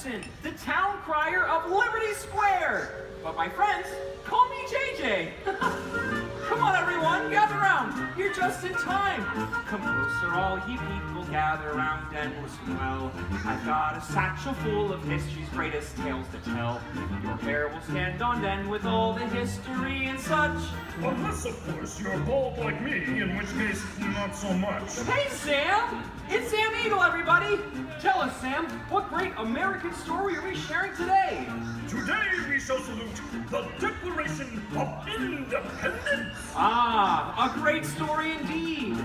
Jefferson, the town crier of Liberty Square. But my friends, call me JJ. Come on, everyone, gather round. You're just in time. Come closer, all ye people, gather round and listen well. I've got a satchel full of history's greatest tales to tell. Your hair will stand on end with all the history and such. Unless, of course, you're bald like me, in which case, not so much. Hey, Sam! It's Sam Eagle, everybody! Tell us, Sam, what great American story are we sharing today? Today we shall salute the Declaration of Independence. Ah, a great story indeed.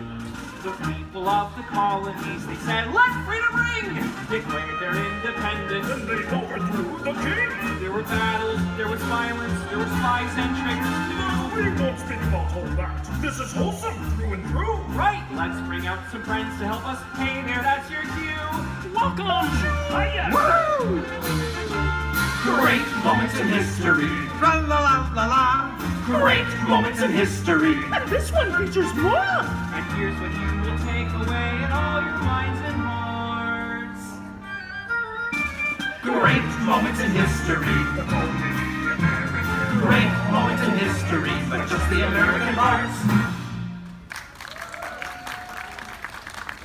The people of the colonies, they said, let freedom ring! Declared their independence. And they overthrew the king. There were battles, there was violence, there were spies and tricks too. We won't speak about all that. This is wholesome through and through. Right, let's bring out some friends to help us. Hey there, that's your cue. Welcome! Hiya! Woo! Great moments in history. La la la la la. Great moments in history. And this one features more. And here's what you will take away in all your minds and hearts. Great moments in history. Great moments in history, but just the American parts.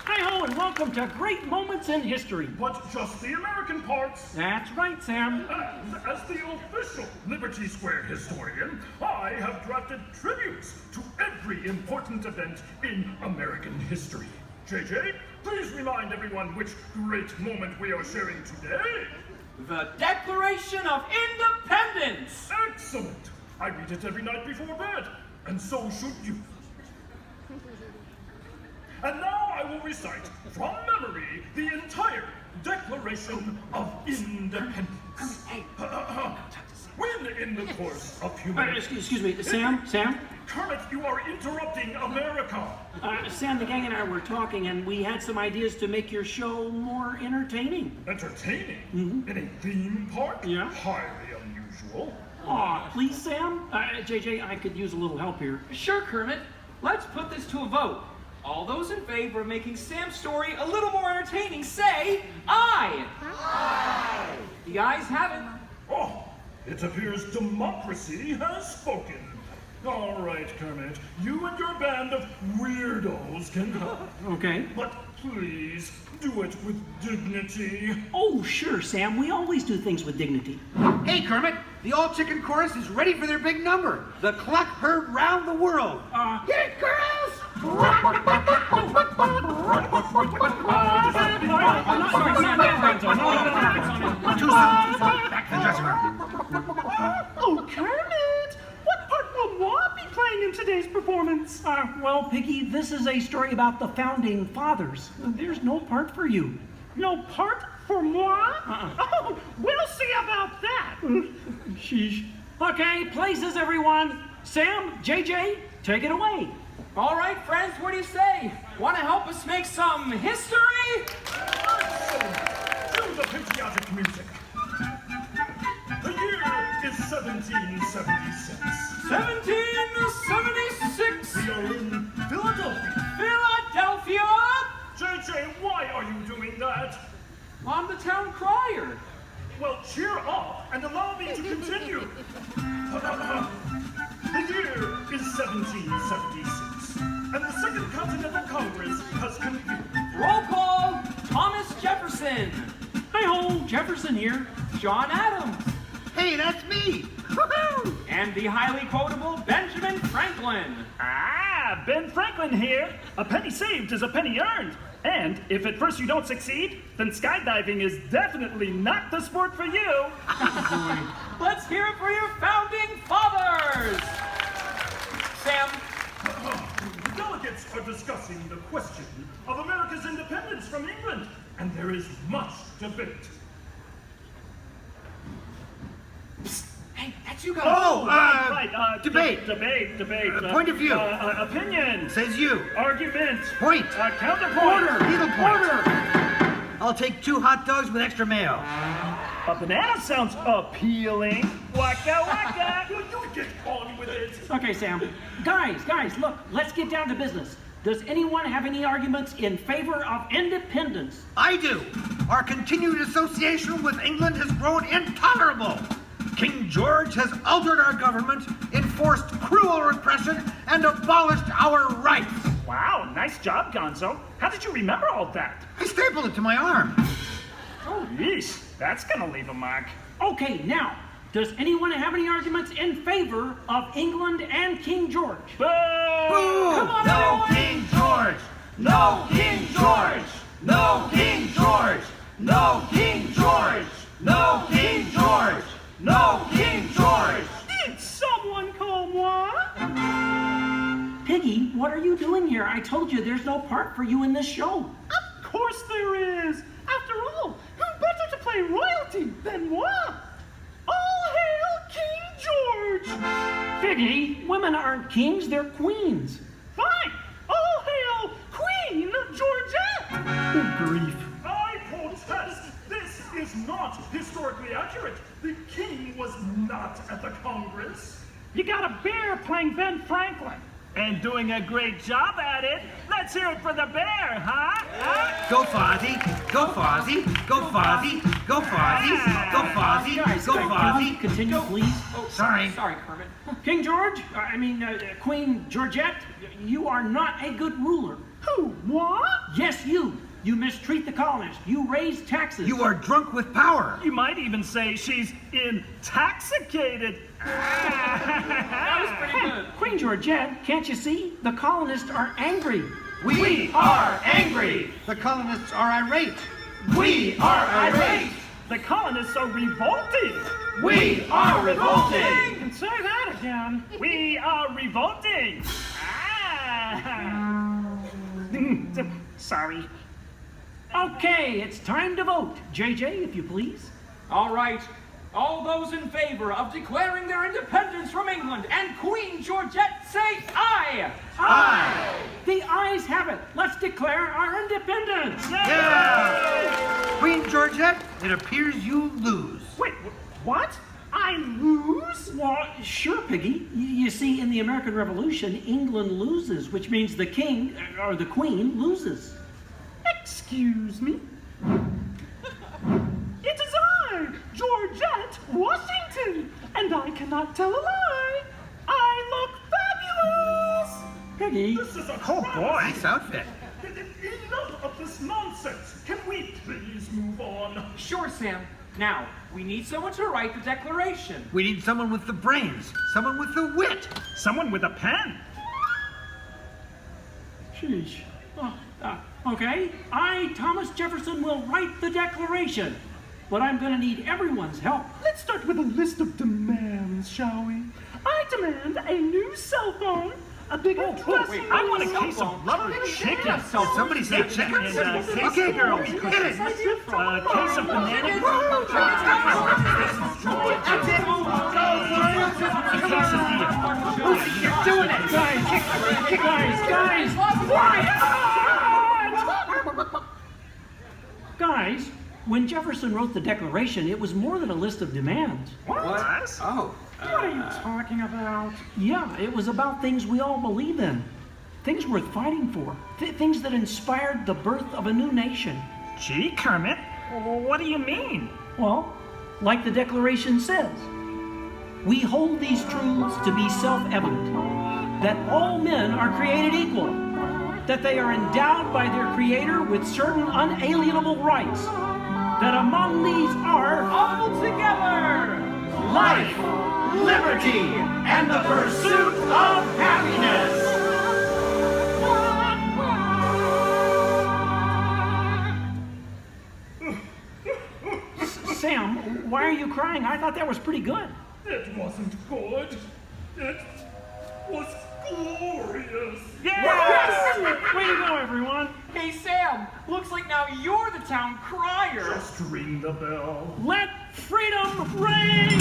Hi-ho, and welcome to Great Moments in History. But just the American parts. That's right, Sam. And as the official Liberty Square historian, I have drafted tributes to every important event in American history. JJ, please remind everyone which great moment we are sharing today. The Declaration of Independence! Excellent! I read it every night before bed, and so should you. And now I will recite from memory the entire Declaration of Independence. When in the course of human... Excuse me, Sam? Kermit, you are interrupting America. Sam, the gang and I were talking, and we had some ideas to make your show more entertaining. Entertaining? In a theme park? Yeah. Highly unusual. Aw, please, Sam? JJ, I could use a little help here. Sure, Kermit. Let's put this to a vote. All those in favor of making Sam's story a little more entertaining, say aye! Aye! The ayes have it. Oh, it appears democracy has spoken. All right, Kermit, you and your band of weirdos can help. Okay. But please, do it with dignity. Oh, sure, Sam. We always do things with dignity. Hey, Kermit, the all-chicken chorus is ready for their big number. The clock heard round the world. Get it, girls! Sorry, Sam. Too soon. Back to the dressing room. Oh, Kermit! What part will Walt be playing in today's performance? Well, Piggy, this is a story about the Founding Fathers. There's no part for you. No part for moi? Oh, we'll see about that. Sheesh. Okay, places, everyone. Sam, JJ, take it away. All right, friends, what do you say? Want to help us make some history? Cue the patriotic music. The year is 1776. 1776! We are in Philadelphia. Philadelphia! JJ, why are you doing that? I'm the town crier. Well, cheer up and allow me to continue. The year is 1776, and the Second Continental Congress has convened. Roll call, Thomas Jefferson. Hi-ho, Jefferson here. John Adams. Hey, that's me. Woohoo! And the highly quotable Benjamin Franklin. Ah, Ben Franklin here. A penny saved is a penny earned. And if at first you don't succeed, then skydiving is definitely not the sport for you. Let's hear it for your founding fathers. Sam. The delegates are discussing the question of America's independence from England, and there is much debate. Hey, that's you guys. Oh, Right, debate. Debate. Point of view. Opinion. Says you. Argument. Point. Counterpoint. Needle point. I'll take 2 hot dogs with extra mayo. A banana sounds appealing. Waka waka. Will you get on with it? Okay, Sam. Guys, look, let's get down to business. Does anyone have any arguments in favor of independence? I do. our continued association with England has grown intolerable. King George has altered our government, enforced cruel repression, and abolished our rights. Wow, nice job, Gonzo. How did you remember all that? I stapled it to my arm. Oh, yeesh, that's gonna leave a mark. Okay, now, does anyone have any arguments in favor of England and King George? Boo! Come on, No everyone! King George! No King George! No King George! No King George! No King George! No King George! Did someone call what? Piggy, what are you doing here? I told you there's no part for you in this show. Of course there is. After all, who better to play royalty than what? All hail King George! Piggy, women aren't kings, they're queens. Fine! All hail Queen Georgette! Good grief. I protest! This is not historically accurate. The king was not at the Congress. You got a bear playing Ben Franklin. And doing a great job at it. Let's hear it for the bear, huh? Go Fozzie, go Fozzie, go Fozzie, go Fozzie, go Fozzie, Guys, go can we Fozzie. continue, please? Oh, Sorry. Sorry, Kermit. King George, Queen Georgette, you are not a good ruler. Who? What? Yes, you. You mistreat the colonists. You raise taxes. You are drunk with power. You might even say she's intoxicated. That was pretty good. Queen Georgette, can't you see? The colonists are angry. We are angry! The colonists are irate. We are irate! The colonists are revolting. We are You revolting! can say that again. We are revolting. Sorry. Okay, it's time to vote. JJ, if you please. All right. All those in favor of declaring their independence from England and Queen Georgette say aye! Aye! The ayes have it. Let's declare our independence. Yeah! Queen Georgette, it appears you lose. Wait, what? I lose? Well, sure, Piggy. You see, in the American Revolution, England loses, which means the king, or the queen, loses. Excuse me? It is I, Georgette Washington, and I cannot tell a lie. I look fabulous! Piggy, This is a Oh trap. boy. Nice outfit. Enough of this nonsense. Can we please move on? Sure, Sam. Now, we need someone to write the declaration. We need someone with the brains, someone with the wit. Someone with a pen. sheesh. Okay, I, Thomas Jefferson, will write the declaration. But I'm gonna need everyone's help. Let's start with a list of demands, shall we? I demand a new cell phone, a bigger dressing room. I want a case of rubber chicken. Did somebody say chicken? And a case Okay, of girls, cookies. get it. A case of banana. A case of beer. You're doing it. Guys, when Jefferson wrote the Declaration, it was more than a list of demands. What? Oh. What are you talking about? Yeah, it was about things we all believe in. Things worth fighting for. Things that inspired the birth of a new nation. Gee, Kermit, what do you mean? Well, like the Declaration says, we hold these truths to be self-evident, that all men are created equal, that they are endowed by their Creator with certain unalienable rights, that among these are All together! Life, liberty, and the pursuit of happiness! Sam, why are you crying? I thought that was pretty good. It wasn't good. It was glorious. Yes! Way to go, everyone. Hey, Sam, looks like now you're the town crier. Just ring the bell. Let freedom ring!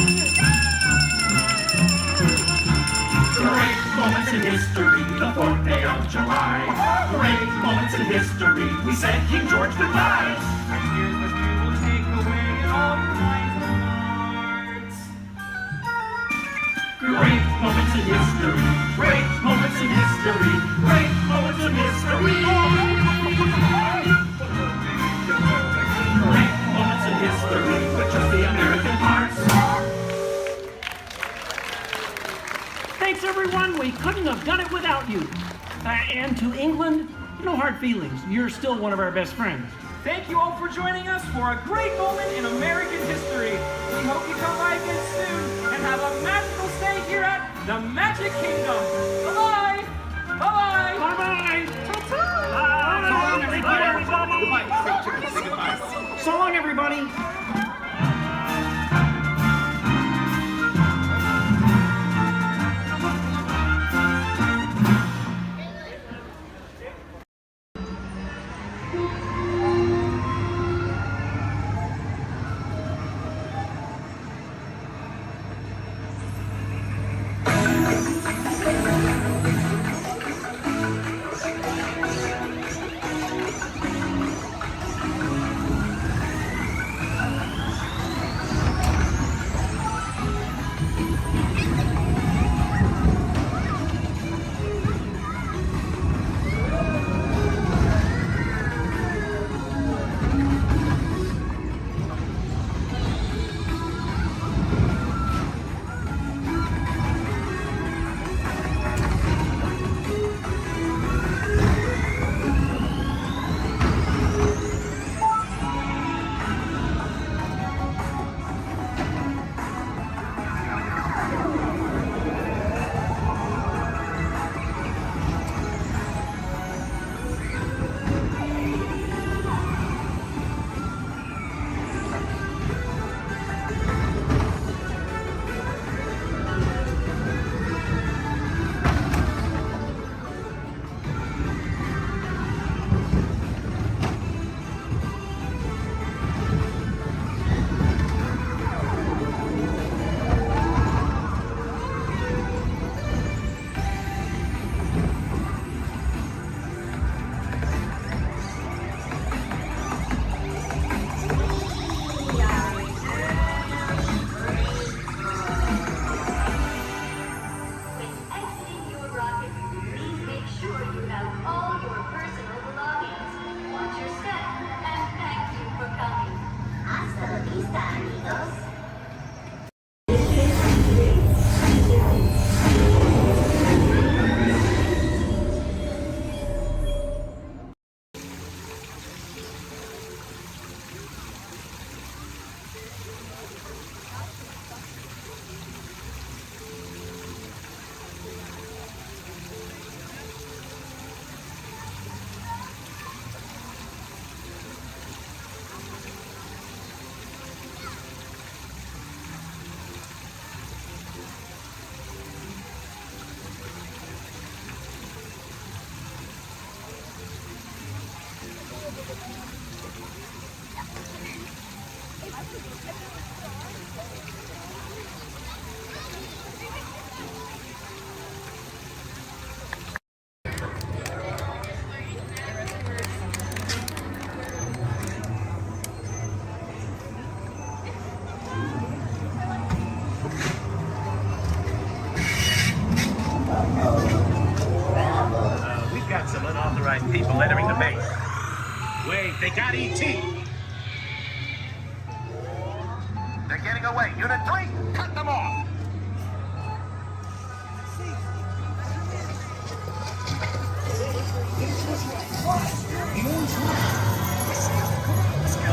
Great moments in history, the 4th day of July. Great moments in history, we said King George goodbye. And here's what you will take away in all your minds and hearts. Great moments in history, great moments in history, great moments in history. Great everyone, we couldn't have done it without you. And to England, no hard feelings. You're still one of our best friends. Thank you all for joining us for a great moment in American history. We hope you come by again soon and have a magical stay here at the Magic Kingdom. Bye-bye! Bye-bye! Bye-bye! Everybody. So long, everybody! We've got some unauthorized people entering the base. Wait, they got ET. They're getting away. Unit 3, cut them off. Let's go.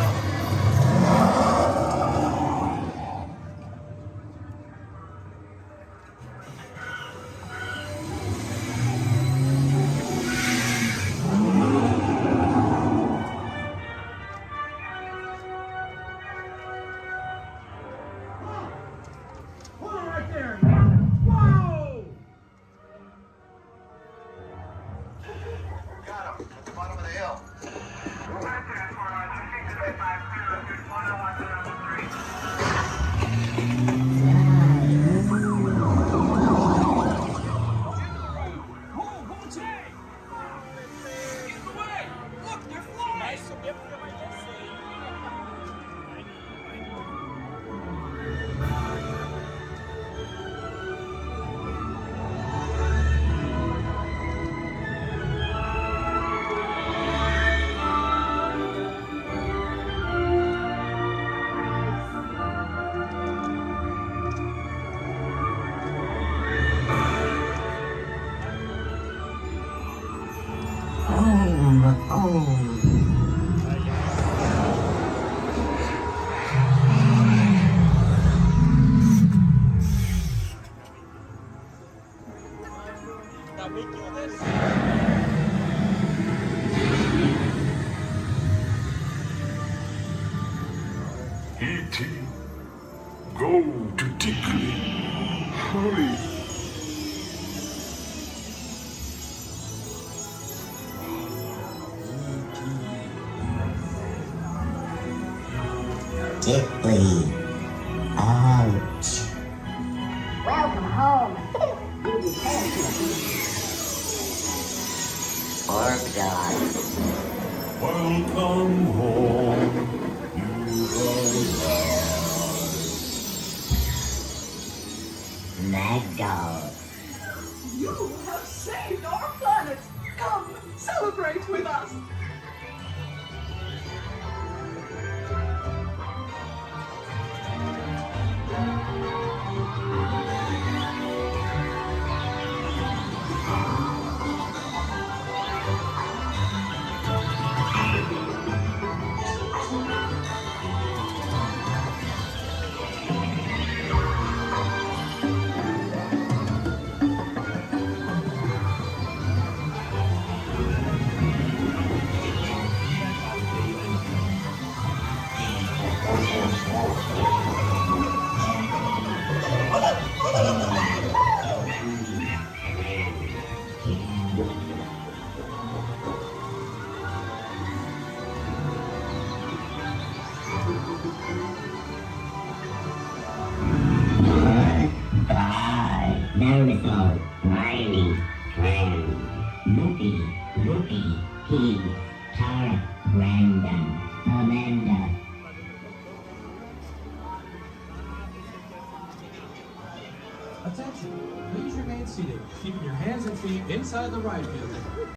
E.T., go to Tikri. Hurry. Dickly. Ouch. Welcome home. You return to the beach. Orc dog. Welcome home. You Mad dog. You have saved our planet. Come, celebrate with us. Dinosaur, Riley, Fran, Loopy, Pete, Tara, Brandon, Amanda. Attention, please remain seated, keeping your hands and feet inside the ride vehicle.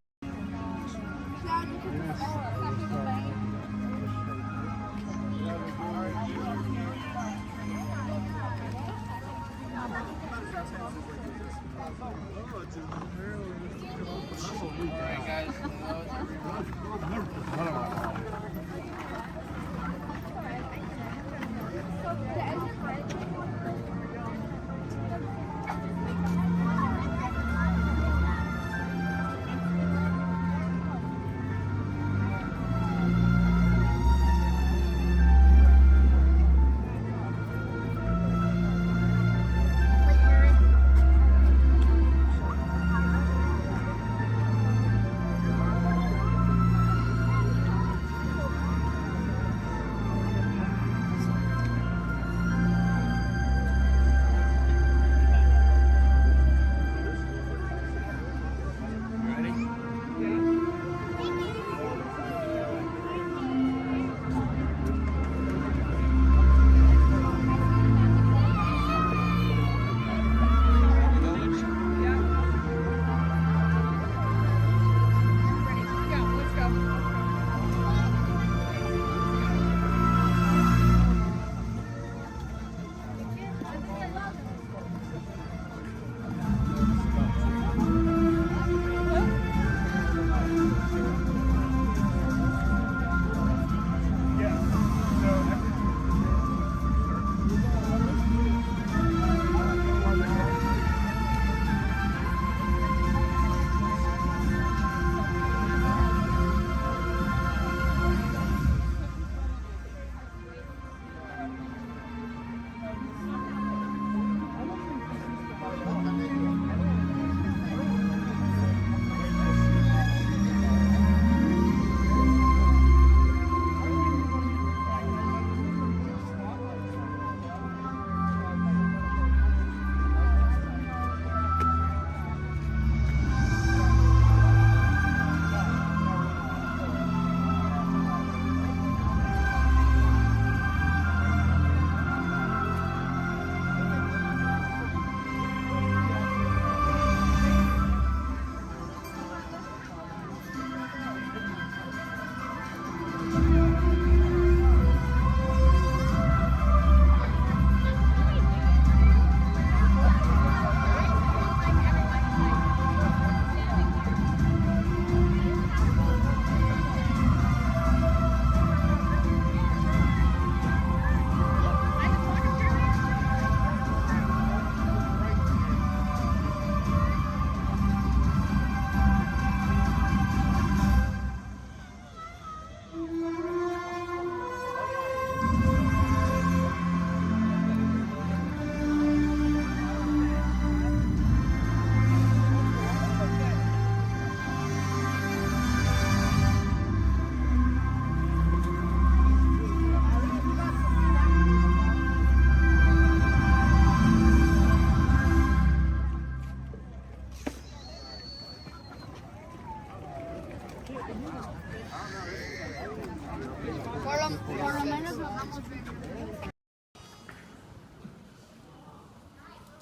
Por lo menos nos vamos.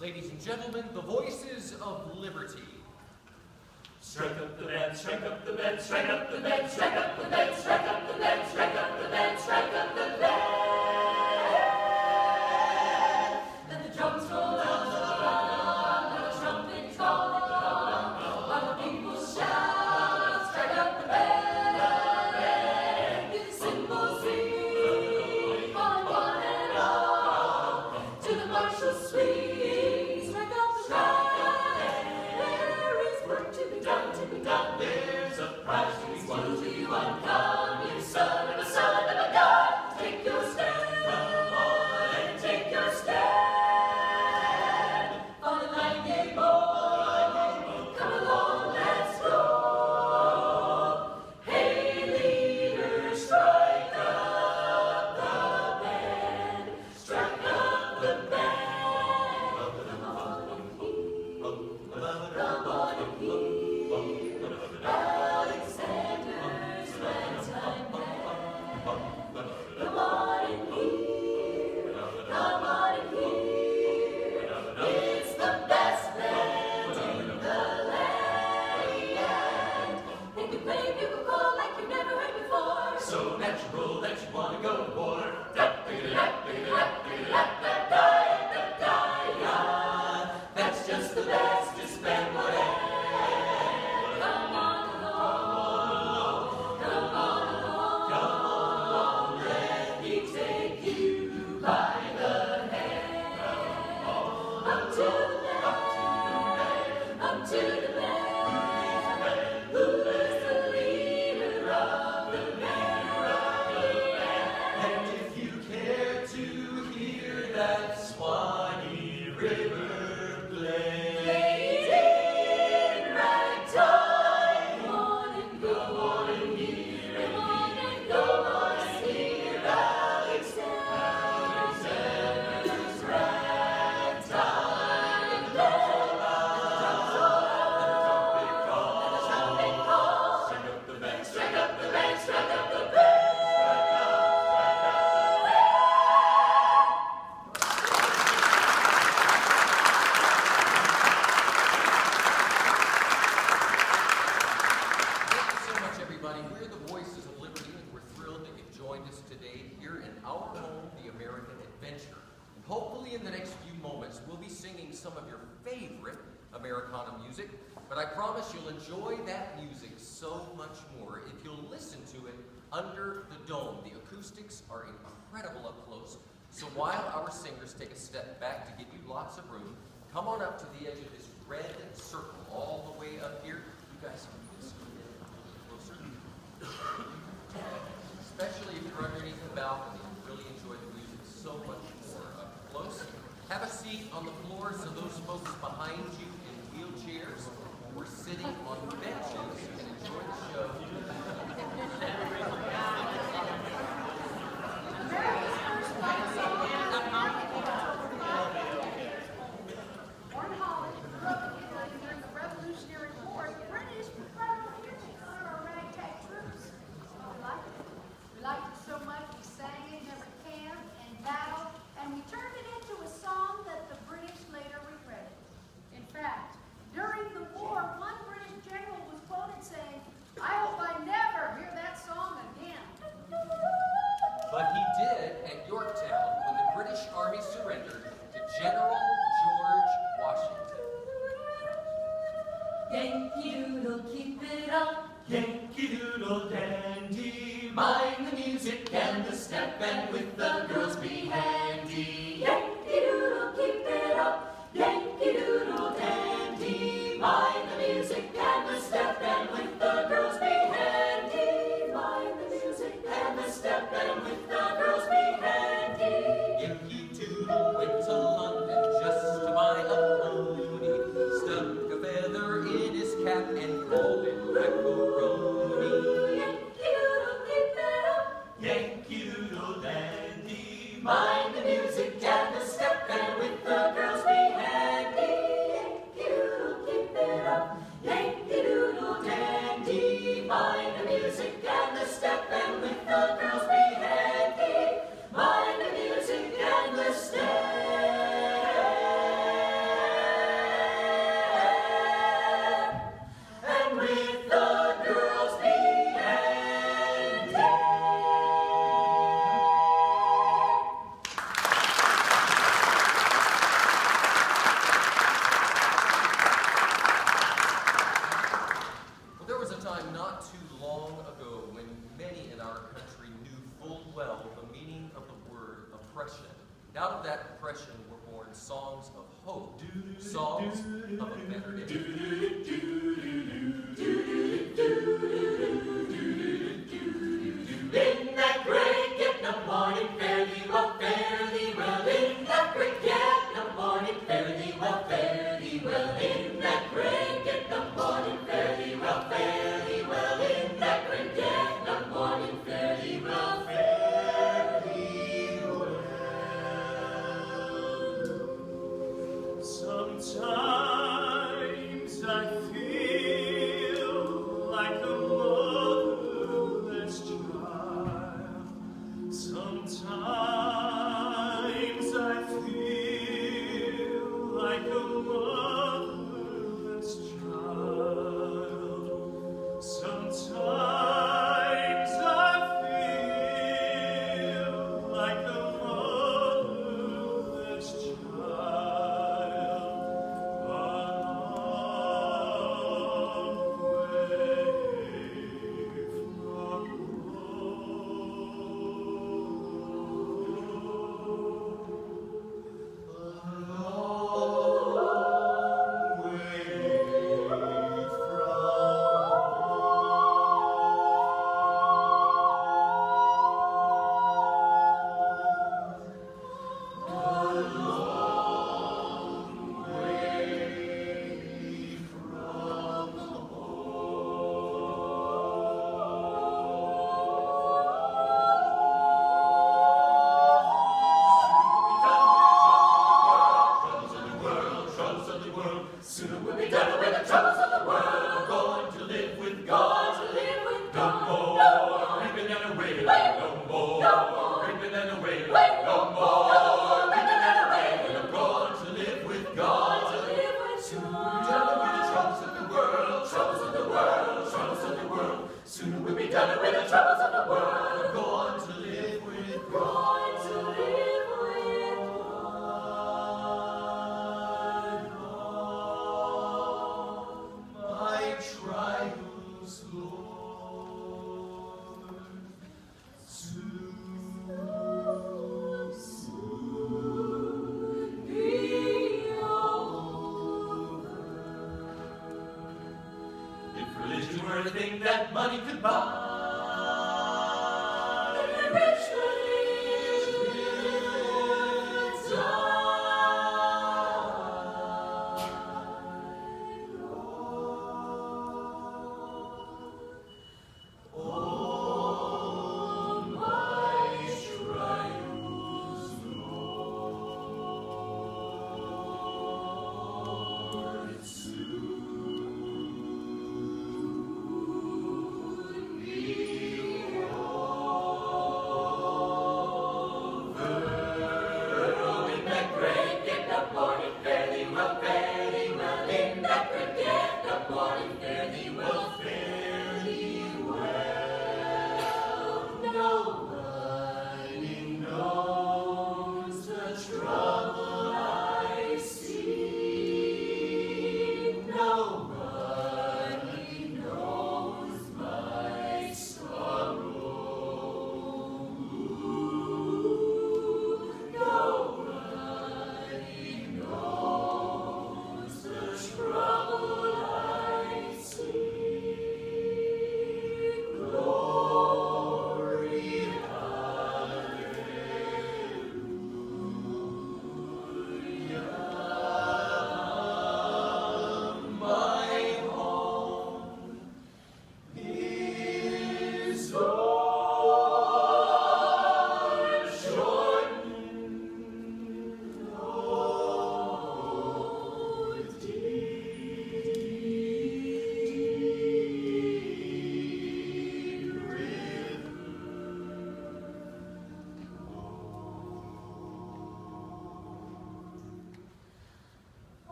Ladies and gentlemen, the voices of liberty. Strike up the band, strike up the band, strike up the band, strike up the band, strike up the band, strike up the band, strike up the band. Then the drums roll out, the trumpet call, while the people shout, strike up the band. Give the cymbals ring, calling one and all to the martial swing. Strike up the band. There's a prize to be won to you uncome, you son of a gun. Take your stand, come on and take your stand. On the night-game boy, come along, let's go. Hey leader, strike up the band, strike up the band. Come on and hear, come on and hear. Alexander's ragtime band. Come on and hear, come on and hear. It's the best band in the land. They can play bugle call like you've never heard before. So natural that you want to go to war. That's just the best, just band whatever. Americana music, but I promise you'll enjoy that music so much more if you'll listen to it under the dome. The acoustics are incredible up close, so while our singers take a step back to give you lots of room, come on up to the edge of this red circle all the way up here. You guys can just a little closer. Especially if you're underneath the balcony, you'll really enjoy the music so much more up close. Have a seat on the floor so those folks behind you in wheelchairs or sitting on benches can enjoy the show. Warren Holland grew up in Italy during the Revolutionary War. The British were our ragtag troops. We liked it. We liked it so much we sang it in every camp and battle, and we turned it into a song that the British later regretted. In fact, during the war, one British general was quoted saying, "I hope I never hear that song again." But he did at Yorktown when the British Army surrendered to General George Washington. Yankee Doodle, keep it up. Yankee Doodle dandy. Mind the music and the step, and with the girls be handy. Yankee Doodle, keep it up. Yankee Doodle dandy. Mind the music and the step, and with the girls be handy. Mind the music and the step, and with the girls be handy. Yankee Doodle went to London just to buy a pony, stuck a feather in his cap and called it macaroni. Yankee Doodle, keep it up. Yankee Doodle dandy. Mind the music and the step, and with the girls be handy. Yankee Doodle, keep it up. Yankee Doodle dandy. Mind the music not too long ago when many in our country knew full well the meaning of the word oppression. And out of that oppression were born songs of hope, songs of a better day. In that great get no morning, fare thee well, fare thee well. In that great get no morning, fare thee well, fare thee well. In that great get no morning, fare thee well, fare thee well. In that great get no morning, fare thee well, fare thee well. Sometimes I feel like a motherless child. Sometimes I feel like a motherless child. Sometimes I feel like a motherless child. Soon we'll be done with the troubles of the world. Going to live with God. No more reaping and wailing. No more reaping and wailing. No more reaping and wailing. I'm going to live with God. Soon we'll be done with the troubles of the world. Troubles of the world. Troubles of the world. Soon we'll be done with the troubles of the world. I'm going to live with God. Trials, Lord, soon be over. If religion were a thing that money could buy, the rich would die.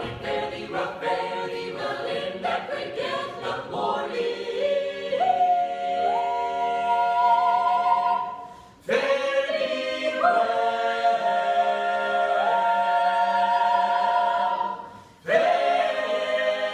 rally, fare thee well in that great gift of morning. Fare thee well. Fare thee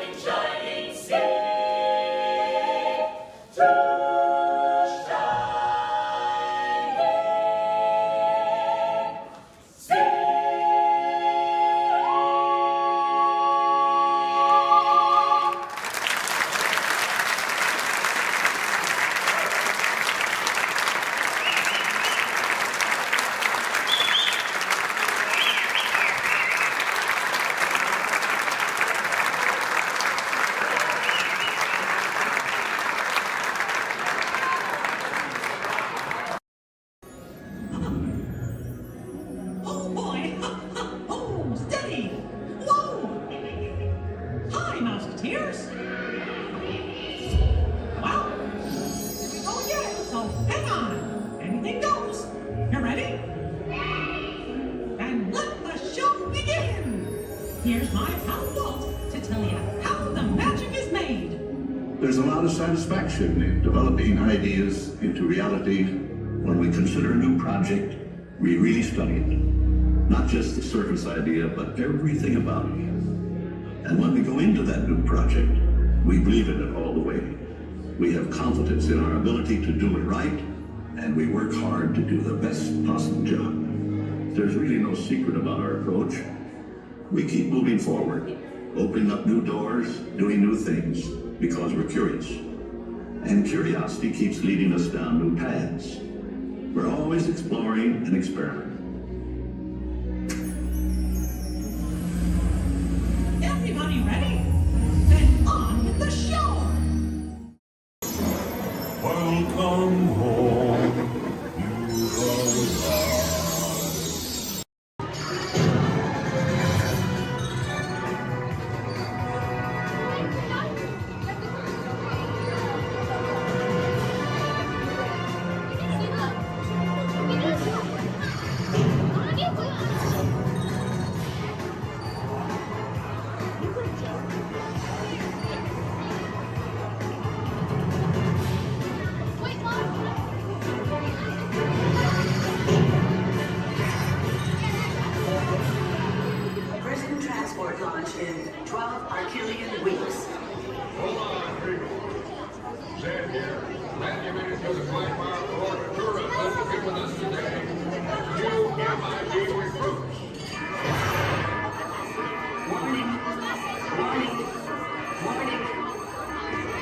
shining sea. Oh boy! Oh, steady! Whoa! Hi, Mouseketeers! Well, here we go again, so hang on! Anything goes! You ready? And let the show begin! Here's my pal Walt to tell you how the magic is made! There's a lot of satisfaction in developing ideas into reality. When we consider a new project, we really study it. Not just the surface idea, but everything about it. And when we go into that new project, we believe in it all the way. We have confidence in our ability to do it right, and we work hard to do the best possible job. There's really no secret about our approach. We keep moving forward, opening up new doors, doing new things, because we're curious. And curiosity keeps leading us down new paths. We're always exploring and experimenting. Everybody ready? Then on with the show! Welcome home, Prison transport launch in 12 Archelian weeks. Hold on, people. Zed here. Glad you made it to the Black Bar Florida tour and hope to get with us today. You MIT recruits. Warning. Warning. Warning.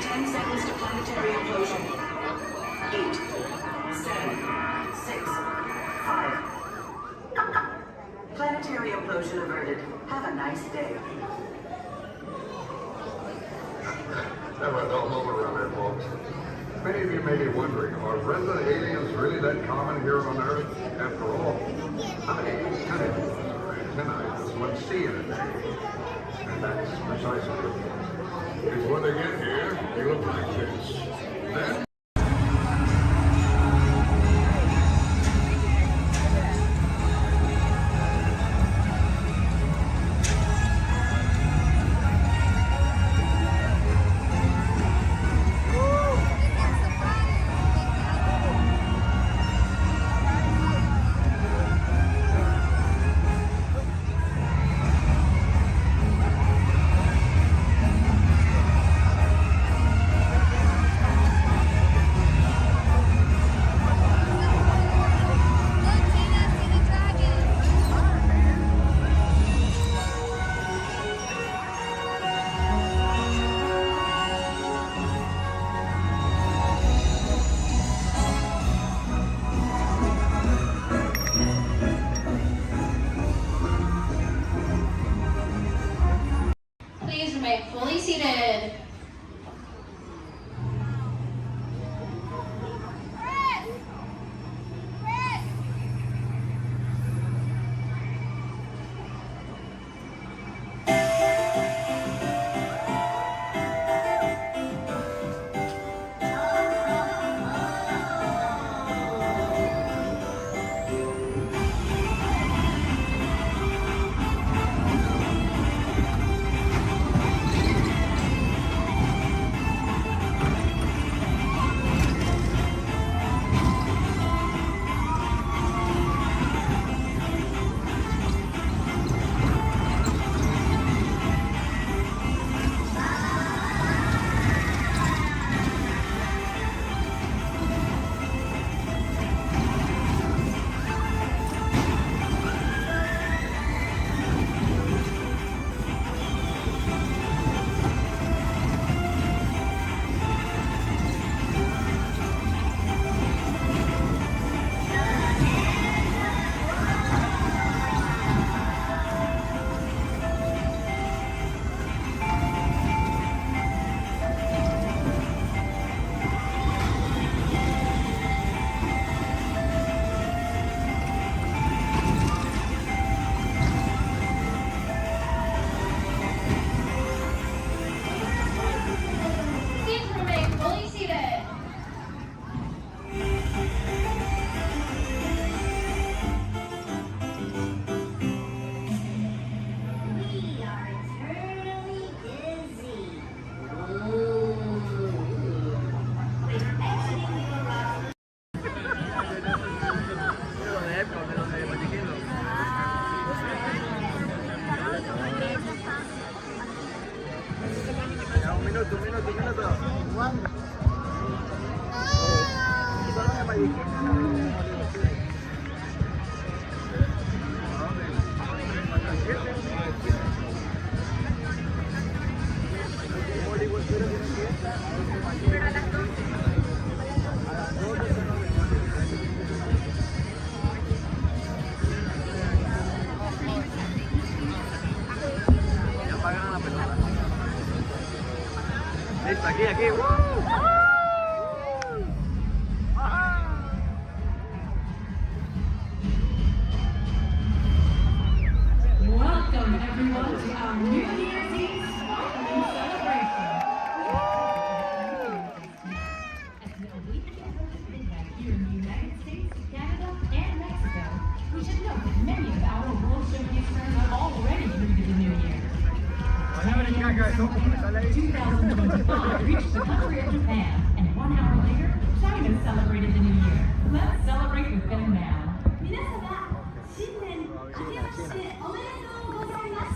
10 seconds to planetary implosion. 8, 7, 6, 5. Planetary implosion averted. Have a nice day. Never a dull moment around here, folks. Many of you may be wondering, are resident aliens really that common here on Earth? After all, how many antennae does one see in a day? And that's precisely the point. Because when they get here, they look like this. Then Aquí. Welcome everyone to our New Year's Eve sparkling celebration. As we await the announcement that here in the United States, Canada, and Mexico, we should note that many of our World Showcase friends have already greeted the New Year. 2025 reached the country of Japan, and 1 hour later, China celebrated the New Year. Let's celebrate with them now. 皆様、新年明けましておめでとうございます。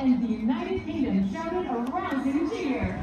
and the United Kingdom shouted a rousing cheer.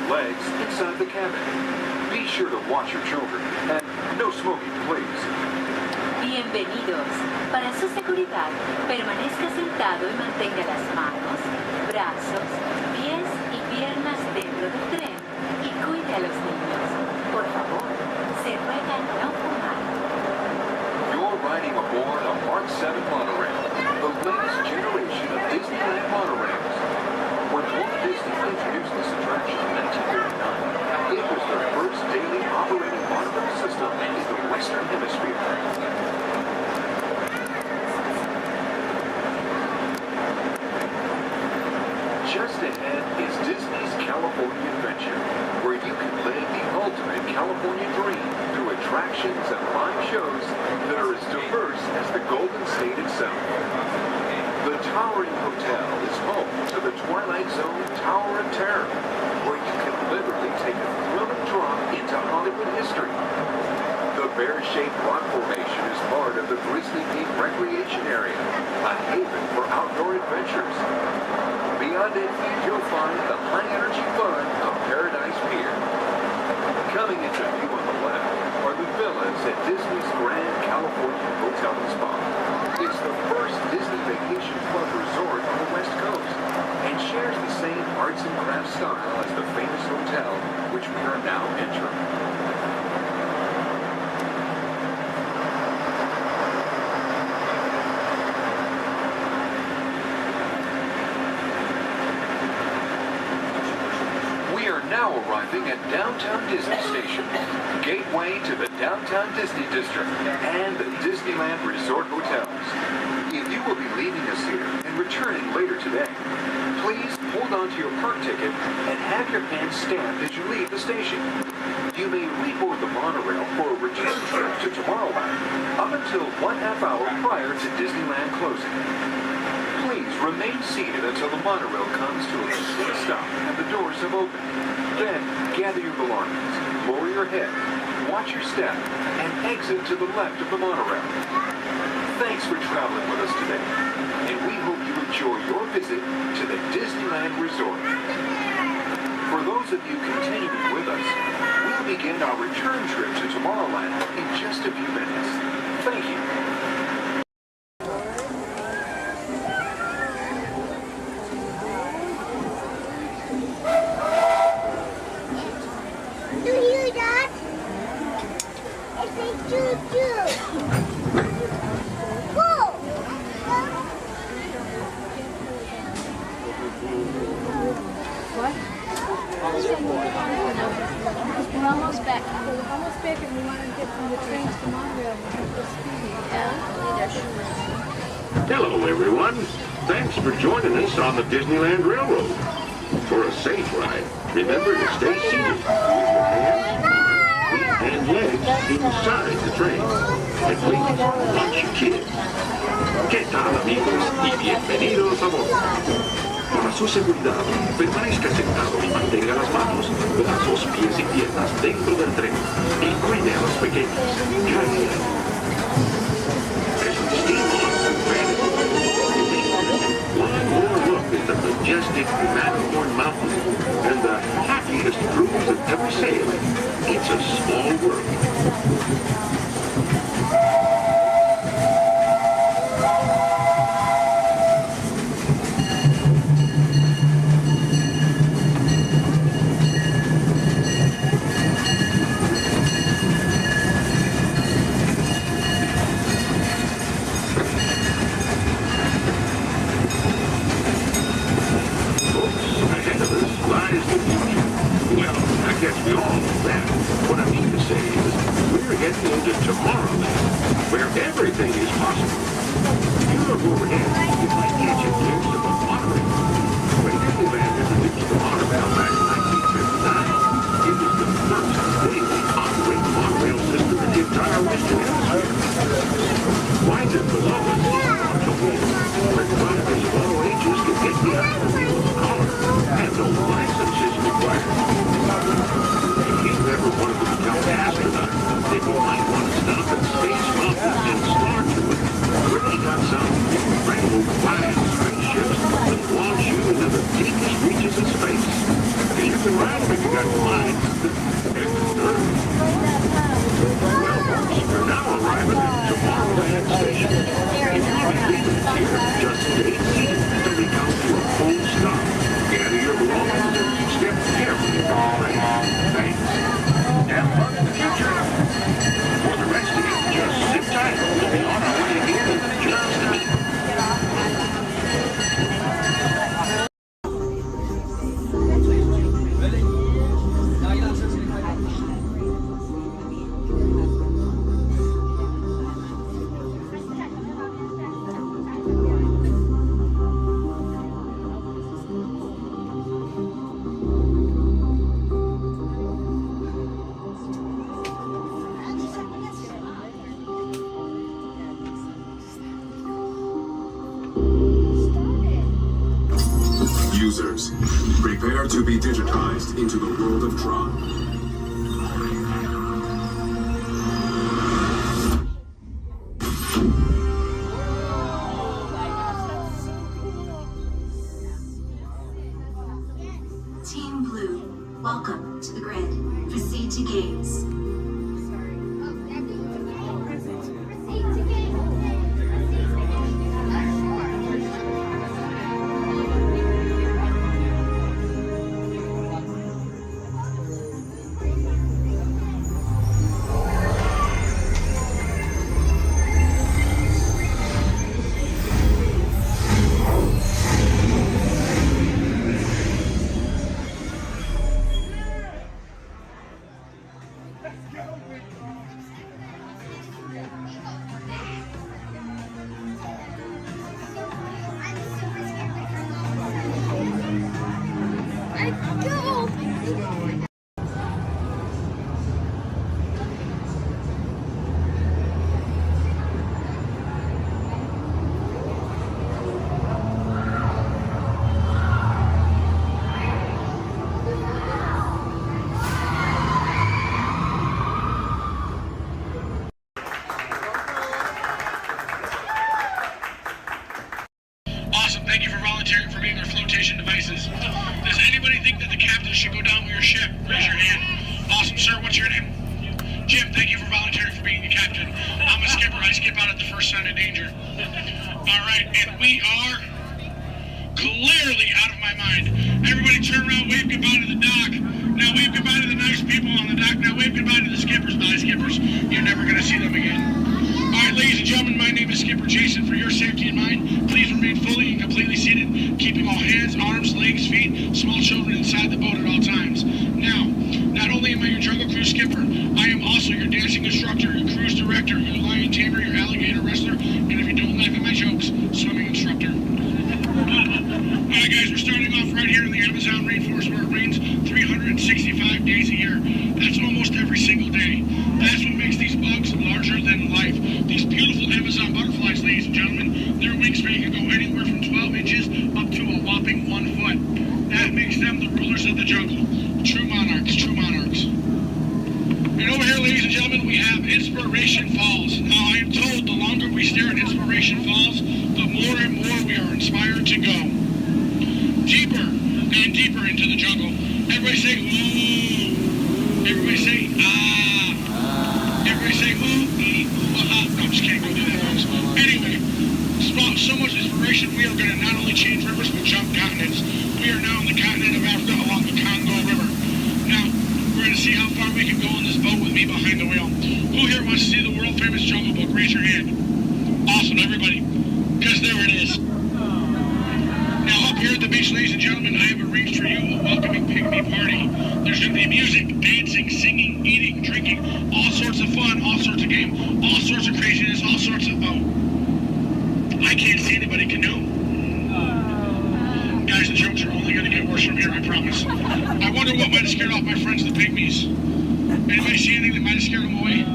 legs inside the cabin. Be sure to watch your children, and no smoking, please. Bienvenidos. Para su seguridad, permanezca sentado y mantenga las manos, brazos, pies y piernas dentro del tren y cuide a los niños. Por favor, se ruega no fumar. You're riding aboard a Mark 7 monorail, the latest generation of Disneyland monorails. When Walt Disney introduced this attraction in 1939, it was the first daily operating monorail system in the Western Hemisphere. Just ahead is Disney's California Adventure, where you can live the ultimate California dream through attractions and live shows that are as diverse as the Golden State itself. The Towering Hotel is home to the Twilight Zone Tower of Terror, where you can literally take a thrilling drop into Hollywood history. The bear-shaped rock formation is part of the Grizzly Peak Recreation Area, a haven for outdoor adventures. Beyond it, you'll find the high-energy fun of Paradise Pier. Coming into view on the left are the villas at Disney's Grand California Hotel and Spa. It's the first Disney Vacation Club resort on the West Coast and shares the same arts and crafts style as the famous hotel which we are now entering. Now arriving at Downtown Disney Station, gateway to the Downtown Disney District and the Disneyland Resort Hotels. If you will be leaving us here and returning later today, please hold on to your park ticket and have your hand stamped as you leave the station. You may reboard the monorail for a return trip to Tomorrowland up until 1/2 hour prior to Disneyland closing. Please remain seated until the monorail comes to a complete stop and the doors have opened. Then, gather your belongings, lower your head, watch your step, and exit to the left of the monorail. Thanks for traveling with us today, and we hope you enjoy your visit to the Disneyland Resort. For those of you continuing with us, we'll begin our return trip to Tomorrowland in just a few minutes. Thank you. We're almost back. We're almost back and we want to get from the trains to Montreal. Hello, everyone. Thanks for joining us on the Disneyland Railroad. For a safe ride, remember to stay seated with your hands, feet, and legs inside the train. And please, watch your kids. ¿Qué tal, amigos? Y bienvenidos a bordo. Para su seguridad, permanezca sentado y mantenga las manos, brazos, pies y piernas dentro del tren y cuide a los pequeños. Gracias. As we steam on, one more look at the majestic Matterhorn Mountain and the happiest cruise that ever sailed. It's a small world. Some incredible flying spaceships think you got mine. Well, folks, we're now arriving at Tomorrowland Station. If you want to leave it here, just stay seated until we count to a full stop. Gather your belongings and step carefully on the train. Thanks. Have fun in the future. For the rest of you, just sit tight. We'll be on our way again in just a minute. Users, prepare to be digitized into the world of Tron. Team Blue, welcome to the grid. Proceed to gates. Awesome, thank you for volunteering for being our flotation devices. Does anybody think that the captain should go down with your ship? Raise your hand. Awesome, sir, what's your name? Jim, thank you for volunteering for being the captain. I'm a skipper, I skip out at the first sign of danger. Alright, and we are clearly out of my mind. Everybody turn around, wave goodbye to the dock. Now wave goodbye to the nice people on the dock. Now wave goodbye to the skippers. Bye, skippers. You're never going to see them again. Alright, ladies and gentlemen, my name is Skipper Jason. For your safety and mine, please remain fully and completely seated, keeping all hands, arms, legs, feet, small children inside the boat at all times. Now, not only am I your jungle cruise skipper, I am also your dancing instructor, your cruise director, your lion tamer, your alligator wrestler, and if you don't laugh at my jokes, swimming instructor. Alright guys, we're starting off right here in the Amazon rainforest where it rains 365 days a year. That's almost every single day. That's what makes these bugs larger than life. These beautiful Amazon butterflies, ladies and gentlemen, their wingspan can go anywhere from 12 inches up to a whopping 1 foot. That makes them the rulers of the jungle. True monarchs, true monarchs. And over here, ladies and gentlemen, we have Inspiration Falls. Now, I am told the longer we stare at Inspiration Falls, the more and more we are inspired to go. Deeper and deeper into the jungle. Everybody say, ooh. Everybody say, ah. Everybody say, ooh, ee, ooh, ah. No, I'm just kidding. Don't do that, folks. Anyway, so much inspiration, we are going to not only change rivers, but jump continents. We are now on the continent of Africa along the Congo River. Now, we're going to see how far we can go on this boat with me behind the wheel. Who here wants to see the world-famous Jungle Book? Raise your hand. Awesome, everybody. Because there it is. Now, up here at the beach, ladies and gentlemen, I have arranged for you a welcoming pygmy party. There's going to be music, dancing, singing, eating, drinking, all sorts of fun, all sorts of game, all sorts of craziness, all sorts of... Oh, I can't see anybody canoe. Guys, the jokes are only going to get worse from here, I promise. I wonder what might have scared off my friends, the pygmies. Anybody see anything that might have scared them away?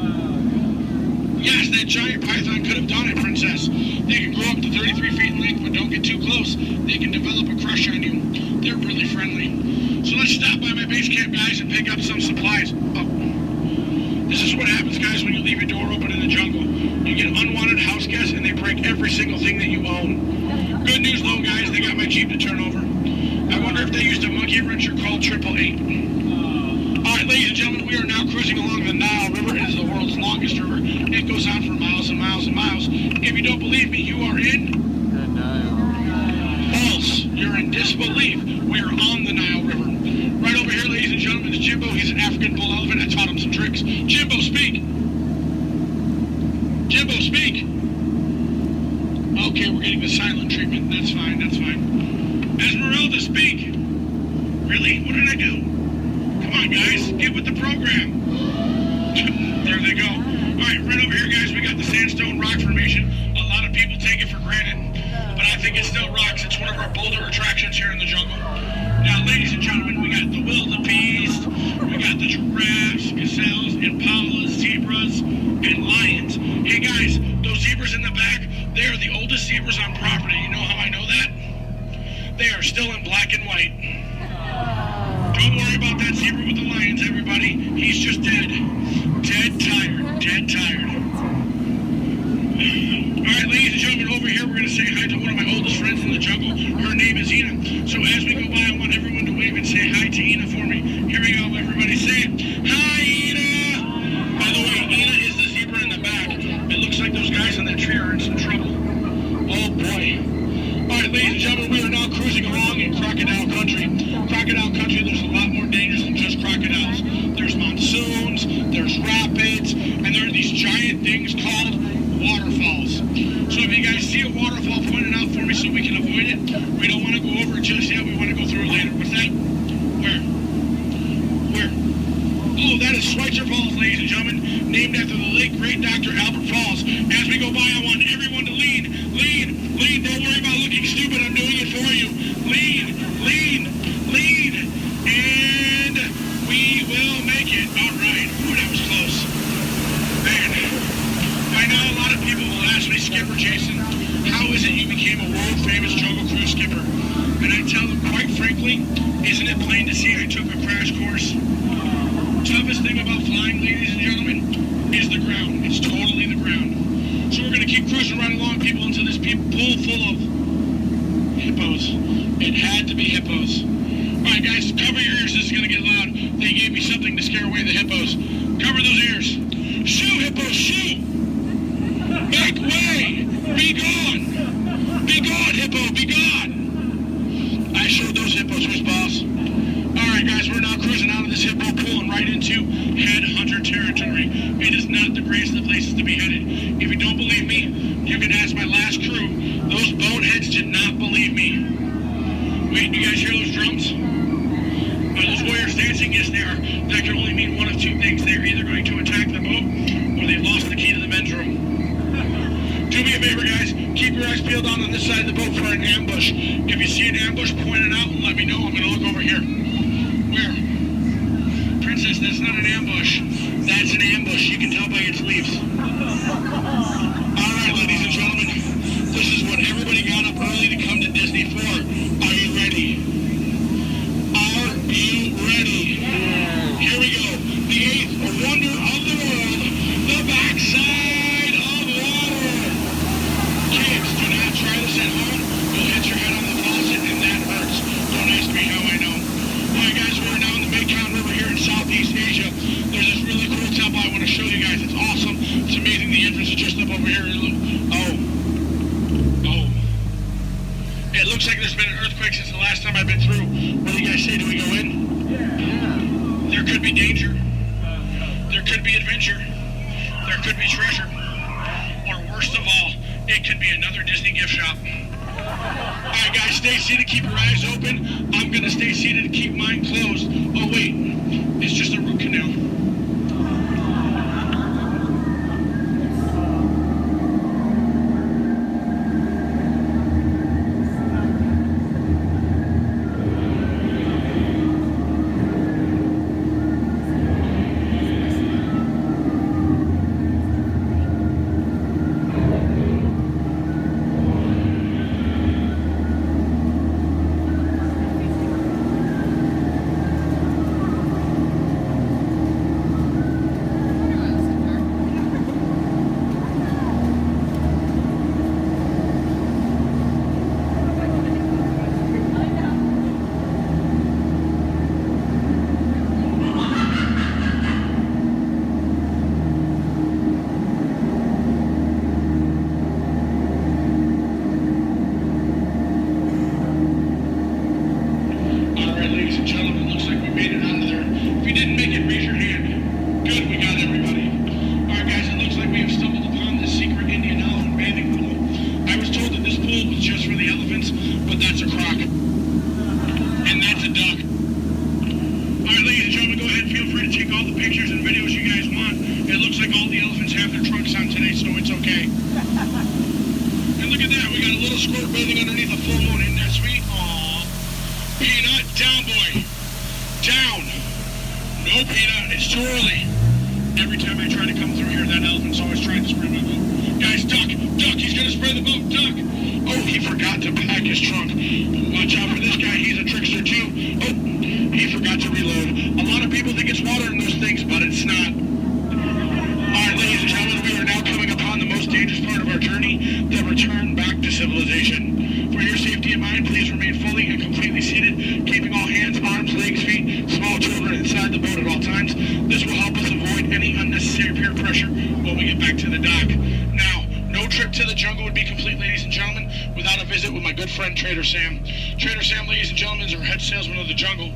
Yes, that giant python could have done it, princess. They can grow up to 33 feet in length, but don't get too close. They can develop a crush on you. They're really friendly. So let's stop by my base camp, guys, and pick up some supplies. Oh. This is what happens, guys, when you leave your door open in the jungle. You get unwanted house guests, and they break every single thing that you own. Good news, though, guys, they got my Jeep to turn over. I wonder if they used a monkey wrencher called 888. All right, ladies and gentlemen, we are now cruising along the Nile River. It is the world's longest river. It goes on for miles and miles and miles. If you don't believe me, you are in the Nile. False. You're in disbelief. We are on the Nile River. Right over here, ladies and gentlemen, is Jimbo. He's an African bull elephant. I taught him some tricks. Jimbo, speak. Jimbo, speak. Okay, we're getting the silent treatment. That's fine, that's fine. Esmeralda, speak. Really? What did I do? Come on, guys. Get with the program. There they go. All right, right over here, guys, we got the sandstone rock formation. A lot of people take it for granted, but I think it still rocks. It's one of our bolder attractions here in the jungle. Now, ladies and gentlemen, we got the wildebeest, we got the giraffes, gazelles, impalas, zebras, and lions. Hey, guys, those zebras in the back, they are the oldest zebras on property. You know how I know that? They are still in black and white. Don't worry about that zebra with the lions, everybody. He's just dead. Dead tired. Dead tired. All right, ladies and gentlemen, over here we're going to say hi to one of my oldest friends in the jungle. Her name is Ina. So as we go by, I want everyone to wave and say hi to Ina for me. Here we go, everybody. Say it. Hi, Ina! By the way, Ina is the zebra in the back. It looks like those guys on that tree are in some trouble. Oh, boy. All right, ladies and gentlemen, we are now cruising along in crocodile country. Crocodile country, there's a lot more dangers than just crocodiles. There's monsoons, there's rapids, and there are these giant things called waterfalls. So if you guys see a waterfall, point it out for me so we can avoid it. We don't want to go over it just yet. We want to go through it later. What's that? Where? Where? Oh, that is Schweitzer Falls, ladies and gentlemen, named after the late great Dr. Albert Falls. As we go by, I want everyone to lean. Lean. Lean. Don't worry about looking stupid. I'm doing it for you. Lean. Lean. Lean. And we will make it. All right. Ooh, that was close. Man. I know a lot of people will ask me, Skipper Jason, how is it you became a world-famous jungle cruise skipper? And I tell them, quite frankly, isn't it plain to see I took a crash course? Toughest thing about flying, ladies and gentlemen, is the ground. It's totally the ground. So we're going to keep cruising right along, people, into this pool full of hippos. It had to be hippos. All right, guys, cover your ears. This is going to get loud. They gave me something to scare away the hippos. Cover those ears. Shoo, hippos, shoo! Make way! Be gone! Be gone, hippo, be gone! I showed those hippos who's boss. Alright guys, we're now cruising out of this hippo pool and right into headhunter territory. It is not the greatest of places to be headed. If you don't believe me, you can ask my last crew. Those boneheads did not believe me. Wait, you guys hear those drums? Are those warriors dancing? Yes, they are. That can only mean one of two things. They're either going to attack the boat or they've lost the key to the men's room. Do me a favor, guys. Keep your eyes peeled on this side of the boat for an ambush. If you see an ambush, point it out and let me know. I'm going to look over here. Where? Princess, that's not an ambush. That's an ambush. You can tell by its leaves. All right, ladies and gentlemen. This is what everybody got up early to come to Disney for. Are you ready? Are you ready? Here we go. The eighth wonder of the world. The backside of water. Kids, do not try this at home. You'll hit your head on the faucet and that hurts. Don't ask me how I know. Alright guys, we're now in the Mekong River here in Southeast Asia. There's this really cool temple I want to show you guys. It's awesome. It's amazing. The entrance is just up over here. Oh. It looks like there's been an earthquake since the last time I've been through. What do you guys say? Do we go in? Yeah. There could be danger. There could be adventure. There could be treasure. Or worst of all, it could be another Disney gift shop. Alright guys, stay seated, keep your eyes open. I'm gonna stay seated and keep mine closed. Oh wait, it's just a root canal. didn't make it, raise your hand. Good, we got everybody. Alright guys, it looks like we have stumbled upon this secret Indian elephant bathing pool. I was told that this pool was just for the elephants, but that's a crock. And that's a duck. Alright, ladies and gentlemen, go ahead and feel free to take all the pictures and videos you guys want. It looks like all the elephants have their trunks on today, so it's okay. And look at that, we got a little squirt bathing underneath a full moon. Isn't that sweet? Aww. Peanut, down boy. Down. No, Peanut, it's too early. Every time I try to come through here, that elephant's always trying to spray my boat. Guys, duck, he's gonna spray the boat, duck. Oh, he forgot to pack his trunk. Watch out for this guy, he's a trickster too. Oh, he forgot to reload. A lot of people think it's water in those things, but it's not. Alright, ladies and gentlemen, we are now coming upon the most dangerous part of our journey, the return back to civilization. For your safety and mine, please remain fully and completely seated, keeping all hands, arms, legs, feet, small children inside the boat at all times. This will help us avoid any unnecessary peer pressure when we get back to the dock. Now, no trip to the jungle would be complete, ladies and gentlemen, without a visit with my good friend Trader Sam. Trader Sam, ladies and gentlemen, is our head salesman of the jungle.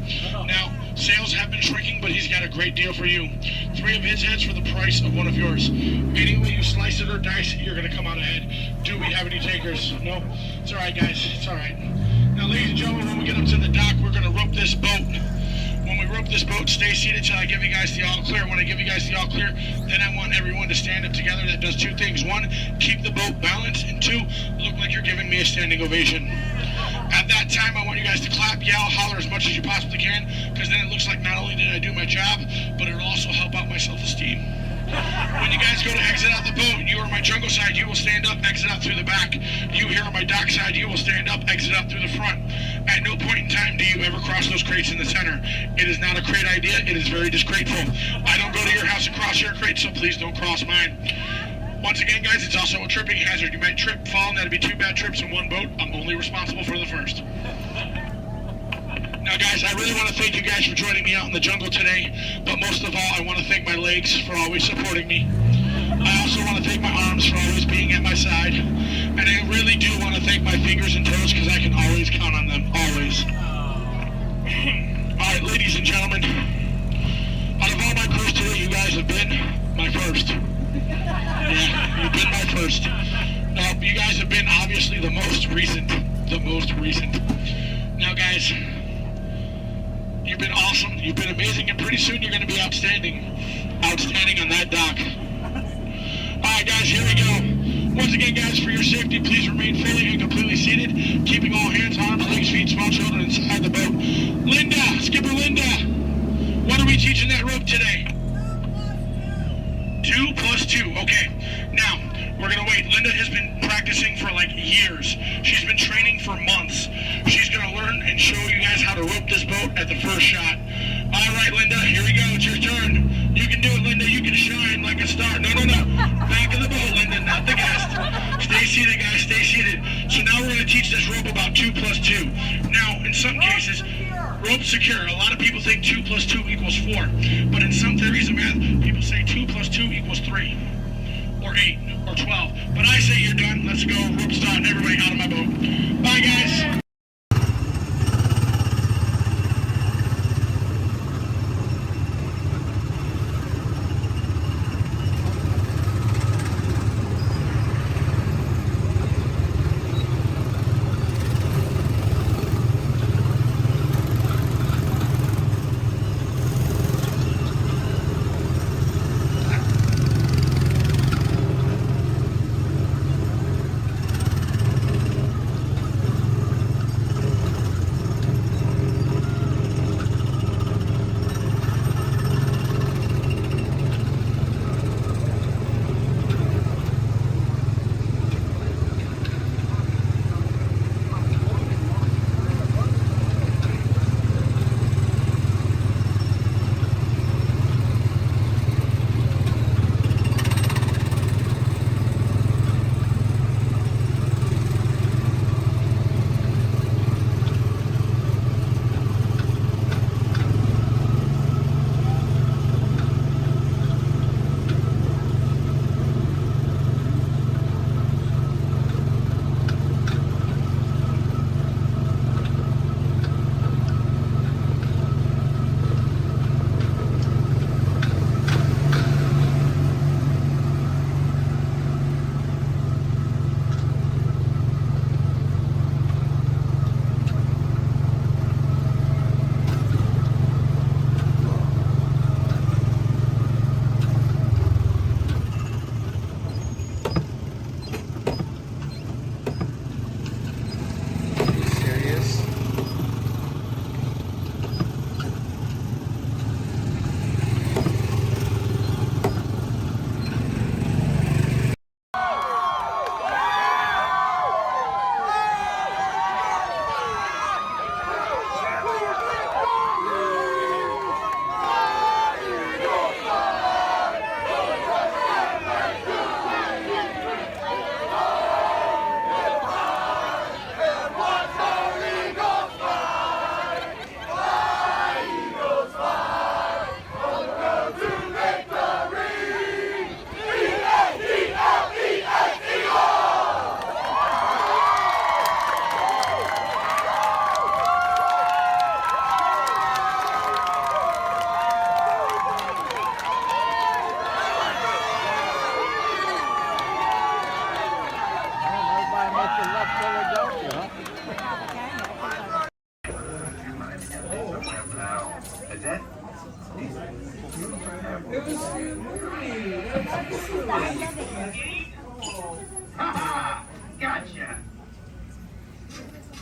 Now, sales have been shrinking, but he's got a great deal for you. 3 of his heads for the price of 1 of yours. Any way you slice it or dice it, you're going to come out ahead. Do we have any takers? No? It's all right, guys. It's all right. Now, ladies and gentlemen, when we get up to the dock, we're going to rope this boat. When we rope this boat, stay seated till I give you guys the all clear. When I give you guys the all clear, then I want everyone to stand up together. That does 2 things. 1, keep the boat balanced, and 2, look like you're giving me a standing ovation. At that time, I want you guys to clap, yell, holler as much as you possibly can, because then it looks like not only did I do my job, but it'll also help out my self-esteem. When you guys go to exit out the boat, you are on my jungle side, you will stand up, exit out through the back. You here on my dock side, you will stand up, exit out through the front. At no point in time do you ever cross those crates in the center. It is not a crate idea, it is very disgraceful. I don't go to your house and cross your crate, so please don't cross mine. Once again, guys, it's also a tripping hazard. You might trip, fall, and that'd be 2 bad trips in 1 boat. I'm only responsible for the first. Now, guys, I really want to thank you guys for joining me out in the jungle today, but most of all, I want to thank my legs for always supporting me. I also want to thank my arms for always being at my side, and I really do want to thank my fingers and toes because I can always count on them, always. All right, ladies and gentlemen, out of all my crews today, you guys have been my first. Yeah, you've been my first. You guys have been obviously the most recent. Now, guys, you've been awesome, you've been amazing, and pretty soon you're going to be outstanding on that dock. Alright guys, here we go. Once again, guys, for your safety, please remain fully and completely seated, keeping all hands, arms, legs, feet, small children inside the boat. Linda, Skipper Linda, what are we teaching that rope today? 2 plus 2, okay. Now, we're gonna wait. Linda has been practicing for like years. She's been training for months. She's gonna learn and show you guys how to rope this boat at the first shot. All right, Linda, here we go. It's your turn. You can do it, Linda. You can shine like a star. No. Back of the boat, Linda, not the guest. Stay seated, guys. Stay seated. So now we're gonna teach this rope about 2 plus 2. Now, in some cases, rope secure. A lot of people think 2 plus 2 equals 4. But in some theories of math, people say 2 plus 2 equals 3. Or 8. Or 12. But I say you're done. Let's go. Rope's done. Everybody out of my boat. Bye, guys. Gotcha.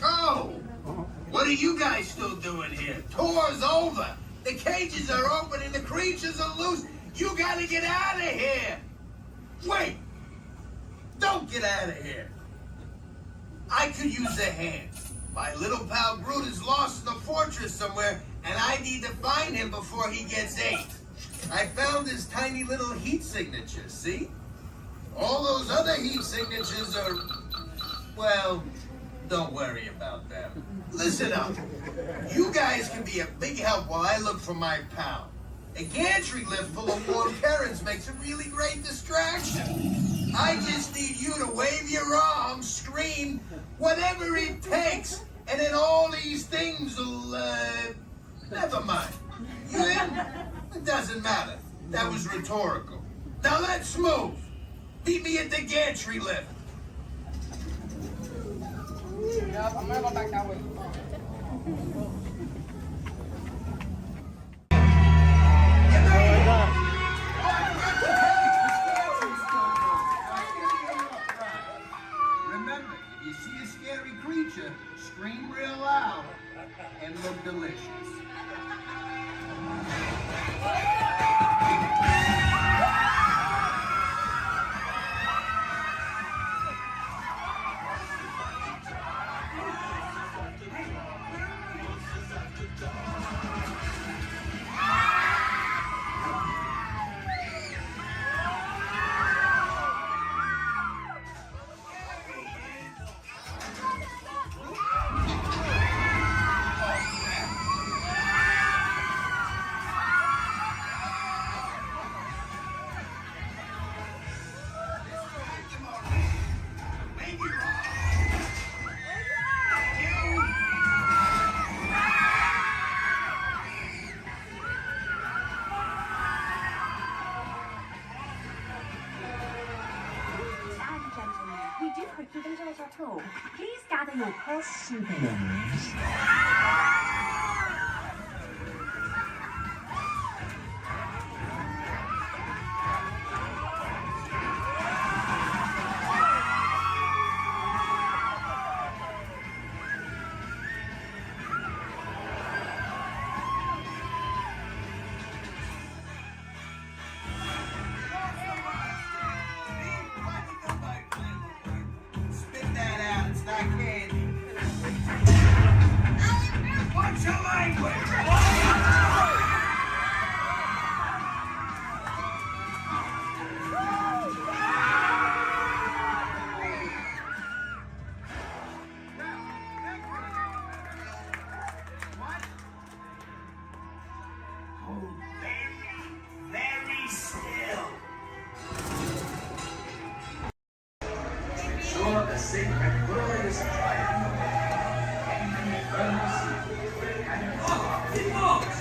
Oh! What are you guys still doing here? Tour's over. The cages are open and the creatures are loose. You gotta get out of here. Wait. Don't get out of here. I could use a hand. My little pal Groot is lost in the fortress somewhere, and I need to find him before he gets ate. I found his tiny little heat signature, see? All those other heat signatures are, well, don't worry about them. Listen up. You guys can be a big help while I look for my pal. A gantry lift full of warm Karens makes a really great distraction. I just need you to wave your arms, scream, whatever it takes, and then all these things will, never mind. You in? It doesn't matter. That was rhetorical. Now let's move. Meet me at the gantry lift. Yeah, I'm gonna go back that way. Remember, if you see a scary creature, scream real loud and look delicious. Please gather your purse souvenirs. What's your language? Very still. Ensure the sacred word is triumph. And the eternal secret and it moves.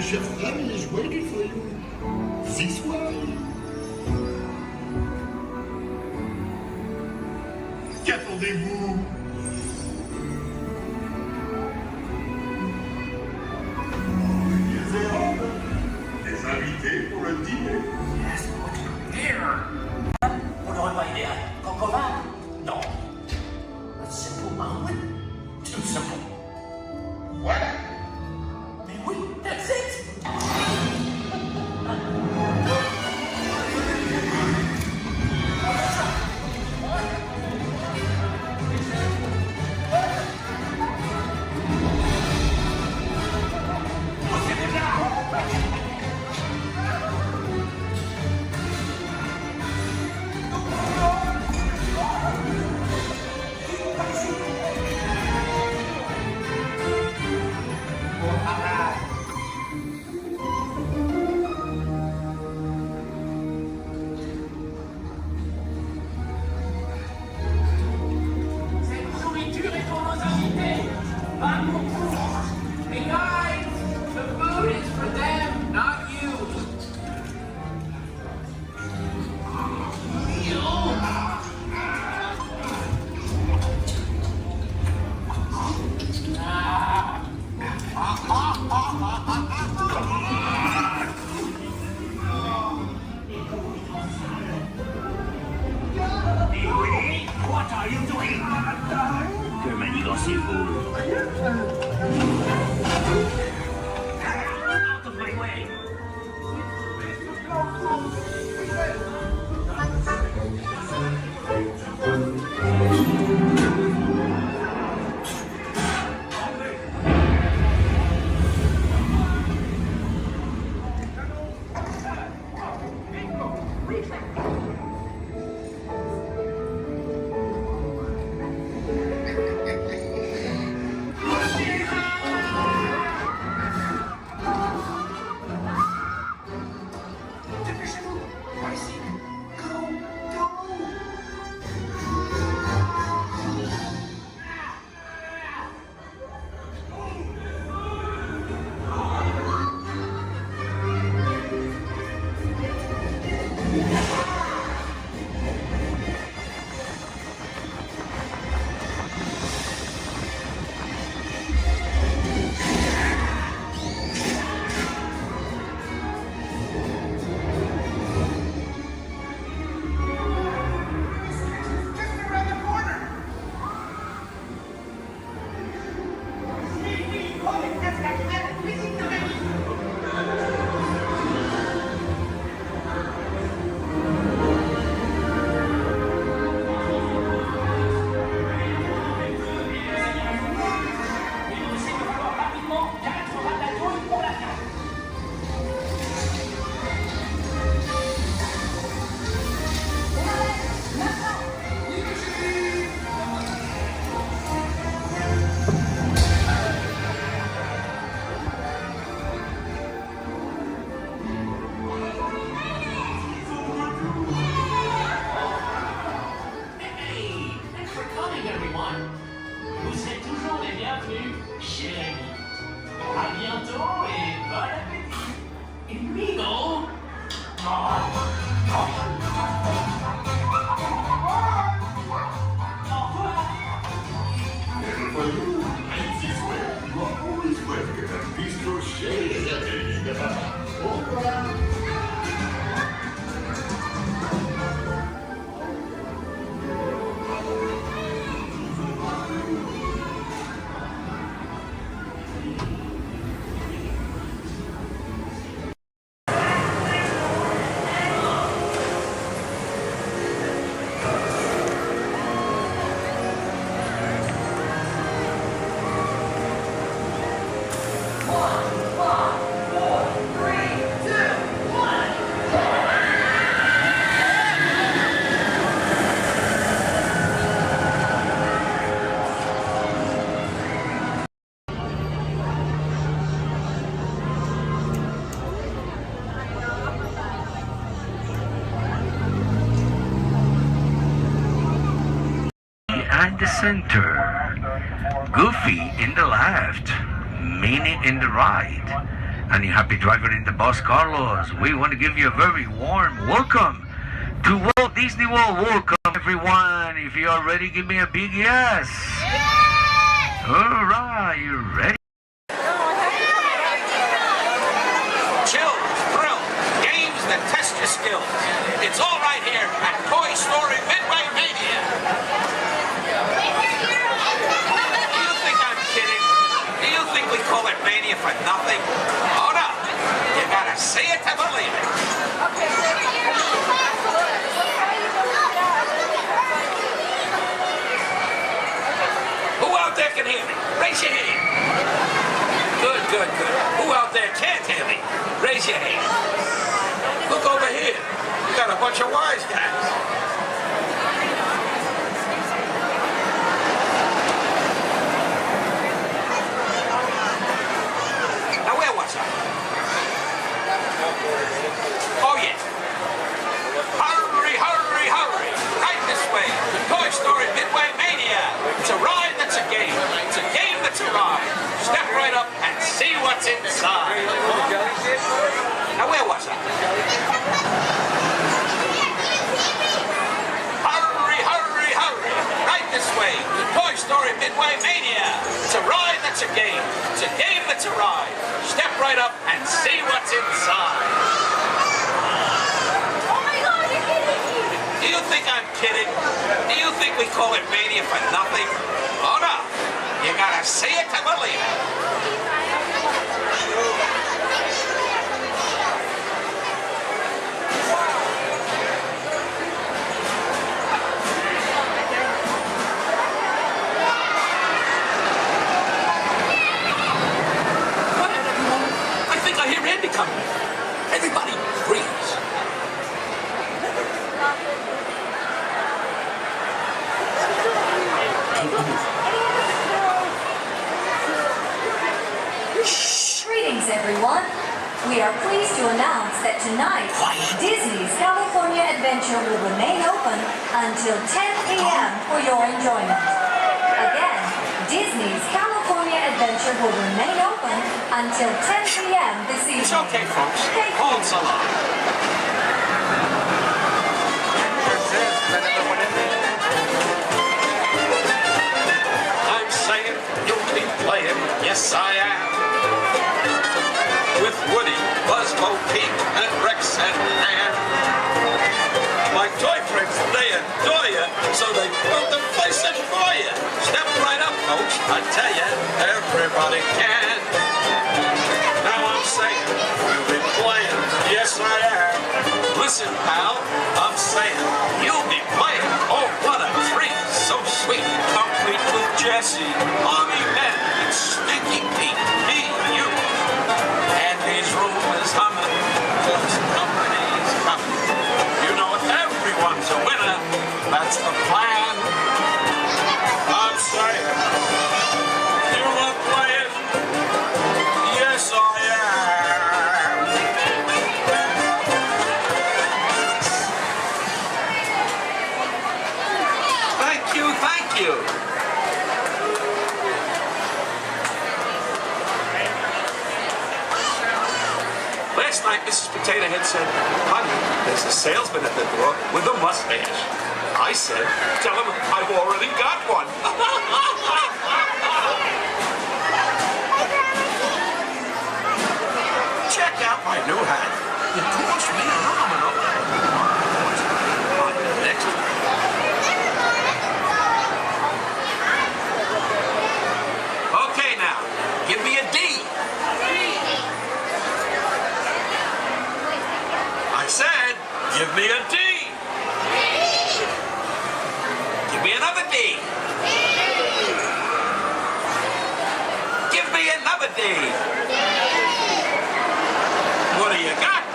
Chef Remy is waiting for you. This way. Qu'attendez-vous? Des invités pour le dîner. Yes, what's here? Vous n'aurez pas idée à Concovin? Non. A simple moment. Too simple. What? Mais oui, that's it. Hey guys, the food is for them, not you. What are you doing? Que manigancez-vous? Out of my way! At the center, Goofy in the left, Minnie in the right, and you're happy driving in the bus, Carlos. We want to give you a very warm welcome to Walt Disney World. Welcome, everyone. If you are ready, give me a big yes. Yes! All right, you ready? Chill, thrill, games that test your skills. It's all right here at Toy Story Midway Mania. Do you think I'm kidding? Do you think we call it mania for nothing? Oh no, you gotta see it to believe it. Who out there can hear me? Raise your hand. Good, good, good. Who out there can't hear me? Raise your hand. Look over here. You got a bunch of wise guys. Now where was I? Oh yeah. Hurry, hurry, hurry. Right this way. Toy Story Midway Mania. It's a ride that's a game. It's a game that's a ride. Step right up and see what's inside. Now where was I? Hurry, hurry, hurry. Right this way. Toy Story Midway Mania. It's a ride that's a game. It's a game that's a ride. Step right up and see what's inside. Do you think I'm kidding? Do you think we call it mania for nothing? Oh no, you gotta see it to believe it. Quiet, everyone. I think I hear Andy coming. Everybody, freeze. Greetings, everyone. We are pleased to announce that tonight, Disney's California Adventure will remain open until 10 p.m. for your enjoyment. Again, Disney's California Adventure will remain open until 10 p.m. this evening. It's okay, folks. Hold so long. I'm saying you'll be playing, yes I am. With Woody, Buzz, Bo Peep, and Rex and Ann. My toy friends, they adore you, so they built the place in for you. Step right up, folks. I tell you, everybody can. Now I'm saying, you'll be playing, yes I am. Listen, pal, I'm saying, you'll be playing. Oh, what a treat, so sweet. Complete with Jesse, Mommy Ben, and Stinky Pete, me, you. Andy's room is humming, cause company's coming. You know everyone's a winner, that's the plan. I'm saying, you are playing, yes I am. Thank you, thank you. Last night, Mrs. Potato Head said, honey, there's a salesman at the door with a mustache. I said, tell him I've already got one. Check out my new hat. It cost me an arm and a leg. On the next one. Okay, now, give me a D. I said, give me a D. Give me another D. Give me another D. What do you got?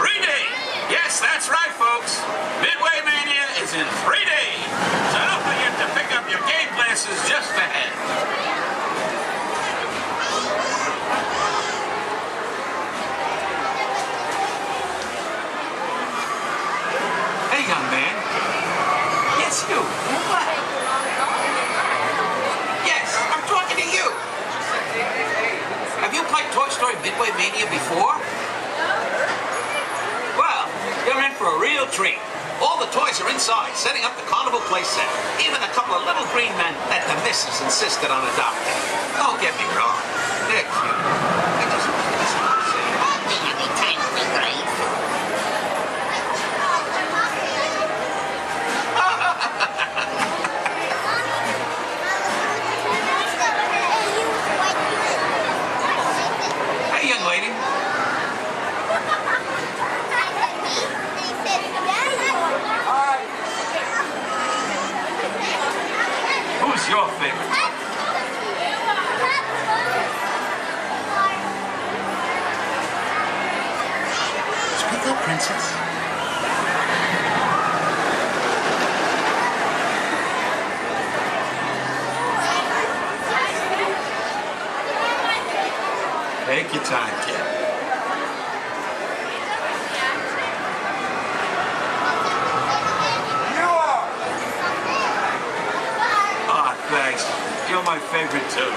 3D. Yes, that's right, folks. Midway Mania is in 3D. So don't forget to pick up your game glasses just ahead. Hey, young man. Yes, you. What? Yes, I'm talking to you. Midway Mania before? Well, you're in for a real treat. All the toys are inside, setting up the carnival playset. Even a couple of little green men that the missus insisted on adopting. Don't get me wrong, they're cute. I just want to say, Anytime we great. hey, young lady. Who's your favorite? Speak up, princess. Take your time, kid. Thanks. You're my favorite too.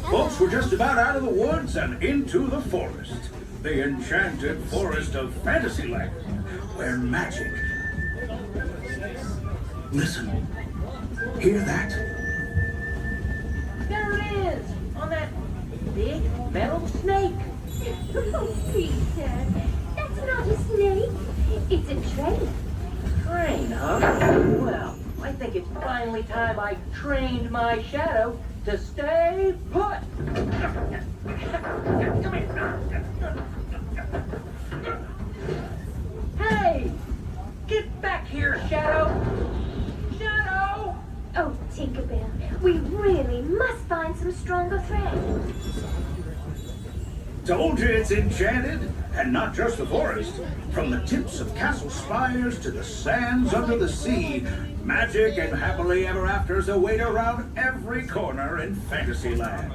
Folks, we're just about out of the woods and into the forest. The enchanted forest of Fantasyland, where magic... Listen. Hear that? There it is! On that big metal snake! Oh, Peter, that's not a snake. It's a train. Train, huh? Well, I think it's finally time I trained my shadow to stay put! Come here! Hey! Get back here, Shadow! Shadow! Oh, Tinkerbell, we really must find some stronger thread. Told you it's enchanted, and not just the forest. From the tips of castle spires to the sands under the sea, magic and happily ever afters await around every corner in Fantasyland.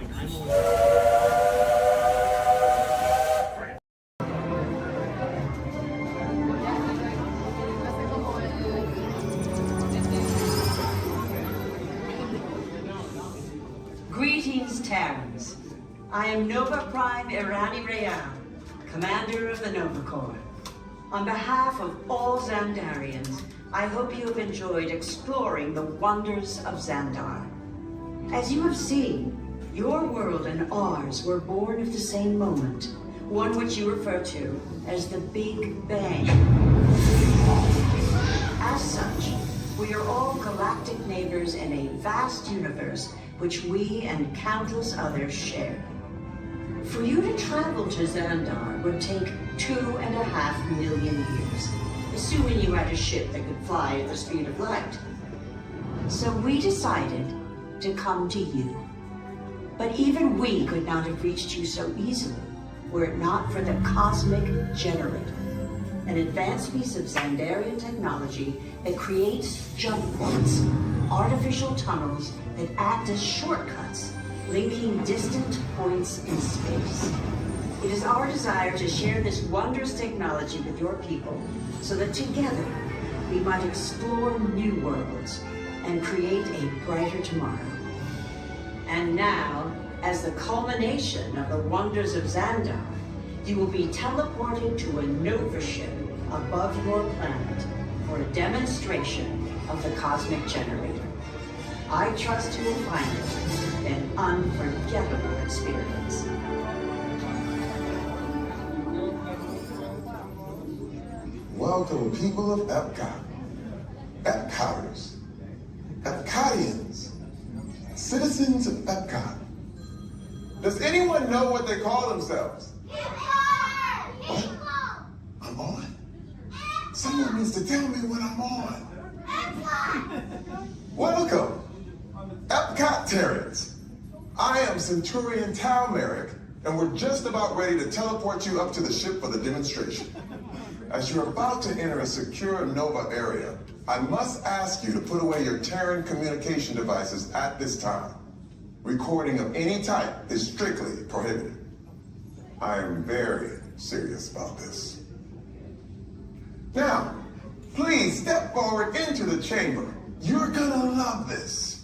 Greetings, Terrans. I am Nova Prime Irani Rayan, Commander of the Nova Corps. On behalf of all Xandarians, I hope you have enjoyed exploring the wonders of Xandar. As you have seen, your world and ours were born of the same moment, one which you refer to as the Big Bang. As such, we are all galactic neighbors in a vast universe which we and countless others share. For you to travel to Xandar would take 2.5 million years, assuming you had a ship that could fly at the speed of light. So we decided to come to you. But even we could not have reached you so easily were it not for the Cosmic Generator, an advanced piece of Xandarian technology that creates jump points, artificial tunnels that act as shortcuts, linking distant points in space. It is our desire to share this wondrous technology with your people so that together we might explore new worlds and create a brighter tomorrow. And now, as the culmination of the wonders of Xandar, you will be teleported to a Nova ship above your planet for a demonstration of the Cosmic Generator. I trust you will find it an unforgettable experience. Welcome, people of Epcot, Epcoters, Epcotians, citizens of Epcot. Does anyone know what they call themselves? What? I'm on? Someone needs to tell me what I'm on. Welcome, Epcot Terrans. I am Centurion Tal Merrick, and we're just about ready to teleport you up to the ship for the demonstration. As you're about to enter a secure Nova area, I must ask you to put away your Terran communication devices at this time. Recording of any type is strictly prohibited. I am very serious about this. Now, please step forward into the chamber. You're gonna love this.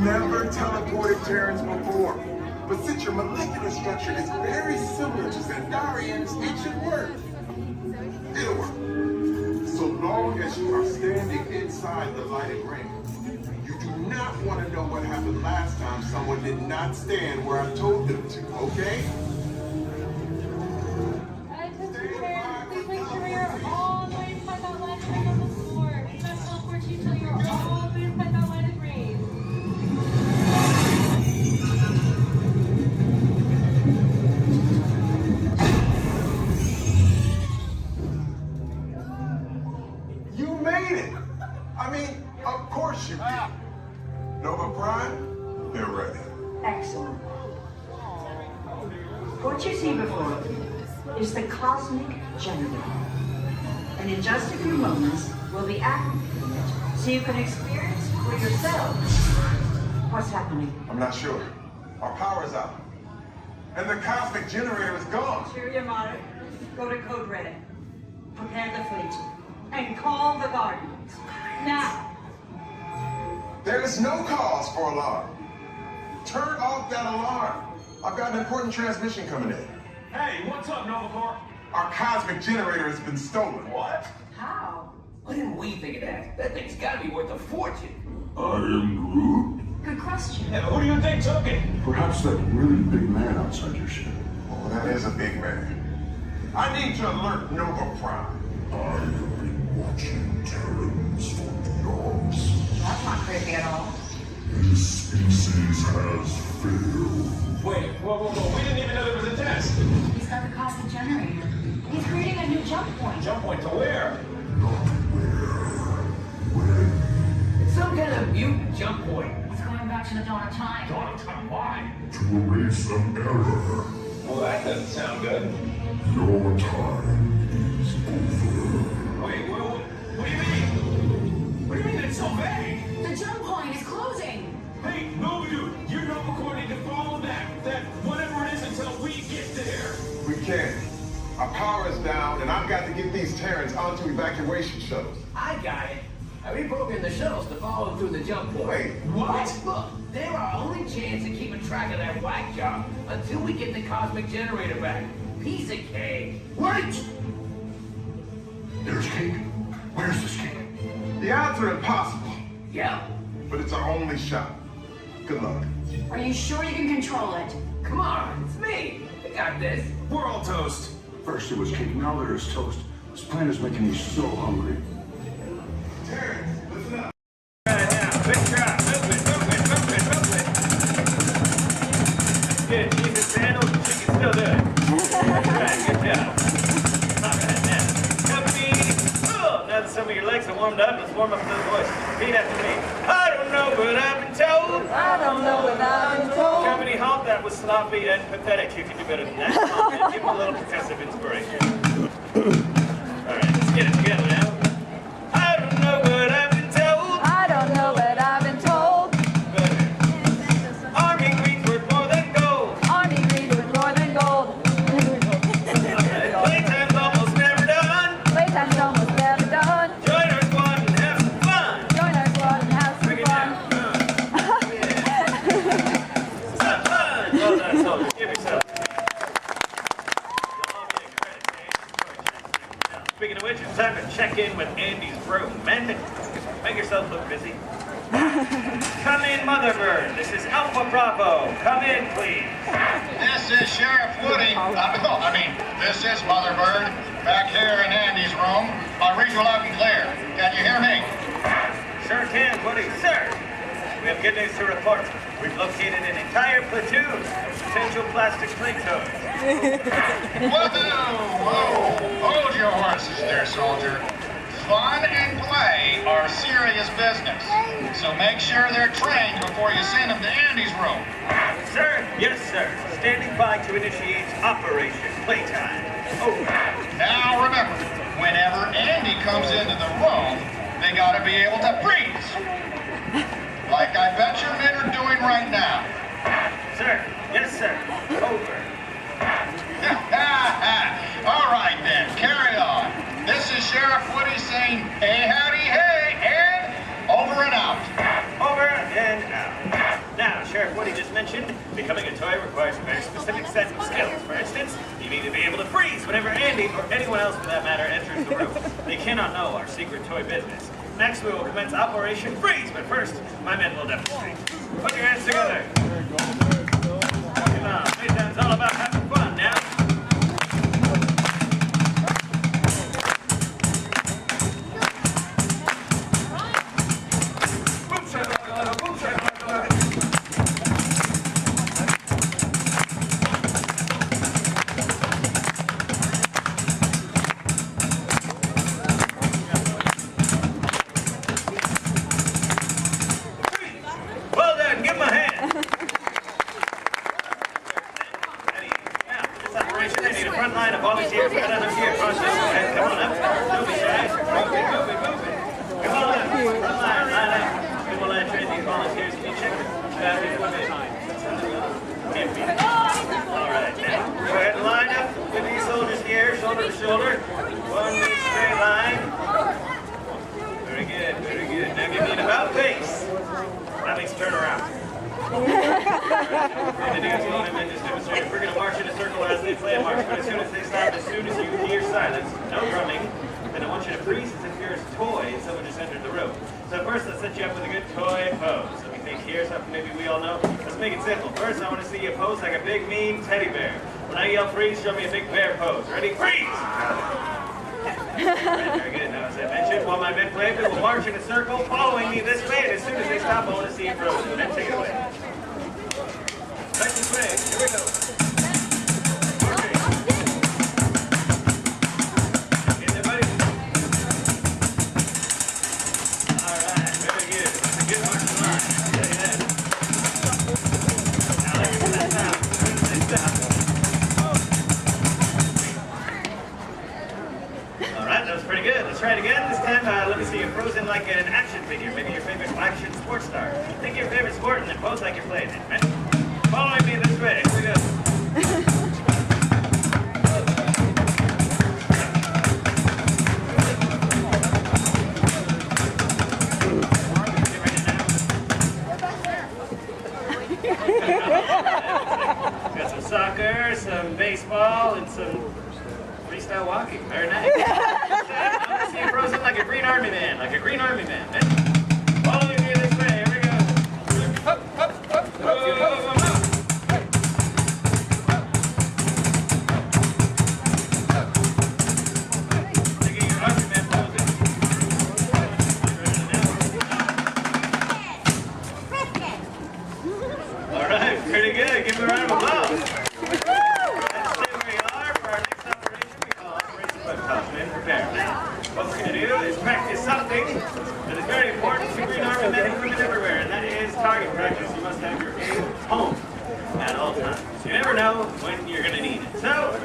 Never teleported Terrans before. But since your molecular structure is very similar to Xandarians, it should work. It'll work. So long as you are standing inside the lighted ring. You do not want to know what happened last time someone did not stand where I told them to, okay? Please make sure you're all the way inside that lighted ring on the floor. We must teleport you till you're all the way inside that lighted ring. You made it! I mean, of course you did. Nova Prime, they're ready. Excellent. What you see before you is the cosmic generator. And in just a few moments, we'll be activating it so you can experience for yourselves what's happening. I'm not sure. Our power's out. And the cosmic generator is gone. Cheerio, Mother. Go to Code Red. Prepare the fleet. And call the Guardians. Now. There is no cause for alarm. Turn off that alarm. I've got an important transmission coming in. Hey, what's up, Nova Corps? Our cosmic generator has been stolen. What? How? Why didn't we think of that? That thing's gotta be worth a fortune. I am Groot. Good question. Yeah, who do you think took it? Perhaps that really big man outside your ship. Oh, that is a big man. I need to alert Nova Prime. I have been watching Terrans for eons. That's not creepy at all. This species has failed. Wait, whoa. We didn't even know there was a test. He's got the cosmic generator. He's creating a new jump point. Jump point to where? Not where. When. It's some kind of mutant jump point. He's going back to the dawn of time. Dawn of time, why? To erase an error. Well, that doesn't sound good. Your time is over. Wait, what do you mean? What do you mean it's so vague? The jump point is closing. Hey, Nova Dude, you're Nova Corps need to follow that whatever it is until we get there. We can't. Our power is down, and I've got to get these Terrans onto evacuation shuttles. I got it. I reprogrammed the shuttles to follow them through the jump point. Wait, what? Look, they're our only chance of keeping track of that whack job until we get the cosmic generator back. Piece of cake. Wait! There's cake. Where's this cake? The odds are impossible, Yeah. but it's our only shot. Good luck. Are you sure you can control it? Come on, it's me. I got this. We're all toast. First it was cake, now there's toast. This plan is making me so hungry. Terrans, listen up. Right now, big drop. Move it. Good. Keep it sandals. She can still do it. That's right. Good job. All right, now. Company. Oh, now that some of your legs are warmed up, let's warm up those voices. Repeat after me. I don't know, but I've been told. I don't know what I've been told. Company, halt. That was sloppy and pathetic. You can do better than that. Come on, give him a little progressive inspiration. All right, let's get it together now. I don't know, but I've been told. I don't know, but I've been told. Army green's worth more than gold. Army green with more than gold. Playtime's almost never done. Playtime's almost never done. Join our squad and have some fun. Join our squad and have some Bring it fun. down. Have fun. Well done, soldiers. Give yourself. Speaking of which, it's time to check in with Andy's romantic. Make yourself look busy. busy. Come in, Mother Bird. This is Alpha Bravo. Come in, please. This is Sheriff Woody. This is Mother Bird. Back here in Andy's room. I'll read you loud and clear. Can you hear me? Sure can, Woody. Sir, we have good news to report. We've located an entire platoon of potential plastic play toys. Whoa! Hold your horses there, soldier. Fun and play are serious business. So make sure they're trained before you send them to Andy's room. Sir? Yes, sir. Standing by to initiate Operation Playtime. Over. Now remember, whenever Andy comes into the room, they gotta be able to freeze. Like I bet your men are doing right now. Sir? Yes, sir. Over. All right then, carry on. This is Sheriff Woody saying, hey, howdy, hey, and over and out. Over and out. Now, Sheriff Woody just mentioned becoming a toy requires a very specific set of skills. For instance, you need to be able to freeze whenever Andy, or anyone else for that matter, enters the room. They cannot know our secret toy business. Next, we will commence Operation Freeze, but first, my men will demonstrate. Put your hands together. Come on, Playtime's all about having fun now. Show me a big bear pose. Ready? Freeze! Very good. Now, as I mentioned, while my men play, we will march in a circle, following me this way, and as soon as they stop, I want to see you frozen. Men, take it away. Back this way. Here we go. All right. Very good. That's a good marching line. I'll tell you that. Now, let's get that down. As soon as they stop. Pretty good. Let's try it again. This time, let me see you frozen like an action figure. Maybe your favorite action sports star. Think your favorite sport and then pose like you're playing it, right? Following me this way. Here we go. Got some soccer, some baseball, and some freestyle walking. Very nice. I want to see you frozen like a green army man. Like a green army man. Following me this way. Here we go. Up, up, up. Whoa, whoa, whoa, whoa. Taking your army man poses. All right, pretty good. Give me a round of applause. What we're going to do is practice something that is very important to Green Army men and women everywhere, and that is target practice. You must have your aim home at all times. You never know when you're going to need it. So,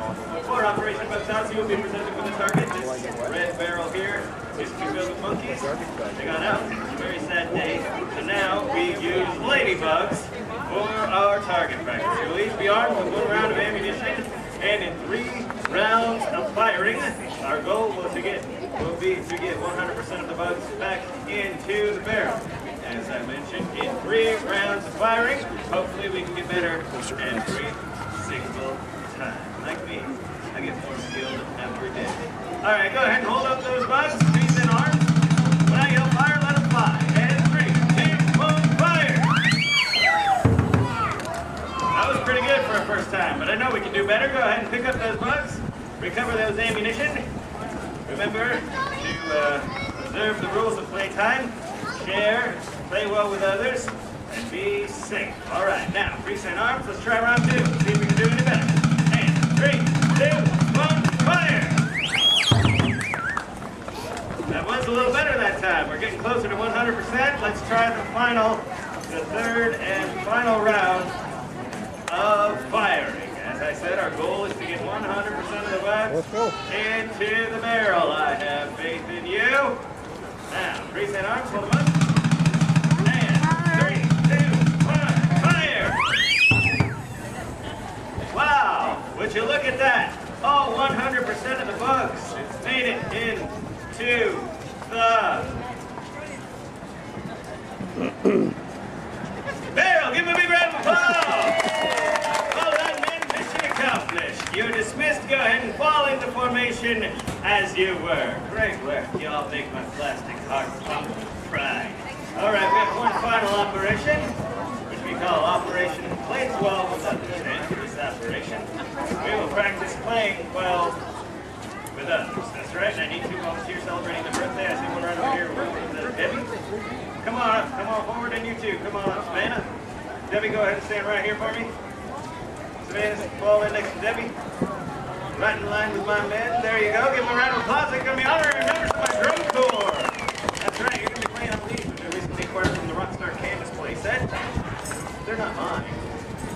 for Operation Bucks Out, you will be presented with a target. This red barrel here is to filled with monkeys. They got out. It's a very sad day. So now we use ladybugs for our target practice. You'll each be armed with 1 round of ammunition, and in 3 rounds of firing, our goal will be to get 100% of the bugs back into the barrel. As I mentioned, in 3 rounds of firing, hopefully we can get better every single time. Like me, I get more skilled every day. All right, go ahead and hold up those bugs. Squeeze in arms. When I yell fire, let them fly. And 3. sir, go ahead and pick up those bugs. Recover those ammunition. Remember to observe the rules of playtime. Share, play well with others, and be safe. All right, now, free St. Arms. Let's try round 2. See if we can do any better. And 3, 2, 1, fire! That was a little better that time. We're getting closer to 100%. Let's try the third and final round of firing. As I said, our goal is to get 100% of the bugs into the barrel. I have faith in you. Now, free St. Arms, hold them up. And 3, 2, 1, fire! Wow, would you look at that? All 100% of the bugs made it into the barrel. Give him a big round of applause. Well done, men. Mission accomplished. You're dismissed. Go ahead and fall into formation as you were. Great work. You all make my plastic heart pump with pride. All right, we have one final operation, which we call Operation Play 12 without the chance for this operation. We will practice playing 12 with others. That's right, and I need 2 volunteers celebrating their birthday. I see one right over here with Debbie. Come on forward, and you too. Come on up, Savannah. Debbie, go ahead and stand right here for me. Savannah, fall in next to Debbie. Right in line with my men. There you go. Give them a round of applause. They're going to be honorary members of my drum corps. That's right, you're going to be playing on these, which are recently acquired from the Rockstar Canvas play set. They're not mine.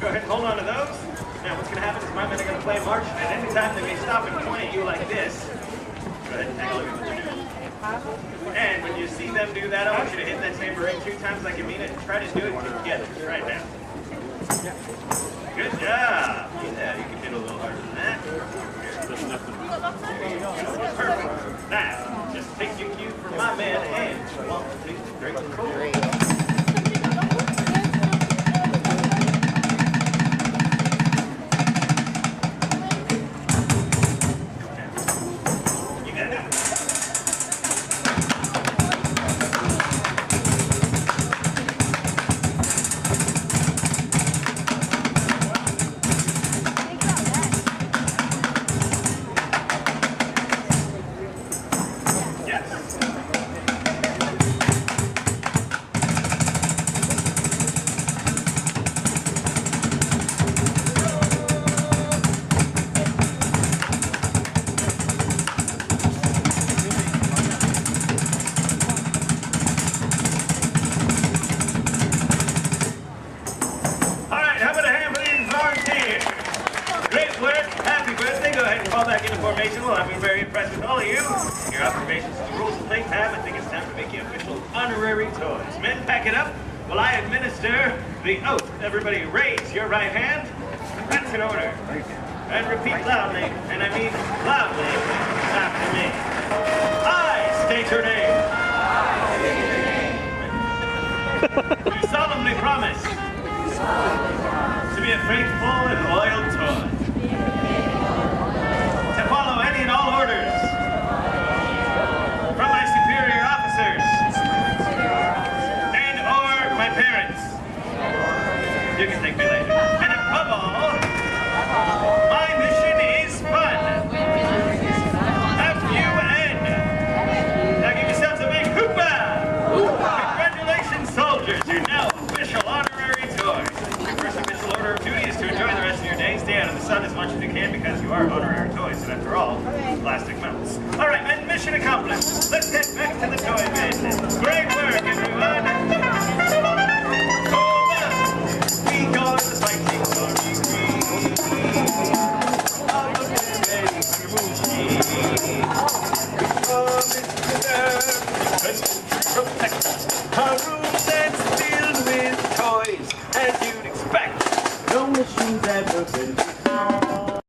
Go ahead and hold on to those. Now, what's going to happen is my men are going to play march, and at any time they may stop and point at you like this. Go ahead and take a look at what they're doing. And when you see them do that, I want you to hit that same ring 2 times like you mean it, and try to do it together, right now. Good job. Yeah, you can hit a little harder than that. There you go. Perfect. Now, just take your cue from my man and 1, 2, 3, 4. The oath. Everybody raise your right hand. That's in order. And repeat loudly, and I mean loudly, after me. I state your name. Do solemnly promise to be a faithful and loyal toy. To follow any and all orders from my superior officers and or my parents. You can thank me later. And above all, my mission is fun. F-U-N. Now give yourselves a big hoopah! Congratulations, soldiers. You're now official honorary toys. Your first official order of duty is to enjoy the rest of your day. Stay out of the sun as much as you can because you are honorary toys. And after all, plastic melts. All right, men, mission accomplished. Let's get back to the toy bin. Great work, everyone. Our room that's filled with toys, as you'd expect. No machine's ever been before.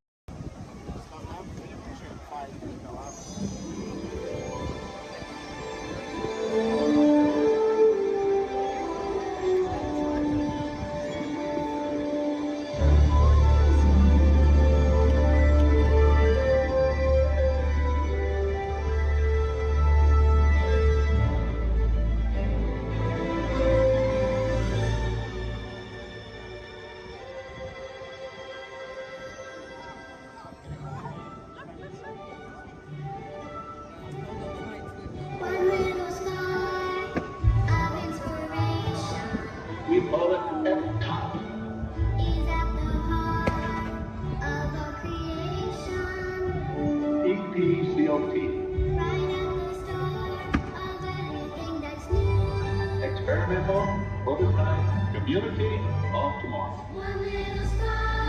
experimental, prototype, community of tomorrow. One little star.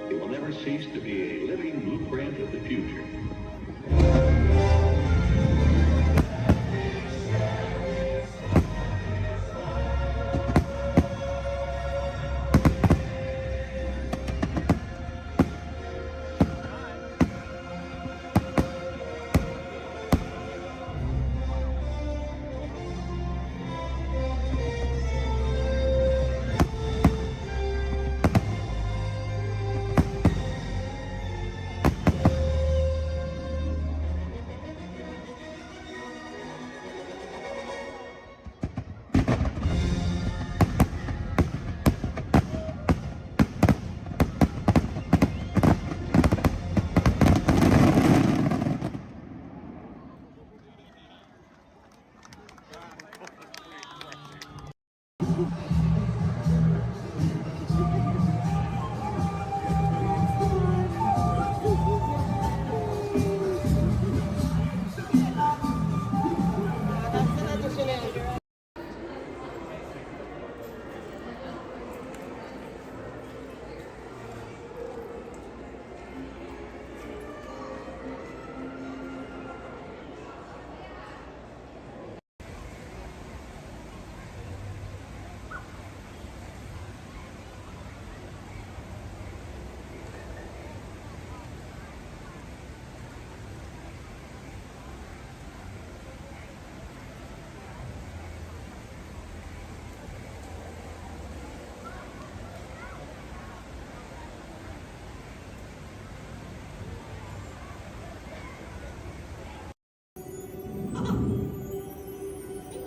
It will never cease to be a living blueprint of the future.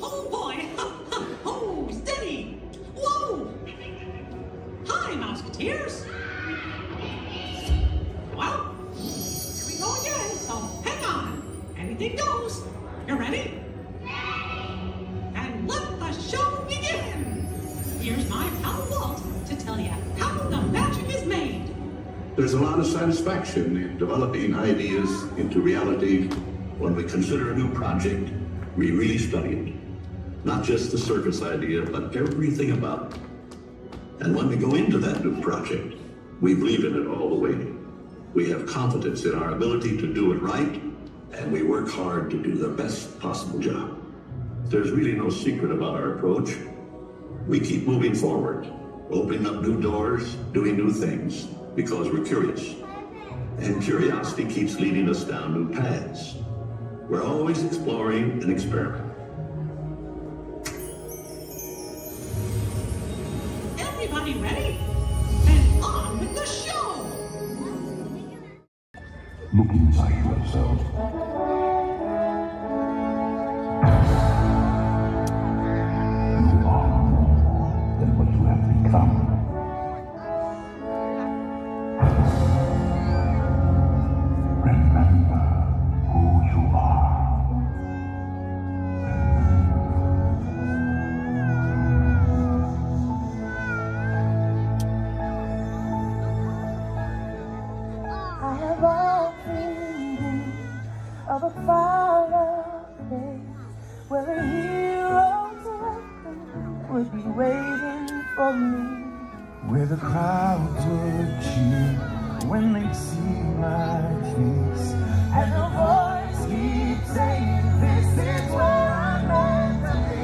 Oh boy! Oh, steady! Whoa! Hi, Mouseketeers! Well, here we go again, so hang on. Anything goes. You ready? And let the show begin! Here's my pal Walt to tell you how the magic is made. There's a lot of satisfaction in developing ideas into reality. When we consider a new project, we really study it. Not just the surface idea, but everything about it. And when we go into that new project, we believe in it all the way. We have confidence in our ability to do it right, and we work hard to do the best possible job. There's really no secret about our approach. We keep moving forward, opening up new doors, doing new things, because we're curious. And curiosity keeps leading us down new paths. We're always exploring and experimenting. Everybody ready? And on with the show! Look inside yourself. You are more than what you have become. Remember who you are. I have often dreamed of a far place where a hero's welcome would be waiting for me. Where the crowds would cheer when they see my face, And the voice keeps saying, this is where I'm meant to be.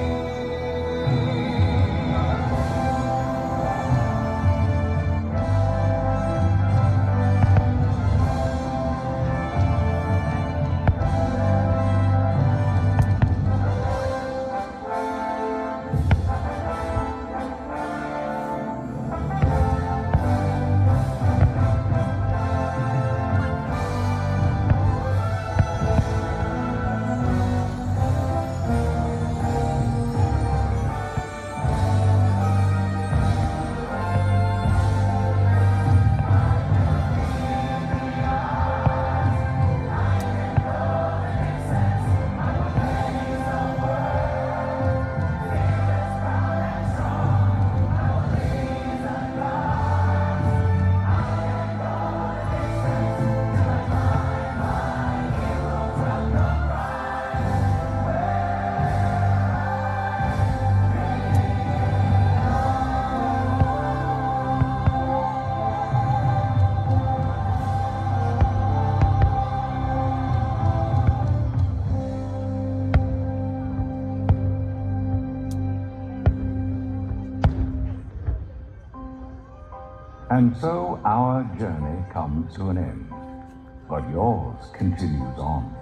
And so our journey comes to an end, but yours continues on.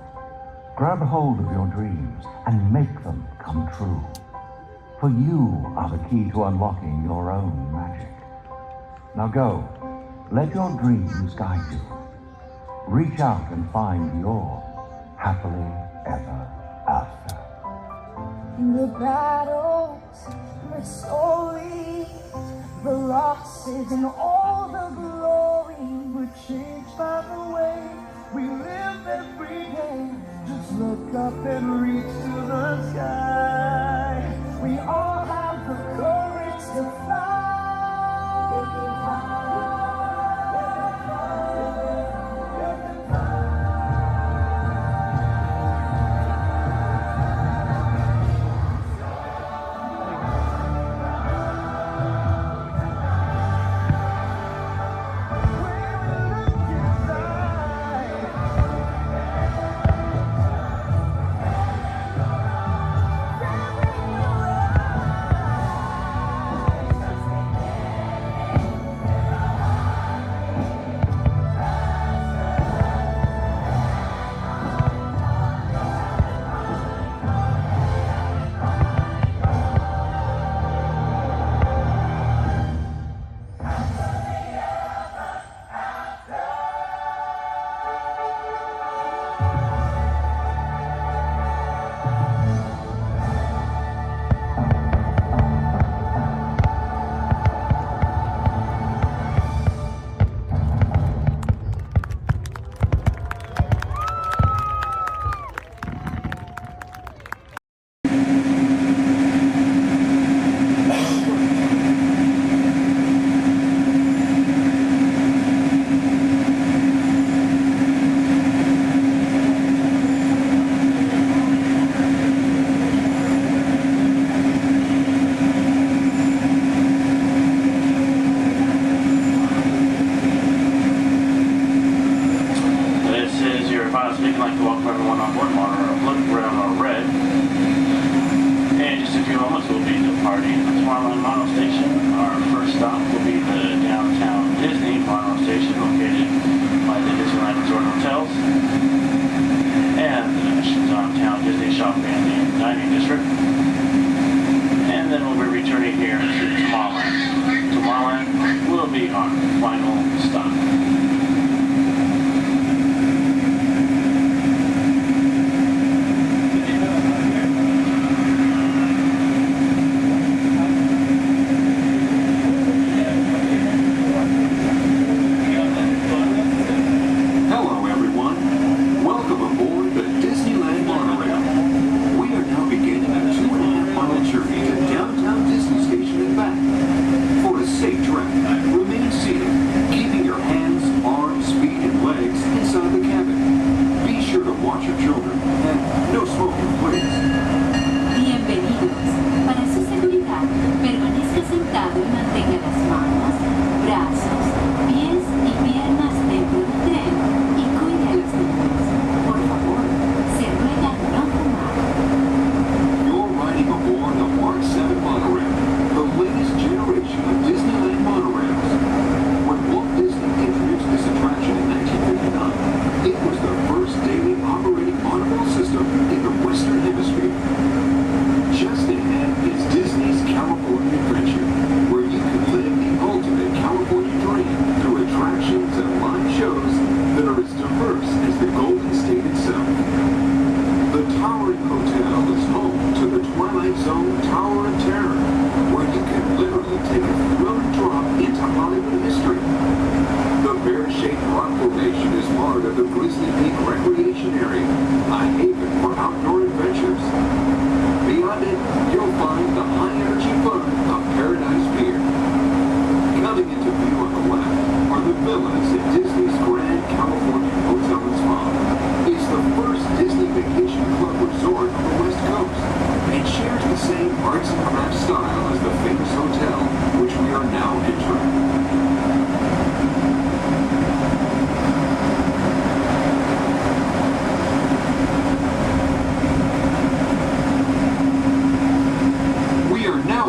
Grab hold of your dreams and make them come true. For you are the key to unlocking your own magic. Now go, let your dreams guide you. Reach out and find your happily ever after. The battles, the stories, the losses, and all the glory were changed by the way we live every day. Just look up and reach to the sky. We all have the courage to fly.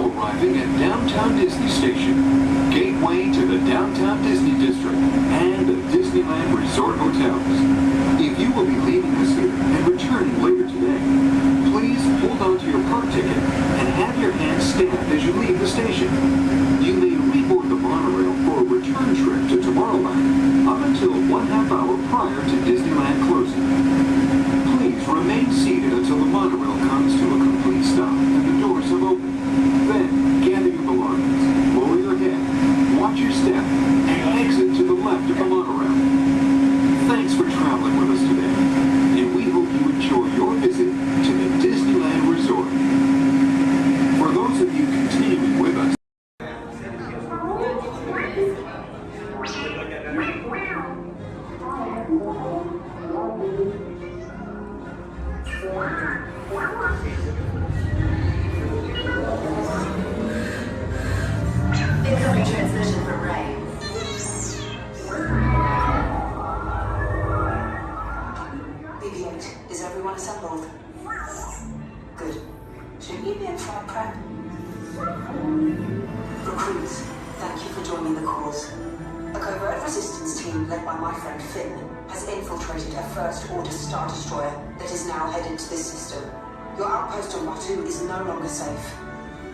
Now arriving at Downtown Disney Station, gateway to the Downtown Disney District and the Disneyland Resort Hotels. If you will be leaving us here and returning later today, please hold on to your park ticket and have your hands stamped as you leave the station. You may reboard the monorail for a return trip to Tomorrowland up until 1/2 hour prior to Disneyland closing. Please remain seated until the monorail comes to a complete stop and the doors have opened. Then, gather your belongings, lower your head, watch your step, and exit to the left of the monorail. Thanks for traveling with us today, and we hope you enjoy your visit to the Disneyland Resort. For those of you continuing with us, Incoming transmission from Ray. BB-8, is everyone assembled? Good. Shouldn't you be in flight prep? Recruits, thank you for joining the cause. A covert resistance team led by my friend Finn has infiltrated a First Order Star Destroyer that is now headed to this system. Your outpost on Batu is no longer safe.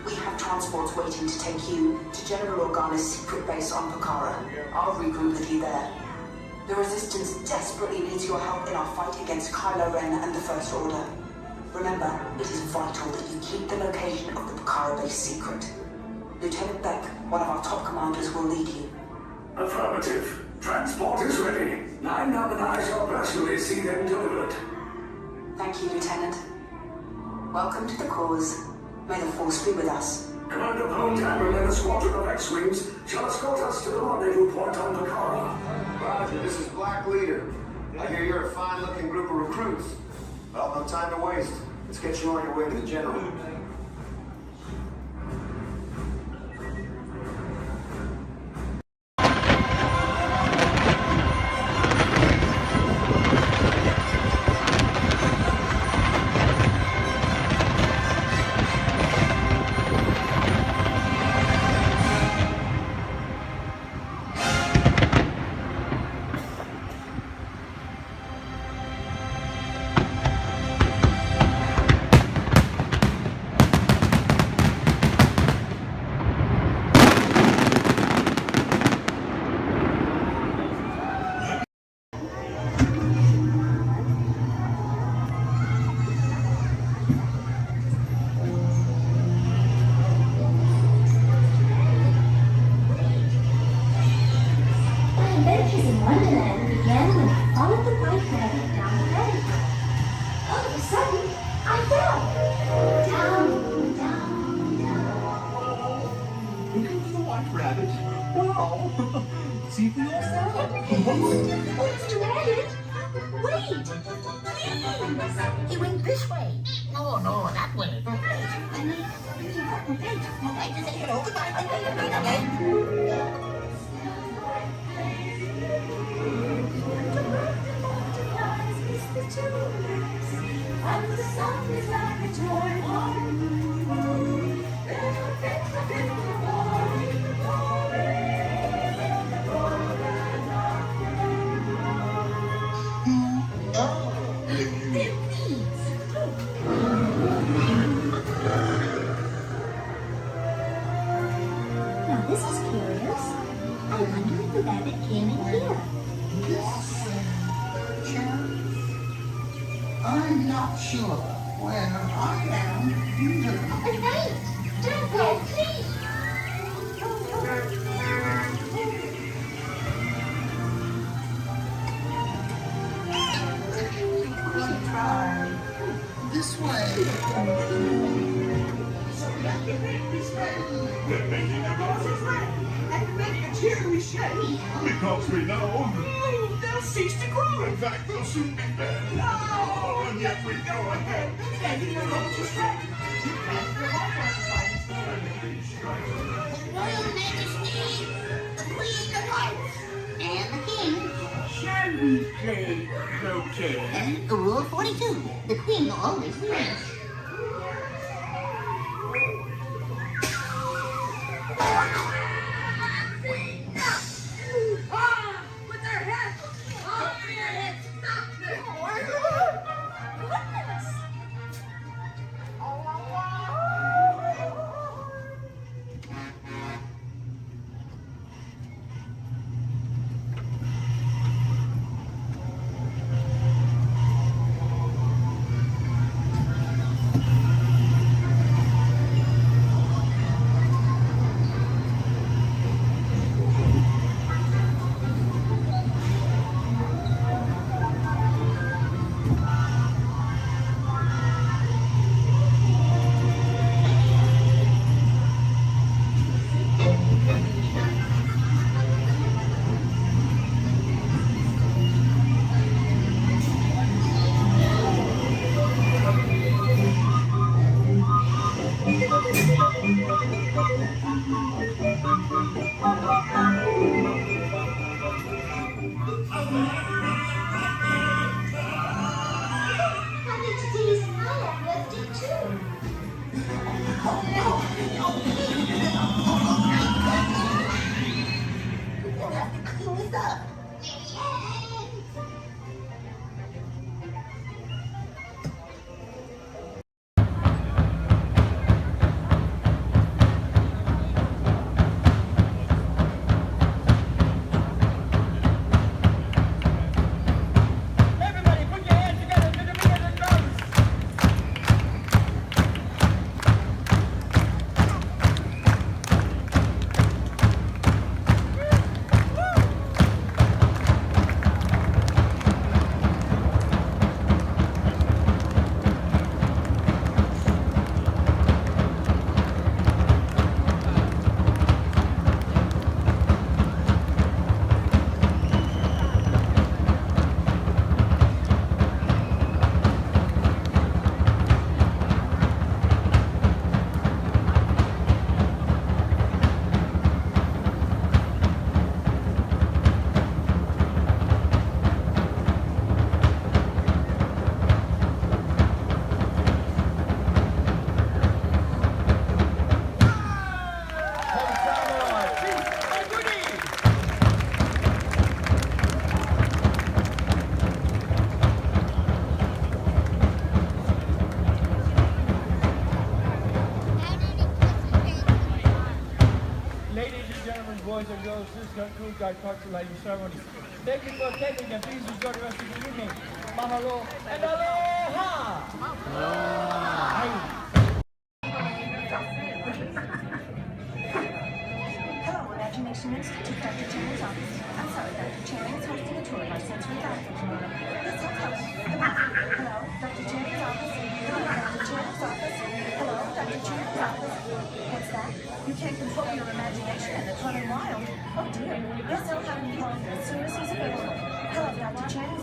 We have transports waiting to take you to General Organa's secret base on Pokhara. I'll regroup with you there. The Resistance desperately needs your help in our fight against Kylo Ren and the First Order. Remember, it is vital that you keep the location of the Pokhara base secret. Lieutenant Beck, one of our top commanders, will lead you. Affirmative. Transport is ready. I know that I shall personally see them delivered. Thank you, Lieutenant. Welcome to the cause. May the Force be with us. Commander Walt and a squadron of X-Wings shall escort us to the rendezvous point on Pokhara. Roger, this is Black Leader. I hear you're a fine-looking group of recruits. Well, no time to waste. Let's get you on your way to the General. Adventures in Wonderland began when I followed the white rabbit down the rabbit trail. All of a sudden, I fell. Down, down, down. Into the white rabbit? Wow! See for yourself. What's the rabbit? Wait! Please! He went this way. No, that way. Wait a second. Oh, goodbye. And the sun is like a toy. Now this is curious. I wonder if the rabbit came in here. I'm not sure. When I am, you do. But wait! Don't go, please! Good try. This way. They're making a noise And make a cheery shake. because we know They'll cease to grow. in fact they'll soon be dead. No! And yet we go ahead. Making a road to strike. You can't go on Royal Majesty, the Queen of Hearts, and the King. Shall we play croquet? Rule 42, the Queen always wins. boys and girls, this concludes our culturalizing ceremony. Thank you for attending and please enjoy the rest of the evening. Mahalo and aloha! Hello, Imagination Institute, Dr. Channing's office. I'm sorry, Dr. Channing is hosting a tour of our sensory diaphragm. This hotel. Hello, Dr. Channing's office. Hello, Dr. Channing's office. Hello, Dr. Channing's office. What's that? You can't control your imagination and it's running wild. Oh dear. Yes, I'll have him call you as soon as he's available. Hello, Dr. Channing's.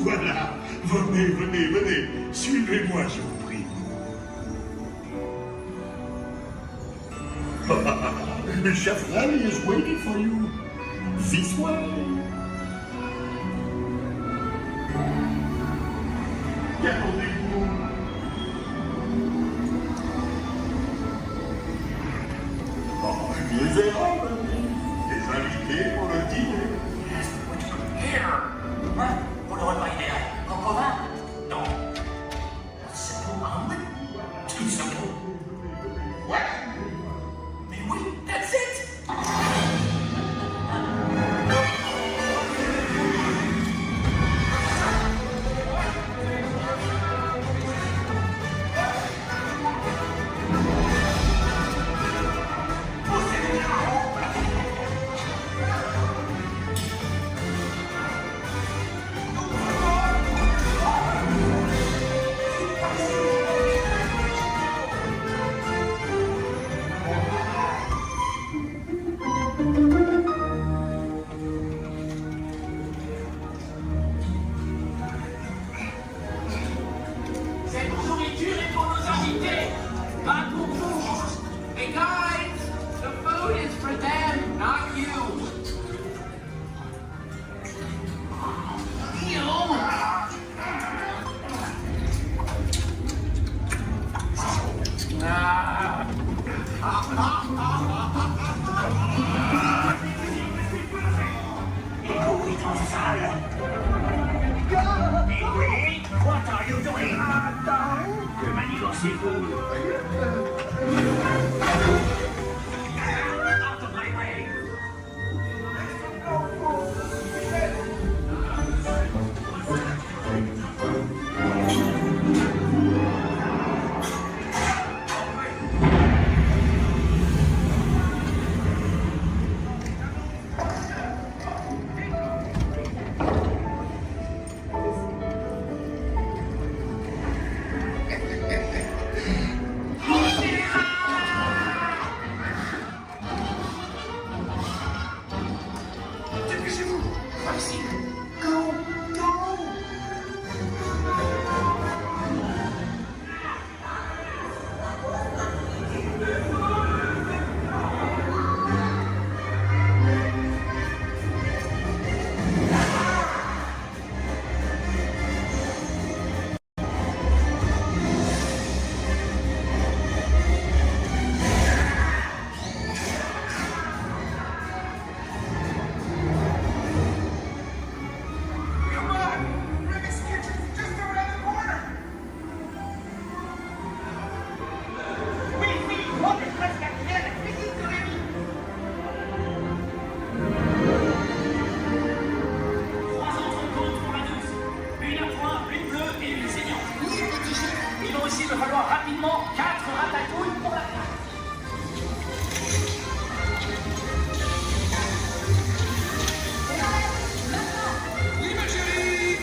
Voilà, venez, suivez-moi, je vous prie. Chef Rally is waiting for you. This way. Gardez-vous. Oh, les erreurs, les invités pour le dîner. Here! Hein? Pour le repas idéal, en province? Non. Simple omelet? Too simple. What? Mais oui, that's it! What are you doing? Que manigancez-vous? Out of my way! Il va falloir rapidement 4 ratatouilles pour la place. Oui, ma chérie.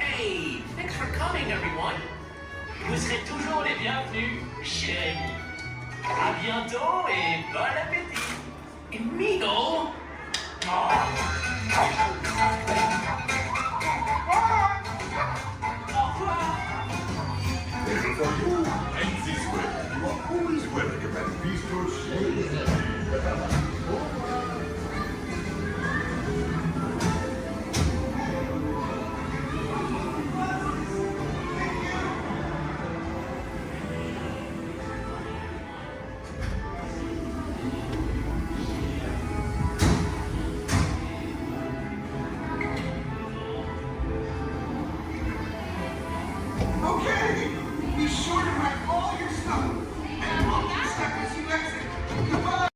Hey, thanks for coming, everyone. Vous serez toujours les bienvenus chez nous. À bientôt et bon appétit. Amigo? Oh, For you, and this way, you are always welcome at Bistro Shade. Okay, be sure to write all your stuff. And look your stuff as you exit. Goodbye.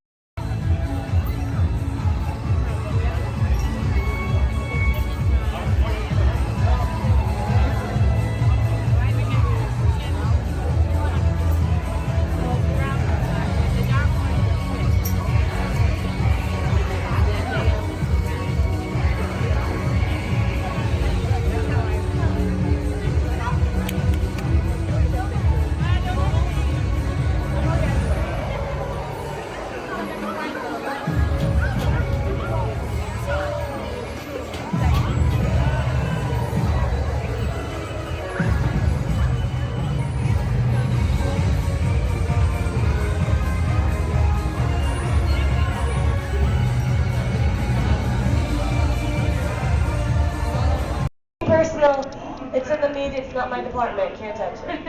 Personal, it's in the media, it's not my department, can't touch it.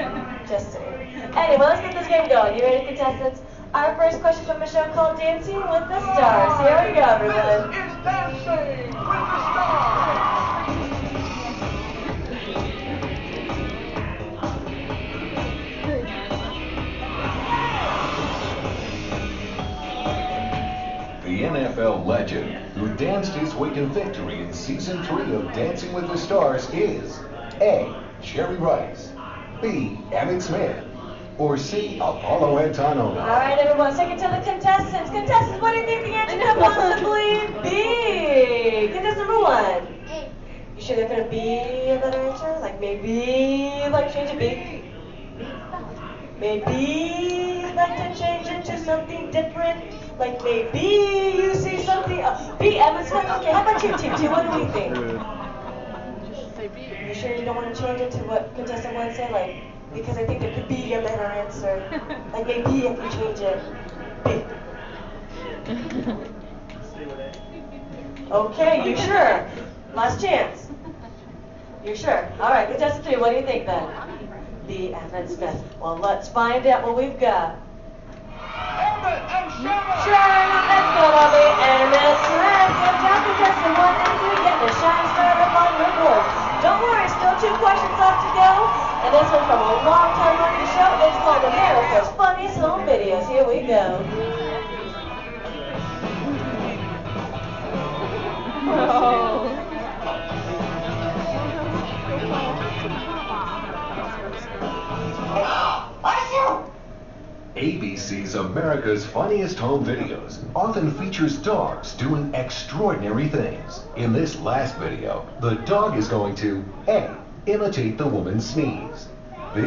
Just saying. Anyway, let's get this game going. You ready, contestants? Our first question from a show called Dancing with the Stars. Here we go, everyone. This is Dancing with the Stars. The NFL legend who danced his way to victory in Season 3 of Dancing with the Stars is A. Jerry Rice, B. Emmett Smith, or C. Apollo Antonova. All right, everyone, take it to the contestants. Contestants, what do you think the answer could possibly be? Contestant number 1. You sure there couldn't be a better answer? Like maybe, like change it B? Maybe like to change it to something different? Like maybe you see something, B, Emmett Smith. Okay, how about you, Team 2? What do you think? You sure you don't want to change it to what contestant 1 said? Like, because I think there could be a better answer. Like maybe if you change it, B. Okay, you sure? Last chance. You're sure? All right, contestant 3, what do you think then? B, Emmett Smith. Well, let's find out what we've got. Sure, let's go, Bobby. Emmett Smith. Good job, contestant 1 and 2, getting a shine started up on your board. Don't worry, still 2 questions left to go. And this one's from a long-time running show. It's called America's Funniest Home Videos. Here we go. Oh. ABC's America's Funniest Home Videos often features dogs doing extraordinary things. In this last video, the dog is going to A. Imitate the woman's sneeze, B.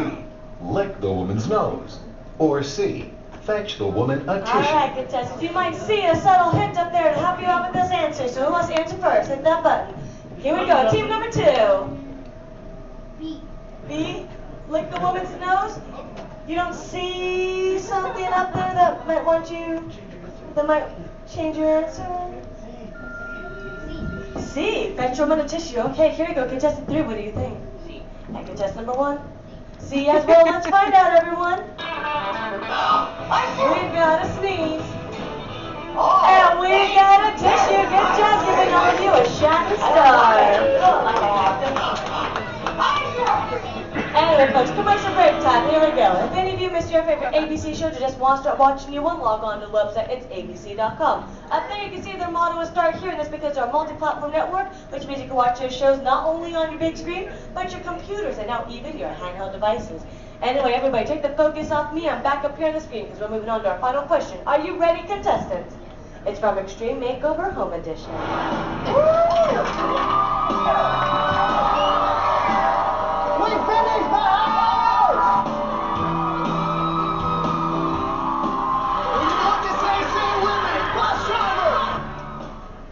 Lick the woman's nose, or C. Fetch the woman a tissue. Alright, contestants, you might see a subtle hint up there to help you out with this answer. So who wants to answer first? Hit that button. Here we go. Team number 2. B. B. Lick the woman's nose? You don't see something up there that might that might change your answer? C. Fetch a woman a tissue. Okay, here we go. Contestant 3, what do you think? C. And contestant number 1? C as well. Let's find out, everyone. We've got a sneeze. And we got a tissue. Good job giving all of you a shining star. Anyway, folks, commercial break time. Here we go. If any of you missed your favorite ABC show or just want to start watching new one, log on to the website. It's abc.com. Up there you can see their motto is Start Here, and that's because they're a multi-platform network, which means you can watch their shows not only on your big screen, but your computers and now even your handheld devices. Anyway, everybody, take the focus off me. I'm back up here on the screen because we're moving on to our final question. Are you ready, contestants? It's from Extreme Makeover Home Edition. We finished the house! When you want to say with me, bus driver!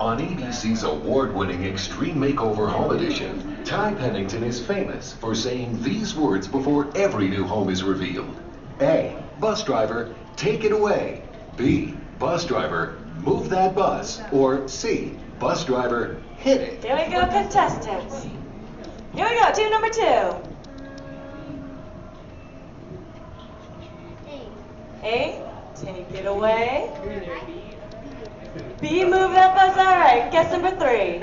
On On ABC's award-winning Extreme Makeover Home Edition, Ty Pennington is famous for saying these words before every new home is revealed. A, bus driver, take it away. B, bus driver, move that bus. Or C, bus driver, hit it. Here we go, contestants. Here we go, team number 2. A, take it away. B, move that bus. All right, guess number 3.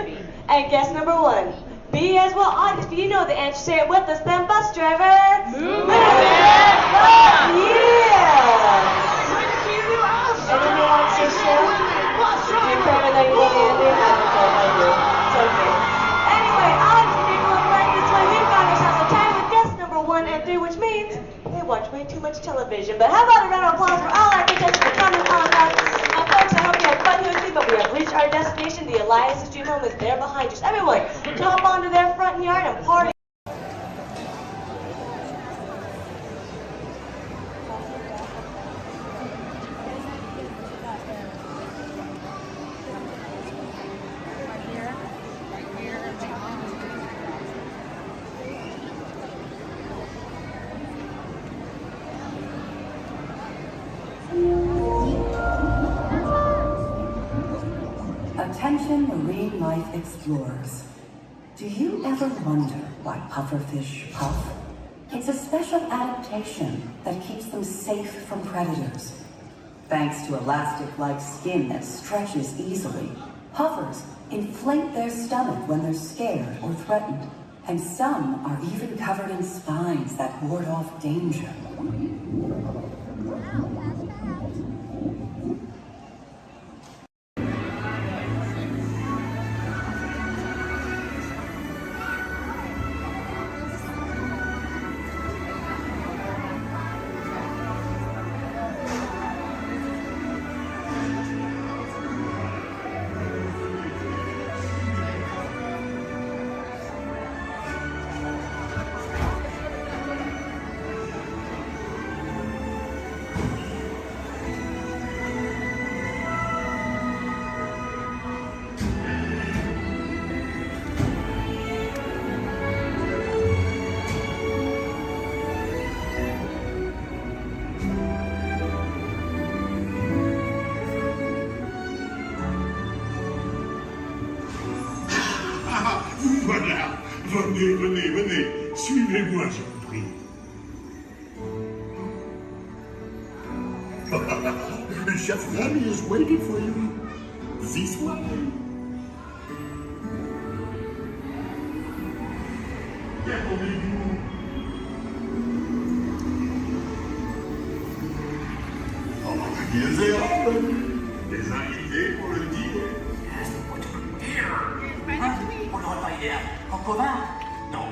And guess number 1. B as well. August, do you know the answer? Say it with us then, bus driver. Move that bus. Yeah. Anyone else to show? You're better than you want me to do. It's okay. Anyway, August, if you look right this way, we've got ourselves a tie with guess number 1 and 3, which means they watch way too much television. But how about a round of applause for all our contestants for coming on us? And folks, I hope you had fun here with me, but we have reached our destination. The Elias Dream Home is there behind us. Everyone, jump onto their front yard and party. Attention marine life explorers. Do you ever wonder why pufferfish puff? It's a special adaptation that keeps them safe from predators. Thanks to elastic-like skin that stretches easily, puffers inflate their stomach when they're scared or threatened. And some are even covered in spines that ward off danger. Voilà, venez, suivez-moi, je vous prie. Chef Remy is waiting for you. This way. Des invités pour le dîner. On n'aurait pas idée en commun? Non.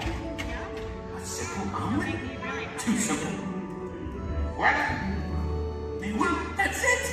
C'est pour un oui. Tout simple. Voilà. Mais oui, that's it.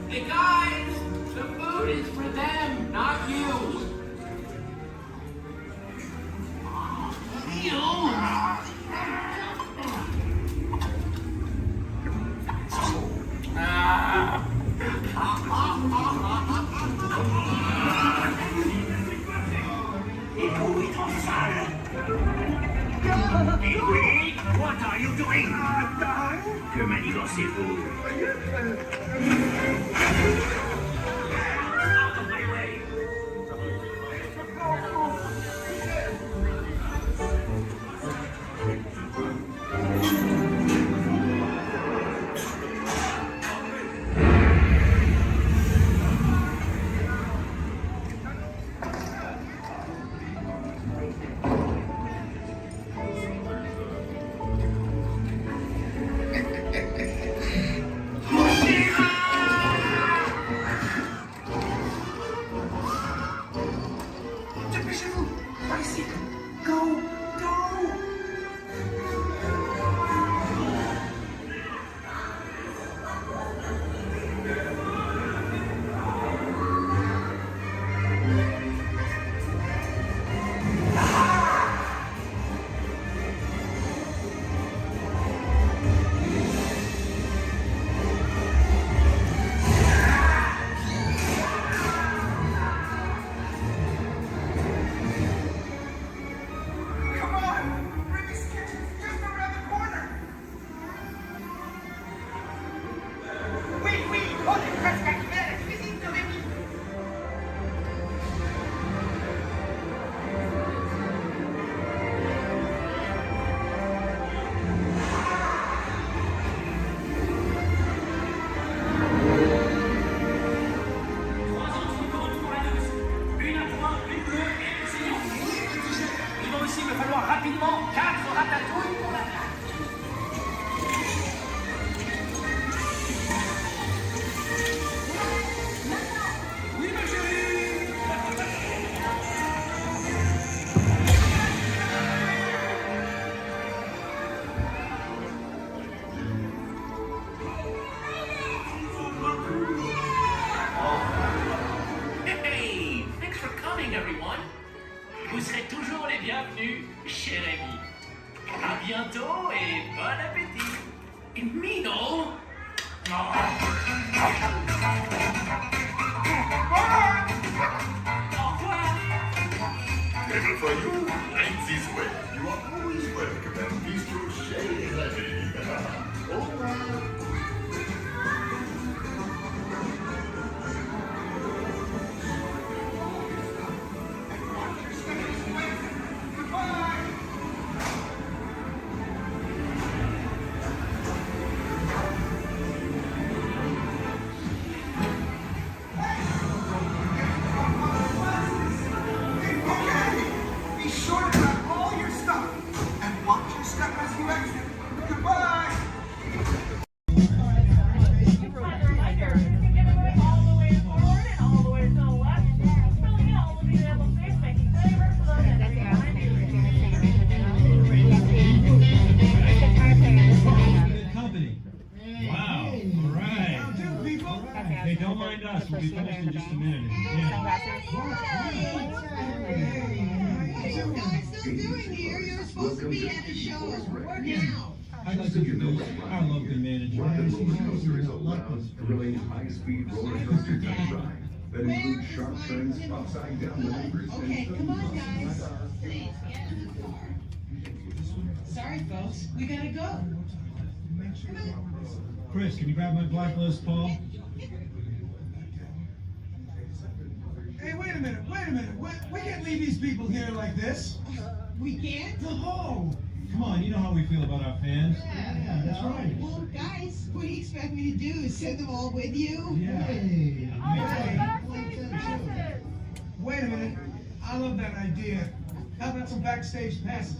Hey guys, the food is for them, not you. What are you doing? Que manigancez-vous? Out of my way! Dépêchez-vous. Par ici. Go, go. Vous serez toujours les bienvenus, cher ami. À bientôt et bon appétit. Mino. Au revoir. Never for you, life this way. You are always welcome and bistro shade heavy. Au revoir. We'll be finished in just a minute. What are you guys still doing here? You're supposed to be at the show. Working out. I love the manager. Rocket Roller Coaster is a loud, thrilling, high-speed roller coaster test ride that includes sharp turns, upside down maneuvers, Okay, come on, guys. Please, get in the car. Sorry, folks. We gotta go. Chris, can you grab my black list, Paul? Hey, wait a minute. We can't leave these people here like this. We can't? No! Come on, you know how we feel about our fans. Yeah, that's right. Well, guys, what do you expect me to do? Send them all with you? Yeah. Wait a minute. I love that idea. How about some backstage passes?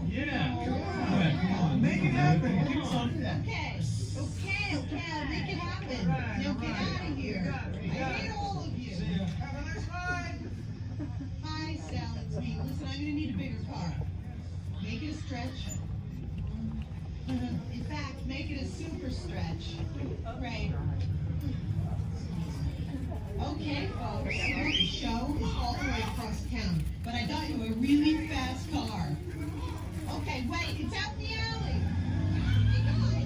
Yeah. Come on. Make it happen. Give us some. Okay, I'll make it happen. Now get out of here. I hate all of you. Have a nice ride. Hi, Sal, it's me. Listen, I'm gonna need a bigger car. Make it a stretch. In fact, make it a super stretch. Right. Okay, folks, the show is all the way across town, but I got you a really fast car. Okay, wait, it's out in the alley.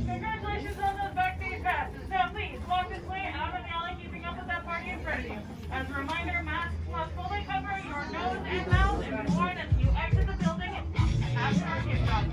Congratulations on those backstage passes. Now please, walk this way out of the alley, keeping up with that party in front of you. As a reminder, masks must fully cover your nose and mouth and be worn as you exit the building after our kickoff.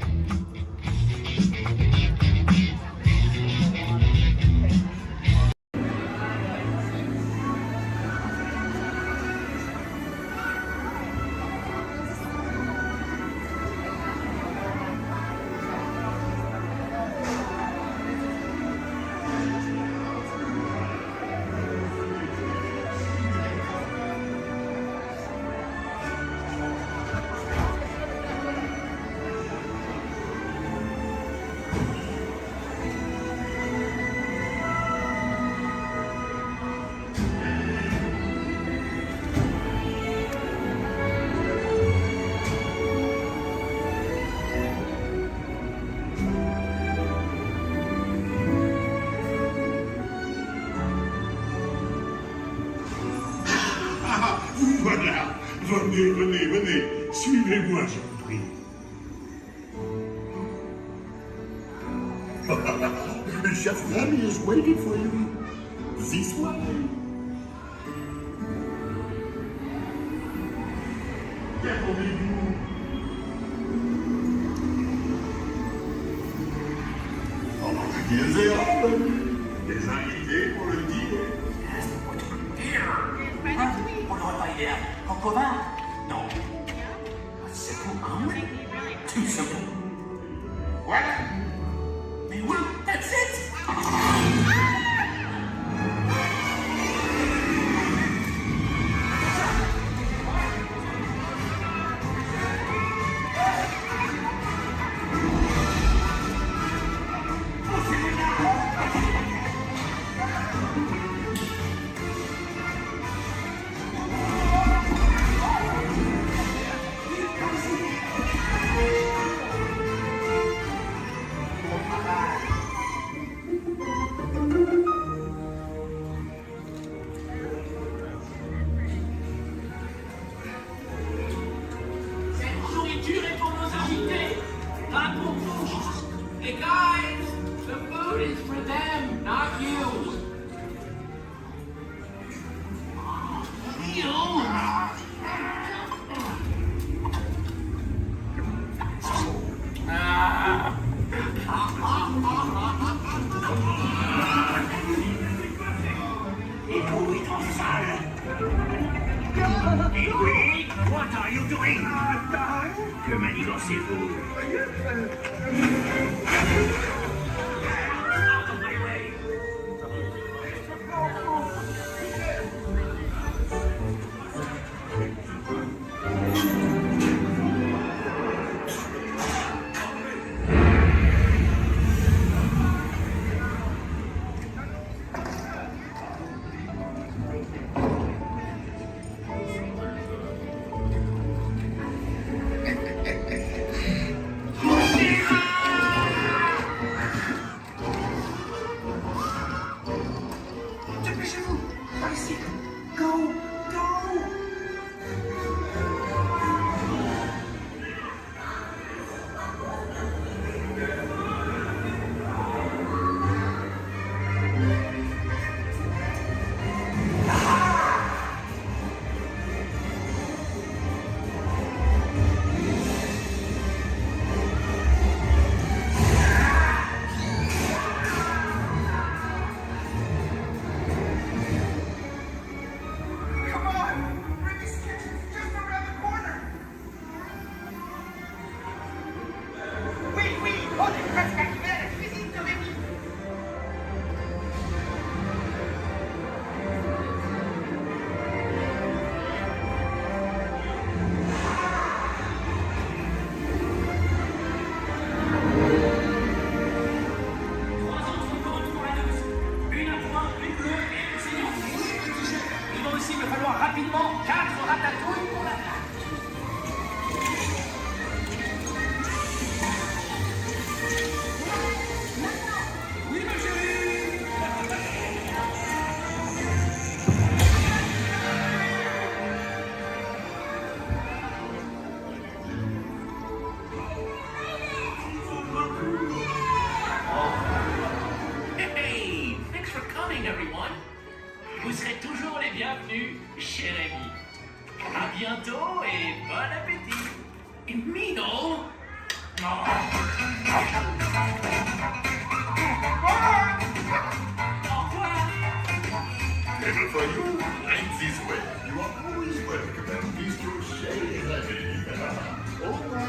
venez, venez, venez. Suivez-moi, je vous prie. Chef Remy is waiting for you. This way. Qu'attendez-vous? Des invités pour le dîner. On n'aurait pas idée en commun? Non. C'est pour un oui. Tout simplement. Voilà. Mais oui, that's it. What are you doing? Que manigancez-vous? Out of my way! Vous serez toujours les bienvenus, cher ami. À bientôt et bon appétit. Mino? Au revoir. Never for you, right this way. You are always welcome at Bistro Chez Remy. Au revoir.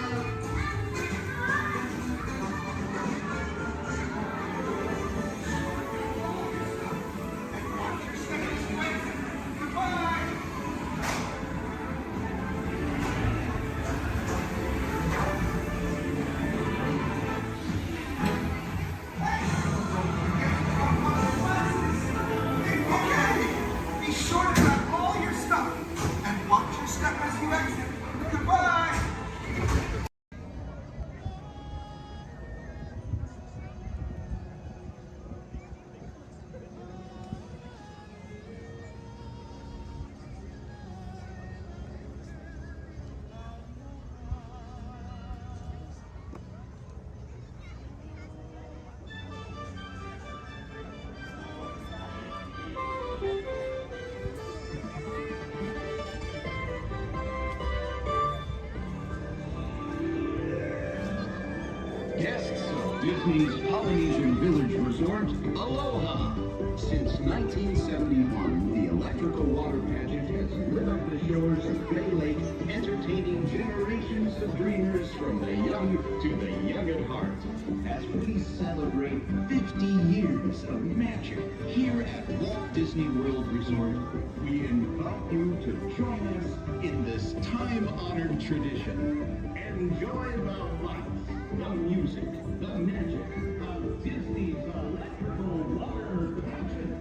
Disney's Polynesian Village Resort, Aloha. Since 1971, the electrical water pageant has lit up the shores of Bay Lake, entertaining generations of dreamers from the young to the young at heart. As we celebrate 50 years of magic here at Walt Disney World Resort, we invite you to join us in this time-honored tradition. Enjoy the lights, the music, the magic of Disney's electrical water pageant.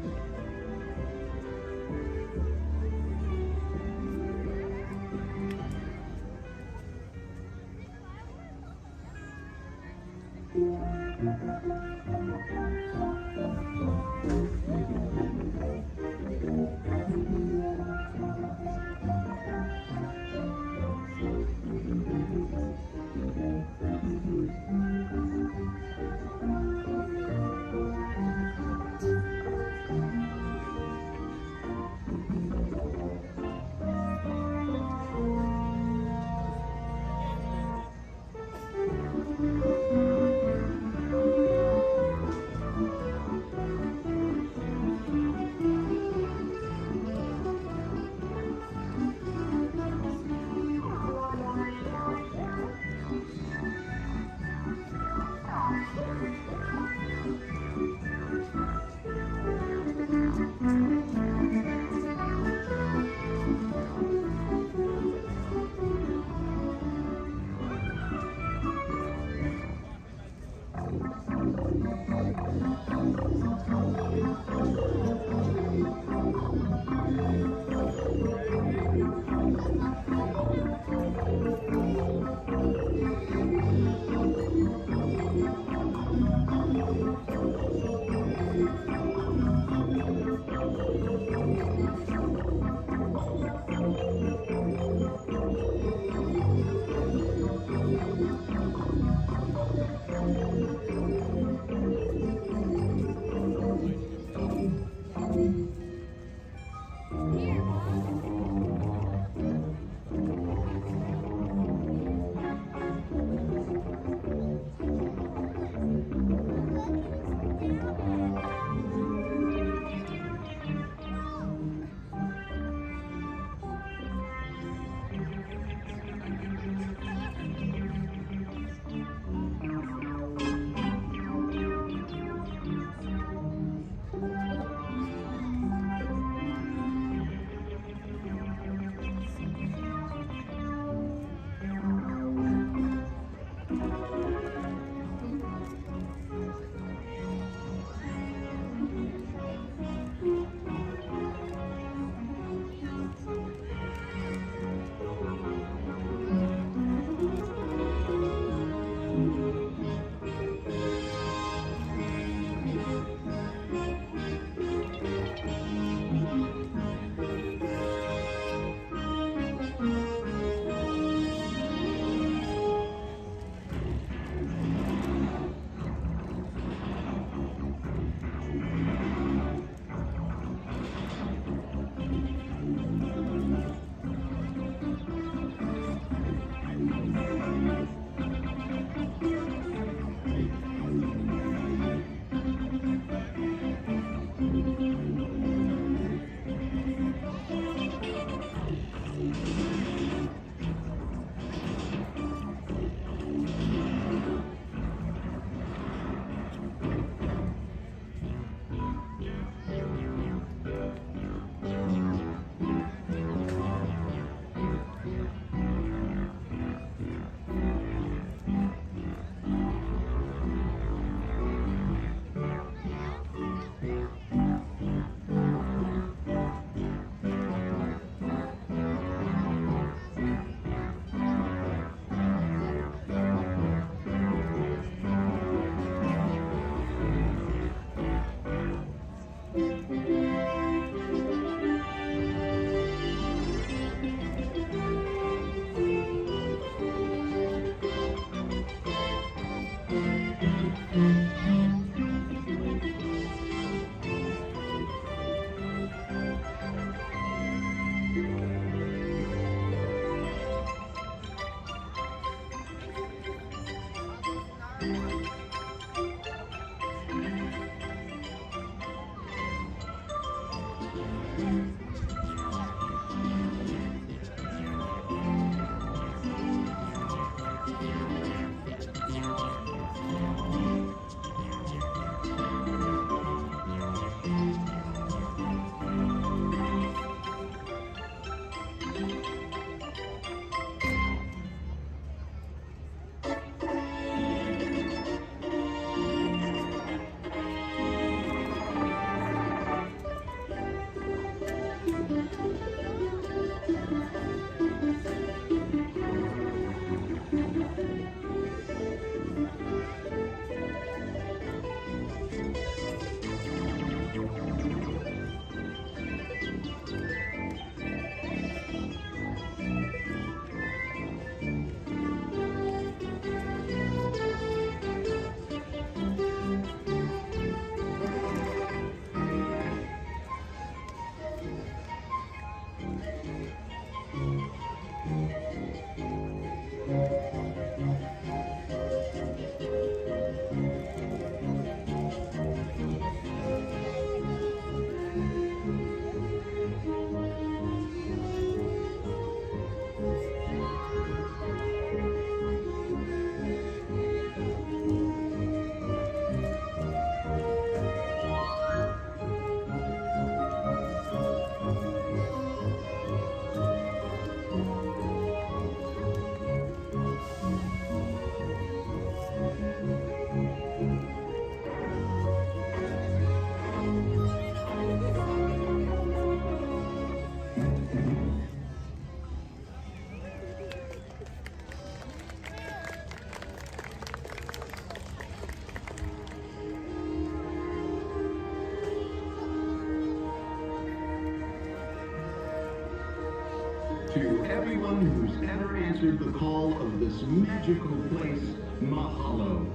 ever answered the call of this magical place, mahalo.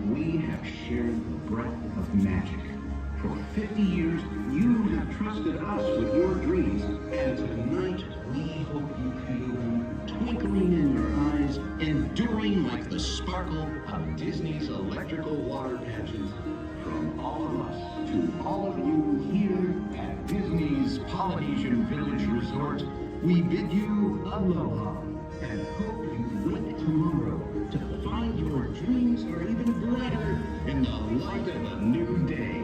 We have shared the breath of magic. For 50 years, you have trusted us with your dreams, and tonight we hope you feel them twinkling in your eyes, enduring like the sparkle of Disney's electrical water pageant. From all of us to all of you here at Disney's Polynesian Village Resort, we bid you aloha and hope you wake tomorrow to find your dreams are even brighter in the light of a new day.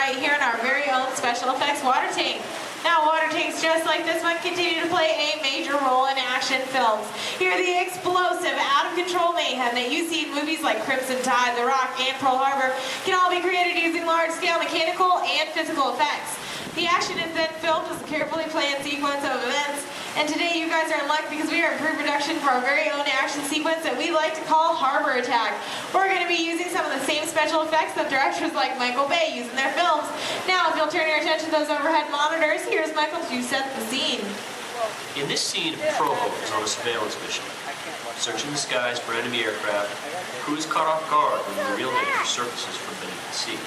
Right here in our very own special effects water tank. Now, water tanks just like this one continue to play a major role in action films. Here, the explosive, out-of-control mayhem that you see in movies like Crimson Tide, The Rock, and Pearl Harbor can all be created using large-scale mechanical and physical effects. The action is then filmed as a carefully planned sequence of events. And today you guys are in luck because we are in pre-production for our very own action sequence that we like to call Harbor Attack. We're going to be using some of the same special effects that directors like Michael Bay use in their films. Now, if you'll turn your attention to those overhead monitors, here's Michael to set the scene. In this scene, a patrol boat is on a surveillance mission, searching the skies for enemy aircraft. The crew is caught off guard when the real danger surfaces from beneath the sea.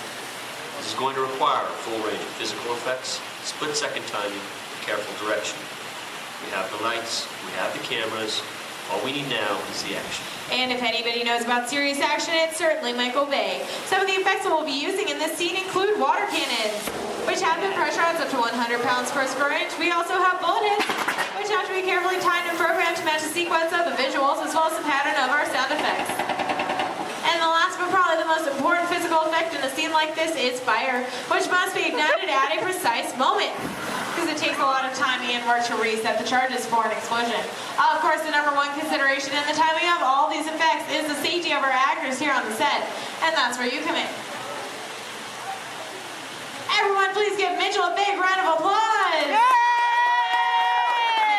This is going to require a full range of physical effects, split-second timing, and careful direction. We have the lights, we have the cameras. All we need now is the action. And if anybody knows about serious action, it's certainly Michael Bay. Some of the effects that we'll be using in this scene include water cannons, which have been pressurized up to 100 pounds per square inch. We also have bullet hits, which have to be carefully timed and programmed to match the sequence of the visuals as well as the pattern of our sound effects. And the last but probably the most important physical effect in a scene like this is fire, which must be ignited at a precise moment, because it takes a lot of timing and work to reset the charges for an explosion. Of course, the number one consideration in the timing of all these effects is the safety of our actors here on the set, and that's where you come in. Everyone, please give Mitchell a big round of applause! Yay!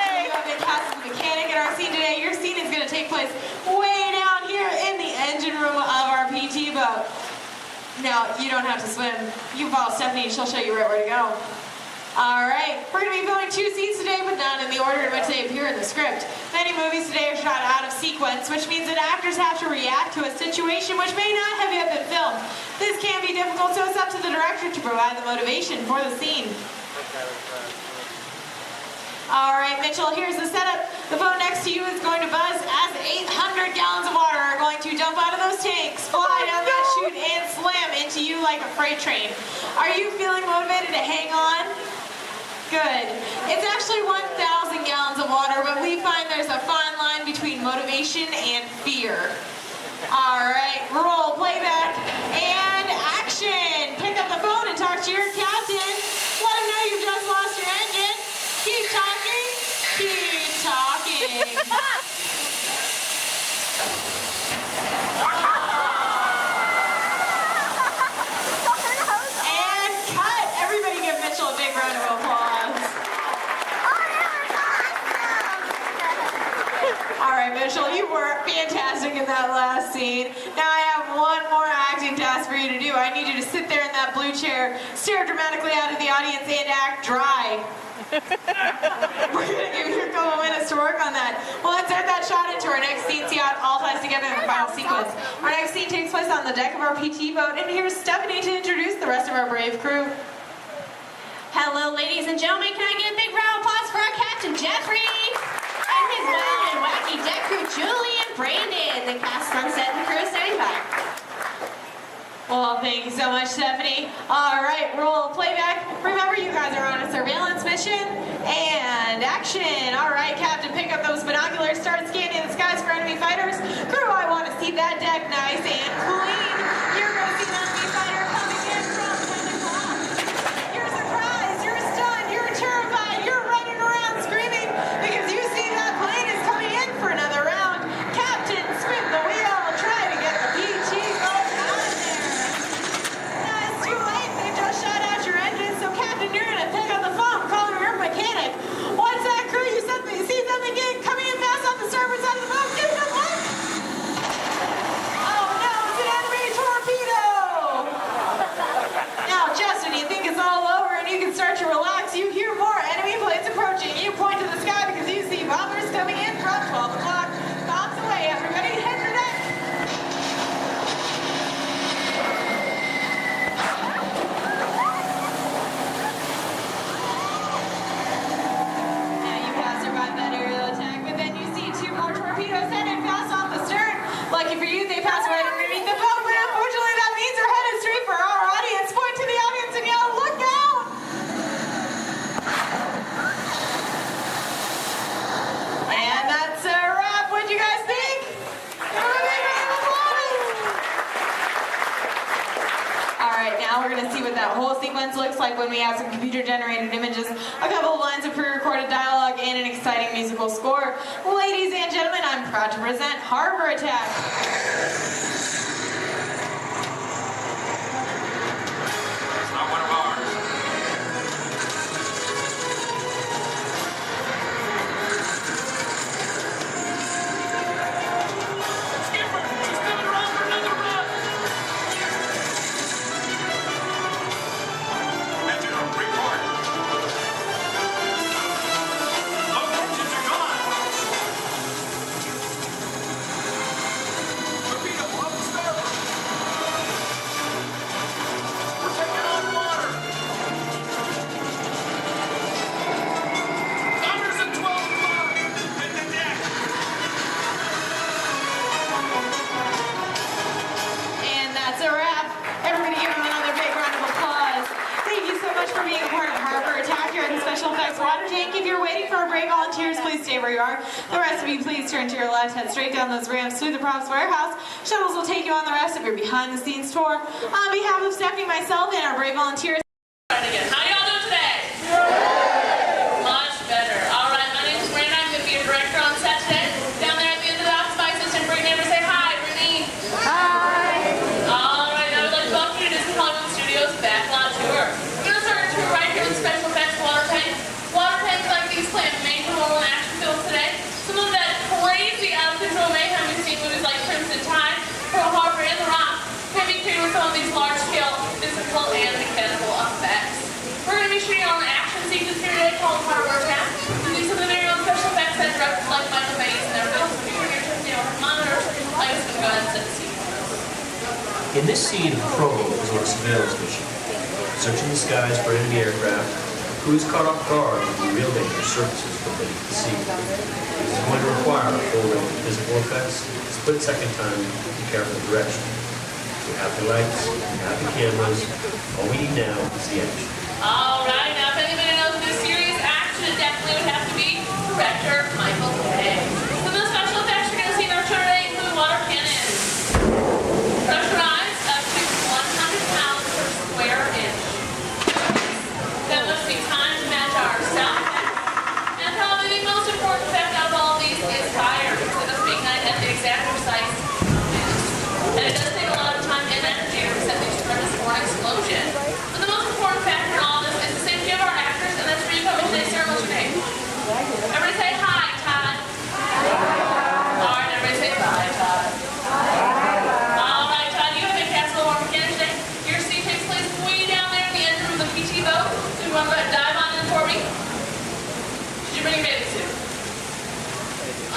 Mitchell, you have been cast as a mechanic in our scene today. Your scene is going to take place way down here in the engine room of our PT boat. Now, you don't have to swim. You can follow Stephanie and she'll show you right where to go. Alright, we're going to be filming 2 scenes today, but not in the order in which they appear in the script. Many movies today are shot out of sequence, which means that actors have to react to a situation which may not have yet been filmed. This can be difficult, so it's up to the director to provide the motivation for the scene. Alright, Mitchell, here's the setup. The phone next to you is going to buzz as 800 gallons of water are going to dump out of those tanks, fly down that chute, and slam into you like a freight train. Are you feeling motivated to hang on? Good. It's actually 1,000 gallons of water, but we find there's a fine line between motivation and fear. Alright, roll, playback, and action! Pick up the phone and talk to your captain. Let him know you've just lost your engine. Keep talking. Keep talking. And cut! Everybody give Mitchell a big round of applause. Alright, Mitchell, you were fantastic in that last scene. Now I have one more acting task for you to do. I need you to sit there in that blue chair, stare dramatically out at the audience, and act dry. We're going to give you a couple minutes to work on that. We'll insert that shot into our next scene, see how it all ties together in the final sequence. Our next scene takes place on the deck of our PT boat, and here's Stephanie to introduce the rest of our brave crew. Hello, ladies and gentlemen. Can I get a big round of applause for our Captain Jeffrey and his wild and wacky deck crew, Julie and Brandon, the cast on set and crew standing by. Well, thank you so much, Stephanie. All right, roll playback. Remember, you guys are on a surveillance mission. And action. All right, Captain, pick up those binoculars. Start scanning the skies for enemy fighters. Crew, I want to see that deck nice and clean. You're going to see an enemy fighter coming in from 10 o'clock. You're surprised. You're stunned. You're terrified. You're running around screaming because you see that plane is coming in for another round. Captain, spin the wheel. Try to get the PG going out of there. No, it's too late. They've just shut out your engine. So, Captain, you're going to pick up the phone, calling your mechanic. What's that, crew? You see something coming in fast off the starboard side of the boat? Give it a look. Oh, no, it's an enemy torpedo. Now, Justin, you think it's all over and you can start to relax. You hear more enemy planes approaching. You point to the sky because you see bombers coming in from 12 o'clock. Bombs away. Everybody hit the deck. Now, you have survived that aerial attack, but then you see two more torpedoes headed fast off the stern. Lucky for you, they pass right underneath the boat, but unfortunately that means they're headed straight for our audience. Point to the audience and yell, look out! And that's a wrap. What'd you guys think? All right, now we're going to see what that whole sequence looks like when we have some computer-generated images, a couple of lines of pre-recorded dialogue, and an exciting musical score. Ladies and gentlemen, I'm proud to present Harbor Attack. It's not one of ours. Skipper, he's coming around for another run. Engine, report. Both engines are gone. Torpedo, off the starboard. We're taking on water. Thunders at 12 o'clock. Hit the deck. And that's a wrap. Everybody give him another big round of applause. Thank you so much for being a part of Harbor Attack here at the Special Effects Water Tank. If you're waiting for a break, volunteers, please stay where you are. The rest of you, please turn to your left, head straight down those ramps through the props warehouse. Shuttles will take you on the rest of your behind-the-scenes tour. On behalf of Stephanie, myself, and our brave volunteers, How y'all doing today? Much better. All right, my name's Brandon. I'm going to be your director on set today. Down there at the end of the office, my assistant, bring neighbor, say hi, Brittany. Hi. All right, now we'd like to welcome you to Disney Hollywood Studios Backlot Tour. We're going to start our tour right here with Special Effects Water Tank. Water tanks like these play a major role in action films today. Some of that crazy out-of-control mayhem we've seen in movies like Crimson Tide, Pearl Harbor, and The Rock can be created with some of these large-scale physical and mechanical effects. We're going to be shooting on an action sequence here today called Harbor Attack. Using some of the very own special effects that directors like Michael Bay's and their films. If you're here to over monitors, like it's going to go ahead and set the scene. In this scene, Provo is on a surveillance mission, searching the skies for enemy aircraft. Crew is caught off guard with the real danger surfaces from beneath the sea. This is going to require a full range of physical effects, split-second time, and careful direction. We have the lights, we have the cameras. All we need now is the action. All right, now if anybody knows this serious action, it definitely would have to be director Michael Bay. Some of the special effects you're going to see in our tour today include water cannons, pressurized up to 100 pounds per square inch. That must be timed to match our sound effect. And probably the most important effect out of all of these is fire, because it must be ignited at the exact precise minutes. And it does take a lot of time and energy to set these furnace for an explosion. But the most important factor in all this is the safety of our actors, and that's where you come in today. Sarah, what's your name? Everybody say hi, Todd. All right, everybody say bye, Todd. All right, Todd, you have been cast a little more mechanic today. Your scene takes place way down there in the engine room of the PT boat. So you want to go ahead and dive on in for me? Did you bring your bathing suit?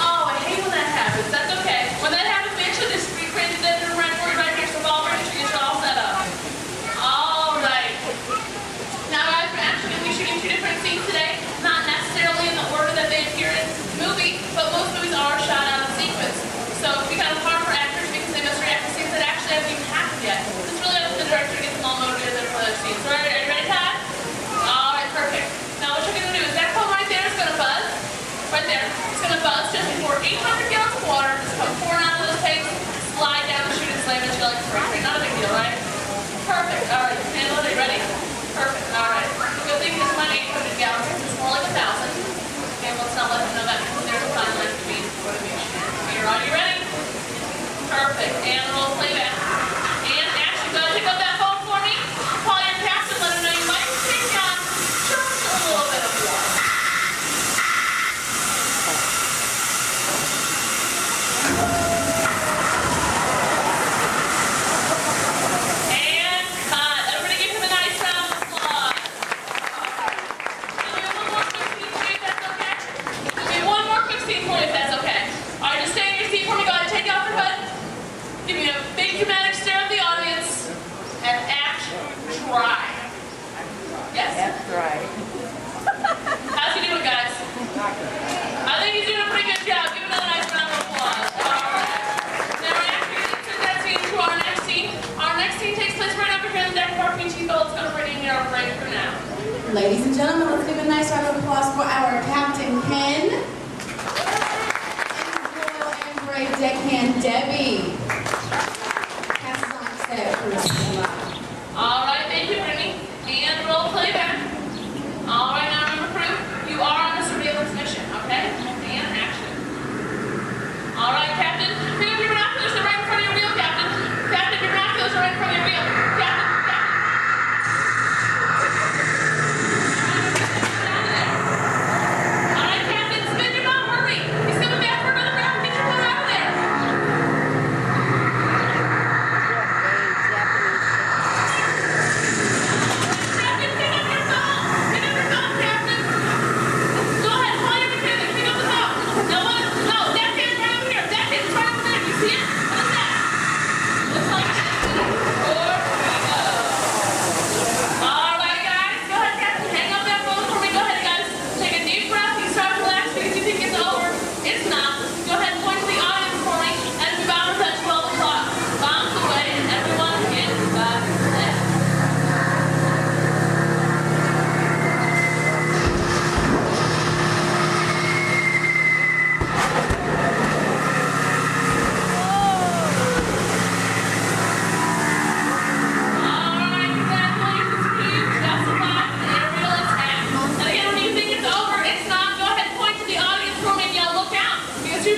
Oh, I hate when that happens. That's okay. When that happens, we actually just recreated the engine room right for you right here. So fall right to get you all set up. All right. Now, guys, we're actually going to be shooting two different scenes today. Not necessarily in the order that they appear in the movie, but most movies are shot out of sequence. So we kind of hard for actors because they must react to scenes that actually haven't even happened yet. This really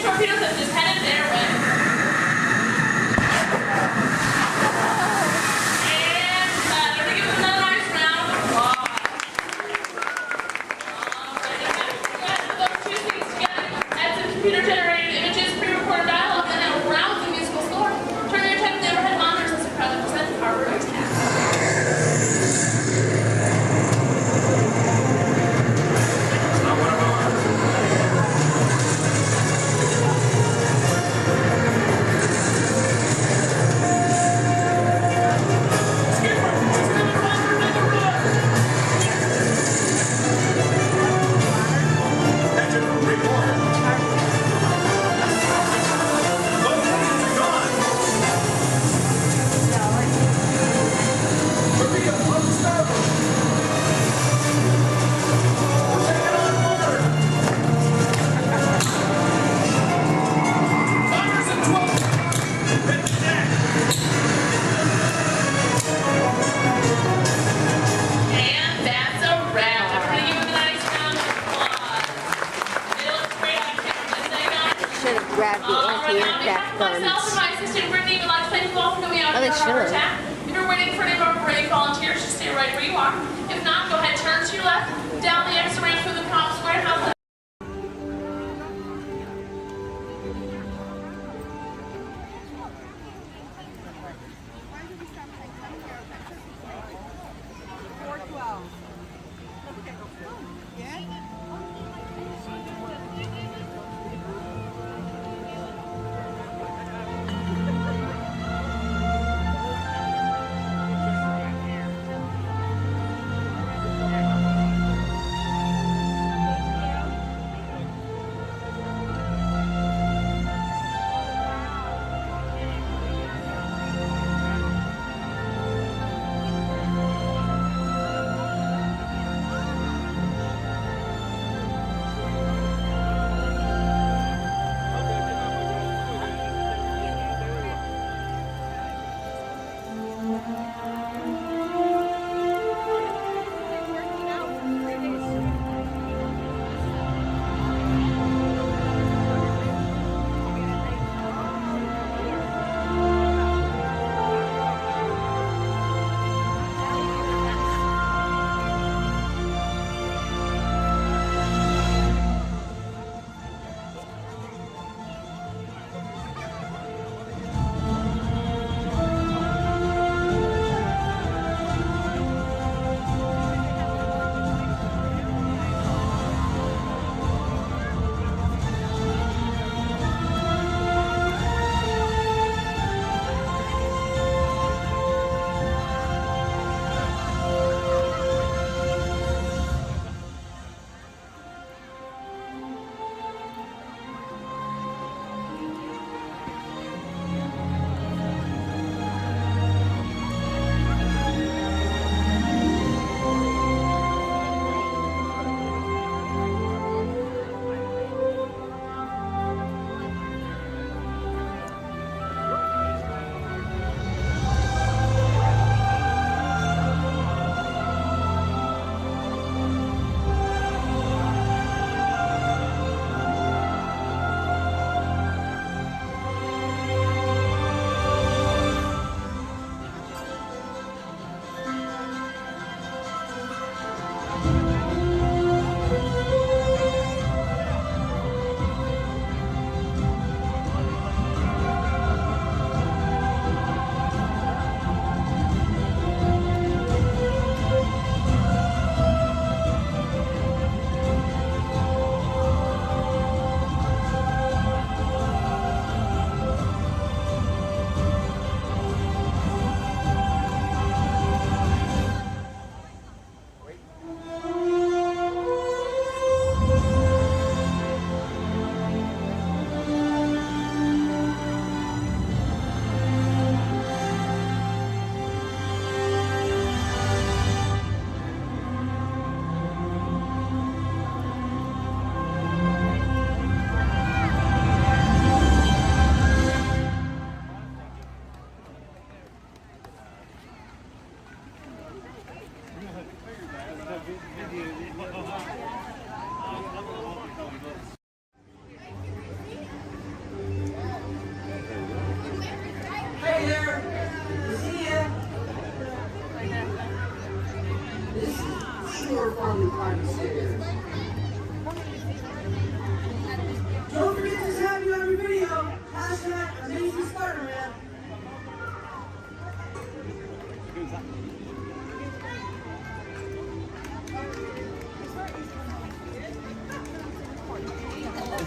torpedoes have just headed their way. And let me give them another nice round of applause. Put those two things together, add some computer-generated images, pre-recorded dialogue, and a rousing musical score. Turn your attention to the overhead monitors as we proudly present Harbor Attack. Anti-aircraft guns. Myself and my assistant Brittany would like to thank you all for coming out Oh, they to Harbor should. Attack. If you're waiting for any of our brave volunteers, just stay right where you are. If not, go ahead, turn to your left, down the exit ramp through the Cops Warehouse.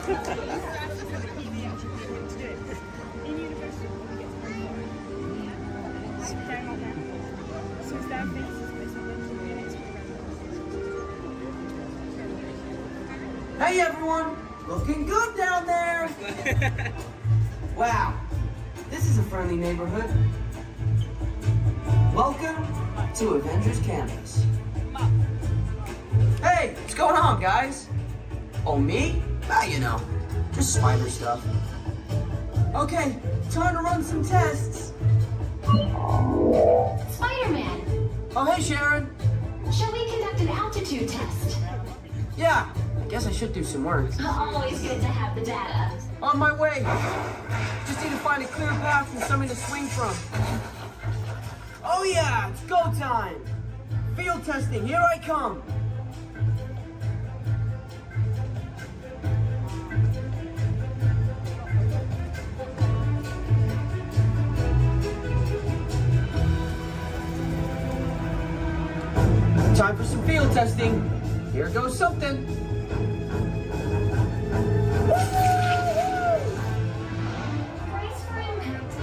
Hey everyone! Looking good down there! Wow, this is a friendly neighborhood. Welcome to Avengers Campus. Hey, what's going on, guys? Oh, me? Ah, you know, just spider stuff. Okay, time to run some tests. Spider-Man, Oh, hey, Sharon. shall we conduct an altitude test? Yeah, I guess I should do some work. Always good to have the data. On my way. Just need to find a clear path and something to swing from. Oh yeah, it's go time. Field testing, here I come. Time for some field testing. Here goes something. Brace for impact.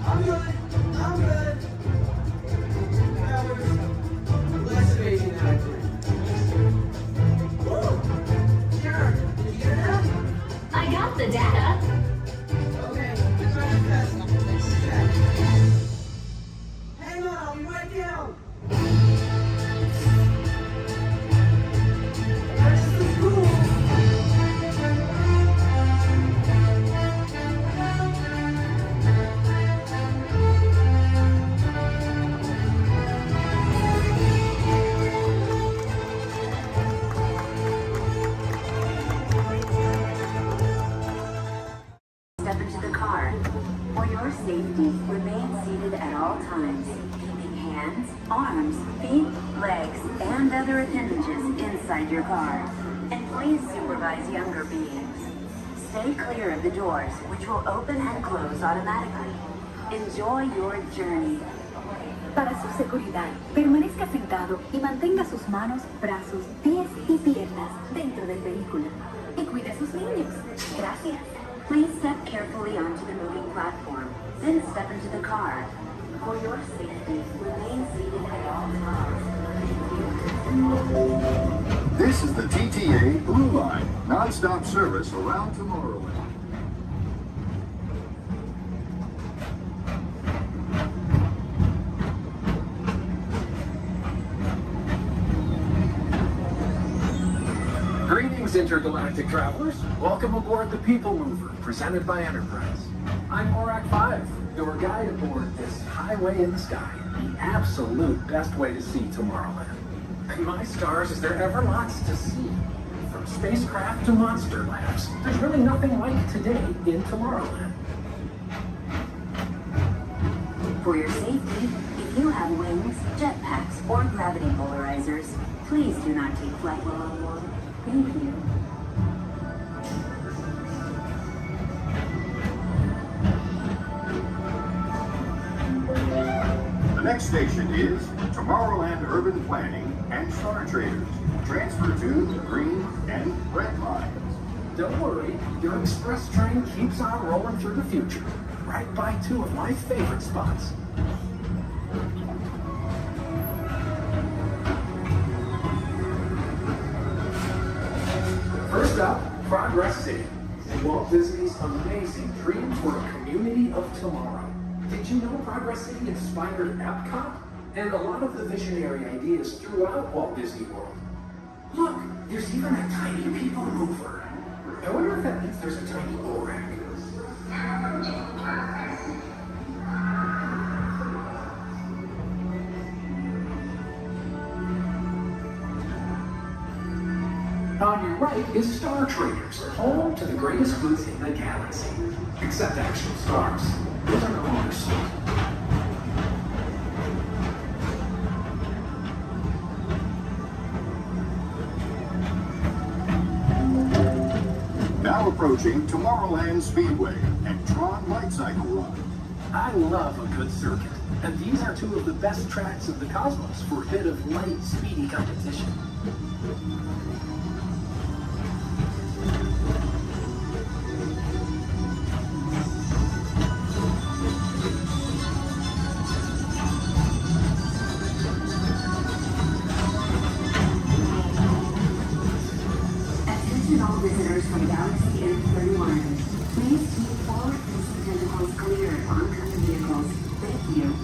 I'm good. That was less amazing than I thought. Sharon, did you get that? I got the data. Okay, time to test. Check. Hang on, I'll be right down. That's the school. Step into the car. For your safety, remain seated at all times, keeping hands, arms, feet, legs, and other appendages inside your car. And please supervise younger beings. Stay clear of the doors, which will open and close automatically. Enjoy your journey. Para su seguridad, permanezca sentado y mantenga sus manos, brazos, pies y piernas dentro del vehículo. Y cuide a sus niños. Gracias. Please step carefully onto the moving platform, then step into the car. For your safety, remain seated at all times. This is the TTA Blue Line, non-stop service around Tomorrowland. Greetings, intergalactic travelers. Welcome aboard the People Mover, presented by Enterprise. I'm Orak 5, your guide aboard this highway in the sky, the absolute best way to see Tomorrowland. And my stars, is there ever lots to see? From spacecraft to monster labs, there's really nothing like today in Tomorrowland. For your safety, if you have wings, jetpacks, or gravity polarizers, please do not take flight while on board. Thank you. The next station is Tomorrowland Urban Planning and Star Traders. Transfer to the green and red lines. Don't worry, your express train keeps on rolling through the future, right by two of my favorite spots. First up, Progress City, Walt Disney's amazing dream for a community of tomorrow. Did you know Progress City inspired Epcot and a lot of the visionary ideas throughout Walt Disney World? Look, there's even a tiny people mover. I wonder if that means there's a tiny Orak. On your right is Star Traders, home to the greatest goods in the galaxy. Except actual stars. Those are no longer sold. Now approaching Tomorrowland Speedway and Tron Light Cycle Run. I love a good circuit, and these are two of the best tracks of the cosmos for a bit of light, speedy competition. Attention all visitors from Galaxy M31. Please keep forward-facing tentacles clear of oncoming vehicles. Thank you.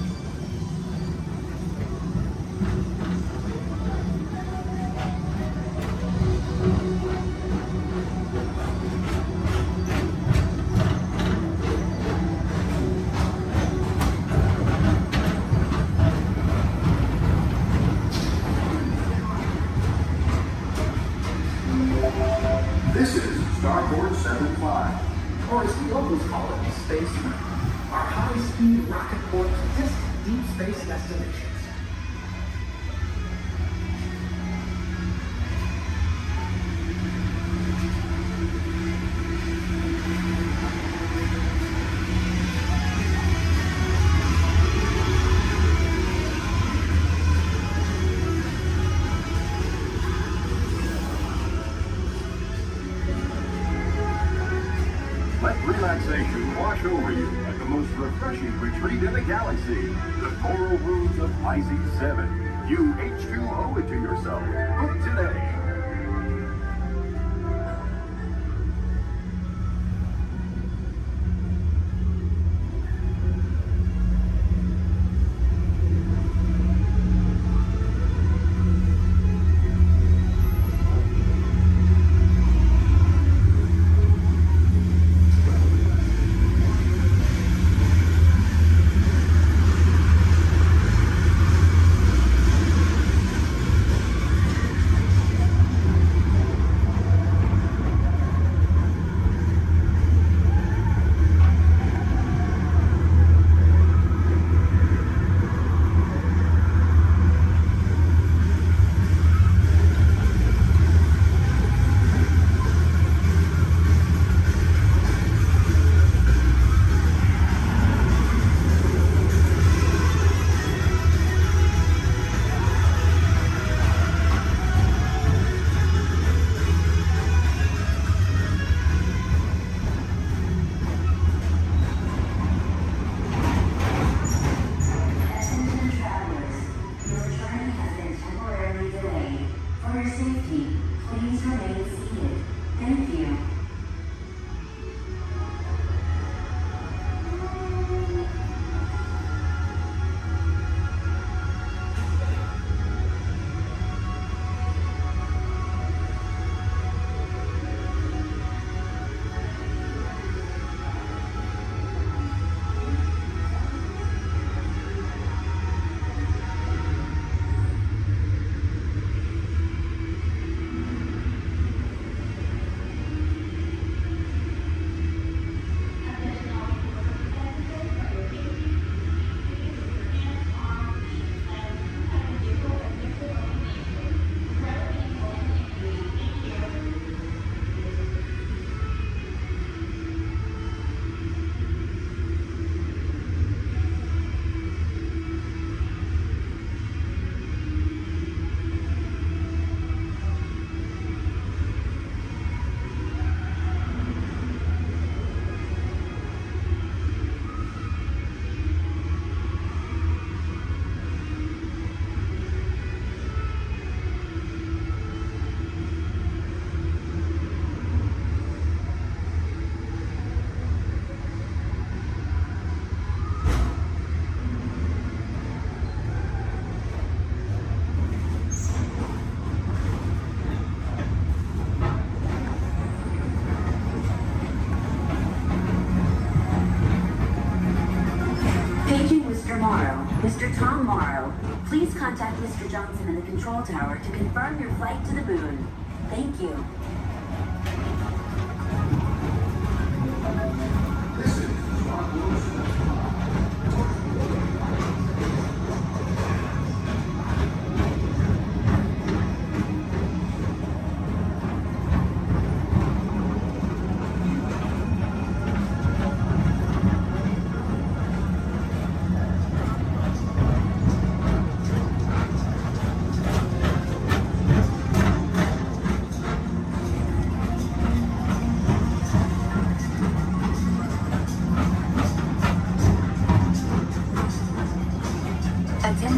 This is Starboard 75, or as the locals call it, Space Moon. Our high-speed rocket port to distant deep space destinations. let relaxation wash over you at the most refreshing retreat in the galaxy, the coral rooms of Pisces 7. You H2O it to yourself. Book today. Mr. Tom Morrow, please contact Mr. Johnson in the control tower to confirm your flight to the moon. Thank you. This is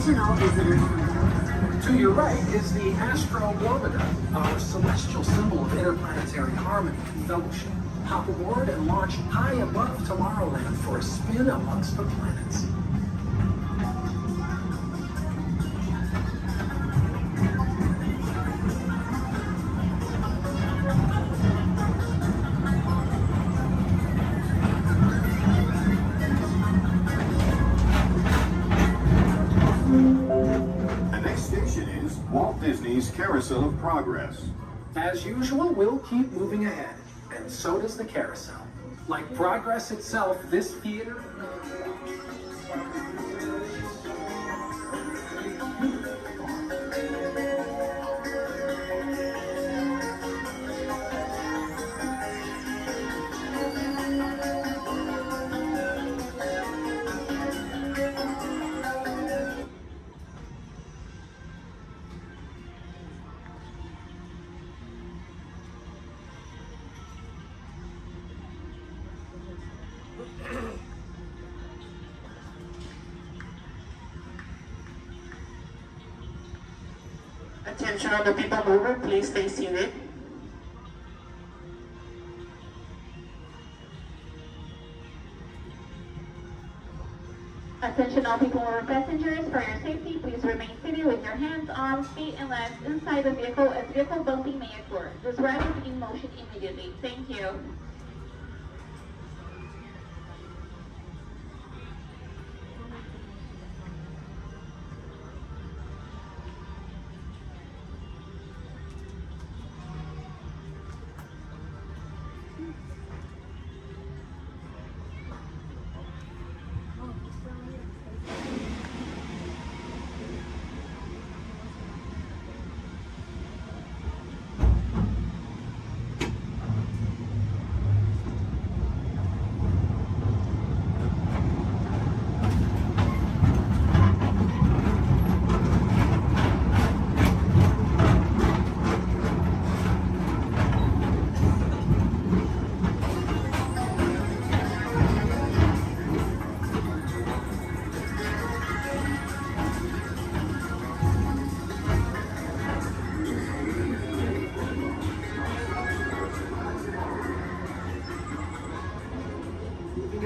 Attention all visitors. To your right is the Astrolabe, our celestial symbol of interplanetary harmony and fellowship. Hop aboard and launch high above Tomorrowland for a spin amongst the planets. The next station is Walt Disney's Carousel of Progress. As usual, we'll keep moving ahead, and so does the carousel. Like progress itself, this theater... Attention on the people mover, please stay seated. Attention all people mover passengers, for your safety, please remain seated with your hands, arms, feet, and legs inside the vehicle as vehicle bumping may occur. This ride will begin motion immediately. Thank you.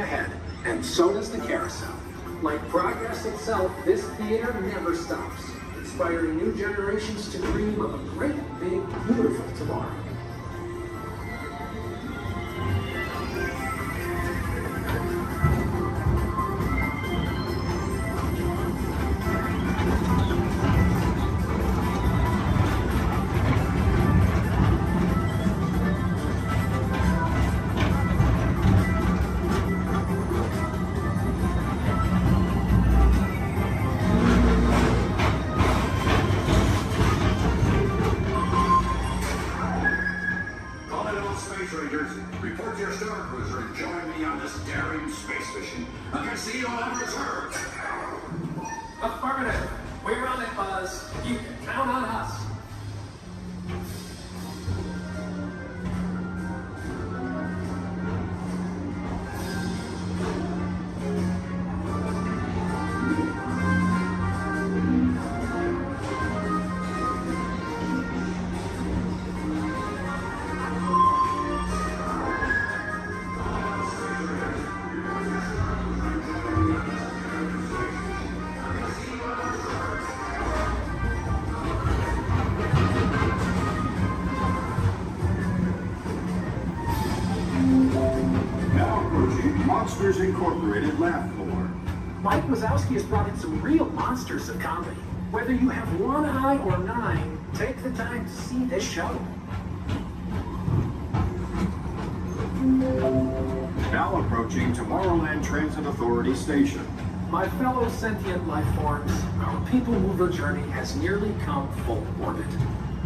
ahead, and so does the carousel. Like progress itself, this theater never stops, inspiring new generations to dream of a great, big, beautiful tomorrow. Report to your star cruiser and join me on this daring space mission against the evil reserve. Affirmative. We're on it, Buzz. You can count on us. Monsters Incorporated laugh more. Mike Wazowski has brought in some real monsters of comedy. Whether you have one eye or nine, take the time to see this show. Now approaching Tomorrowland Transit Authority Station. My fellow sentient life forms, our people mover journey has nearly come full orbit.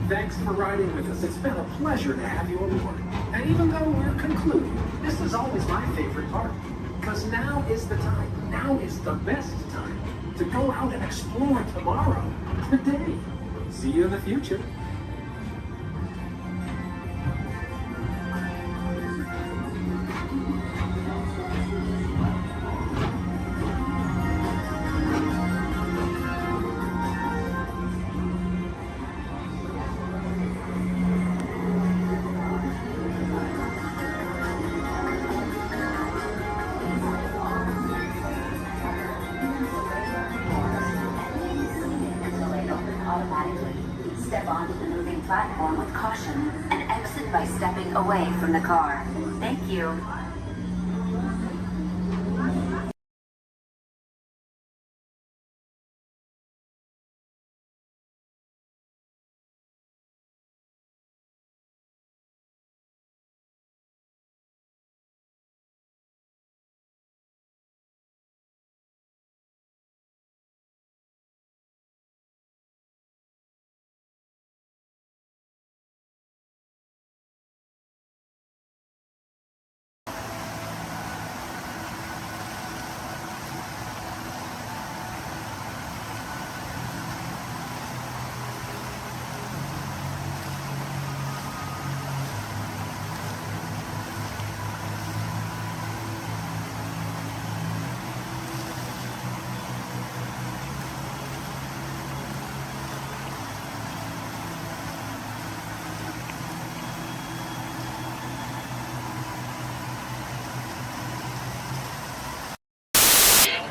Thanks for riding with us. It's been a pleasure to have you aboard. And even though we're concluding, this is always my favorite part. Because now is the time, now is the best time to go out and explore tomorrow, today. See you in the future. step onto the moving platform with caution and exit by stepping away from the car. Thank you.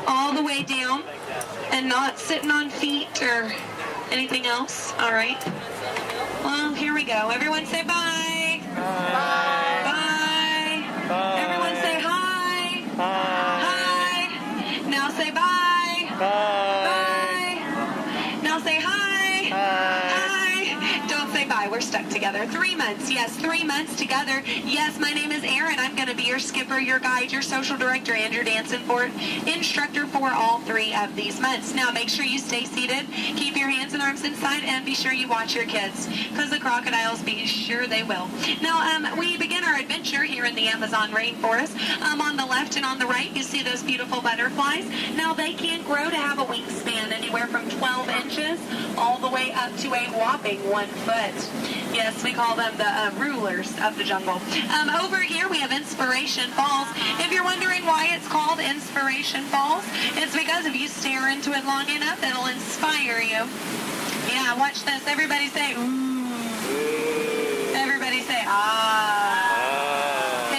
All the way down and not sitting on feet or anything else. All right. Well, here we go. Everyone say bye. Bye. Bye. Bye. Everyone say hi. Bye. Hi. Now say bye. Bye. Bye. Now say hi. Hi. Don't say bye. We're stuck together. 3 months. Yes, 3 months together. Yes, my name is Erin. I'm going to be your skipper, your guide, your social director, and your dance instructor for all 3 of these months. Now, make sure you stay seated, keep your hands and arms inside, and be sure you watch your kids, because the crocodiles, be sure they will. Now, we begin our adventure here in the Amazon rainforest. On the left and on the right, you see those beautiful butterflies. Now, they can grow to have a wingspan anywhere from 12 inches all the way up to a whopping 1 foot. Yes, we call them the rulers of the jungle. Over here, we have Inspiration Falls. If you're wondering why it's called Inspiration Falls, it's because if you stare into it long enough, it'll inspire you. Yeah, watch this. Everybody say, ooh. Everybody say, ah.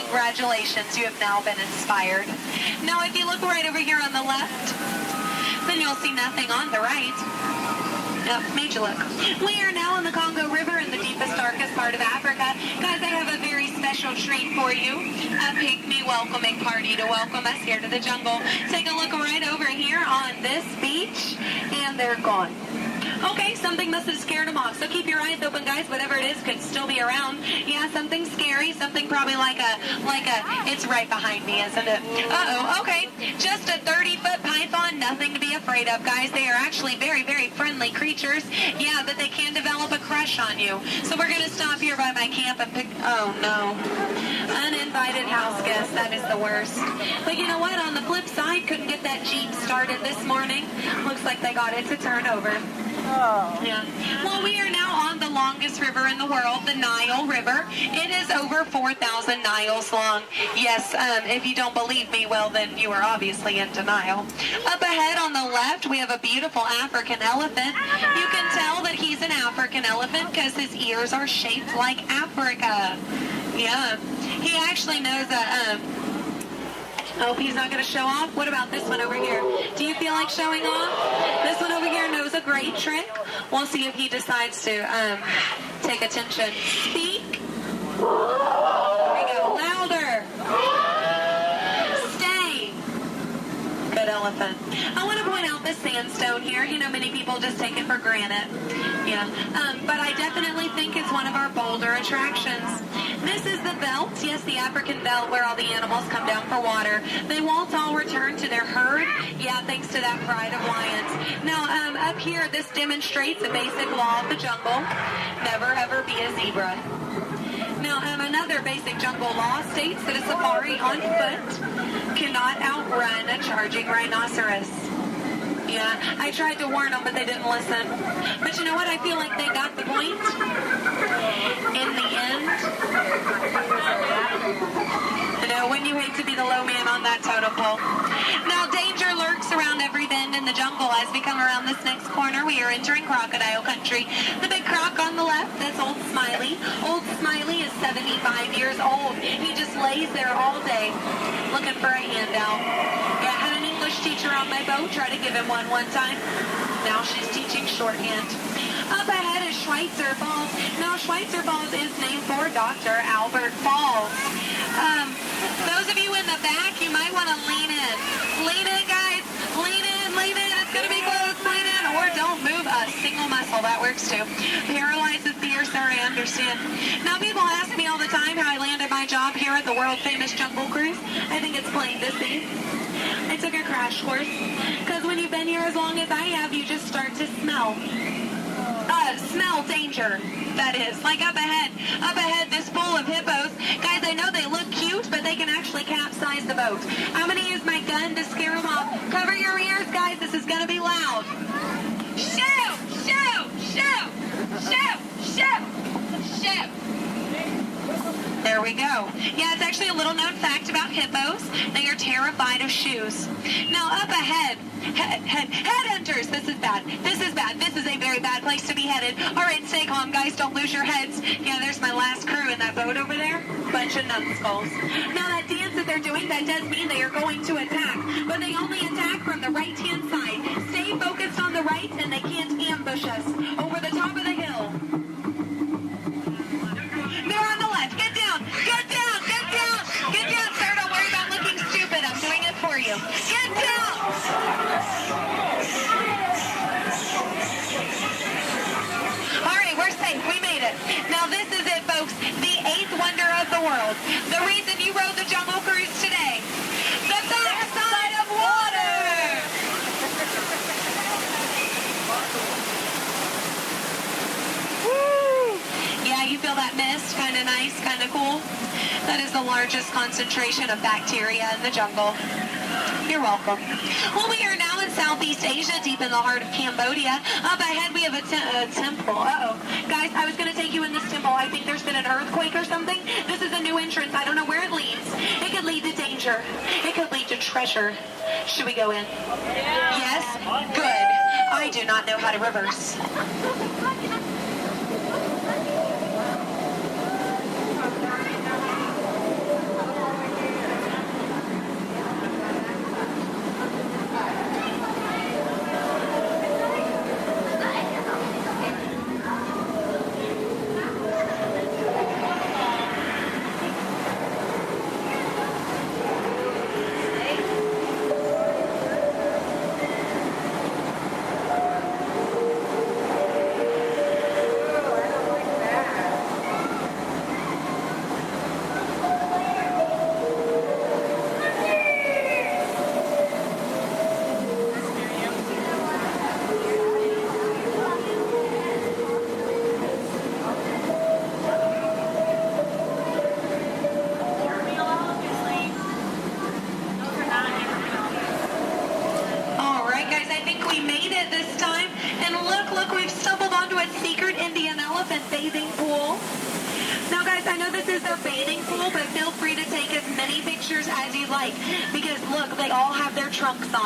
Congratulations, you have now been inspired. Now, if you look right over here on the left, then you'll see nothing on the right. Yep, made you look. We are now in the Congo River in the deepest, darkest part of Africa. Guys, I have a very special treat for you. A pygmy welcoming party to welcome us here to the jungle. Take a look right over here on this beach, and they're gone. Okay, something must have scared them off. So keep your eyes open, guys. Whatever it is could still be around. Yeah, something scary. Something probably like a, it's right behind me, isn't it? Uh-oh, okay. Just a 30-foot python. Nothing to be afraid of, guys. They are actually very, very friendly creatures. Yeah, but they can develop a crush on you. So we're going to stop here by my camp and pick, oh no. Uninvited house guests. That is the worst. But you know what? On the flip side, couldn't get that Jeep started this morning. Looks like they got it to turn over. Oh. Yeah. Well, we are now on the longest river in the world, the Nile River. It is over 4,000 miles long. Yes, if you don't believe me, well, then you are obviously in denial. Up ahead on the left, we have a beautiful African elephant. You can tell that he's an African elephant because his ears are shaped like Africa. Yeah. He actually knows a, oh, he's not going to show off? What about this one over here? Do you feel like showing off? This one over here knows a great trick. We'll see if he decides to take attention. Speak. Here we go. Louder. Stay. Good elephant. I want to point out the sandstone here. You know, many people just take it for granted. Yeah. But I definitely think it's one of our bolder attractions. This is the belt, yes, the African belt where all the animals come down for water. They won't all return to their herd, yeah, thanks to that pride of lions. Now, up here, this demonstrates a basic law of the jungle. Never, ever be a zebra. Now, another basic jungle law states that a safari on foot cannot outrun a charging rhinoceros. Yeah, I tried to warn them, but they didn't listen. But you know what? I feel like they got the point. In the end, you know, when you hate to be the low man on that totem pole. Now, danger lurks around every bend in the jungle. As we come around this next corner, we are entering crocodile country. The big croc on the left, that's Old Smiley. Old Smiley is 75 years old. He just lays there all day looking for a handout. Yeah, I had an English teacher on my boat. Try to give him one time. Now she's teaching shorthand. Up ahead is Schweitzer Falls. Now, Schweitzer Falls is named for Dr. Albert Falls. Those of you in the back, you might want to lean in. Lean in, guys. Lean in, lean in. It's going to be close. Lean in, or don't move a single muscle. That works too. Paralyzes the ear, sir, I understand. Now, people ask me all the time how I landed my job here at the world-famous Jungle Cruise. I think it's plain to see. I took a crash course, because when you've been here as long as I have, you just start to smell. Smell danger, that is. Like up ahead, this pool of hippos. Guys, I know they look cute, but they can actually capsize the boat. I'm going to use my gun to scare them off. Cover your ears, guys. This is going to be loud. Shoot! Shoot! Shoot! Shoot! Shoot! Shoot! There we go. Yeah, it's actually a little known fact about hippos. They are terrified of shoes. Now up ahead, headhunters. This is bad. This is bad. This is a very bad place to be headed. All right, stay calm, guys. Don't lose your heads. Yeah, there's my last crew in that boat over there. Bunch of numbskulls. Now that dance that they're doing, that does mean they are going to attack. But they only attack from the right-hand side. Stay focused on the right, and they can't ambush us. Over the top of the hill. They're on the left. Get down. Get down. Get down. Get down, sir. Don't worry about looking stupid. I'm doing it for you. Get down. All right, we're safe. We made it. Now this is it, folks. The 8th wonder of the world. The reason you rode the Jungle Cruise today. The backside of water. Woo! Yeah, you feel that mist? Kind of nice, kind of cool. That is the largest concentration of bacteria in the jungle. You're welcome. Well, we are now in Southeast Asia, deep in the heart of Cambodia. Up ahead, we have a temple. Uh-oh. Guys, I was going to take you in this temple. I think there's been an earthquake or something. This is a new entrance. I don't know where it leads. It could lead to danger. It could lead to treasure. Should we go in? Yes? Good. I do not know how to reverse.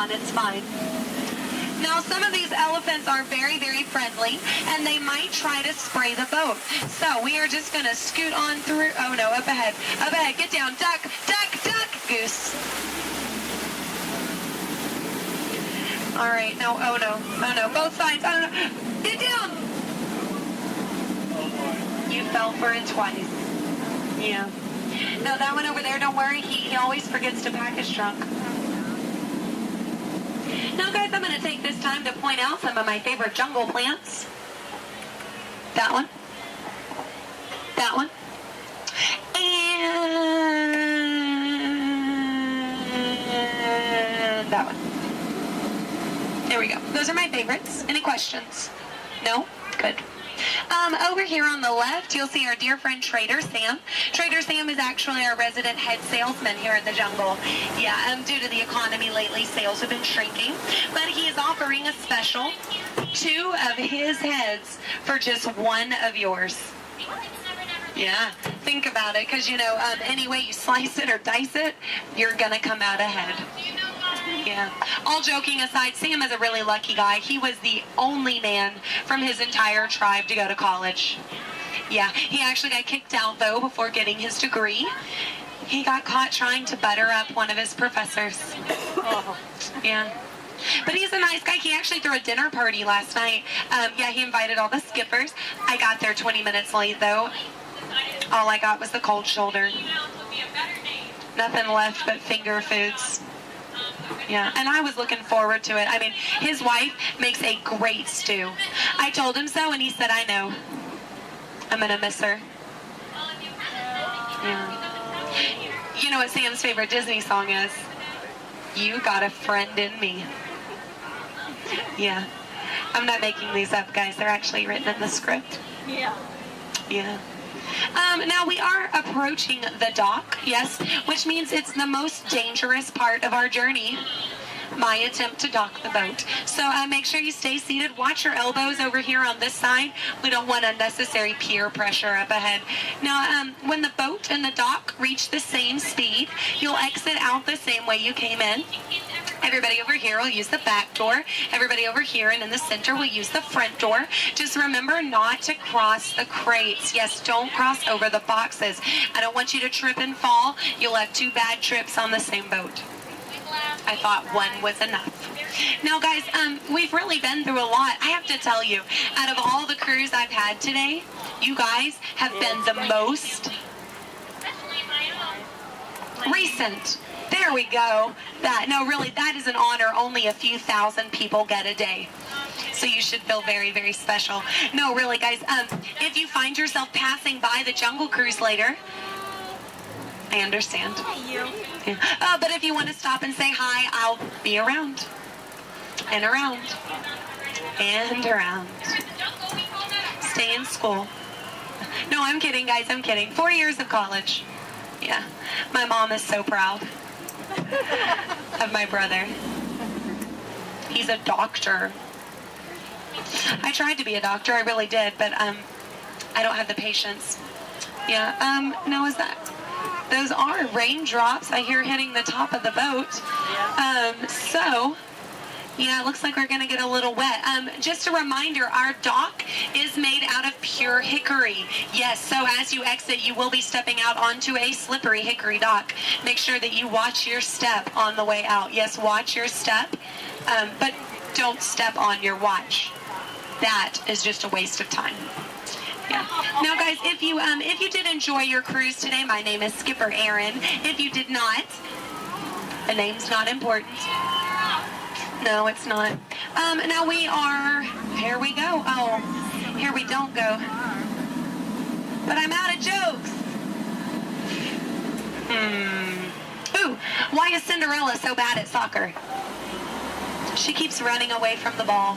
It's fine. Now, some of these elephants are very, very friendly, and they might try to spray the boat. So we are just going to scoot on through. Oh, no, up ahead. Up ahead. Get down. Duck, duck, duck. Goose. All right. No, oh, no. Oh, no. Both sides. Oh, no. Get down. You fell for it twice. Yeah. No, that one over there, don't worry. He always forgets to pack his trunk. Now, guys, I'm going to take this time to point out some of my favorite jungle plants. That one. That one. And that one. There we go. Those are my favorites. Any questions? No? Good. Over here on the left, you'll see our dear friend Trader Sam. Trader Sam is actually our resident head salesman here in the jungle. Yeah, due to the economy lately, sales have been shrinking. But he is offering a special 2 of his heads for just 1 of yours. Yeah, think about it, because, you know, any way you slice it or dice it, you're going to come out ahead. Yeah. All joking aside, Sam is a really lucky guy. He was the only man from his entire tribe to go to college. Yeah, he actually got kicked out, though, before getting his degree. He got caught trying to butter up one of his professors. Yeah. But he's a nice guy. He actually threw a dinner party last night. Yeah, he invited all the skippers. I got there 20 minutes late, though. All I got was the cold shoulder. Nothing left but finger foods. Yeah, and I was looking forward to it. I mean, his wife makes a great stew. I told him so, and he said, I know. I'm going to miss her. Yeah. You know what Sam's favorite Disney song is? You Got a Friend in Me. Yeah. I'm not making these up, guys. They're actually written in the script. Yeah. Yeah. Now we are approaching the dock, yes, which means it's the most dangerous part of our journey. My attempt to dock the boat. So make sure you stay seated. Watch your elbows over here on this side. We don't want unnecessary peer pressure up ahead. Now, when the boat and the dock reach the same speed, you'll exit out the same way you came in. Everybody over here will use the back door. Everybody over here and in the center will use the front door. Just remember not to cross the crates. Yes, don't cross over the boxes. I don't want you to trip and fall. You'll have 2 bad trips on the same boat. I thought one was enough. Now, guys, we've really been through a lot. I have to tell you, out of all the crews I've had today, you guys have been the most recent. There we go. That is an honor only a few thousand people get a day. So you should feel very, very special. No, really, guys, if you find yourself passing by the Jungle Cruise later, I understand. Yeah. But if you want to stop and say hi, I'll be around. And around. And around. Stay in school. No, I'm kidding, guys. I'm kidding. 4 years of college. Yeah. My mom is so proud of my brother. He's a doctor. I tried to be a doctor. I really did. But I don't have the patience. Yeah. Now is that... Those are raindrops I hear hitting the top of the boat. So, yeah, it looks like we're going to get a little wet. Just a reminder, our dock is made out of pure hickory. Yes, so as you exit, you will be stepping out onto a slippery hickory dock. Make sure that you watch your step on the way out. Yes, watch your step, but don't step on your watch. That is just a waste of time. Yeah. Now, guys, if you did enjoy your cruise today, my name is Skipper Aaron. If you did not, the name's not important. No, it's not. Now we are, here we go. Oh, here we don't go. But I'm out of jokes. Ooh, why is Cinderella so bad at soccer? She keeps running away from the ball.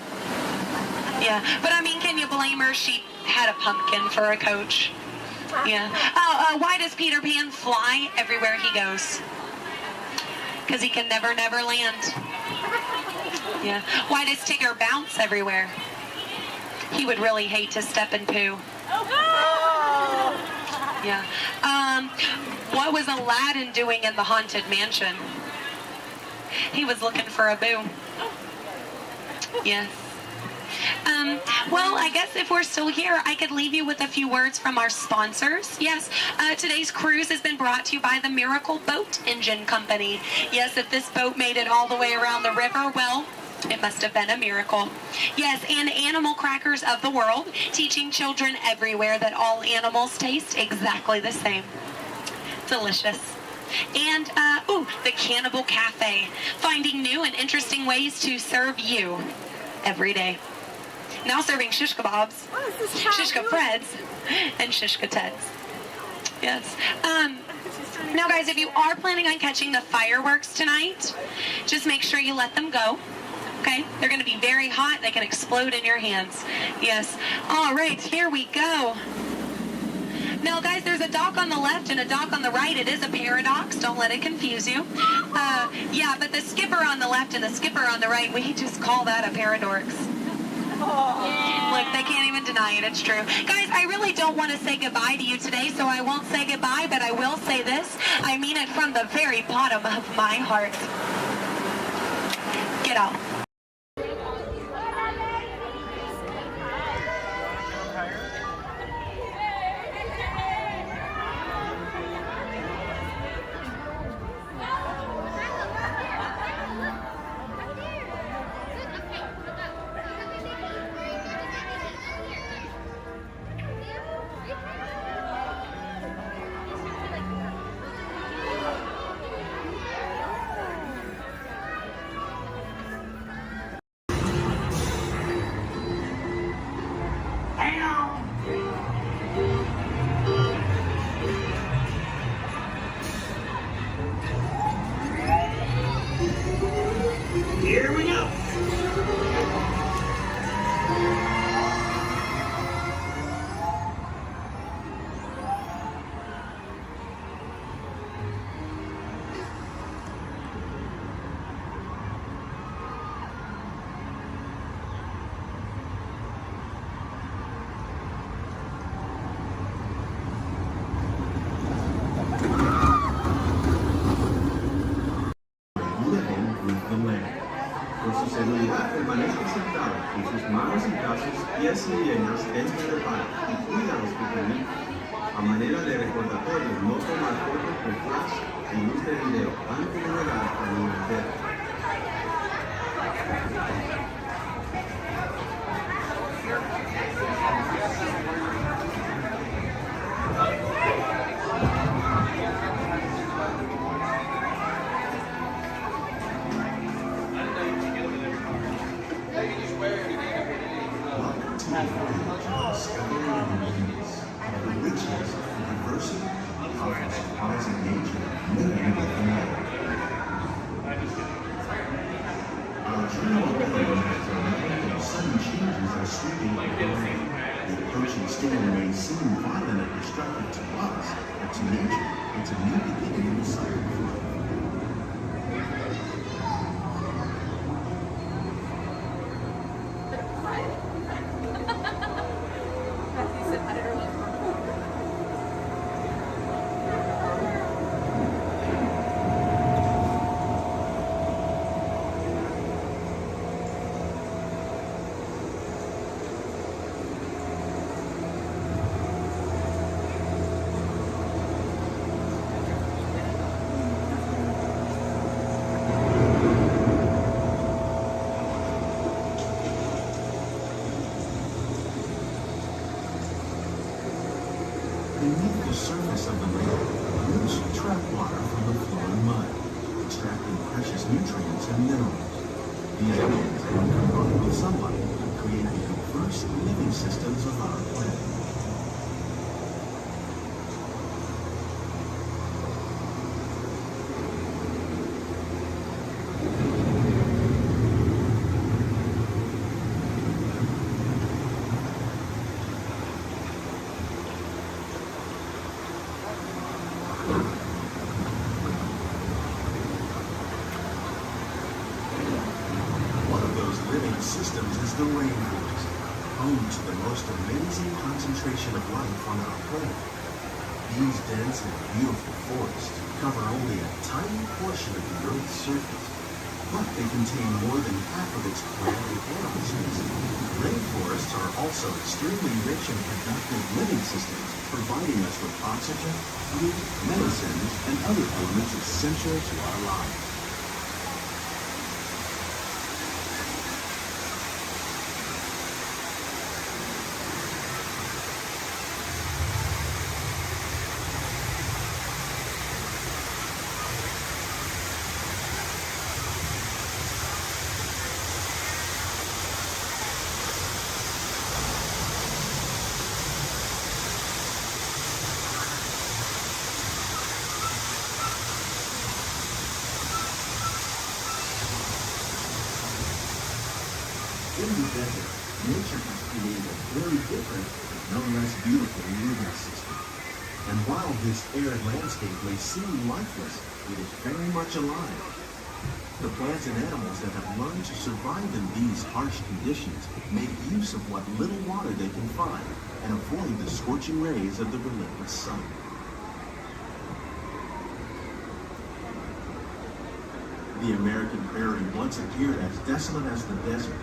Yeah, but I mean, can you blame her? She had a pumpkin for a coach. Yeah. Oh, why does Peter Pan fly everywhere he goes? Because he can never land. Yeah. Why does Tigger bounce everywhere? He would really hate to step in poo. Yeah. What was Aladdin doing in the Haunted Mansion? He was looking for a boo. Yes. Well, I guess if we're still here, I could leave you with a few words from our sponsors. Yes, today's cruise has been brought to you by the Miracle Boat Engine Company. Yes, if this boat made it all the way around the river, well, it must have been a miracle. Yes, and Animal Crackers of the World, teaching children everywhere that all animals taste exactly the same. Delicious. And, the Cannibal Cafe, finding new and interesting ways to serve you every day. Now serving shish kebabs, shish freds, and shish teds. Yes. Now, guys, if you are planning on catching the fireworks tonight, just make sure you let them go. Okay? They're going to be very hot. They can explode in your hands. Yes. All right, here we go. Now, guys, there's a dock on the left and a dock on the right. It is a paradox. Don't let it confuse you. Yeah, but the skipper on the left and the skipper on the right, we just call that a paradorx. Look, they can't even deny it. It's true. Guys, I really don't want to say goodbye to you today, so I won't say goodbye, but I will say this. I mean it from the very bottom of my heart. Get out. Por su seguridad, permanezca sentado con sus manos y brazos, pies y piernas dentro del baño y cuídalos pequeñitos. A manera de recordatorio, no tomar fotos con flash y luz de video antes de llegar al nivel. Storm may seem violent and destructive to us, but to nature, it's a new beginning in the cycle of life. Beneath the surface of the lake, roots trap water from the flowing mud, extracting precious nutrients and minerals. These elements, when combined with sunlight, create the diverse living systems of our planet. Systems is the rainforest, home to the most amazing concentration of life on our planet. These dense and beautiful forests cover only a tiny portion of the Earth's surface, but they contain more than half of its plant and animal species. Rainforests are also extremely rich in productive living systems, providing us with oxygen, food, medicines, and other elements essential to our lives. In the desert, nature has created a very different, but no less beautiful living system. And while this arid landscape may seem lifeless, it is very much alive. The plants and animals that have learned to survive in these harsh conditions make use of what little water they can find and avoid the scorching rays of the relentless sun. The American prairie once appeared as desolate as the desert.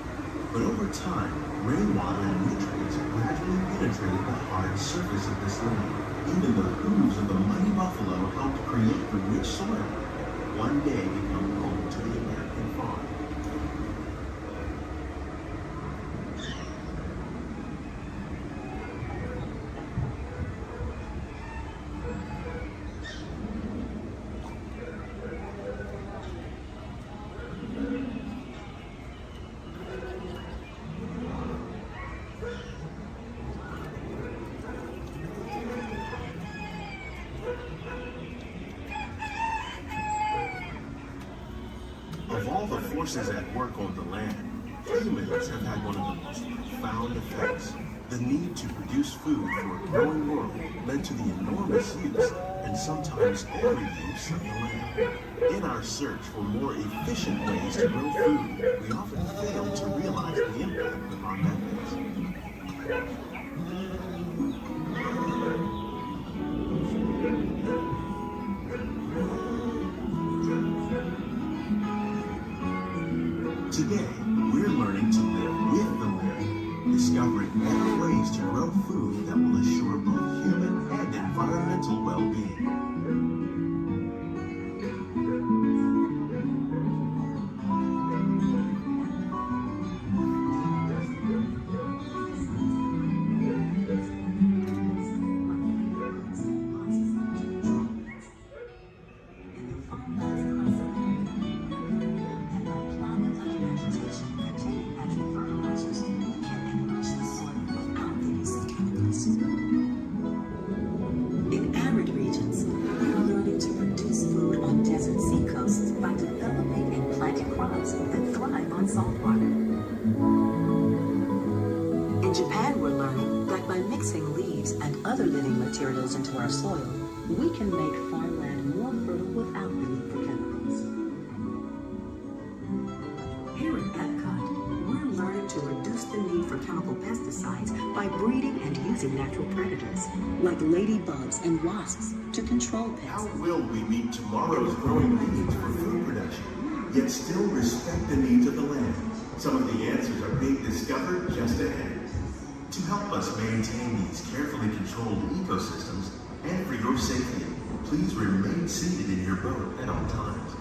But over time, rainwater and nutrients gradually penetrated the hard surface of this land. Even the hooves of the mighty buffalo helped create the rich soil that one day become home to the American farm. Of all the forces at work on the land, humans have had one of the most profound effects. The need to produce food for a growing world led to the enormous use and sometimes overuse of the land. In our search for more efficient ways to grow food, we often fail to realize the impact of our methods. Today, we're learning to live with the living, discovering better ways to grow food that will assure both human and environmental well-being. In arid regions, we are learning to produce food on desert seacoasts by developing and planting crops that thrive on salt water. In Japan, we're learning that by mixing leaves and other living materials into our soil, we can make farmland more fertile without the need for chemicals. Here at Epcot, we're learning to reduce the need for chemical pesticides by breeding and using natural predators, like ladybugs and wasps, to control pests. How will we meet tomorrow's growing needs for food production, yet still respect the needs of the land? Some of the answers are being discovered just ahead. To help us maintain these carefully controlled ecosystems, and for your safety, please remain seated in your boat at all times.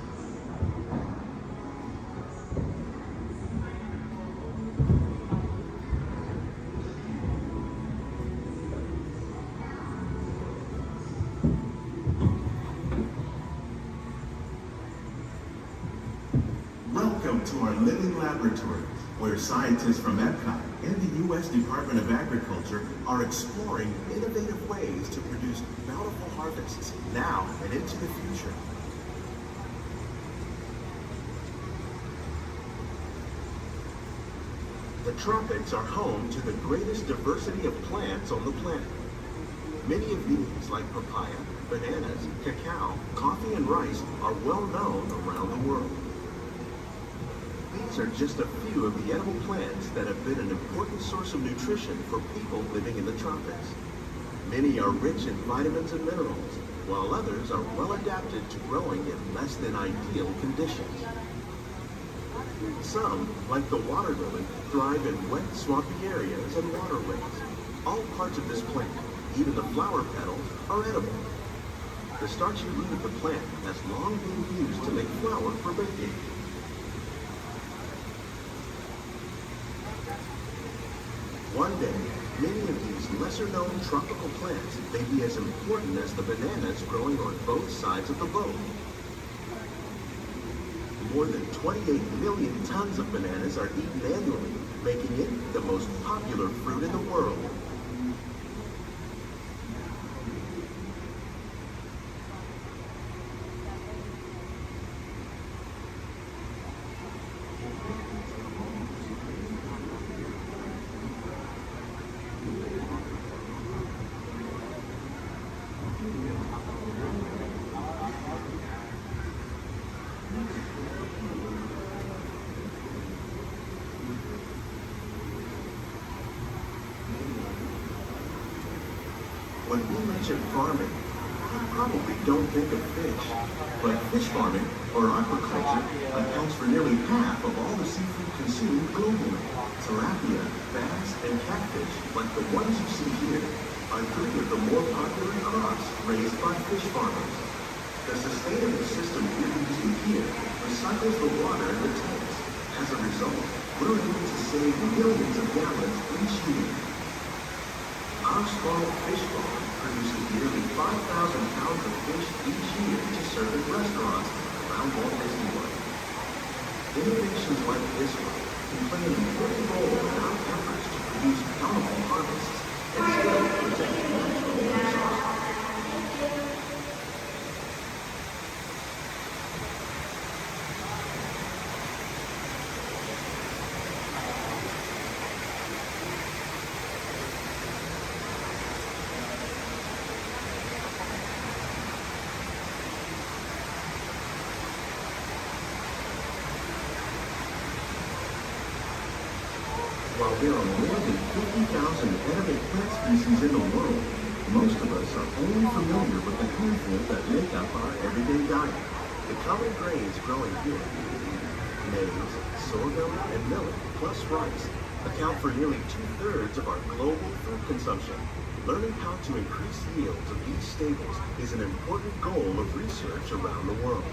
Welcome to our living laboratory, where scientists from Epcot and the U.S. Department of Agriculture are exploring innovative ways to produce bountiful harvests now and into the future. The tropics are home to the greatest diversity of plants on the planet. Many of these, like papaya, bananas, cacao, coffee, and rice, are well known around the world. These are just a few of the edible plants that have been an important source of nutrition for people living in the tropics. Many are rich in vitamins and minerals, while others are well adapted to growing in less than ideal conditions. Some, like the water lily, thrive in wet, swampy areas and waterways. All parts of this plant, even the flower petals, are edible. The starchy root of the plant has long been used to make flour for baking. One day, many of these lesser-known tropical plants may be as important as the bananas growing on both sides of the boat. More than 28 million tons of bananas are eaten annually, making it the most popular fruit in the world. When we mention farming, we probably don't think of fish. But fish farming, or aquaculture, accounts for nearly half of all the seafood consumed globally. Tilapia, bass, and catfish, like the ones you see here, are three of the more popular crops raised by fish farmers. The sustainable system we're using here recycles the water in the tanks. As a result, we're able to save millions of gallons each year. Our small fish farm produces nearly 5,000 pounds of fish each year to serve in restaurants around Walt Disney World. Innovations like this one can play an important role in our efforts to produce bountiful harvests and still protect natural resources. While there are more than 50,000 edible plant species in the world, most of us are only familiar with the handful that make up our everyday diet. The common grains growing here: maize, sorghum, and millet, plus rice, account for nearly 2/3 of our global food consumption. Learning how to increase yields of these staples is an important goal of research around the world.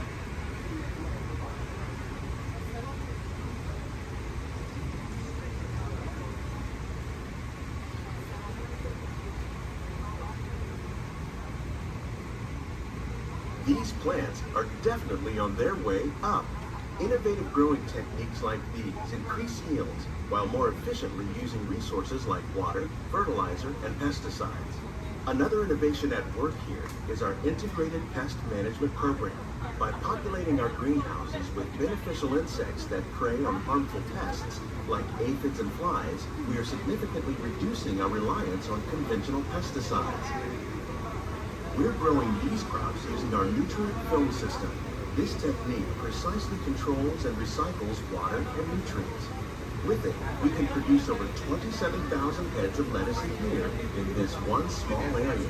These plants are definitely on their way up. Innovative growing techniques like these increase yields while more efficiently using resources like water, fertilizer, and pesticides. Another innovation at work here is our integrated pest management program. By populating our greenhouses with beneficial insects that prey on harmful pests like aphids and flies, we are significantly reducing our reliance on conventional pesticides. We're growing these crops using our nutrient film system. This technique precisely controls and recycles water and nutrients. With it, we can produce over 27,000 heads of lettuce a year in this one small area.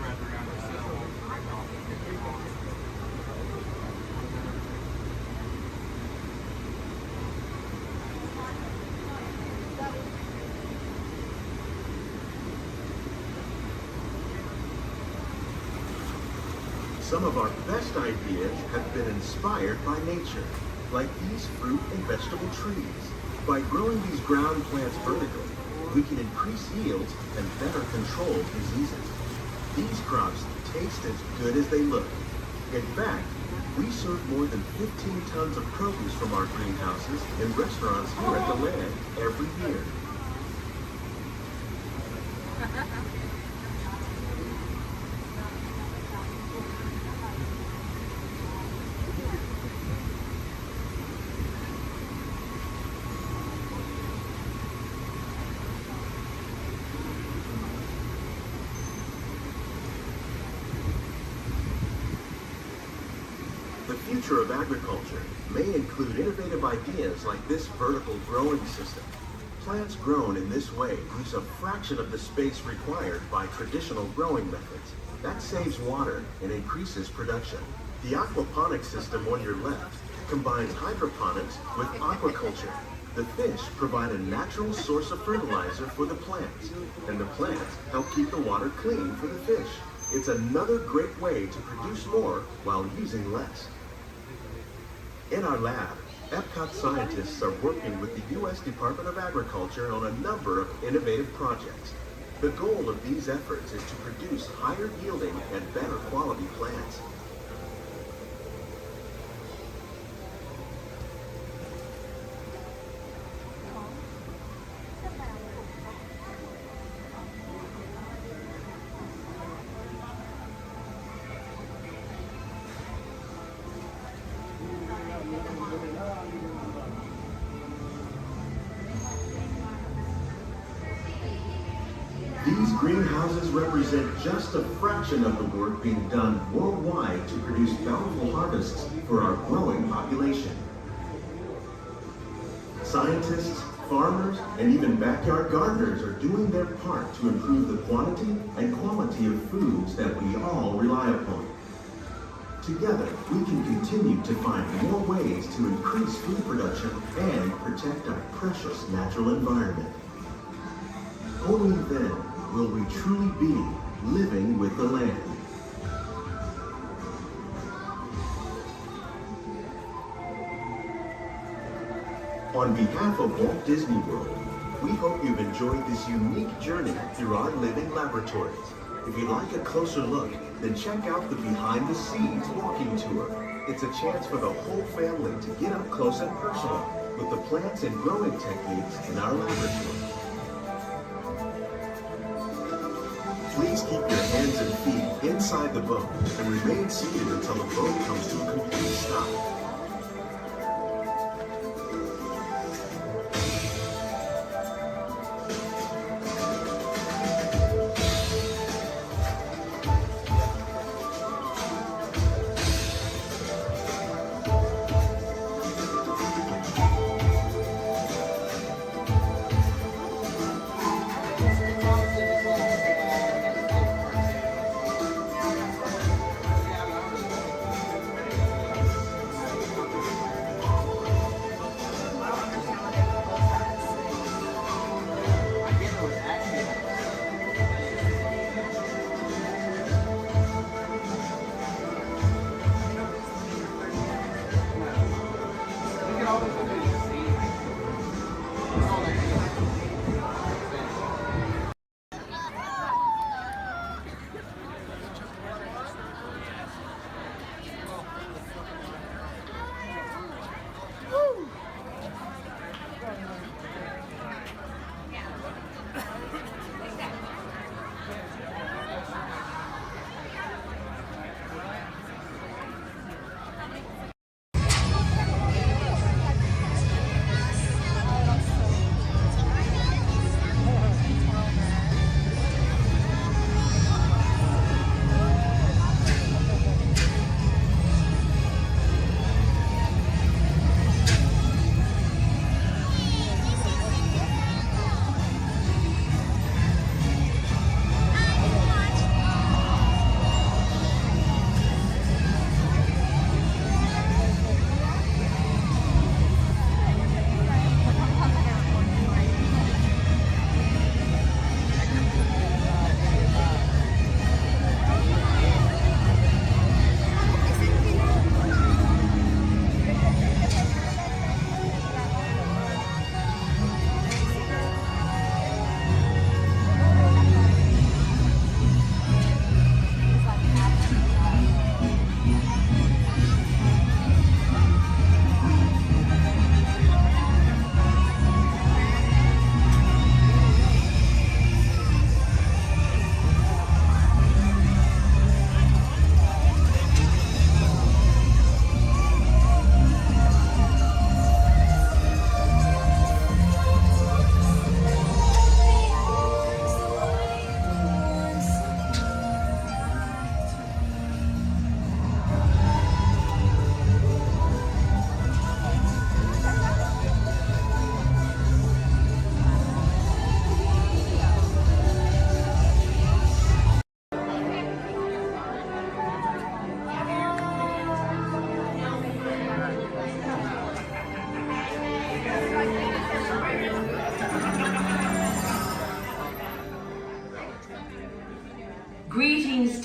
Some of our best ideas have been inspired by nature, like these fruit and vegetable trees. By growing these ground plants vertically, we can increase yields and better control diseases. These crops taste as good as they look. In fact, we serve more than 15 tons of produce from our greenhouses in restaurants here at the land every year. The future of agriculture may include innovative ideas like this vertical growing system. Plants grown in this way use a fraction of the space required by traditional growing methods. That saves water and increases production. The aquaponics system on your left combines hydroponics with aquaculture. The fish provide a natural source of fertilizer for the plants, and the plants help keep the water clean for the fish. It's another great way to produce more while using less. In our lab, Epcot scientists are working with the U.S. Department of Agriculture on a number of innovative projects. The goal of these efforts is to produce higher yielding and better quality plants. These greenhouses represent just a fraction of the work being done worldwide to produce bountiful harvests for our growing population. Scientists, farmers, and even backyard gardeners are doing their part to improve the quantity and quality of foods that we all rely upon. Together, we can continue to find more ways to increase food production and protect our precious natural environment. Only then will we truly be living with the land. On behalf of Walt Disney World, we hope you've enjoyed this unique journey through our living laboratories. If you'd like a closer look, then check out the Behind the Scenes walking tour. It's a chance for the whole family to get up close and personal with the plants and growing techniques in our laboratory. Please keep your hands and feet inside the boat and remain seated until the boat comes to a complete stop.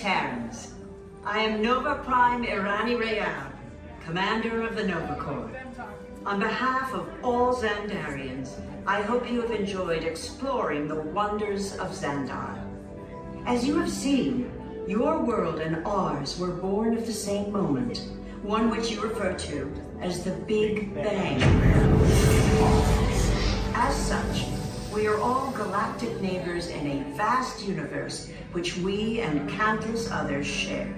Terrans. I am Nova Prime Irani Rayab, Commander of the Nova Corps. On behalf of all Xandarians, I hope you have enjoyed exploring the wonders of Xandar. As you have seen, your world and ours were born of the same moment, one which you refer to as the Big Bang. As such, we are all galactic neighbors in a vast universe which we and countless others share.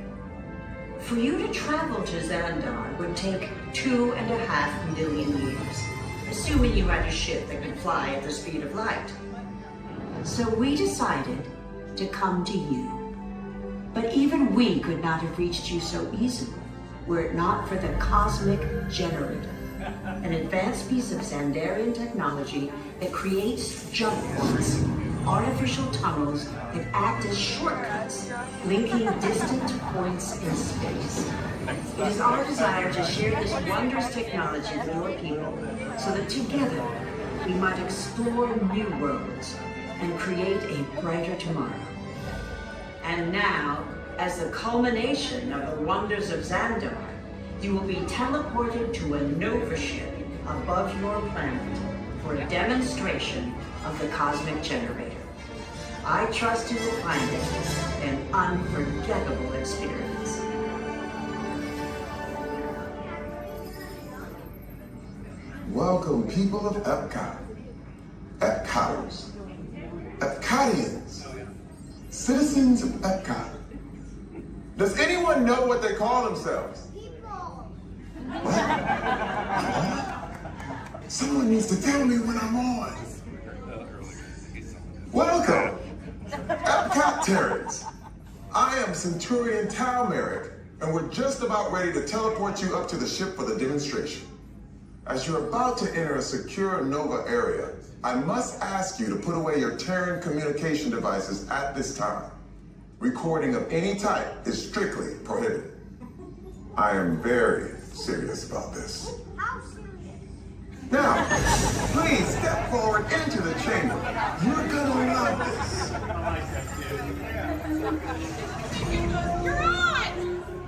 For you to travel to Xandar would take 2.5 million years, assuming you had a ship that could fly at the speed of light. So we decided to come to you. But even we could not have reached you so easily were it not for the Cosmic Generator, an advanced piece of Xandarian technology that creates jump points, artificial tunnels that act as shortcuts, linking distant points in space. It is our desire to share this wondrous technology with your people so that together we might explore new worlds and create a brighter tomorrow. And now, as the culmination of the wonders of Xandar, you will be teleported to a Nova ship above your planet for a demonstration of the Cosmic Generator. I trust you will find it an unforgettable experience. Welcome, people of Epcot, Epcoters, Epcotians, citizens of Epcot. Does anyone know what they call themselves? What? Someone needs to tell me when I'm on. Welcome, Epcot Terrans. I am Centurion Tal Merrick, and we're just about ready to teleport you up to the ship for the demonstration. As you're about to enter a secure Nova area, I must ask you to put away your Terran communication devices at this time. Recording of any type is strictly prohibited. I am very serious about this. Now, please step forward into the chamber. You're gonna love this. You're on!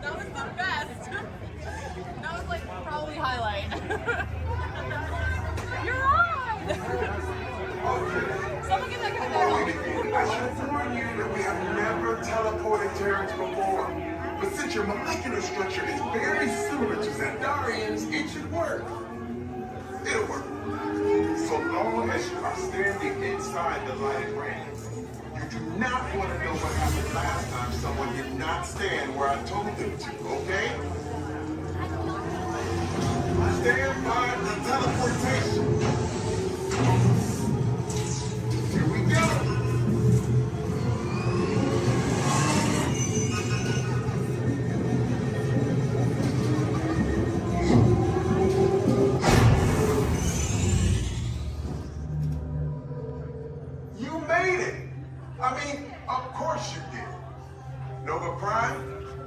That was the best. That was like probably highlight. You're on! Someone get that guy. I should warn you that we have never teleported Terrans before. But since your molecular structure is very similar to Xandarians, it should work. It'll work. So long as you are standing inside the lighted ring. You do not want to know what happened last time someone did not stand where I told them to, okay? Stand by the teleportation. Here we go. You made it. I mean, of course you did. Nova Prime,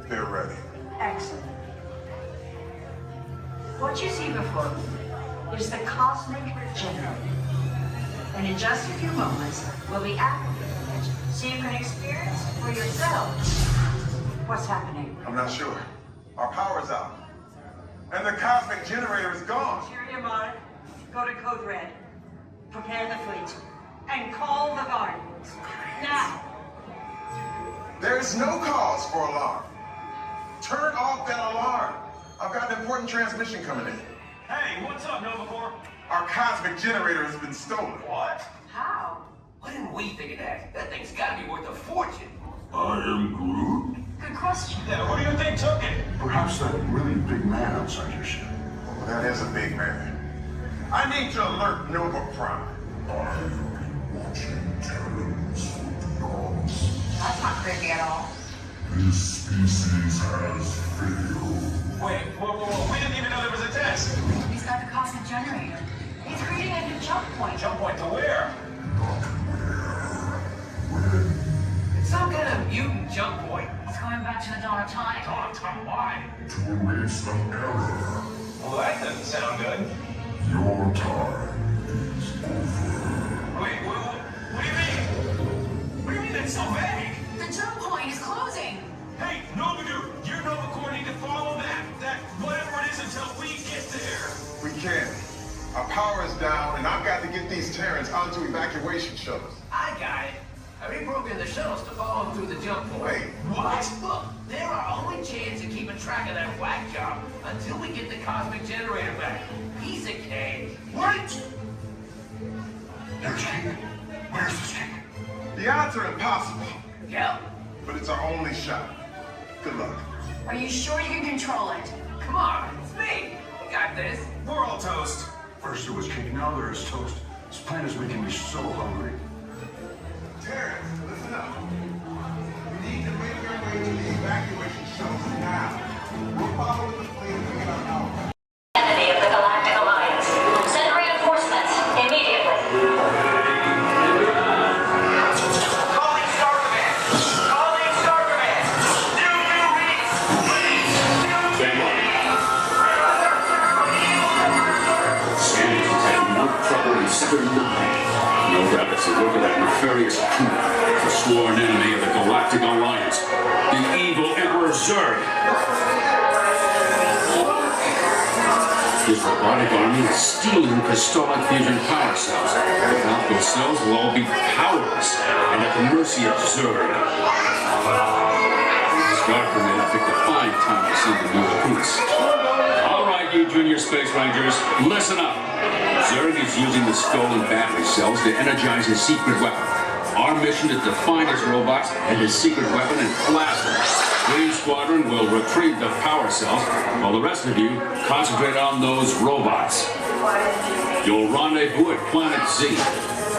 they're ready. Excellent. What you see before you is the Cosmic Generator. And in just a few moments, we'll be activating it so you can experience for yourself what's happening. I'm not sure. Our power's out. And the Cosmic Generator is gone. Interior Mod, go to Code Red, prepare the fleet, and call the Guardians. Now. There is no cause for alarm. Turn off that alarm. I've got an important transmission coming in. Hey, what's up, Nova Corps? Our Cosmic Generator has been stolen. What? How? Why didn't we think of that? That thing's gotta be worth a fortune. I am Groot. Good question. Yeah, who do you think took it? Perhaps that really big man outside your ship. Well, that is a big man. I need to alert Nova Prime. I'm watching Terrans for dogs. That's not creepy at all. This species has failed. Wait, whoa, we didn't even know there was a test. He's got the Cosmic Generator. He's creating a new jump point. Jump point to where? Not where. When? It's some kind of mutant jump point. It's going back to the dawn of time. Dawn of time, why? To erase an error. Well, that doesn't sound good. Your time is over. Wait, what do you mean? What do you mean that's so vague? The jump point is closing. power is down, and I've got to get these Terrans onto evacuation shuttles. I got it. I reprogrammed the shuttles to follow them through the jump point. Wait, what? Look, they're our only chance of keeping track of that whack job until we get the cosmic generator back. Piece of cake. Wait! There's King. Where's this King? The odds are impossible. Yep. But it's our only shot. Good luck. Are you sure you can control it? Come on, it's me. We got this. We're all toast. First there was King, now there is toast. This plan is making me so hungry. Terrence, listen up. We need to make our way to the evacuation shuttles now. We'll follow with the plane and get our power. Enemy of the Galactic Alliance. Send reinforcements immediately. Calling Star Command. Calling Star Command. New reads. Sanders is having no trouble in Sector 9. No doubt it's the work of that nefarious coup, the sworn enemy of the Galactic Alliance, the evil Emperor Zurg. His robotic army is stealing crystallic fusion power cells. Without those cells, will all be powerless and at the mercy of Zurg. Star Command picked a fine time to send the new recruits. All right, you junior space rangers, listen up. Zurg is using the stolen battery cells to energize his secret weapon. Our mission is to find his robots and his secret weapon and blast them. Green Squadron will retrieve the power cells, while the rest of you concentrate on those robots. You'll rendezvous at Planet Z.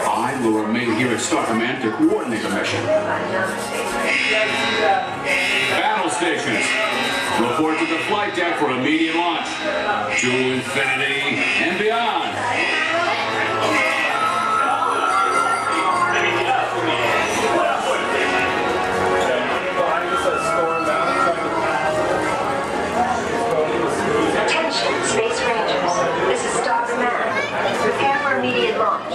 I will remain here at Star Command to coordinate the mission. Battle stations, report to the flight deck for immediate launch. To infinity and beyond. Attention, Space Rangers. This is Star Command. Prepare for immediate launch.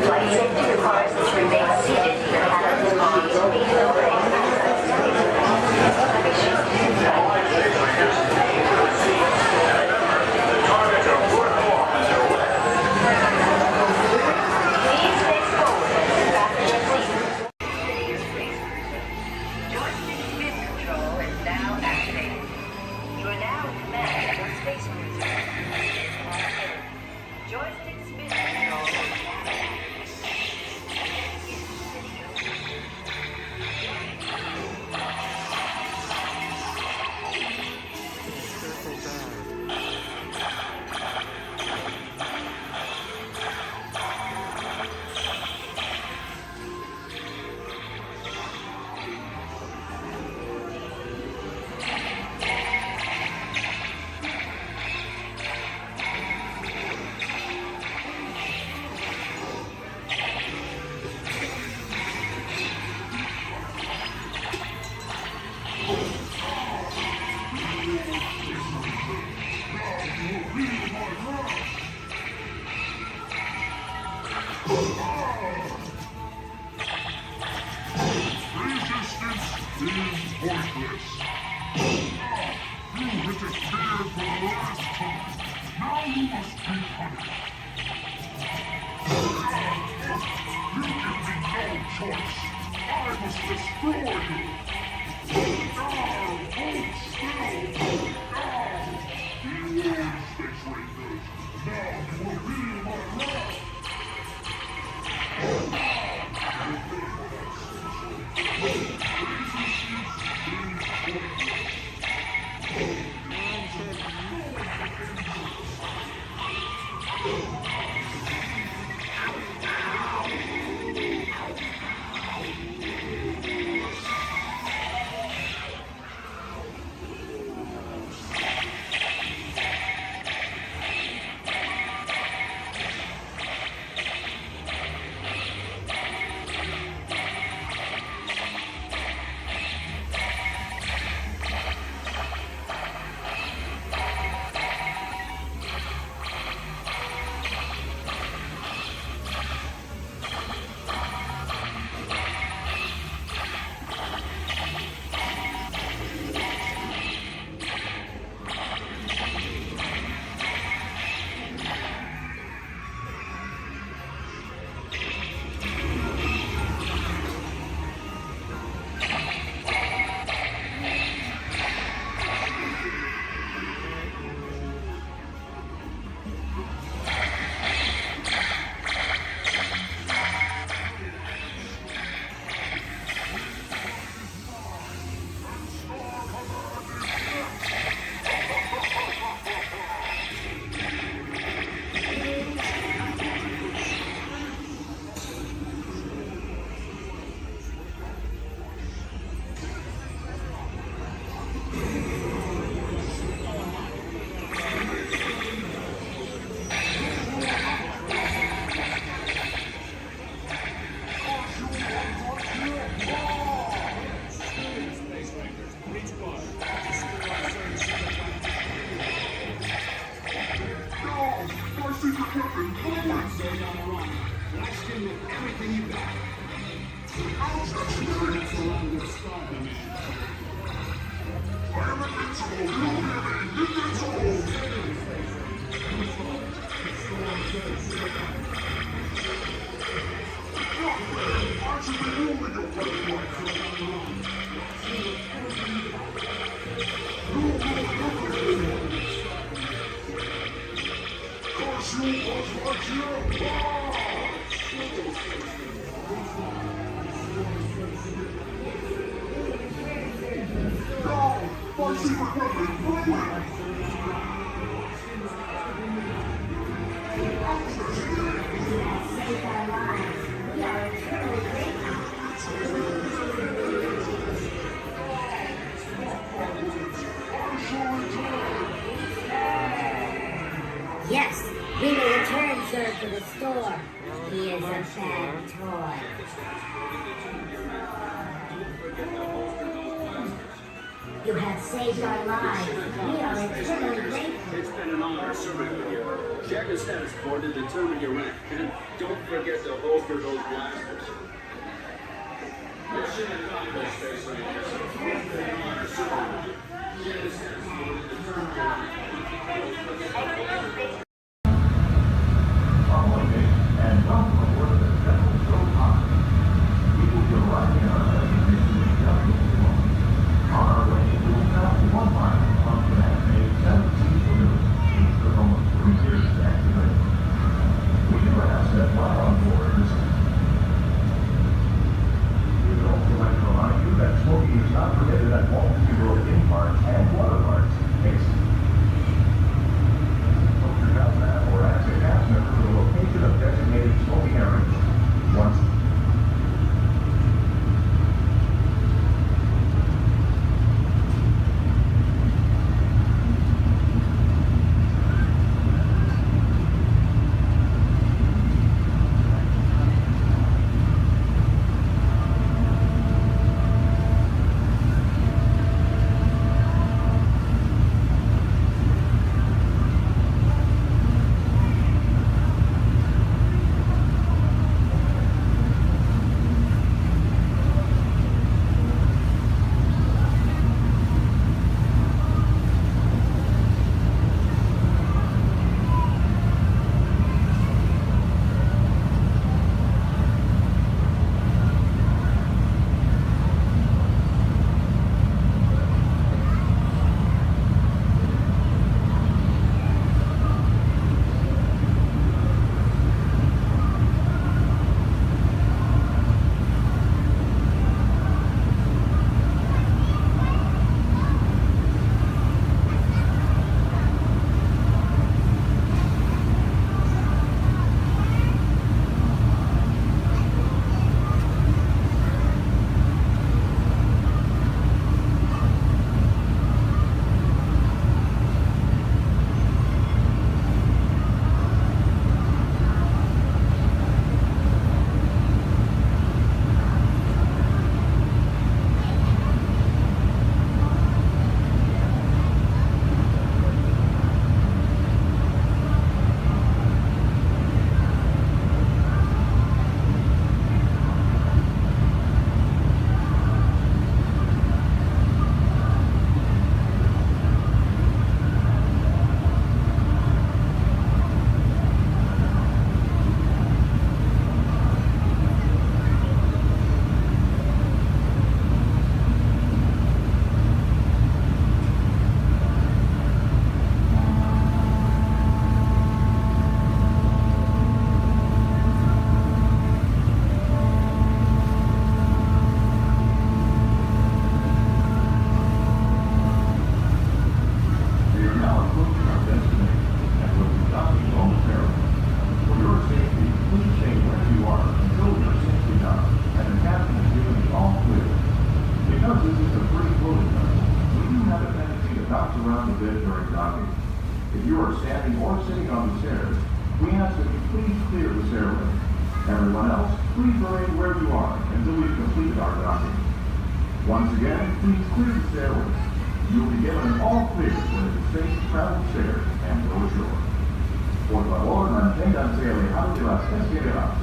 Flight safety requires that you remain seated in your cabin while you meet the everything you got. I'll trust you for next along with Spider-Man. I am invincible, you hear me? Invincible! Aren't you renewing your Cause you was what you No! My secret weapon, ruin! Save our lives. We are eternally grateful. Yes, we will return, sir, to the store. He is a bad toy. You have saved our lives. We are eternally grateful. It's been an honor serving with you. Check the status board to determine your rank. And don't forget to holster those blasters. Mission accomplished, Space Rangers. It's been an honor serving with you. Check the status board to determine your rank. And welcome aboard the General Show Pod. We will be arriving at our destination in just a few moments. On our way, we will stop at one mile on Command May 17th Avenue, east of almost 3 years to activate. We do ask that while on board, we would also like to remind you that smoking is not permitted at Walt Disney World theme parks and water parks. Smoke your gun now or ask a cast member for the location of designated smoking areas. Once If you are standing or sitting on the stairs, we ask that you please clear the stairway. Everyone else, please remain where you are until we've completed our docking. Once again, please clear the stairway. You will be given an all clear when it is safe to travel stairs and go ashore. Por favor, manténganse alejados de las escaleras.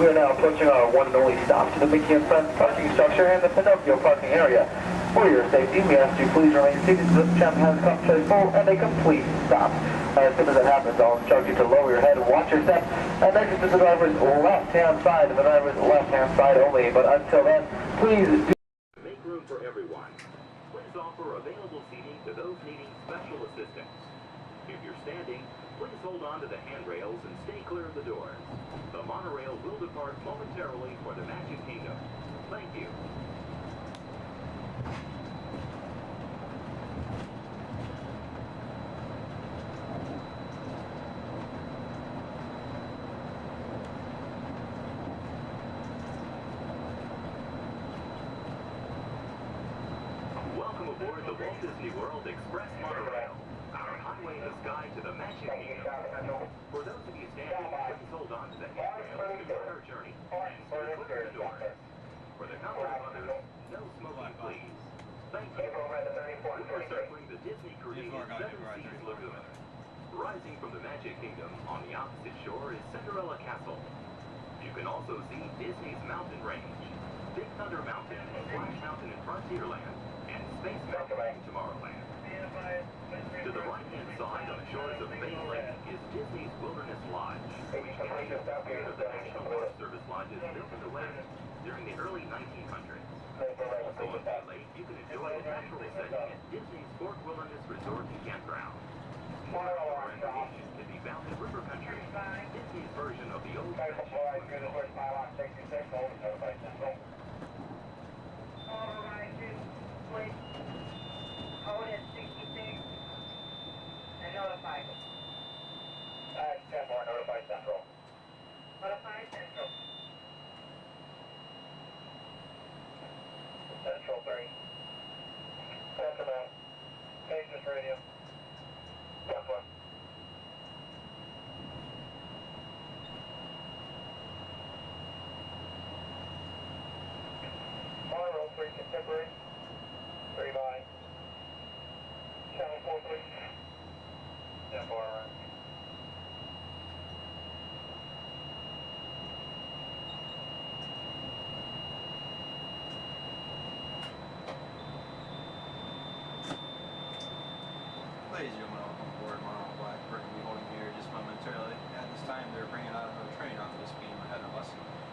We are now approaching our one and only stop to the Mickey and Friends parking structure in the Pinocchio parking area. For your safety, we ask you please remain seated until the tram has come to a full and a complete stop. As soon as that happens, I'll instruct you to lower your head, watch your step, and exit to the driver's left-hand side and the driver's left-hand side only. But until then, please do make room for everyone. Please offer available seating to those needing special assistance. If you're standing, please hold on to the handrails and stay clear of the doors. The monorail will depart momentarily for the Magic Kingdom. Thank you. Welcome aboard the Walt Disney World Express Monorail, our highway in the sky to the Magic Kingdom. For those of you standing, please hold on to the handrails to start our journey and stay clear of the doors. For the comfort of others, no smoking, please. Thank you. We are circling the Disney-created Seven Seas Lagoon. Rising from the Magic Kingdom on the opposite shore is Cinderella Castle. You can also see Disney's mountain range, Big Thunder Mountain, Splash Mountain in Frontierland, and Space Mountain in Tomorrowland. To the right-hand side on the shores of Bay Lake is Disney's Wilderness Lodge, which contains one of the National Forest Service lodges built in the West during the early 1900s. Also on Bay Lake, you can enjoy a natural setting at Disney's Fort Wilderness Resort and Campground. More outdoor recreation can be found in River Country, Disney's version of the old Hold at 66 and notify. 10-4, notify Central. Notify Central. Central 3. Sentiment. Pages radio. 1-1. Monorail 3 contemporary. 3 by. Channel 4 please. 10-4, right. Ladies and gentlemen, welcome aboard Monorail Black. We're going to be holding here just momentarily. At this time, they're bringing out another train onto this beam ahead of us.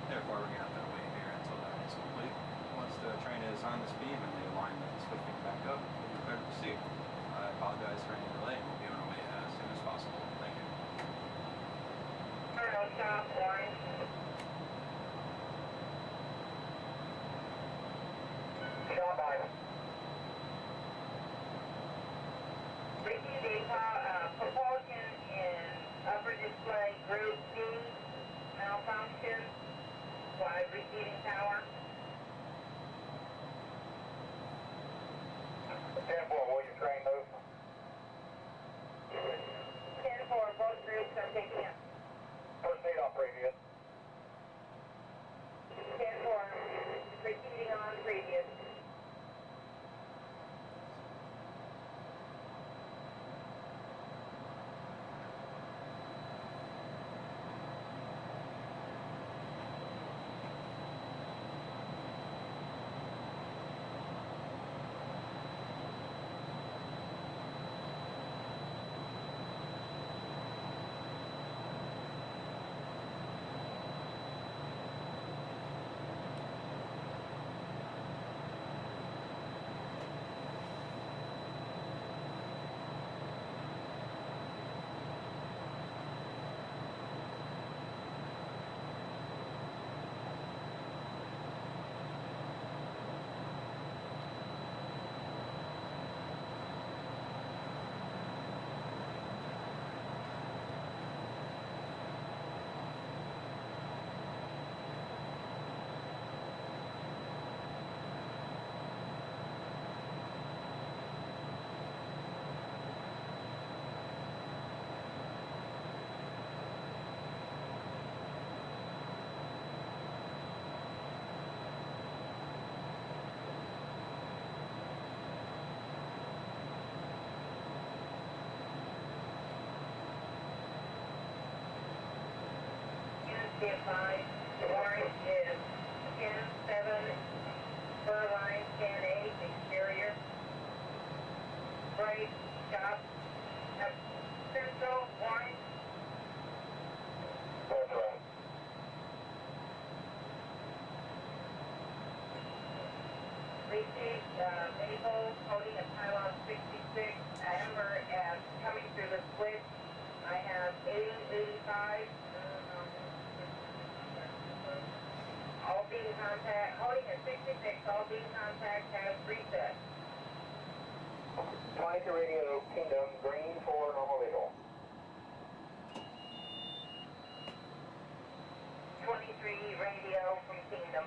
Therefore, we're going to have to wait here until that is complete. Once the train is on this beam and they line the swiftwing back up, we'll be prepared to proceed. I apologize for any delay, and we'll be on our way as soon as possible. Thank you. Monorail stop, orange. Shot by. Receiving propulsion in upper display group D, malfunction, wide receiving tower. 10-4, will your train move? 10-4, both groups are picking up. Proceed on previous. 10-4, proceeding on previous. Stand by. Orange is 10-7, Furline 10-8, exterior. Right, stop. Central, orange. That's right. Repeat, Maple, holding a pylon 66, Amber as coming through the switch. I have 80-85. All beam contact, holding at 66, all beam contact has reset. 22 radio Kingdom, green for normal visual. 23 radio from Kingdom.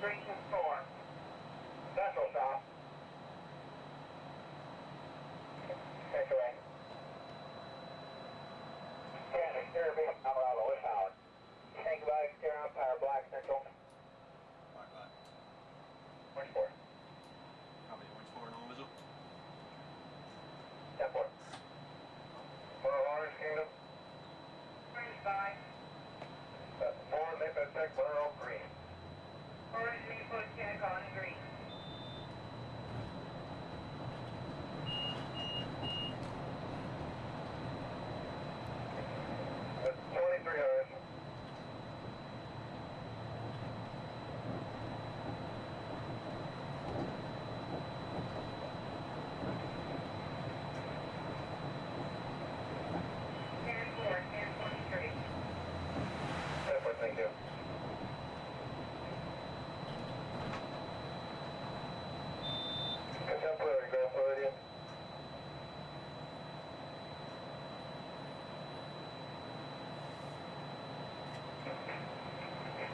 Green 4. Central stop. Take away. Yeah, exterior beam, Colorado, with power. Think about exterior on power, black central. Black. Orange 4. Probably orange 4 normal visual. 10-4. For Orange Kingdom. Orange 5. 4, Maple 6, Monroe, green. Orange Maple check on green. That's 23 hours. Thank you. Contemporary, Grand Floridian.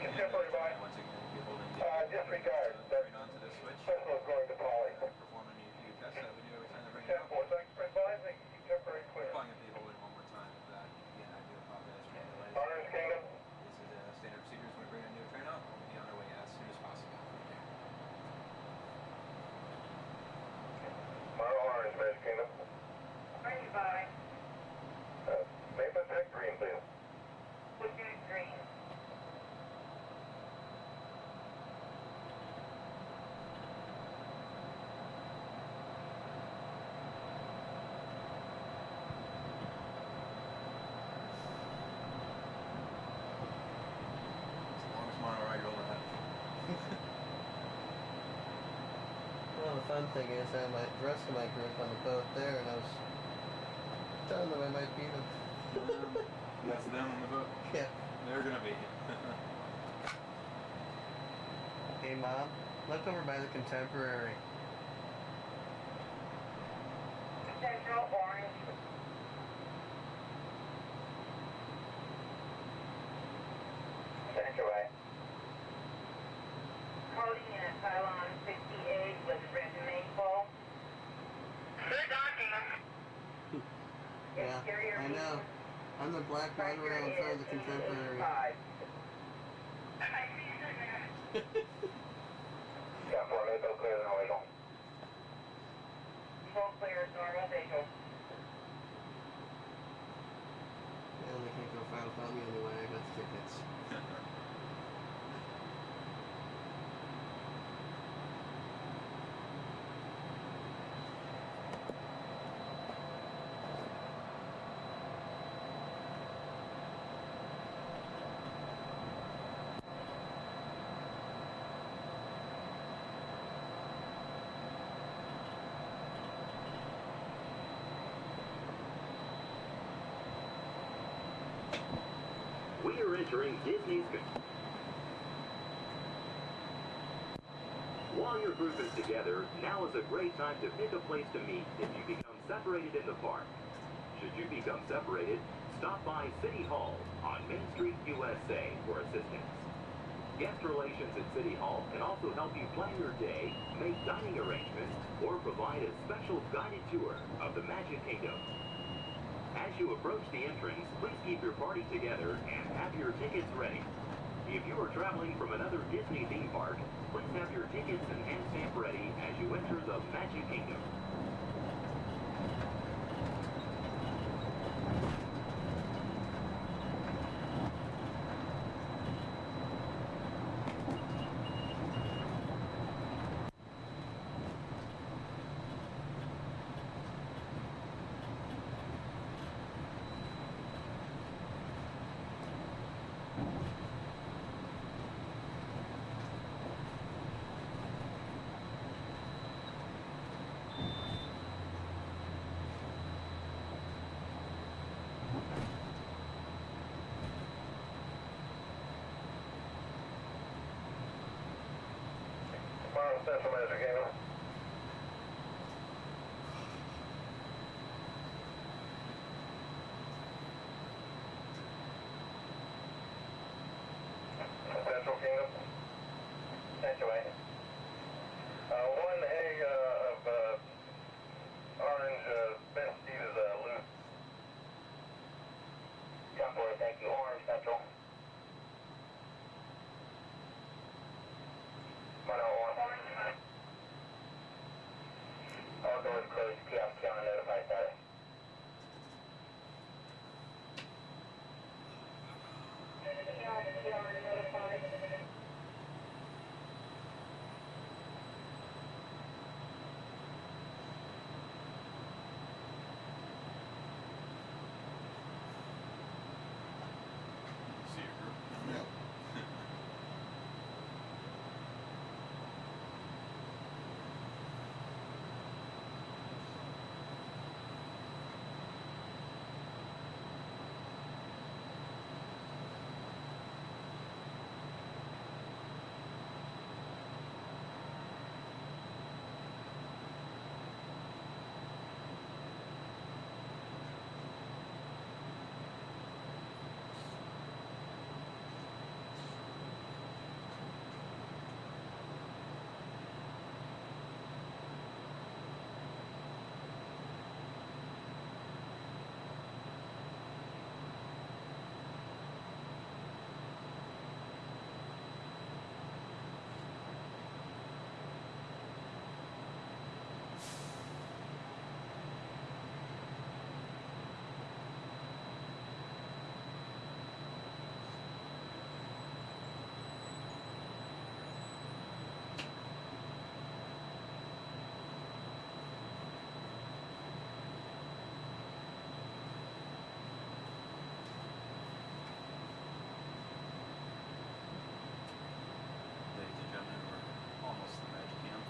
Contemporary by. Once again, you're holding disregard. right onto the switch. Personal is going to Polly. Performing your few tests that we do every time they bring it up. 10-4, thanks for advising. Contemporary clear. Probably going to be holding one more time if that. Again, I do apologize for the delays. Orange Kingdom. This is standard procedures when we bring a new train out. We'll be on our way as soon as possible. Orange, Maple Kingdom. Orange 5. Maple 6, green, please. Which is green. Well, the fun thing is I had the rest of my group on the boat there, and I was telling them I might beat them. That's them on the boat? Yeah. They're gonna beat you. Hey, Mom, look over by the Contemporary. Central, orange. Central way. Coding in a pylon 68 with red maple. Good docking. Yeah, I know. I'm the black right around in front of the Contemporary. Yeah, 4, Maple clear, no visual. Full clear, normal visual. Yeah, they can't go file without me anyway. I got the tickets. We are entering Disney's. While your group is together, now is a great time to pick a place to meet if you become separated in the park. Should you become separated, stop by City Hall on Main Street, USA for assistance. Guest relations at City Hall can also help you plan your day, make dining arrangements, or provide a special guided tour of the Magic Kingdom. As you approach the entrance, please keep your party together and have your tickets ready. If you are traveling from another Disney theme park, please have your tickets and hand stamp ready as you enter the Magic Kingdom. Central Magic Kingdom. Central Kingdom. Sanctuary. One egg of orange Ben Steve is loose. Temporary, thank you. Orange Central. 101. All doors closed. Kiosk counter notified status. Kiosk counter notified. See your group? Yeah. Ladies and gentlemen, we're almost to the Magic Kingdom.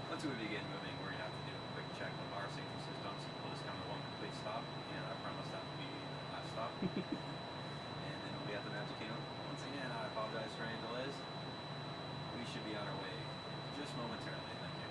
Once we begin moving, we're going to have to do a quick check of our safety systems. We'll just come to one complete stop, and I promise that will be the last stop. And then we'll be at the Magic Kingdom. Once again, I apologize for any delays. We should be on our way just momentarily. Thank you.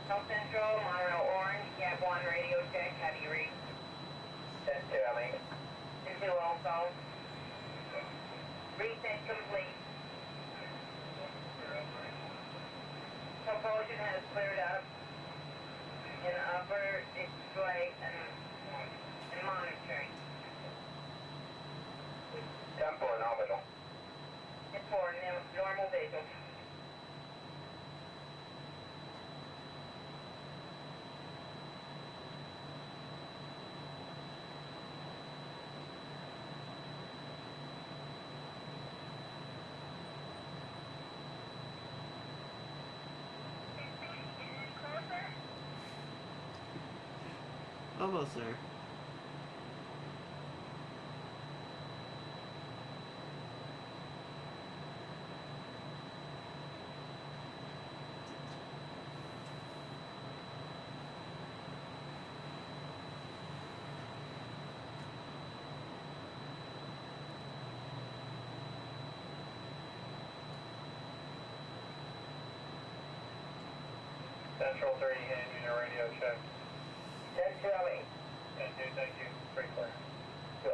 South Central, Monorail Orange, Cab 1 radio check, how do you read? That's two, I mean. 2 also. Reset complete. Propulsion has cleared up in upper display and monitoring. Time for nominal. It's for normal visual. Almost there. Central 3, hand unit radio check. 10 Charlie. 10-2, thank you. Pretty clear. Go.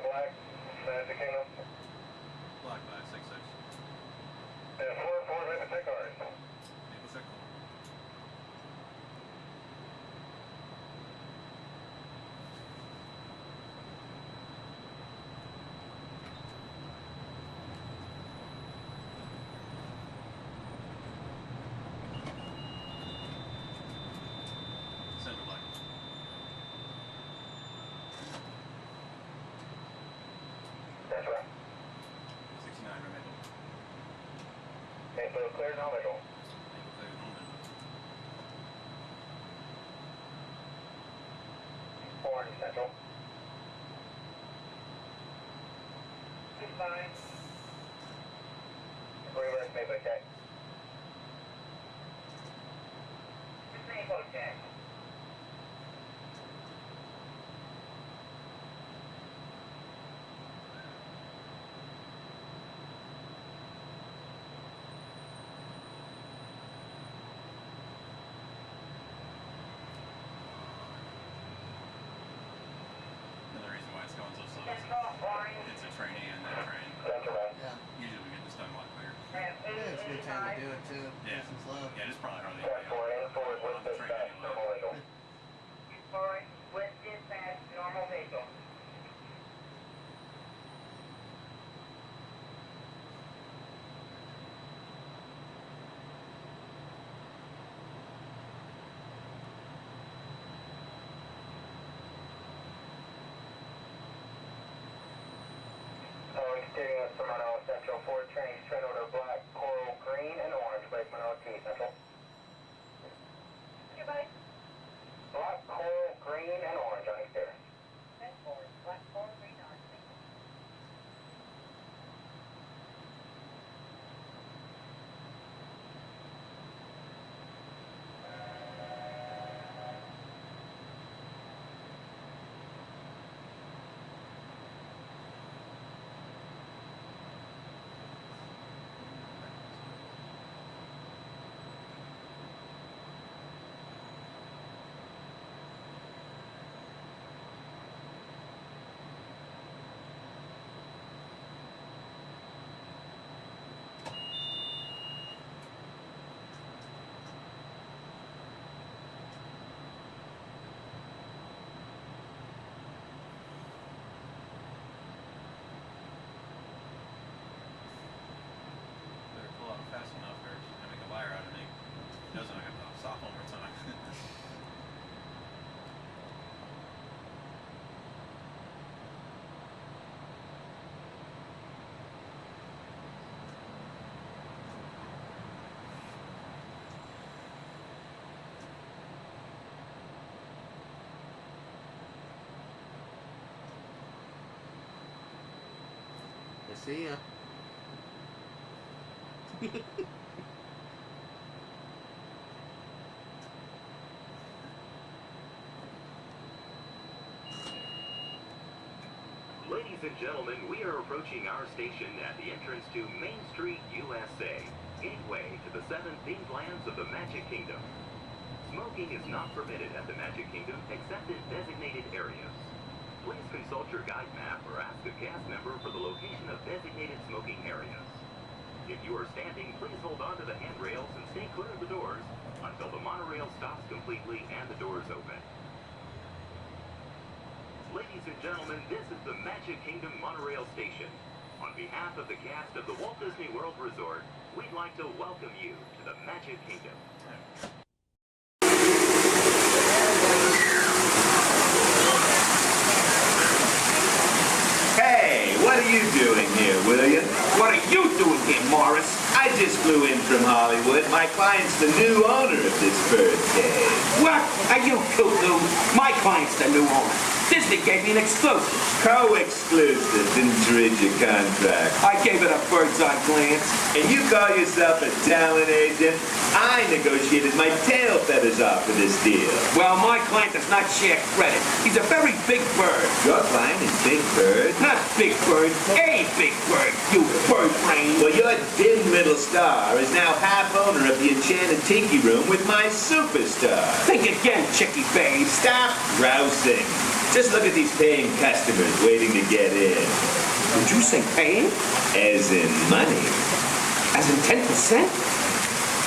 Black, Magic Kingdom. Black 566. Yeah, 4-4, make the tick cars. Maple Circle. Maple clear, now Maple. Orange Central. 25. Reverse Maple check. Maple check. Another reason why it's going so slow is Central, orange. it's a training and that train. Yeah. Usually we get this done a lot quicker. Yeah, it's a good time to do it too. Yeah. Nice and slow. Yeah, it's probably hardly Forward, on the train anyway. Orange, with dispatch, normal vehicle. Exterior Serrano Central 4 trains, train order black, coral, green, and orange, Lake Monroe T Central. Goodbye. Black, coral, green, and orange on exterior. Black, coral, green, orange. Better pull out fast enough or she's gonna make a liar out of me. She doesn't, I got to stop one more time. I see ya. Ladies and gentlemen, we are approaching our station at the entrance to Main Street, USA, gateway to the 7 themed lands of the Magic Kingdom. Smoking is not permitted at the Magic Kingdom except in designated areas. Please consult your guide map or ask a cast member for the location of designated smoking areas. If you are standing, please hold on to the handrails and stay clear of the doors until the monorail stops completely and the doors open. Ladies and gentlemen, this is the Magic Kingdom Monorail Station. On behalf of the cast of the Walt Disney World Resort, we'd like to welcome you to the Magic Kingdom. Hey, what are you doing here, William? What are you doing here, Morris? I just flew in from Hollywood. My client's the new owner of this bird cage. What? Are you cuckoo? My client's the new owner. Disney gave me an exclusive. Co-exclusive. Didn't read your contract. I gave it a bird's eye glance. And you call yourself a talent agent? I negotiated my tail feathers off for this deal. Well, my client does not share credit. He's a very big bird. Your client is Big Bird? Not Big Bird, a big bird, you bird brain. Well, your dim little star is now half owner of the Enchanted Tiki Room with my superstar. Think again, Chicky babe. Stop grousing. Just look at these paying customers waiting to get in. Did you say paying? As in money. As in 10%?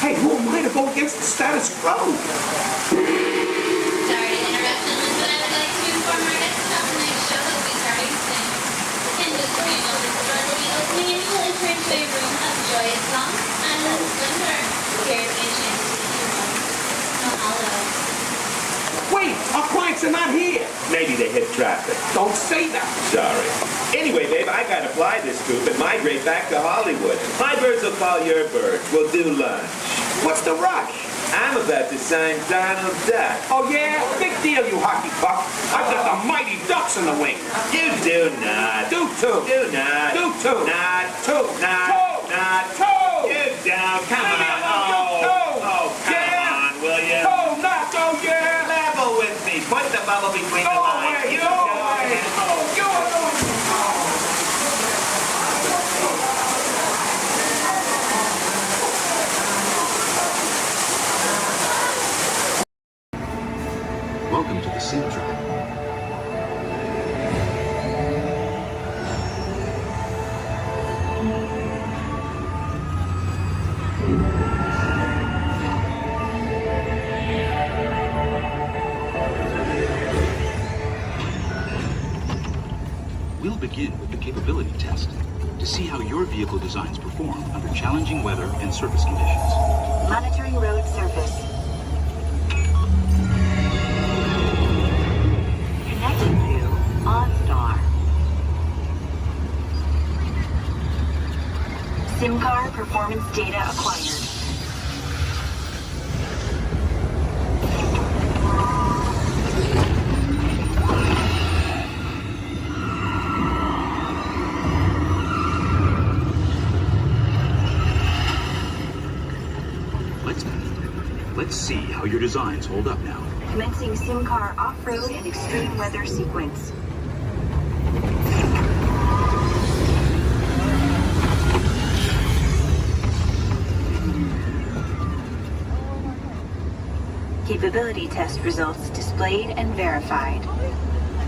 Hey, who am I to go against the status quo? Sorry to interrupt, but I would like to inform our guests about tonight's show that will be starting soon. In just a few moments, the door will be opening and you will enter into a room of joyous song and splendor. Here at the Enchanted Tiki Room. Mahalo. Wait, our clients are not here. Maybe they hit traffic. Don't say that. Sorry. Anyway, babe, I gotta fly this coop and migrate back to Hollywood. My birds will call your birds. We'll do lunch. What's the rush? I'm about to sign Donald Duck. Oh yeah? Big deal, you hockey puck. I've got the mighty ducks in the wing. You do not. Do too. Do not. Do too. Not. Two. Not. Two. Not. Two. You down. Come Leave me on. alone, you two. Oh, come Yeah. on, will you? Two, not go, yeah. Level with me. Put the bubble between Go the lines. away, You go go away. ahead. You are doing... Welcome to the sim track. We'll begin with the capability test to see how your vehicle designs perform under challenging weather and surface conditions. Monitoring road surface. Connecting to OnStar. SIM car performance data acquired. Let's see how your designs hold up now. Commencing SIM car off-road and extreme weather sequence. Capability test results displayed and verified.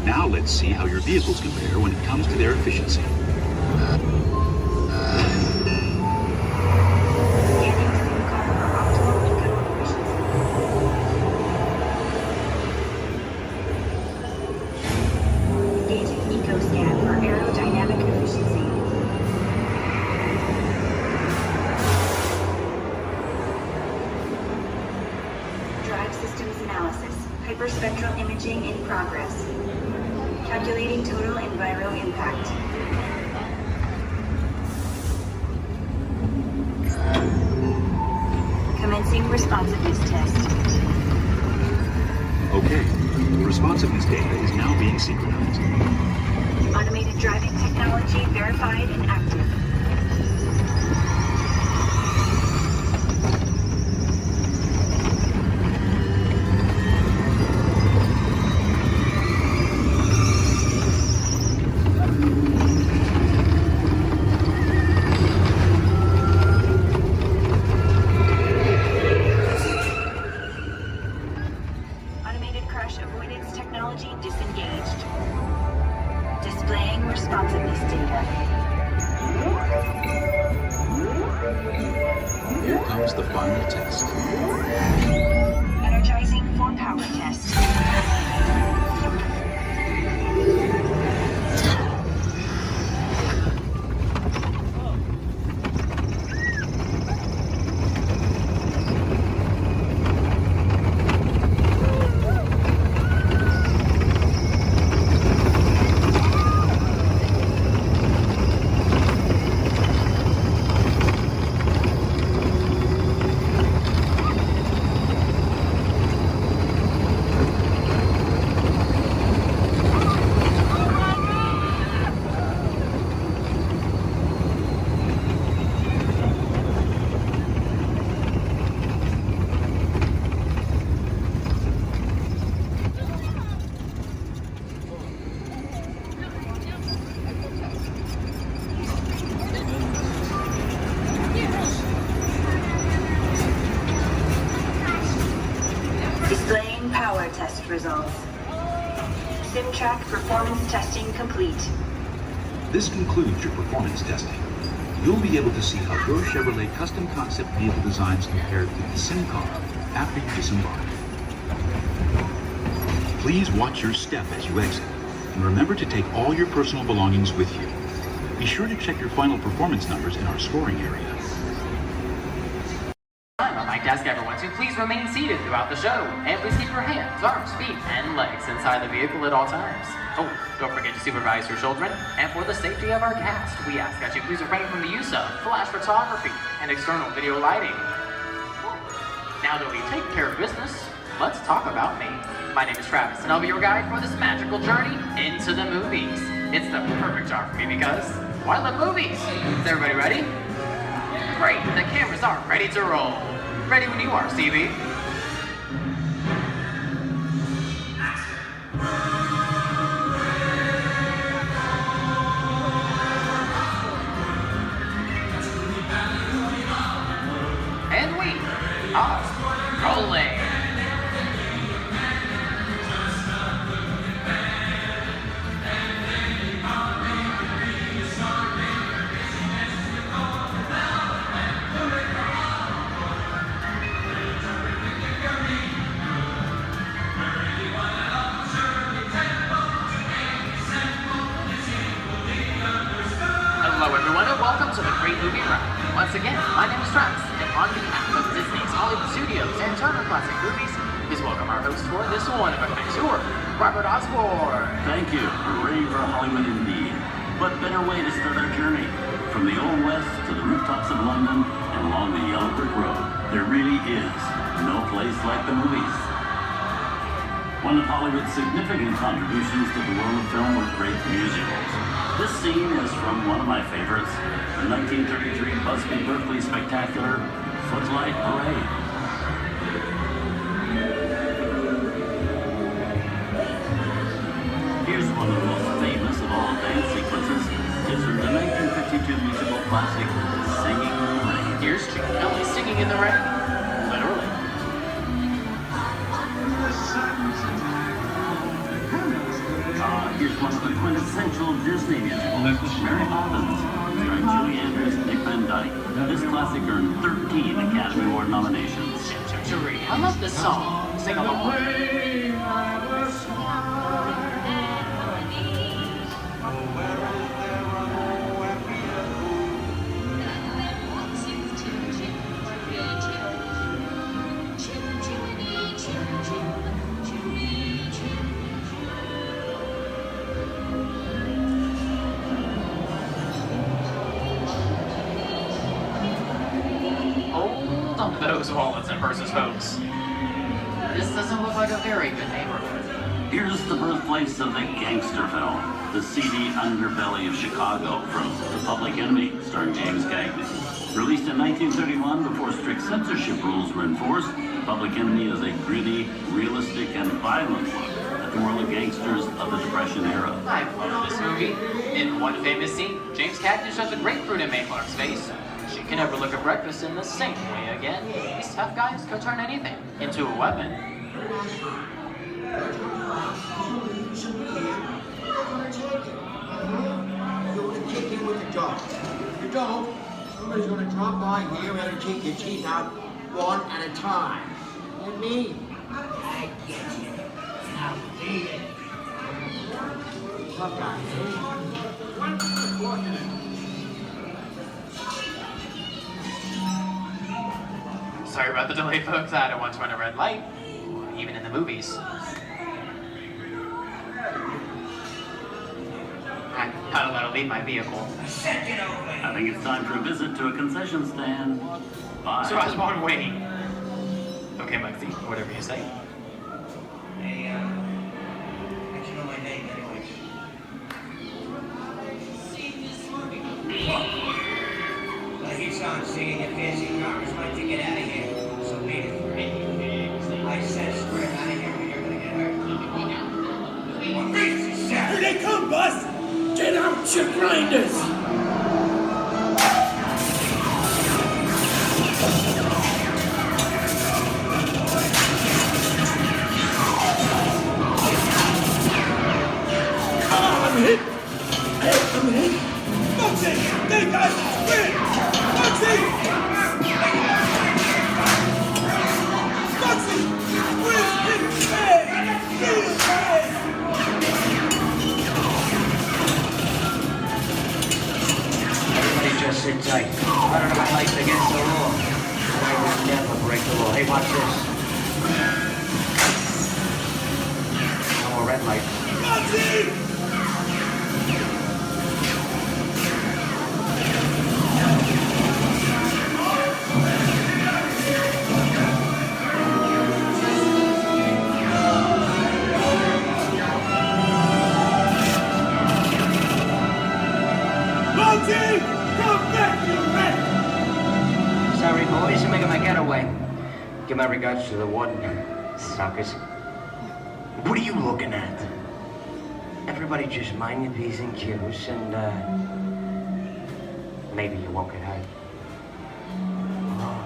Now let's see how your vehicles compare when it comes to their efficiency. Hyperspectral imaging in progress. Calculating total enviro impact. Commencing responsiveness test. Okay, responsiveness data is now being synchronized. Automated driving technology verified and active. Here comes the final test. Energizing for power test. Displaying power test results. SimTrack performance testing complete. This concludes your performance testing. You'll be able to see how your Chevrolet custom concept vehicle designs compared with the sim car after you disembark. Please watch your step as you exit, and remember to take all your personal belongings with you. Be sure to check your final performance numbers in our scoring area. on my desk, everyone, so please remain seated throughout the show. And please keep your hands, arms, feet, and legs inside the vehicle at all times. Oh, don't forget to supervise your children. And for the safety of our cast, we ask that you please refrain from the use of flash photography and external video lighting. Now that we've taken care of business, let's talk about me. My name is Travis, and I'll be your guide for this magical journey into the movies. It's the perfect job for me because, well, I love movies. Is everybody ready? Great, the cameras are ready to roll. Ready when you are, Stevie. And we are rolling. Hello everyone and welcome to the Great Movie Ride. Once again, my name is Travis, and on behalf of Disney's Hollywood Studios and Turner Classic Movies, please welcome our host for this one-of-a-kind tour, Robert Osborne. Thank you. Hooray for Hollywood indeed. What better way to start our journey? From the Old West to the rooftops of London and along the yellow brick road, there really is no place like the movies. One of Hollywood's significant contributions to the world of film were great musicals. This scene is from one of my favorites, the 1933 Busby Berkeley spectacular, Footlight Parade. Here's one of the most famous of all dance sequences. It's from the 1952 musical classic, Singing in the Rain. Here's Chick Kelly singing in the rain. Literally. Here's one of the quintessential Disney musicals, Mary Poppins, starring Julie Andrews and Dick Van Dyke. This classic earned 13 Academy Award nominations. I love this song. Sing along. Hold on to those wallets and purses, folks. This doesn't look like a very good neighborhood. Here's the birthplace of the gangster film, the seedy underbelly of Chicago from The Public Enemy, starring James Cagney. Released in 1931 before strict censorship rules were enforced, Public Enemy is a gritty, realistic, and violent look at the world of gangsters of the Depression era. I love this movie. In one famous scene, James Cagney shoves a grapefruit in May Clark's face. She can never look at breakfast in the same way again. These tough guys could turn anything into a weapon. You're gonna kick in with the dog. If you don't, somebody's gonna drop by here and take your teeth out one at a time. And me, I get you. Now beat it. Tough guy, Sorry about the delay, folks. I don't want to run a red light, even in the movies. I don't let her leave my vehicle. I think it's time for a visit to a concession stand. Bye. So I was born waiting. Okay, Muggsy, whatever you say. Hey, how'd you know my name anyways? Well, he's on seeing your fancy cars. Why don't you get out of here? So beat it. I said spread out of here or you're gonna get hurt. What makes you shout? Here they come, Bus! Get out, your grinders! I'm hit! Hey, I'm hit! Muggsy! They got win! Muggsy! Muggsy! Win! Hit! Hey! Feel hey! Everybody just sit tight. I don't know my life's against the law. I will never break the law. Hey, watch this. No more red light. Sorry, boys, I'm making my getaway. Give my regards to the warden. Suckers. What are you looking at? Everybody just mind your P's and Q's and, maybe you won't get hurt. Oh.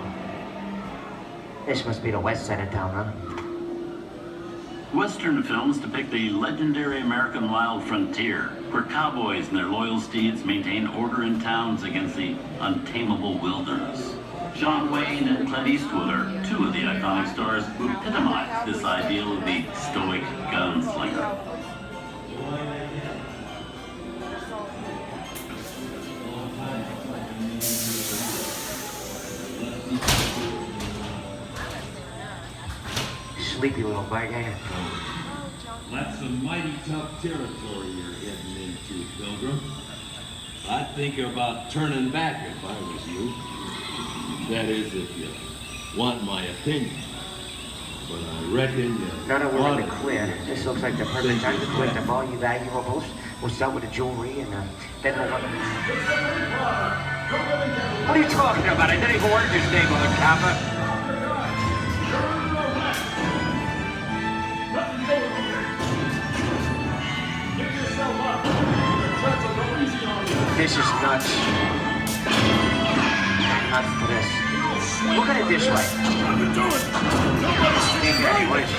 This must be the west side of town, huh? Western films depict the legendary American wild frontier, where cowboys and their loyal steeds maintain order in towns against the untamable wilderness. John Wayne and Clint Eastwood are two of the iconic stars who epitomize this ideal of the stoic gunslinger. Sleepy little bag, ain't it? That's some mighty tough territory you're heading into, Pilgrim. I'd think about turning back if I was you. That is, if you want my opinion. But I reckon you... Now that we're in the clear, this looks like the perfect time to collect up all your valuables. We'll start with the jewelry and then we'll... What are you talking about? I didn't even work this neighborhood, copper. This is nuts. Nuts to this. Look at it this way. Ain't got any ways.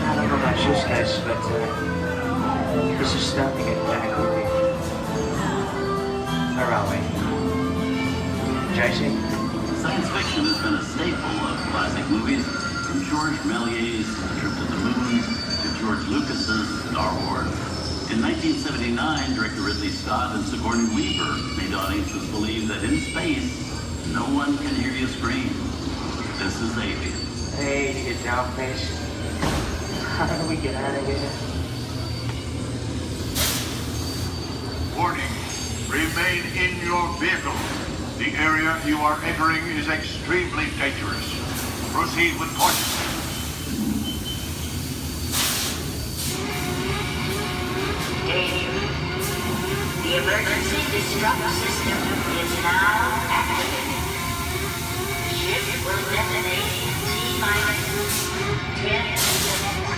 I don't know about you guys, but this is starting to get kind of creepy. Where are we? JC? Science fiction has been a staple of classic movies, from George Méliès's Trip to the Moon to George Lucas's Star Wars. In 1979, director Ridley Scott and Sigourney Weaver made audiences believe that in space, no one can hear you scream. This is Alien. Hey, you down face. How do we get out of here? Warning. Remain in your vehicle. The area you are entering is extremely dangerous. Proceed with caution. Danger. The emergency disrupt system is now activated. The ship will detonate T-minus 10 seconds.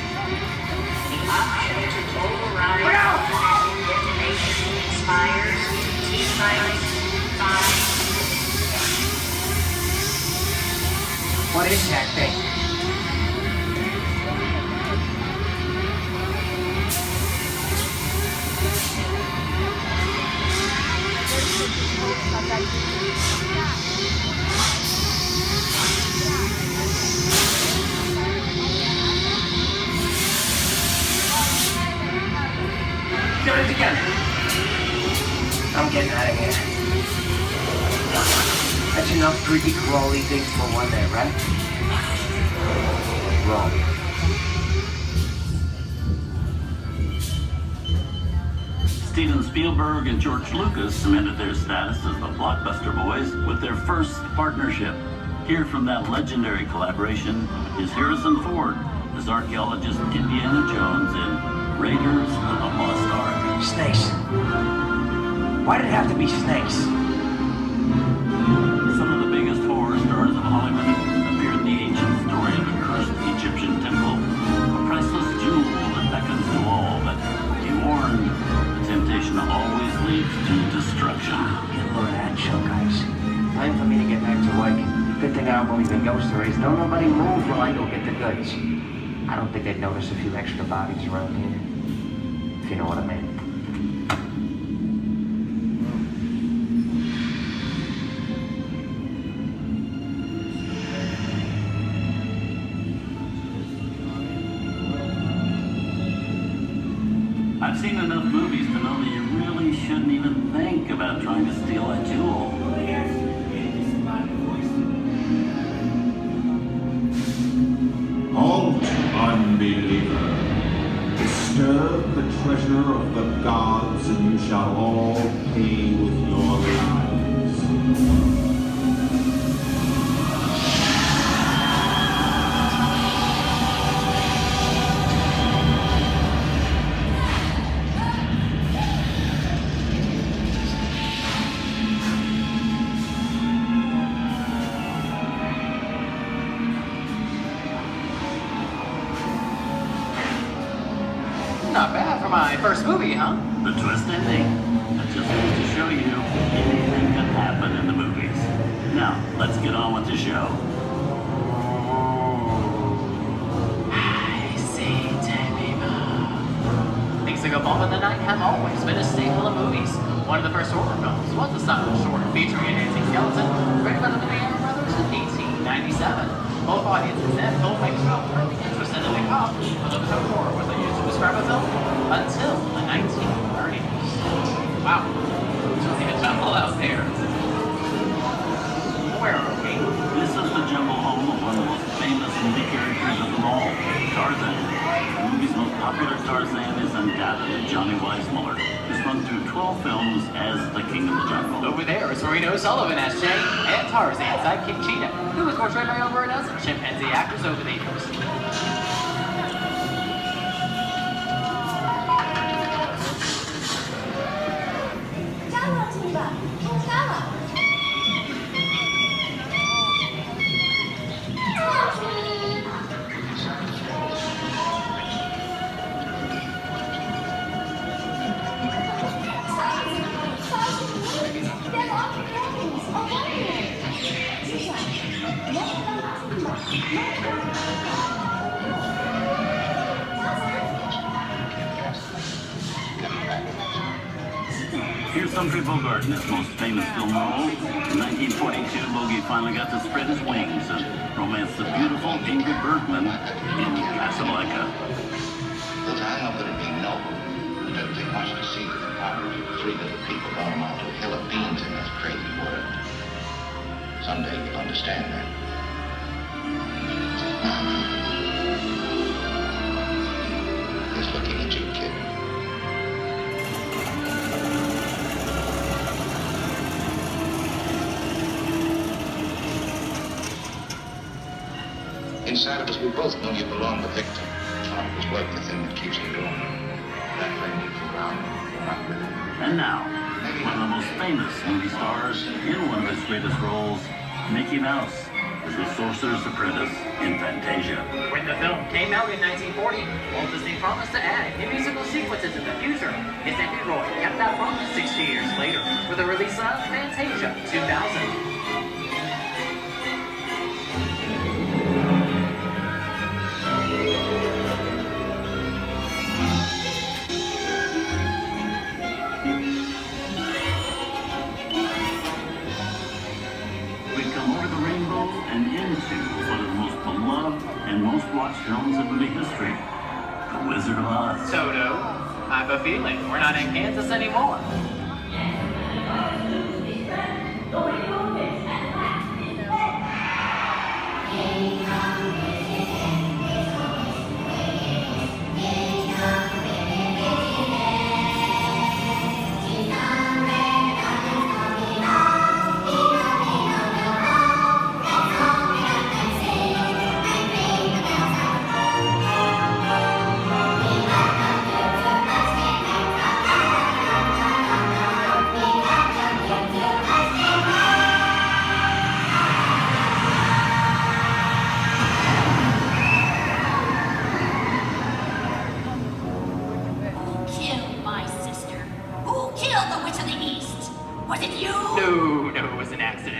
The option to override automatic detonation expires T-minus 5. What is that thing? Get it together. I'm getting out of here. That's enough creepy crawly things for one day, right? Wrong. Steven Spielberg and George Lucas cemented their status as the blockbuster boys with their first partnership. Here from that legendary collaboration is Harrison Ford as archaeologist Indiana Jones in Raiders of the Lost Ark. Snakes. Why did it have to be snakes? Some of the biggest horror stars of Hollywood appear in the ancient story of a cursed Egyptian temple, a priceless jewel that beckons to all, but be warned, the temptation always leads to destruction. Get a load of that show, guys. Time for me to get back to work. Good thing I don't believe in ghost stories. Don't nobody move while I go get the goods. I don't think they'd notice a few extra bodies around here, if you know what I mean. seen enough movies to know that you really shouldn't even think about trying to steal a jewel. Halt, unbeliever. Disturb the treasure of the gods, and you shall all pay with your lives. Not bad for my first movie, huh? The twist ending. That just goes to show you anything can happen in the movies. Now, let's get on with the show. I see dead people. Things like a bump in the night have always been a staple of movies. One of the first horror films was a silent short featuring a dancing skeleton, written by the Banana Brothers in 1897. Both audiences and filmmakers felt really interested in the cop, but the term horror wasn't used to describe a film until the 1930s. Wow, it's really a jungle out there. Where are we? This is the jungle home of one of the most famous movie characters of them all, Tarzan. The movie's most popular Tarzan is undoubtedly Johnny Weissmuller, who's run through 12 films as the King of the Jungle. Over there is Reno Sullivan as Jay, and Tarzan sidekick Cheetah, who was portrayed by over a dozen chimpanzee actors over the years. Here's Humphrey Bogart in his most famous film role. In 1942, Bogey finally got to spread his wings and romance the beautiful Ingrid Bergman in Casablanca. Look, I know that it'd be noble, but it would take much to see that the power of three little people don't amount to a hill of beans in this crazy world. Someday you'll understand that. He's looking at you, kid. Inside of us, we both know you belong to Victor. Trying to work the thing that keeps you going. That thing keeps you grounded. You're not with it. And now, one of the most famous movie stars in one of his greatest roles, Mickey Mouse, as the Sorcerer's Apprentice in Fantasia. When the film came out in 1940, Walt Disney promised to add new musical sequences in the future. His nephew Roy kept that promise 60 years later with the release of Fantasia 2000. And into one of the most beloved and most watched films in movie history, The Wizard of Oz. Toto, I have a feeling we're not in Kansas anymore.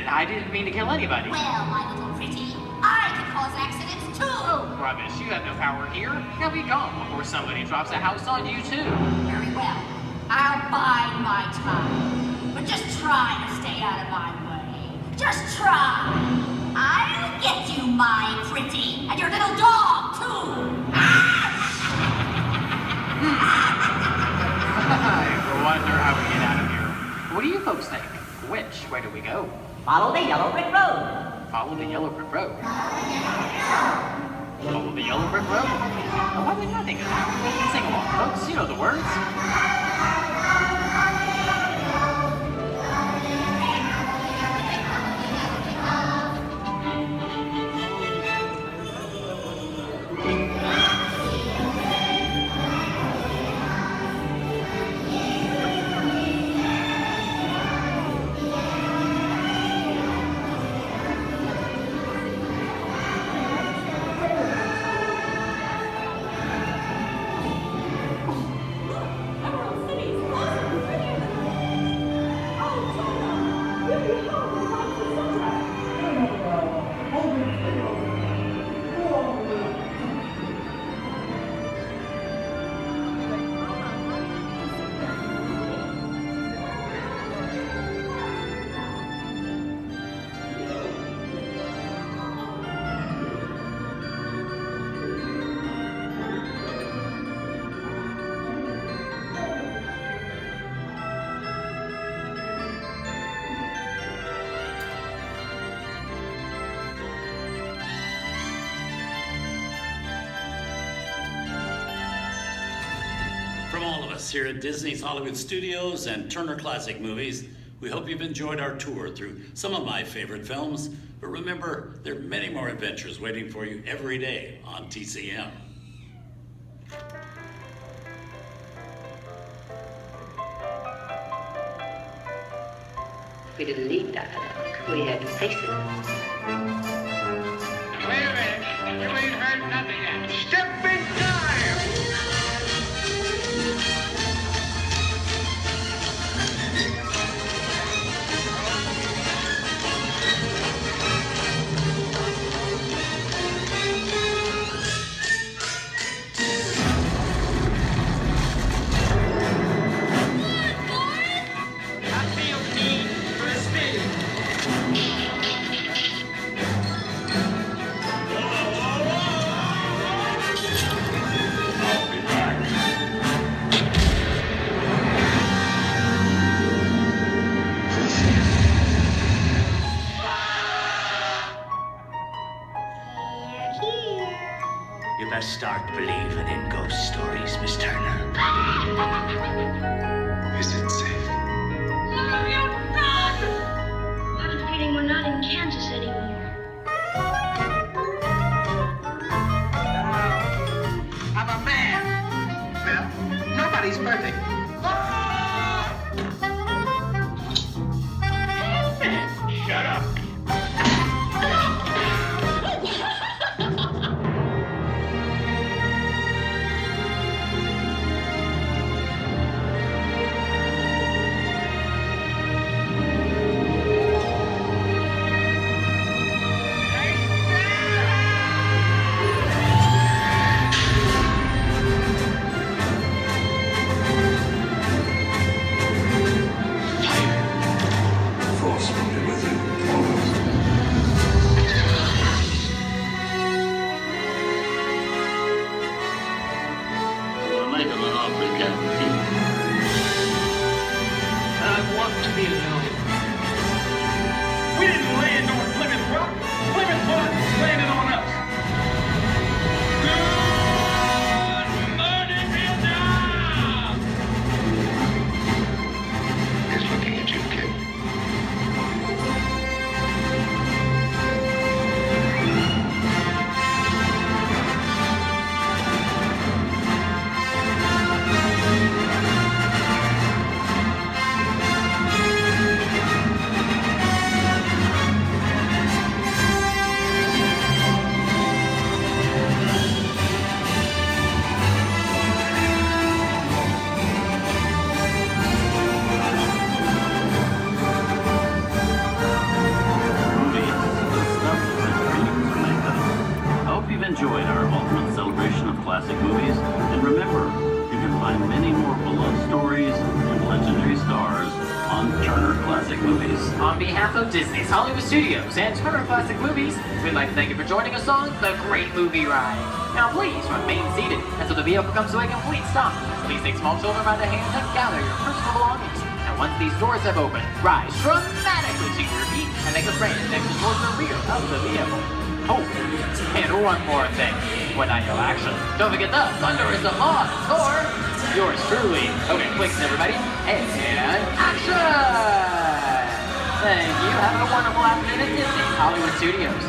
I didn't mean to kill anybody. Well, my little pretty, I can cause accidents too. Oh, rubbish. You have no power here. Now be gone before somebody drops a house on you too. Very well. I'll bide my time. But just try to stay out of my way. Just try. I'll get you, my pretty. And your little dog, too. What do you folks think? Which way do we go? Follow the yellow brick road. Follow the yellow brick road. Follow the yellow brick road. Oh, why didn't I think of that? Sing along, folks. You know the words. From all of us here at Disney's Hollywood Studios and Turner Classic Movies, we hope you've enjoyed our tour through some of my favorite films. But remember, there are many more adventures waiting for you every day on TCM. We didn't need dialogue. We had faces. Wait a minute. You ain't heard nothing yet. Step in time! You best start believing in ghost stories, Miss Turner. Is it safe? No, you're not! I have a feeling we're not in Kansas anymore. I'm a man. Well, nobody's perfect. Shut up. Enjoyed our ultimate celebration of classic movies, and remember, you can find many more beloved stories and legendary stars on Turner Classic Movies. On behalf of Disney's Hollywood Studios and Turner Classic Movies, we'd like to thank you for joining us on the Great Movie Ride. Now please remain seated until the vehicle comes to a complete stop. Please take small children by the hand and gather your personal belongings. And once these doors have opened, rise dramatically to your feet and make a grand exit towards the rear of the vehicle. Oh, and one more thing. When I yell action, don't forget the thunder is the law score. Yours truly. Okay, clicks everybody. And action! Thank you. Have a wonderful afternoon at Disney's Hollywood Studios.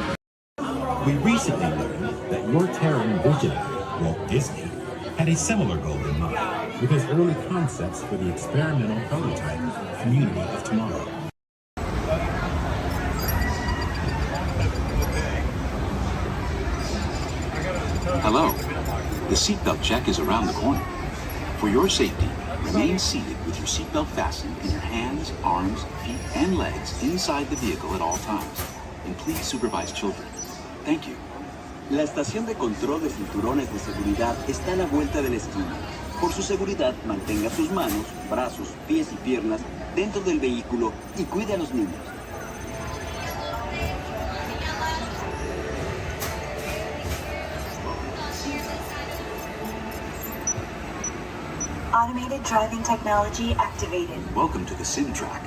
We recently learned that your Terran visionary, Walt Disney, had a similar goal in mind with his early concepts for the experimental prototype Community of Tomorrow. Hello. The seatbelt check is around the corner. For your safety, remain seated with your seatbelt fastened and your hands, arms, feet, and legs inside the vehicle at all times. And please supervise children. Thank you. La estación de control de cinturones de seguridad está a la vuelta de la esquina. Por su seguridad, mantenga sus manos, brazos, pies y piernas dentro del vehículo y cuide a los niños. Automated driving technology activated. Welcome to the sim track.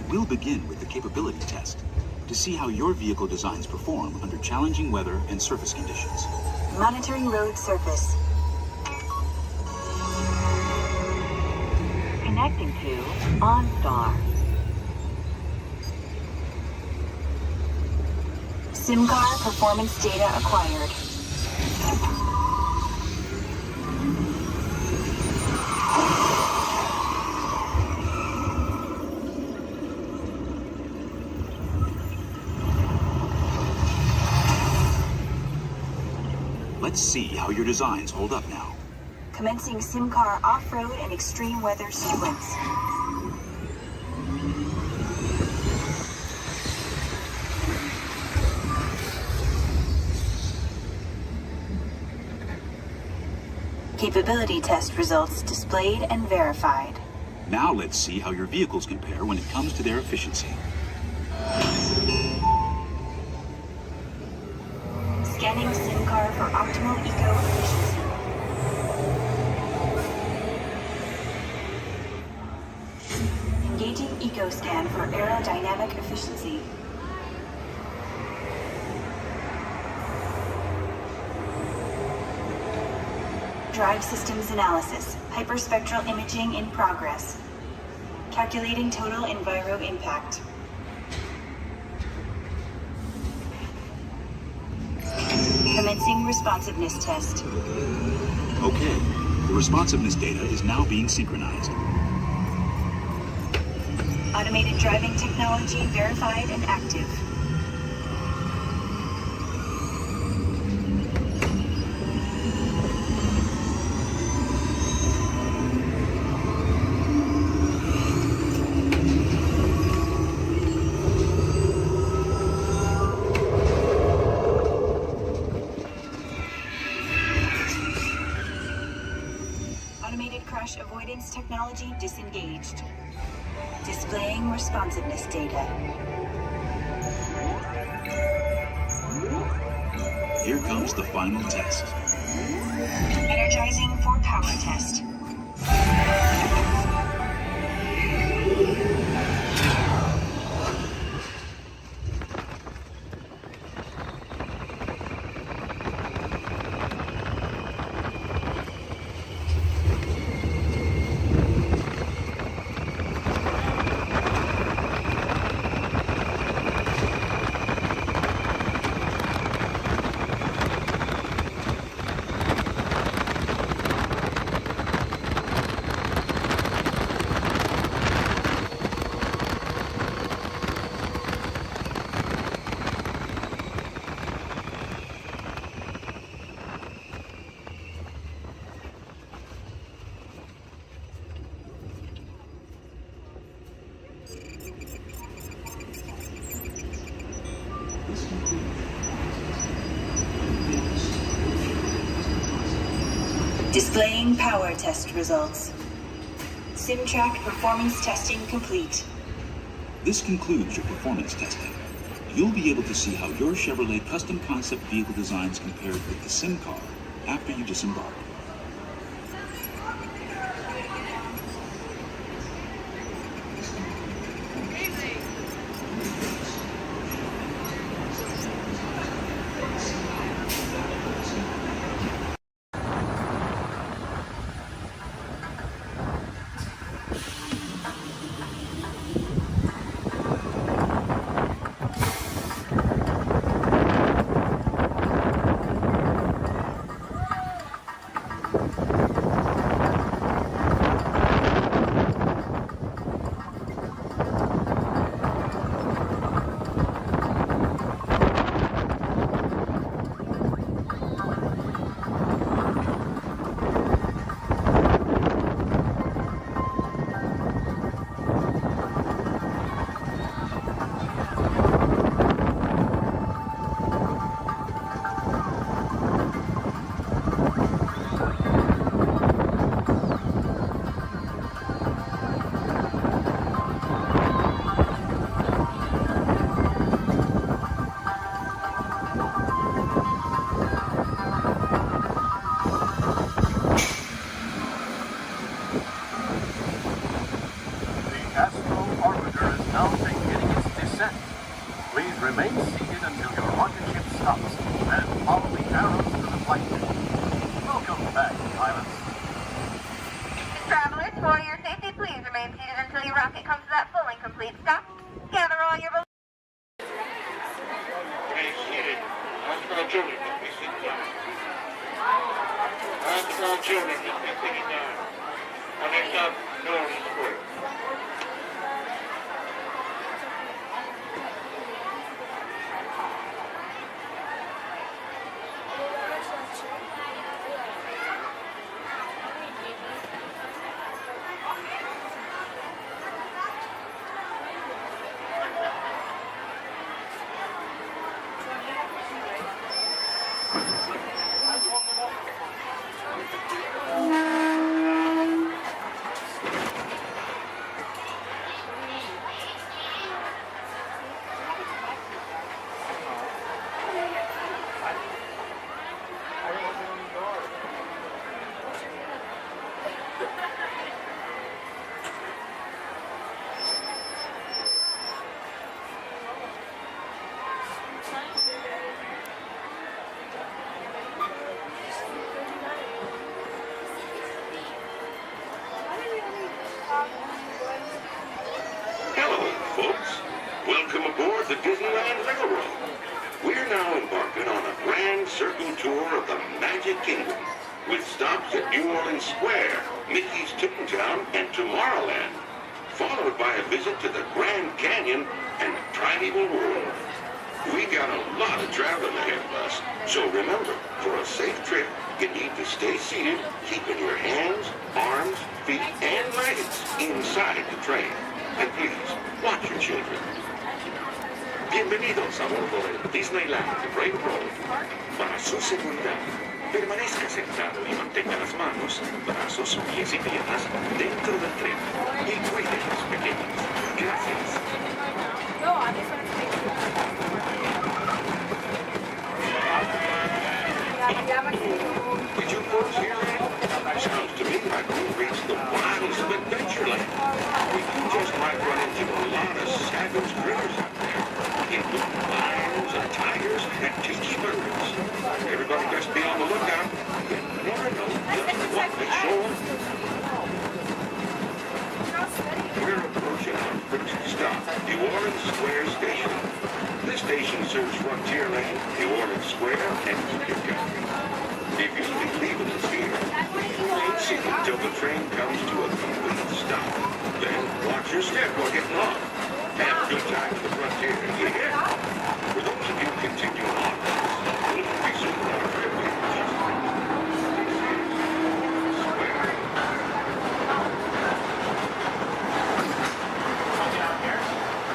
We'll begin with the capability test to see how your vehicle designs perform under challenging weather and surface conditions. Monitoring road surface. Connecting to OnStar. SIMCAR performance data acquired. Let's see how your designs hold up now. Commencing SIMCAR off-road and extreme weather sequence. Capability test results displayed and verified. Now let's see how your vehicles compare when it comes to their efficiency. Scanning SIMCAR for optimal eco-efficiency. Engaging EcoScan for aerodynamic efficiency. Drive systems analysis. Hyperspectral imaging in progress. Calculating total enviro impact. Commencing responsiveness test. Okay, the responsiveness data is now being synchronized. Automated driving technology verified and active. Automated crash avoidance technology disengaged. Displaying responsiveness data. Here comes the final test. Energizing for power test. Displaying power test results. SimTrack performance testing complete. This concludes your performance testing. You'll be able to see how your Chevrolet custom concept vehicle designs compared with the sim car after you disembark. Remain seated until your rocket ship stops, and follow the arrows to the flight deck. Welcome back, pilots. Travelers, for your safety, please remain seated until your rocket comes to that full and complete stop. Gather all your belongings. Remain seated until the children can be sitting down. Until the children can be sitting down. When they stop, no one is square. Hello, folks. Welcome aboard the Disneyland Railroad. We're now embarking on a grand circle tour of the Magic Kingdom, with stops at New Orleans Square, Mickey's Toontown, and Tomorrowland, followed by a visit to the Grand Canyon and Primeval World. We got a lot of traveling ahead of us, so remember, for a safe trip, you need to stay seated, keeping your hands, arms, feet, and legs inside the train. And please, watch your children. Bienvenidos a bordo del Disneyland Railroad. Para su seguridad, permanezca sentado y mantenga las manos, brazos, pies y piernas dentro del tren. Y cuide a los pequeños. Gracias. Did you folks hear that? Sounds to me like we've reached the wilds of Adventureland. We just might run into a lot of savage critters out there, including lions and tigers and tiki birds. Everybody best be on the lookout. You never know just what may show up. We're approaching our first stop, New Orleans Square Station. This station serves Frontierland, New Orleans Square, and Union Country. If you'll be leaving us here, remain seated until the train comes to a complete stop. Then watch your step while getting off. Have a good time at the frontier, you hear? For those of you continuing on, we'll resume our trip in just a minute.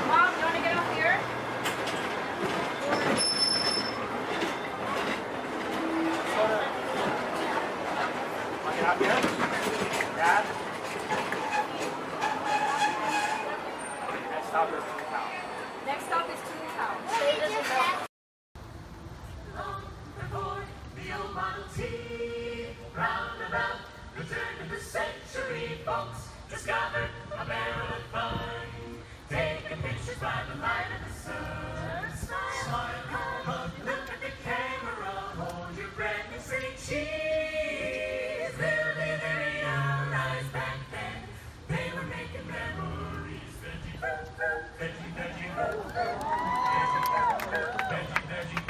Mom, you want to get off here? Dad? Next stop is Toontown. Next stop is Toontown. Say it doesn't know. Long before the old Model T, round about the turn of the century, folks discovered a barrel of fun. Taking pictures by the light of the sun. Smile, hug, look at the camera, hold your breath and say cheese. Little did they realize back then they were making memories. Veggie, veggie, veggie,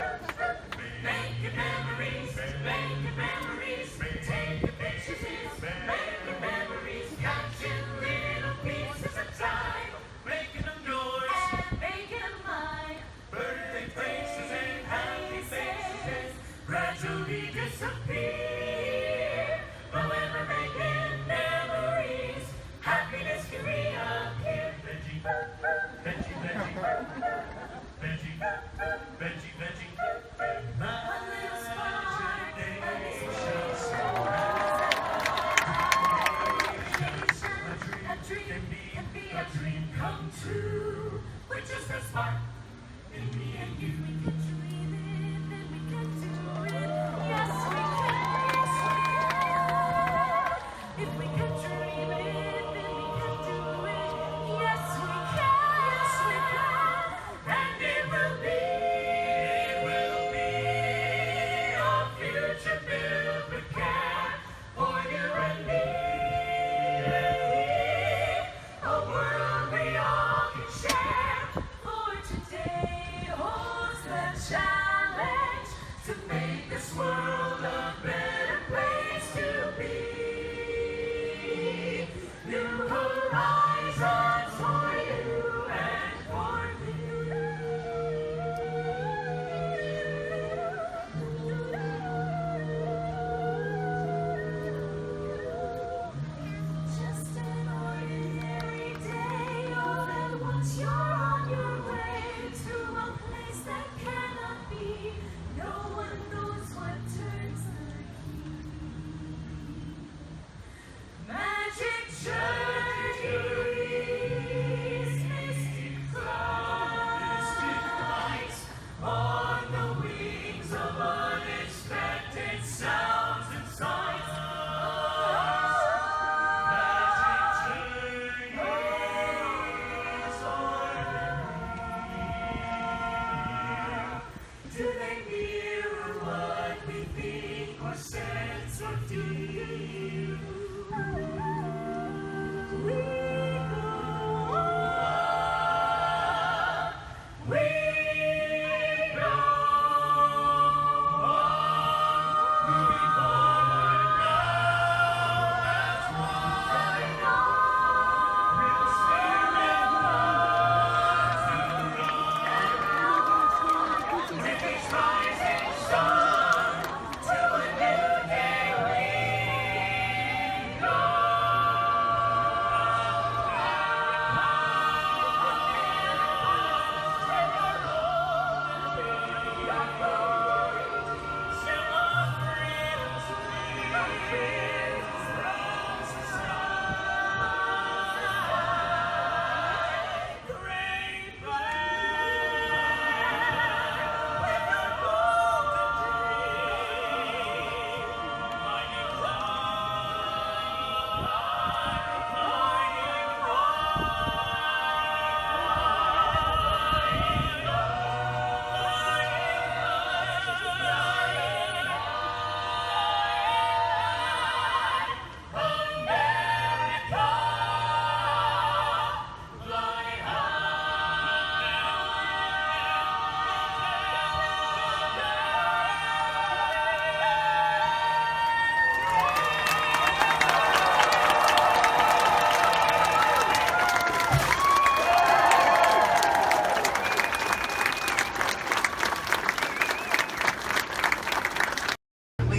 making memories, making memories, taking pictures is making memories, catching little pieces of time, making them yours and making them mine. Birthday faces and happy faces gradually disappear, but when we're making memories, happiness can reappear. Veggie, veggie, veggie, veggie, veggie, veggie. A dream come true, which is the spark in me and you. We can dream it, then we can do it. Yes, we can. Yes, we can. If we can dream it, then we can do it. Yes, we can. Yes, we can. And it will be our future filled with care for you and me. A world we all can share. For today holds the challenge to make this world a better place to be. New horizons for you and for just an ordinary day, all at once you're on your way to a place that cannot be. No one knows what turns the key. Magic journeys, mystic flights, on the wings of unexpected sounds and sights. Do they mirror what we think or sense or feel? We go on, moving forward now as one. We'll spirit with each rising sun to a new day we go.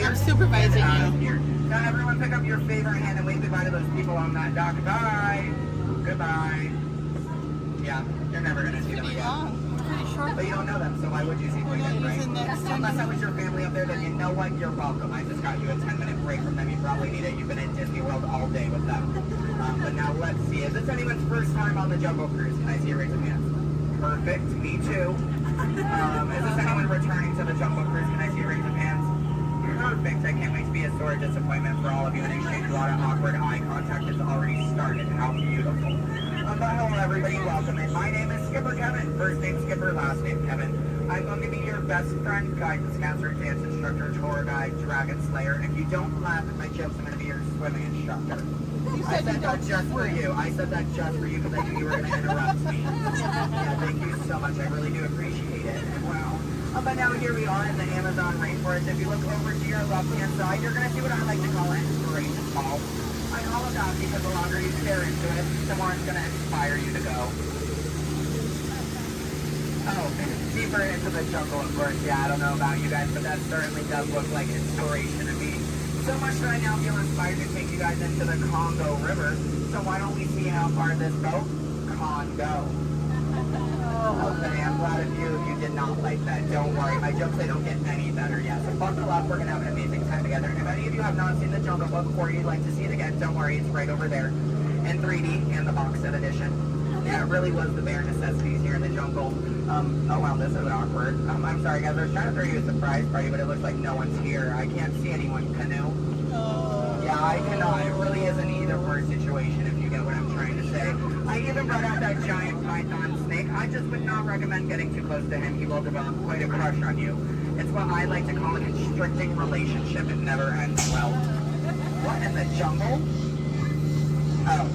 I'm supervising you. Now everyone pick up your favorite hand and wave goodbye to those people on that dock. Goodbye. Goodbye. Yeah, you're never gonna see them again. pretty short. But you don't know them, so why would you see them, right? Unless that was your family up there, then you know what? You're welcome. I just got you a 10-minute break from them. You probably need it. You've been in Disney World all day with them. But now let's see. Is this anyone's first time on the Jungle Cruise? Can I see a raise of hands? Perfect. Me too. Is this anyone returning to the Jungle Cruise? Can I see a raise of hands? Perfect. I can't wait to be a sore disappointment for all of you and exchange a lot of awkward eye contact has already started. How beautiful. But hello everybody, welcome in. My name is Skipper Kevin. First name Skipper, last name Kevin. I'm going to be your best friend, guidance counselor, dance instructor, tour guide, dragon slayer. And if you don't laugh at my jokes, I'm going to be your swimming instructor. I said that just for you. I said that just for you because I knew you were going to interrupt me. Yeah, thank you so much. I really do appreciate it. Wow. But now here we are in the Amazon rainforest. If you look over to your left-hand side, you're going to see what I like to call an inspiration ball. I call it that because the longer you stare into it, the more it's going to inspire you to go. Oh, deeper into the jungle, of course. Yeah, I don't know about you guys, but that certainly does look like inspiration to me. So much that I now feel inspired to take you guys into the Congo River. So why don't we see how far this boat can go? Okay, I'm glad of you if you did not like that. Don't worry, my jokes, they don't get any better yet. So buckle up, we're going to have an amazing time together. And if any of you have not seen the Jungle Book or you'd like to see it again, don't worry, it's right over there in 3D and the box set edition. Yeah, it really was the bare necessities here in the jungle. Oh wow, this is awkward. I'm sorry guys, I was trying to throw you a surprise party, but it looks like no one's here. I can't see anyone. Canoe? Yeah, I cannot. It really is an either-or situation if you get what I'm trying to say. I even brought out that giant python snake. I just would not recommend getting too close to him. He will develop quite a crush on you. It's what I like to call a constricting relationship. It never ends well. What in the jungle? Oh,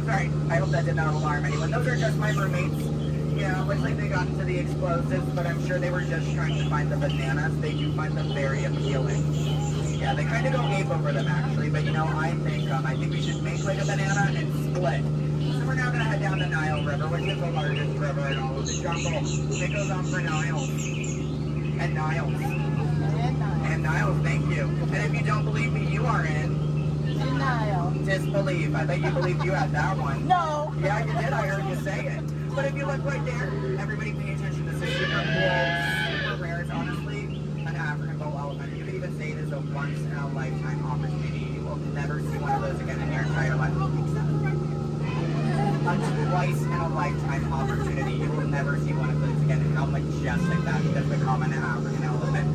sorry. I hope that did not alarm anyone. Those are just my roommates. Yeah, looks like they got into the explosives, but I'm sure they were just trying to find the bananas. They do find them very appealing. Yeah, they kind of go ape over them actually, but you know, I think we should make like a banana and split. So we're now going to head down the Nile River, which is the largest river in all of the jungle. It goes on for Niles. And Niles. And Niles, thank you. And if you don't believe me, you are in denial. Disbelief. I bet you believed you had that one. No. Yeah, you did. I heard you say it. But if you look right there, everybody pay attention. This is super cool, super rare. It's honestly an African bull elephant. You could even say it is a once-in-a-lifetime opportunity. You will never see one of those again in your entire life. A twice-in-a-lifetime opportunity. You will never see one of those again. How majestic that is to become an African elephant.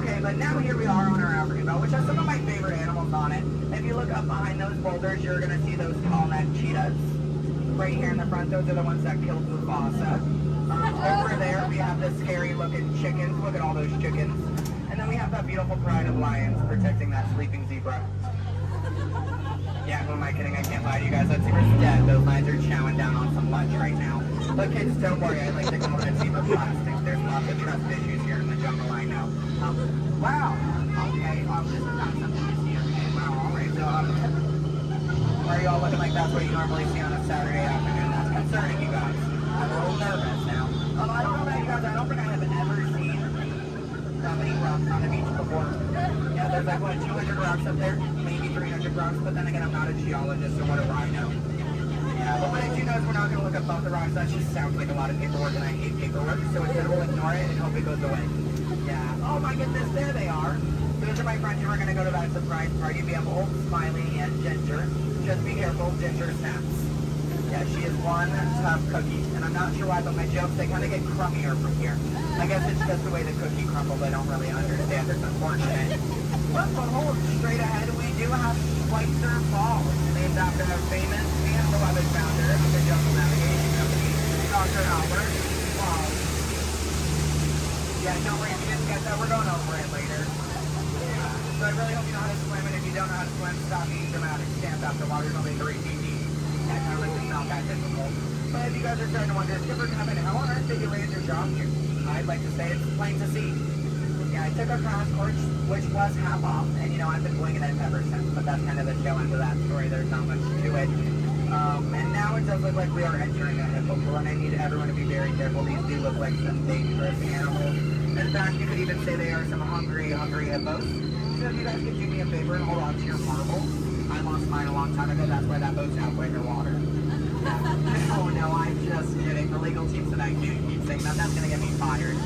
Okay, but now here we are on our African belt, which has some of my favorite animals on it. If you look up behind those boulders, you're going to see those tall-neck cheetahs. Right here in the front, those are the ones that killed Mufasa. Over there, we have the scary-looking chickens. Look at all those chickens. And then we have that beautiful pride of lions protecting that sleeping zebra. Yeah, who am I kidding? I can't lie to you guys. That zebra's dead. Those lions are chowing down on some lunch right now. But kids, don't worry. I like to call it zebra plastics. There's lots of trust issues here in the jungle, I know. Wow. Okay, this is not something you see every day. Wow, all right. So, why are you all looking like that's what you normally see on a Saturday afternoon? That's concerning, you guys. I'm a little nervous now. I don't know about you guys. I don't think I have ever seen that many rocks on the beach before. Yeah, there's like, what, 200 rocks up there? Maybe 300 rocks. But then again, I'm not a geologist, so what do I know? Yeah, but what I do know is we're not going to look up both the rocks. That just sounds like a lot of paperwork, and I hate paperwork. So instead, we'll ignore it and hope it goes away. Yeah. Oh my goodness, there they are. Those are my friends who are going to go to that surprise party. We have Walt, Smiley, and Ginger. Just be careful, Ginger snaps. Yeah, she is one tough cookie. And I'm not sure why, but my jokes, they kind of get crummier from here. I guess it's just the way the cookie crumbles. I don't really understand. It's unfortunate. But hold straight ahead, we do have Schweitzer Falls, named after a famous and beloved founder of the Jungle Navigation Company, Dr. Albert Walt. Yeah, don't worry, if you didn't get that, we're going over it later. So I really hope you know how to swim, and if you don't know how to swim, stop being dramatic. Stand up, the water's only 3 feet deep. That kind of like it's not that difficult. But if you guys are starting to wonder, Skipper Kevin, how on earth did you land your job here? I'd like to say it's plain to see. Yeah, I took a crash course, which was half off, and you know, I've been winging it ever since, but that's kind of the tail end of that story. There's not much to it. And now it does look like we are entering a hippo pool, and I need everyone to be very careful. These do look like some dangerous animals. In fact, you could even say they are some hungry hippos. So if you guys could do me a favor and hold on to your marbles. I lost mine a long time ago, that's why that boat's halfway underwater. Oh no, I'm just kidding. The legal team tonight can't keep saying that. That's gonna get me fired.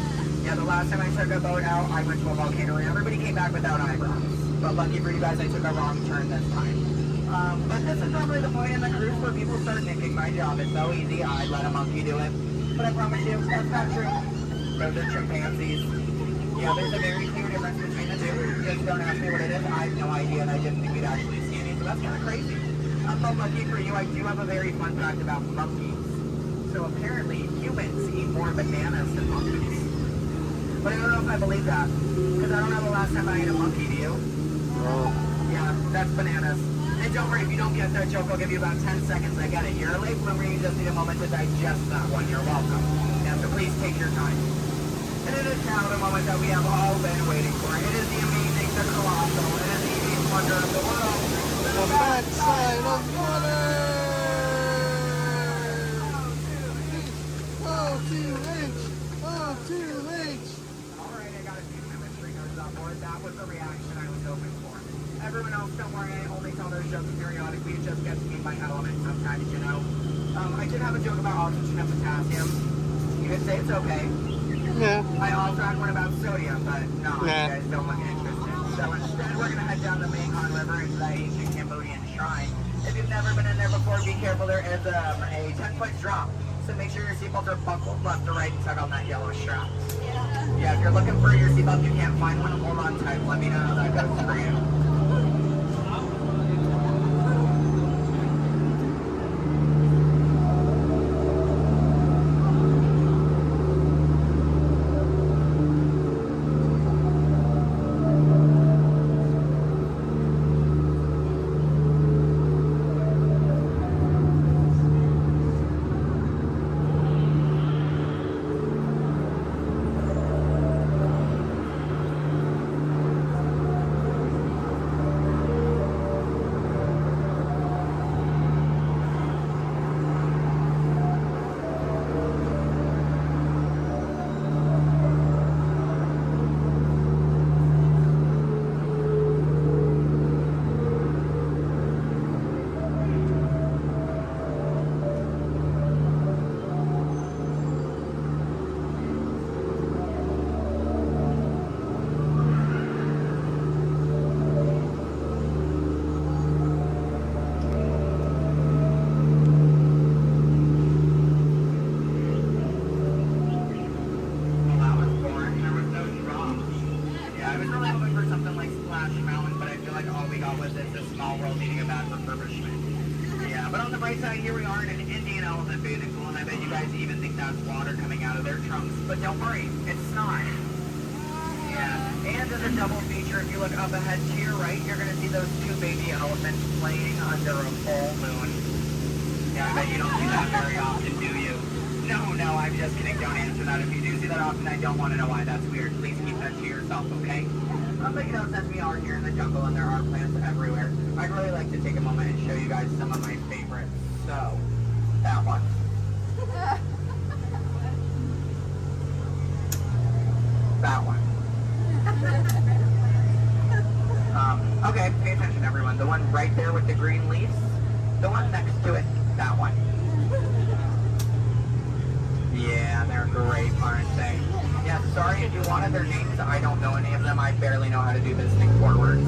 Yeah, the last time I took a boat out, I went to a volcano and everybody came back without eyebrows. But lucky for you guys, I took a wrong turn this time. But this is normally the point in the cruise where people start nicking my job. It's so easy, I'd let a monkey do it. But I promise you, that's not true. Those are chimpanzees. Yeah, there's a very clear difference between the two. Just don't ask me what it is. I have no idea, and I didn't think we'd actually see any, so that's kind of crazy. But lucky for you, I do have a very fun fact about monkeys. So apparently, humans eat more bananas than monkeys. But I don't know if I believe that, because I don't know the last time I ate a monkey, do you? Yeah, that's bananas. And don't worry, if you don't get that joke, I'll give you about 10 seconds. I get it. You're a late bloomer, you just need a moment to digest that one. You're welcome. Yeah, so please take your time. And it is now the moment that we have all been waiting for. It is the amazing, the colossal, it is the eighth wonder of the world. The backside of water! O2H! O2H! Alright, I got a few chemistry nerds on board. That was the reaction I was hoping for. Everyone else, don't worry, I only tell those jokes periodically. It just gets me my element sometimes, you know. I did have a joke about oxygen and potassium. You could say it's okay. Yeah. I also had one about sodium, but no, you guys don't look interested. So instead, we're going to head down the Mekong River into the ancient Cambodian shrine. If you've never been in there before, be careful. There is a 10-foot drop. So make sure your seatbelts are buckled left to right and tug on that yellow strap. Yeah, if you're looking for your seatbelt, you can't find one, hold on tight. Let me know how that goes for you. But don't worry, it's not. Yeah, and as a double feature, if you look up ahead to your right, you're going to see those two baby elephants playing under a full moon. Yeah, I bet you don't see that very often, do you? No, I'm just kidding. Don't answer that. If you do see that often, I don't want to know why that's weird. Please keep that to yourself, okay? But you know, since we are here in the jungle and there are plants everywhere, I'd really like to take a moment and show you guys some of my favorites. So, that one. That one. Okay, pay attention everyone. The one right there with the green leaves. The one next to it. That one. Yeah, they're great, aren't they? Yeah, sorry if you wanted their names. I don't know any of them. I barely know how to do this thing forwards.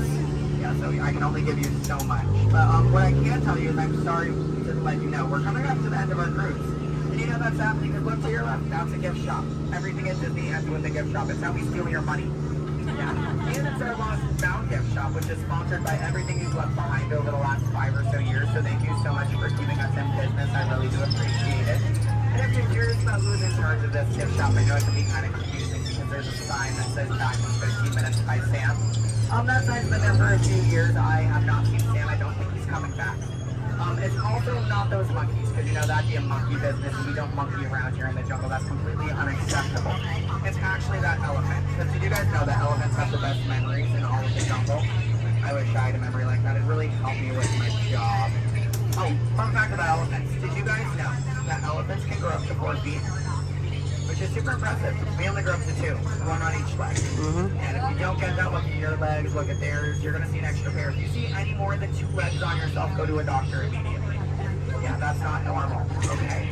Yeah, so I can only give you so much. But what I can tell you is I'm sorry to let you know. We're coming up to the end of our cruise. And you know that's happening because look to your left. That's a gift shop. Everything at Disney ends with a gift shop. It's how we steal your money. Yeah. And it's our Lost and Found gift shop, which is sponsored by everything you've left behind over the last 5 or so years. So thank you so much for keeping us in business. I really do appreciate it. And if you're curious about who's in charge of this gift shop, I know it can be kind of confusing because there's a sign that says back in 15 minutes by Sam. That sign's been there for a few years. I have not seen Sam. I don't think he's coming back. It's also not those monkeys, because you know that'd be a monkey business, and we don't monkey around here in the jungle. That's completely unacceptable. It's actually that elephant. Because did you guys know that elephants have the best memories in all of the jungle? I wish I had a memory like that. It really helped me with my job. Oh, fun fact about elephants. Did you guys know that elephants can grow up to 4 feet? Which is super impressive. We only grow up to 2, one on each leg. And if you don't get that, look at your legs, look at theirs, you're going to see an extra pair. If you see any more than 2 legs on yourself, go to a doctor immediately. Yeah, that's not normal, okay?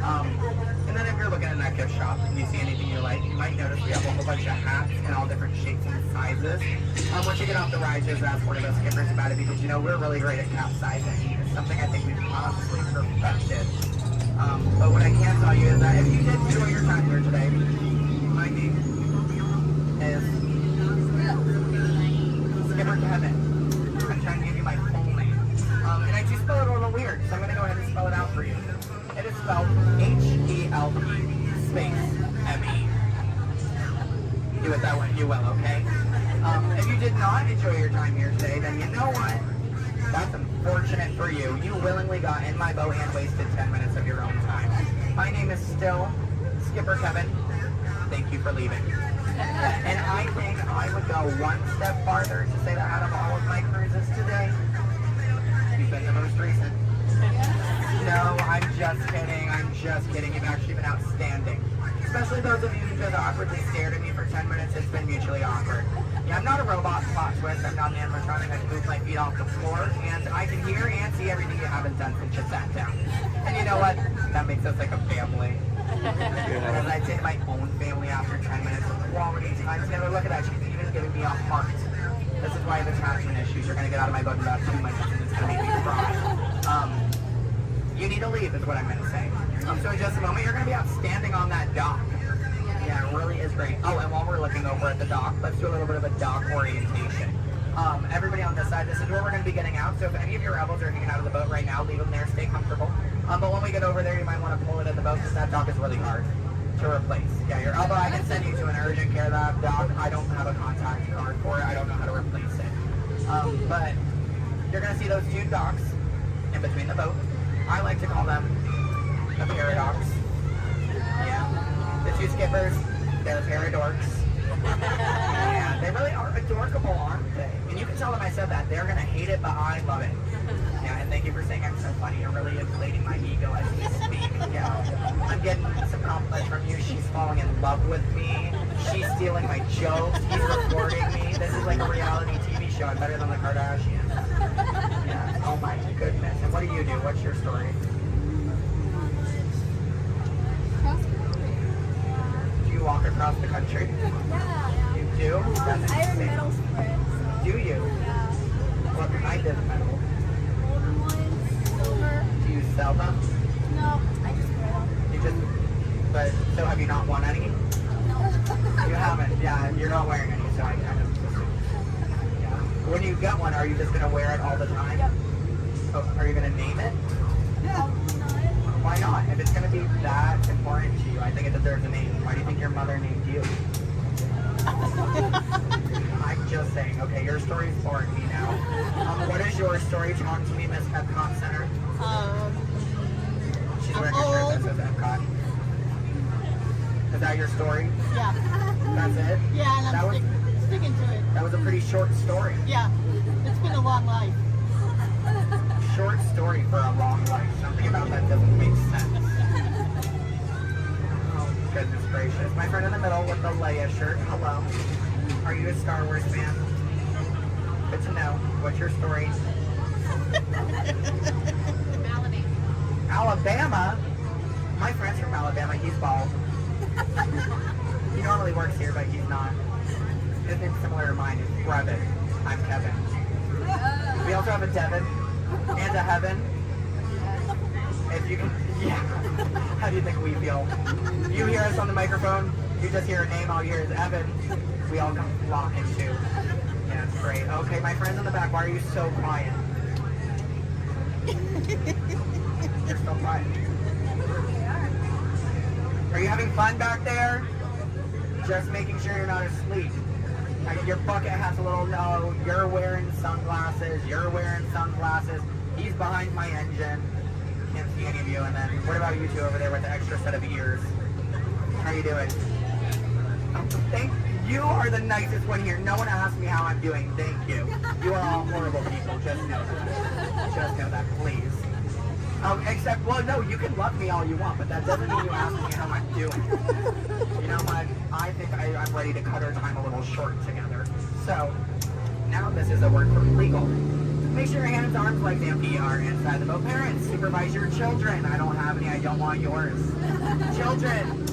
And then if you're looking in that gift shop and you see anything you like, you might notice we have a whole bunch of hats in all different shapes and sizes. Once you get off the ride, just ask one of those skippers about it because, you know, we're really great at capsizing. It's something I think we've honestly perfected. But what I can tell you is that if you did enjoy your time here today, my name is Skipper Kevin. I'm trying to give you my full name. And I do spell it a little weird, so I'm going to go ahead and spell it out for you. It is spelled H-E-L-P space M-E. Do it that way, you will, okay? If you did not enjoy your time here today, then you know what? That's unfortunate for you. You willingly got in my boat and wasted 10 minutes of your own time. My name is still Skipper Kevin. Thank you for leaving. And I think I would go one step farther to say that out of all of my cruises today, you've been the most recent. No, I'm just kidding. I'm just kidding. You've actually been outstanding. Especially those of you who just awkwardly stared at me for 10 minutes. It's been mutually awkward. Yeah, I'm not a robot plot twist. I'm not an animatronic. I can move my feet off the floor, and I can hear and see everything you haven't done since you sat down. And you know what? That makes us like a family. Because I'd say my own family after 10 minutes of quality time together. Look at that. She's even giving me a heart. This is why I have attachment issues. You're going to get out of my boat in about 2 minutes, and it's going to make me cry. You need to leave is what I'm going to say. So in just a moment, you're going to be outstanding on that dock. Yeah, it really is great. Oh, and while we're looking over at the dock, let's do a little bit of a dock orientation. Everybody on this side, this is where we're going to be getting out. So if any of your rebels are hanging out of the boat right now, leave them there, stay comfortable. But when we get over there, you might want to pull it in the boat because that dock is really hard to replace. Yeah, your elbow, I can send you to an urgent care that dock. I don't have a contact card for it. I don't know how to replace it. But you're going to see those two docks in between the boat. I like to call them the paradox. Yeah. The two skippers, they're the paradorks. Yeah, they really are adorkable, aren't they? And you can tell them I said that. They're going to hate it, but I love it. Yeah, and thank you for saying I'm so funny. You're really inflating my ego as we speak. Yeah. I'm getting some compliments from you. She's falling in love with me. She's stealing my jokes. He's recording me. This is like a reality TV show. I'm better than the Kardashians. Yeah. Oh my goodness. And what do you do? What's your story? Do you walk across the country? Yeah. You do? That's I have insane. medal spreads. Do you? Yeah. What kind of medal? Golden ones, silver. Do you sell them? No, I just wear them. You just, but, so have you not won any? No. You haven't, yeah, you're not wearing any, so I kind of, yeah. When you get one, are you just going to wear it all the time? Yep. Oh, are you going to name it? No, not. Why not? If it's going to be that important to you, I think it deserves a name. Why do you think your mother named you? I'm just saying, okay, your story's boring me now. What is your story? Talk to me, Miss Epcot Center. She's wearing a shirt that says Epcot. Is that your story? Yeah. That's it? Yeah, and I'm sticking to it. That was a pretty short story. Yeah, it's been a long life. Short story for a long life. Something about that doesn't make sense. Oh, goodness gracious. My friend in the middle with the Leia shirt. Hello. Are you a Star Wars fan? Good to know. What's your story? Alabama. Alabama? My friend's from Alabama. He's bald. He normally works here, but he's not. His name's similar to mine. It's Brevin. I'm Kevin. We also have a Devin and a Heaven. If you can, yeah. How do you think we feel? You hear us on the microphone, you just hear a name, all you hear is Evan. We all come flocking too. Yeah, it's great. Okay, my friends in the back, why are you so quiet? You're so quiet. Are you having fun back there? Just making sure you're not asleep. Your bucket has a little no. You're wearing sunglasses. You're wearing sunglasses. He's behind my engine. Can't see any of you. And then what about you two over there with the extra set of ears? How you doing? Thank you. Are the nicest one here. No one asked me how I'm doing. Thank you. You are all horrible people. Just know that. Just know that, please. Except, well, no, you can love me all you want, but that doesn't mean you ask me how I'm doing. You know what? I think I'm ready to cut our time a little short together. So, now this is a word for legal. Make sure your hands, arms, legs, and feet are inside the boat. Parents, supervise your children. I don't have any, I don't want yours. Children,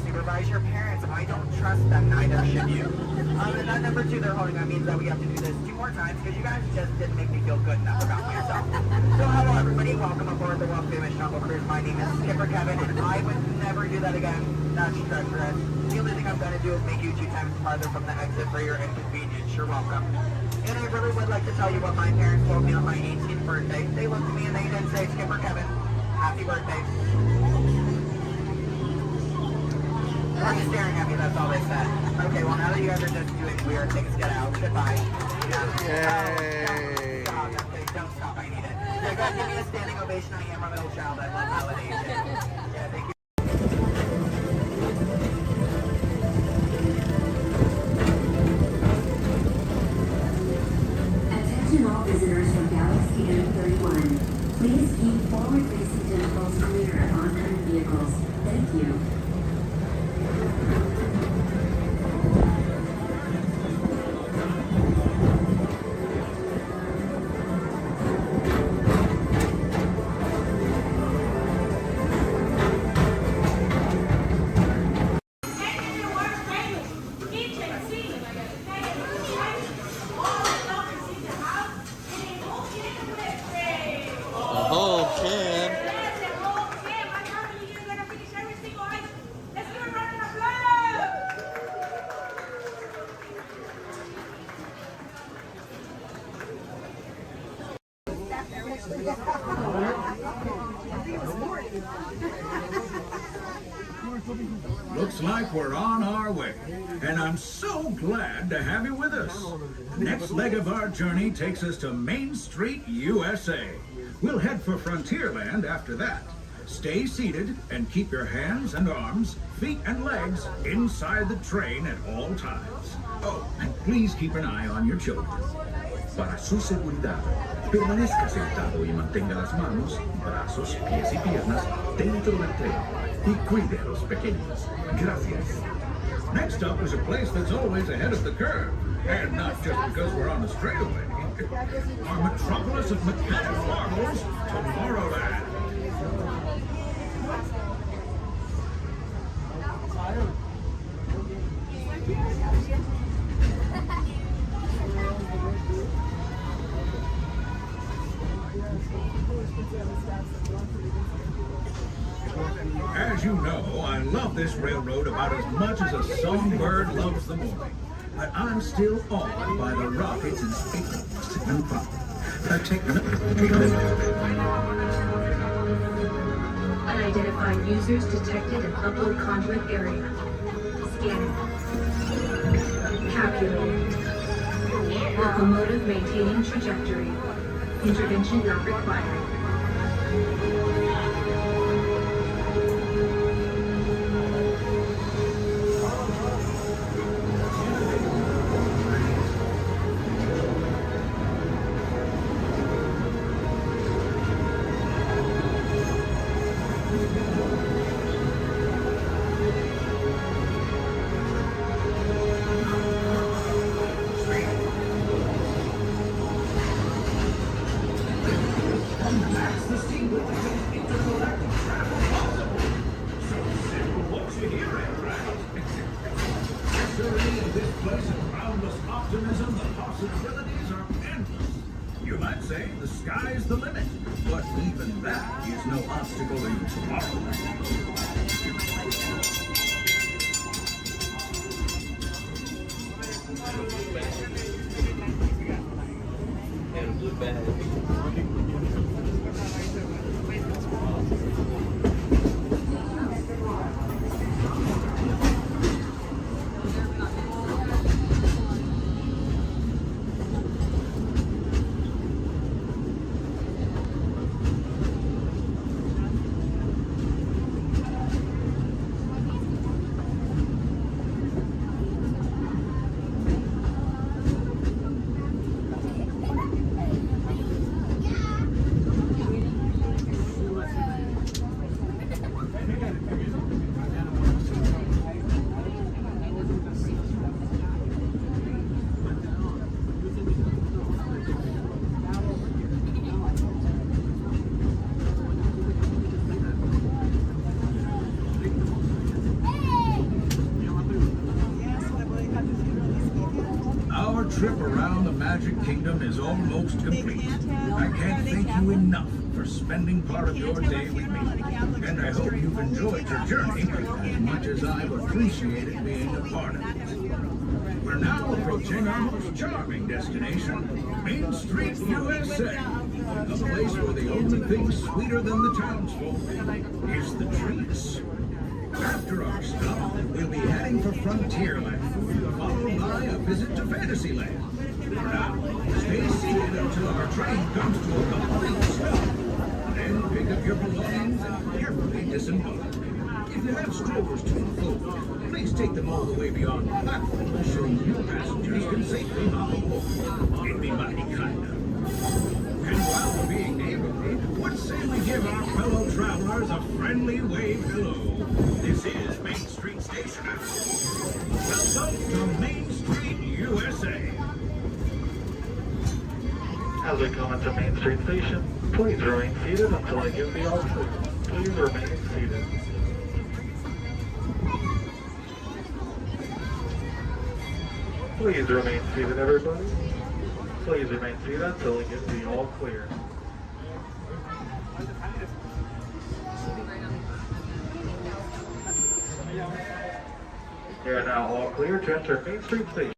supervise your parents. I don't trust them, neither should you. And that number 2 they're holding, that means that we have to do this 2 more times because you guys just didn't make me feel good enough about myself. So hello everybody, welcome aboard the Walt famous Jungle Cruise. My name is Skipper Kevin and I would never do that again. That's treacherous. The only thing I'm going to do is make you 2 times farther from the exit for your inconvenience. You're welcome. And I really would like to tell you what my parents told me on my 18th birthday. They looked at me and they did say, Skipper Kevin, happy birthday. Why are you staring at me? That's all they said. Okay, well now that you guys are just doing weird things, get out. Goodbye. Yay! Don't stop, I need it. Yeah, guys, give me a standing ovation. I am a middle child. I love validation. Yeah, thank you. Attention all visitors from Galaxy M31. Please keep forward-facing tentacles clear of oncoming vehicles. Thank you. whole can. Looks like we're on our way, and I'm so glad to have you with us. The next leg of our journey takes us to Main Street, USA. We'll head for Frontierland after that. Stay seated and keep your hands and arms, feet and legs inside the train at all times. Oh, and please keep an eye on your children. Para su seguridad, permanezca sentado y mantenga las manos, brazos, pies y piernas dentro del tren y cuide a los pequeños. Gracias. Next up is a place that's always ahead of the curve, and not just because we're on the straightaway. Our metropolis of mechanic marvels, Tomorrowland. As you know, I love this railroad about as much as a songbird loves the morning. But I'm still awed by the rockets and space and fun. Unidentified users detected in upload conduit area. Scanning. Calculating. Locomotive maintaining trajectory. Intervention not required. You might say the sky's the limit, but even that is no obstacle in Tomorrowland. Magic Kingdom is almost complete. I can't thank you enough for spending part of your day with me. And I hope you've enjoyed your journey as much as I've appreciated being a part of it. We're now approaching our most charming destination, Main Street, USA. A place where the only thing sweeter than the townsfolk is the treats. After our stop, we'll be heading for Frontierland food, followed by a visit to Fantasyland. For now, stay seated until our train comes to a complete stop. Then pick up your belongings and carefully disembark. If you have strollers to unfold, please take them all the way beyond the platform so new passengers can safely hop aboard. It'd be mighty kind of. And while we're being neighborly, what say we give our fellow travelers a friendly wave hello? This is Main Street Station. Welcome to Main Street, USA. As we come into Main Street Station, please remain seated until I give the all clear. Please remain seated. Please remain seated, everybody. Please remain seated until we get the all clear. You are now all clear to enter Main Street Station.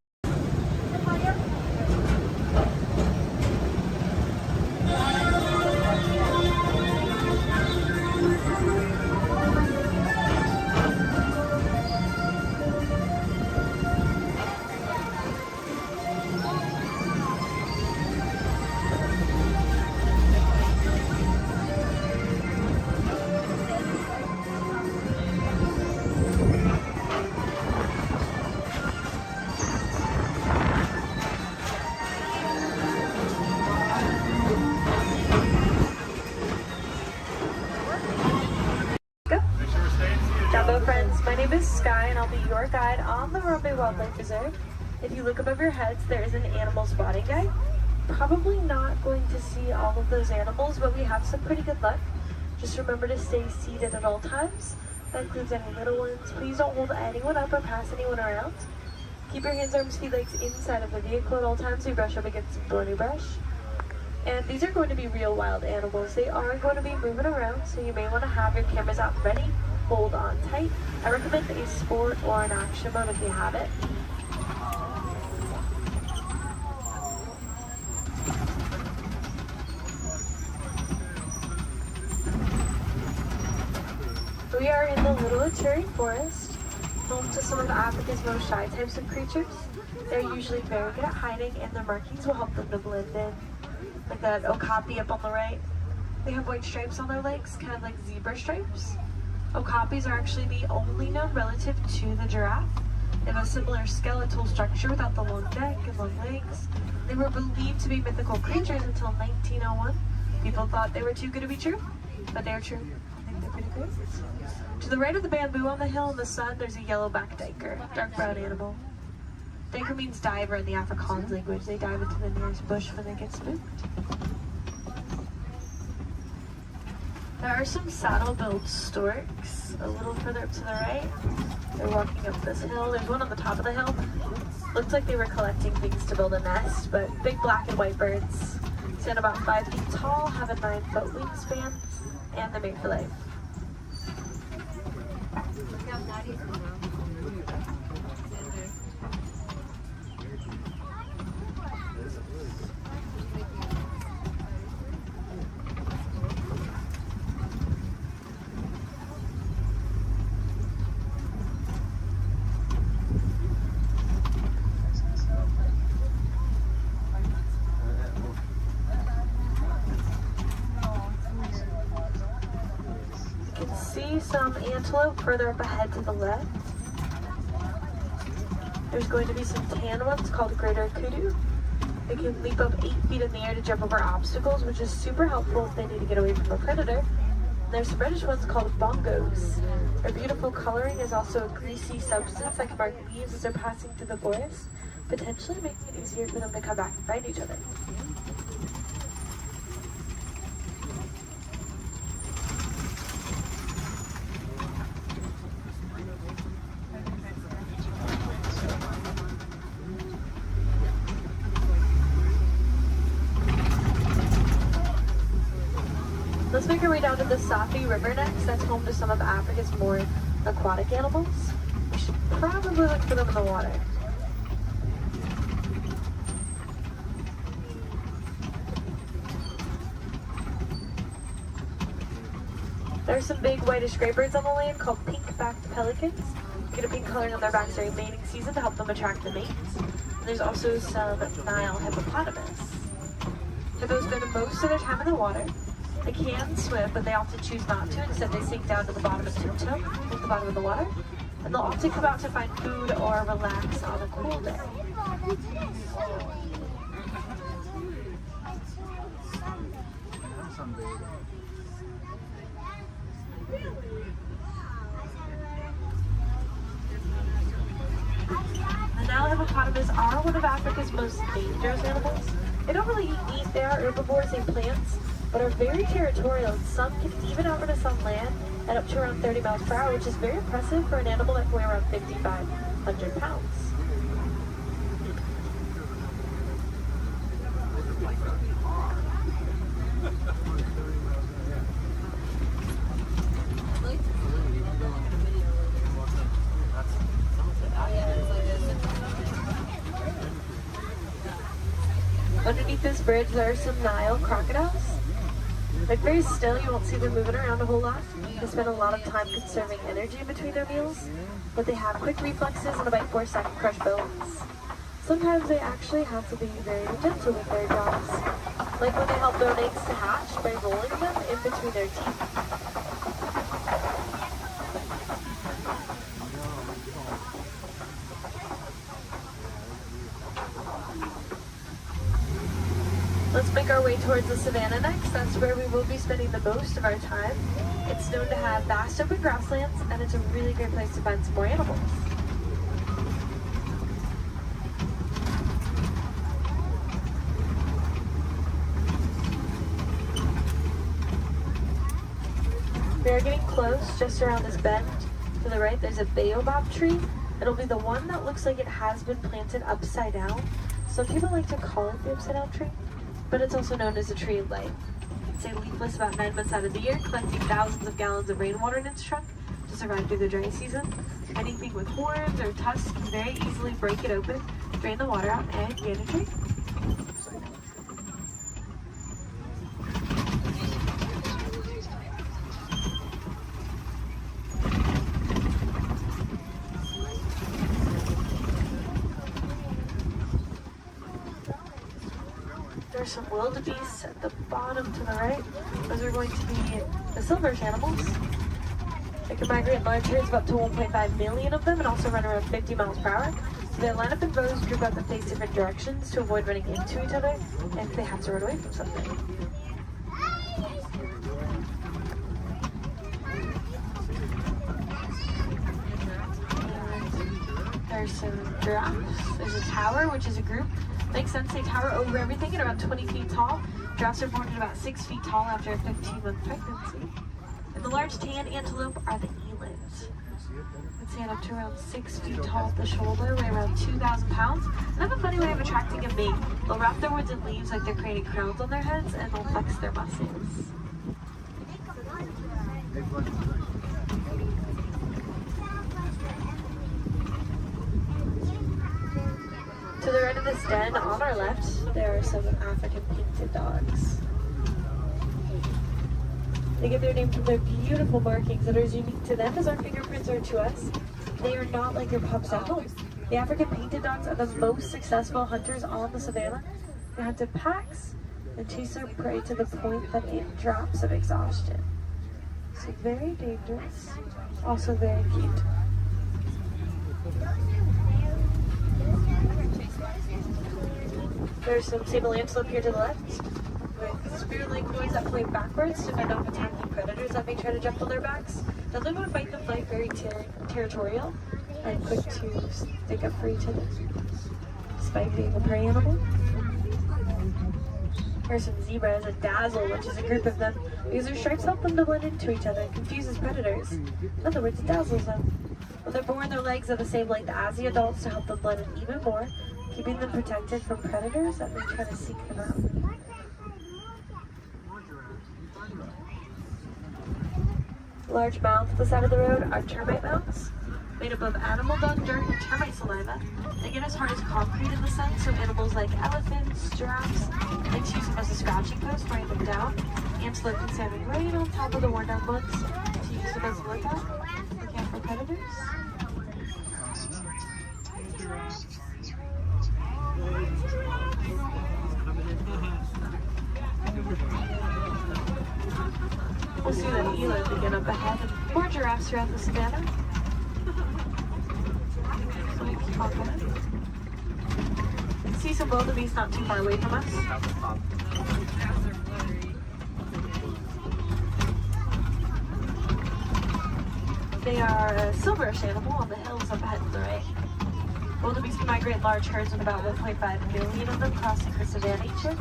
Jumbo friends, my name is Sky and I'll be your guide on the Romney Wildlife Reserve. If you look above your heads, there is an animal spotting guide. Probably not going to see all of those animals, but we have some pretty good luck. Just remember to stay seated at all times. That includes any little ones. Please don't hold anyone up or pass anyone around. Keep your hands, arms, feet, legs inside of the vehicle at all times so you brush up against some thorny brush. And these are going to be real wild animals. They are going to be moving around, so you may want to have your cameras out ready. Hold on tight. I recommend a sport or an action mode if you have it. We are in the Little Achuri Forest, home to some of Africa's most shy types of creatures. They're usually very good at hiding, and their markings will help them to blend in. Like that okapi up on the right. They have white stripes on their legs, kind of like zebra stripes. Okapis are actually the only known relative to the giraffe. They have a similar skeletal structure without the long neck and long legs. They were believed to be mythical creatures until 1901. People thought they were too good to be true, but they're true. I think they're pretty good. To the right of the bamboo on the hill in the sun, there's a yellowback duiker, dark brown animal. Duiker means diver in the Afrikaans language. They dive into the nearest bush when they get spooked. There are some saddle-billed storks a little further up to the right. They're walking up this hill. There's one on the top of the hill. Looks like they were collecting things to build a nest, but big black and white birds. Stand about 5 feet tall, have a 9-foot wingspan, and they're made for life. See some antelope further up ahead to the left. There's going to be some tan ones called greater kudu. They can leap up 8 feet in the air to jump over obstacles, which is super helpful if they need to get away from a predator. And there's some reddish ones called bongos. Their beautiful coloring is also a greasy substance that can mark leaves as they're passing through the forest, potentially making it easier for them to come back and find each other. Let's make our way down to the Safi River next. That's home to some of Africa's more aquatic animals. We should probably look for them in the water. There are some big whitish gray birds on the land called pink-backed pelicans. Get a pink coloring on their backs during mating season to help them attract the mates. And there's also some Nile hippopotamus. Hippos spend most of their time in the water. They can swim, but they often choose not to. Instead, they sink down to the bottom and tiptoe at the bottom of the water. And they'll often come out to find food or relax on a cool day. The Nile hippopotamus are one of Africa's most dangerous animals. They don't really eat meat, they are herbivores and plants, but are very territorial, and some can even outrun us on land at up to around 30 miles per hour, which is very impressive for an animal that can weigh around 5,500 pounds. Underneath this bridge, there are some Nile crocodiles. They're very still, you won't see them moving around a whole lot. They spend a lot of time conserving energy in between their meals, but they have quick reflexes and a bite force that can crush bones. Sometimes they actually have to be very gentle with their jaws, like when they help their eggs to hatch by rolling them in between their teeth. Let's make our way towards the savannah next. That's where we will be spending the most of our time. It's known to have vast open grasslands, and it's a really great place to find some more animals. We are getting close. Just around this bend to the right, there's a baobab tree. It'll be the one that looks like it has been planted upside down. Some people like to call it the upside down tree, but it's also known as a tree of life. It's leafless about 9 months out of the year, collecting thousands of gallons of rainwater in its trunk to survive through the dry season. Anything with horns or tusks can very easily break it open, drain the water out, and get a drink. There's some wildebeests at the bottom to the right. Those are going to be the silverfish animals. They can migrate in large herds of up to 1.5 million of them and also run around 50 miles per hour. So they line up in rows, group up, and face different directions to avoid running into each other if they have to run away from something. And there's some giraffes. There's a tower, which is a group. Makes sense, they tower over everything at around 20 feet tall. Giraffes are born at about 6 feet tall after a 15-month pregnancy. And the large tan antelope are the elands. They stand up to around 6 feet tall at the shoulder, weigh around 2,000 pounds, and have a funny way of attracting a mate. They'll wrap their woods in leaves like they're creating crowns on their heads, and they'll flex their muscles. To the right of this den, on our left, there are some African painted dogs. They get their name from their beautiful markings that are as unique to them as our fingerprints are to us. They are not like your pups at home. The African painted dogs are the most successful hunters on the savannah. They hunt in packs and chase their prey to the point that it drops of exhaustion. So very dangerous, also very cute. There's some sable antelope here to the left, with spear-like boys that point backwards to fend off attacking predators that may try to jump on their backs. Now they want to fight the flight, very territorial and quick to stick up for each other, despite being a prey animal. Here's some zebras and dazzle, which is a group of them, because their stripes help them to blend into each other and confuses predators. In other words, it dazzles them. When they're born, their legs are the same length as the adults to help them blend in even more, keeping them protected from predators that may try to seek them out. large mounds at the side of the road are termite mounds, made up of animal dung, dirt, and termite saliva. They get as hard as concrete in the sun, so animals like elephants, giraffes, like to use them as a scratching post, weighing them down. Antelope can stand right on top of the worn down buds to use them as a lookout for camp for predators. We'll see that eland again up ahead and more giraffes throughout the savannah. So we keep on going. See some wildebeest not too far away from us. They are a silverish animal on the hills up ahead to the right. Wildebeest can migrate in large herds with about 1.5 million of them crossing the savannah each year.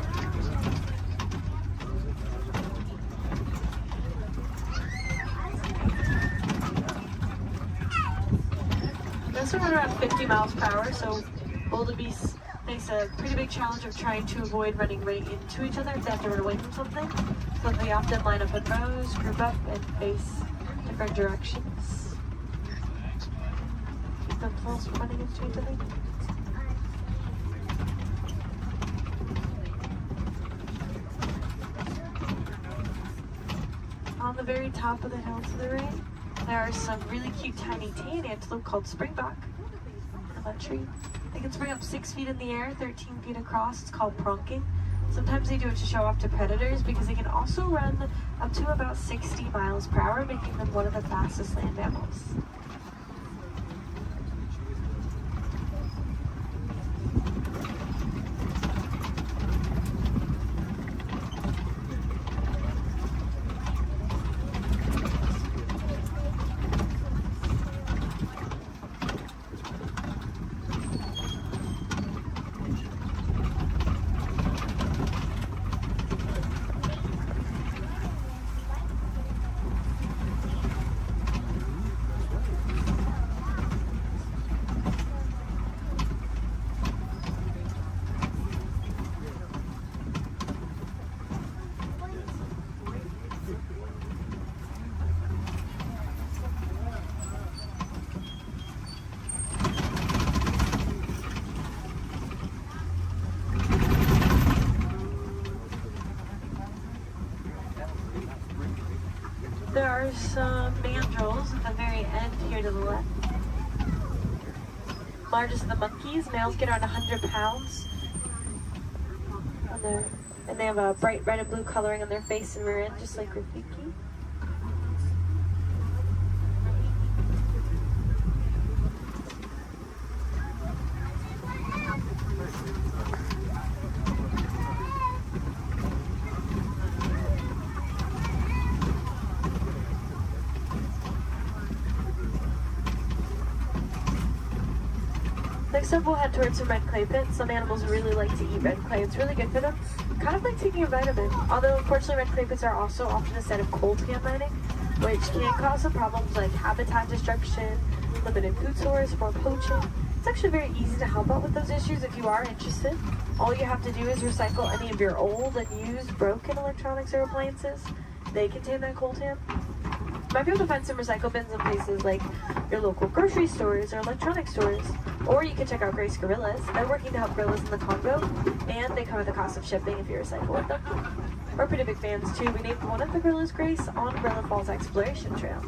They also run around 50 miles per hour, so wildebeest face a pretty big challenge of trying to avoid running right into each other if they have to run away from something. So they often line up in rows, group up, and face different directions. Keep themselves from running into each other. On the very top of the hill to the right, there are some really cute tiny tan antelope called springbuck on that tree. They can spring up 6 feet in the air, 13 feet across. It's called pronking. Sometimes they do it to show off to predators because they can also run up to about 60 miles per hour, making them one of the fastest land mammals. There are some mandrills at the very end here to the left. Largest of the monkeys. Males get around 100 pounds. And they have a bright red and blue coloring on their face and rear end, just like Rafiki. Next up, we'll head towards some red clay pits. Some animals really like to eat red clay. It's really good for them. Kind of like taking a vitamin. Although, unfortunately, red clay pits are also often a set of coltan mining, which can cause some problems like habitat destruction, limited food source, more poaching. It's actually very easy to help out with those issues if you are interested. All you have to do is recycle any of your old and used broken electronics or appliances. They contain that coltan. You might be able to find some recycle bins in places like your local grocery stores or electronic stores. Or you can check out Grace Gorillas. They're working to help gorillas in the Congo, and they cover the cost of shipping if you recycle with them. We're pretty big fans too. We named one of the gorillas Grace on Gorilla Falls Exploration Trail.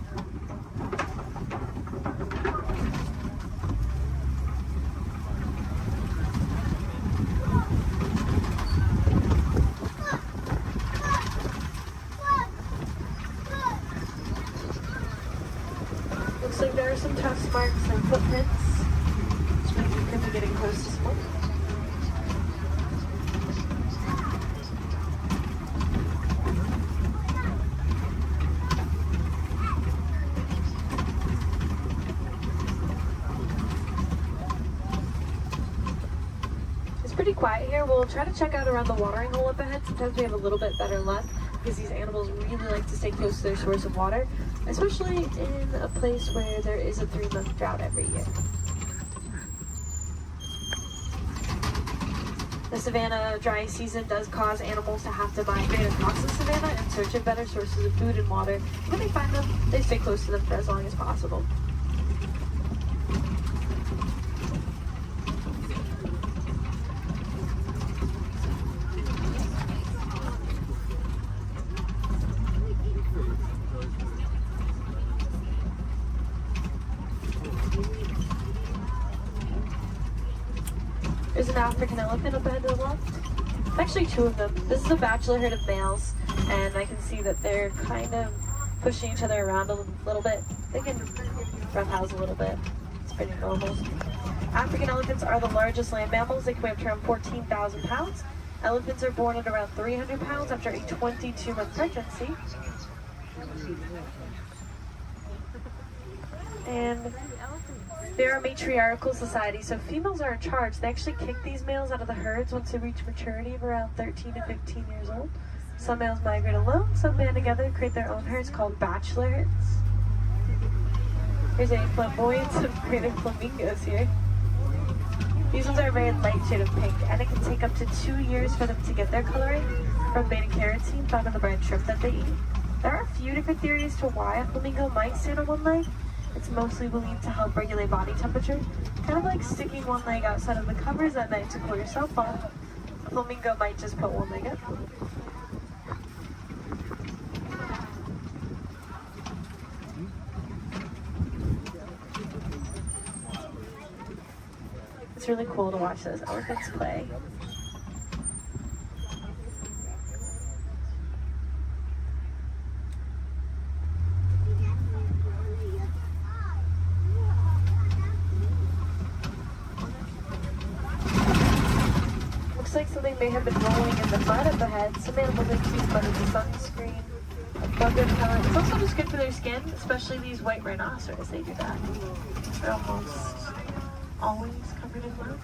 Looks like there are some tusk marks and footprints. Could be getting close to smoke. It's pretty quiet here. We'll try to check out around the watering hole up ahead. Sometimes we have a little bit better luck because these animals really like to stay close to their source of water, especially in a place where there is a 3-month drought every year. The savanna dry season does cause animals to have to migrate across the savanna in search of better sources of food and water. When they find them, they stay close to them for as long as possible. There's an African elephant up ahead to the left. Actually, two of them. This is a bachelor herd of males, and I can see that they're kind of pushing each other around a little bit. They can roughhouse a little bit. It's pretty normal. African elephants are the largest land mammals. They can weigh up to around 14,000 pounds. Elephants are born at around 300 pounds after a 22-month pregnancy. And they're a matriarchal society, so females are in charge. They actually kick these males out of the herds once they reach maturity of around 13 to 15 years old. Some males migrate alone, some band together to create their own herds called bachelor herds. Here's a flamboyance of greater flamingos here. These ones are a very light shade of pink, and it can take up to 2 years for them to get their coloring from beta-carotene found in the brine shrimp that they eat. There are a few different theories to why a flamingo might stand on one leg. It's mostly believed to help regulate body temperature, kind of like sticking one leg outside of the covers at night to cool yourself off. A flamingo might just put one leg up. It's really cool to watch those elephants play. Looks like something may have been rolling in the mud at the head. Some animals like to use mud as a sunscreen, a bug repellent. It's also just good for their skin, especially these white rhinoceros. They do that. They're almost always covered in mud.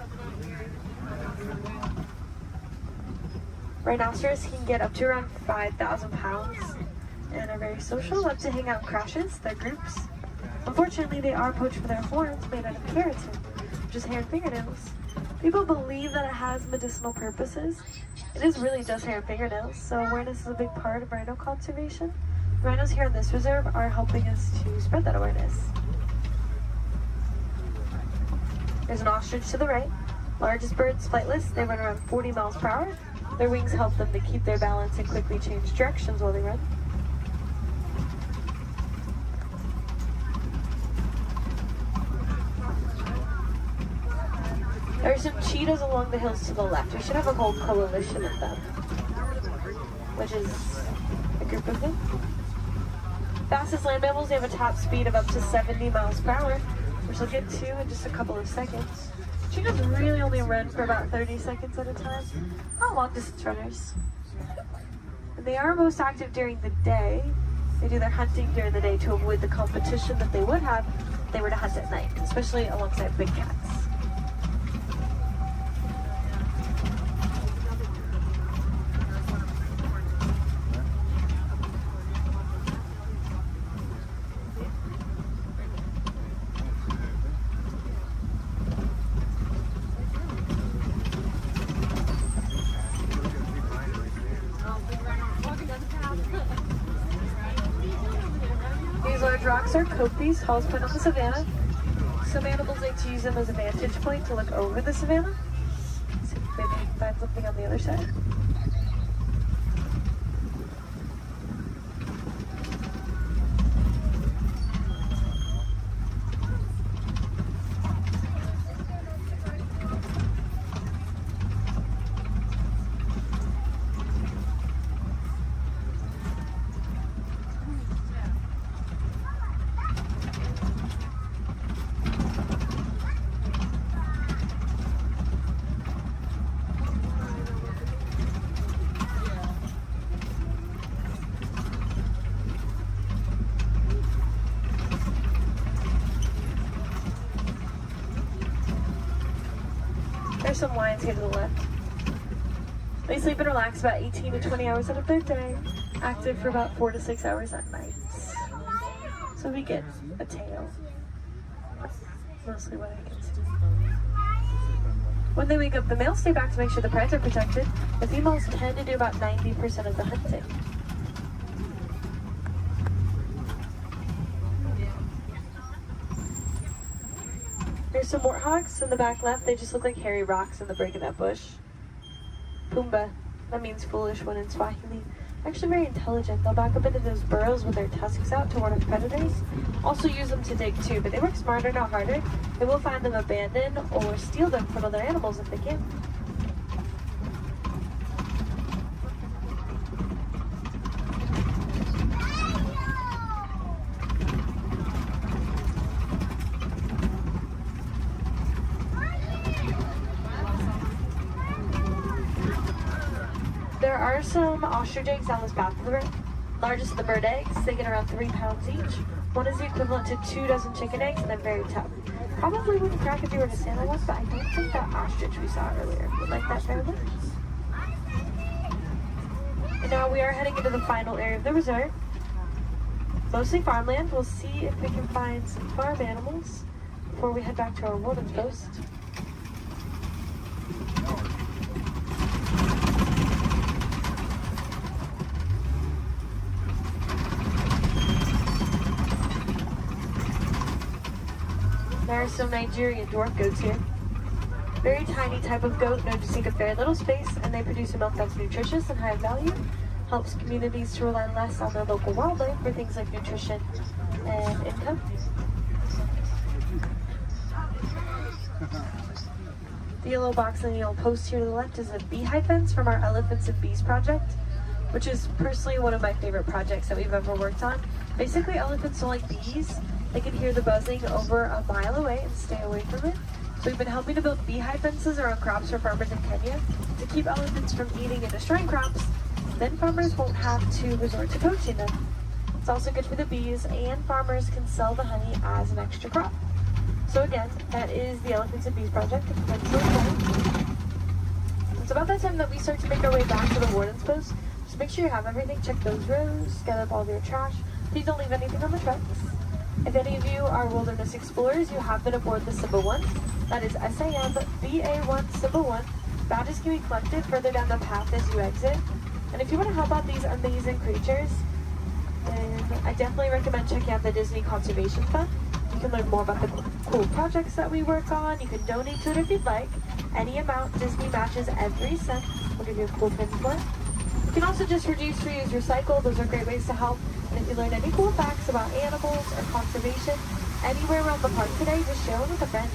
Rhinoceros can get up to around 5,000 pounds and are very social, love to hang out in crashes, their groups. Unfortunately, they are poached for their horns made out of keratin, which is hair and fingernails. People believe that it has medicinal purposes. It is really just hair and fingernails, so awareness is a big part of rhino conservation. Rhinos here in this reserve are helping us to spread that awareness. There's an ostrich to the right. Largest birds, flightless. They run around 40 miles per hour. Their wings help them to keep their balance and quickly change directions while they run. There are some cheetahs along the hills to the left. We should have a whole coalition of them, which is a group of them. Fastest land mammals, they have a top speed of up to 70 miles per hour, which we'll get to in just a couple of seconds. Cheetahs really only run for about 30 seconds at a time. Not long distance runners. And they are most active during the day. They do their hunting during the day to avoid the competition that they would have if they were to hunt at night, especially alongside big cats. These large rocks are kopis, hulls put on the savanna. Some animals like to use them as a vantage point to look over the savanna. See if maybe you can find something on the other side. There's some lions here to the left. They sleep and relax about 18 to 20 hours out of their day, active for about 4 to 6 hours at night. So we get a tail. That's mostly what I can see. When they wake up, the males stay back to make sure the prides are protected. The females tend to do about 90% of the hunting. There's some warthogs in the back left. They just look like hairy rocks in the break of that bush. Pumbaa, that means foolish one in Swahili. Actually very intelligent. They'll back up into those burrows with their tusks out to ward off predators. Also use them to dig too, but they work smarter, not harder. They will find them abandoned or steal them from other animals if they can. There are some ostrich eggs down this path of the river. Largest of the bird eggs, they get around 3 pounds each. One is the equivalent to 2 dozen chicken eggs, and they're very tough. Probably wouldn't crack if you were to stand on one, but I don't think that ostrich we saw earlier would like that very much. And now we are heading into the final area of the resort. Mostly farmland. We'll see if we can find some farm animals before we head back to our warden's post. There are some Nigerian dwarf goats here. Very tiny type of goat known to take up very little space, and they produce a milk that's nutritious and high value. Helps communities to rely less on their local wildlife for things like nutrition and income. The yellow box and the yellow post here to the left is a beehive fence from our Elephants and Bees project, which is personally one of my favorite projects that we've ever worked on. Basically, elephants don't like bees. They can hear the buzzing over a mile away and stay away from it. So we've been helping to build beehive fences around crops for farmers in Kenya to keep elephants from eating and destroying crops. Then farmers won't have to resort to poaching them. It's also good for the bees, and farmers can sell the honey as an extra crop. So again, that is the Elephants and Bees project. It's about that time that we start to make our way back to the warden's post. Just make sure you have everything. Check those rows, gather up all of your trash. Please don't leave anything on the trucks. If any of you are wilderness explorers, you have been aboard the Simba 1. That is SAM BA1 Simba 1. Badges can be collected further down the path as you exit. And if you want to help out these amazing creatures, then I definitely recommend checking out the Disney Conservation Fund. You can learn more about the cool projects that we work on. You can donate to it if you'd like. Any amount Disney matches every cent. We'll give you a cool pin for it. You can also just reduce, reuse, recycle. Those are great ways to help. And if you learn any cool facts about animals or conservation anywhere around the park today, just share them with a friend.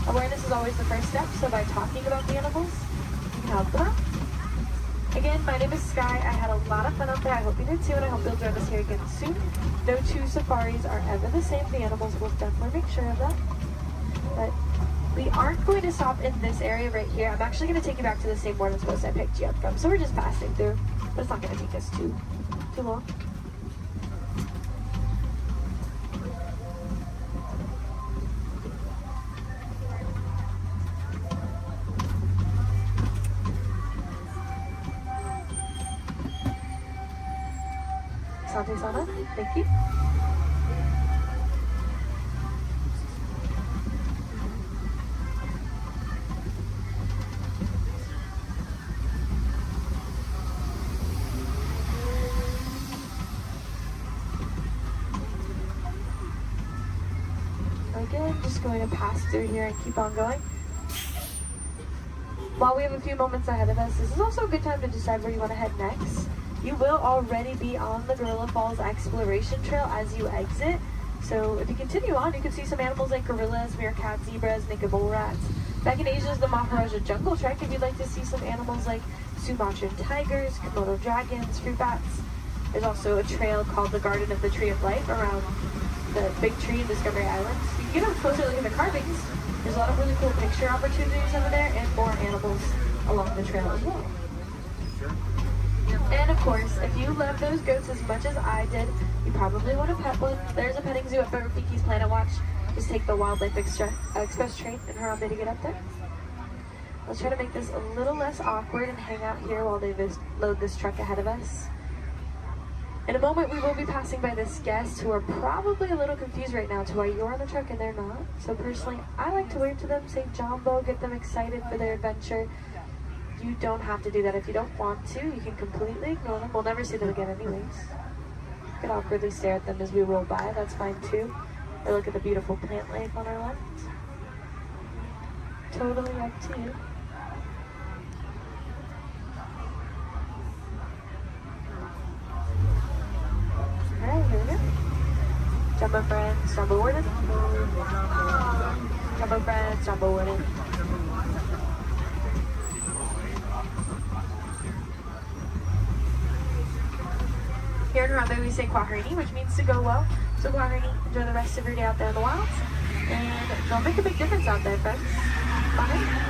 Awareness is always the first step, so by talking about the animals, you can help them out. Again, my name is Sky. I had a lot of fun out there. I hope you did too, and I hope you'll join us here again soon. No two safaris are ever the same. The animals will definitely make sure of that. But we aren't going to stop in this area right here. I'm actually going to take you back to the same warden's post I picked you up from. So we're just passing through, but it's not going to take us too long. Asante Sana, thank you. Again, just going to pass through here and keep on going. While we have a few moments ahead of us, this is also a good time to decide where you want to head next. You will already be on the Gorilla Falls Exploration Trail as you exit. So if you continue on, you can see some animals like gorillas, meerkats, zebras, naked bull rats. Back in Asia is the Maharaja Jungle Trek if you'd like to see some animals like Sumatran tigers, Komodo dragons, fruit bats. There's also a trail called the Garden of the Tree of Life around the big tree in Discovery Island. So you can get a closer look at the carvings. There's a lot of really cool picture opportunities over there and more animals along the trail as well. And of course, if you love those goats as much as I did, you probably want to pet one. There's a petting zoo at Rafiki's Planet Watch. Just take the Wildlife Express train and hurry to get up there. Let's try to make this a little less awkward and hang out here while they load this truck ahead of us. In a moment, we will be passing by this guest who are probably a little confused right now to why you're on the truck and they're not. So personally, I like to wave to them, say Jumbo, get them excited for their adventure. You don't have to do that if you don't want to. You can completely ignore them. We'll never see them again anyways. You can awkwardly stare at them as we roll by. That's fine too. Or look at the beautiful plant life on our left. Totally up to you. Alright, here we go. Jumbo friends, Jumbo Warden. Jumbo friends, Jumbo Warden. Here in Harambe we say Kwaherini, which means to go well. So Kwaherini, enjoy the rest of your day out there in the wilds. And don't make a big difference out there, friends. Bye.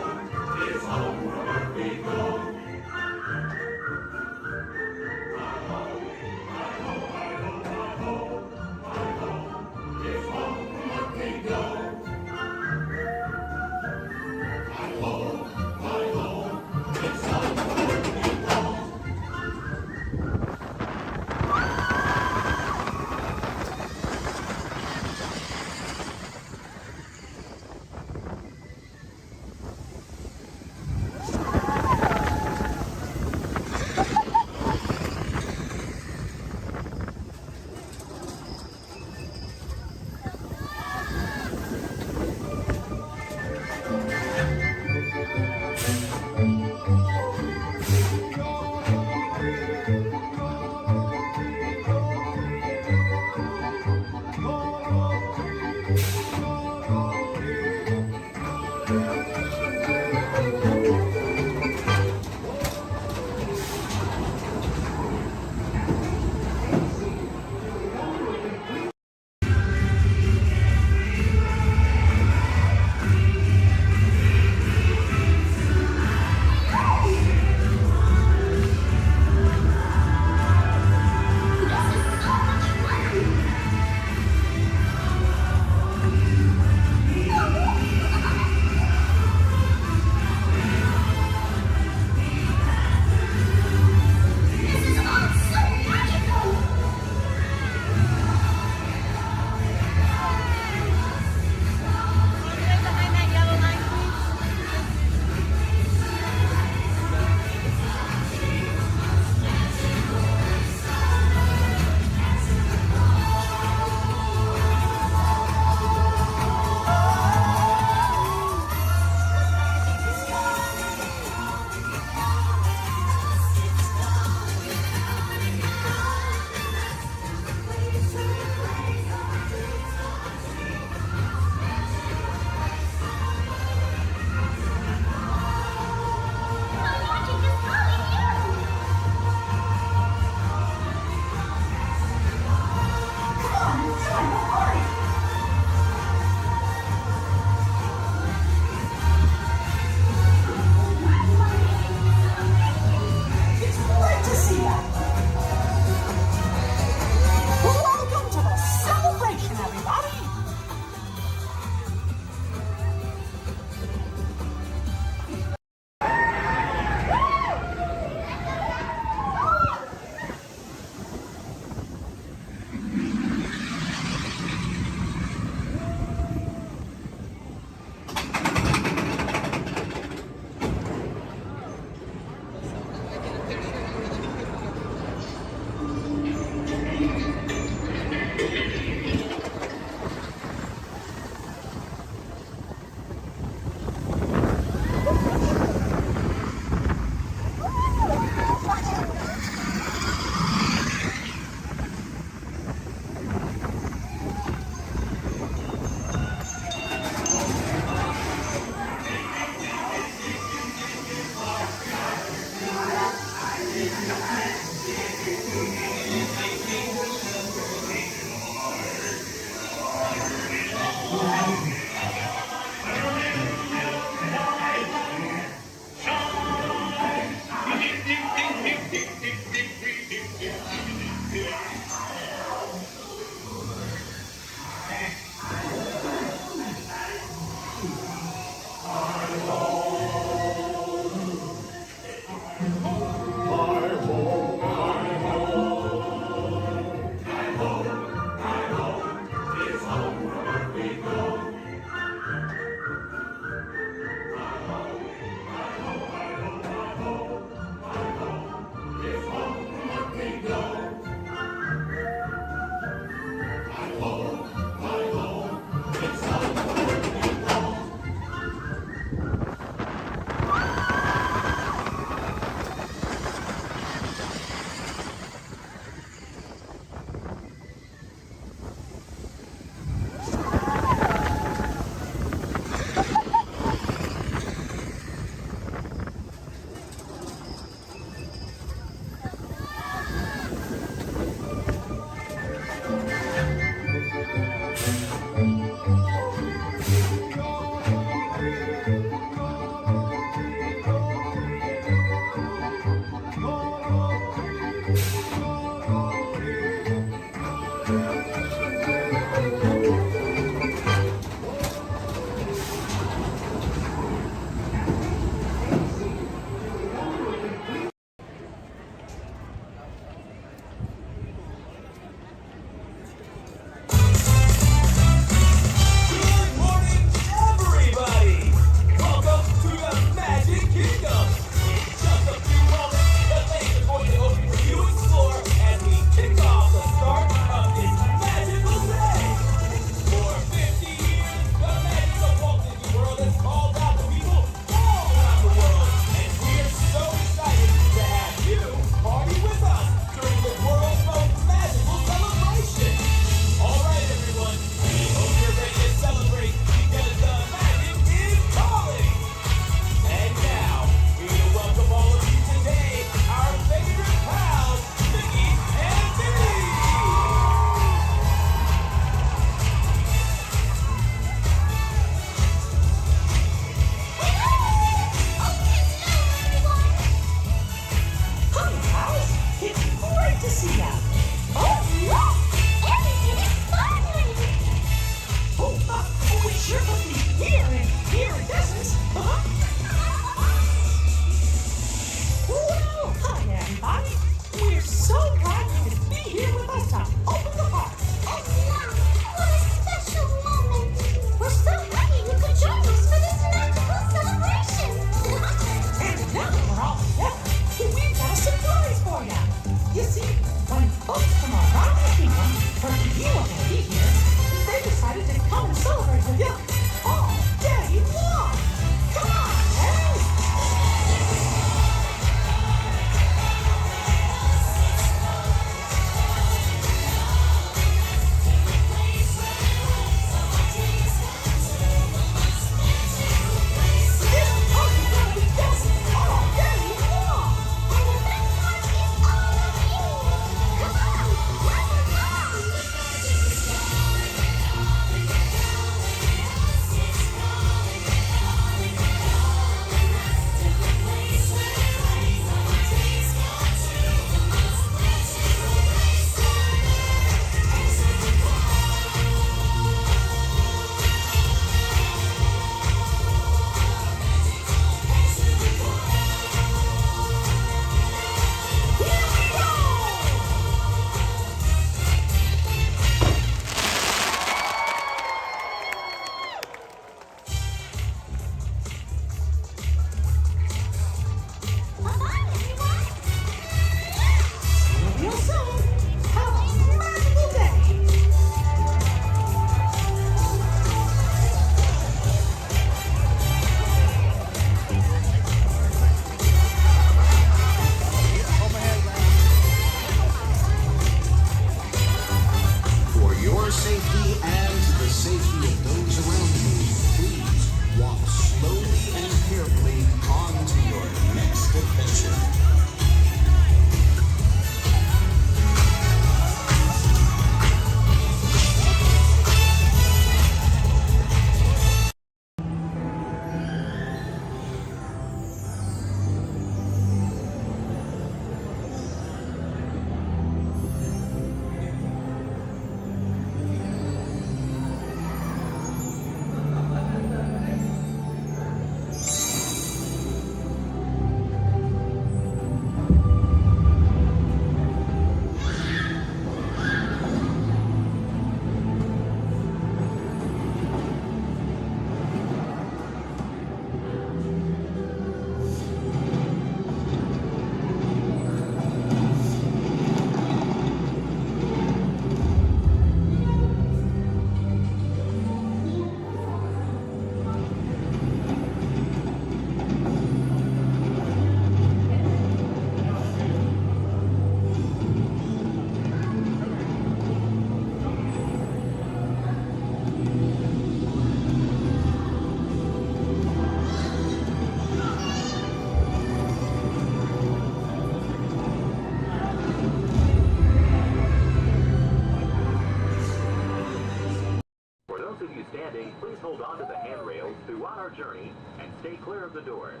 Please hold on to the handrails throughout our journey and stay clear of the doors.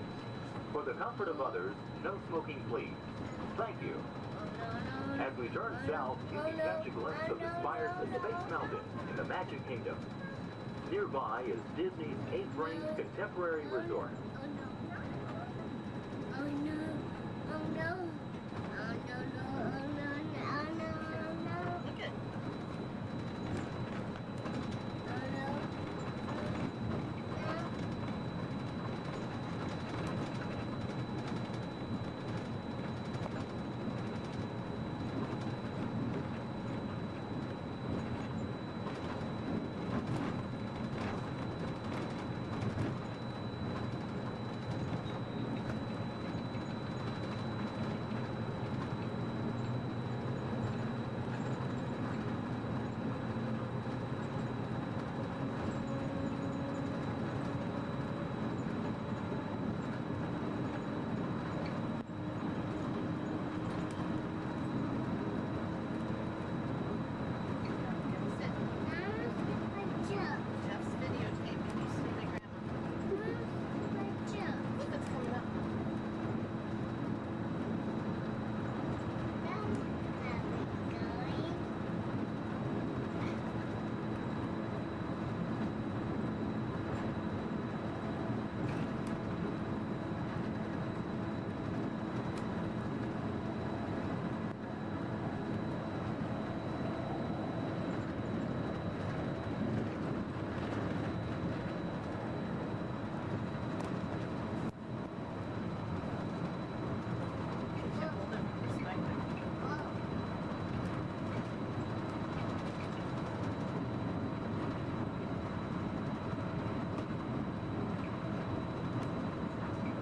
For the comfort of others, no smoking please. Thank you. As we turn south, you can catch a glimpse of the spires of Space Mountain in the Magic Kingdom. Nearby is Disney's 8th-ranked contemporary resort.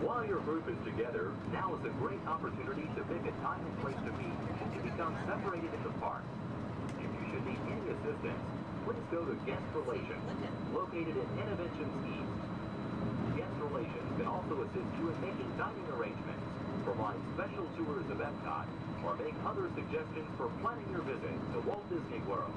While your group is together, now is a great opportunity to pick a time and place to meet and to become separated in the park. If you should need any assistance, please go to Guest Relations, located in Interventions East. Guest Relations can also assist you in making dining arrangements, provide special tours of Epcot, or make other suggestions for planning your visit to Walt Disney World.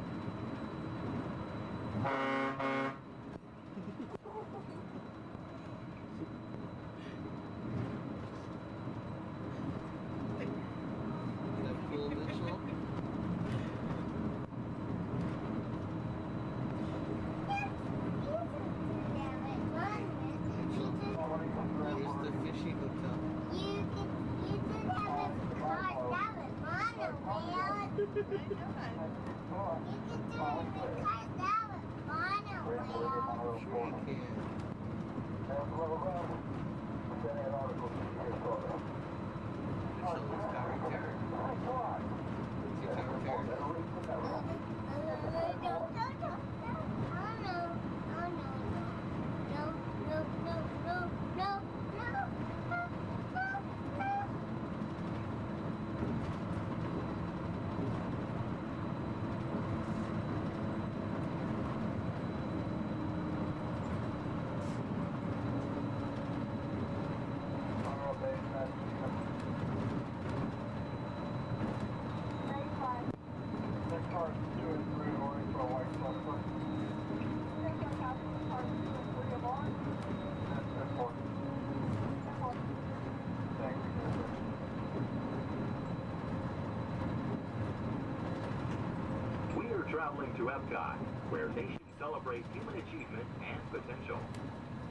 We are traveling to Epcot, where nations celebrate human achievement and potential.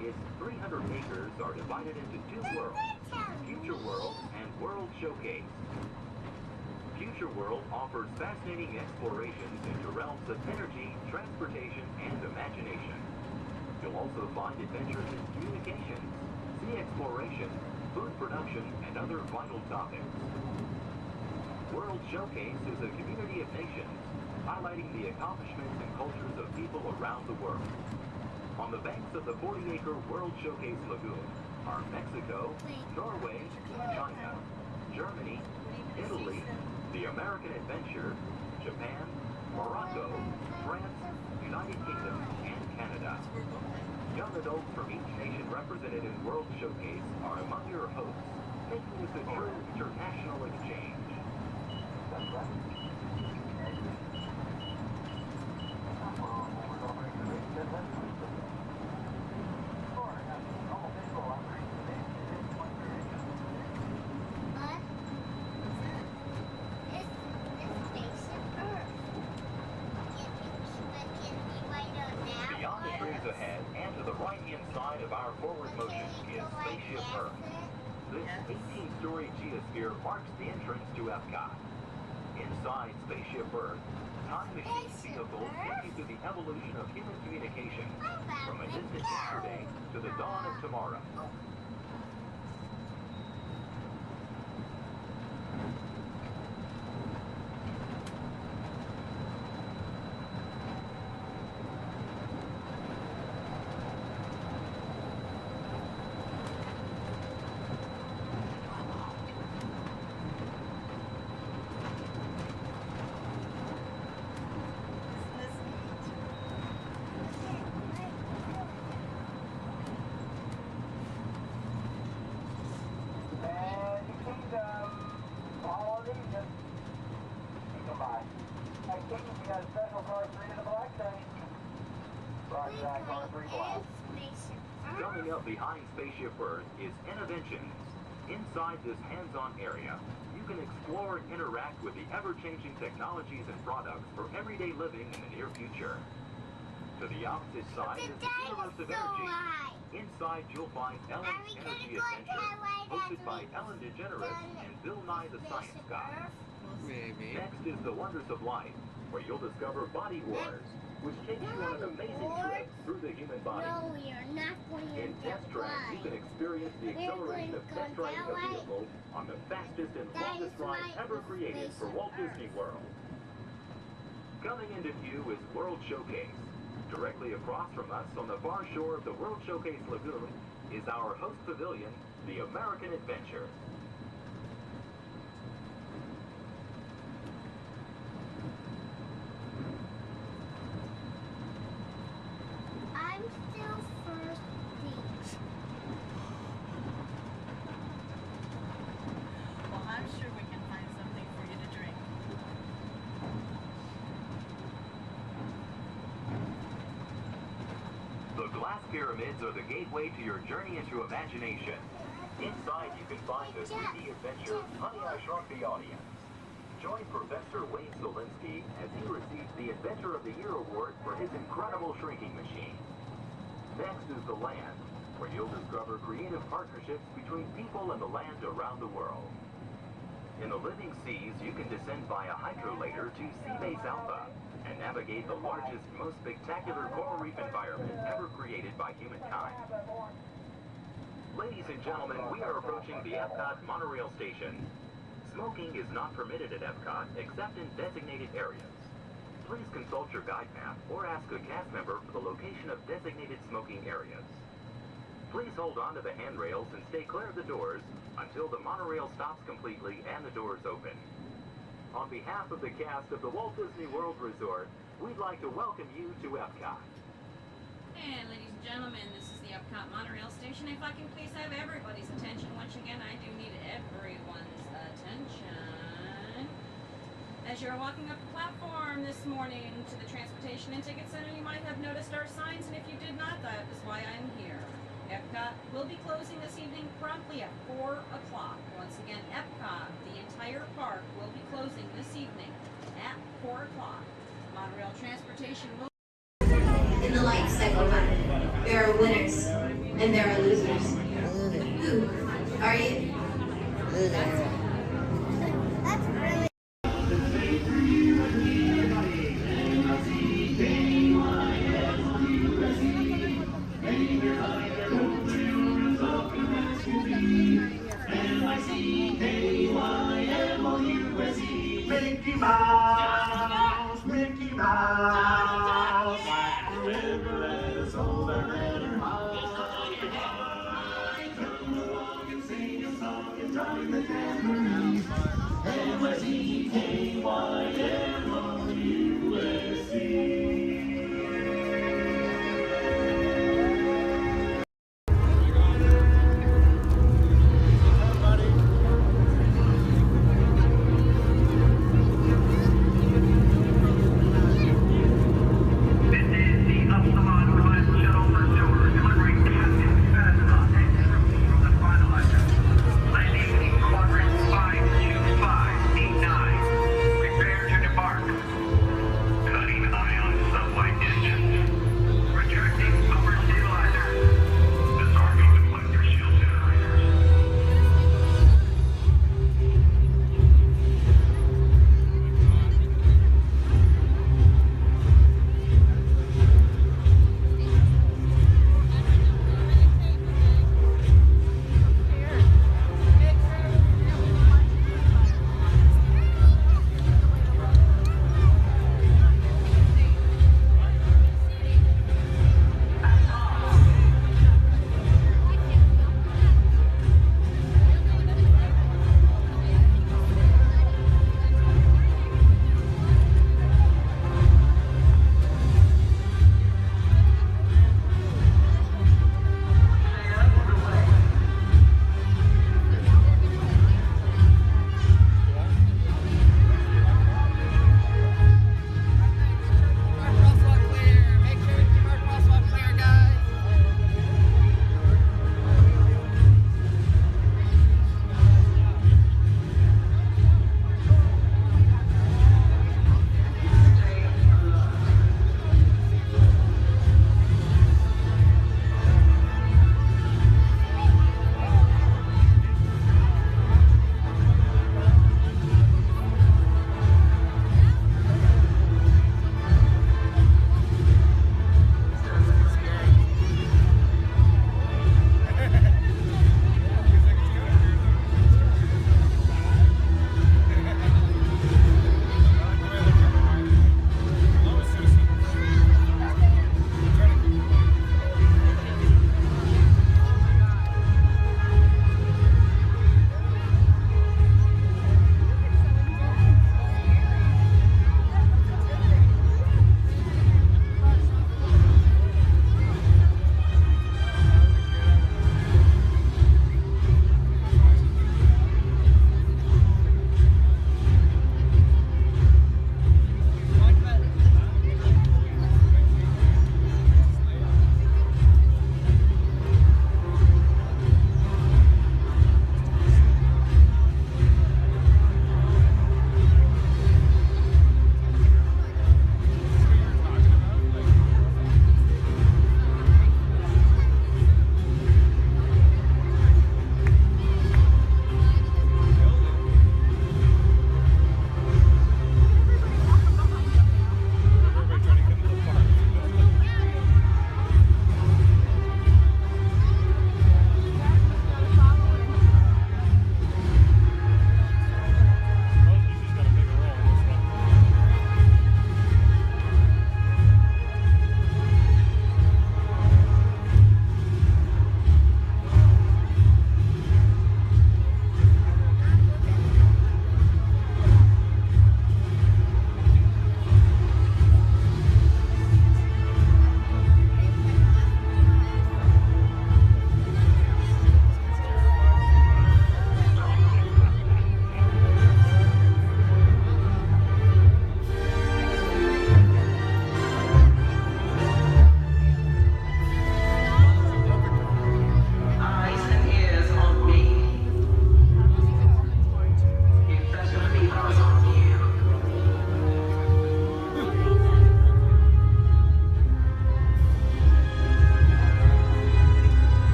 Its 300 acres are divided into two worlds, Future World and World Showcase. Future World offers fascinating explorations into realms of energy, transportation, and imagination. You'll also find adventures in communications, sea exploration, food production, and other vital topics. World Showcase is a community of nations, highlighting the accomplishments and cultures of people around the world. On the banks of the 40-acre World Showcase Lagoon are Mexico, Norway, China, Germany, Italy, the American Adventure, Japan, Morocco, France, United Kingdom, and Canada. Young adults from each nation represented in World Showcase are among your hosts, making this a true international exchange. Right inside of our forward motion is Spaceship Earth. This 18-story geosphere marks the entrance to Epcot. Inside Spaceship Earth, time machine vehicles take you through the evolution of human communication from a distant yesterday to the dawn of tomorrow. Coming up behind Spaceship Earth is Innovations. Inside this hands-on area, you can explore and interact with the ever-changing technologies and products for everyday living in the near future. To the opposite side is the Universe of Energy. Inside you'll find Ellen's Energy Adventure, hosted by Ellen DeGeneres and Bill Nye the Science Guy. Next is The Wonders of Life, where you'll discover Body Wars, which takes you on an amazing trip through the human body. No, we are not going to In Test Track, you can experience the acceleration of test driving a vehicle on the fastest and longest ride ever created for Walt Disney World. Coming into view is World Showcase. Directly across from us on the far shore of the World Showcase Lagoon is our host pavilion, the American Adventure. I'm still first beach. Well, I'm sure we can find something for you to drink. The glass pyramids are the gateway to your journey into imagination. Inside you can find the 3D adventure Honey, I Shrunk the Audience. Join Professor Wayne Solinsky as he receives the Inventor of the Year award for his incredible shrinking machine. Next is The Land, where you'll discover creative partnerships between people and the land around the world. In the living seas, you can descend via hydrolator to Seabase Alpha and navigate the largest, most spectacular coral reef environment ever created by humankind. Ladies and gentlemen, we are approaching the Epcot monorail station. Smoking is not permitted at Epcot except in designated areas. Please consult your guide map or ask a cast member for the location of designated smoking areas. Please hold on to the handrails and stay clear of the doors until the monorail stops completely and the doors open. On behalf of the cast of the Walt Disney World Resort, we'd like to welcome you to Epcot. And ladies and gentlemen, this is the Epcot monorail station. If I can please have everybody's attention once again, I do need everyone's attention. As you're walking up the platform this morning to the Transportation and Ticket Center, you might have noticed our signs, and if you did not, that is why I'm here. Epcot will be closing this evening promptly at 4 o'clock. Once again, Epcot, the entire park, will be closing this evening at 4 o'clock. Monorail transportation will... In the life cycle, there are winners and there are losers. Who are you? Loser. That's really Mickey Mouse, Mickey Mouse, like the river that is old and better high. Come along and sing a song and join the dance.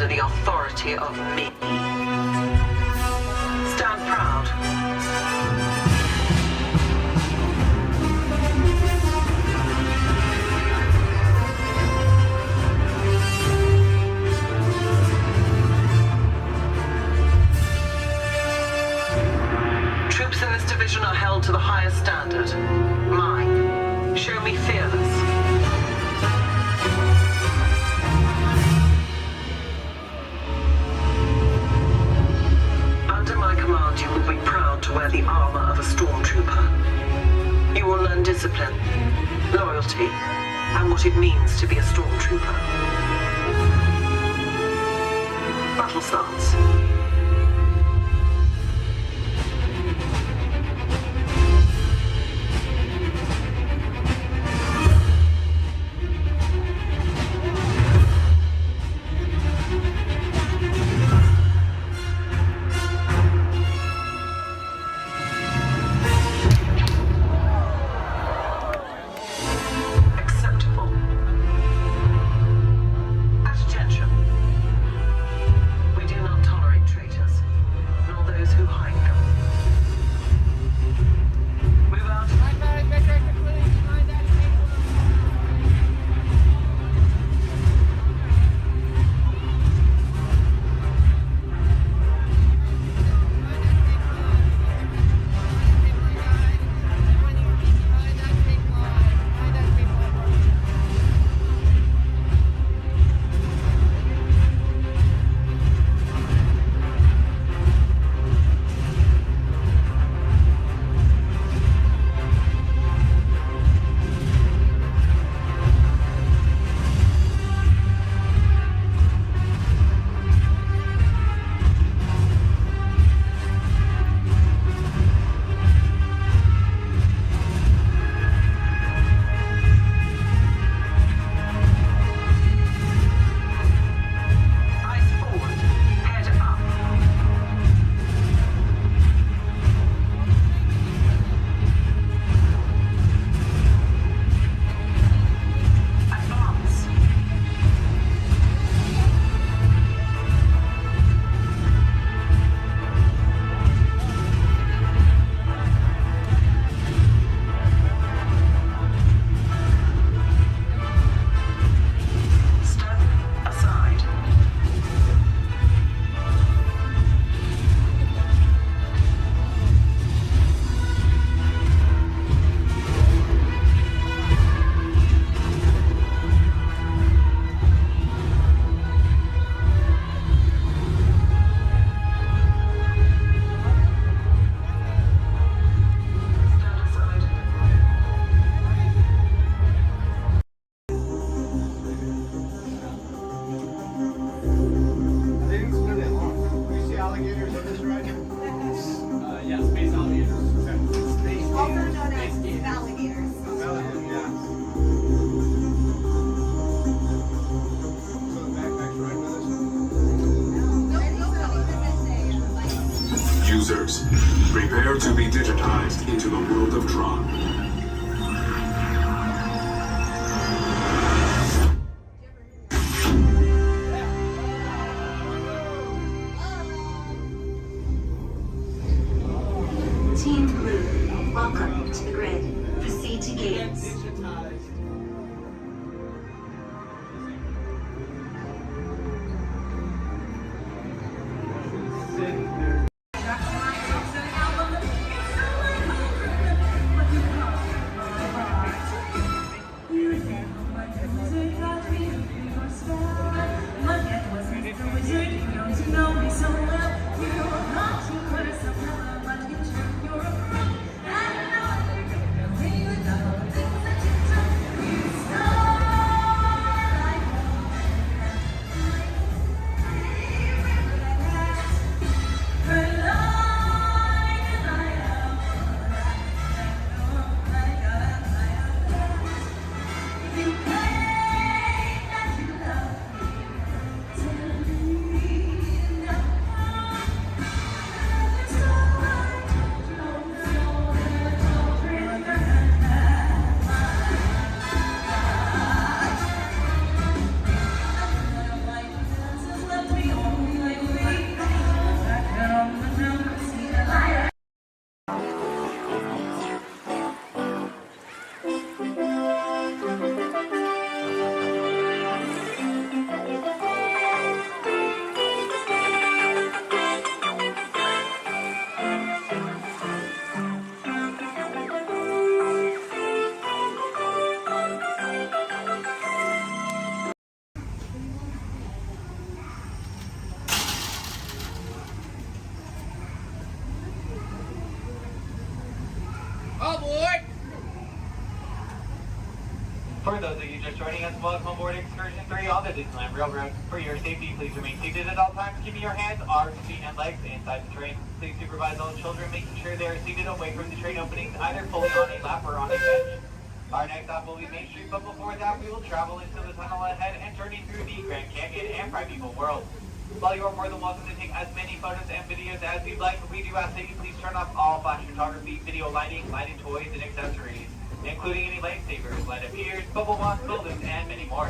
under the authority of me. Stand proud. Troops in this division are held to the highest standard. Mine. Show me fearless. Under my command, you will be proud to wear the armor of a stormtrooper. You will learn discipline, loyalty, and what it means to be a stormtrooper. Battle starts. Users, prepare to be digitized into the world of Tron. Team Blue, welcome to the grid. Proceed to gates. aboard! For those of you just joining us, welcome aboard Excursion 3 on the Disneyland Railroad. For your safety, please remain seated at all times, keeping your hands, arms, feet, and legs inside the train. Please supervise all children, making sure they are seated away from the train openings, either fully on a lap or on a bench. Our next stop will be Main Street, but before that, we will travel into the tunnel ahead and journey through the Grand Canyon and Primeval World. While you are more than welcome to take as many photos and videos as you'd like, we do ask that you please turn off all flash photography, video lighting, lighted toys, and accessories, including any lightsabers, light up ears, bubble wands, balloons, and many more.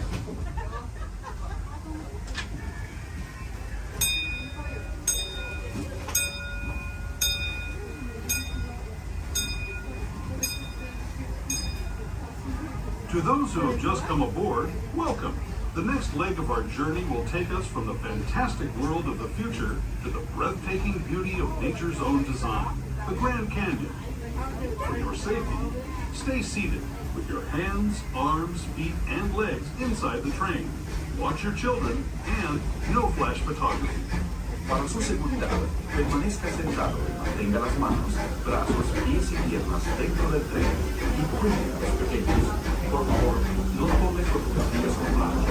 To those who have just come aboard, welcome. The next leg of our journey will take us from the fantastic world of the future to the breathtaking beauty of nature's own design, the Grand Canyon. For your safety, stay seated with your hands, arms, feet, and legs inside the train. Watch your children and no flash photography. Para su seguridad, permanezca sentado y mantenga las manos, brazos, pies y piernas dentro del tren y cuide a los pequeños. Por favor, no tome fotografías con flash.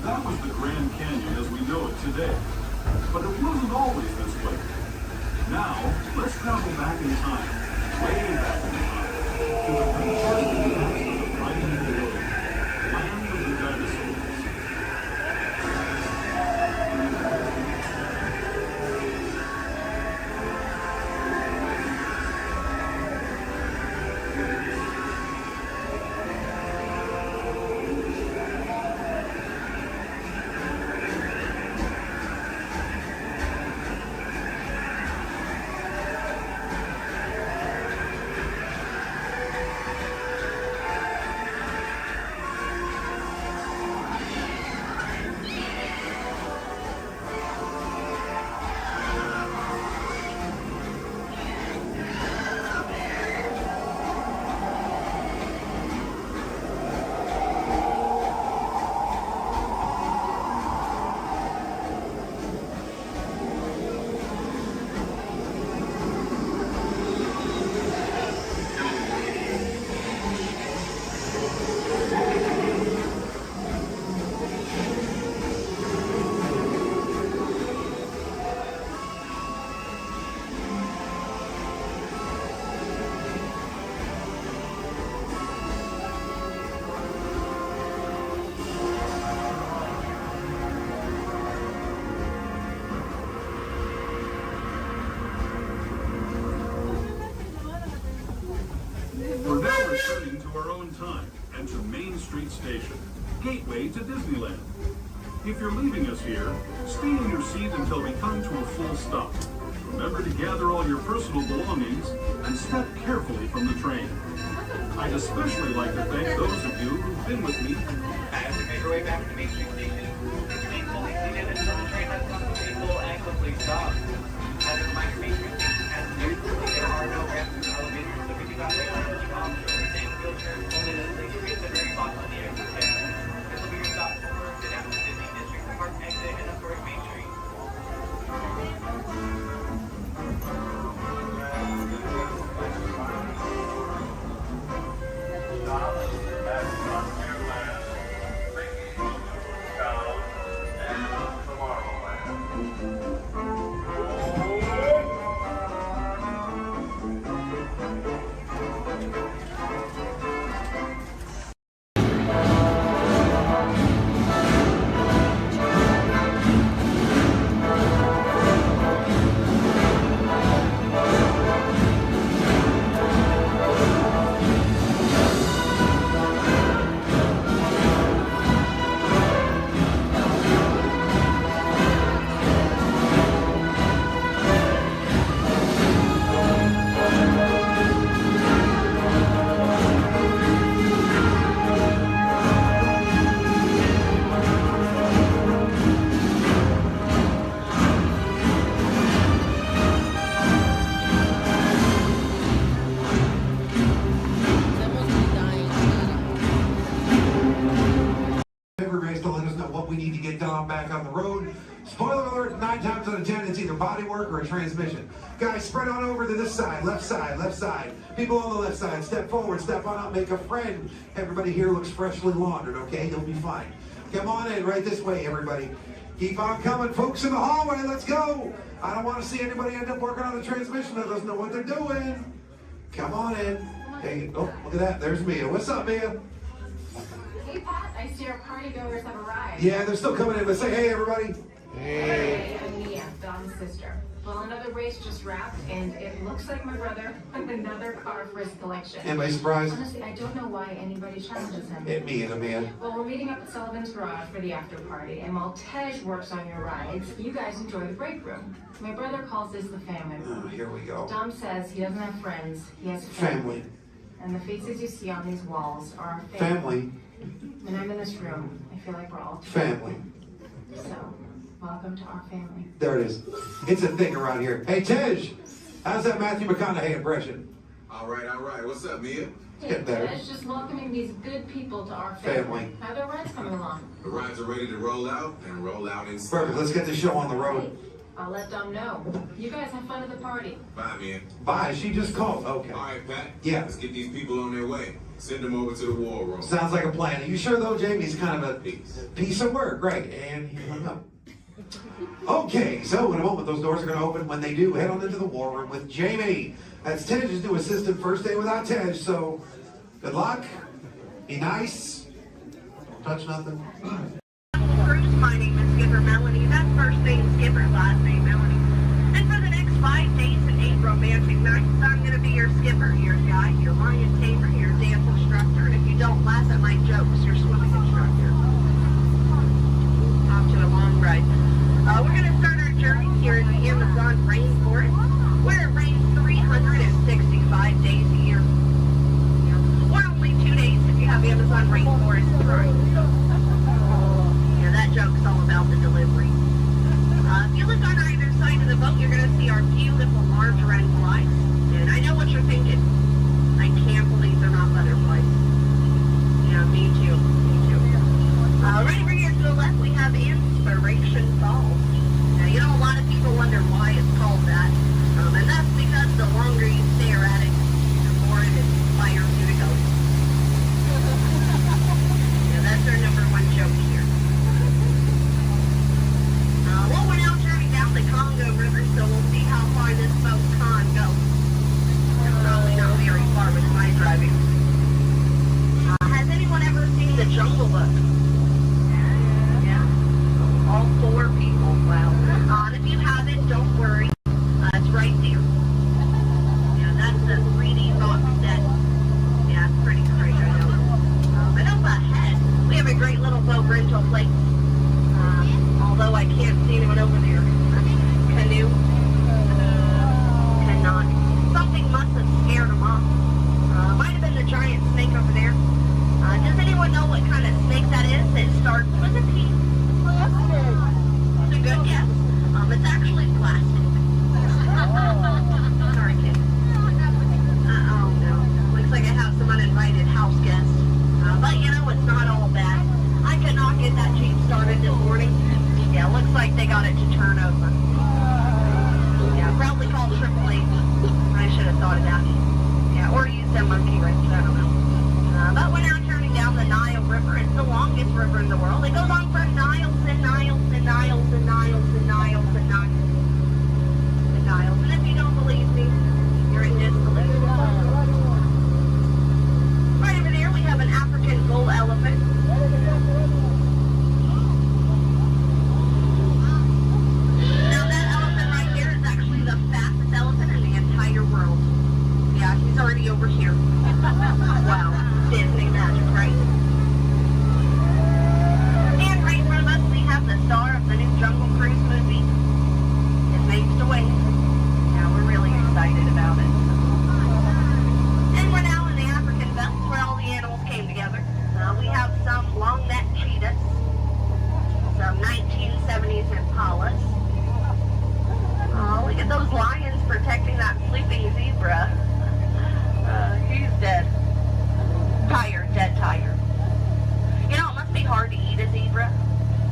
That was the Grand Canyon as we know it today. But it wasn't always this way. Now, let's travel back in time, way back in time, to the recharging past of the Primeval World, land of the dinosaurs. We're now returning to our own time and to Main Street Station, gateway to Disneyland. If you're leaving us here, stay in your seat until we come to a full stop. Remember to gather all your personal belongings and step carefully from the train. I'd especially like to thank those of you who've been with me. As we make our way back to Main Street Station, remain fully seated until the train has come to a full and complete stop. As a reminder, Main Street Station has there are no ramps or elevators, so if you got railings, options, and wheelchairs, only the please reach the very bottom of the exit stand. This will be your stop for the down to Disney District Park exit and historic Main Street. Stop at Frontierland. Please move down get Dom back on the road. Spoiler alert, 9 times out of 10, it's either body work or a transmission. Guys, spread on over to this side, left side, left side. People on the left side, step forward, step on up, make a friend. Everybody here looks freshly laundered, okay? You'll be fine. Come on in, right this way, everybody. Keep on coming, folks in the hallway, let's go. I don't want to see anybody end up working on the transmission that doesn't know what they're doing. Come on in. Hey, oh, look at that, there's Mia. What's up, Mia? Hey, Pat, I see our party goers have arrived. Yeah, they're still coming in, but say hey, everybody. Hey, I'm Mia, Dom's sister. Well, another race just wrapped, and it looks like my brother with another car for his collection. Anybody surprised? Honestly, I don't know why anybody challenges him. Hit me and a man. Well, we're meeting up at Sullivan's Garage for the after party, and while Tej works on your rides, you guys enjoy the break room. My brother calls this the family room. Oh, here we go. Dom says he doesn't have friends, he has Family. And the faces you see on these walls are our Family. When I'm in this room, I feel like we're all Family. So, welcome to our family. There it is. It's a thing around here. Hey, Tej, how's that Matthew McConaughey impression? All right, all right. What's up, Mia? Get better. Tej, just welcoming these good people to our family. Family. How are their rides coming along? The rides are ready to roll out and roll out inside. Perfect. Let's get the show on the road. I'll let Dom know. You guys have fun at the party. Bye, Mia. Bye. She just called. Okay. All right, Pat. Yeah. Let's get these people on their way. Send them over to the war room. Sounds like a plan. Are you sure, though, Jamie's kind of a piece of work? Right. And he hung up. Okay, so in a moment, those doors are going to open. When they do, head on into the war room with Jamie. That's Tej's new assistant. First day without Tej, so good luck. Be nice. Don't touch nothing. Cruise, my name is Skipper Melanie. That's first name Skipper, last name Melanie. And for the next 5 days and 8 romantic nights, I'm going to be your skipper, your guide, your lion tamer, your dance instructor. And if you don't laugh at my jokes, your swimming instructor. Off to a long ride. We're going to start our journey here in the Amazon rainforest, where it rains 365 days a year. Or only 2 days if you have Amazon rainforest touring. Yeah, that joke's all about the delivery. If you look on either side of the boat, you're going to see our beautiful margarine flies. And I know what you're thinking. I can't believe they're not butterflies. Yeah, me too. Me too. Right over here to the left, we have Inspiration Falls. Now, you know, a lot of people wonder why it's called that. And that's because the longer you stare at it, the more it inspires you to go. Yeah, that's our #1 joke here. Well, we're now turning down the Congo River, so we'll see how far this boat can go. Probably not very far with my driving. Has anyone ever seen The Jungle Book? Yeah. All 4 people. Wow. And if you haven't, don't worry. It's right there. Yeah, that's the 3D box set. Yeah, it's pretty great, I know. But up ahead, we have a great little boat rental place. Although I can't see anyone over there. Canoe. Cannot. Something must have scared them off. Might have been the giant snake over there. Does anyone know what kind of snake that is? It starts with a P. It's a good guess. It's actually plastic. Sorry, kid. Oh no. Looks like I have some uninvited house guests. But you know, it's not all bad. I could not get that Jeep started this morning. Yeah, looks like they got it to turn over. Yeah, probably called AAA. I should have thought of that. Yeah, or use that monkey wrench, I don't know. But we're now turning down the Nile River. It's the longest river in the world. It goes on for miles and miles and miles and miles and miles and miles and miles. And if you don't believe me, you're in disbelief. Right over there, we have an African bull elephant. Now that elephant right here is actually the fastest elephant in the entire world. Yeah, he's already over here. Wow, Disney magic, right? And right in front of us, we have the star of the new Jungle Cruise movie. It makes the way. Yeah, we're really excited about it. And we're now in the African belts where all the animals came together. We have some long-necked cheetahs, some 1970s impalas. Oh, look at those lions protecting that sleeping zebra. He's dead. Tired, dead tired. You know, it must be hard to eat a zebra.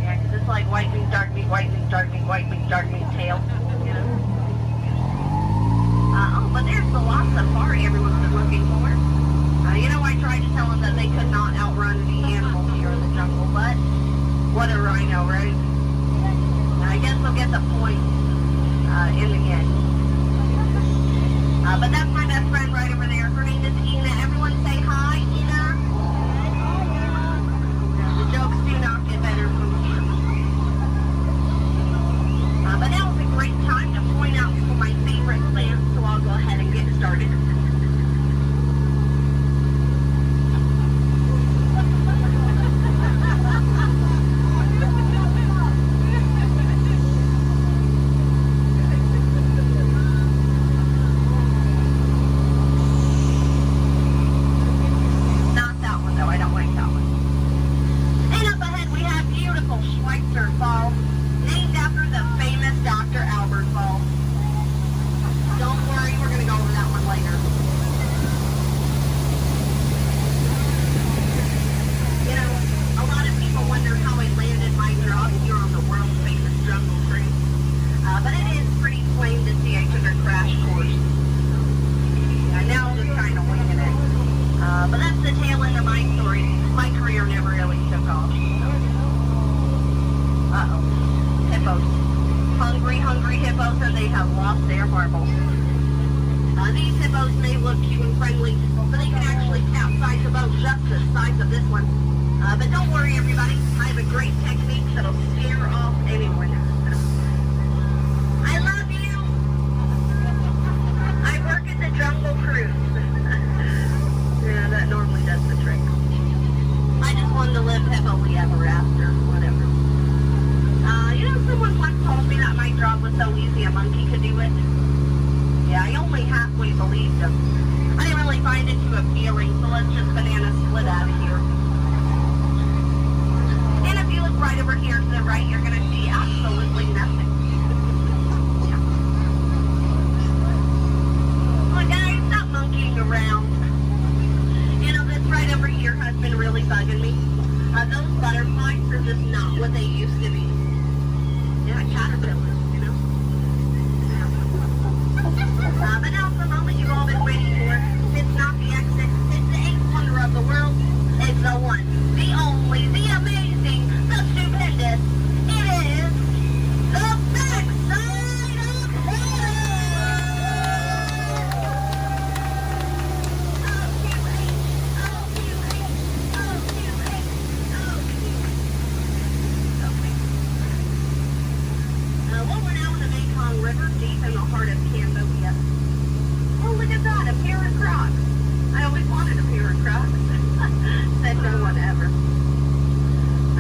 Yeah, because it's like white meat, dark meat, white meat, dark meat, white meat, dark meat tail, you know. Oh, but there's the lost safari everyone's been looking for. You know, I tried to tell them that they could not outrun the animals here in the jungle, but what a rhino, right? I guess they'll get the point in the end. But that's my best friend right over there. Her name is Ina. Everyone say hi, Ina. The jokes do not get better from here. But now is a great time to point out some of my favorite plants, so I'll go ahead and get started. Hungry hippos, and they have lost their marbles. These hippos may look cute and friendly, but they can actually capsize a boat just the size of this one. But don't worry, everybody. I have a great technique that'll scare off anyone. I love you. I work at the Jungle Cruise. Yeah, that normally does the trick. I just wanted to live happily ever after, whatever. You know, someone once told me that my job was so easy a monkey could do it. Yeah, I only halfway believed him. I didn't really find it too appealing, so let's just banana split out of here. And if you look right over here to the right, you're going to see absolutely nothing. Well, guys, stop monkeying around. You know, this right over here has been really bugging me. Those butterflies are just not what they used to be. Yeah, caterpillars, you know. But now it's the moment you've all been waiting for. It's not the exit. It's the eighth wonder of the world. It's the one, the only, the amazing, the stupendous. It is the backside of heaven! Well, we're now in the Mekong River, deep in the heart of Cambodia. Oh, look at that, a pair of Crocs. I always wanted a pair of Crocs. Said no one ever.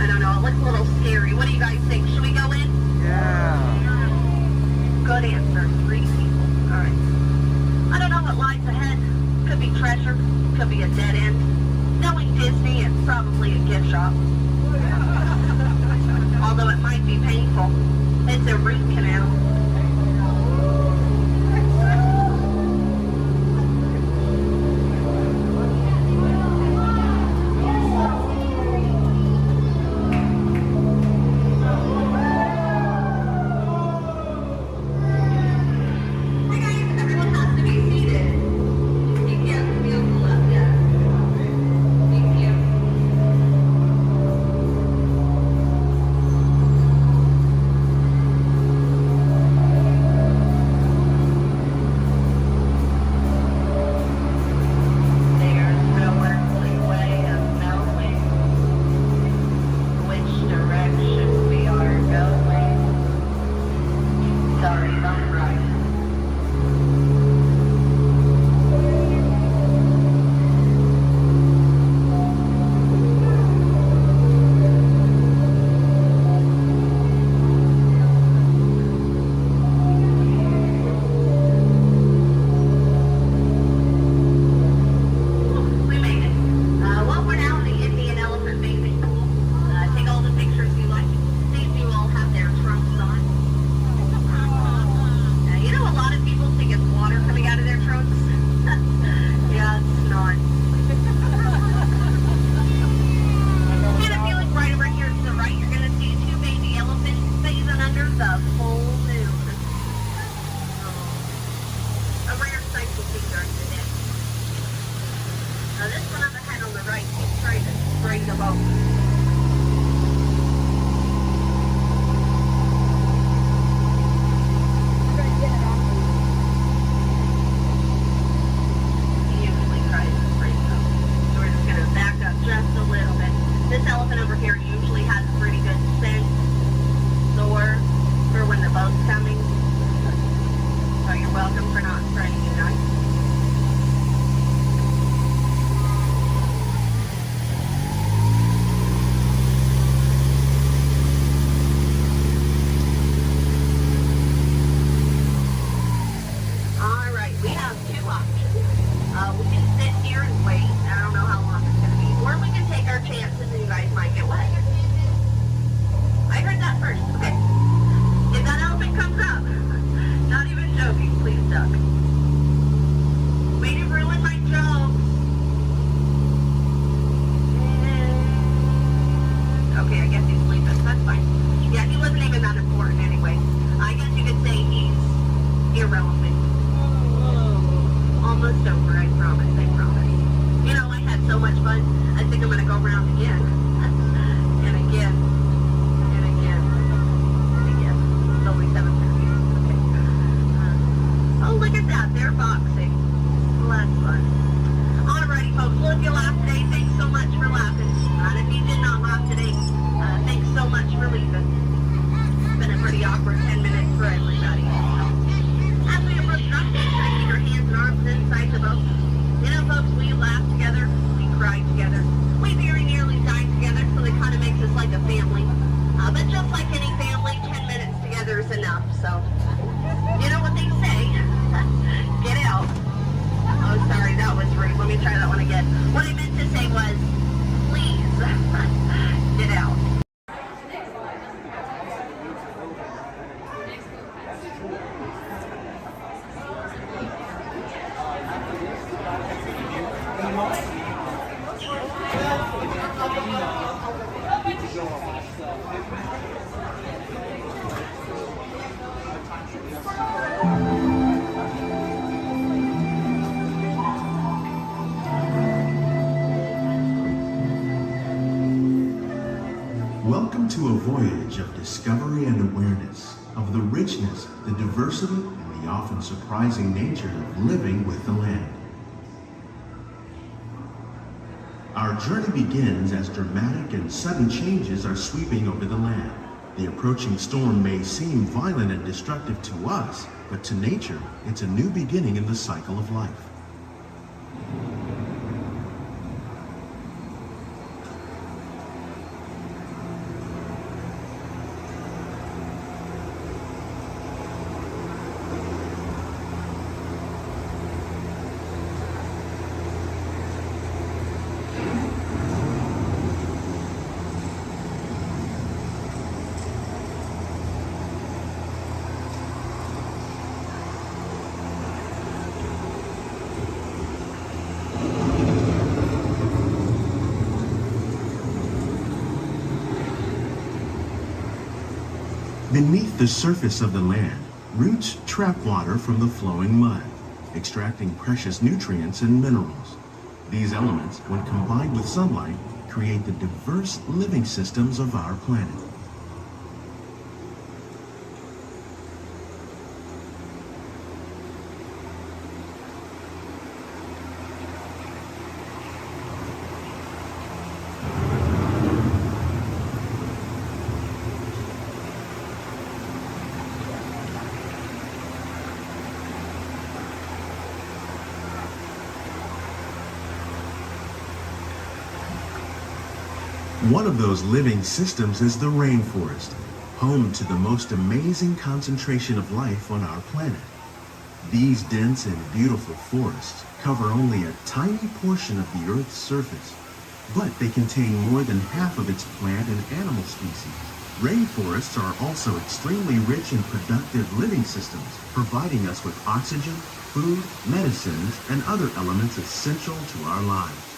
I don't know, it looks a little scary. What do you guys think? Should we go in? Yeah. Good answer. 3 people. All right. I don't know what lies ahead. Could be treasure. Could be a dead end. Knowing Disney, it's probably a gift shop. Although it might be painful. It's a root canal. the full moon. A rare sight to see during the day. Now this one up ahead on the right keeps trying to spray the boat. Just a little bit. This elephant over here usually has a pretty good scent door for when the boat's coming. So you're welcome for not spraying, you guys. Alright, we have two options. We can sit here and wait. I don't know how long it's going to be. Or we can take our chances and you guys might get wet. I heard that first. Okay. If that elephant comes up, not even joking, please duck. Way to ruin my joke. Okay, I guess he's sleeping. That's fine. Yeah, he wasn't even that important anyway. I guess you could say he's irrelevant. Almost over, I promise, I promise. You know, I had so much fun, I think I'm going to go around again. And again. And again. And again. It's only 7:30. Okay. Oh, look at that. They're boxing. Well, that's fun. Alrighty, folks. Well, if you laughed today, thanks so much for laughing. And if you did not laugh today, thanks so much for leaving. It's been a pretty awkward 10 minutes for everybody. As we approach the stage, try to keep your hands and arms inside the boat. You know, folks, we laugh together, we cry together, we very nearly die together, so it kind of makes us like a family. But just like any family, 10 minutes together is enough, so you know what they say, get out. Oh, sorry, that was rude. Let me try that one again. What I meant to say was, please, get out. Welcome to a voyage of discovery and awareness of the richness, the diversity, and the often surprising nature of living with the land. Our journey begins as dramatic and sudden changes are sweeping over the land. The approaching storm may seem violent and destructive to us, but to nature, it's a new beginning in the cycle of life. Beneath the surface of the land, roots trap water from the flowing mud, extracting precious nutrients and minerals. These elements, when combined with sunlight, create the diverse living systems of our planet. One of those living systems is the rainforest, home to the most amazing concentration of life on our planet. These dense and beautiful forests cover only a tiny portion of the Earth's surface, but they contain more than half of its plant and animal species. Rainforests are also extremely rich in productive living systems, providing us with oxygen, food, medicines, and other elements essential to our lives.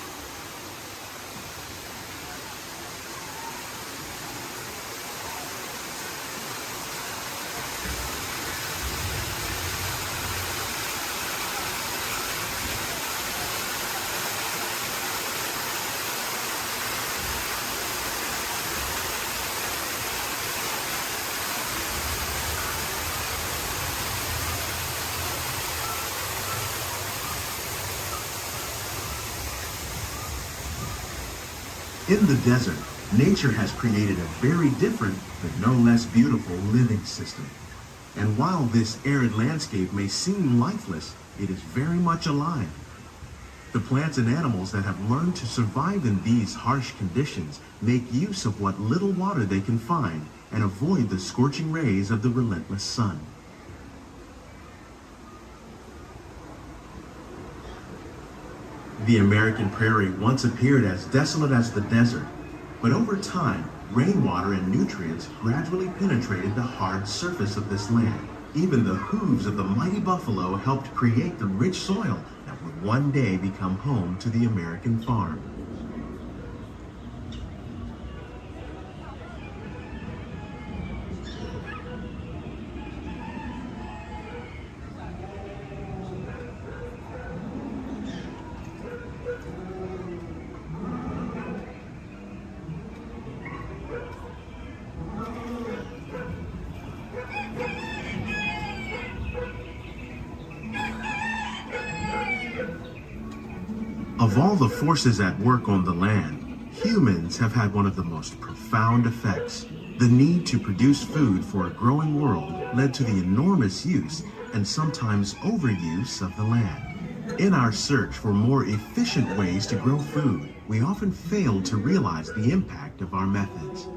In the desert, nature has created a very different, but no less beautiful living system. And while this arid landscape may seem lifeless, it is very much alive. The plants and animals that have learned to survive in these harsh conditions make use of what little water they can find and avoid the scorching rays of the relentless sun. The American prairie once appeared as desolate as the desert, but over time, rainwater and nutrients gradually penetrated the hard surface of this land. Even the hooves of the mighty buffalo helped create the rich soil that would one day become home to the American farm. Of all the forces at work on the land, humans have had one of the most profound effects. The need to produce food for a growing world led to the enormous use and sometimes overuse of the land. In our search for more efficient ways to grow food, we often fail to realize the impact of our methods.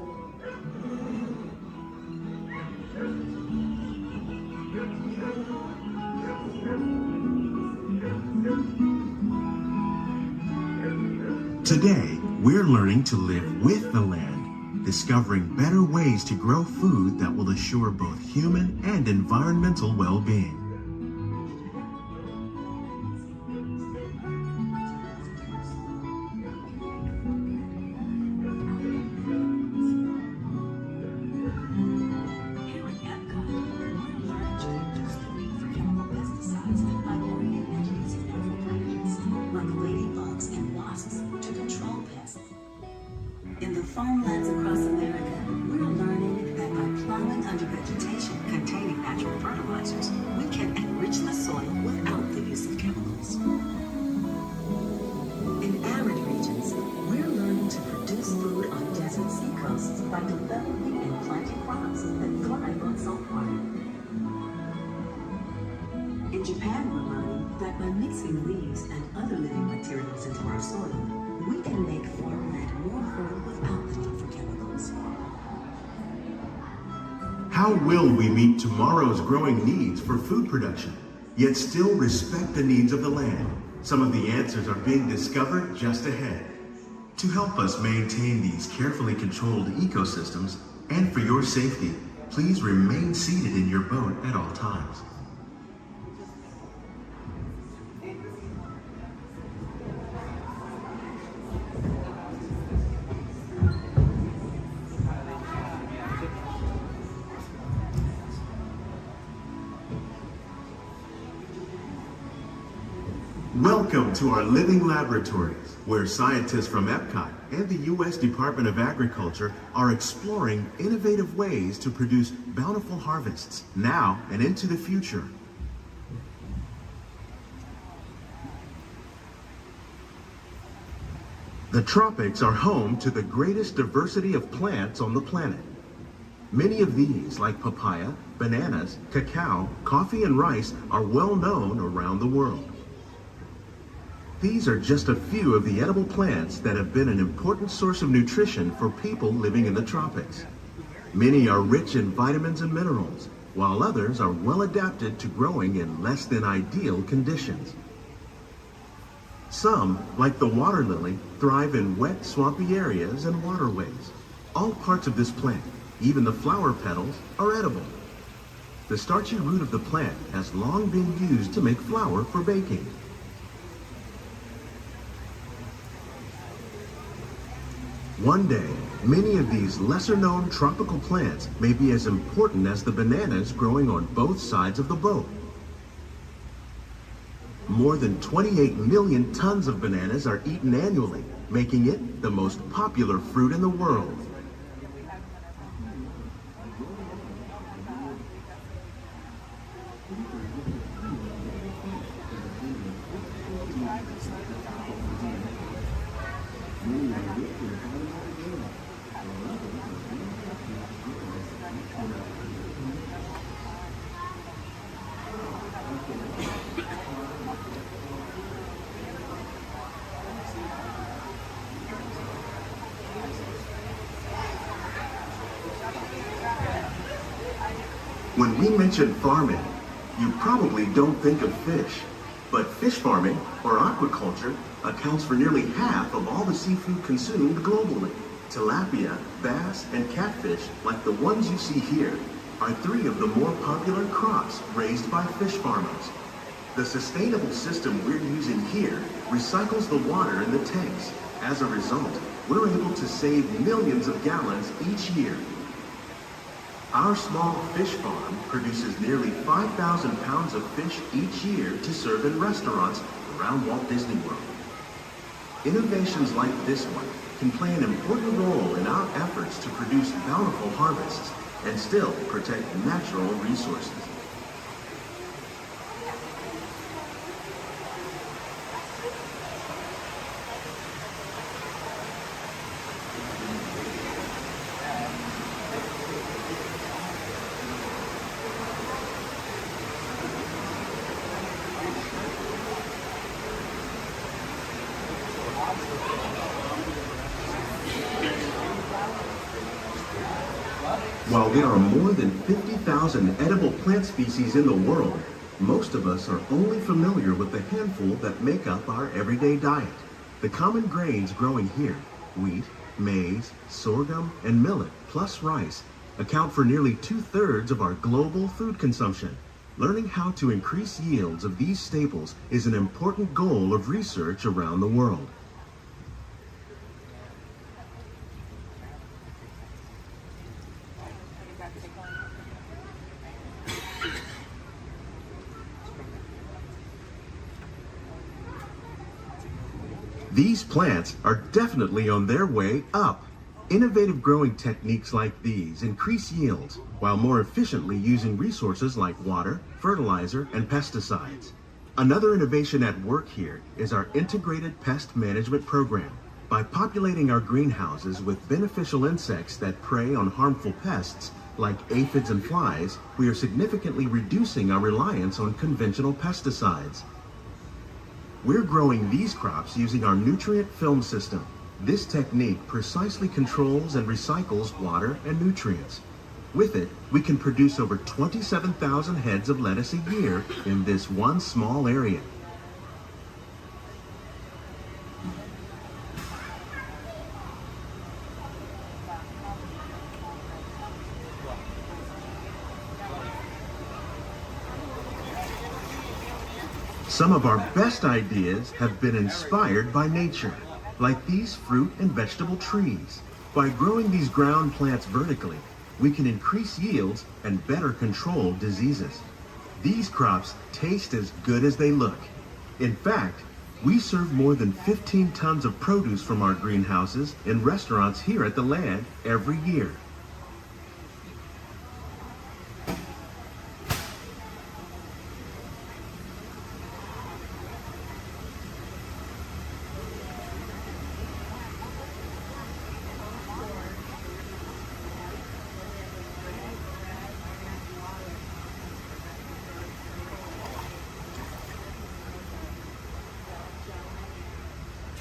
Today, we're learning to live with the land, discovering better ways to grow food that will assure both human and environmental well-being. In the farmlands across America, we're learning that by plowing under vegetation containing natural fertilizers, we can enrich the soil without the use of chemicals. In arid regions, we're learning to produce food on desert seacoasts by developing and planting crops that thrive on salt water. In Japan, we're learning that by mixing leaves and other living materials into our soil, we can make farmland more fertile without the need for chemicals. How will we meet tomorrow's growing needs for food production, yet still respect the needs of the land? Some of the answers are being discovered just ahead. To help us maintain these carefully controlled ecosystems, and for your safety, please remain seated in your boat at all times. Welcome to our living laboratories, where scientists from Epcot and the U.S. Department of Agriculture are exploring innovative ways to produce bountiful harvests now and into the future. The tropics are home to the greatest diversity of plants on the planet. Many of these, like papaya, bananas, cacao, coffee, and rice, are well known around the world. These are just a few of the edible plants that have been an important source of nutrition for people living in the tropics. Many are rich in vitamins and minerals, while others are well adapted to growing in less than ideal conditions. Some, like the water lily, thrive in wet, swampy areas and waterways. All parts of this plant, even the flower petals, are edible. The starchy root of the plant has long been used to make flour for baking. One day, many of these lesser-known tropical plants may be as important as the bananas growing on both sides of the boat. More than 28 million tons of bananas are eaten annually, making it the most popular fruit in the world. When we mention farming, you probably don't think of fish. But fish farming, or aquaculture, accounts for nearly half of all the seafood consumed globally. Tilapia, bass, and catfish, like the ones you see here, are 3 of the more popular crops raised by fish farmers. The sustainable system we're using here recycles the water in the tanks. As a result, we're able to save millions of gallons each year. Our small fish farm produces nearly 5,000 pounds of fish each year to serve in restaurants around Walt Disney World. Innovations like this one can play an important role in our efforts to produce bountiful harvests and still protect natural resources. While there are more than 50,000 edible plant species in the world, most of us are only familiar with the handful that make up our everyday diet. The common grains growing here, wheat, maize, sorghum, and millet, plus rice, account for nearly 2/3 of our global food consumption. Learning how to increase yields of these staples is an important goal of research around the world. These plants are definitely on their way up. Innovative growing techniques like these increase yields while more efficiently using resources like water, fertilizer, and pesticides. Another innovation at work here is our integrated pest management program. By populating our greenhouses with beneficial insects that prey on harmful pests like aphids and flies, we are significantly reducing our reliance on conventional pesticides. We're growing these crops using our nutrient film system. This technique precisely controls and recycles water and nutrients. With it, we can produce over 27,000 heads of lettuce a year in this one small area. Some of our best ideas have been inspired by nature, like these fruit and vegetable trees. By growing these ground plants vertically, we can increase yields and better control diseases. These crops taste as good as they look. In fact, we serve more than 15 tons of produce from our greenhouses in restaurants here at the land every year.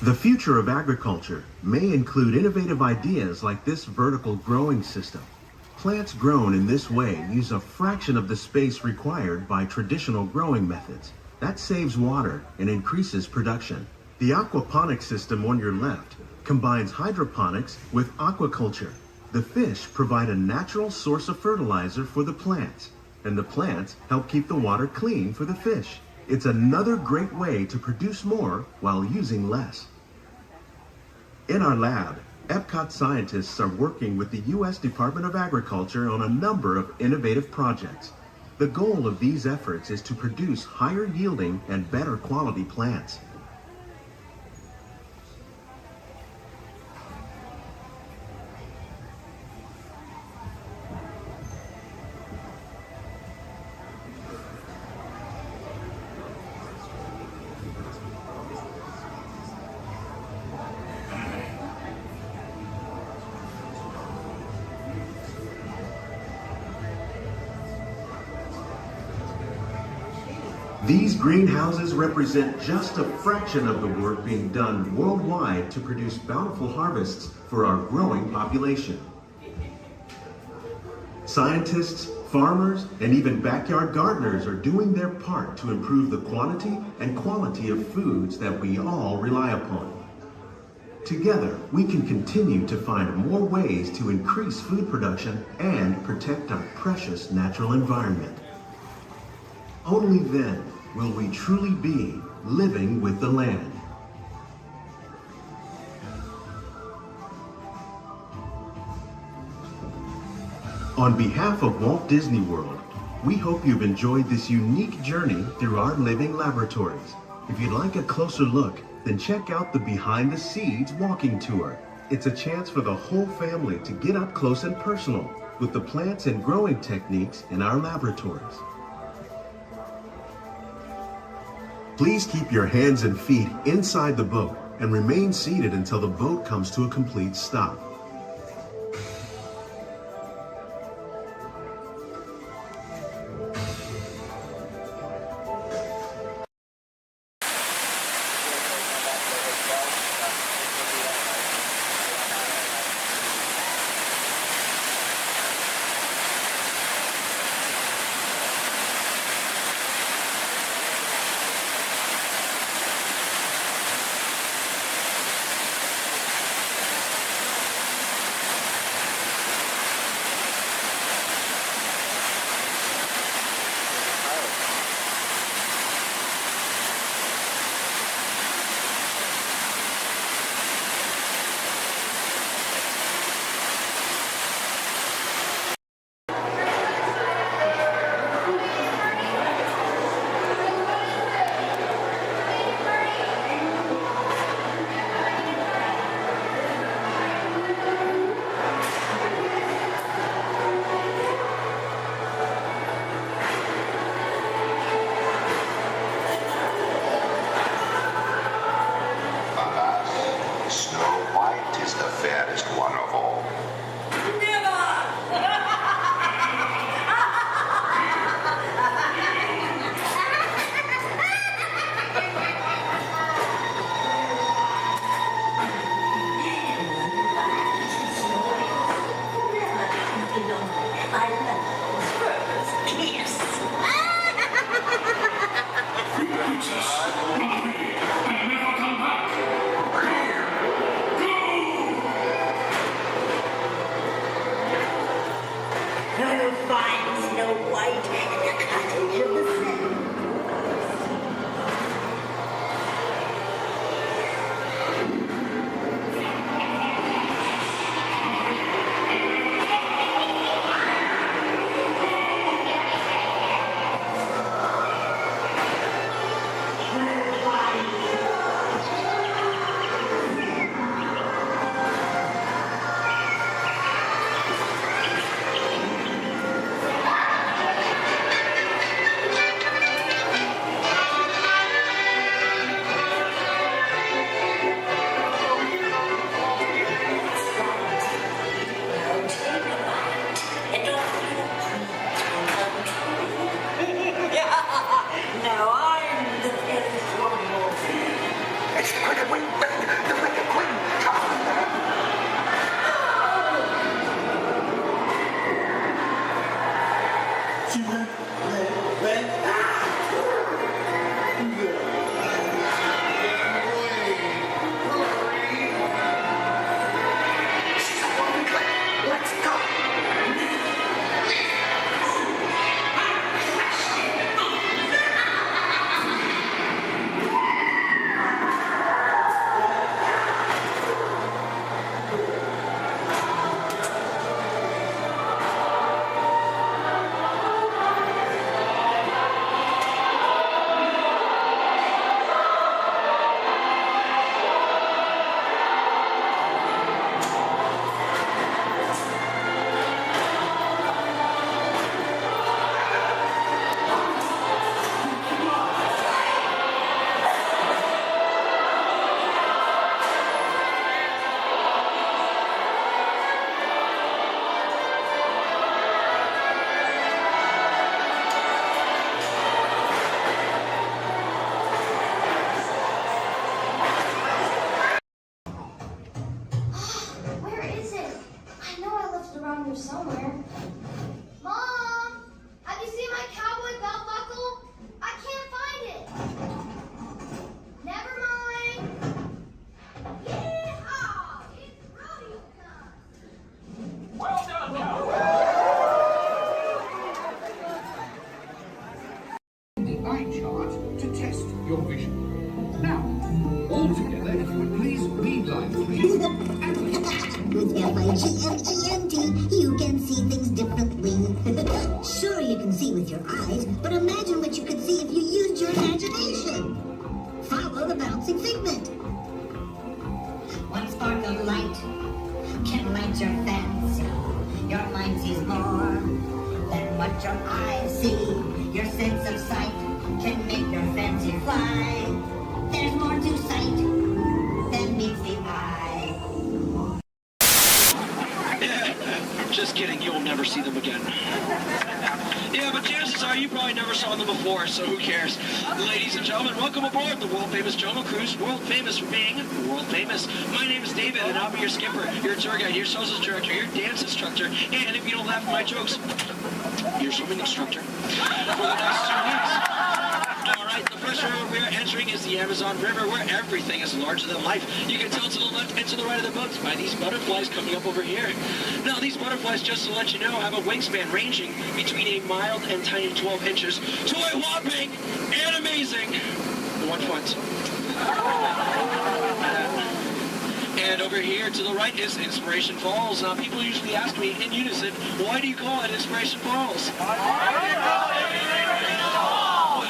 The future of agriculture may include innovative ideas like this vertical growing system. Plants grown in this way use a fraction of the space required by traditional growing methods. That saves water and increases production. The aquaponics system on your left combines hydroponics with aquaculture. The fish provide a natural source of fertilizer for the plants, and the plants help keep the water clean for the fish. It's another great way to produce more while using less. In our lab, Epcot scientists are working with the U.S. Department of Agriculture on a number of innovative projects. The goal of these efforts is to produce higher yielding and better quality plants. These greenhouses represent just a fraction of the work being done worldwide to produce bountiful harvests for our growing population. Scientists, farmers, and even backyard gardeners are doing their part to improve the quantity and quality of foods that we all rely upon. Together, we can continue to find more ways to increase food production and protect our precious natural environment. Only then will we truly be living with the land. On behalf of Walt Disney World, we hope you've enjoyed this unique journey through our living laboratories. If you'd like a closer look, then check out the Behind the Seeds walking tour. It's a chance for the whole family to get up close and personal with the plants and growing techniques in our laboratories. Please keep your hands and feet inside the boat and remain seated until the boat comes to a complete stop. your vision. Now, all together, if you would please read line 3. With FIGMGMT, you can see things differently. Sure, you can see with your eyes, but imagine what you could see if you used your imagination. Follow the bouncing figment. One spark of light can light your fancy. Your mind sees more than what your eyes see. Your sense of sight can make your fancy fly. There's more to sight than meets the eye. Just kidding, you'll never see them again. Yeah, but chances are you probably never saw them before, so who cares? Ladies and gentlemen, welcome aboard the world-famous Jungle Cruise. World-famous for being world-famous. My name is David, and I'll be your skipper, your tour guide, your social director, your dance instructor, and if you don't laugh at my jokes, your swimming instructor for the next 2 weeks. Alright, the first river we're entering is the Amazon River, where everything is larger than life. You can tell to the left and to the right of the boats by these butterflies coming up over here. Now, these butterflies, just to let you know, have a wingspan ranging between a mild and tiny 12 inches to a whopping and amazing 1 foot. And over here to the right is Inspiration Falls. Now, people usually ask me in unison, why do you call it Inspiration Falls?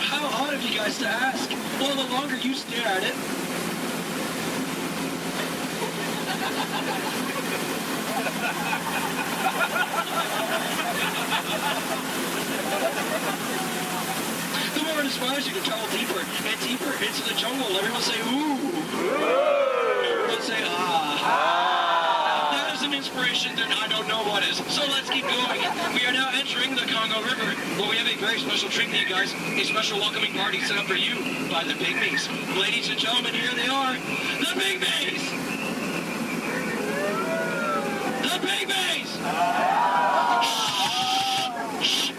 How odd of you guys to ask. Well, the longer you stare at it, the more it inspires you to travel deeper and deeper into the jungle. Everyone say, ooh. Everyone say, ah. That is an inspiration that I don't know what is. So let's keep going. We are now entering the Congo River. Well, we have a very special treat for you guys. A special welcoming party set up for you by the Pygmies. Ladies and gentlemen, here they are. The Pygmies! The Pygmies! Shh.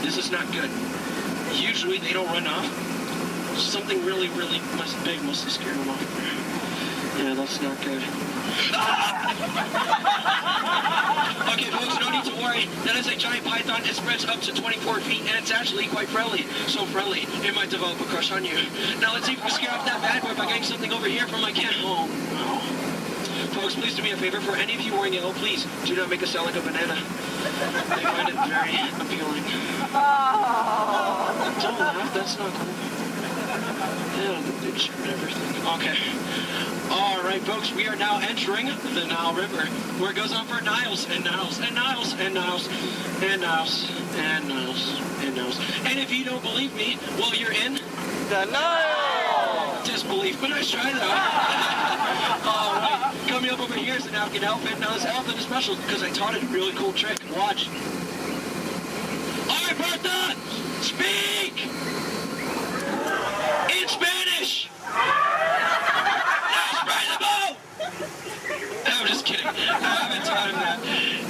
This is not good. Usually they don't run off. Something really, really big must have scared them off. Yeah, that's not good. Okay, folks, no need to worry. That is a giant python. It spreads up to 24 feet, and it's actually quite friendly. So friendly, it might develop a crush on you. Now, let's see if we scare off that bad boy by getting something over here from my cat. Oh, no. Folks, please do me a favor. For any of you wearing yellow, please do not make us sound like a banana. I find it very appealing. Don't laugh, that's not cool. Yeah, the picture and everything. Okay. All right, folks, we are now entering the Nile River, where it goes on for Niles and Niles and Niles and Niles and Niles and Niles and Niles. And if you don't believe me, well, you're in the Nile. Disbelief, but nice try though. All right, coming up over here is an African elephant. Now this elephant is special because I taught it a really cool trick. Watch. All right, Bertha, speak in Spanish. I'm just kidding. I haven't taught him that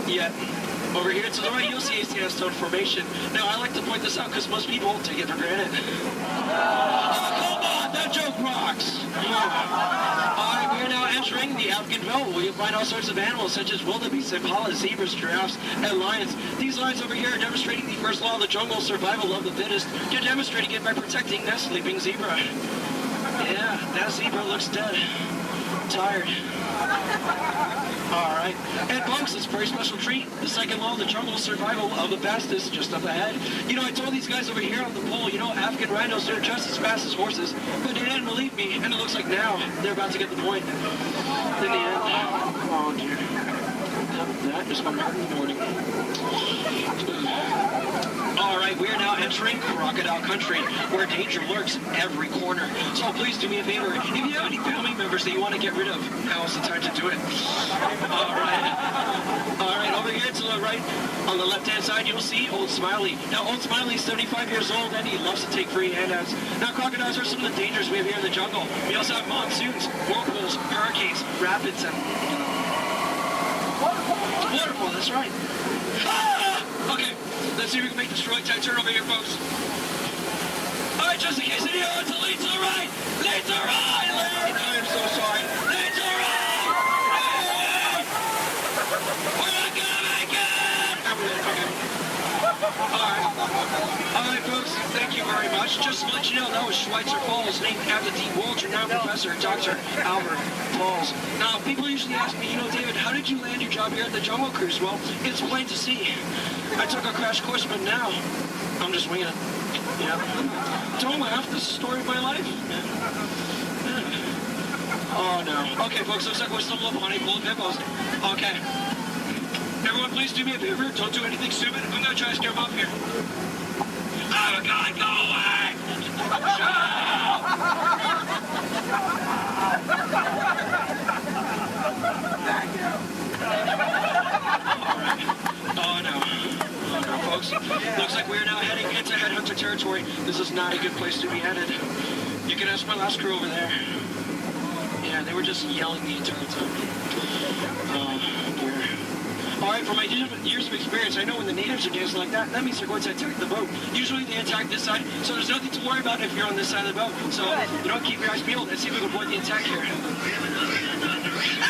yet. Over here to the right, you'll see a sandstone formation. Now, I like to point this out because most people take it for granted. Oh, come on! That joke rocks! Alright, we're now entering the African belt, where you'll find all sorts of animals such as wildebeest, impalas, zebras, giraffes, and lions. These lions over here are demonstrating the first law of the jungle, survival of the fittest. You're demonstrating it by protecting that sleeping zebra. Yeah, that zebra looks dead. Tired. Alright. And folks, it's a very special treat. The second law of the jungle, survival of the fastest, just up ahead. You know, I told these guys over here on the pole, you know, African rhinos, they're just as fast as horses. But they didn't believe me, and it looks like now they're about to get the point. In the end. Oh, dear. That is one hurt in the morning. Alright, we are now entering crocodile country, where danger lurks every corner. So please do me a favor. If you have any family members that you want to get rid of, now's the time to do it. Alright, over here to the right, on the left-hand side, you'll see Old Smiley. Now, Old Smiley is 75 years old, and he loves to take free handouts. Now, crocodiles are some of the dangers we have here in the jungle. We also have monsoons, whirlpools, hurricanes, rapids, and, you know, waterfall, that's right. Ah! Okay, let's see if we can make this really tight turn over here, folks. Alright, just in case any of you lead to the right! Lead to the right! Lead! I'm so sorry. Lead to the right! Lead! We're not gonna make it! Okay. Alright. Alright, folks. Thank you very much. Just to let you know, that was Schweitzer Falls, named after the world-renowned professor, Dr. Albert Falls. Now, people usually ask me, David, how did you land your job here at the Jungle Cruise? Well, it's plain to see. I took a crash course, but now I'm just winging it. Yeah. Don't laugh. This is the story of my life. Oh, no. Okay, folks, looks like we're stumbled upon a pool of hippos. Okay. Everyone, please do me a favor. Don't do anything stupid. I'm going to try to scare them up here. Oh, God, go away! Thank you. All right. Oh, no. Oh, no, folks. Looks like we're now heading into headhunter territory. This is not a good place to be headed. You can ask my last crew over there. Yeah, they were just yelling the entire time. Oh, dear. All right, from my years of experience, I know when the natives are dancing like that, that means they're going to attack the boat. Usually they attack this side, so there's nothing to worry about if you're on this side of the boat. So, keep your eyes peeled and see if we can avoid the attack here.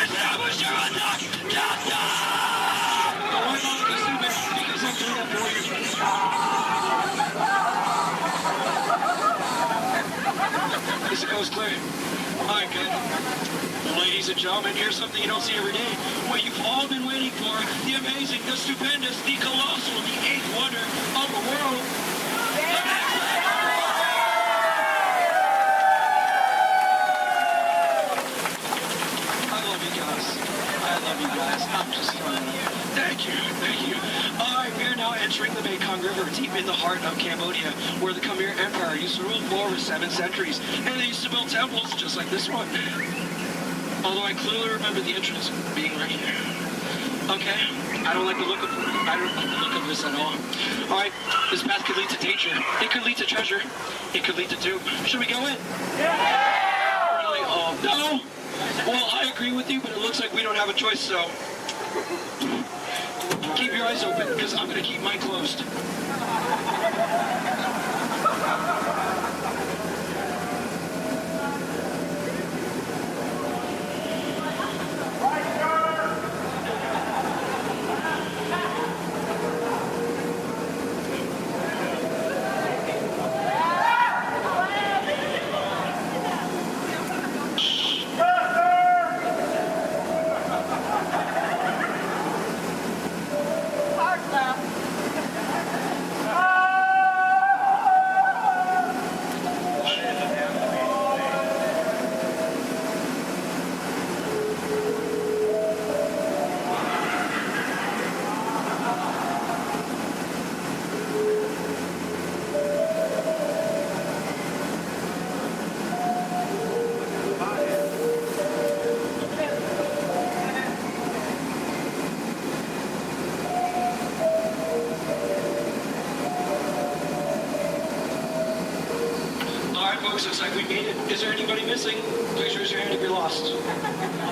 Establish your attack! Don't worry about the stupid, because I'm doing that for you. Is the coast clear? All right, good. Ladies and gentlemen, here's something you don't see every day. What you've all been waiting for, the amazing, the stupendous, the colossal, the eighth wonder of the world. I love you guys. I'm just trying. Thank you. All right, we are now entering the Mekong River, deep in the heart of Cambodia, where the Khmer Empire used to rule for over 7 centuries, and they used to build temples just like this one. Although I clearly remember the entrance being right here. Okay, I don't like the look of this at all. All right, this path could lead to danger. It could lead to treasure. It could lead to doom. Should we go in? Yeah! Really? Oh, no? Well, I agree with you, but it looks like we don't have a choice, so keep your eyes open, because I'm going to keep mine closed. Looks like we made it. Is there anybody missing? Please raise your hand if you're lost.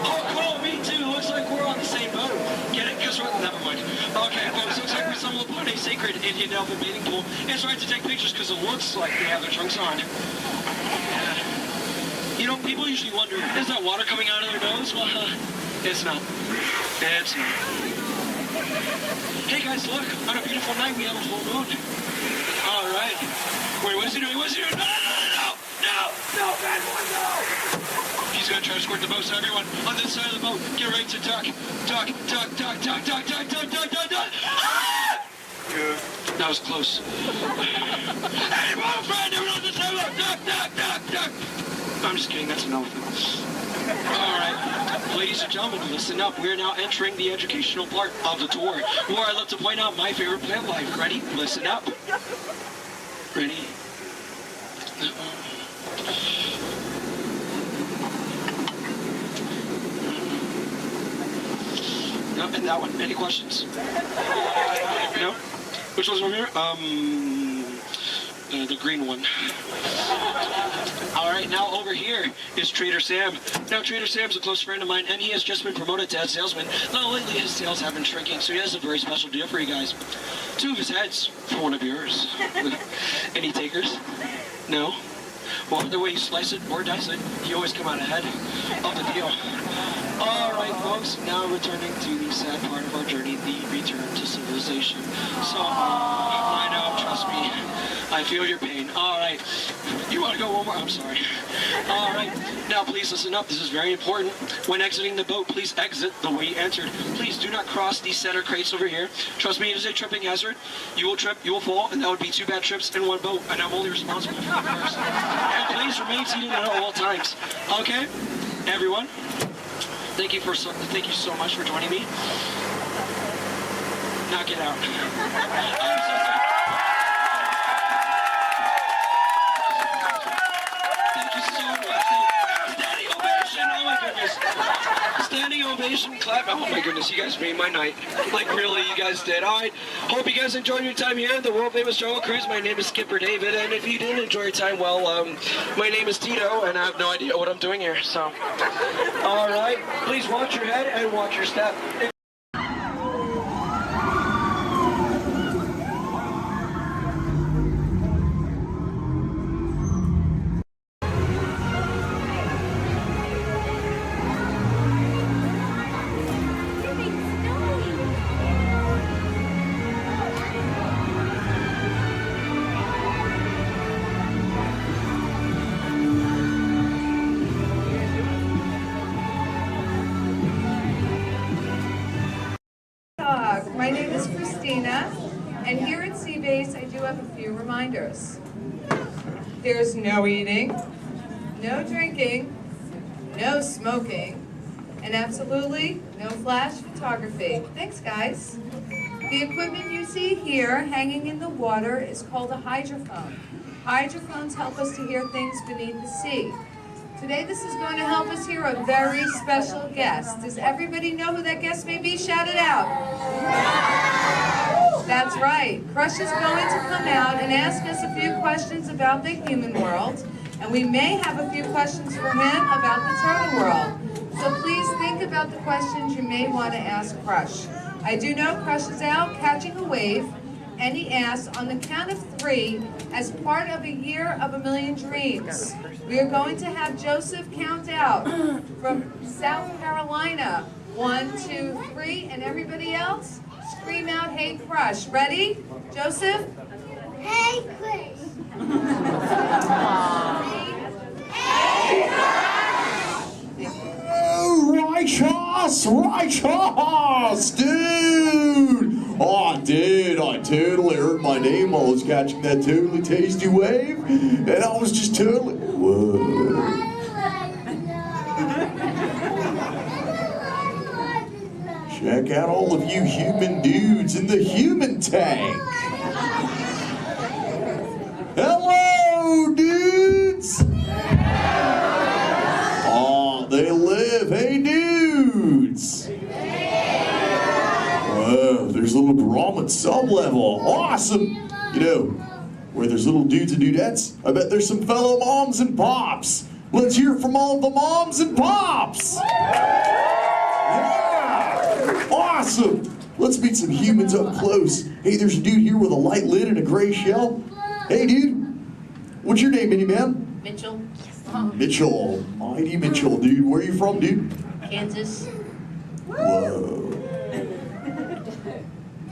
Oh, cool. Me too. Looks like we're on the same boat. Get it? Guess what? Never mind. Okay, folks. Looks like we stumbled upon a sacred Indian elephant bathing pool. It's right to take pictures because it looks like they have their trunks on. People usually wonder, is that water coming out of their nose? Well, it's not. It's not. Hey guys, look. On a beautiful night, we have a full moon. All right. Wait, what is he doing? What's he doing? No, bad boy, no! He's gonna try to squirt the boat, so everyone on this side of the boat, get ready to duck. Ah! That was close. Hey, my friend, everyone on this side of the boat, duck! I'm just kidding, that's an elephant. All right, ladies and gentlemen, listen up. We're now entering the educational part of the tour, where I love to point out my favorite plant life. Ready? Listen up. Ready? No, and that one. Any questions? No? Which one's over here? The green one. All right, now over here is Trader Sam. Now, Trader Sam's a close friend of mine, and he has just been promoted to head salesman. Now, lately his sales have been shrinking, so he has a very special deal for you guys. 2 of his heads for one of yours. Any takers? No? Well, either way you slice it or dice it, you always come out ahead of the deal. All right, folks, now returning to the sad part of our journey, the return to civilization. So, I know, trust me, I feel your pain. All right. You want to go one more? I'm sorry. All right. Now, please listen up. This is very important. When exiting the boat, please exit the way you entered. Please do not cross these center crates over here. Trust me, it is a tripping hazard. You will trip, you will fall, and that would be 2 bad trips in one boat, and I'm only responsible for the first. And please remain seated at all times. Okay? Everyone, thank you so much for joining me. Now get out. I'm so sorry. Thank you so much. Standing ovation, oh my goodness. Standing ovation, clap. Oh my goodness, you guys made my night. Like really, you guys did. All right, hope you guys enjoyed your time here at the world famous Jungle Cruise. My name is Skipper David, and if you didn't enjoy your time, well, my name is Tito, and I have no idea what I'm doing here, so. All right, please watch your head and watch your step. My name is Christina, and here at Seabase I do have a few reminders. There's no eating, no drinking, no smoking, and absolutely no flash photography. Thanks, guys. The equipment you see here hanging in the water is called a hydrophone. Hydrophones help us to hear things beneath the sea. Today this is going to help us hear a very special guest. Does everybody know who that guest may be? Shout it out. That's right. Crush is going to come out and ask us a few questions about the human world, and we may have a few questions for him about the turtle world. So please think about the questions you may want to ask Crush. I do know Crush is out catching a wave, and he asks, on the count of 3, as part of a year of a million dreams, we are going to have Joseph count out from South Carolina. 1, 2, 3, and everybody else, scream out, hey Crush. Ready? Joseph? Hey, Chris. Hey Righteous! Righteous! Dude! Oh, dude, I totally heard my name while I was catching that totally tasty wave, and I was just totally... Whoa. Check out all of you human dudes in the human tank. Hello, dudes! Oh, they live. Hey, dudes! Whoa, there's a little drama at some level. Awesome! You know, where there's little dudes and dudettes, I bet there's some fellow moms and pops. Let's hear from all the moms and pops! Yeah! Awesome! Let's meet some humans up close. Hey, there's a dude here with a light lid and a gray shell. Hey, dude. What's your name, ma'am? Mitchell. Mitchell. Mighty Mitchell, dude. Where are you from, dude? Kansas. Whoa.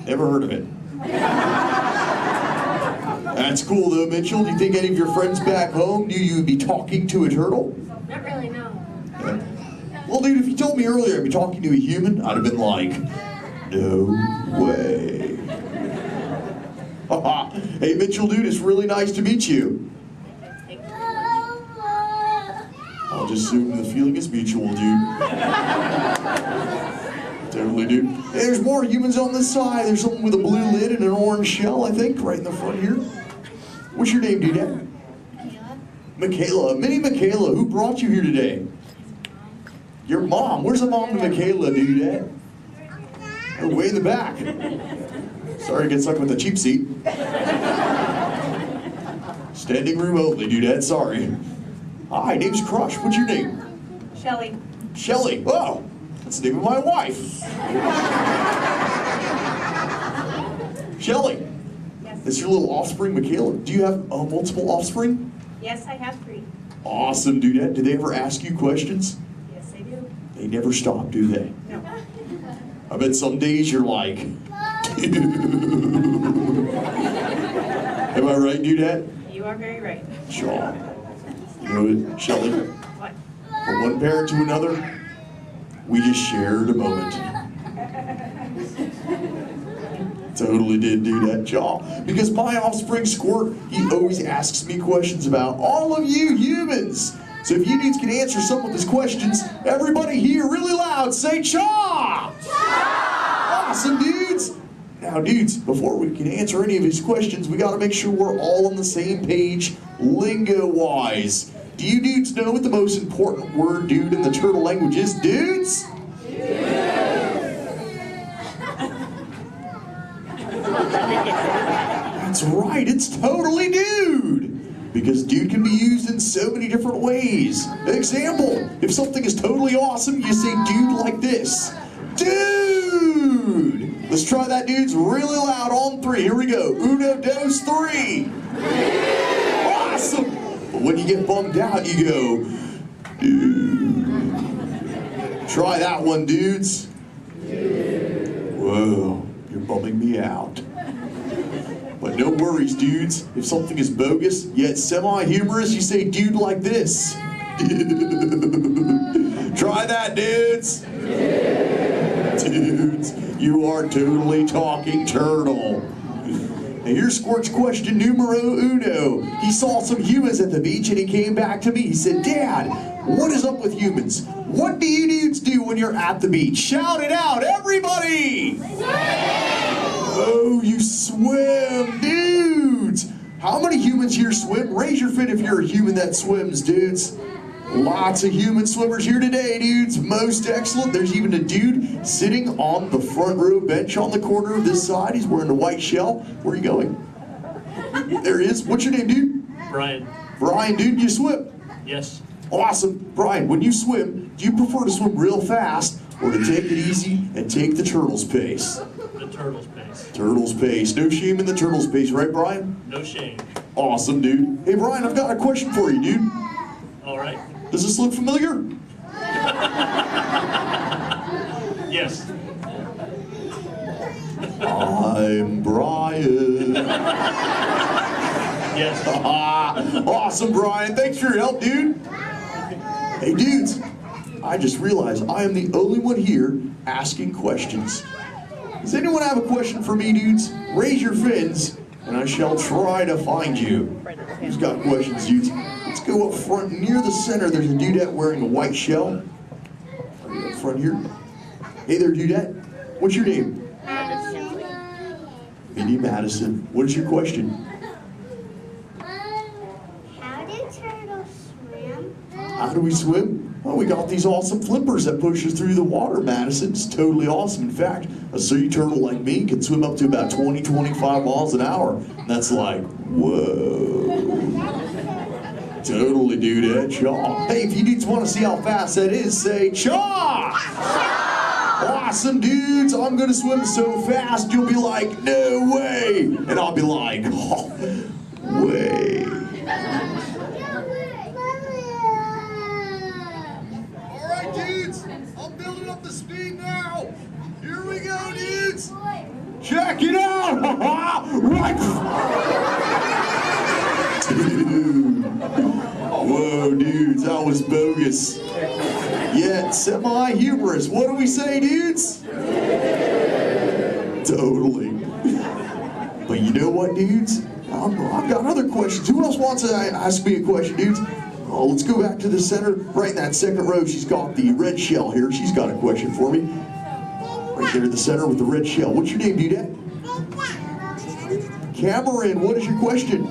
Never heard of it. That's cool, though, Mitchell. Do you think any of your friends back home knew you would be talking to a turtle? Not really, no. Yeah. Well, dude, if you told me earlier I'd be talking to a human, I'd have been like, no way. Hey, Mitchell, dude, it's really nice to meet you. I'll just assume the feeling is mutual, dude. Totally, dude. Hey, there's more humans on this side. There's someone with a blue lid and an orange shell, I think, right in the front here. What's your name, dude? Michaela. Minnie Michaela, who brought you here today? Your mom. Where's the mom to Michaela, dude? Oh, way in the back. Sorry to get stuck with the cheap seat. Standing room only, dude. Sorry. Hi, name's Crush. What's your name? Shelly. Shelly. Oh, that's the name of my wife. Shelly. Yes. That's your little offspring, Michaela. Do you have multiple offspring? Yes, I have 3. Awesome, dude. Do they ever ask you questions? Yes, I do. They never stop, do they? No. I bet some days you're like, dude. Am I right, Dudette? You are very right. Sure. You know what, Shelley? What? From one parent to another, we just shared a moment. Totally did do that, y'all. Because my offspring Squirt, he always asks me questions about all of you humans. So if you dudes can answer some of his questions, everybody here really loud say Cha! Cha! Awesome, dudes! Now, dudes, before we can answer any of his questions, we gotta make sure we're all on the same page, lingo-wise. Do you dudes know what the most important word, dude, in the turtle language is, dudes? That's right, it's totally dude. Because dude can be used in so many different ways. Example, if something is totally awesome, you say dude like this. Dude! Let's try that, dudes, really loud on 3. Here we go. Uno, dos, 3. Awesome! But when you get bummed out, you go, dude. Try that one, dudes. Whoa, you're bumming me out. But no worries, dudes. If something is bogus, yet semi-humorous, you say dude like this. Try that, dudes. Dudes, you are totally talking turtle. Now here's Squirt's question numero uno. He saw some humans at the beach and he came back to me. He said, Dad, what is up with humans? What do you dudes do when you're at the beach? Shout it out, everybody! Oh, you swim, dudes! How many humans here swim? Raise your fin if you're a human that swims, dudes. Lots of human swimmers here today, dudes. Most excellent. There's even a dude sitting on the front row bench on the corner of this side. He's wearing a white shell. Where are you going? There he is. What's your name, dude? Brian. Brian, dude, you swim? Yes. Awesome. Brian, when you swim, do you prefer to swim real fast or to take it easy and take the turtle's pace? The turtle's pace. Turtle's pace. No shame in the turtle's pace, right, Brian? No shame. Awesome, dude. Hey, Brian, I've got a question for you, dude. All right. Does this look familiar? Yes. I'm Brian. Yes. Awesome, Brian. Thanks for your help, dude. Hey, dudes. I just realized I am the only one here asking questions. Does anyone have a question for me, dudes? Raise your fins, and I shall try to find you. Who's got questions, dudes? Let's go up front near the center. There's a dudette wearing a white shell. Right up front here. Hey there, dudette. What's your name? Madison. Minnie Madison. What is your question? How do turtles swim? How do we swim? Well, we got these awesome flippers that push us through the water, Madison. It's totally awesome. In fact, a sea turtle like me can swim up to about 20-25 miles an hour. And that's like, whoa. Totally, dude, Cha. Hey, if you dudes want to see how fast that is, say Cha! Awesome, dudes. I'm going to swim so fast, you'll be like, no way. And I'll be like, oh, way. All right, dudes. I'm building up the speed now. Here we go, dudes. Check it out. Right. Dude. Whoa, dudes, that was bogus. Yet semi-humorous. What do we say, dudes? Totally. But you know what, dudes? I've got other questions. Who else wants to ask me a question, dudes? Oh, let's go back to the center. Right in that second row, she's got the red shell here. She's got a question for me. Right there in the center with the red shell. What's your name, dudette? Cameron, what is your question?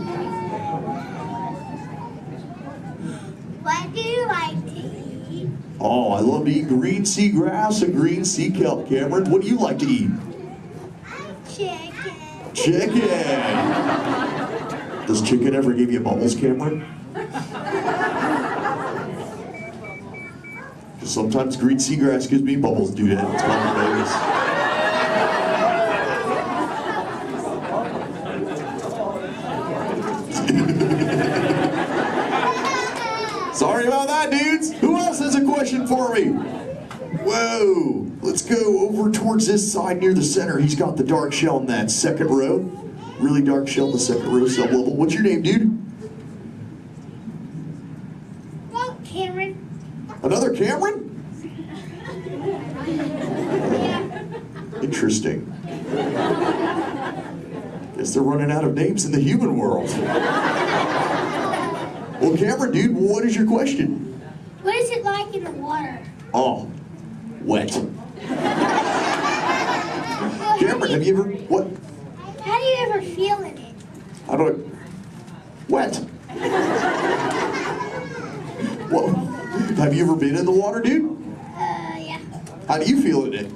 What do you like to eat? Oh, I love to eat green sea grass and green sea kelp. Cameron, what do you like to eat? Chicken. Chicken. Does chicken ever give you bubbles, Cameron? Because sometimes green seagrass gives me bubbles, dude. It's kind of bogus. Sorry about that, dudes. Who else has a question for me? Whoa. Let's go over towards this side near the center. He's got the dark shell in that second row. Really dark shell in the second row sub-level. What's your name, dude? Well, Cameron. Another Cameron? Interesting. Guess they're running out of names in the human world. Well, Cameron, dude, what is your question? What is it like in the water? Oh, wet. Cameron, have you ever, what? How do you ever feel in it? How do I, wet. Well, have you ever been in the water, dude? Yeah. How do you feel in it?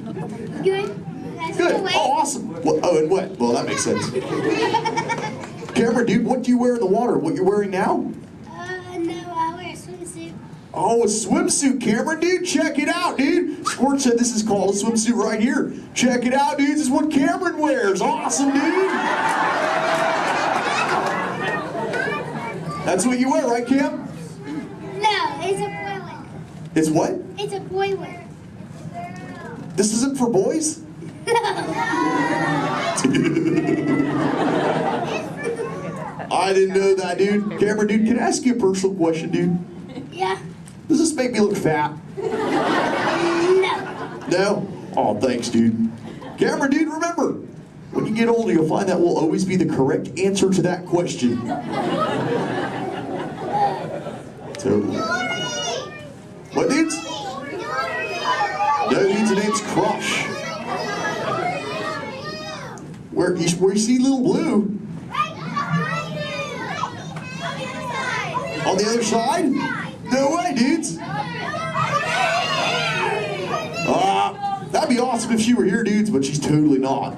Good. Good. Oh, awesome. Well, oh, and wet. Well, that makes sense. Cameron, dude, what do you wear in the water? What you're wearing now? No, I wear a swimsuit. Oh, a swimsuit, Cameron, dude. Check it out, dude. Squirt said this is called a swimsuit right here. Check it out, dude. This is what Cameron wears. Awesome, dude. That's what you wear, right, Cam? No, it's a boy wear. It's what? It's a boy wear. This isn't for boys? I didn't know that, dude. Cameron, dude, can I ask you a personal question, dude? Yeah. Does this make me look fat? No. No? Oh, thanks, dude. Cameron, dude, remember, when you get older, you'll find that will always be the correct answer to that question. Totally. What, dudes? No, dudes, the name's Crush. Where you see Little Blue? On the other side? No way, dudes. That'd be awesome if she were here, dudes, but she's totally not.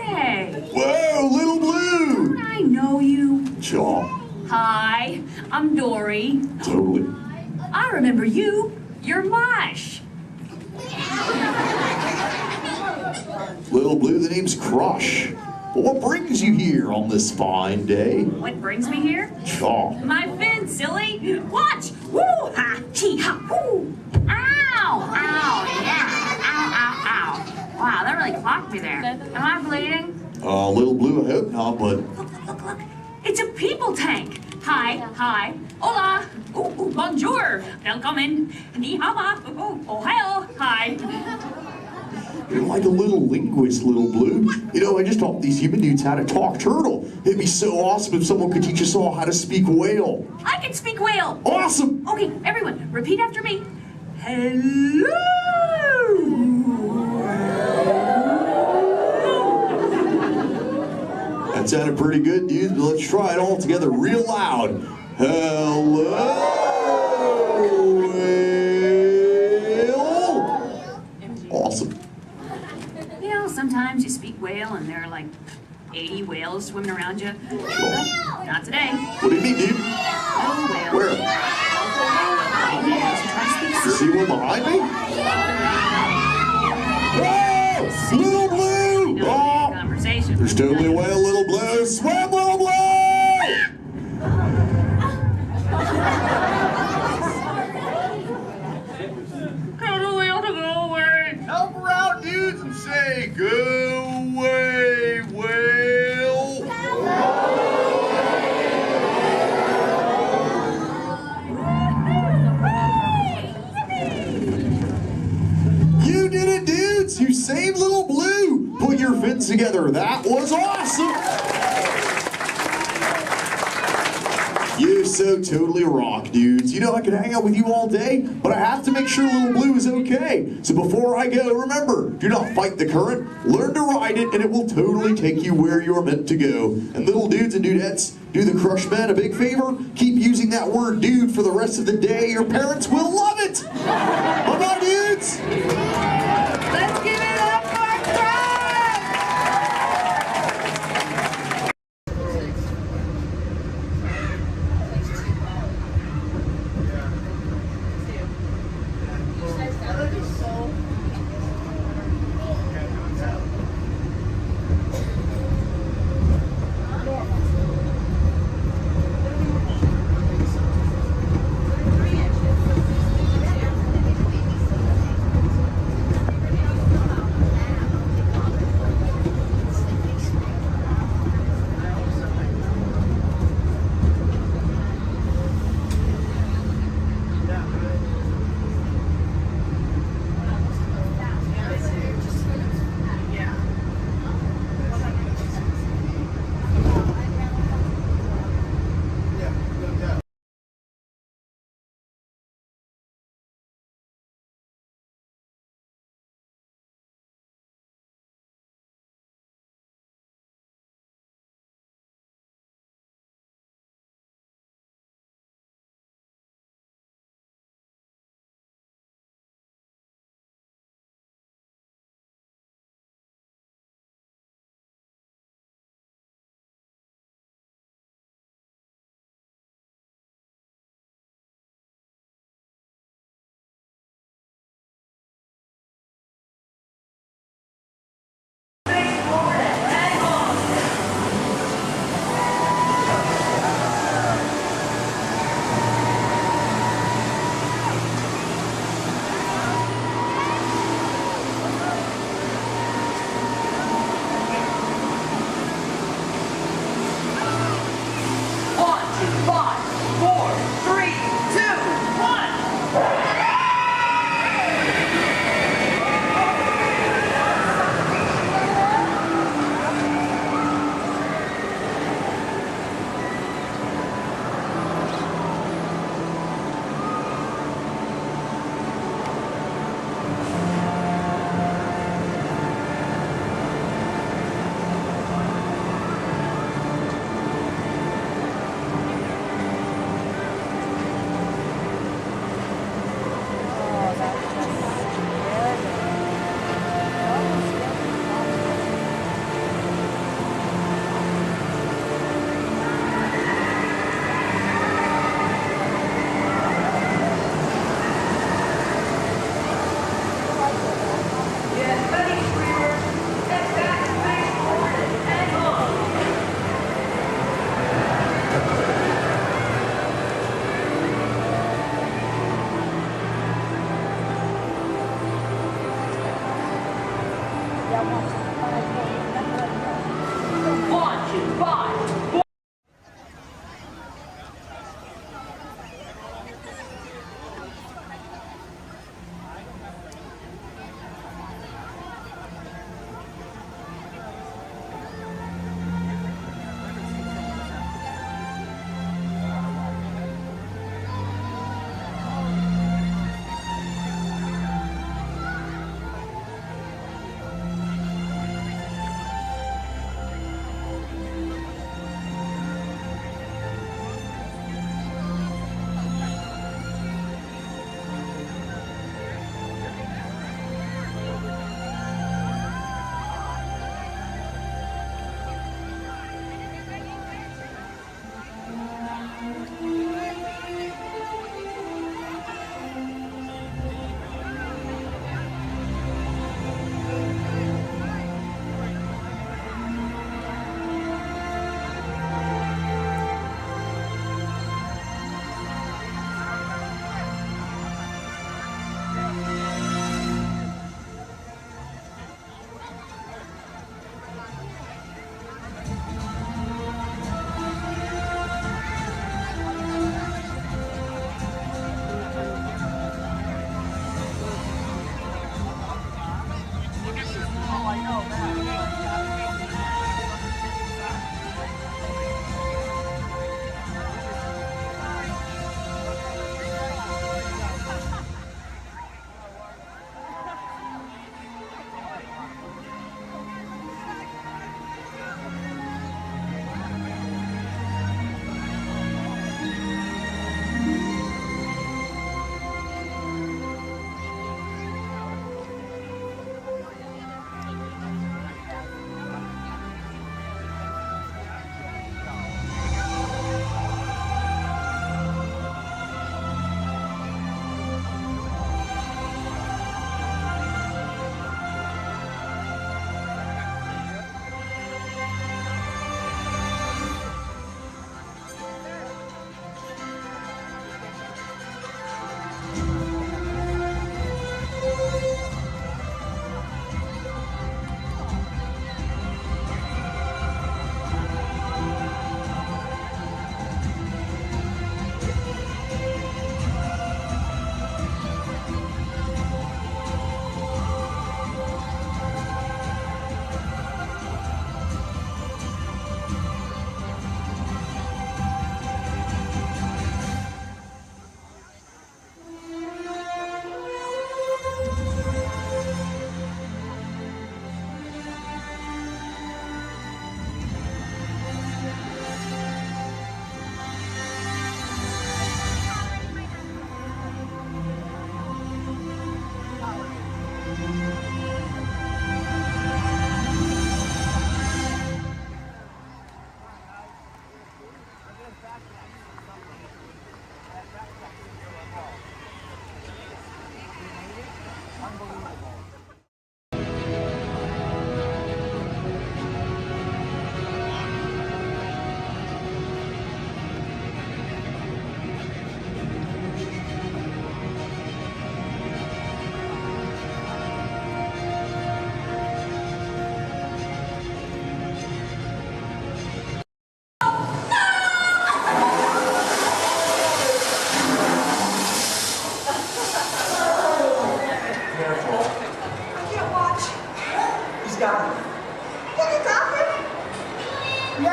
Hey. Whoa, Little Blue. I know you. Sure. Hi, I'm Dory. Totally. I remember you. You're Mush. Little Blue, the name's Crush. But what brings you here on this fine day? What brings me here? Sure. My fin, silly. Watch. Woo ha, chee ha, woo. Ow, ow, yeah. Ow, ow, ow. Wow, that really clocked me there. Am I bleeding? Little Blue, I hope not, but... Look. It's a people tank. Hi. Hola. Ooh, bonjour. Welcome. Ni hao ma. Ohio. Hi. You're like a little linguist, Little Blue. You know, I just taught these human dudes how to talk turtle. It'd be so awesome if someone could teach us all how to speak whale. I can speak whale. Awesome. Okay, everyone, repeat after me. Hello. That sounded pretty good, dudes, but let's try it all together real loud. Hello, whale. Awesome. You know, sometimes you speak whale and there are like 80 whales swimming around you. Sure. Not today. What do you mean, dude? No whale. Where? You see one behind me? Whoa! Little Blue! Oh! Conversation. There's totally a whale, Little Blue. Swim, Little Blue! Tell the whale to go away. Help her out, dudes, and say, go away, whale. You did it, dudes! You saved Little Blue! Put your fins together. That was awesome! You so totally rock, dudes. You know, I could hang out with you all day, but I have to make sure Little Blue is okay. So before I go, remember, do not fight the current. Learn to ride it, and it will totally take you where you're meant to go. And little dudes and dudettes, do the Crush Men a big favor. Keep using that word dude for the rest of the day. Your parents will love it. Bye-bye, dudes. Let's give it up for Crush!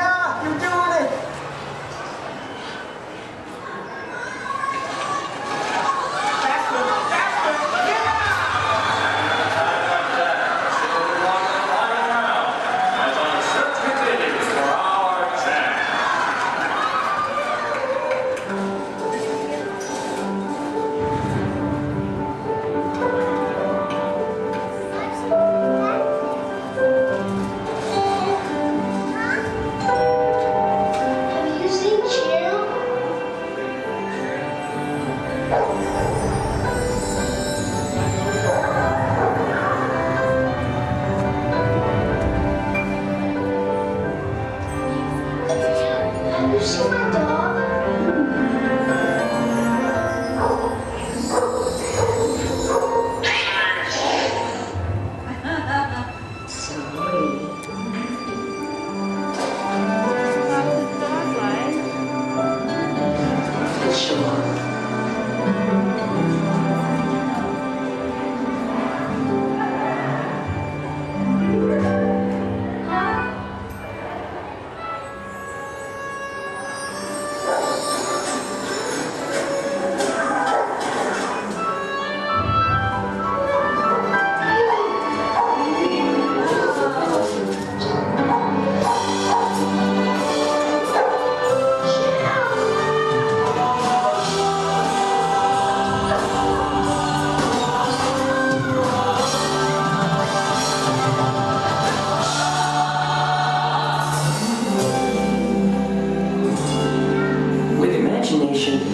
Yeah, you're doing it.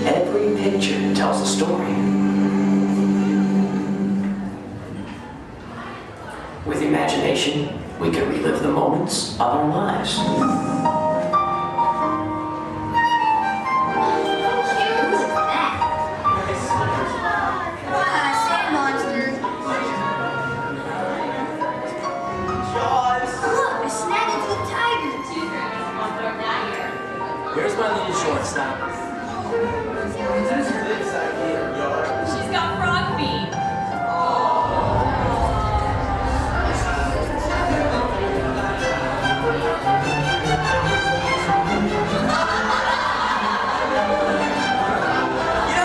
Every picture tells a story. With imagination, we can relive the moments of our lives. Here's my little shortstop. She's got frog feet.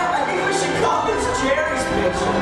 I think we should call this Jerry's picture.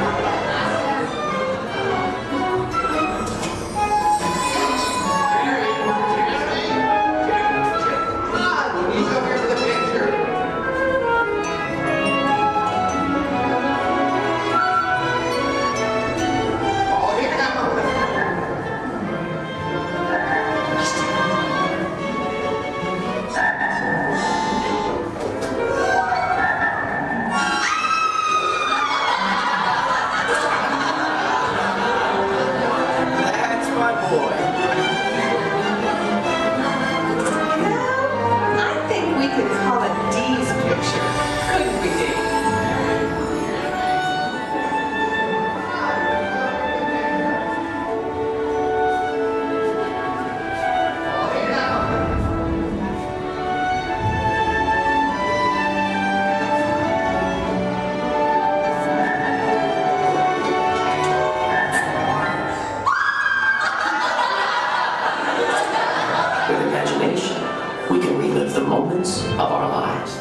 We can relive the moments of our lives.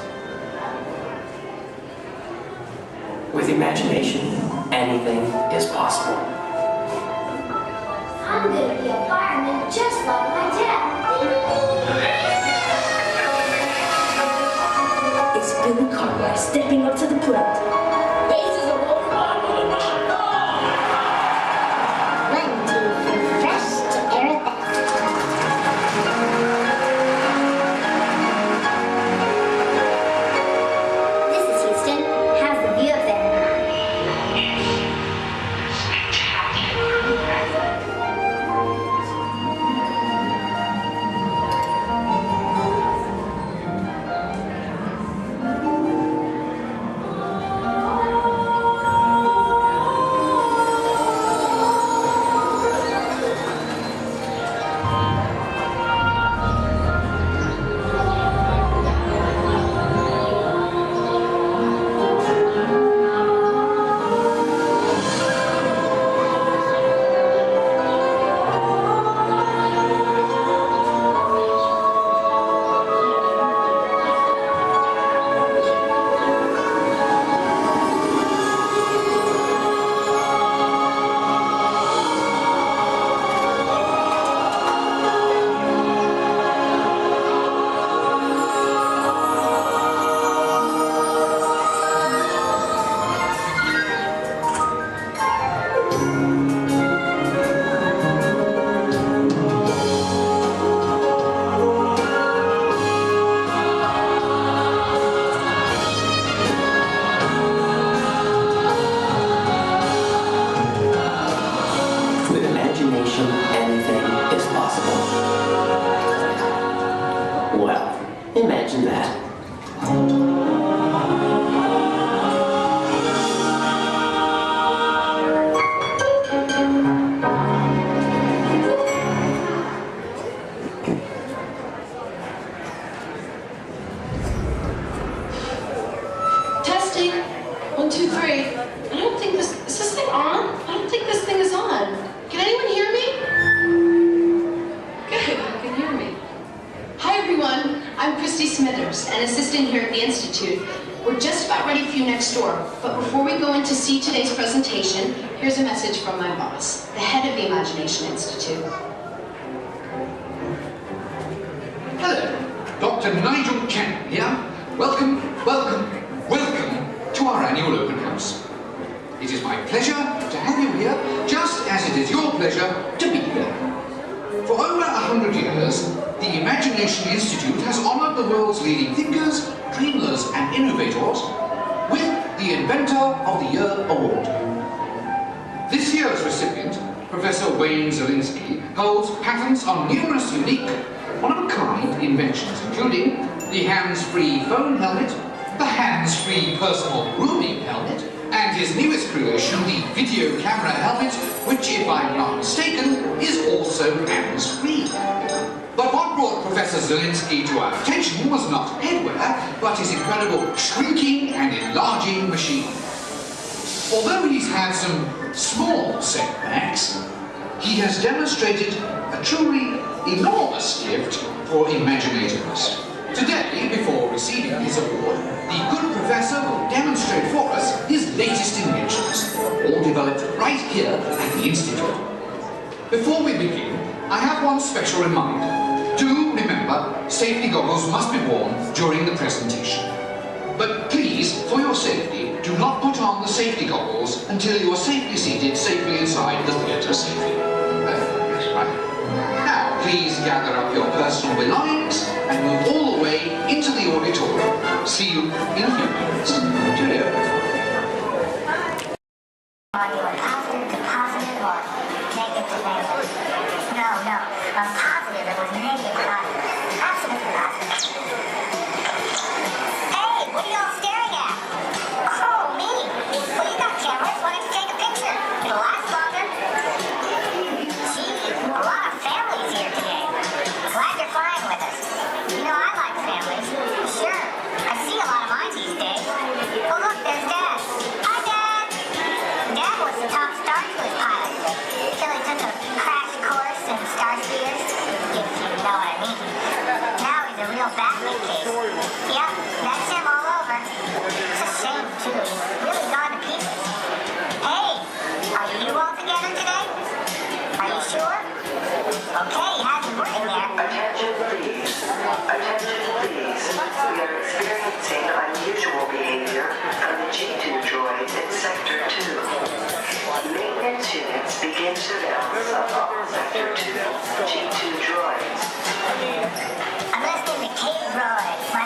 With imagination, anything is possible. I'm gonna be a fireman just like my dad. It's Billy Cartwright stepping up to the plate. Bases are rolling. One, two, three, fresh to air it back. Well, imagine that. Testing. 1, 2, 3. I don't think this. Is this thing on? I don't think this thing is on. Can anyone hear me? Good, you can hear me. Hi everyone. I'm Christy Smithers, an assistant here at the Institute. We're just about ready for you next door. But before we go in to see today's presentation, here's a message from my boss, the head of the Imagination Institute. Hello, Dr. Nigel Chen here. Welcome to our annual open house. It is my pleasure to have you here, just as it is your pleasure to be here. For over 100 years, the Imagination Institute has honored the world's leading thinkers, dreamers, and innovators with the Inventor of the Year Award. This year's recipient, Professor Wayne Zielinski, holds patents on numerous unique, one-of-a-kind inventions, including the hands-free phone helmet, the hands-free personal grooming helmet, and his newest creation, the video camera helmet, which, if I'm not mistaken, is also hands-free. But what brought Professor Zielinski to our attention was not headwear, but his incredible shrinking and enlarging machine. Although he's had some small setbacks, he has demonstrated a truly enormous gift for imaginators. Today, before receiving his award, the good professor will demonstrate for us his latest inventions, all developed right here at the Institute. Before we begin, I have one special reminder. Do remember, safety goggles must be worn during the presentation. But please, for your safety, do not put on the safety goggles until you are safely seated safely inside the theatre safely. That's right. Now, please gather up your personal belongings and move all the way into the auditorium. See you in a few minutes. Cheerio. Are you a positive to positive or negative to negative? No. A positive that was negative to positive. Positive to positive. Hey, what are y'all staring at? Oh, me. Well, you got cameras. Why don't you take a picture? It'll last longer. Gee, a lot of families here today. Glad you're flying with us. You know, I like families. Sure. I see a lot of mine these days. Oh, look, there's Dad. Hi, Dad. Dad was the top Star Cruise pilot till he took a crash course in Star Speeders, if you know what I mean. Now he's a real Batman case. Yep, that's him all over. It's a shame, too. He's really gone to pieces. Hey, are you all together today? Are you sure? Okay, he has been working there. Attention, please. Attention, please. We are experiencing unusual behavior from the G2 droids in Sector 2. Maintenance units begin surveillance of all Sector 2 G2 droids. I'm listening to Cave Roy, my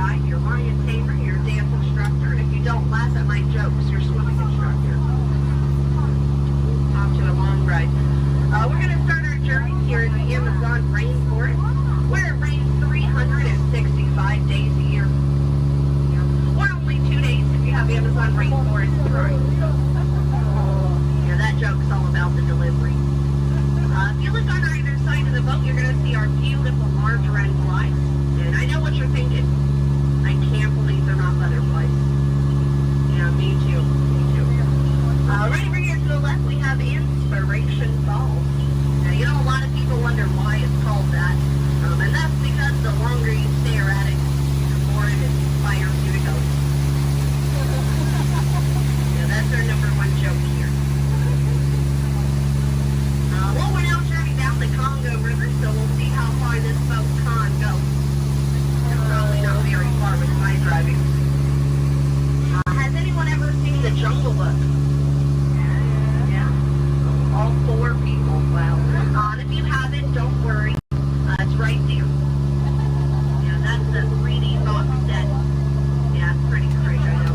guide, your lion tamer, your dance instructor, and if you don't laugh at my jokes, your swimming instructor. Off to a long ride. We're going to start our journey here in the Amazon rainforest, where it rains 365 days a year. Or only 2 days if you have Amazon rainforest touring. Yeah, that joke's all about the delivery. If you look on either side of the boat, you're going to see our beautiful margarine flies. And I know what you're thinking. I can't believe they're not butterflies. Yeah, me too. Me too. Right over here to the left, we have Inspiration Falls. Now, you know, a lot of people wonder why it's called that. And that's because the longer you stare at it, the more it inspires you to go. Yeah, that's our number one joke here. Well, we're now turning down the Congo River, so we'll see how far this boat can go. It's probably not very far with my driving. Has anyone ever seen The Jungle Book? Yeah. All 4 people. Wow. And if you haven't, don't worry. It's right there. Yeah, that's the 3D box set. Yeah, it's pretty great, I know.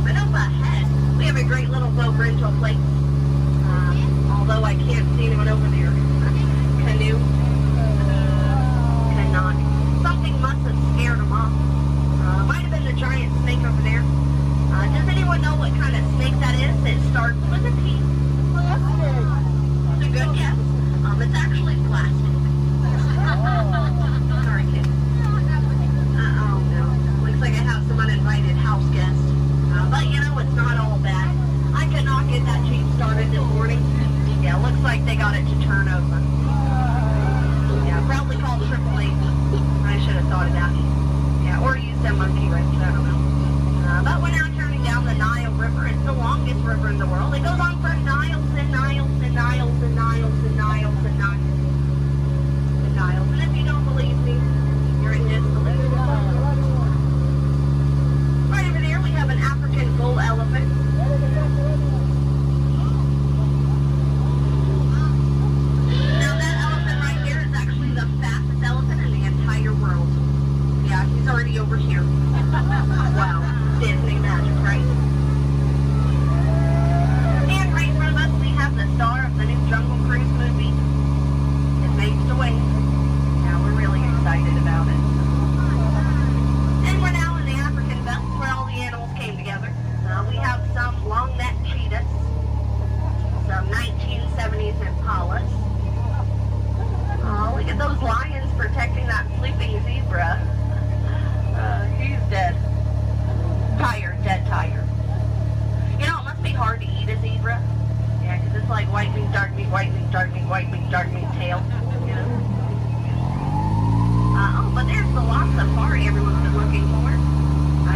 But up ahead, we have a great little boat rental place. Although I can't see anyone over there. Canoe. Cannot. Something must have scared them off. Might have been the giant snake over there. Does anyone know what kind of snake that is? It starts with a P. It's a good guess. It's actually plastic. Sorry, kid. Oh no. Looks like I have some uninvited house guests. But you know, it's not all bad. I could not get that Jeep started this morning. Yeah, looks like they got it to turn over. Yeah, probably called AAA. I should have thought of that. Yeah, or use that monkey wrench, I don't know. But we're now turning down the Nile River. It's the longest river in the world. It goes on for miles and miles and miles and miles and miles and miles and miles. And if you don't believe me, you're in disbelief. Right over there, we have an African bull elephant. Now that elephant right here is actually the fastest elephant in the entire world. Yeah, he's already over here. Wow, Disney magic, right? And right in front of us, we have the star of the new Jungle Cruise movie. It makes the way. Yeah, we're really excited about it. And we're now in the African belt where all the animals came together. We have some long-necked cheetahs, some 1970s impalas. Oh, look at those lions protecting that sleeping zebra. He's dead. Tired, dead tired. You know, it must be hard to eat a zebra. Yeah, because it's like white meat, dark meat, white meat, dark meat, white meat, dark meat tail. You know? Oh, but there's the lost safari everyone's been looking for.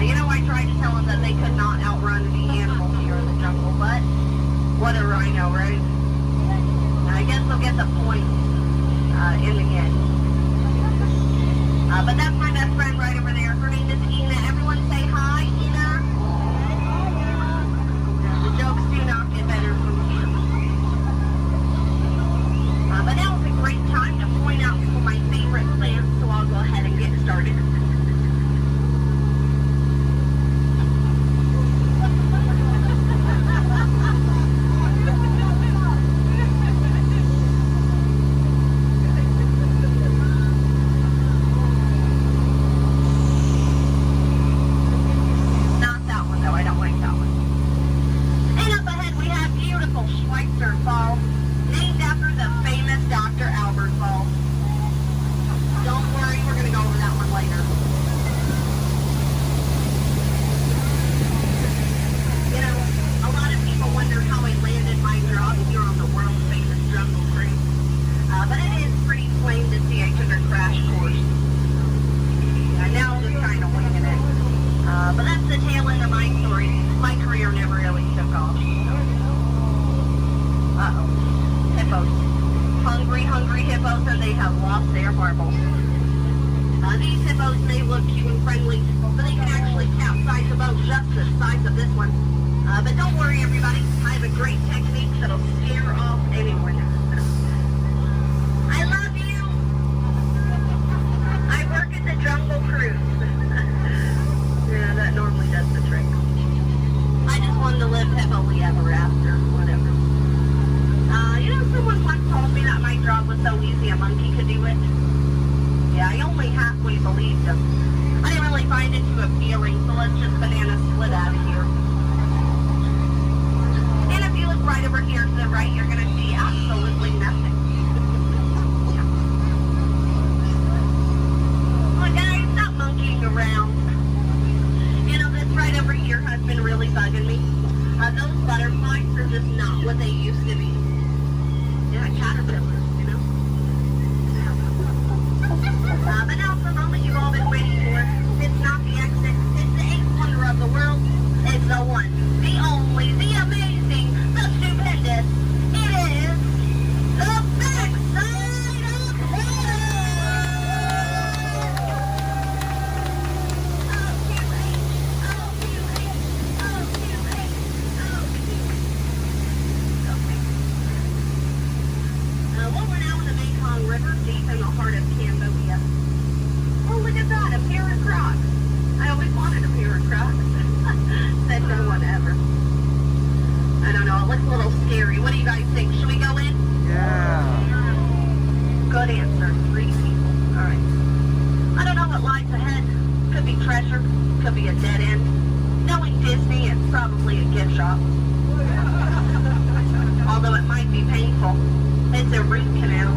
You know, I tried to tell them that they could not outrun the animals here in the jungle, but what a rhino, right? I guess they'll get the point in the end. But that's my best friend right over there. Her name is Ina. Everyone say hi, Ina. The jokes do not get better from here. But now is a great time to point out some of my favorite plants, so I'll go ahead and get started. live happily ever after, whatever. You know, someone once told me that my job was so easy a monkey could do it. Yeah, I only halfway believed him. I didn't really find it too appealing, so let's just banana split out of here. And if you look right over here to the right, you're going to see absolutely nothing. Well, guys, stop monkeying around. You know, this right over here has been really bugging me. Those butterflies are just not what they used to be. Yeah, caterpillars, you know? But now it's the moment you've all been waiting for. It's not the exit. It's the eighth wonder of the world. It's the one, the only, the amazing, the stupendous. It is the backside of well, we're now in the Mekong River, deep in the heart of Cambodia. Oh, look at that, a pair of Crocs. I always wanted a pair of Crocs. Said no one ever. I don't know, it looks a little scary. What do you guys think? Should we go in? Yeah. Good answer. 3 people. All right. I don't know what lies ahead. Could be treasure. Could be a dead end. Knowing Disney, it's probably a gift shop. Although it might be painful. It's a root canal.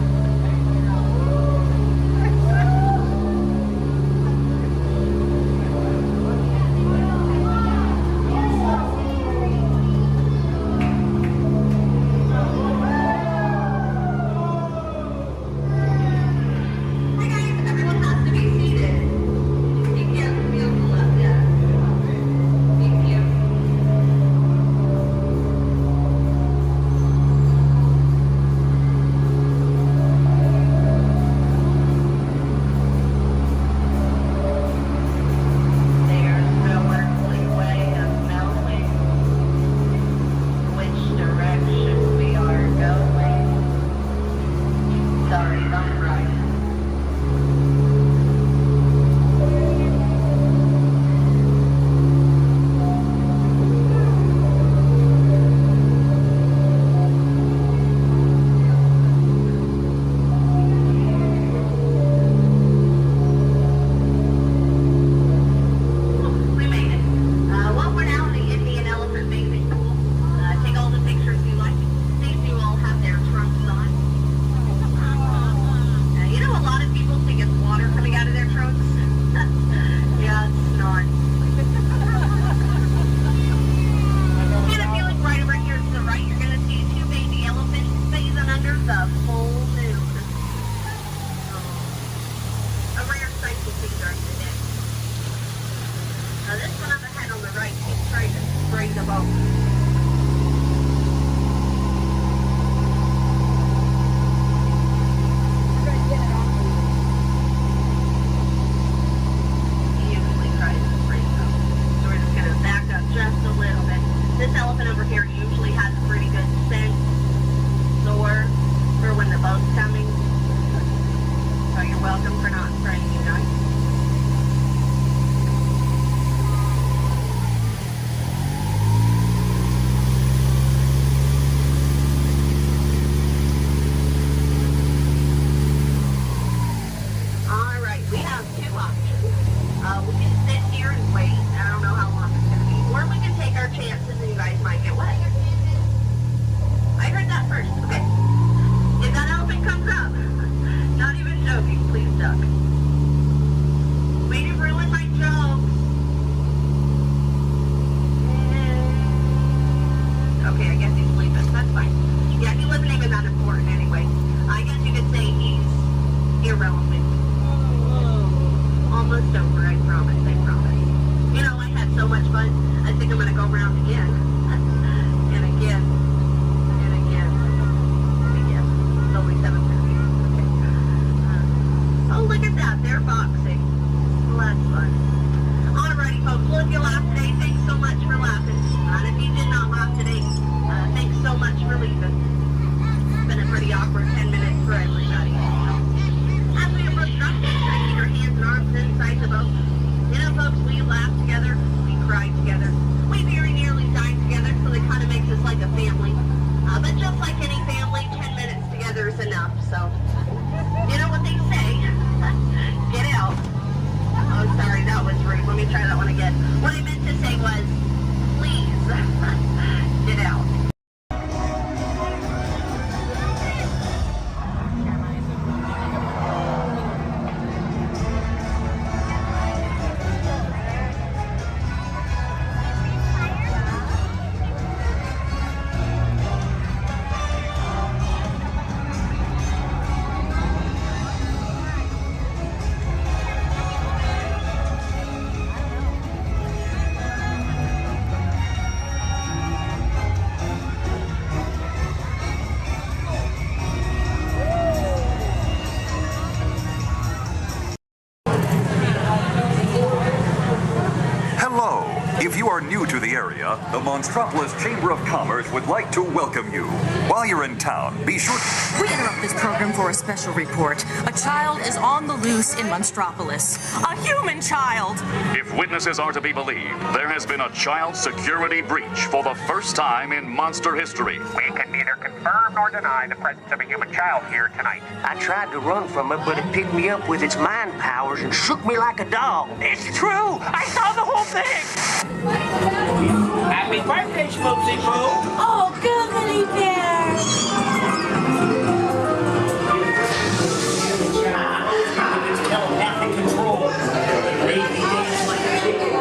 enough, so you know what they say. Get out. Oh, sorry, that was rude. Let me try that one again. What I meant to say was, please, get out. Hello. If you are new to the area, the Monstropolis Chamber of Commerce would like to welcome you. While you're in town, be sure... We interrupt this program for a special report. A child is on the loose in Monstropolis. A human child! If witnesses are to be believed, there has been a child security breach for the first time in monster history. We can neither confirm nor deny the presence of a human child here tonight. I tried to run from it, but it picked me up with its mind powers and shook me like a dog. It's true! I saw the whole thing! Happy birthday, Schmoopsy Poo! Oh, goodly bear! It's telepathic control. It made me dance like a chicken.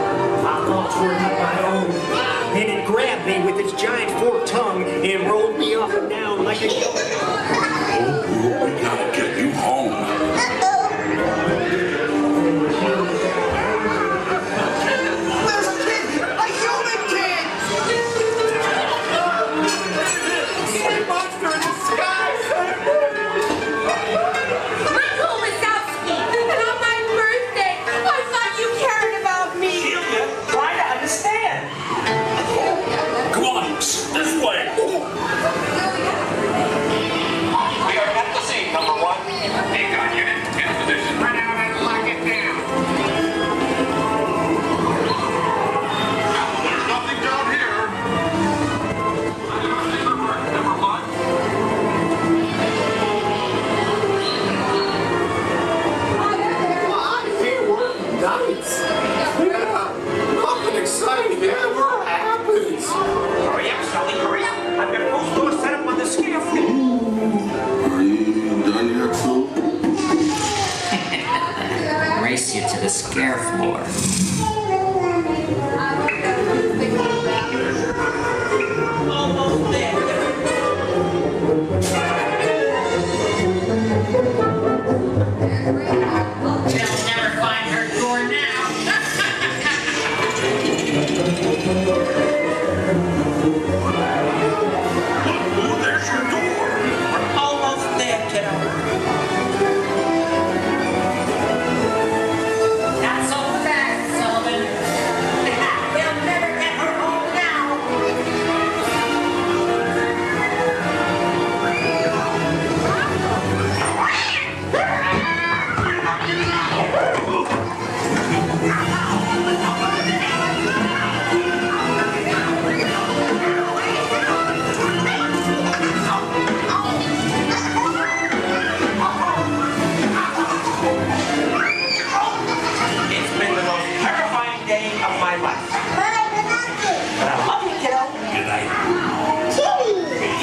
My thoughts were not my own. Then it grabbed me with its giant forked tongue and rolled me up and down like a yo-yo. Oh, we gotta get you home. Race you to the scare floor. Almost there. She'll never find her door now. Oh, there's your door. We're almost there, kiddo.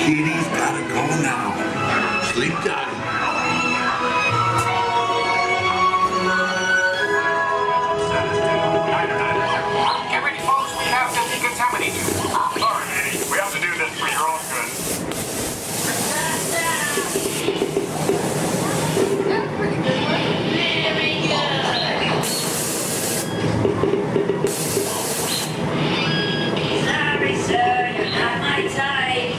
Kitty's gotta go now. Sleep tight. Get ready, folks. We have to decontaminate you. Sorry, Eddie. We have to do this for your own good. Sorry, sir. You're not my type.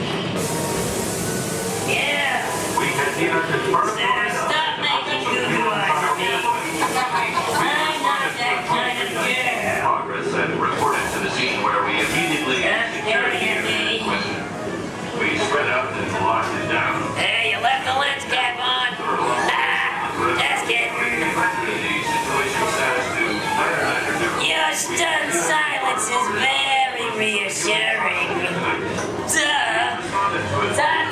Yeah. We can either confirm Sir, stop making goo-goo eyes at me. I'm not that kind of girl. Progress and reported to the scene where we immediately we spread out and locked it down. Hey, you left the lens cap on. Just kidding. Your stunned silence is very reassuring. Ta-ta!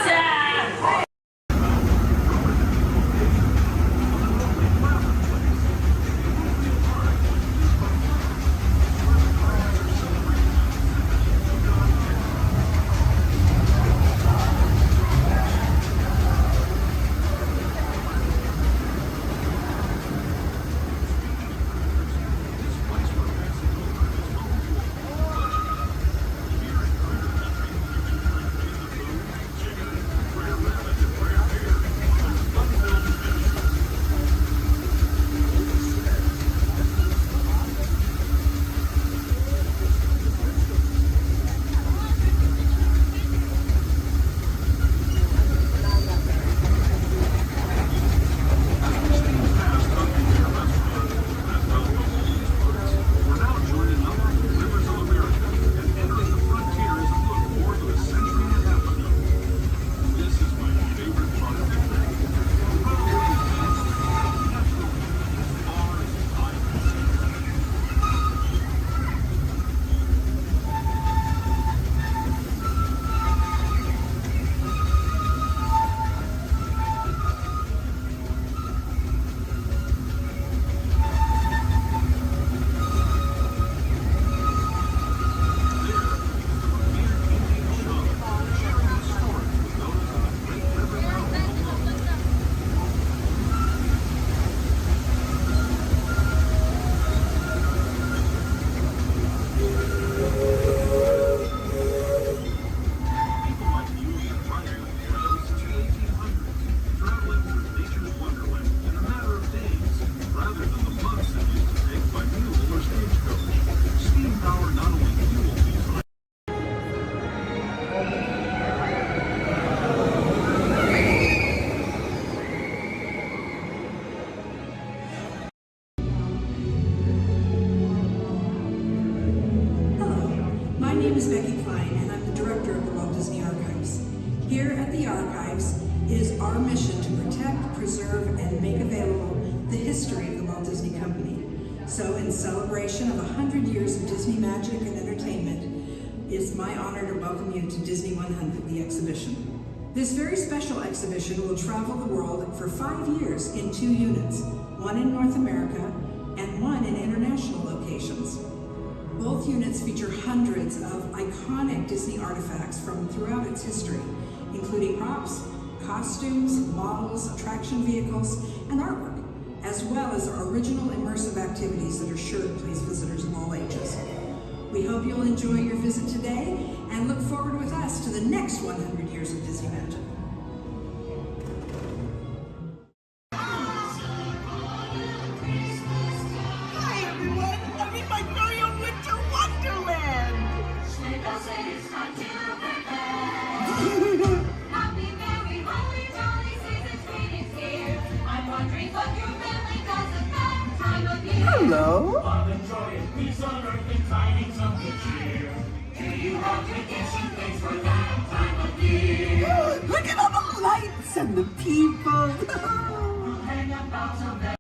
name is Becky Klein, and I'm the director of the Walt Disney Archives. Here at the Archives, it is our mission to protect, preserve, and make available the history of the Walt Disney Company. So in celebration of 100 years of Disney magic and entertainment, it's my honor to welcome you to Disney 100, the exhibition. This very special exhibition will travel the world for 5 years in 2 units, one in North America and one in international locations. Both units feature hundreds of iconic Disney artifacts from throughout its history, including props, costumes, models, attraction vehicles, and artwork, as well as our original immersive activities that are sure to please visitors of all ages. We hope you'll enjoy your visit today and look forward with us to the next 100 years of Disney magic. Hi everyone, I'm in my very own winter wonderland! Happy, merry, holly, jolly season's greetings here. I'm wondering what your family does at that time of year. Hello? Love and joy and peace on earth and tidings of good cheer. Do you have tradition things for that time of year? Look at all the lights and the people! Hang up boughs of them.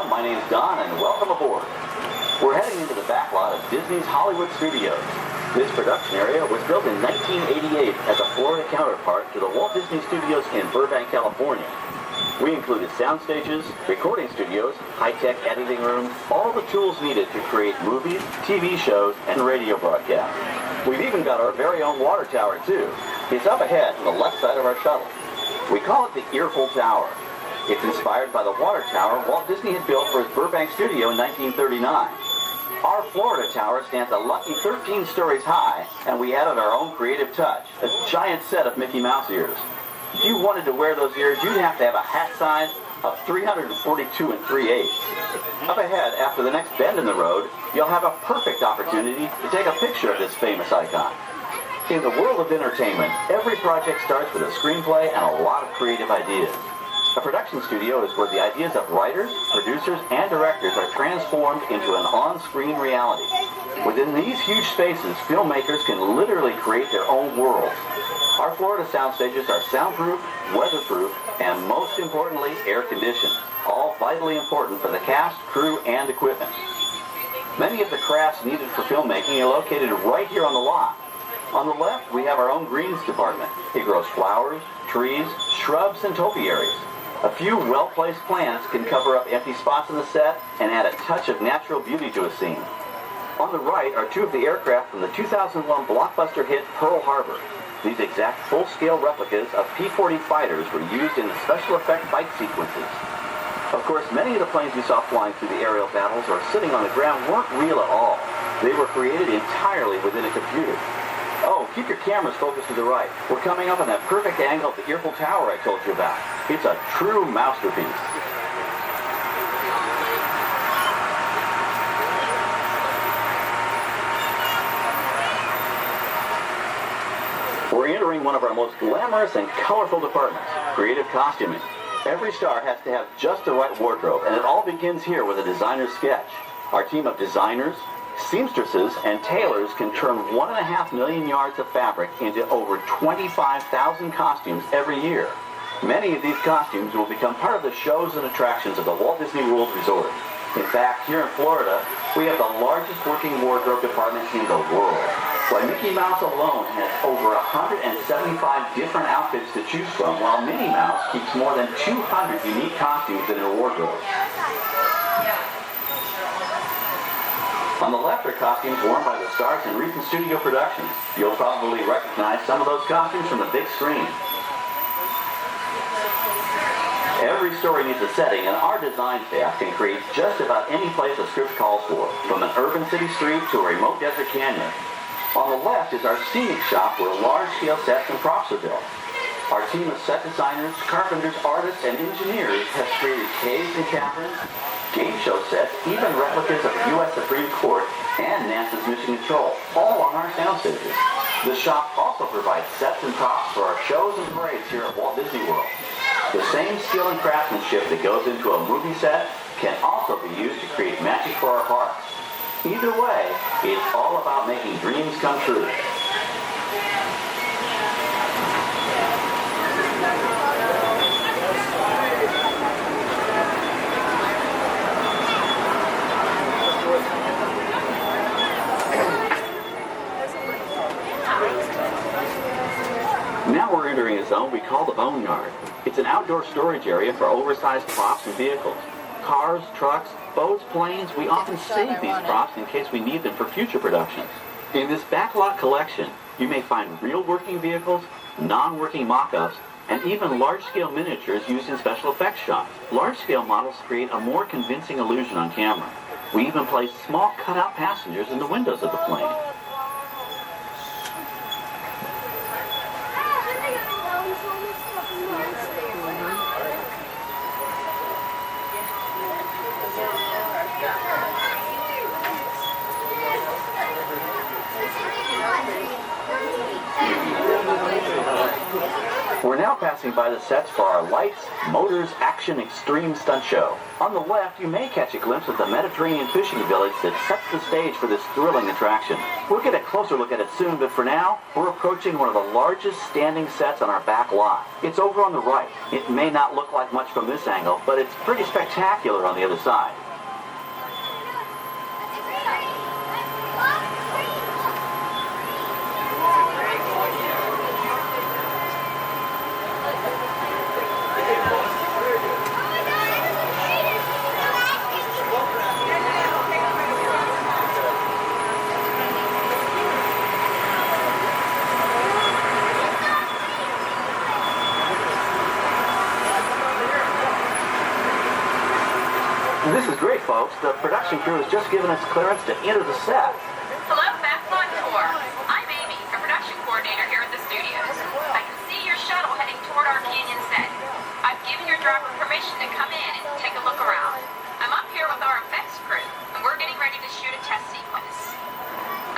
My name's Don, and welcome aboard. We're heading into the backlot of Disney's Hollywood Studios. This production area was built in 1988 as a Florida counterpart to the Walt Disney Studios in Burbank, California. We included sound stages, recording studios, high-tech editing rooms, all the tools needed to create movies, TV shows, and radio broadcasts. We've even got our very own water tower, too. It's up ahead on the left side of our shuttle. We call it the Earful Tower. It's inspired by the water tower Walt Disney had built for his Burbank studio in 1939. Our Florida tower stands a lucky 13 stories high, and we added our own creative touch, a giant set of Mickey Mouse ears. If you wanted to wear those ears, you'd have to have a hat size of 342 3/8. Up ahead, after the next bend in the road, you'll have a perfect opportunity to take a picture of this famous icon. In the world of entertainment, every project starts with a screenplay and a lot of creative ideas. A production studio is where the ideas of writers, producers, and directors are transformed into an on-screen reality. Within these huge spaces, filmmakers can literally create their own worlds. Our Florida sound stages are soundproof, weatherproof, and most importantly, air-conditioned, all vitally important for the cast, crew, and equipment. Many of the crafts needed for filmmaking are located right here on the lot. On the left, we have our own greens department. It grows flowers, trees, shrubs, and topiaries. A few well-placed plants can cover up empty spots in the set and add a touch of natural beauty to a scene. On the right are two of the aircraft from the 2001 blockbuster hit Pearl Harbor. These exact full-scale replicas of P-40 fighters were used in the special effect fight sequences. Of course, many of the planes you saw flying through the aerial battles or sitting on the ground weren't real at all. They were created entirely within a computer. Oh, keep your cameras focused to the right. We're coming up on that perfect angle at the Eiffel Tower I told you about. It's a true masterpiece. We're entering one of our most glamorous and colorful departments, creative costuming. Every star has to have just the right wardrobe, and it all begins here with a designer's sketch. Our team of designers, seamstresses, and tailors can turn 1.5 million yards of fabric into over 25,000 costumes every year. Many of these costumes will become part of the shows and attractions of the Walt Disney World Resort. In fact, here in Florida, we have the largest working wardrobe department in the world. Why, Mickey Mouse alone has over 175 different outfits to choose from, while Minnie Mouse keeps more than 200 unique costumes in her wardrobe. On the left are costumes worn by the stars in recent studio productions. You'll probably recognize some of those costumes from the big screen. Every story needs a setting, and our design staff can create just about any place a script calls for, from an urban city street to a remote desert canyon. On the left is our scenic shop where large-scale sets and props are built. Our team of set designers, carpenters, artists, and engineers has created caves and caverns, game show sets, even replicas of the U.S. Supreme Court and NASA's Mission Control, all on our sound stages. The shop also provides sets and props for our shows and parades here at Walt Disney World. The same skill and craftsmanship that goes into a movie set can also be used to create magic for our parks. Either way, it's all about making dreams come true. Now we're entering a zone we call the Boneyard. It's an outdoor storage area for oversized props and vehicles. Cars, trucks, boats, planes, we often save these props in case we need them for future productions. In this backlot collection, you may find real working vehicles, non-working mock-ups, and even large-scale miniatures used in special effects shots. Large-scale models create a more convincing illusion on camera. We even place small cutout passengers in the windows of the plane. We're now passing by the sets for our Lights, Motors, Action Extreme Stunt Show. On the left, you may catch a glimpse of the Mediterranean fishing village that sets the stage for this thrilling attraction. We'll get a closer look at it soon, but for now, we're approaching one of the largest standing sets on our back lot. It's over on the right. It may not look like much from this angle, but it's pretty spectacular on the other side. This is great, folks. The production crew has just given us clearance to enter the set. Hello, Backlot Tour. I'm Amy, a production coordinator here at the studios. I can see your shuttle heading toward our canyon set. I've given your driver permission to come in and take a look around. I'm up here with our effects crew, and we're getting ready to shoot a test sequence.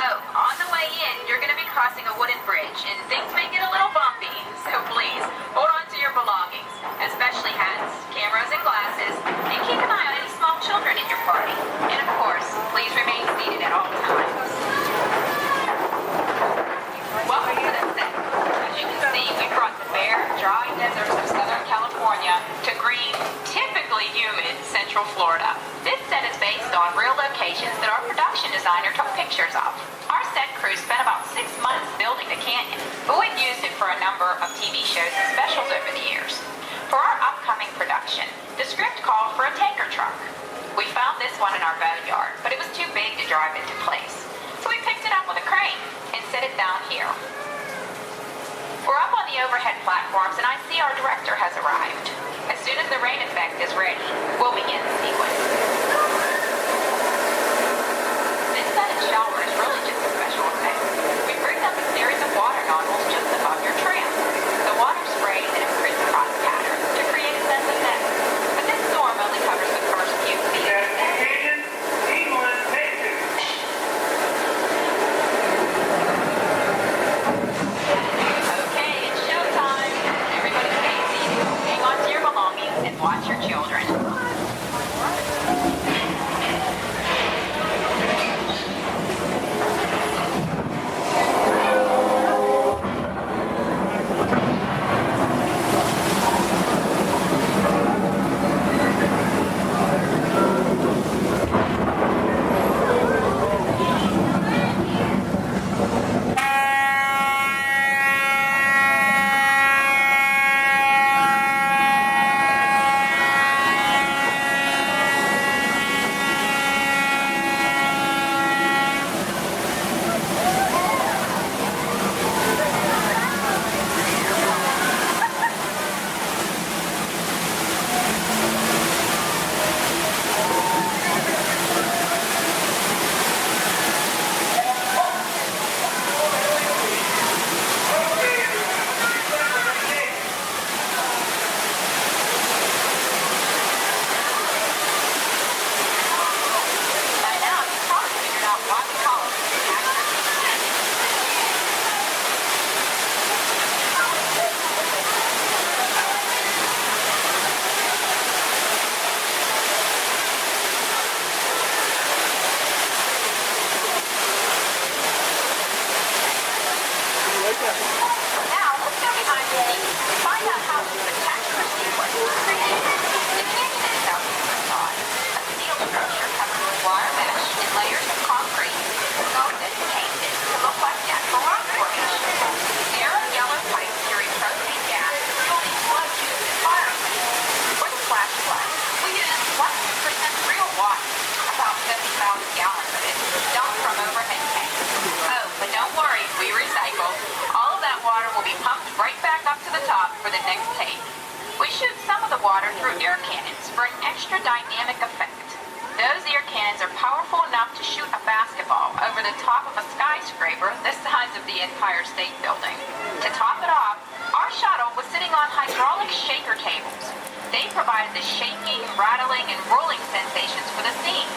Oh, on the way in, you're going to be crossing a wooden bridge, and things may get a little bumpy, so please, hold on to your belongings, especially hats, cameras, and glasses, and keep an eye on any small children in your party. And of course, please remain seated at all times. Welcome to the set. As you can see, we brought the bare, dry deserts of Southern California to green, typically humid Central Florida. This set is based on real locations that our production designer took pictures of. Our set crew spent about 6 months building the canyon, but we've used it for a number of TV shows and specials over the years. For our upcoming production, the script called for a tanker truck. We found this one in our boneyard, but it was too big to drive into place. So we picked it up with a crane and set it down here. We're up on the overhead platforms, and I see our director has arrived. As soon as the rain effect is ready, we'll begin the sequence. This set and shower is really just a special effect. We rigged up a series of water nozzles just above your tram. The water sprays in a crisscross pattern to create a sense of depth. But this storm only covers the first few feet. Watch your children. Now, let's go behind the scenes to find out how this spectacular sequence was created. The canyon itself is a facade, a steel structure covered with wire mesh and layers of concrete, sculpted and painted to look like natural rock formation. Narrow yellow pipes carry propane gas, fueling flow tubes and fire extinguishers. For the flash flood, we used 100% real water, about 70,000 gallons of it, dumped from overhead tanks. Oh, but don't worry, we recycle. All of that water will be pumped right back up to the top for the next take. We shoot some of the water through air cannons for an extra dynamic effect. Those air cannons are powerful enough to shoot a basketball over the top of a skyscraper the size of the Empire State Building. To top it off, our shuttle was sitting on hydraulic shaker tables. They provided the shaking, rattling, and rolling sensations for the scene.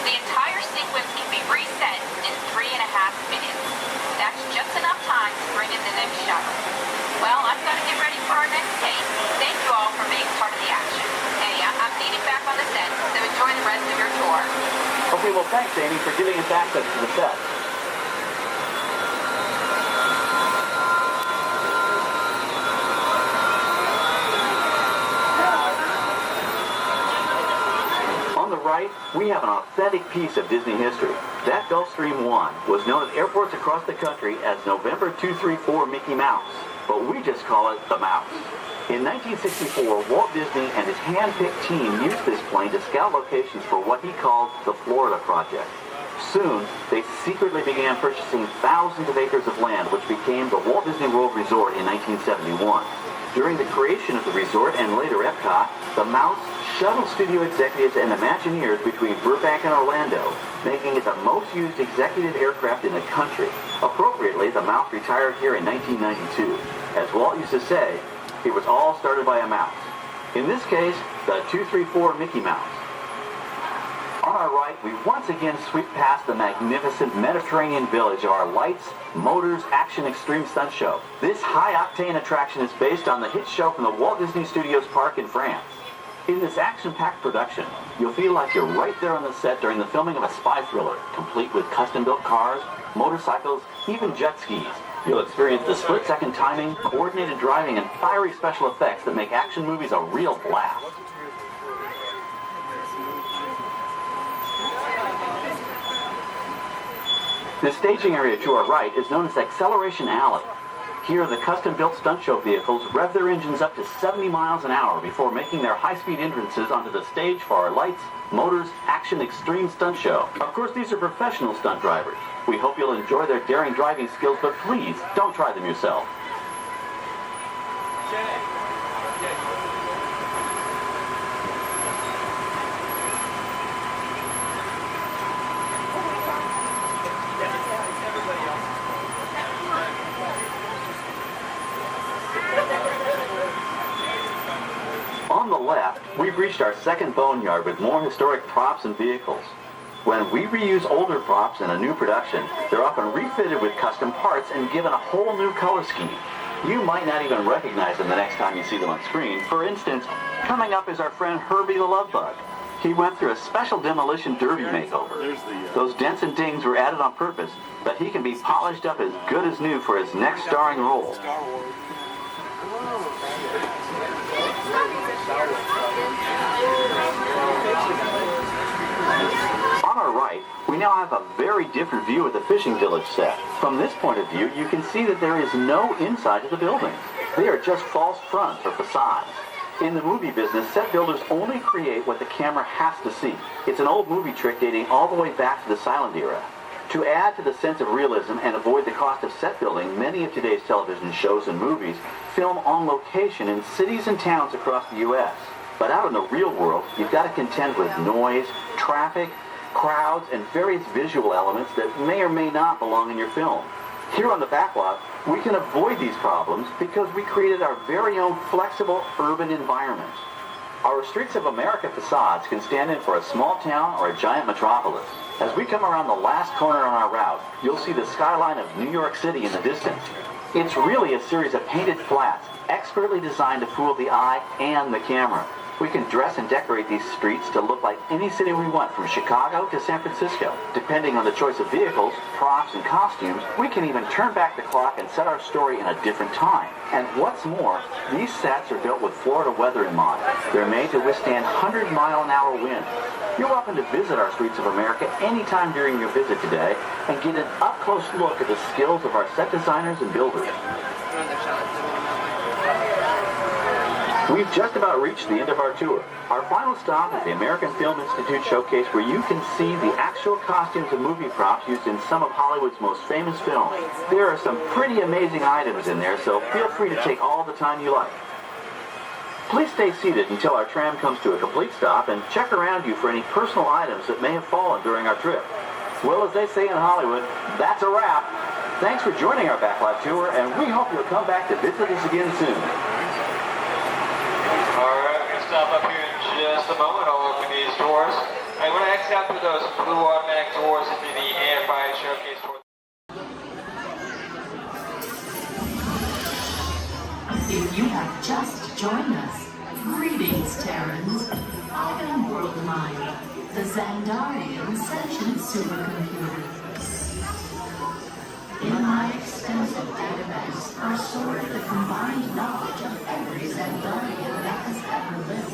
The entire sequence can be reset in 3.5 minutes. That's just enough time to bring in the next shuttle. Well, I've got to get ready for our next take. Thank you all for being part of the action. Hey, I'm needing back on the set, so enjoy the rest of your tour. Okay, well, thanks, Amy, for giving us access to the set. On the right, we have an authentic piece of Disney history. That Gulfstream 1 was known at airports across the country as November 234 Mickey Mouse, but we just call it the Mouse. In 1964, Walt Disney and his hand-picked team used this plane to scout locations for what he called the Florida Project. Soon, they secretly began purchasing thousands of acres of land, which became the Walt Disney World Resort in 1971. During the creation of the resort and later Epcot, the Mouse shuttled studio executives and Imagineers between Burbank and Orlando, making it the most used executive aircraft in the country. Appropriately, the Mouse retired here in 1992. As Walt used to say, it was all started by a mouse. In this case, the 234 Mickey Mouse. On our right, we once again sweep past the magnificent Mediterranean village of our lights, motors, action extreme stunt show. This high-octane attraction is based on the hit show from the Walt Disney Studios Park in France. In this action-packed production, you'll feel like you're right there on the set during the filming of a spy thriller, complete with custom-built cars, motorcycles, even jet skis. You'll experience the split-second timing, coordinated driving, and fiery special effects that make action movies a real blast. The staging area to our right is known as Acceleration Alley. Here, the custom-built stunt show vehicles rev their engines up to 70 miles an hour before making their high-speed entrances onto the stage for our Lights, Motors, Action Extreme Stunt Show. Of course, these are professional stunt drivers. We hope you'll enjoy their daring driving skills, but please, don't try them yourself. On the left, we've reached our second boneyard with more historic props and vehicles. When we reuse older props in a new production, they're often refitted with custom parts and given a whole new color scheme. You might not even recognize them the next time you see them on screen. For instance, coming up is our friend Herbie the Love Bug. He went through a special demolition derby makeover. Those dents and dings were added on purpose, but he can be polished up as good as new for his next starring role. On our right, we now have a very different view of the fishing village set. From this point of view, you can see that there is no inside to the buildings. They are just false fronts or facades. In the movie business, set builders only create what the camera has to see. It's an old movie trick dating all the way back to the silent era. To add to the sense of realism and avoid the cost of set building, many of today's television shows and movies film on location in cities and towns across the U.S. But out in the real world, you've got to contend with noise, traffic, crowds, and various visual elements that may or may not belong in your film. Here on the backlot, we can avoid these problems because we created our very own flexible urban environment. Our Streets of America facades can stand in for a small town or a giant metropolis. As we come around the last corner on our route, you'll see the skyline of New York City in the distance. It's really a series of painted flats, expertly designed to fool the eye and the camera. We can dress and decorate these streets to look like any city we want, from Chicago to San Francisco. Depending on the choice of vehicles, props, and costumes, we can even turn back the clock and set our story in a different time. And what's more, these sets are built with Florida weather in mind. They're made to withstand 100-mile-an-hour winds. You're welcome to visit our Streets of America anytime during your visit today and get an up-close look at the skills of our set designers and builders. We've just about reached the end of our tour. Our final stop is the American Film Institute Showcase, where you can see the actual costumes and movie props used in some of Hollywood's most famous films. There are some pretty amazing items in there, so feel free to take all the time you like. Please stay seated until our tram comes to a complete stop and check around you for any personal items that may have fallen during our trip. Well, as they say in Hollywood, that's a wrap. Thanks for joining our backlot tour, and we hope you'll come back to visit us again soon. Alright, we're going to stop up here in just a moment. I'll open these doors. I'm going to exit out through those blue automatic doors into the AFI Showcase tour. If you have just joined us, greetings, Terrans. I am WorldMind, the Xandarian sentient supercomputer. In my extensive database are stored the combined knowledge of every Xandarian that has ever lived.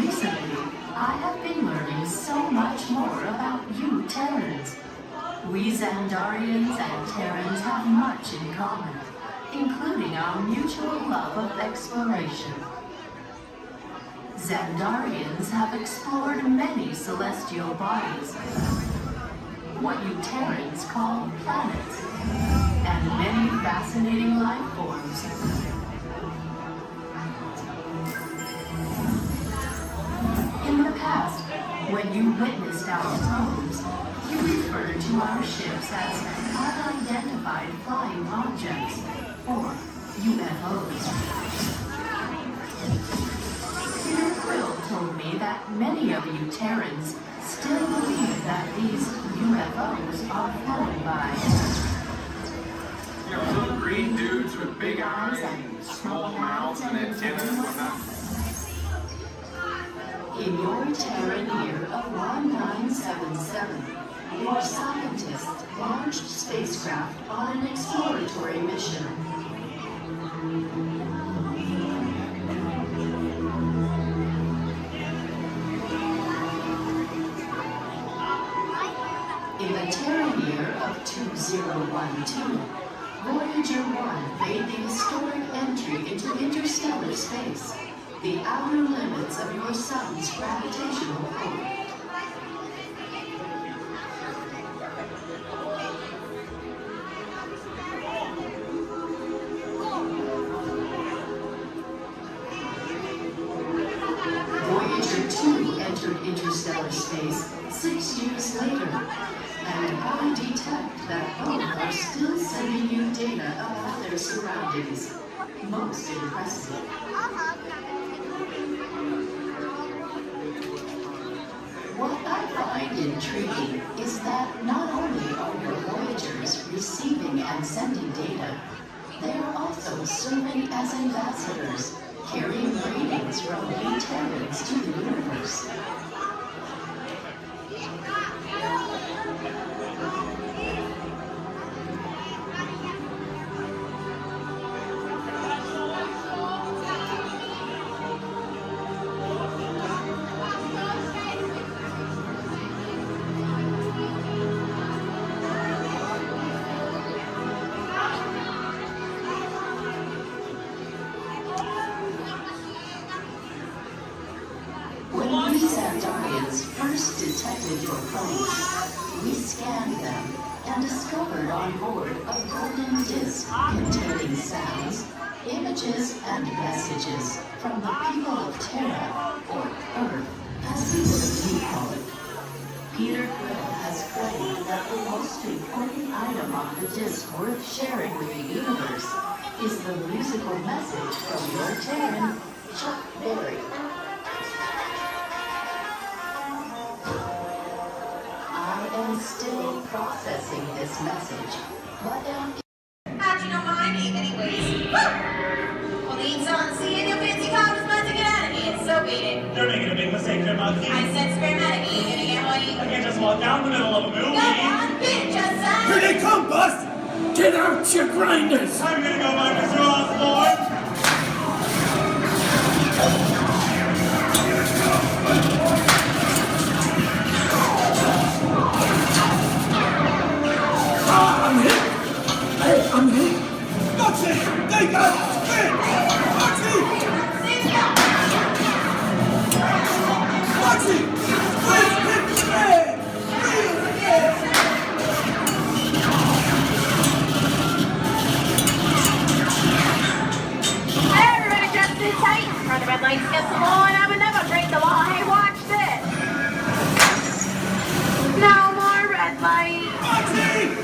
Recently, I have been learning so much more about you Terrans. We Xandarians and Terrans have much in common, including our mutual love of exploration. Xandarians have explored many celestial bodies, what you Terrans call planets, and many fascinating life forms. In the past, when you witnessed our homes, you referred to our ships as unidentified flying objects, or UFOs. Peter Quill told me that many of you Terrans still believe that these UFOs are flown by Little green dudes with big eyes and small mouths and antennas and whatnot. In your Terran year of 1977, your scientists launched spacecraft on an exploratory mission. 2012, Voyager 1 made the historic entry into interstellar space, the outer limits of your sun's gravitational pull. Voyager 2 entered interstellar space 6 years later, and I detect that both are still sending you data about their surroundings. Most impressive. What I find intriguing is that not only are your Voyagers receiving and sending data, they are also serving as ambassadors, carrying greetings from you Terrans to the universe. When we Xandarians first detected your planes, we scanned them and discovered on board a golden disc containing sounds, images, and messages from the people of Terra, or Earth, as we would call it. Peter Quill has claimed that the most important item on the disc worth sharing with the universe is the musical message from your Terran, Chuck Berry. I am still processing this message, but am... How'd you know my name anyways? Well, the ink's on seeing your fancy cop is about to get out of here, so beat it. You're making a big mistake there, Monkey. I said spare medic, you gonna get what you... I can't just walk down the middle of a movie. Go on, bitch, just Here they come, Bus! Get out your grinders! I'm gonna go by Mr. Osborne. I'm hit! Hey, I'm hit! That's it! They got it! Foxy! Foxy! Please hit the man! Hey, everybody just sit tight. Run the red lights against the law and I would never break the law. Hey, watch this. No more red light. Foxy!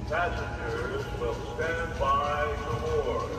Passengers will stand by to board.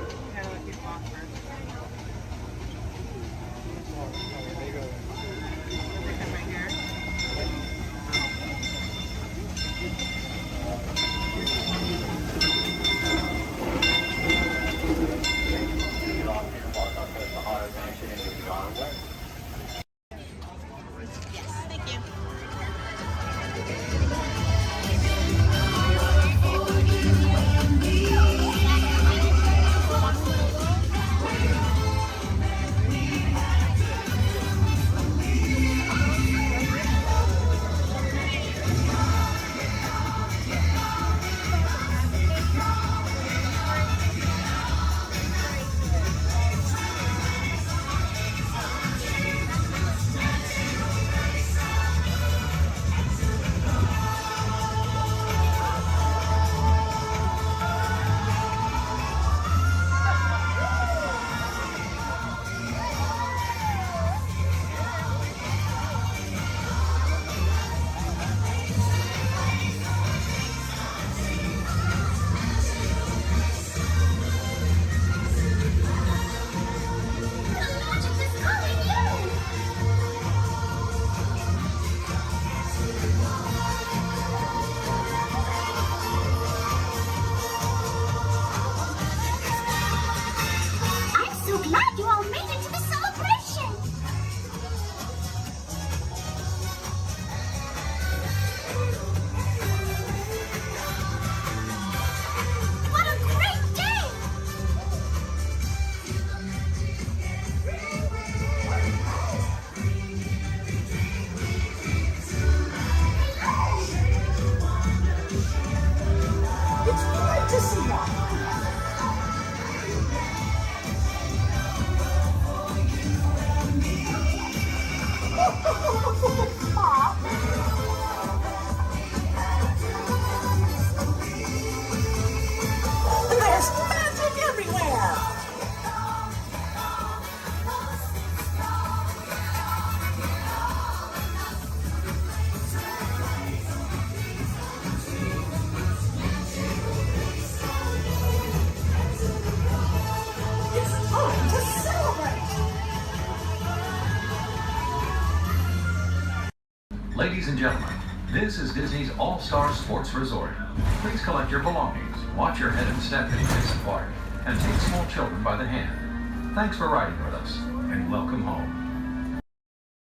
Ladies and gentlemen, this is Disney's All-Star Sports Resort. Please collect your belongings, watch your head and step in this park, and take small children by the hand. Thanks for riding with us, and welcome home.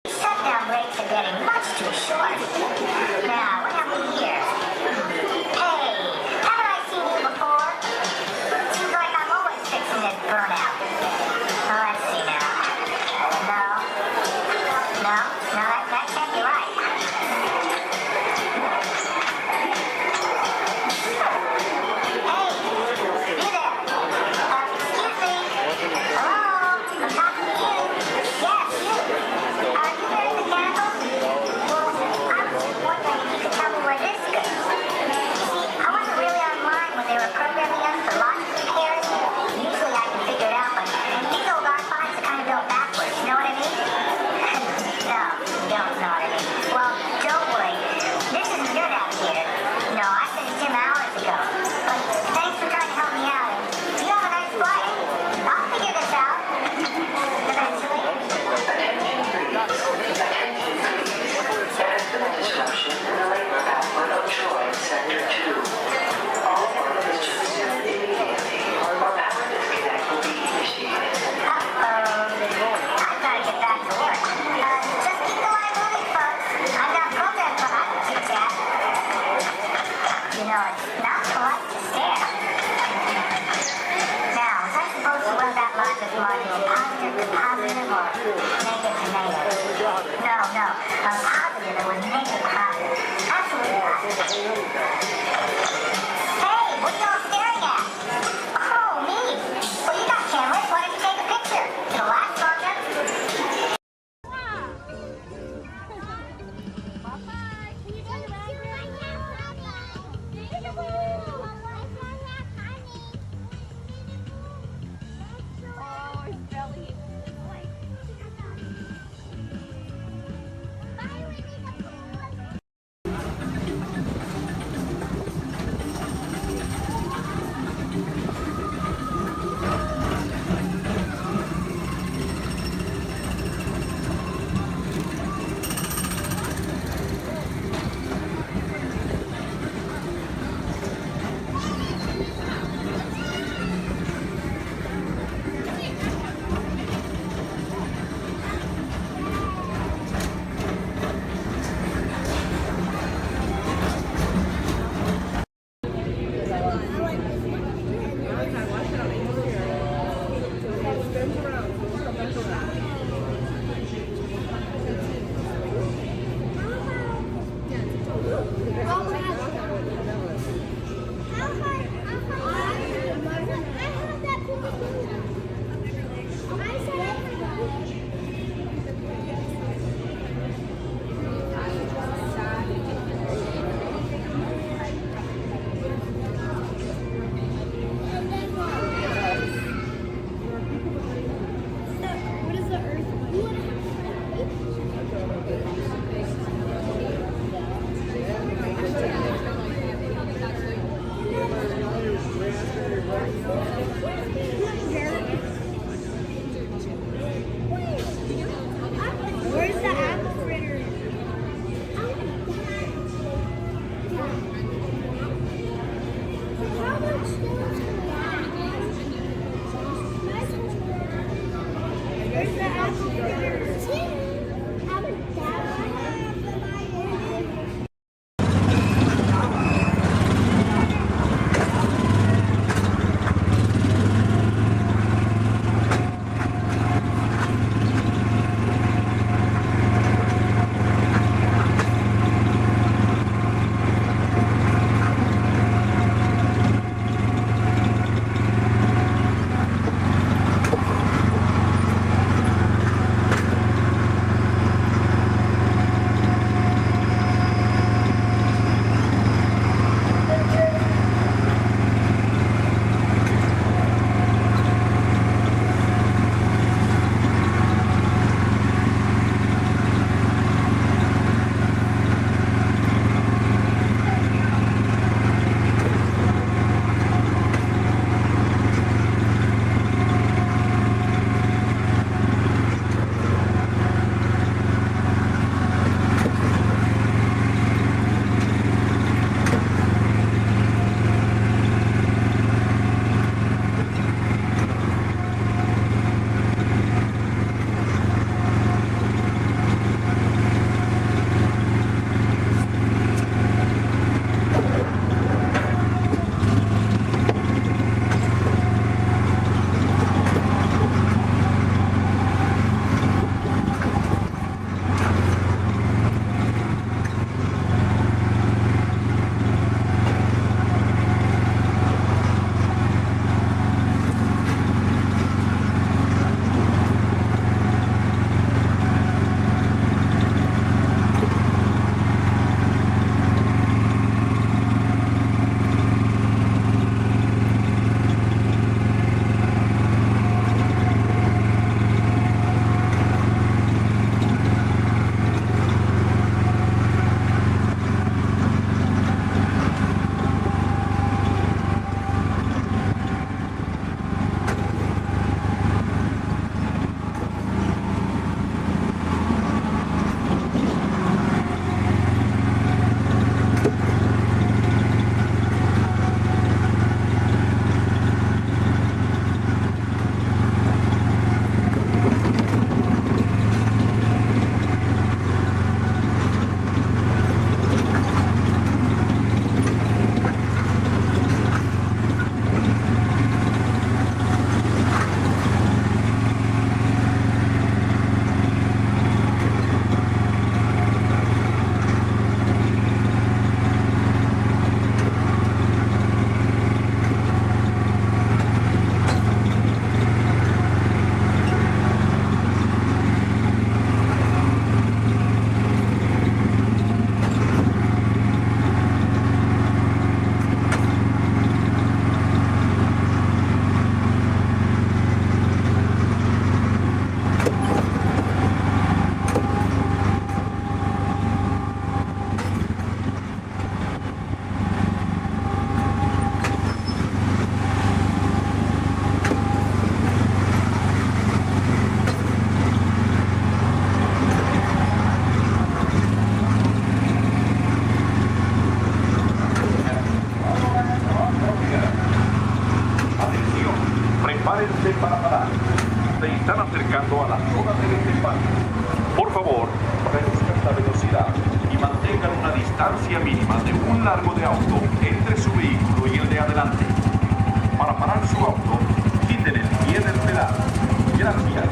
Shutdown breaks are getting much too short. Now, what have we here? Hey, haven't I seen you before? Seems like I'm always fixing this burnout. Oh, let's see now. No, that can't be right. Hey, you there. Excuse me. Hello, I'm talking to you. Yes, you. Are you there in the candle? Well, I was just wondering if you could tell me where this goes. See, I wasn't really online when they were programming us for logic repairs. Usually I can figure it out, but these old R5s are kind of built backwards, you know what I mean? No, you don't know what I mean. Well, don't worry. This isn't your navigator. No, I finished him hours ago. But thanks for trying to help me out. And you have a nice flight. I'll figure this out. Eventually. Disruption in the labor output of Troy Sector 2. All workers to resume immediately, or power disconnect will be initiated. I've got to get back to work. Just keep the line moving, folks. I've got programs for hot to chat. You know, it's not polite to stare. Now, was I supposed to run that logic module positive to positive or negative to negative? No. Positive, it was negative positive. Absolutely positive. Hey, what are y'all staring at? Oh, me. Well, you got cameras. Why don't you take a picture? It'll last longer. distancia mínima de un largo de auto entre su vehículo y el de adelante. Para parar su auto, quiten el pie del pedal. Gracias.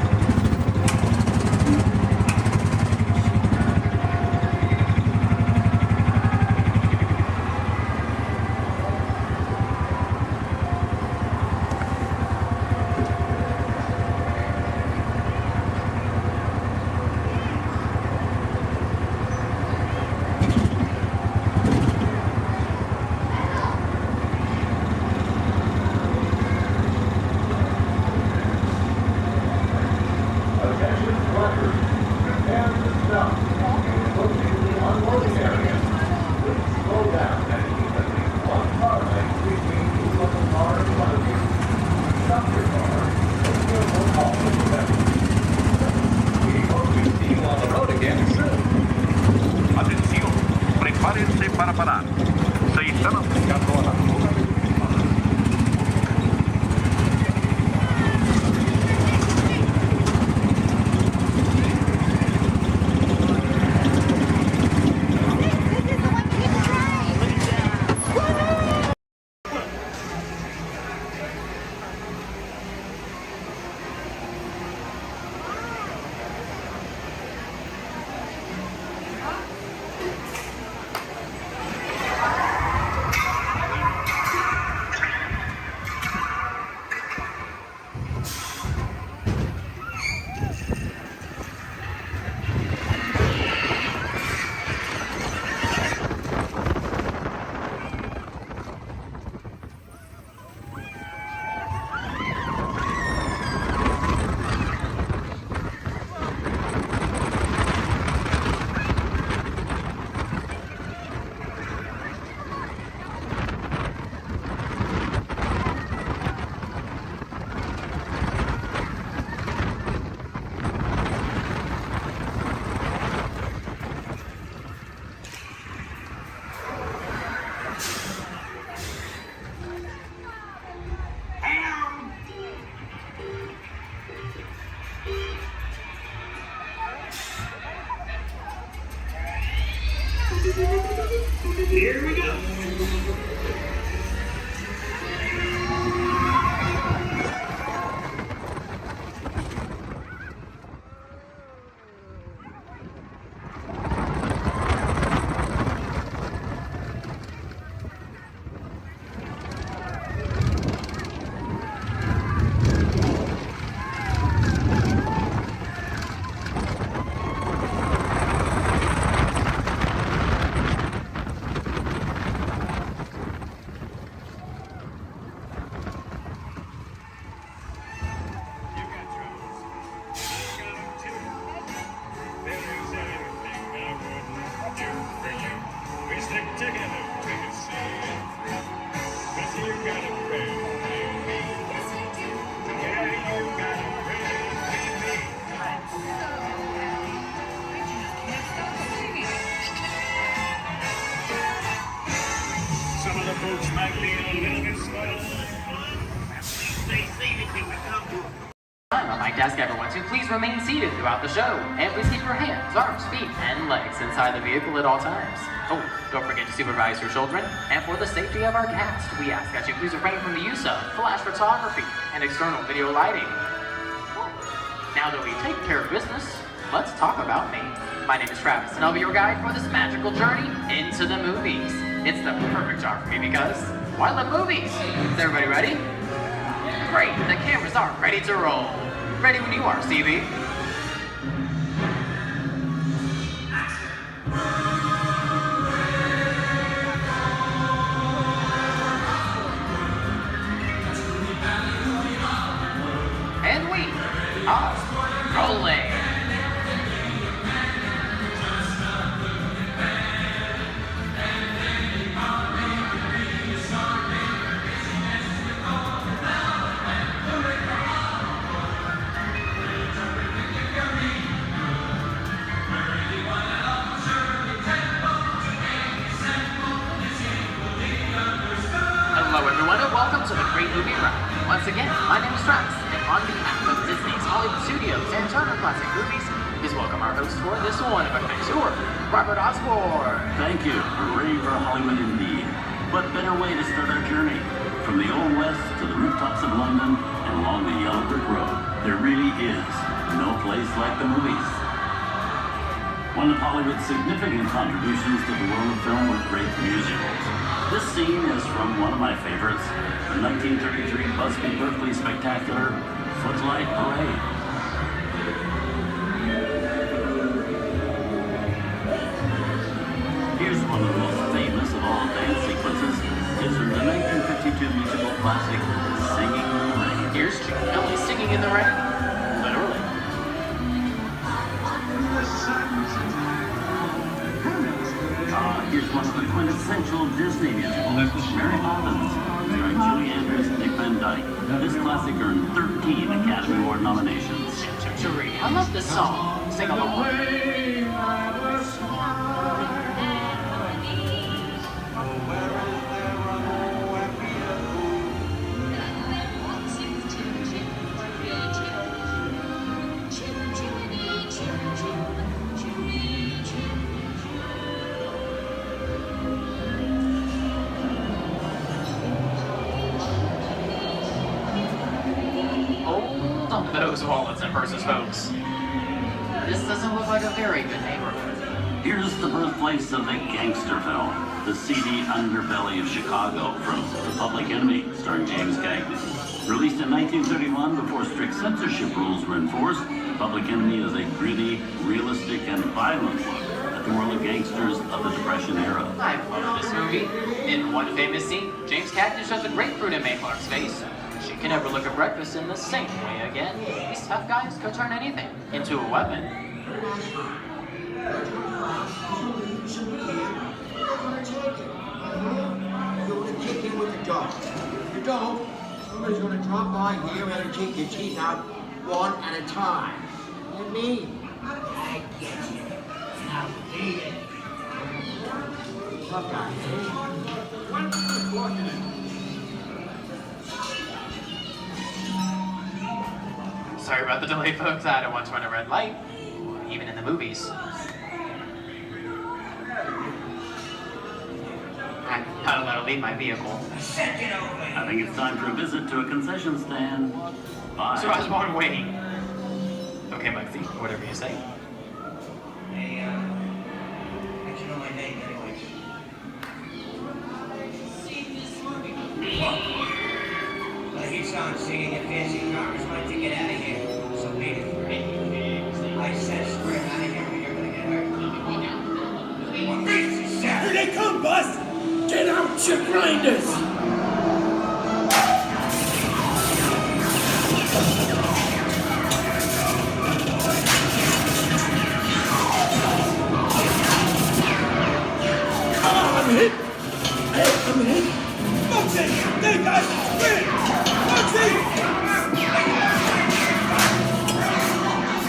Atención, prepárense para parar. Se están acercando a la zona de... Here we go. Some of the folks might be a little bit slow. Stay seated till we come to I'd like to ask everyone to please remain seated throughout the show, and please keep your hands, arms, feet, and legs inside the vehicle at all times. Oh, don't forget to supervise your children, and for the safety of our guests, we ask that you please refrain from the use of flash photography and external video lighting. Now that we take care of business, let's talk about me. My name is Travis, and I'll be your guide for this magical journey into the movies. It's the perfect job for me because, why love movies? Is everybody ready? Great, the cameras are ready to roll. Ready when you are, CB. And we are rolling. Hello everyone and welcome to the Great Movie Ride. Once again, my name is Travis, and on behalf of Disney's Hollywood Studios and Turner Classic Movies, please welcome our host for this one of a tour Robert Osborne. Thank you. Hooray for Hollywood indeed. What better way to start our journey? From the Old West to the rooftops of London and along the yellow brick road, there really is no place like the movies. One of Hollywood's significant contributions to the world of film were great musicals. This scene is from one of my favorites, the 1933 Busby Berkeley spectacular, Footlight Parade. Here's one of the most famous of all dance sequences. It's from the 1952 musical classic, Singing in the Rain. Here's Ellie singing in the rain. Literally. Here's one of the quintessential Disney musicals, Mary Poppins, starring Julie Andrews and Dick Van Dyke. This classic earned 13 Academy Award nominations. I love this song. Sing along. Those wallets and purses, folks. This doesn't look like a very good neighborhood. Here's the birthplace of the gangster film, the seedy underbelly of Chicago from The Public Enemy, starring James Cagney. Released in 1931 before strict censorship rules were enforced, The Public Enemy is a gritty, realistic, and violent look at the world of gangsters of the Depression era. I love this movie. In one famous scene, James Cagney shoves a grapefruit in Mae Clark's face. She can never look at breakfast in the same way again. These tough guys could turn anything into a weapon. You're going to kick in with the dog. If you don't, somebody's going to drop by here and take your teeth out one at a time. You me? I get you. Now eat it. Tough guy, Sorry about the delay, folks. I had to once run a red light, even in the movies. I had to let her leave my vehicle. I think it's time for a visit to a concession stand. Bye. So Osborne waiting. Okay, Muggsy, whatever you say. Hey, how'd you know my name anyways? Well, he's on singing your fancy cars might to get out of here. So wait it for me. I said square out of here or you're gonna get hurt. What fancy sound? Here they come, Bus! Get out your grinders! I'm hit! Hey, I'm hit! Muggsy! They got spin! Muggsy!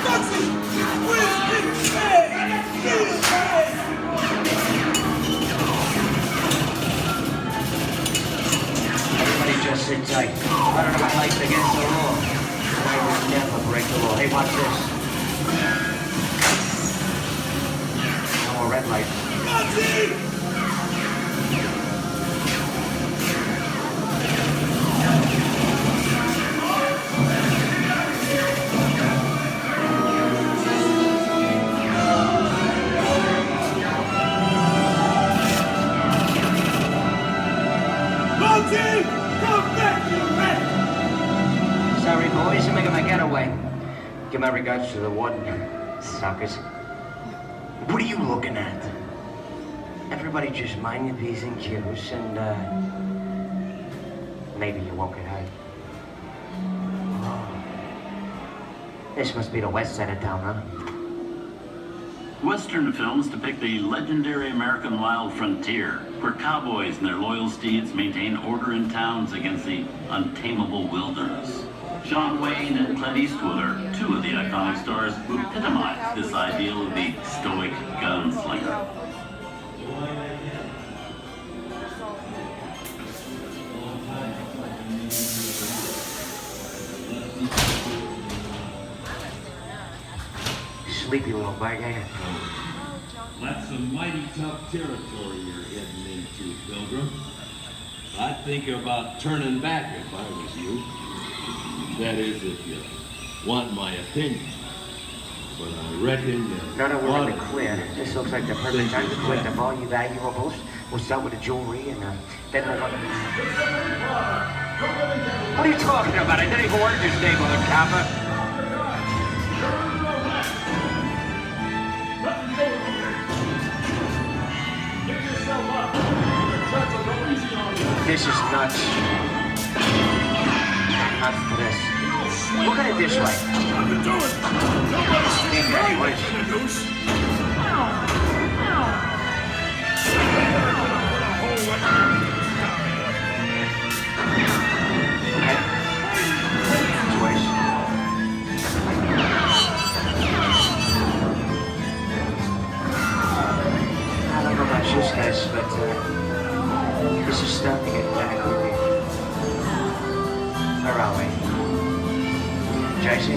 Muggsy! Where's his head? His head! Everybody just sit tight. I don't know my life's against the law. I will never break the law. Hey, watch this. No more red light. Muggsy! Come back, you rat! Sorry, boys. I'm making my getaway. Give my regards to the warden. Suckers. What are you looking at? Everybody just mind your P's and Q's and, maybe you won't get hurt. Oh. This must be the west side of town, huh? Western films depict the legendary American wild frontier, where cowboys and their loyal steeds maintain order in towns against the untamable wilderness. John Wayne and Clint Eastwood are two of the iconic stars who epitomize this ideal of the stoic gunslinger. Sleepy little bag, eh? That's some mighty tough territory you're heading into, Pilgrim. I'd think about turning back if I was you. That is, if you want my opinion. But I reckon you... No, we're in the clear. This looks like the perfect time to collect up all your valuables. We'll start with the jewelry and then we'll... What are you talking about? I didn't even work this neighborhood, Kappa. This is nuts. Nuts for this. Look at it this way. Hey, Daddy, what is it? I don't know about you guys, but this is starting to get kind of creepy. Where are we? JC?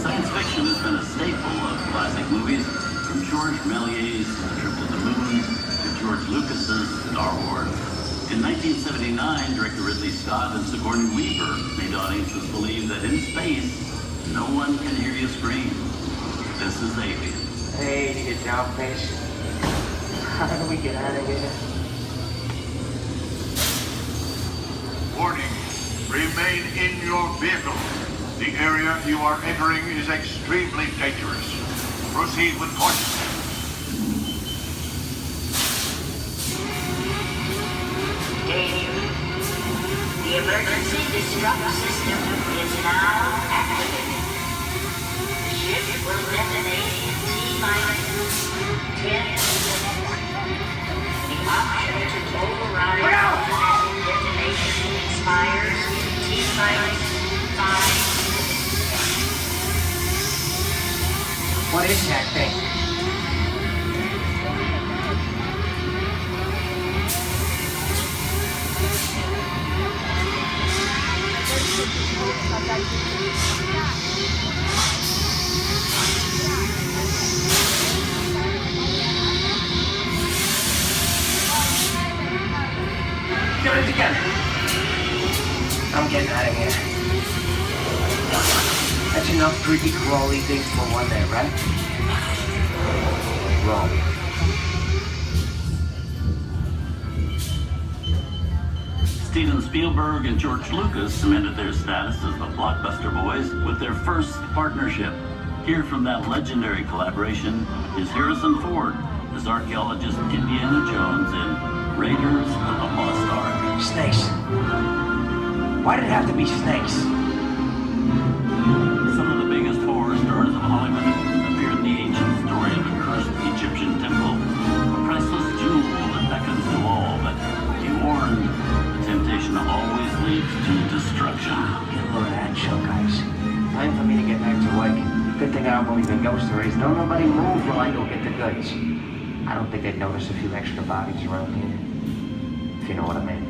Science fiction has been a staple of classic movies, from George Méliès's Trip to the Moon to George Lucas's Star Wars. In 1979, director Ridley Scott and Sigourney Weaver made audiences believe that in space, no one can hear you scream. This is Alien. Hey, you get down, face. How do we get out of here? Warning, remain in your vehicle. The area you are entering is extremely dangerous. Proceed with caution. Danger. The emergency disrupt system is now activated. The ship will detonate in T-minus 10 seconds. The option to override automatic detonation expires T-minus 5. What is that thing? Get it together. I'm getting out of here. That's enough creepy crawly things for one day, right? Wrong. Steven Spielberg and George Lucas cemented their status as the blockbuster boys with their first partnership. Here from that legendary collaboration is Harrison Ford as archaeologist Indiana Jones in Raiders of the Lost Ark. Snakes. Why did it have to be snakes? Some of the biggest horror stars of Hollywood appear in the ancient story of a cursed Egyptian temple, a priceless jewel that beckons to all, but be warned, the temptation always leads to destruction. Get a load of that show, guys. Time for me to get back to work. Good thing I don't believe in ghost stories. Don't nobody move while I go get the goods. I don't think they'd notice a few extra bodies around here. If you know what I mean.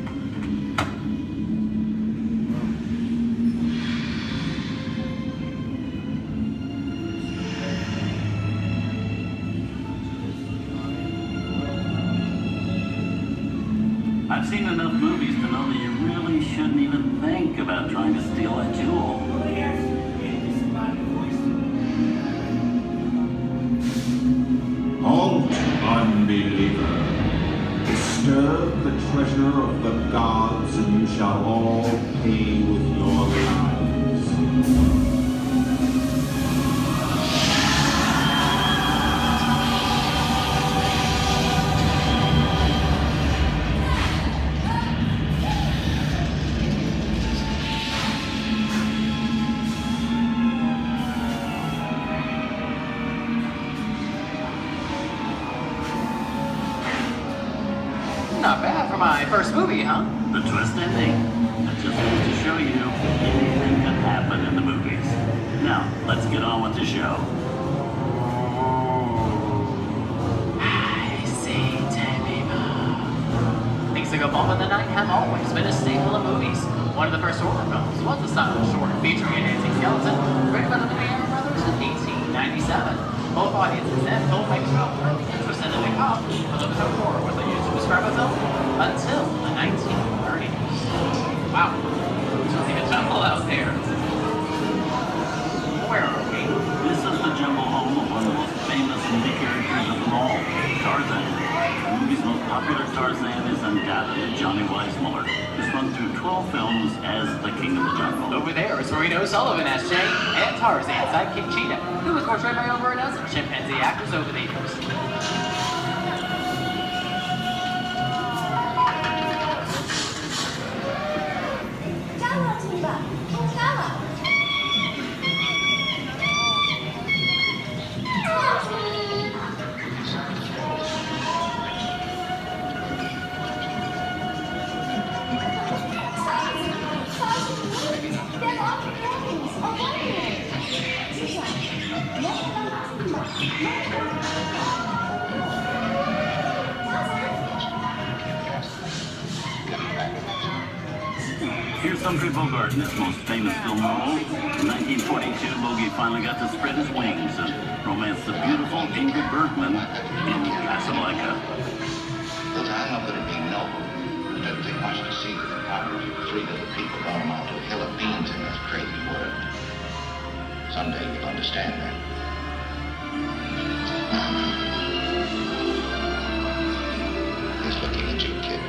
I've seen enough movies to know that you really shouldn't even think about trying to steal a jewel. Halt, unbeliever. Disturb the treasure of the gods, and you shall all pay with your lives. Not bad for my first movie, huh? The twist ending. That just goes to show you anything can happen in the movies. Now, let's get on with the show. I see, things that go bump in the night have always been a staple of movies. One of the first horror films was a silent short featuring a dancing skeleton, written by the Lumiere brothers in 1897. Both audiences and filmmakers were really interested in specific hub for the tour was used to describe a film until the 1930s. Wow, it's really a jungle out there. Where are we? This is the jungle home of one of the most famous movie characters of them all, Tarzan. The movie's most popular Tarzan is undoubtedly Johnny Weissmuller, who's run through 12 films as the King of the Jungle. Over there is Marino Sullivan as Jay, and Tarzan sidekick Cheetah, who was portrayed by over a dozen chimpanzee actors over the years. Here's Humphrey Bogart in his most famous film role. In 1942, Bogey finally got to spread his wings and romance the beautiful Ingrid Bergman in Casablanca. Look, I'm not going to be noble. It doesn't take much to see that the power of 3 little people don't amount to a hill of beans in this crazy world. Someday you'll understand that. He's looking at you, kid.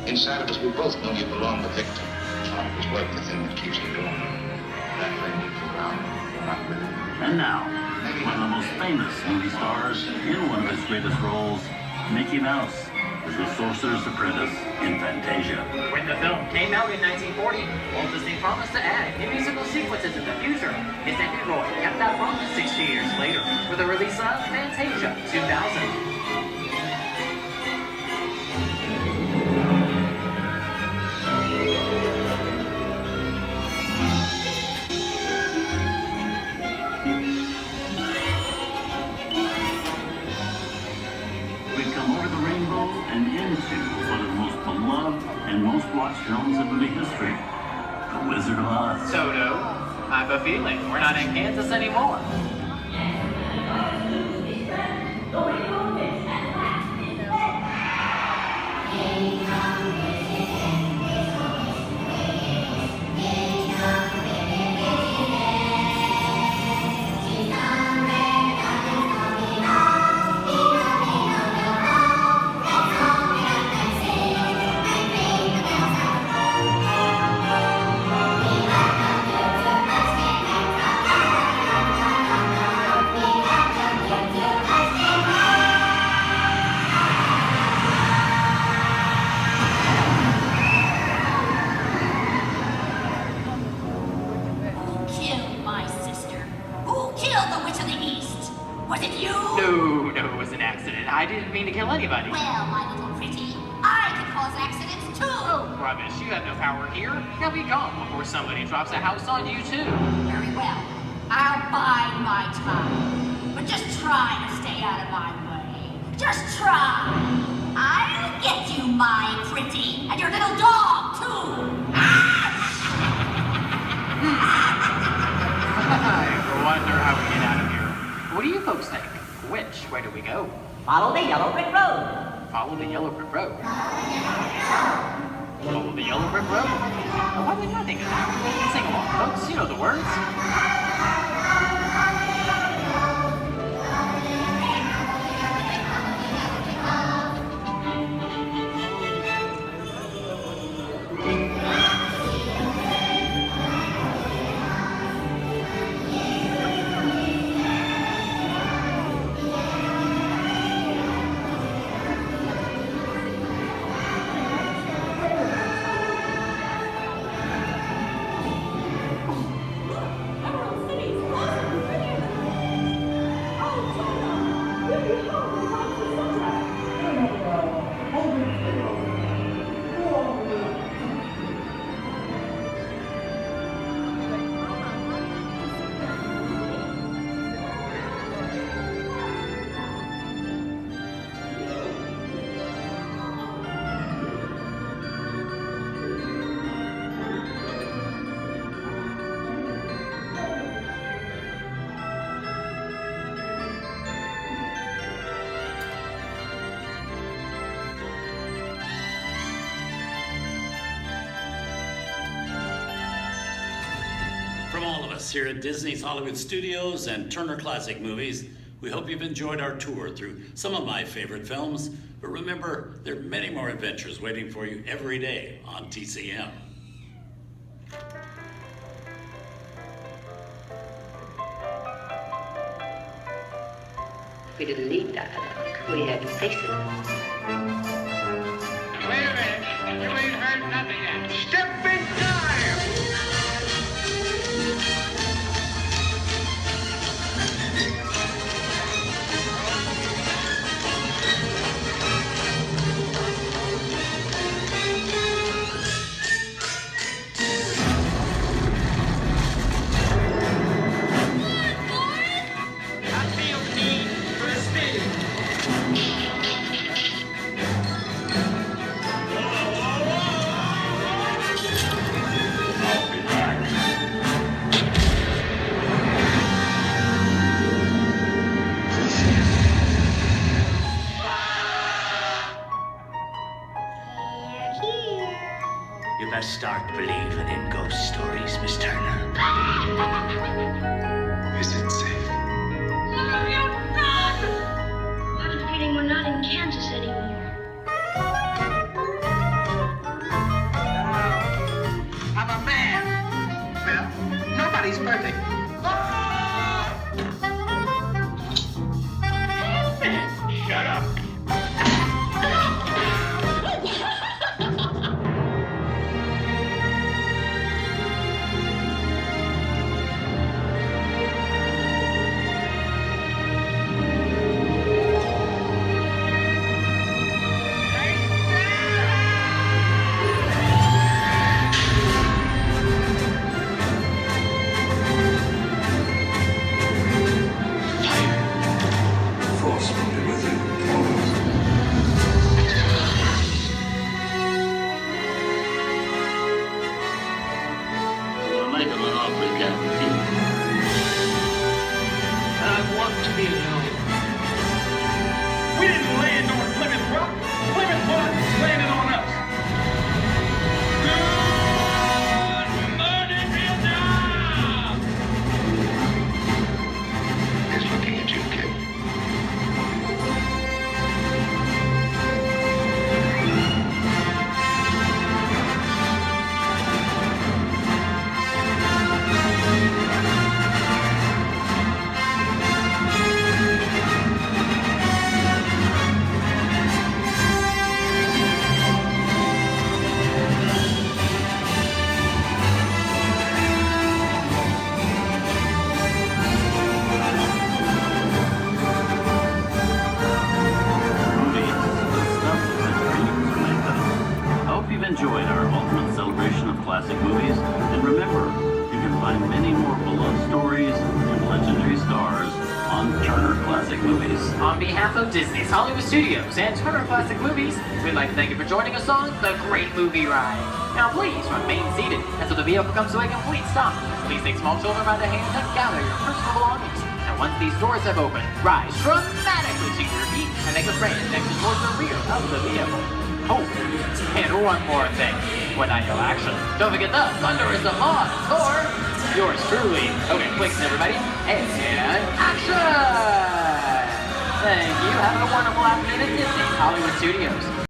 Inside of us, we both know you belong to Victor. It was work, the thing that keeps you going. That thing you go around, you're not with it. And now, one of the most famous movie stars in one of his greatest roles, Mickey Mouse, is the Sorcerer's Apprentice in Fantasia. When the film came out in 1940, Walt Disney promised to add new musical sequences in the future. His nephew Roy kept that promise 60 years later with the release of Fantasia 2000. And most watched films in movie history, The Wizard of Oz. Toto, I have a feeling we're not in Kansas anymore. I didn't mean to kill anybody. Well, my little pretty, I can cause accidents too. Oh, rubbish. You have no power here. Now be gone before somebody drops a house on you, too. Very well. I'll bide my time. But just try to stay out of my way. Just try. I'll get you, my pretty, and your little dog, too. I wonder how we get out of here. What do you folks think? Which way do we go? Follow the yellow brick road. Follow the yellow brick road. Follow the yellow brick road. Oh, why didn't I think of that? Sing along, folks. You know the words. From all of us here at Disney's Hollywood Studios and Turner Classic Movies, we hope you've enjoyed our tour through some of my favorite films. But remember, there are many more adventures waiting for you every day on TCM. We didn't need dialogue. We had faces. Wait a minute. You ain't heard nothing yet. Step in time! I feel the need for a spin. You best start believing in ghost stories, Miss Turner. Is it safe? I have a feeling we're not in Kansas anymore. I'm a man. Well, nobody's perfect. Shut up. Force will be with you always. We'll make him an offer he can't refuse. I want to be alone. We didn't land on Plymouth Rock. Plymouth Rock landed on us. Good morning, Vietnam! He's looking at you, kid. Movies, the stuff that dreams are made of. I hope you've enjoyed our ultimate celebration of classic movies. And remember, you can find many more beloved stories and legendary stars on Turner Classic Movies. On behalf of Disney's Hollywood Studios and Turner Classic Movies, we'd like to thank you for joining us on the Great Movie Ride. Now please remain seated until the vehicle comes to a complete stop. Please take small children by the hand and gather your personal belongings. And once these doors have opened, rise dramatically to your feet and make a grand exit towards the rear of the vehicle. Oh, and one more thing. When I yell action, don't forget the thunder is the mod for yours truly. Okay, quick, everybody. And action! Thank you. Have a wonderful afternoon at Disney's Hollywood Studios.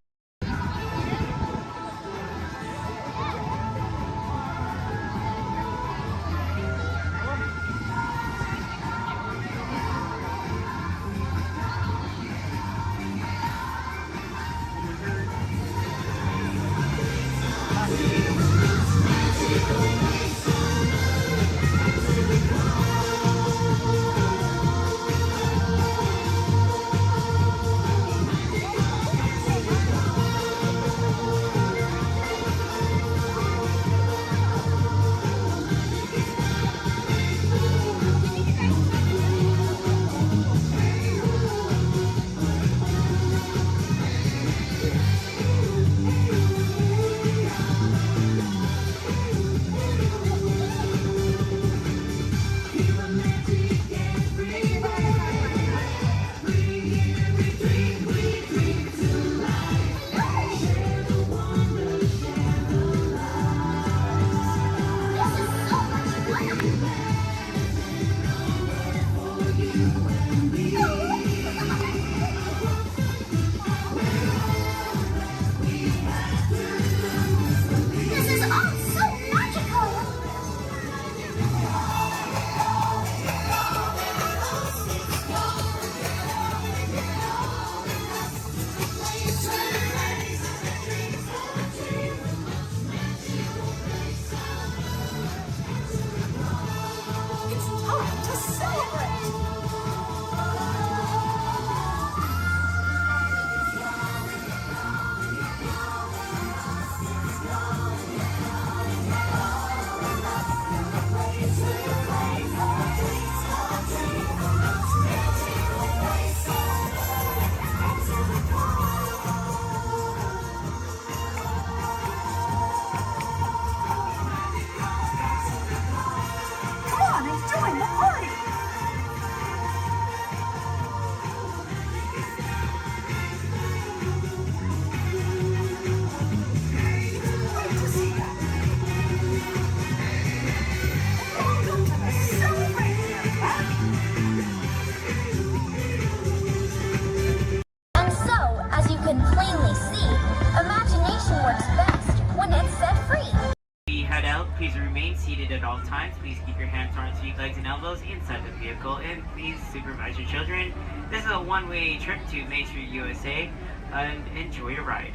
note, please remain seated at all times. Please keep your hands, arms, feet, legs, and elbows inside the vehicle, and please supervise your children. This is a one-way trip to Main Street, USA, and enjoy your ride.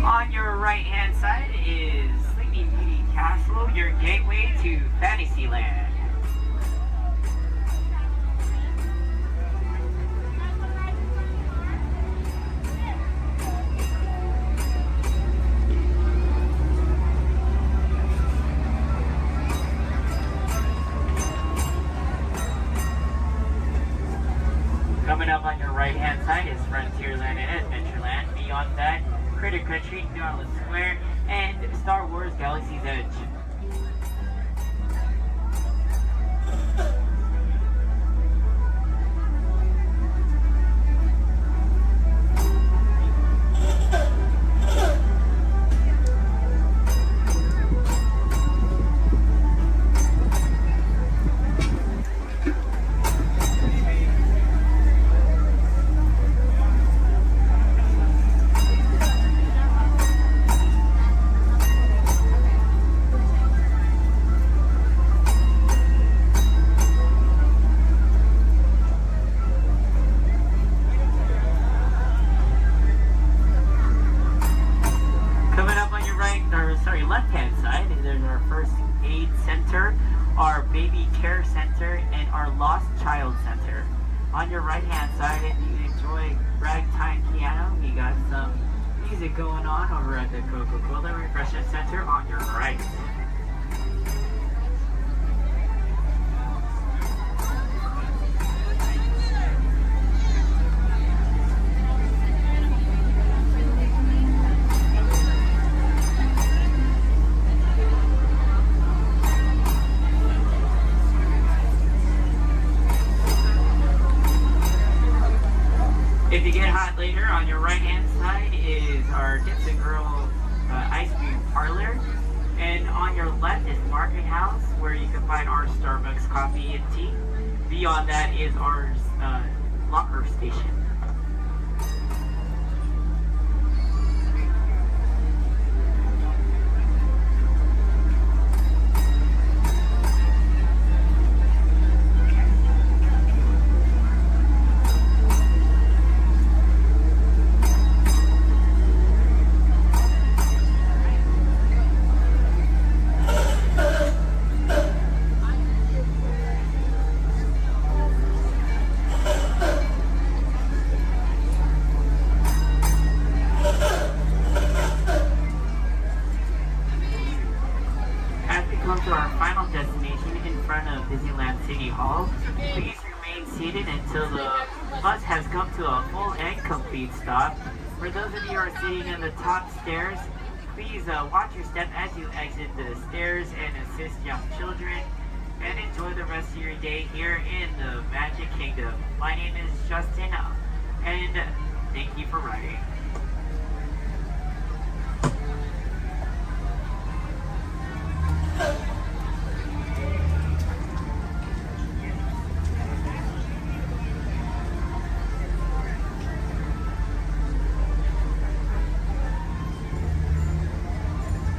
On your right-hand side is Sleeping Beauty Castle, your gateway to Fantasyland. Coming up on your right-hand side is Frontierland and Adventureland. Beyond that, Critter Country, Darla Square, and Star Wars Galaxy's Edge. Coming up on your left-hand side, there's our first aid center, our baby care center, and our lost child center. On your right-hand side, if you enjoy ragtime piano, we got some music going on over at the Coca-Cola Refreshment Center on your right. If you get hot later, on your right-hand side is our Dips and Grill ice cream parlor. And on your left is Market House, where you can find our Starbucks coffee and tea. Beyond that is our locker station. To our final destination in front of Disneyland City Hall. Please remain seated until the bus has come to a full and complete stop. For those of you who are sitting in the top stairs, please watch your step as you exit the stairs and assist young children, and enjoy the rest of your day here in the Magic Kingdom. My name is Justin, and thank you for riding.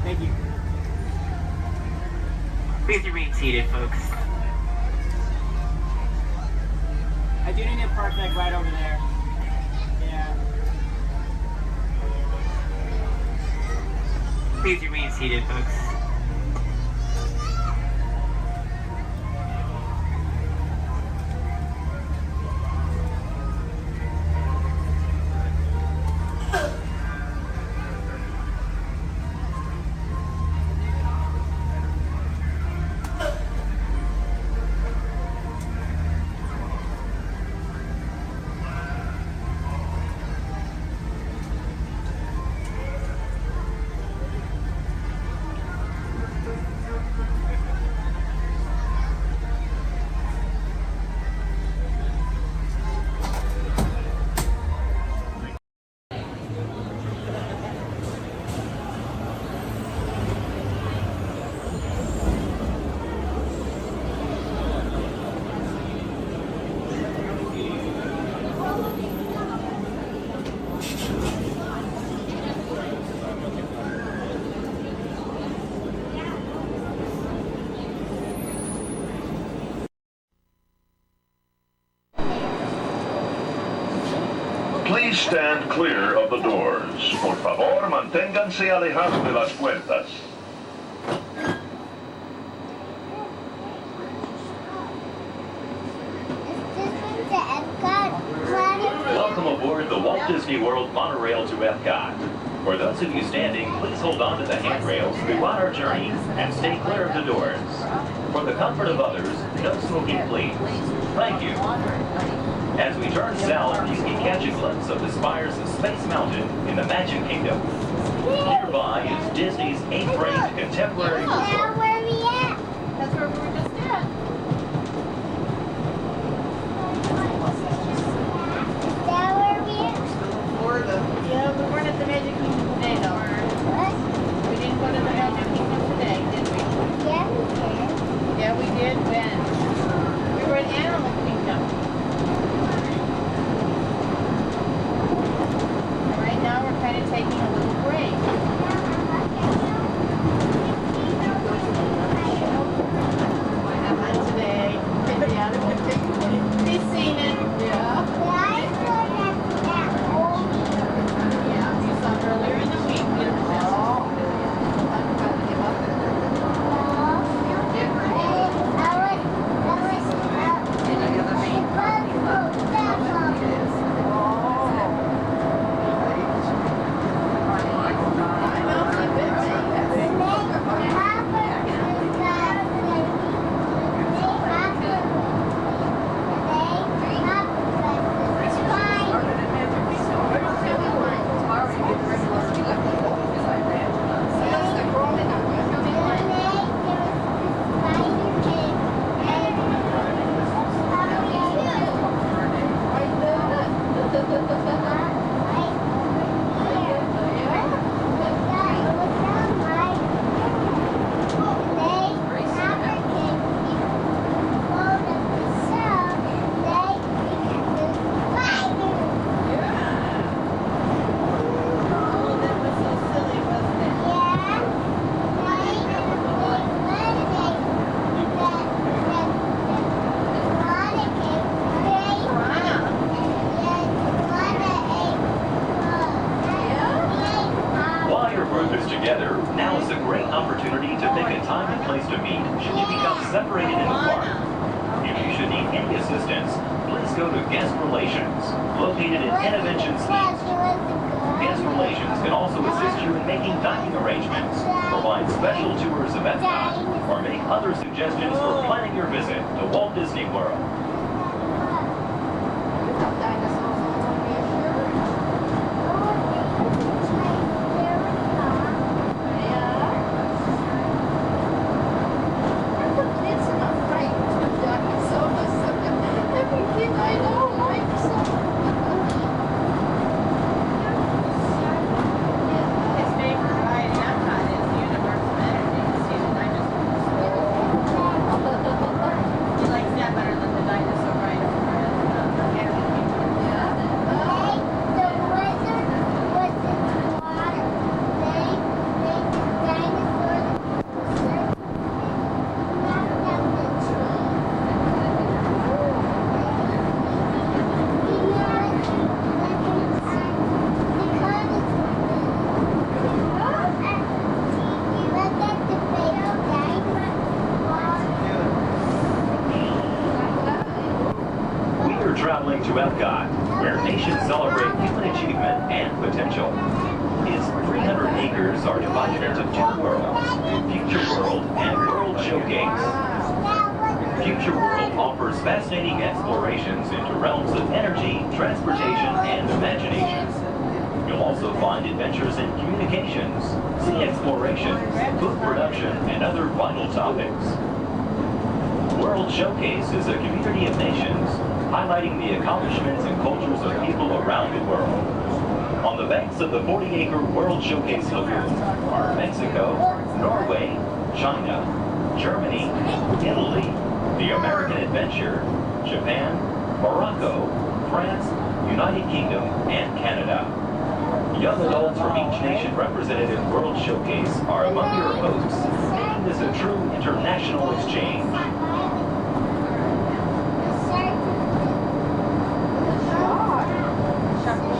Thank you. Please remain seated, folks. I do need a park deck right over there. Yeah. Please remain seated, folks. stand clear of the doors. Por favor, manténganse alejados de las puertas. Welcome aboard the Walt Disney World monorail to Epcot. For those of you standing, please hold on to the handrails throughout our journey and stay clear of the doors. For the comfort of others, no smoking, please. Thank you. As we turn south, you can catch a glimpse of the spires of Space Mountain in the Magic Kingdom. Nearby is Disney's 8th-ranked contemporary resort. Where are we at? That's where we were just at. Yeah, we weren't at the Magic Kingdom today, though. What? We didn't go to the Magic Kingdom today, did we? Yeah, we did. Yeah, we did. When? We were at Animal Kingdom. Right now, we're kind of taking a little break. What happened today? Yeah, we've seen it. Yeah. Earlier in the week, we had suggestions for planning your visit to Walt Disney World. Traveling to Epcot, where nations celebrate human achievement and potential. Its 300 acres are divided into two worlds, Future World and World Showcase. Future World offers fascinating explorations into realms of energy, transportation, and imagination. You'll also find adventures in communications, sea exploration, food production, and other vital topics. World Showcase is a community of nations, highlighting the accomplishments and cultures of people around the world. On the banks of the 40-acre World Showcase Lagoon are Mexico, Norway, China, Germany, Italy, the American Adventure, Japan, Morocco, France, United Kingdom, and Canada. Young adults from each nation represented in World Showcase are among your hosts, making this a true international exchange.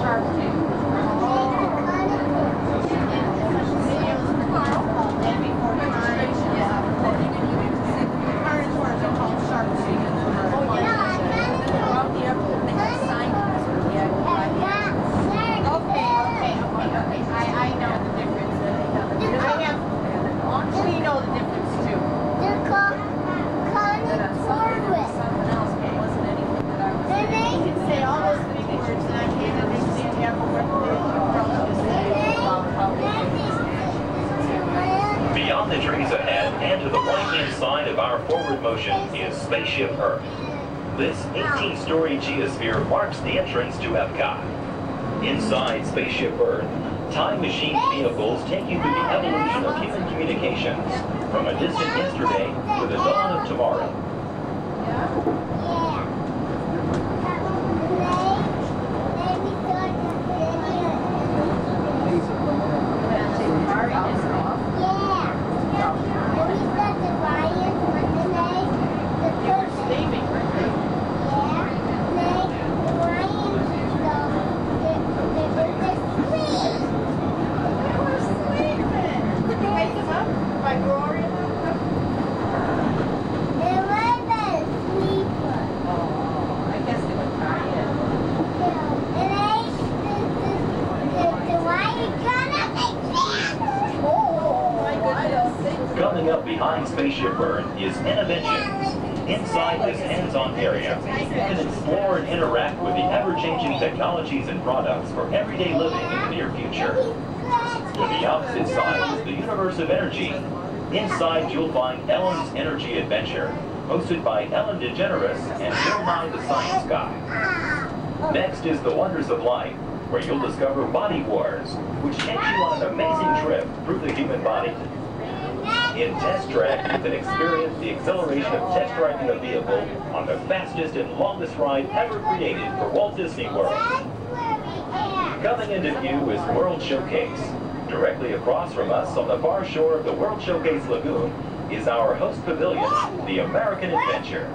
Shark too. the trees ahead and to the right-hand side of our forward motion is Spaceship Earth. This 18-story geosphere marks the entrance to Epcot. Inside Spaceship Earth, time machine vehicles take you through the evolution of human communications, from a distant yesterday to the dawn of tomorrow. Coming up behind Spaceship Earth is Innovations. Inside this hands-on area, you can explore and interact with the ever-changing technologies and products for everyday living in the near future. To the opposite side is the Universe of Energy. Inside, you'll find Ellen's Energy Adventure, hosted by Ellen DeGeneres and Bill Nye the Science Guy. Next is The Wonders of Life, where you'll discover Body Wars, which takes you on an amazing trip through the human body. In Test Track, you can experience the exhilaration of test driving a vehicle on the fastest and longest ride ever created for Walt Disney World. Coming into view is World Showcase. Directly across from us on the far shore of the World Showcase Lagoon is our host pavilion, the American Adventure.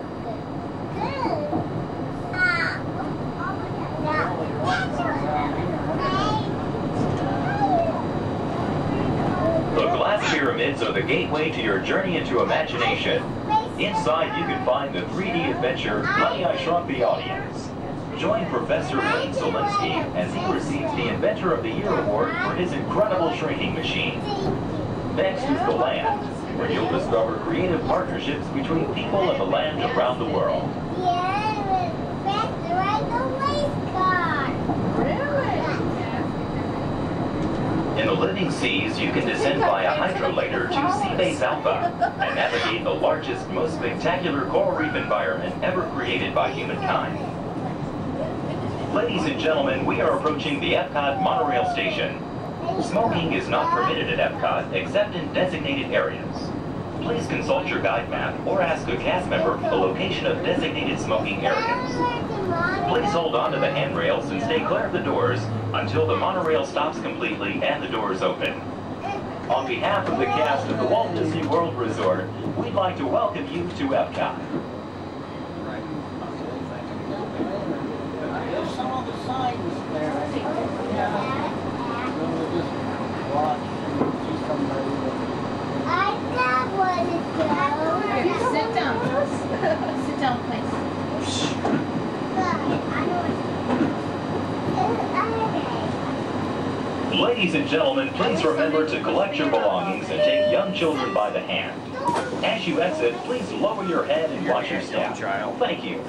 The glass pyramids are the gateway to your journey into imagination. Inside, you can find the 3D adventure, Honey, I Shrunk the Audience. Join Professor Wayne Zielinski as he receives the Inventor of the Year award for his incredible shrinking machine. Next is The Land, where you'll discover creative partnerships between people and the land around the world. In the living seas, you can descend via hydrolator to Seabase Alpha and navigate the largest, most spectacular coral reef environment ever created by humankind. Ladies and gentlemen, we are approaching the Epcot monorail station. Smoking is not permitted at Epcot except in designated areas. Please consult your guide map or ask a cast member for the location of designated smoking areas. Please hold on to the handrails and stay clear of the doors until the monorail stops completely and the doors open. On behalf of the cast of the Walt Disney World Resort, we'd like to welcome you to Epcot. There's some of the signs there. We'll just watch and see somebody. I got one to go. Here, sit down. Sit down, please. Ladies and gentlemen, please remember to collect your belongings and take young children by the hand. As you exit, please lower your head and watch your step. Thank you.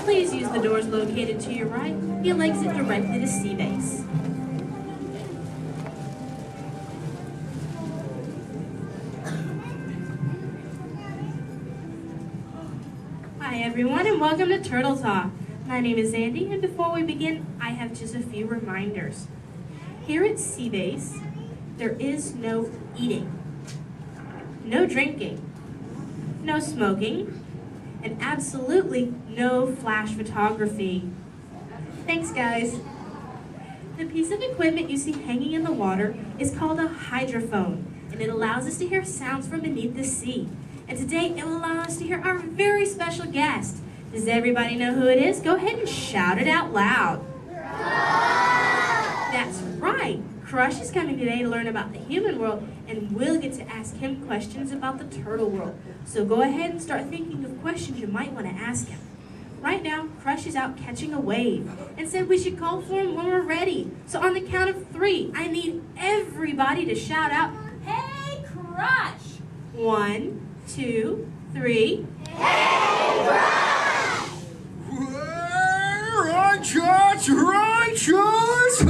Please use the doors located to your right. You'll exit directly to Seabase. Hi everyone and welcome to Turtle Talk. My name is Andy and before we begin, I have just a few reminders. Here at Seabase, there is no eating, no drinking, no smoking, and absolutely no flash photography. Thanks, guys. The piece of equipment you see hanging in the water is called a hydrophone, and it allows us to hear sounds from beneath the sea. And today, it will allow us to hear our very special guest. Does everybody know who it is? Go ahead and shout it out loud. That's right. Crush is coming today to learn about the human world, and we'll get to ask him questions about the turtle world. So go ahead and start thinking of questions you might want to ask him. Right now, Crush is out catching a wave and said we should call for him when we're ready. So on the count of 3, I need everybody to shout out, "Hey, Crush!" 1, 2, 3. Hey, Crush! Righteous!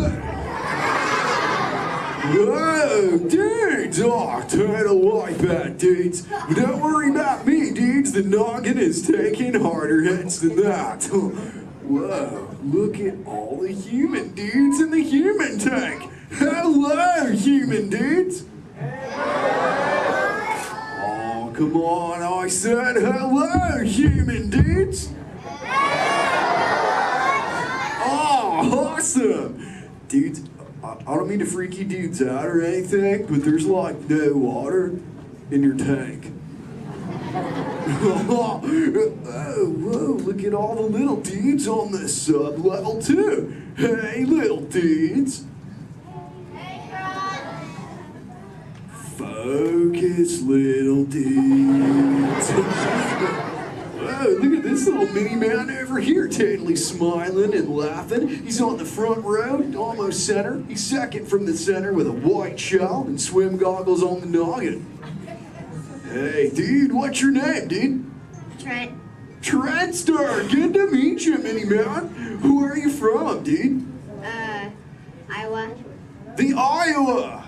Whoa, dudes! Oh, total wipeout, dudes. But don't worry about me, dudes. The noggin is taking harder hits than that. Whoa, look at all the human dudes in the human tank. Hello, human dudes. Oh, come on, I said hello, human dudes. Oh, awesome. Dudes, I don't mean to freak you dudes out or anything, but there's like no water in your tank. Oh, whoa, look at all the little dudes on the sub-level too. Hey, little dudes. Focus, little dudes. Whoa, look at this little mini man over here, totally smiling and laughing. He's on the front row, almost center. He's second from the center with a white shell and swim goggles on the noggin. Hey, dude, what's your name, dude? Trent. Trentster, good to meet you, mini man. Who are you from, dude? Iowa. The Iowa.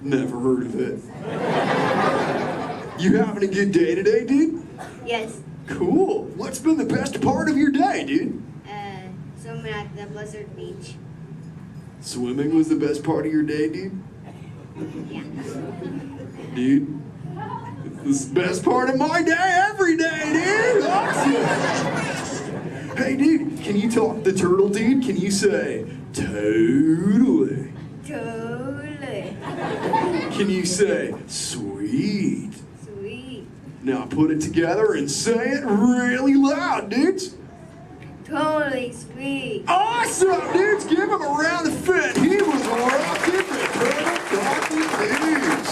Never heard of it. You having a good day today, dude? Yes. Cool. What's been the best part of your day, dude? Swimming at the Blizzard Beach. Swimming was the best part of your day, dude? Yeah. Dude, this is the best part of my day every day, dude! Awesome! Hey, dude, can you talk the turtle, dude? Can you say, totally? Totally. Can you say, sweet? Sweet. Now put it together and say it really loud, dudes. Totally sweet. Awesome, dudes! Give him a round of fit. He was rocking the Turtle Talking News.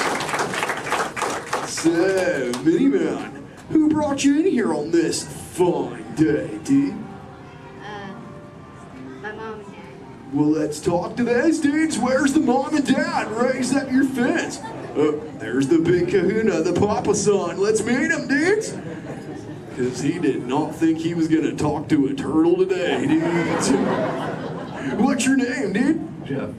So, Mini Man, who brought you in here on this fine day, dude? My mom and dad. Well, let's talk to those dudes. Where's the mom and dad? Raise up your fence. Oh, there's the big kahuna, the papa son. Let's meet him, dudes. Because he did not think he was going to talk to a turtle today, dudes. What's your name, dude? Jeff.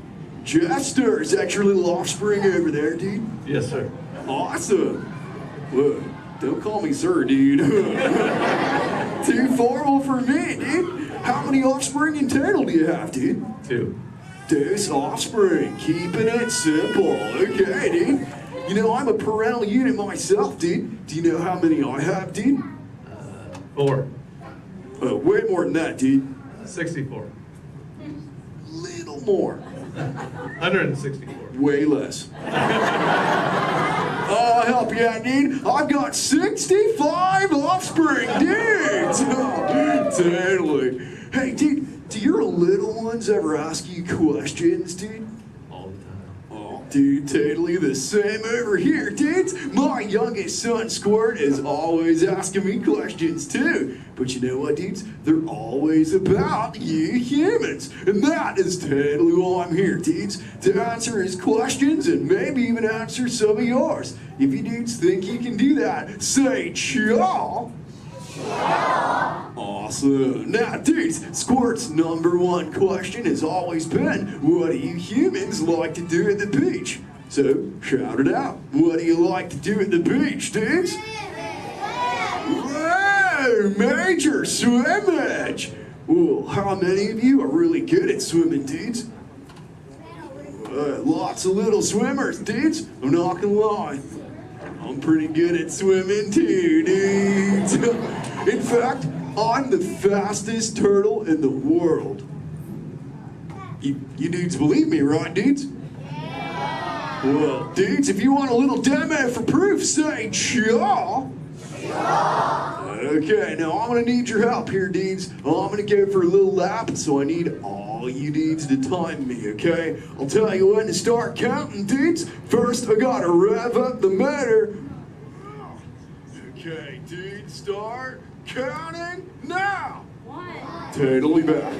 Jester. Is that your little offspring over there, dude? Yes, sir. Awesome. Whoa, don't call me sir, dude. Too formal for me, dude. How many offspring in total do you have, dude? 2. Deuce offspring, keeping it simple. Okay, dude. You know, I'm a parental unit myself, dude. Do you know how many I have, dude? 4. Oh, way more than that, dude. 64. Little more. 164. Way less. I'll help you out, dude. I've got 65 offspring, dudes. Totally. Hey, dude, do your little ones ever ask you questions, dude? All the time. Oh, dude, totally the same over here, dudes. My youngest son, Squirt, is always asking me questions, too. But you know what, dudes? They're always about you humans. And that is totally why I'm here, dudes. To answer his questions and maybe even answer some of yours. If you dudes think you can do that, say chaw. Awesome. Now, dudes, Squirt's #1 question has always been, what do you humans like to do at the beach? So, shout it out. What do you like to do at the beach, dudes? Whoa, major swimmage. Well, how many of you are really good at swimming, dudes? Lots of little swimmers, dudes. I'm not gonna lie. I'm pretty good at swimming too, dudes. In fact, I'm the fastest turtle in the world. You dudes believe me, right, dudes? Well, dudes, if you want a little demo for proof, say chaw. Okay, now I'm gonna need your help here, dudes. I'm gonna go for a little lap, so I need all all you dudes to time me, okay? I'll tell you when to start counting, dudes. First, I gotta rev up the motor. Okay, dudes, start counting now. Totally back.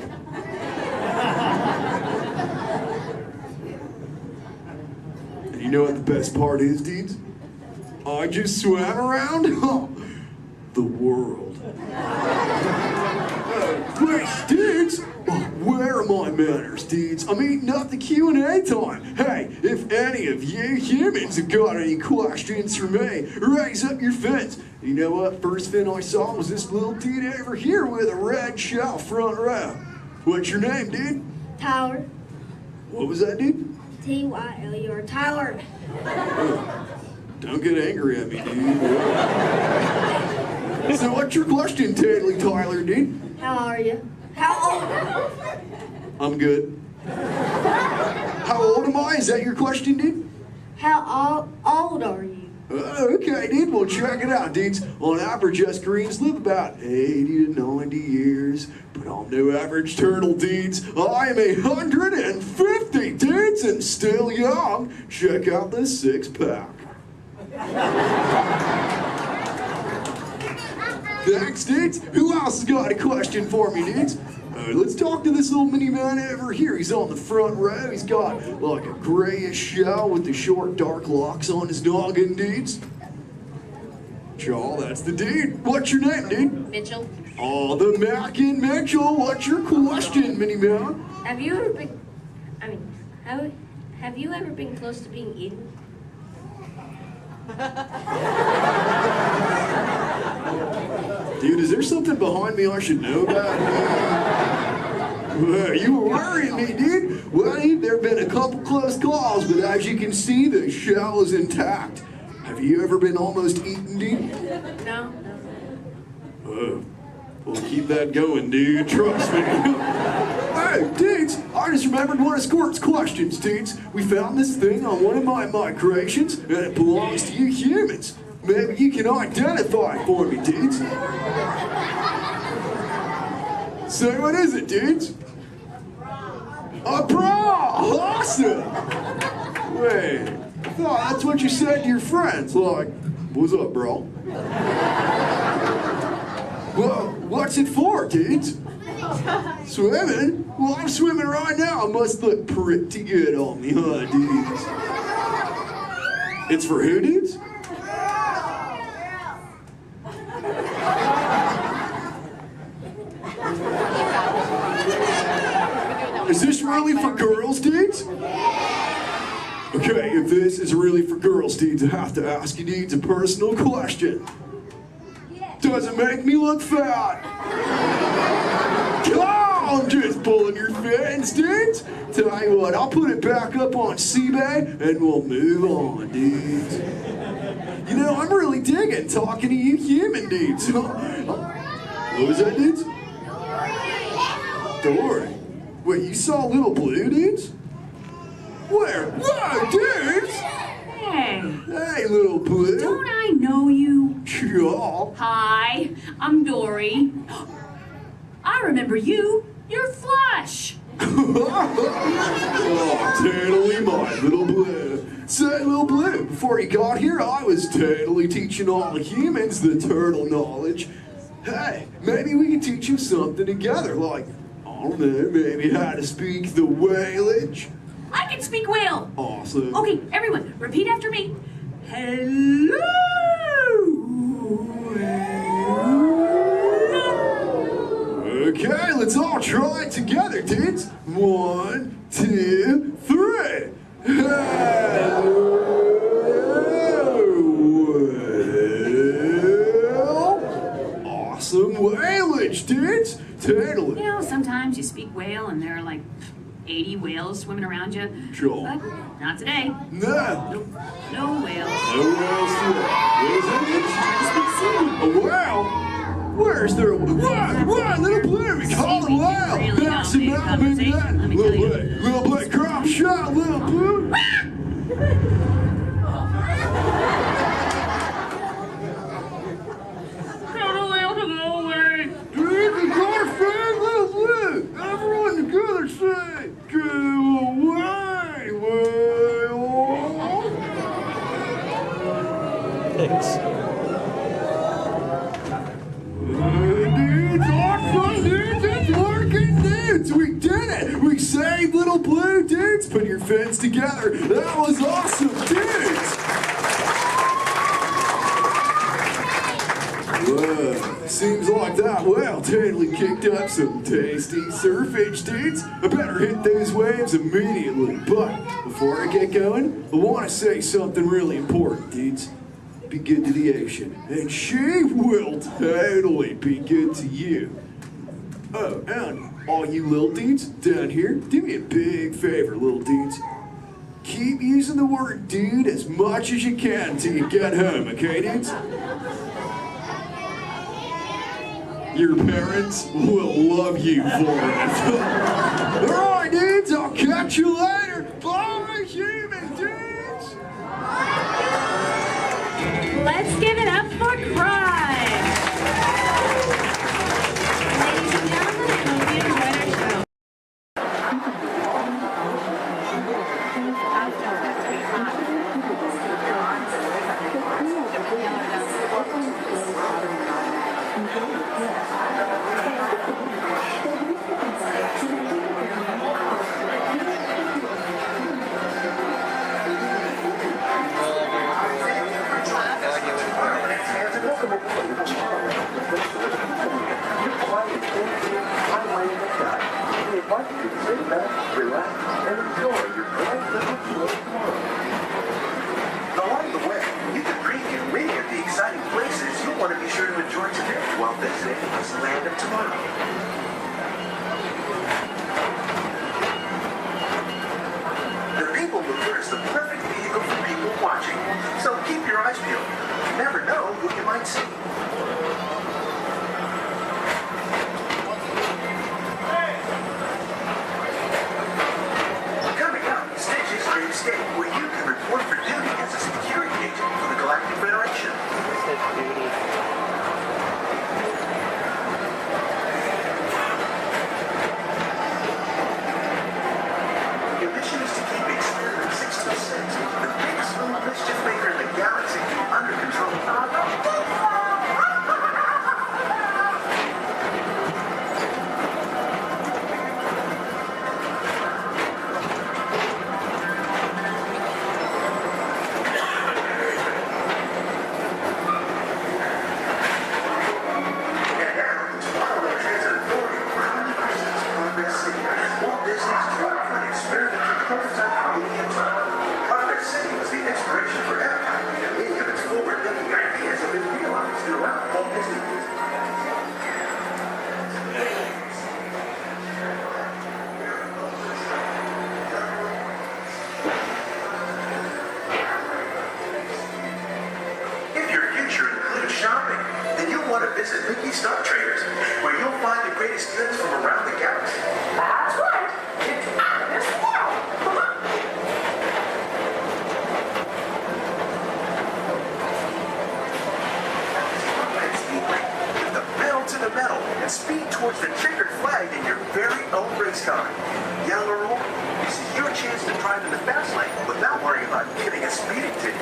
And you know what the best part is, dudes? I just swam around the world. Wait, dudes! Where are my manners, dudes? I'm eating up the Q&A time. Hey, if any of you humans have got any questions for me, raise up your fins. You know what? First fin I saw was this little dude over here with a red shell front row. What's your name, dude? Tyler. What was that, dude? Tyler. Tyler. Don't get angry at me, dude. So what's your question, Tyler, dude? How are you? How old are you? I'm good. How old am I? Is that your question, dude? How old are you? Okay, dude. Well, check it out, dudes. On average, us Koreans live about 80 to 90 years. But I'm no average turtle, dudes. I am 150, dudes, and still young. Check out this six-pack. Thanks, dudes. Who else has got a question for me, dudes? Let's talk to this little mini man over here. He's on the front row. He's got like a grayish shell with the short, dark locks on his noggin, dudes. Chaw, that's the dude. What's your name, dude? Mitchell. Oh, the Mackin Mitchell. What's your question, mini man? Have you ever been? Have you ever been close to being eaten? Dude, is there something behind me I should know about? Well, you were worrying me, dude. Well, there have been a couple close calls, but as you can see, the shell is intact. Have you ever been almost eaten, dude? No. Well, keep that going, dude. Trust me. Hey, dudes, I just remembered one of Squirt's questions, dudes. We found this thing on one of my migrations, and it belongs to you humans. Maybe you can identify it for me, dudes. So what is it, dudes? A bra! Awesome! Wait, I thought that's what you said to your friends. Like, what's up, bro? Well, what's it for, dudes? Swimming? Well, I'm swimming right now. I must look pretty good on me, huh, dudes? It's for who, dudes? Is this really for girls, dudes? Okay, if this is really for girls, dudes, I have to ask you, dudes, a personal question. Does it make me look fat? I'm just pulling your fins, dudes. Tell you what, I'll put it back up on CBay and we'll move on, dudes. You know, I'm really digging talking to you human dudes. What was that, dudes? Dory. Wait, you saw Little Blue, dudes? Where? Whoa, dudes! Hey. Hey, Little Blue. Don't I know you? Yeah. Hi, I'm Dory. I remember you. You're Flush. Oh, totally my Little Blue. Say, Little Blue, before you got here, I was totally teaching all the humans the turtle knowledge. Hey, maybe we can teach you something together, like, I don't know, maybe how to speak the whalage. I can speak whale. Awesome. Okay, everyone, repeat after me. Hello. Okay, let's all try it together, dudes. 1, 2, 3. Hello. Awesome whalage, dudes. Totally. You know, sometimes you speak whale and there are like 80 whales swimming around you. Sure. But not today. No. Nope. No whales. No whales today. What is it? A whale? Where's there a whale? What? Little Blue, we call it whale. That's about maybe that. Little Blue, crop shot, Little Blue. Dude, we got a fan, Little Blue. Everyone together say Thanks. Dudes, awesome, dudes, it's working, dudes. We did it. We saved little blue dudes. Put your fins together. That was awesome, dudes. Whoa, seems like that whale totally kicked up some tasty surfage, dudes. I better hit those waves immediately. But before I get going, I want to say something really important, dudes. Be good to the ocean, and she will totally be good to you. Oh, and all you little dudes down here, do me a big favor, little dudes. Keep using the word dude as much as you can till you get home, okay, dudes? Your parents will love you for it. All right, dudes, I'll catch you later. Bye, human dudes. Let's give it up for Crime! Ladies and gentlemen, I hope you enjoyed our show. Along the way, you can preview many of the exciting places you'll want to be sure to enjoy today while visiting Disneyland of tomorrow. The People Mover is the perfect vehicle for people watching, so keep your eyes peeled. You never know who you might see. Coming up, Stitch's Great Escape, where you can report for duty as a security agent for the Galactic Federation. Your mission is to keep Experiment 626, the biggest little mischief maker in the galaxy, under control. And now, tomorrow Transit Authority versus Progress City. Walt Disney's dream for an experimental prototype medium tunnel. Progress City was the inspiration for Epcot, and many of its forward-thinking ideas have been realized throughout Walt Disney. If your future includes shopping, then you'll want to visit Mickey Star Traders, where you'll find the greatest goods from around the galaxy. That's right. It's out of this world. Give the pedal to the metal and speed towards the checkered flag in your very own race car. Yellow or orange, this is your chance to drive in the fast lane without worrying about getting a speeding ticket.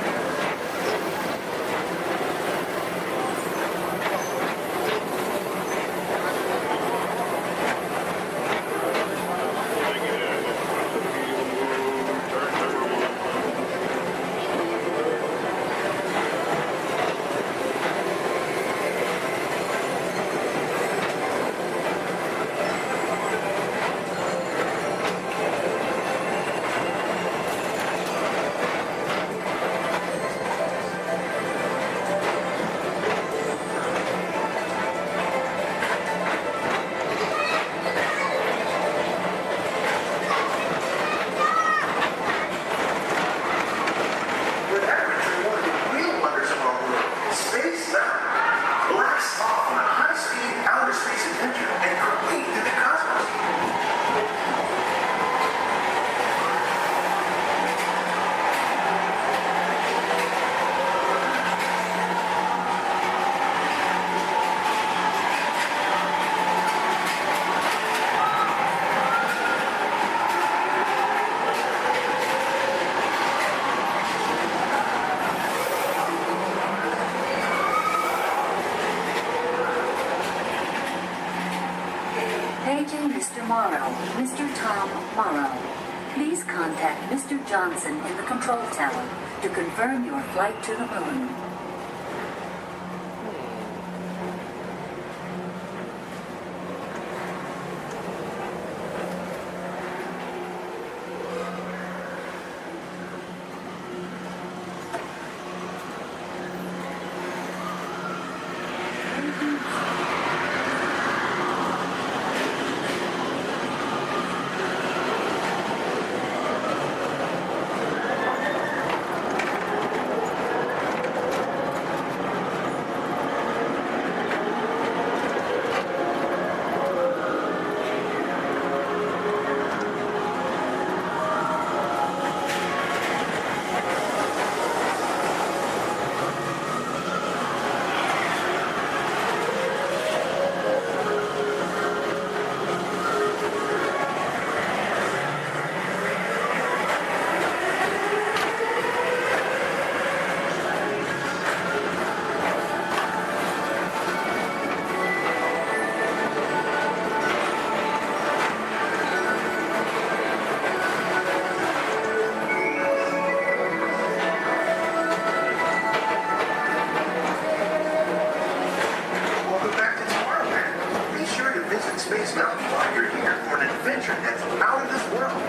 tomorrow, Mr. Tom Morrow. Please contact Mr. Johnson in the control tower to confirm your flight to the moon. Welcome back to Tomorrowland. Be sure to visit Space Mountain while you're here for an adventure that's out of this world.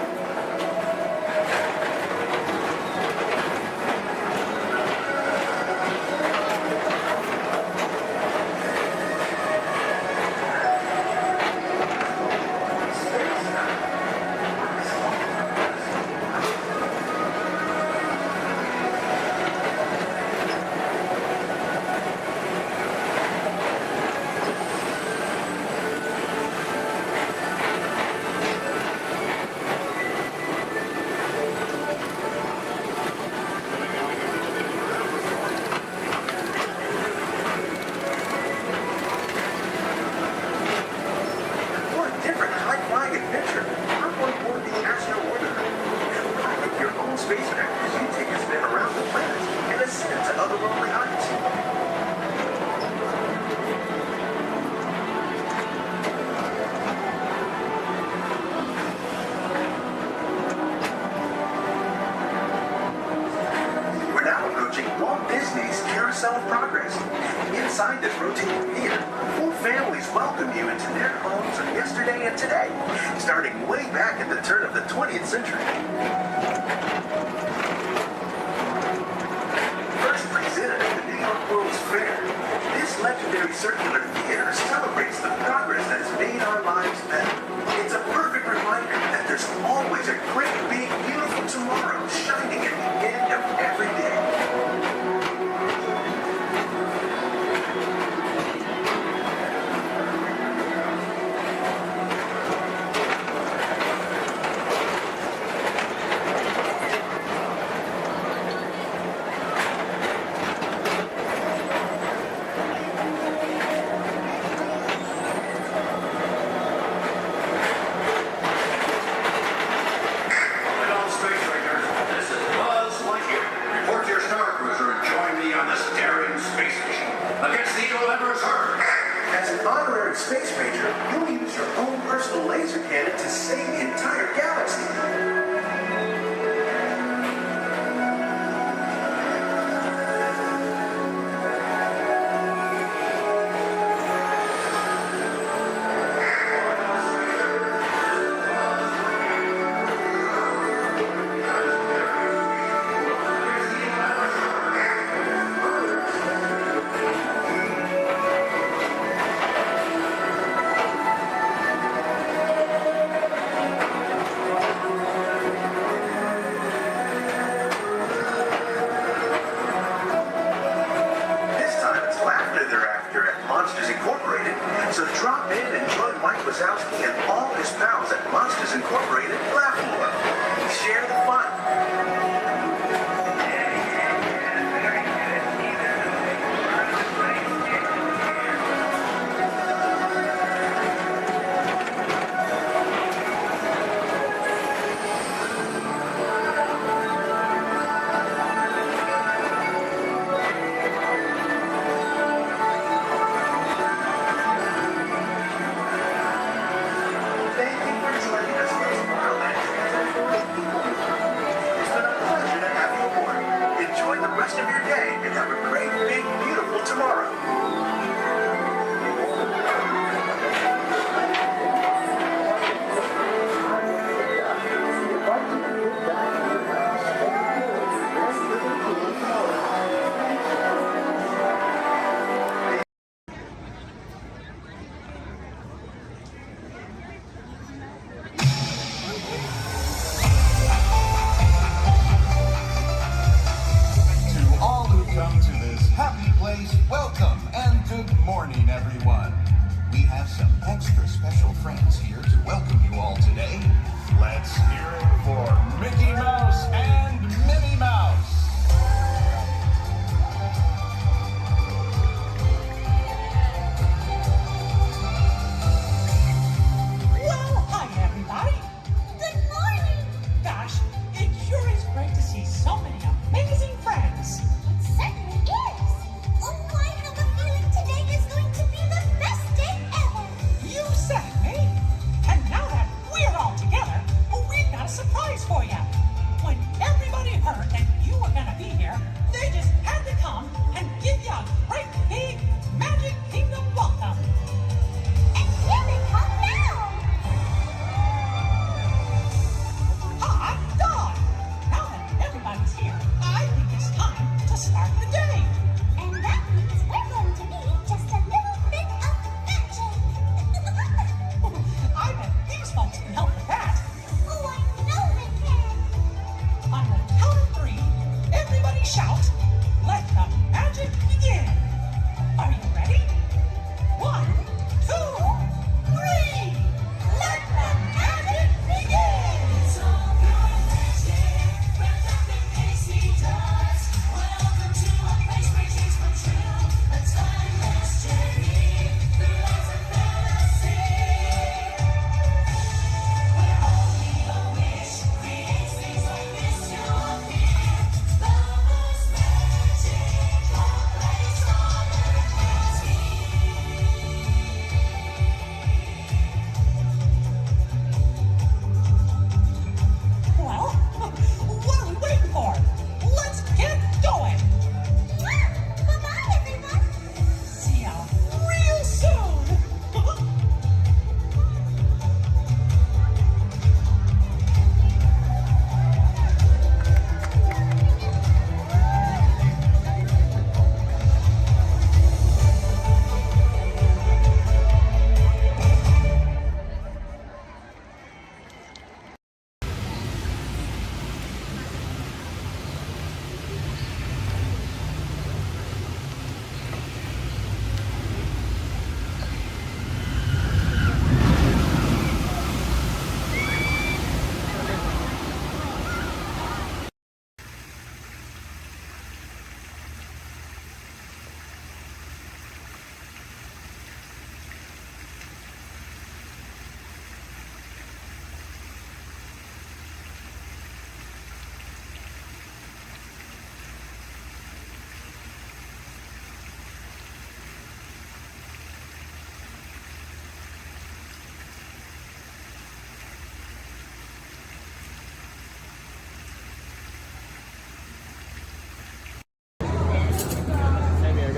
For a different high-flying adventure, hop on board the Astro Orbiter and fly with your own spacecraft as you take a spin around the planet and ascend to otherworldly heights. We're now approaching Walt Disney's Carousel of Progress. Inside this rotating theater, 4 families welcome you into their homes of yesterday and today, starting way back at the turn of the 20th century. First presented at the New York World's Fair, this legendary circular theater celebrates the progress that has made our lives better. It's a perfect reminder that there's always a great, big, beautiful tomorrow shining at the end of every day. As an honorary space ranger, you'll use your own personal laser cannon to save the entire galaxy. This time it's laughter they're after at Monsters Incorporated, so drop in and join Mike Wazowski and all his pals at Monsters Incorporated Laugh More. Share the fun. Thank you rest of your day and have a great, big, beautiful tomorrow. Welcome and good morning, everyone. We have some extra special friends here to welcome you all today. Let's hear it for Mickey Mouse and Minnie Mouse. Well, hi, everybody. Good morning. Gosh, it sure is great to see so many amazing friends. It certainly is. Oh, I have a feeling today is going to be the best day ever. You said it, me. And now that we're all together, we've got a surprise for you. When everybody heard that you were going to be here, they just had to come and give you a great big Magic Kingdom welcome. And here they come now. Hot dog! Now that everybody's here, I think it's time to start the day. And that means we're going to need just a little bit of magic. I bet these folks can help with that. Oh, I know they can. On the count of 3, everybody shout, "Let the magic begin." Are you ready? 1, 2, 3. Let the magic begin. It's all your magic, wrapped up in pixie dust. Welcome to a place where dreams come true. A timeless journey through lights of fantasy. Where only a wish creates things like this to appear. Love's magic, a place on earth can see. Well, what are we waiting for? Let's get going. Bye-bye, everyone. See ya real soon.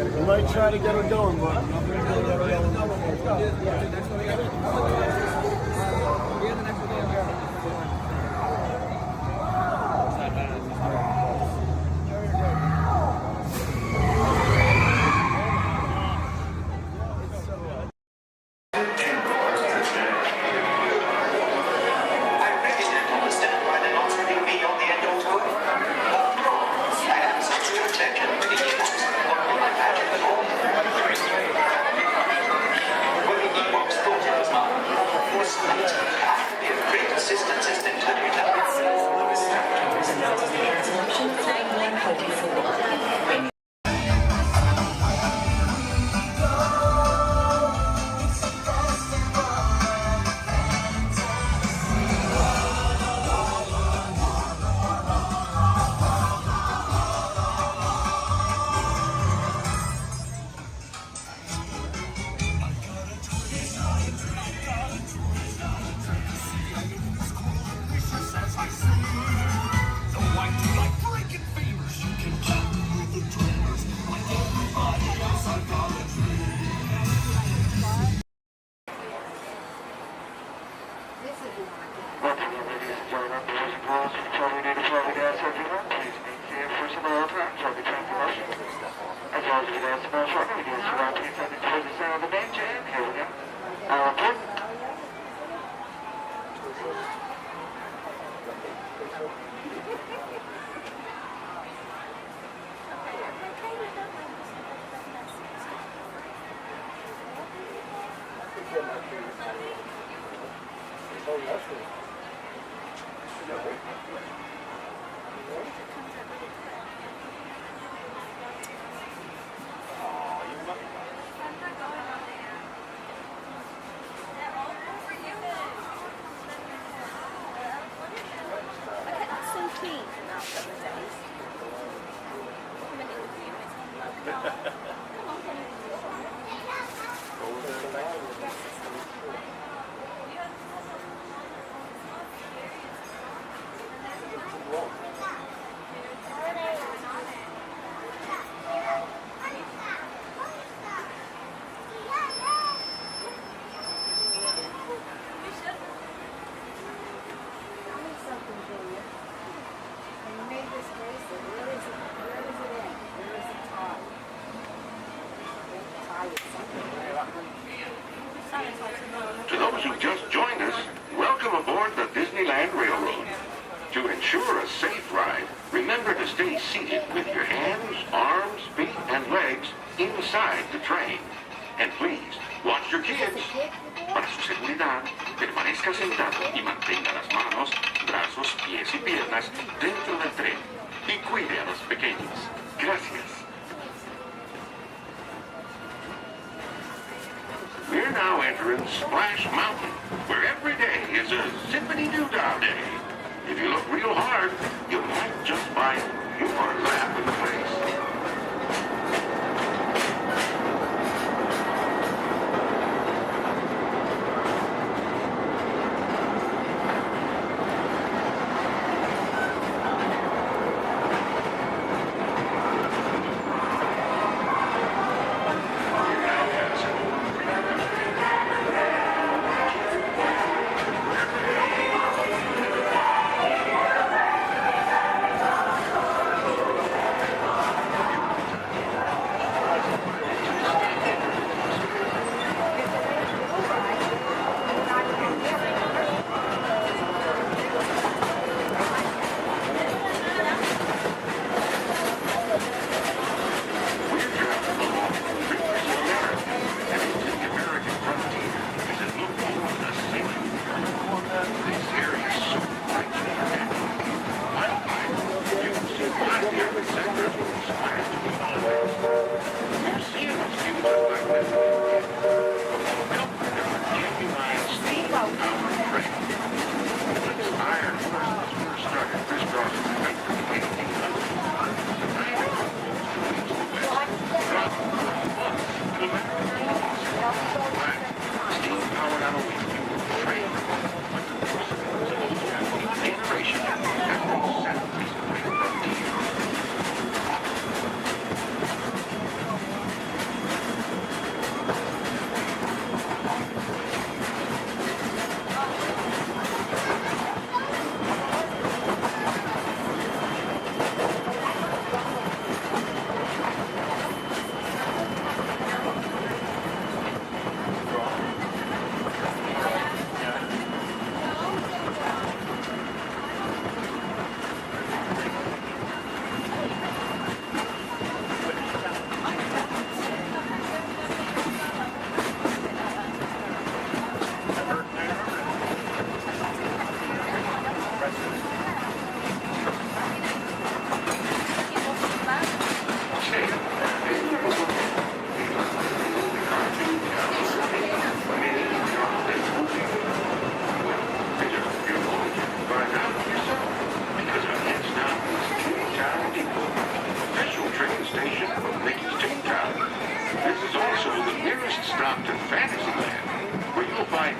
We might try to get her going, but Well, he walks through his mouth. To those who just joined us, welcome aboard the Disneyland Railroad. To ensure a safe ride, remember to stay seated with your hands, arms, feet, and legs inside the train. And please, watch your kids. Para su seguridad, permanezca sentado y mantenga las manos, brazos, pies y piernas dentro del tren. Y cuide a los pequeños. Gracias. We're now entering Splash Mountain, where every day is a zippity-doo-dah day. If you look real hard, you might just find your lap in the place.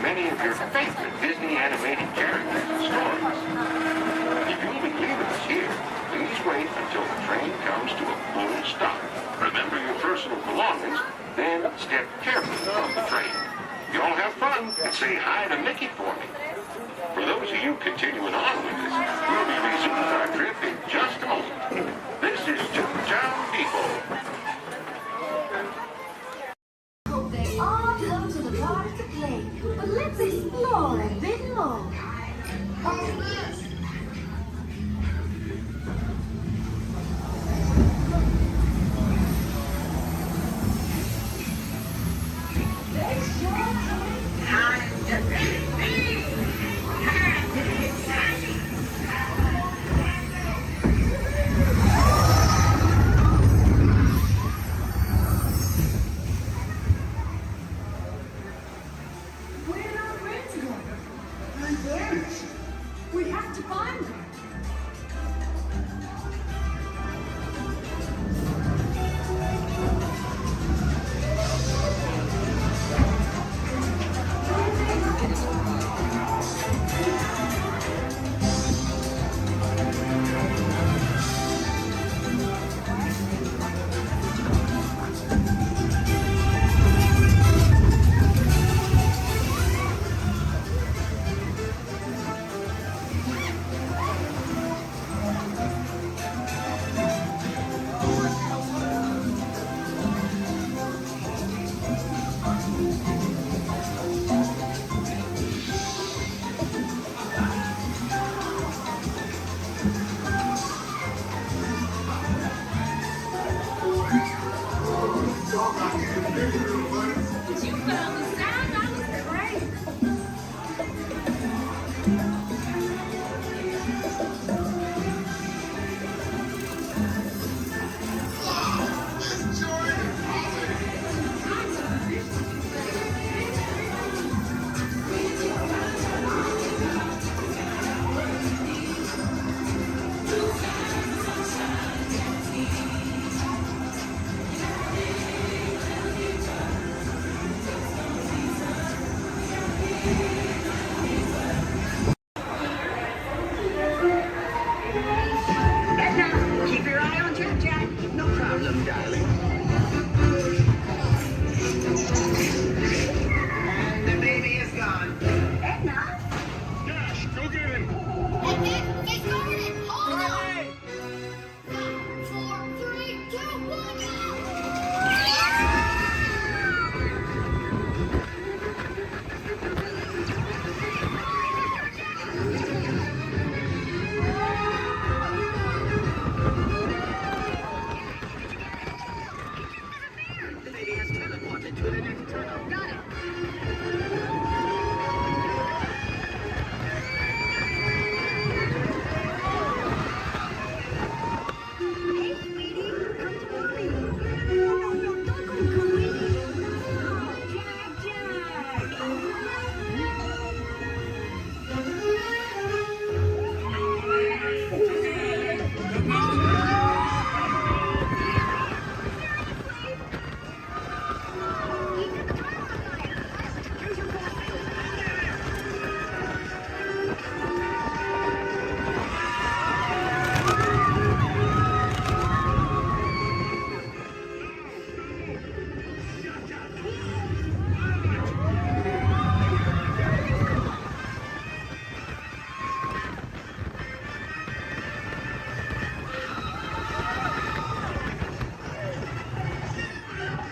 Many of your favorite Disney animated characters and stories. If you'll be leaving us here, please wait until the train comes to a full stop. Remember your personal belongings, then step carefully from the train. You all have fun and say hi to Mickey for me. For those of you continuing on with us, we'll be resuming our trip in just a moment. This is Toontown Depot. They all go to the park to play, but let's explore a bit more. morning, darling. And the baby is gone. Edna? Dash, go get him. Edna, get started. Hold on. 5, 4, 3, 2, 1, go. The baby has teleported to the next tunnel. Got it. Hey, sweetie, come to mommy. No, don't go, Chloe. Oh,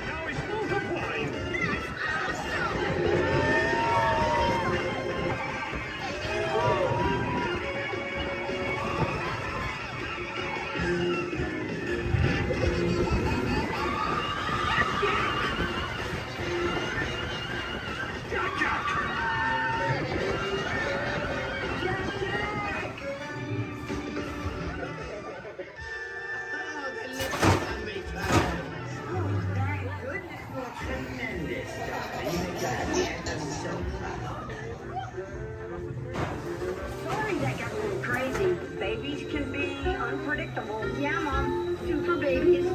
Now he's multiplying. Oh, the little sunray clouds. Oh, thank goodness you're tremendous, darling. I'm so proud. Sorry that got a little crazy. Babies can be unpredictable. Yeah, Mom. Super babies.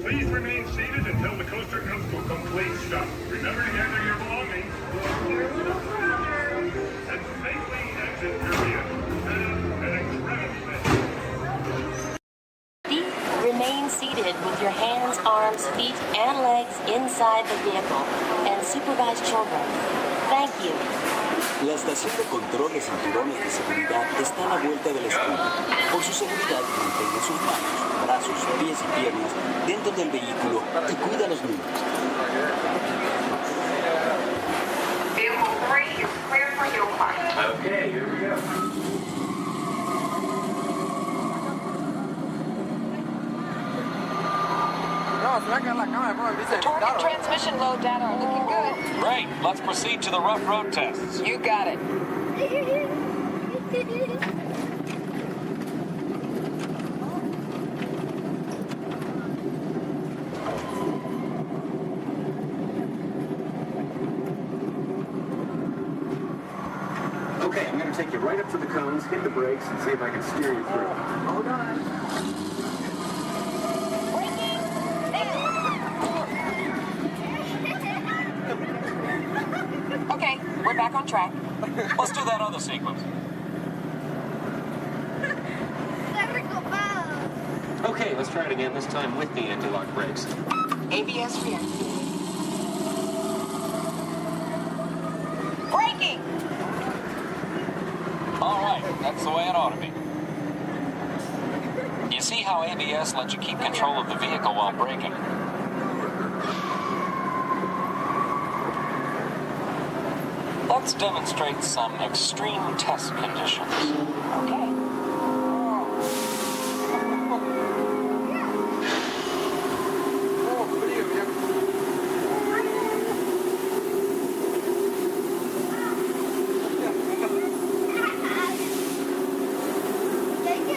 Please remain seated until the coaster comes to a complete stop. Remember to gather your belongings. Your little brother. And safely exit your vehicle. An incredible message. Remain seated with your hands, arms, feet, and legs inside the vehicle and supervise children. Thank you. La estación de control de cinturones de seguridad está a la vuelta del escudo. Por su seguridad, mantenga sus manos, brazos, pies y piernas dentro del vehículo y cuida a los niños. Vehicle 3 is clear for hill climb. Okay, here we go. The torque and transmission load data are looking good. Great. Let's proceed to the rough road tests. You got it. Okay, I'm going to take you right up to the cones, hit the brakes, and see if I can steer you through. Hold on. Okay, we're back on track. Let's do that other sequence. Okay, let's try it again, this time with the anti-lock brakes. ABS rear. Braking! All right, that's the way it ought to be. You see how ABS lets you keep control of the vehicle while braking? Let's demonstrate some extreme test conditions. Okay.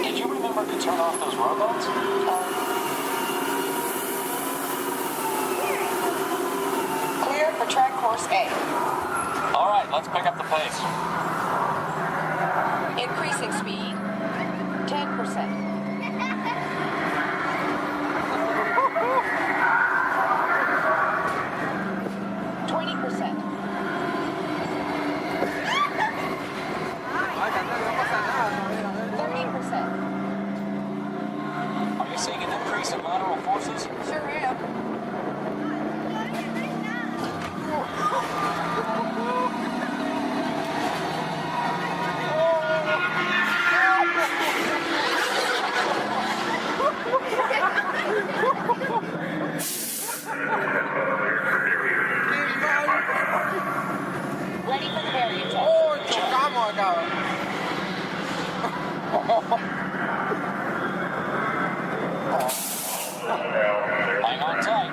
Did you remember to turn off those robots? Clear for track course A. All right, let's pick up the pace. Increasing speed. 10%. Seeing an increase in lateral forces? Sure am. Ready for the barrier test. Oh, chocamos acá. Hang on tight.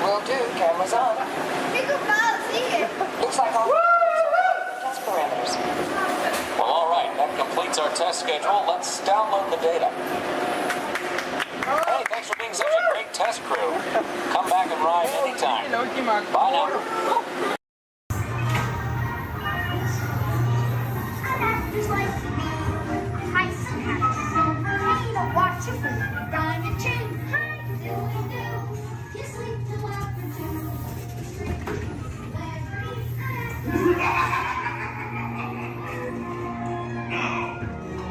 Will do. Camera's on. Looks like all test parameters. Well, all right. That completes our test schedule. Let's download the data. Hey, thanks for being such a great test crew. Come back and ride anytime. Bye now. Now,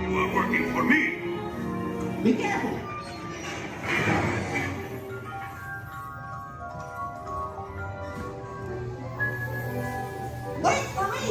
you are working for me. Be careful. Wait for me!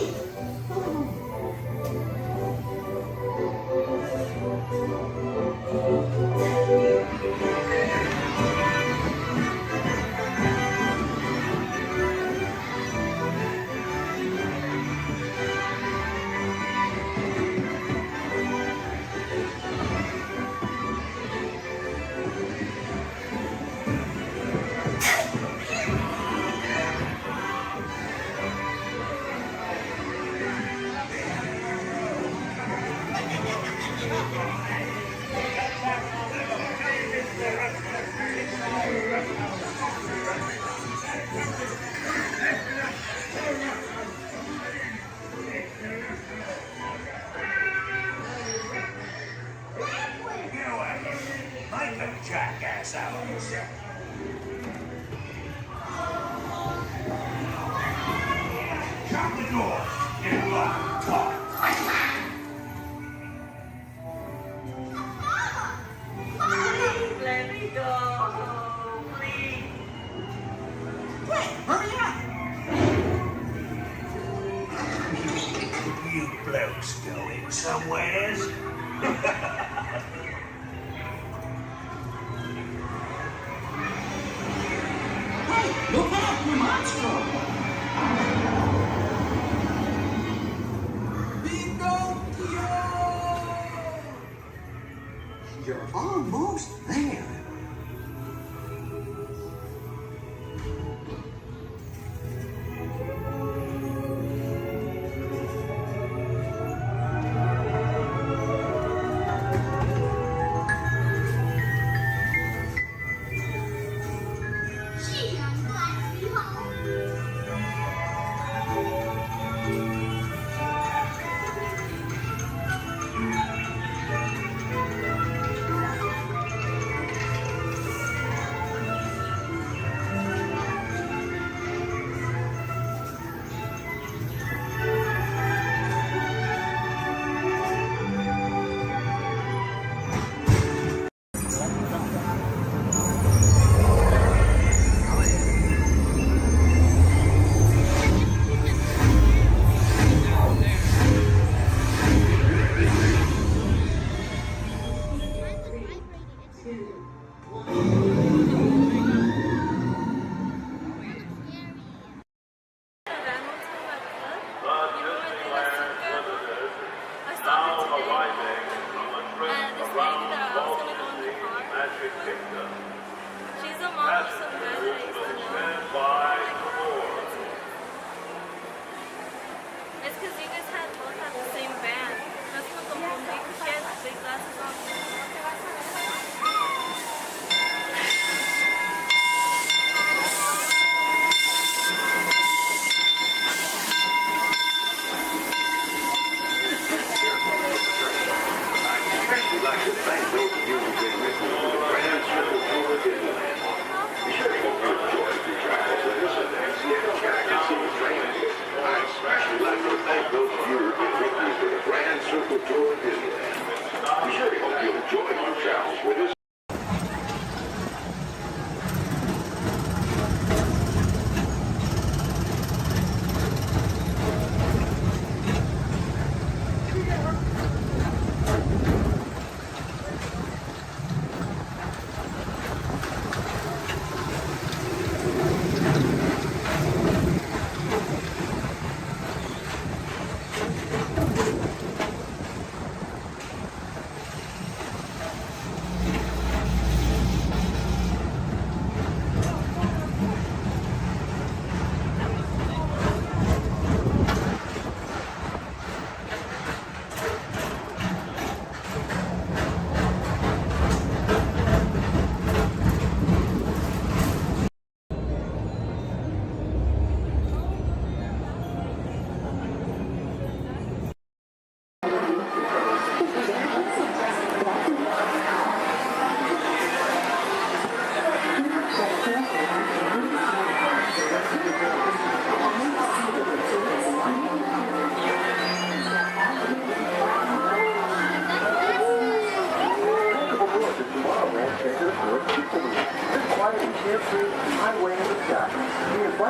Like a jackass out. Shut the door. Get locked. Talk. Let me go, please. Quick, hurry up! You blokes going somewheres? Hey, look out, the monster! You're almost there. Gee, I'm glad to be home.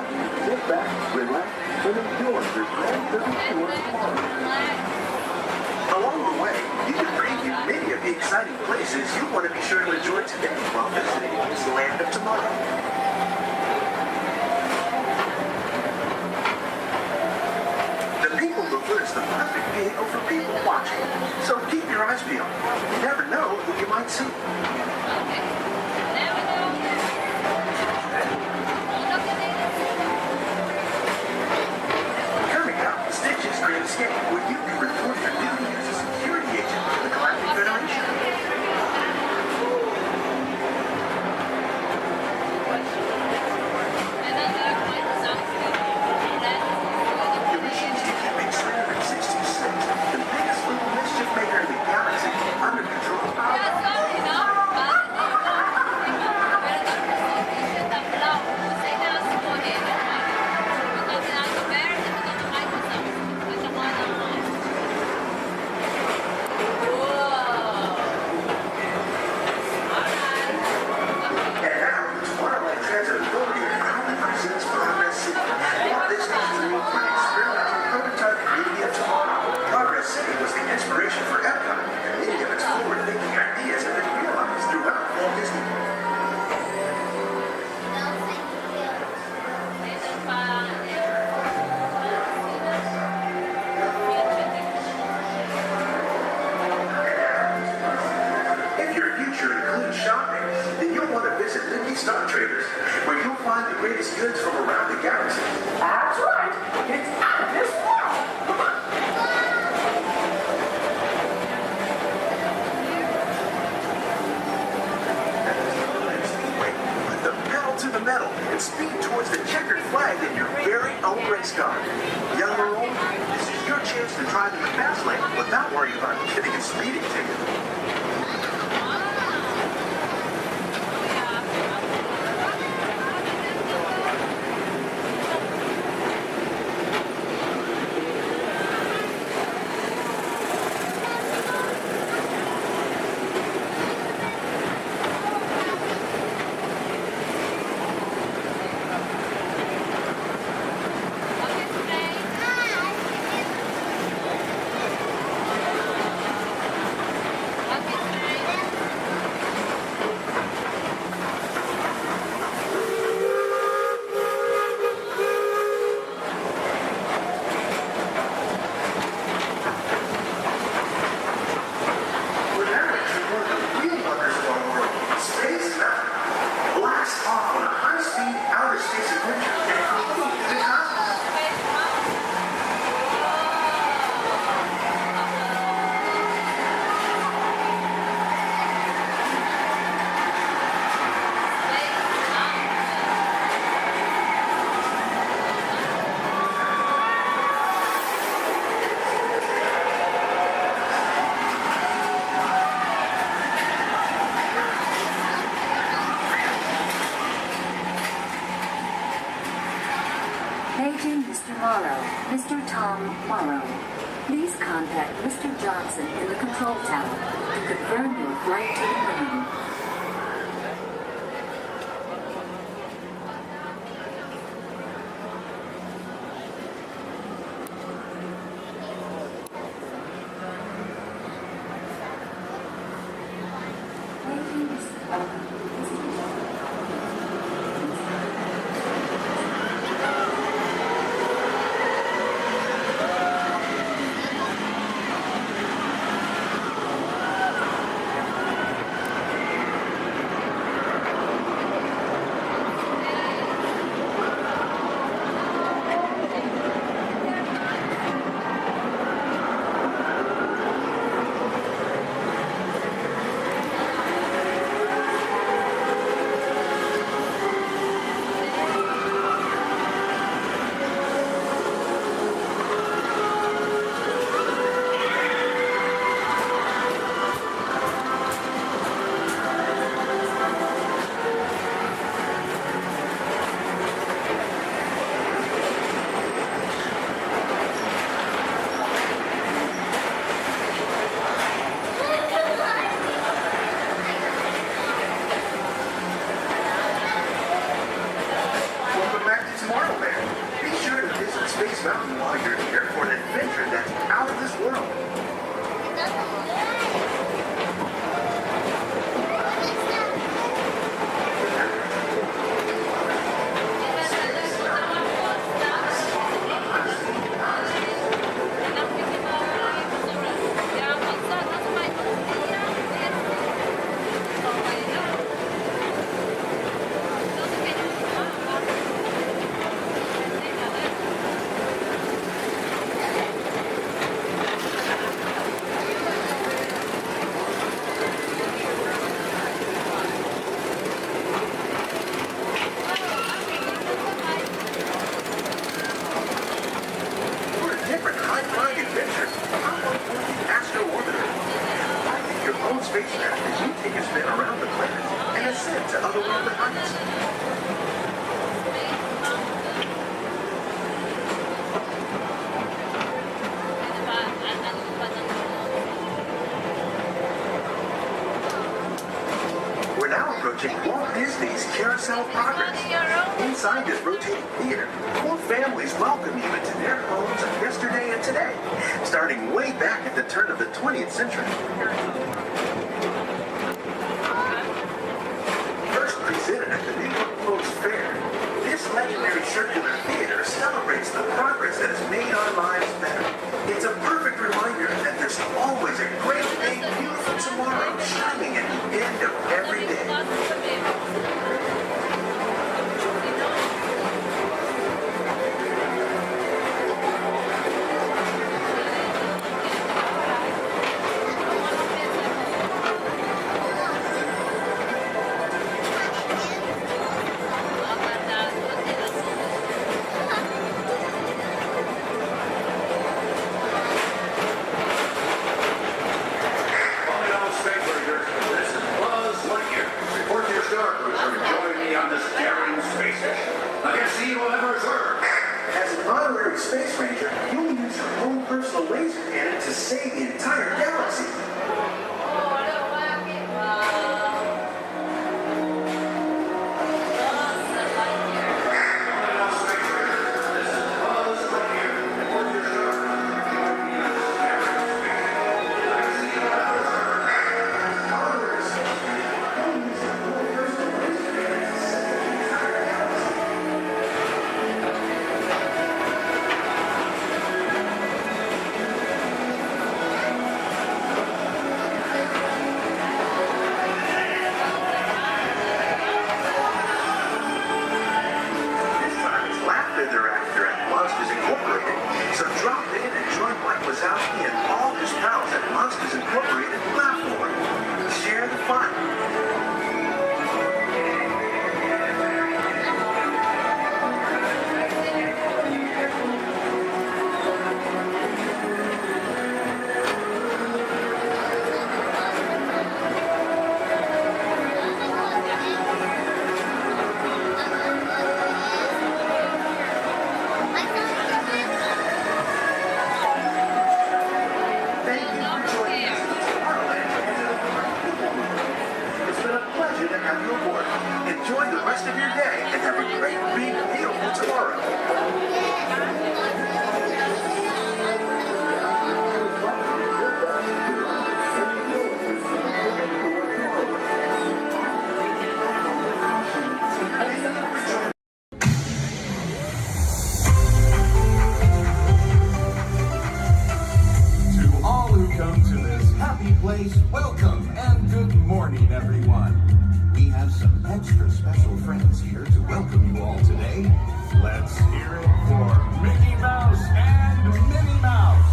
Sit back, relax, and enjoy your grand 34 tomorrow. Along the way, you can preview many of the exciting places you want to be sure to enjoy today while visiting this land of tomorrow. The people mover is the perfect vehicle for people watching, so keep your eyes peeled. You never know who you might see. Coming up, Stitch's Great Escape, where you can report your duty as a security agent for the Galactic Federation. Your missions to keep Experiment 66, the biggest little mischief maker in the galaxy, under control. And now, Twilight Transit Authority proudly presents Progress City. Walt Disney's dream for an experimental prototype media tomorrow. Progress City was the inspiration for Epcot, and many of its forward-thinking ideas have been realized throughout Walt Disney World. If your future includes shopping, then you'll want to visit Mickey Star Traders, where you'll find the greatest goods from around the galaxy. That's right. It's out of this world. Come on. Put the pedal to the metal and speed towards the checkered flag in your very own race car. Young or old, this is your chance to drive in the fast lane without worrying about getting a speeding ticket. We're now entering one of the real wonders of our world, Space Mountain. Blast off on a high-speed outer space adventure and complete the cosmos. Paging Mr. Morrow, Mr. Tom Morrow. Please contact Mr. Johnson in the control tower to confirm your flight to the moon. Paging Mr. launching Walt Disney's Carousel of Progress. Inside this rotating theater, 4 families welcome you into their homes of yesterday and today, starting way back at the turn of the 20th century. First presented at the New York Folks Fair, this legendary circular theater celebrates the progress that has made our lives better. It's a perfect reminder that there's always a great, big, beautiful tomorrow shining at the end of every day. As an honorary space ranger, you'll use your own personal laser cannon to save the entire galaxy. Enjoy the rest of your day and have a great, big, beautiful tomorrow. To all who come to this happy place, welcome and good morning, everyone. We have some extra special friends here to welcome you all today. Let's hear it for Mickey Mouse and Minnie Mouse.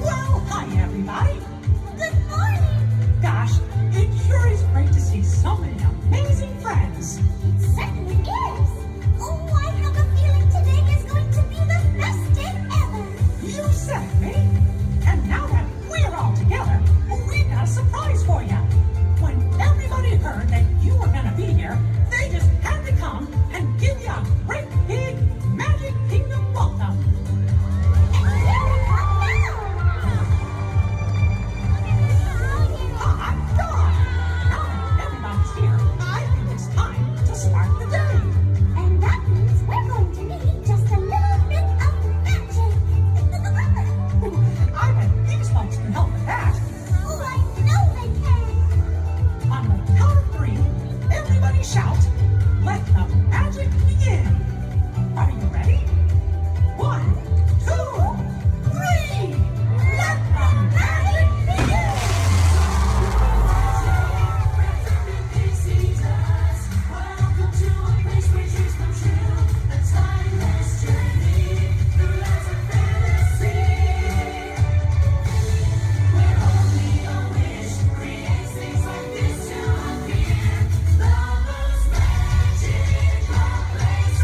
Well, hi everybody. Good morning. Gosh, it sure is great to see so many amazing friends. It certainly is. Oh, I have a feeling today is going to be the best day ever. You said me. And now that we're all together, we've got a surprise for you. When everybody heard that you were going to be here, they just had to come and give you a great big Magic Kingdom welcome. And here we come now. I'm gone. Now that everybody's here, I think it's time to start the day. And that means we're going to need just a little bit of magic. I bet these folks can help with that. Oh, I know they can. On the count of 3, everybody shout, "Let the magic begin." Are you ready? 1, 2, 3. Let the magic begin. Welcome to a place where dreams come true. A timeless journey through lands of fantasy. Where only a wish creates things like this to appear. The most magical place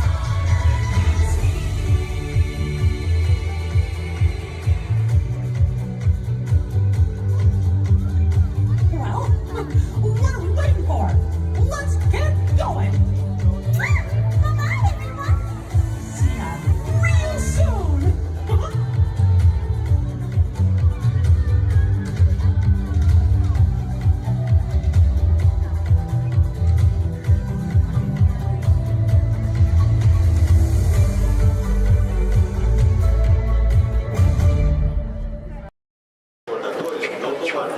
Welcome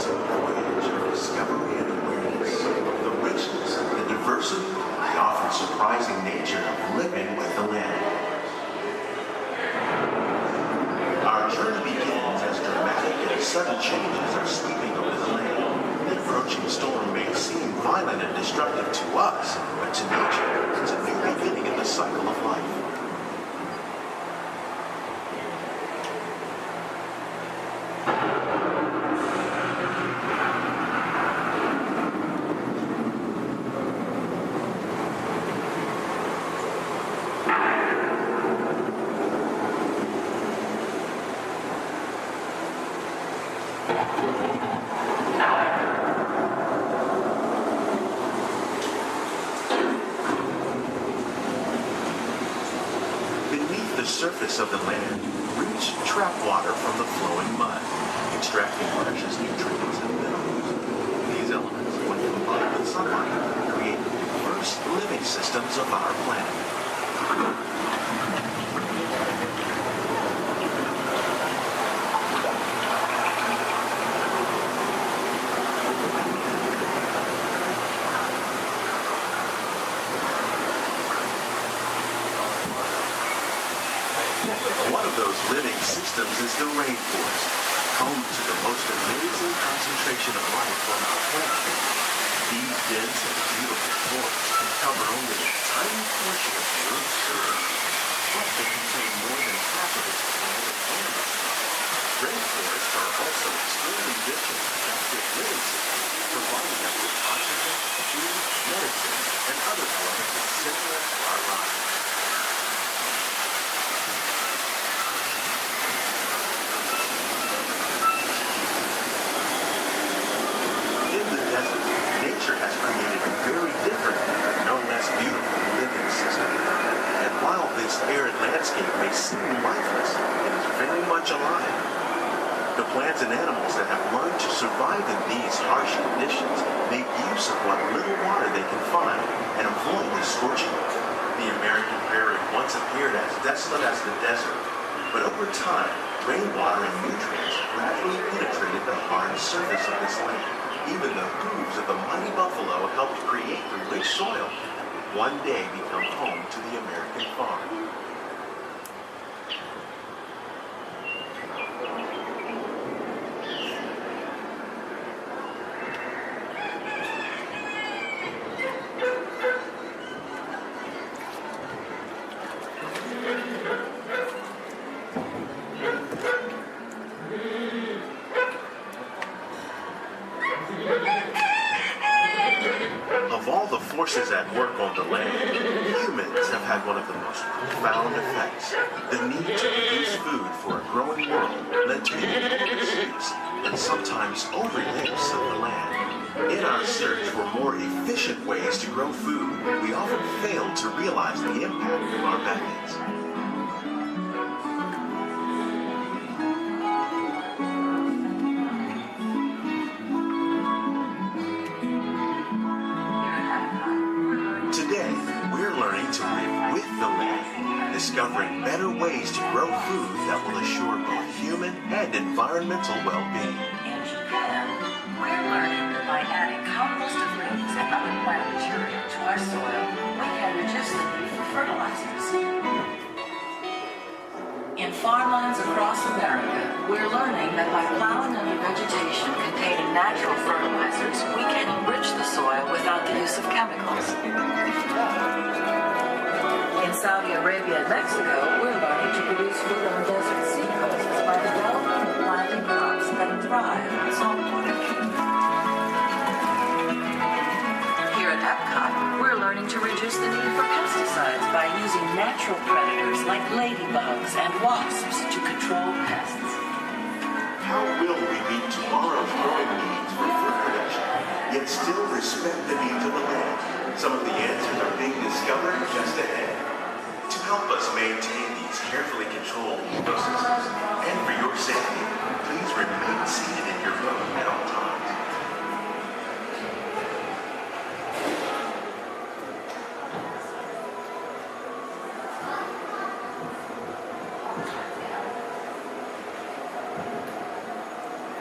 to the voyage of discovery and awareness, the richness, the diversity, the often surprising nature of living with the land. Our journey begins as dramatic and sudden changes are sweeping over the land. The approaching storm may seem violent and destructive to us, but to nature, it's a new beginning in the cycle of life. Beneath the surface of the land, roots trap water from the flowing mud, extracting precious nutrients and minerals. These elements, when combined with sunlight, create the diverse living systems of our planet. One of those living systems is the rainforest, home to the most amazing concentration of life on our planet. These dense and beautiful forests cover only a tiny portion of the Earth's surface, but they contain more than half of its plant and animal life. Rainforests are also extremely rich and productive living systems, providing us with oxygen, food, medicine, and other elements essential to our lives. Nature has created a very different, but no less beautiful living system. And while this arid landscape may seem lifeless, it is very much alive. The plants and animals that have learned to survive in these harsh conditions make use of what little water they can find and avoid the scorching. The American prairie once appeared as desolate as the desert, but over time, rainwater and nutrients gradually penetrated the hard surface of this land. Even the hooves of the mighty buffalo helped create the rich soil that would one day become home to the American farm. Of all the forces at work on the land, humans have had one of the most profound effects. The need to produce food for a growing world led to the enormous use and sometimes overuse of the land. In our search for more efficient ways to grow food, we often fail to realize the impact of our methods. Today, we're learning to live with the land, discovering better ways to grow food that will assure both human and environmental well-being. In Japan, we're learning that by adding composted leaves and other plant material to our soil, we can reduce the need for fertilizers. In farmlands across America, we're learning that by plowing under vegetation containing natural fertilizers, we can enrich the soil without the use of chemicals. In Saudi Arabia and Mexico, we're learning to produce food on desert seacoasts by developing and planting crops that thrive on saltwater. Here at Epcot, we're learning to reduce the need for pesticides by using natural predators like ladybugs and wasps to control pests. How will we meet tomorrow's growing needs for food production, yet still respect the needs of the land? Some of the answers are being discovered just ahead. To help us maintain these carefully controlled ecosystems. And for your safety, please remain seated in your boat at all times.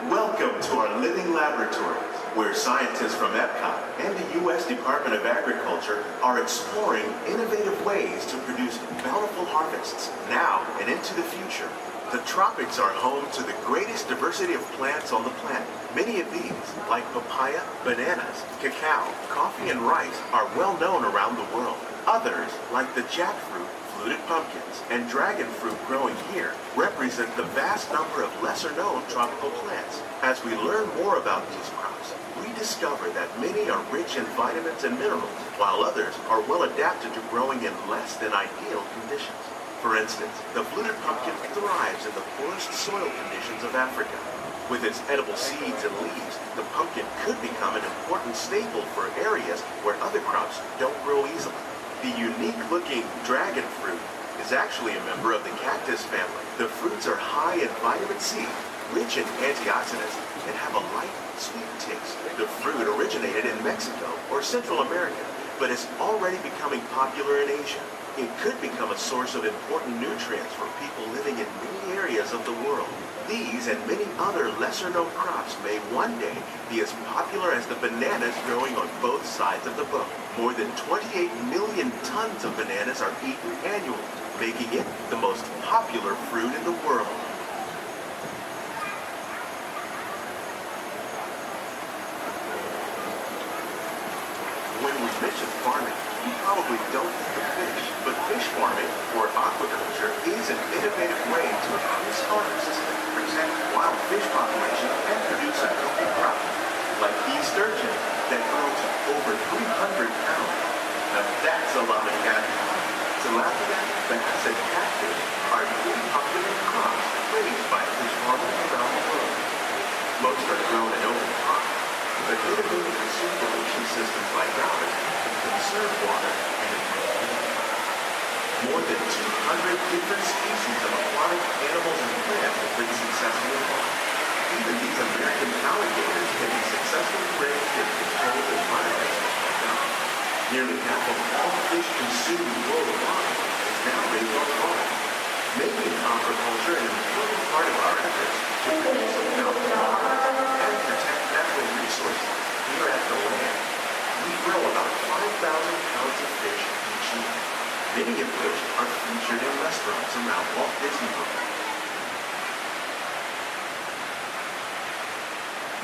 Welcome to our living laboratories, where scientists from Epcot and the U.S. Department of Agriculture are exploring innovative ways to produce bountiful harvests now and into the future. The tropics are home to the greatest diversity of plants on the planet. Many of these, like papaya, bananas, cacao, coffee, and rice, are well known around the world. Others, like the jackfruit, fluted pumpkins, and dragon fruit growing here, represent the vast number of lesser-known tropical plants. As we learn more about these crops, we discover that many are rich in vitamins and minerals, while others are well adapted to growing in less than ideal conditions. For instance, the fluted pumpkin thrives in the poorest soil conditions of Africa. With its edible seeds and leaves, the pumpkin could become an important staple for areas where other crops don't grow easily. The unique-looking dragon fruit is actually a member of the cactus family. The fruits are high in vitamin C, rich in antioxidants, and have a light, sweet taste. The fruit originated in Mexico or Central America, but is already becoming popular in Asia. It could become a source of important nutrients for people living in many areas of the world. These and many other lesser-known crops may one day be as popular as the bananas growing on both sides of the boat. More than 28 million tons of bananas are eaten annually, making it the most popular fruit in the world. When we mention farming, you probably don't think of fish, but fish farming, or aquaculture, is an innovative way to increase harvests, protect wild fish populations, and produce a healthy crop, like these sturgeons that grow to over 300 pounds. Now that's a lot of catfish. Tilapia, bass, and catfish are really popular crops raised by fish farmers around the world. Most are grown in open ponds, but innovative recirculation systems like ours can conserve water and improve yield. More than 200 different species of aquatic animals and plants have been successfully farmed. Even these American alligators can be successfully raised in controlled environments. Nearly half of all fish consumed worldwide is now raised on farms, making aquaculture an important part of our efforts to produce a bountiful harvest and protect natural resources here at the land. We grow about 5,000 pounds of fish each year, many of which are featured in restaurants around Walt Disney World.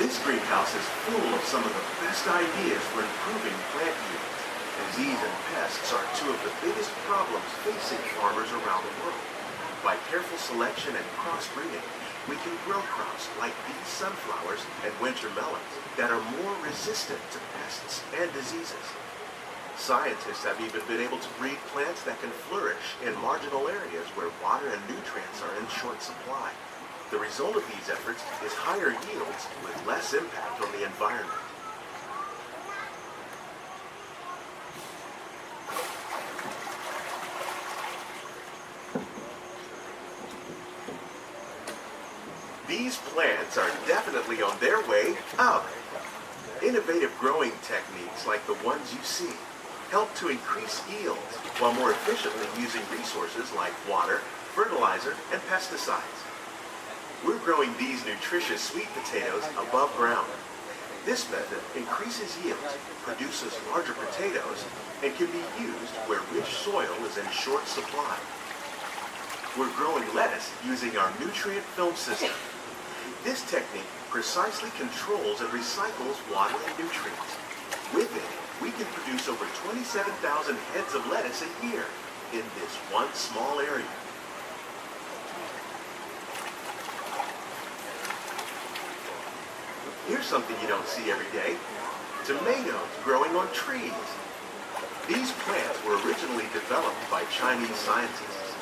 This greenhouse is full of some of the best ideas for improving plant yields. Disease and pests are two of the biggest problems facing farmers around the world. By careful selection and crossbreeding, we can grow crops like these sunflowers and winter melons that are more resistant to pests and diseases. Scientists have even been able to breed plants that can flourish in marginal areas where water and nutrients are in short supply. The result of these efforts is higher yields with less impact on the environment. These plants are definitely on their way up. Innovative growing techniques like the ones you see help to increase yields while more efficiently using resources like water, fertilizer, and pesticides. We're growing these nutritious sweet potatoes above ground. This method increases yields, produces larger potatoes, and can be used where rich soil is in short supply. We're growing lettuce using our nutrient film system. This technique precisely controls and recycles water and nutrients. With it, we can produce over 27,000 heads of lettuce a year in this one small area. Here's something you don't see every day. Tomatoes growing on trees. These plants were originally developed by Chinese scientists.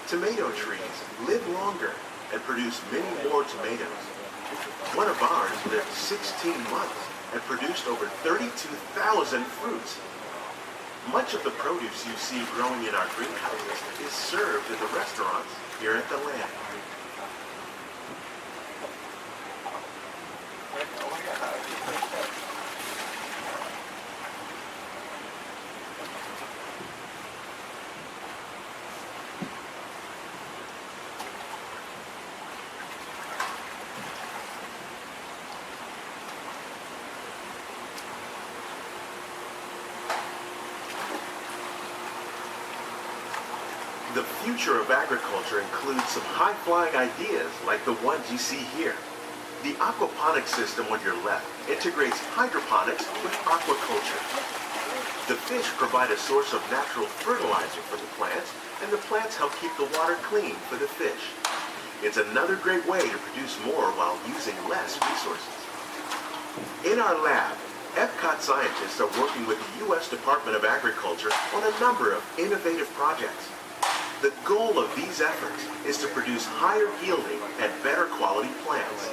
Tomato trees live longer and produce many more tomatoes. One of ours lived 16 months and produced over 32,000 fruits. Much of the produce you see growing in our greenhouses is served at the restaurants here at the land. The future of agriculture includes some high-flying ideas like the ones you see here. The aquaponics system on your left integrates hydroponics with aquaculture. The fish provide a source of natural fertilizer for the plants, and the plants help keep the water clean for the fish. It's another great way to produce more while using less resources. In our lab, Epcot scientists are working with the U.S. Department of Agriculture on a number of innovative projects. The goal of these efforts is to produce higher yielding and better quality plants.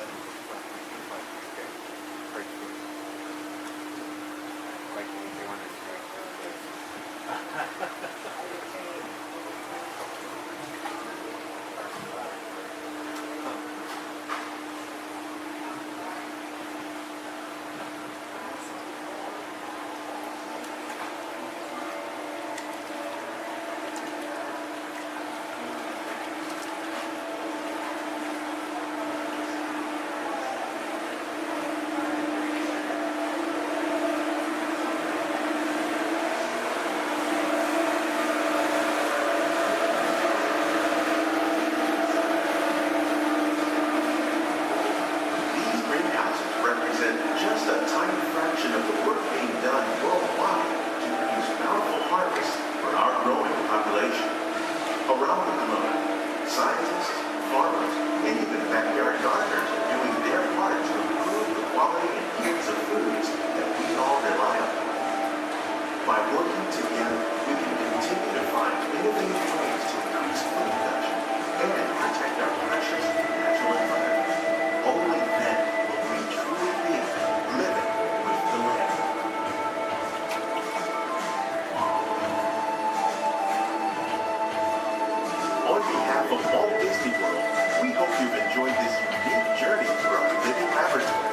On behalf of Walt Disney World, we hope you've enjoyed this unique journey through our living laboratory.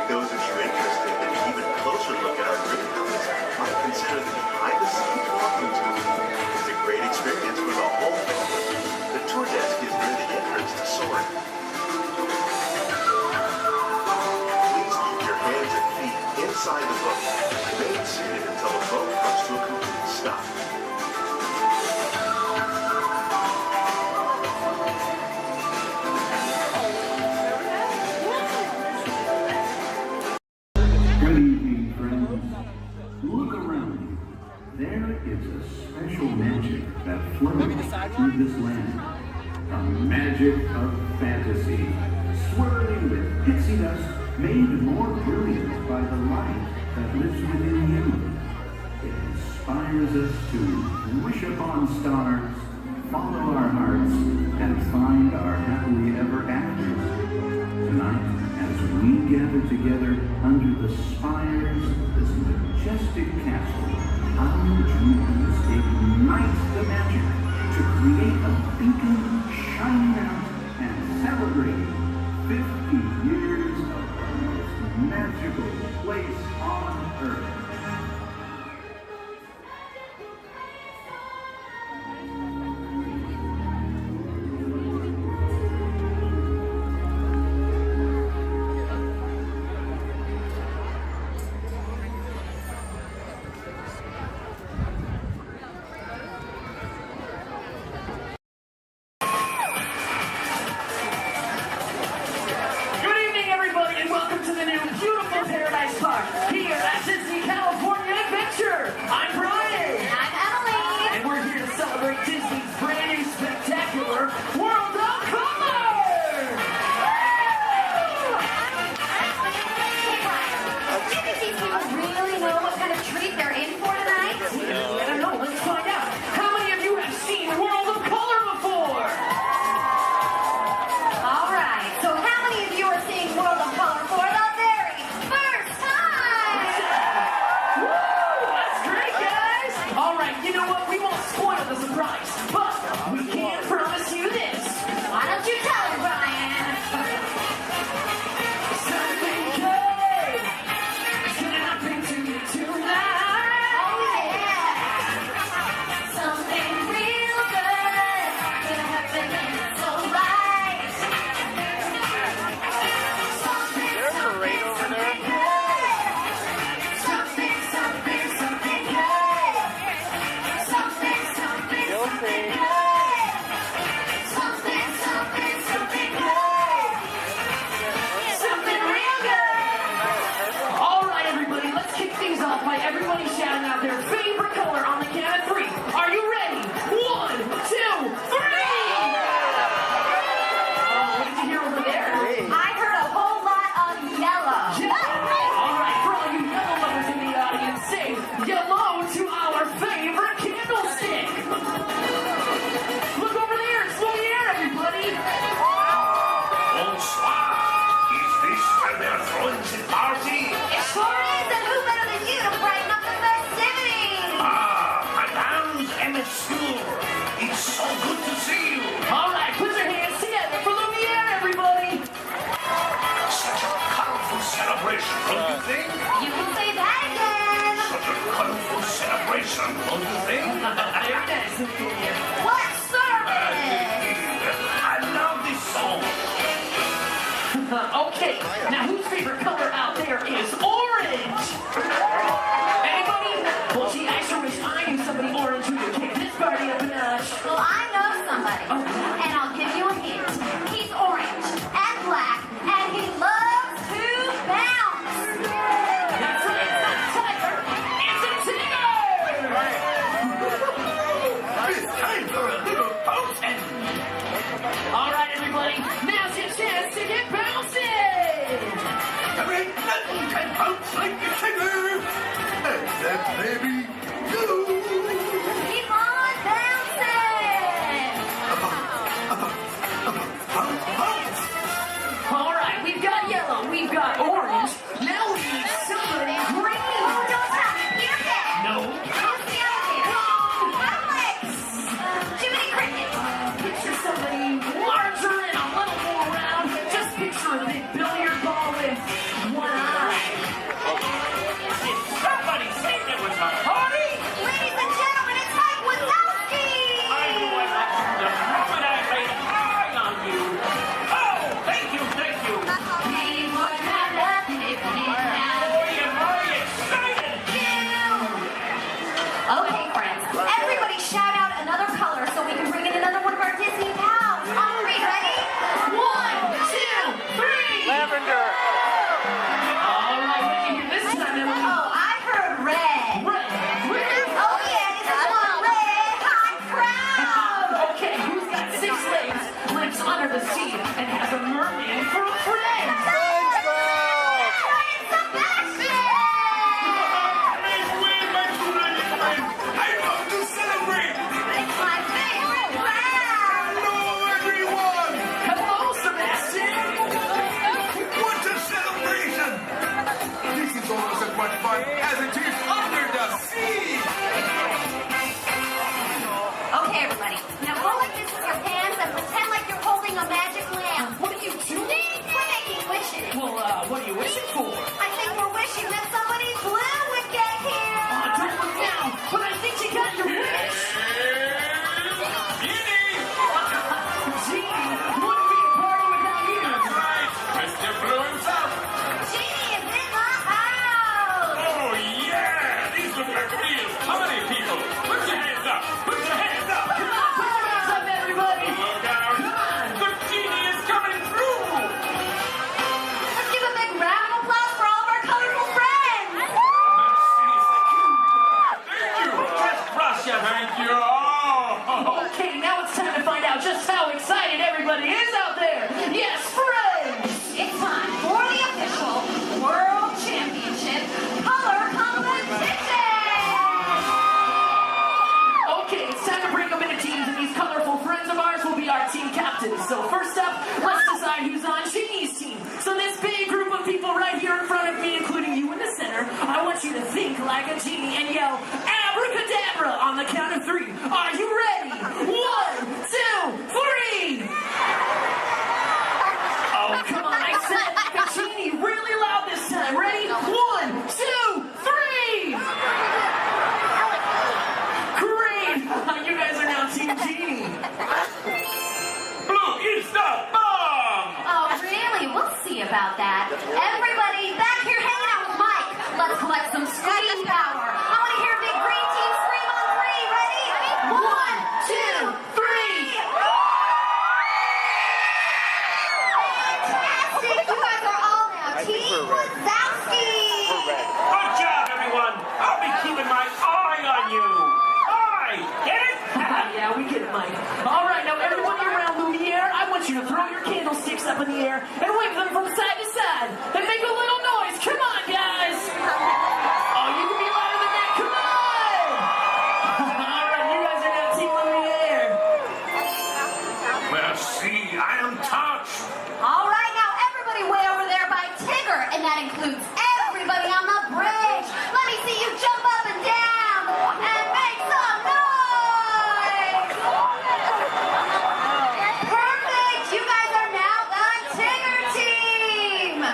Those of you interested in an even closer look at our greenhouses might consider the behind-the-scenes walking tour. It's a great experience for the whole family. The tour desk is near the entrance to Soaring. Please keep your hands and feet inside the boat. Remain seated until the boat comes to a complete stop. There is a special magic that flows through this land. A magic of fantasy, swirling with pixie dust, made more brilliant by the light that lives within you. It inspires us to wish upon stars, follow our hearts, and find our happily ever afters. Tonight, as we gather together under the spires of this majestic castle, our dreams ignite the magic to create a beacon shining out and celebrate 50 years of the most magical place on earth. celebration, don't you think? You can say that again. Such a colorful celebration, don't you think? What service? I love this song. Okay, now whose favorite color out there is orange? Anybody? Well, gee, I sure wish I knew somebody orange who could kick this party up a notch. Well, I know somebody, and I'll give you a hint. He's orange and black, and he loves to bounce. That's right, it's not Tiger, it's a Tigger! It's time for a little bouncing. All right, everybody, now's your chance to get bouncing! There ain't nothing can bounce like the Tigger. Except maybe you. Keep on bouncing. All right, we've got yellow, we've got orange, now we need somebody green! Oh, don't stop. You're dead. No. Who's the other here? Alex. Jiminy Cricket. Picture somebody larger and a little more round. Just picture a big billiard ball with one eye. Did somebody say there was a party? Ladies and gentlemen, it's Mike Wazowski. I knew I got you the moment I laid an eye on you. Oh, thank you, thank you. We would have nothing if we didn't have Boy, am I excited! you. Okay, friends, everybody shout out another color so we can bring in another one of our Disney pals. On three, ready? 1, 2, 3. Lavender. All right, what did you hear this time, Emily? Oh, I heard red. Red. Oh yeah, this is one red hot crowd. Okay, who's got 6 legs, lives under the sea, and has a mermaid for a friend? Ryan Sebastian. I love to celebrate. It's my favorite crowd. Hello, everyone. Hello, Sebastian! What a celebration. This is almost as much fun as it is under the sea. Okay, everybody. Now go like this with your hands and pretend like you're holding a magic lamp. What are you doing? We're making wishes. Well, what are you wishing for? I think we're wishing that somebody blue would get here. Don't look now, but I think you got your wish! Genie, wouldn't be a party without you! That's right, Mr. Blue himself. Genie is in the house. Oh yeah, these look like real party people. Put your hands up. Put your hands up. Come on, put your hands up, everybody! Look out. Come on! The genie is coming through. Let's give a big round of applause for all of our colorful friends. Thank you. Just Russia, thank you. Oh. Okay, now it's time to find out just how excited everybody is out there! Yes, friends! It's time for the official World Championship Color Competition. Okay, it's time to break up into teams, and these colorful friends of ours will be our team captains. So first up, let's decide who's on Genie's team. So this big group of people right here in front of me, including you in the center, I want you to think like a genie and yell abracadabra on the count of 3. Are you ready? 1, 2, 3! Oh, come on, I said like a genie really loud this time. Ready? 1, 2, 3! Great! You guys are now Team Genie. Blue is the bomb. Oh, really? We'll see about that. Everybody back here hanging out with Mike. Let's collect some scream power. I want to hear big green team scream on 3. Ready? 1, 2, 3. Fantastic! You guys are all now Team Wazowski. Good job, everyone. I'll be keeping my eye on you. Eye, get it? Yeah, we get it, Mike. All right, now everybody around Lumiere, I want you to throw your candlesticks up in the air and wave them from side to side and make a little noise. Come on, guys. Oh, you can be louder than that. Come on. All right, you guys are now Team Lumiere. Merci, I am touched. All right, now everybody way over there by Tigger, and that includes everybody on the bridge. Let me see you jump up and down and make some noise. Perfect. You guys are now the Tigger team.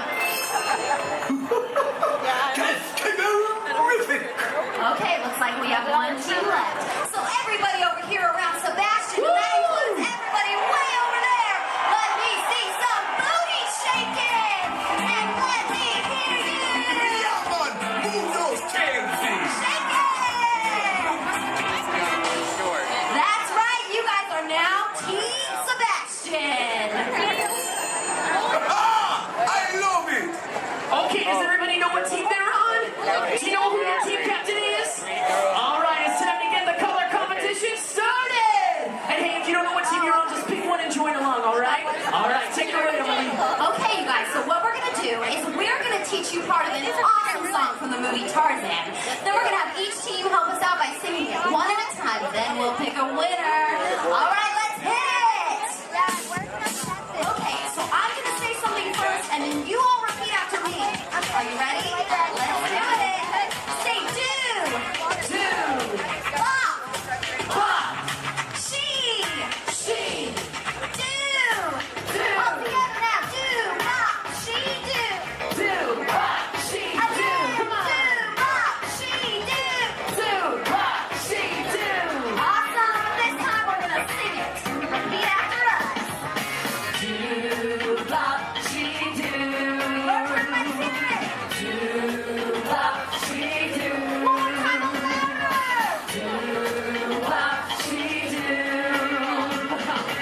teach you part of an awesome song from the movie Tarzan. Then we're gonna have each team help us out by singing it one at a time. Then we'll pick a winner. All right, let's hit it! Okay, so I'm gonna say something first, and then you all repeat after me. Are you ready? Let's do it. Say do, bop, bop, she, do. All together now. Do, bop, she, do. Do, bop, she, do. Come on. Do, bop, she, do. Do, bop, she, do. Awesome. This time we're gonna sing it. Repeat after us. Do, bop, she, do. Everybody sing it. Do, bop, she, do. One more time, louder. Do, bop, she, do.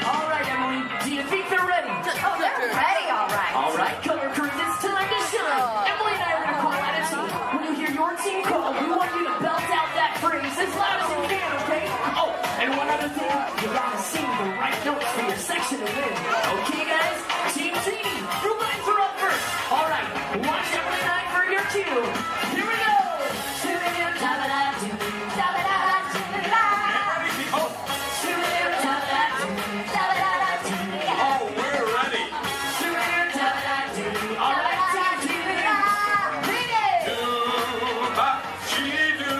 All right, Emily, do you think they're ready? Oh, they're ready, all right. All right, color crew, it's time to shine. Emily and I are gonna call out a team. When you hear your team call, we want you to belt out that phrase as loud as you can, okay? Oh, and one other thing, you gotta sing the right notes for your section to win. Okay, guys? Team Genie, your lines are up first. All right, watch Emily and I for your cue. Here we go. Oh, we're ready. All right, Team Genie. Do, bop, she do.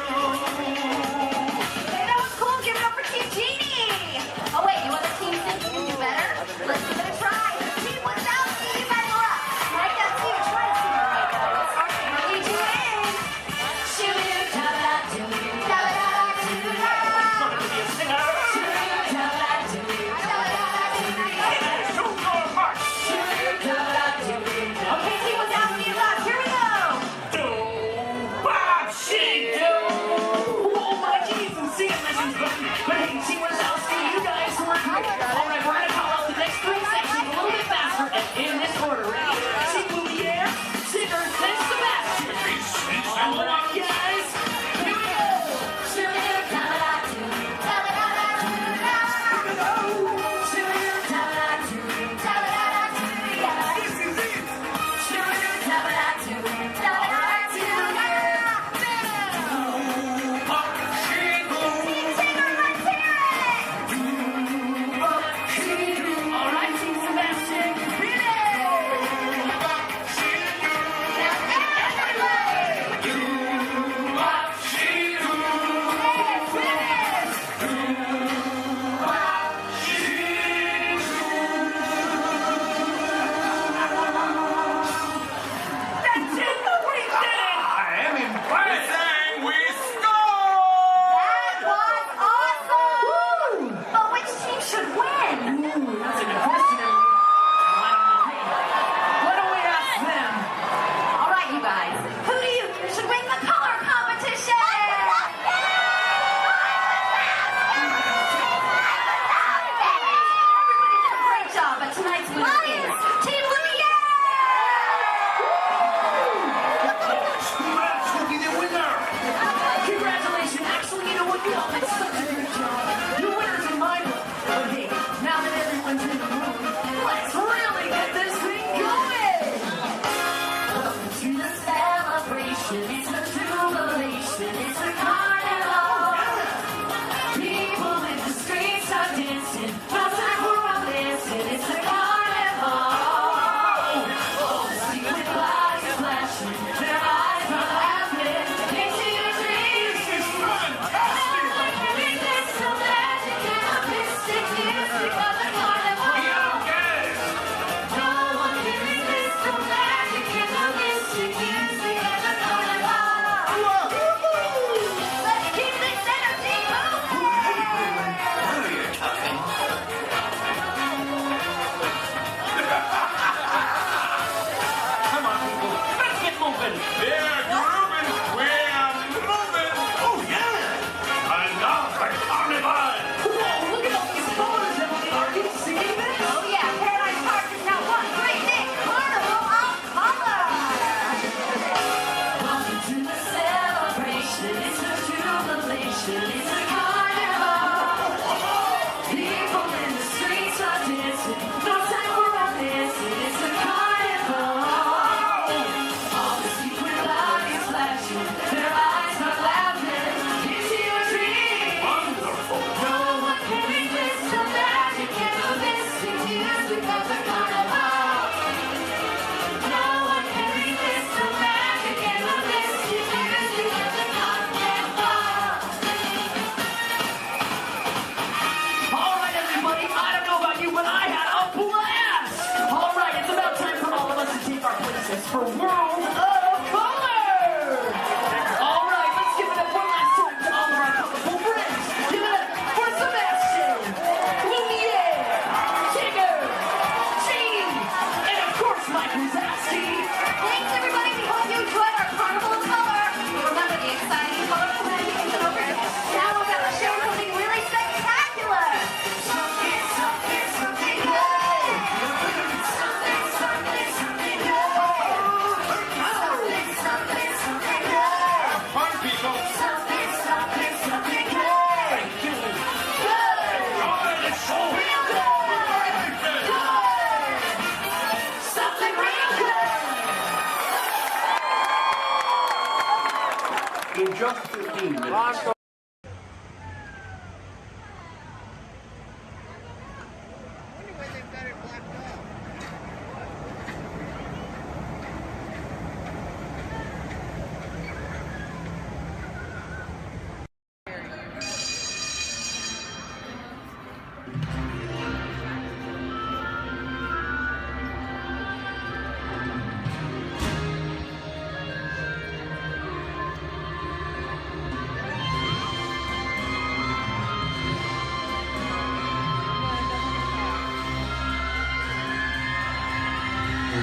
Hey, that was cool. Give it up for Team Genie. Oh, wait, you other teams think you can do better? Let's give it a try. Team without me, you guys are up. Like that too. Try to sing the right notes. I'll lead you in. Okay, team without me, left. Here we go. Bob, she do. Oh my geez, and see it, listen, but hey, team without me, you guys were great. All right, we're gonna call out the next three sections a little bit faster and in this order. Ready? Team Lumiere, Singer, then Sebastian. All right, guys, here we go. All right, Team Sebastian, hit That's it, we did it! I am impressed. Saying we That scored. was awesome! But which team should win? That's a good question, Emily. I don't know. Hey, why don't we ask them? All right, you guys. Who do you think should win the color competition? Everybody did a great job, but tonight's winner is Team Lumiere! Max will be the winner. Congratulations. Actually, you know what? You all did such a good job. Your winner's in my book. But hey, now that everyone's in the room, let's really get this thing going. Welcome to the celebration. It's a jubilation. It's a carnival. People in the streets are dancing. No time for all this. It's a carnival. Oh, see with lights flashing. Their eyes are laughing. Into your dreams. This is fantastic. It's so magic and a mystic music of the carnival. We are good. No one can resist the magic and the mystic music of the carnival. Let's keep this energy moving. Come on, people. Let's get moving. We're grooving. We're moving. Oh yeah. Another carnival. Whoa, look at all these colors, Emily. Are you seeing this? Oh yeah, Paradise Park is now one great big carnival of color. Welcome to the celebration. It's a jubilation. It's a carnival. People in the streets are dancing. No time for all this. It's a carnival. All the world of color! All right, let's give it up one last time to all of our colorful friends. Give it up for Sebastian, Lumiere, Tigger, Gene, and of course Mike Wazowski. Thanks everybody, we hope you enjoyed our carnival of color. Remember the exciting, colorful things over. Now we've got a show something really spectacular. Something good. Something good. Fun, people. Something good. Real good. Something real good. In just 15 minutes.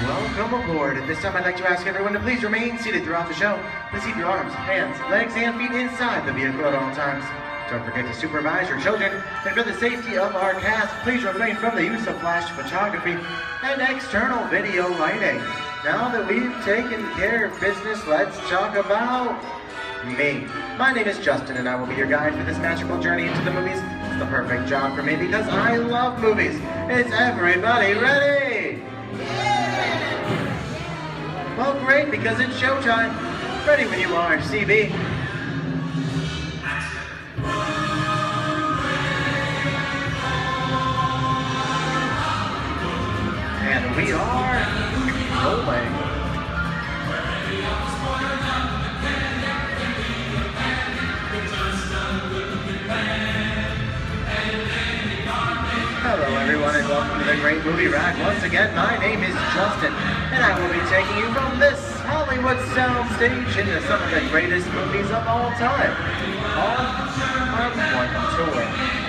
Welcome aboard. At this time, I'd like to ask everyone to please remain seated throughout the show. Please keep your arms, hands, legs, and feet inside the vehicle at all times. Don't forget to supervise your children. And for the safety of our cast, please refrain from the use of flash photography and external video lighting. Now that we've taken care of business, let's talk about me. My name is Justin, and I will be your guide for this magical journey into the movies. It's the perfect job for me because I love movies. Is everybody ready? Well, great, because it's showtime. Ready when you are, CB. And we are rolling. Hello everyone and welcome to the Great Movie Rack. Once again, my name is Justin and I will be taking you from this Hollywood soundstage into some of the greatest movies of all time on our one tour.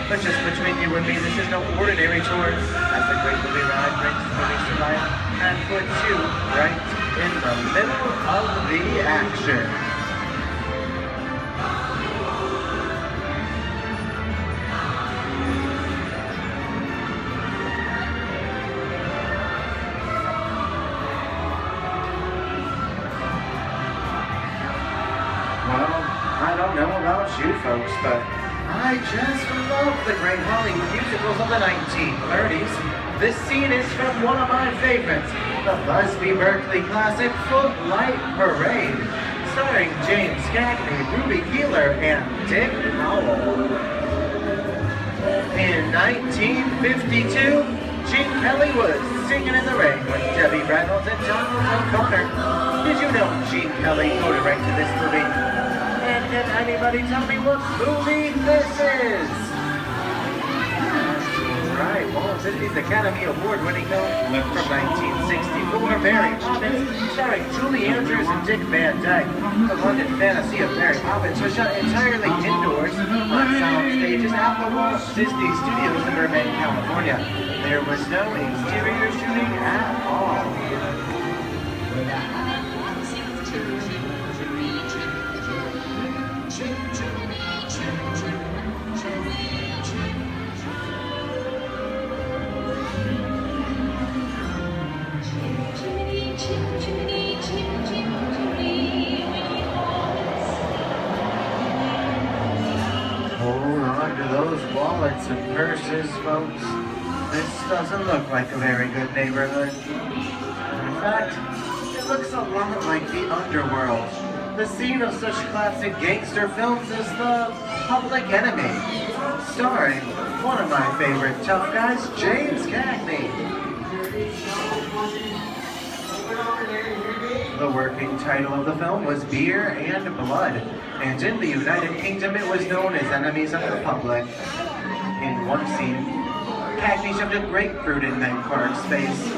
But just between you and me, this is no ordinary tour as the Great Movie Ride brings movies to life and puts you right in the middle of the action. I don't know about you folks, but I just love the great Hollywood musicals of the 1930s. This scene is from one of my favorites, the Busby Berkeley classic Footlight Parade, starring James Cagney, Ruby Keeler, and Dick Powell. In 1952, Gene Kelly was singing in the rain with Debbie Reynolds and Donald O'Connor. Did you know Gene Kelly co-directed to this movie? And can anybody tell me what movie this is? Right, Walt Disney's Academy Award-winning film from 1964, Mary Poppins, starring Julie Andrews and Dick Van Dyke. The London fantasy of Mary Poppins was shot entirely indoors on sound stages at the Walt Disney Studios in Burbank, California. There was no exterior shooting at all. Hold on to those wallets and purses, folks. This doesn't look like a very good neighborhood. In fact, it looks a lot like the underworld, the scene of such classic gangster films as The Public Enemy, starring one of my favorite tough guys, James Cagney. The working title of the film was Beer and Blood, and in the United Kingdom it was known as Enemies of the Public. In one scene, Cagney shoved a grapefruit in Meg Park's face.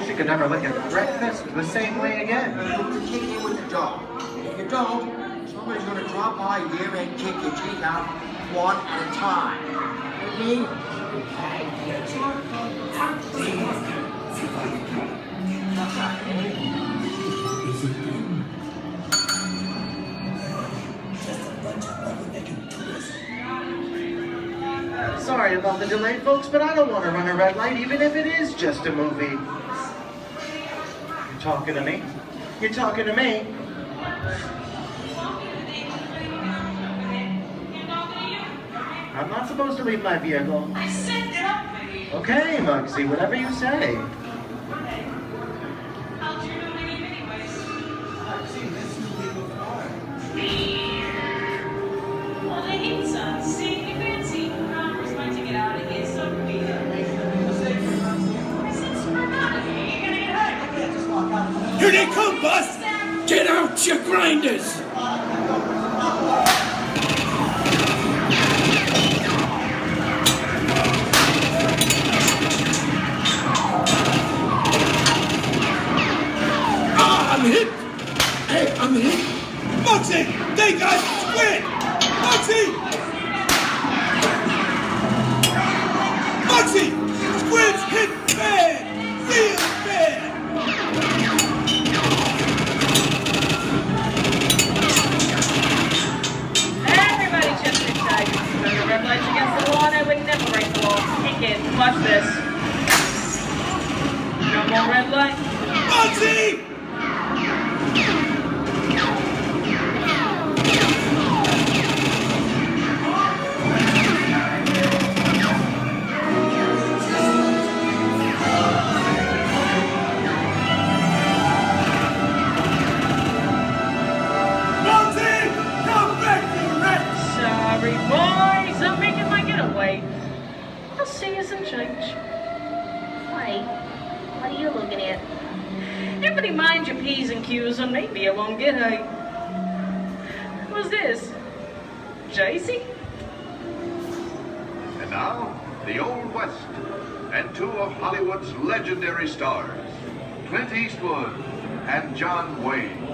She could never look at breakfast the same way again. You kick in with the dog. If you don't, somebody's gonna drop by here and kick your teeth out one at a time. You know Sorry about the delay, folks, but I don't want to run a red light, even if it is just a movie. You talking to me? You talking to me? I'm not supposed to leave my vehicle. I said get up. Okay, Muggsy, whatever you say. How'd you know my name anyways? I've seen this movie before. Well, they need some. See, you fancy. Connor's going to get out of here, so be it. I said smirk out of here. You're gonna get hurt. I can't just walk out. Here they come, boss! Get out your grinders! I'm hit! Hey, I'm hit! Muggsy! They got Squid! Muggsy! Muggsy! Squid's hit bad! Real bad! Everybody just inside. When the red light's against the law, I would never break the law. Take it. Watch this. No more red light. Muggsy! Sorry, boys. I'm making my getaway. I'll see you in church. Wait, what are you looking at? Everybody mind your P's and Q's, and maybe I won't get hurt. Who's this? JC? And now, the Old West, and two of Hollywood's legendary stars, Clint Eastwood and John Wayne.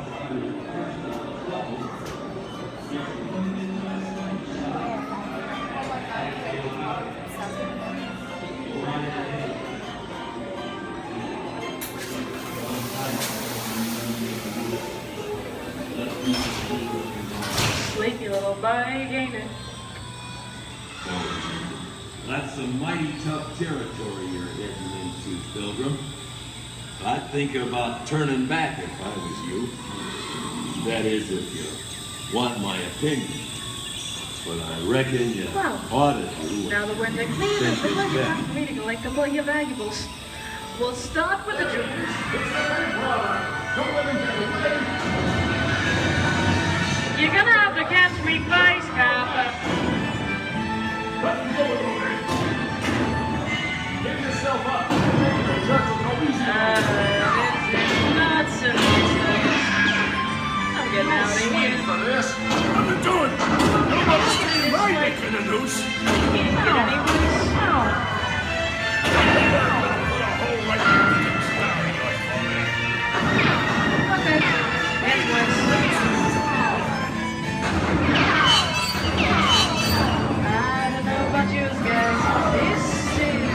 Sleepy little bag, ain't it? That's some mighty tough territory you're heading into, Pilgrim. I'd think about turning back if I was you. That is, if you want my opinion. But I reckon you ought to do Now that we're in the clear, it's a pleasure time for me to collect up all your valuables. We'll start with the jewels. You're gonna have to catch me first, Copper. Get yourself up. The church will go easy. This is nuts and bolts. I'm getting out of here. For this, I've been doing. Nobody's staying my neck in the noose. Can't get any worse. Put a hole right in the star in your forehead. Okay. That's worse. I don't know about you guys. This is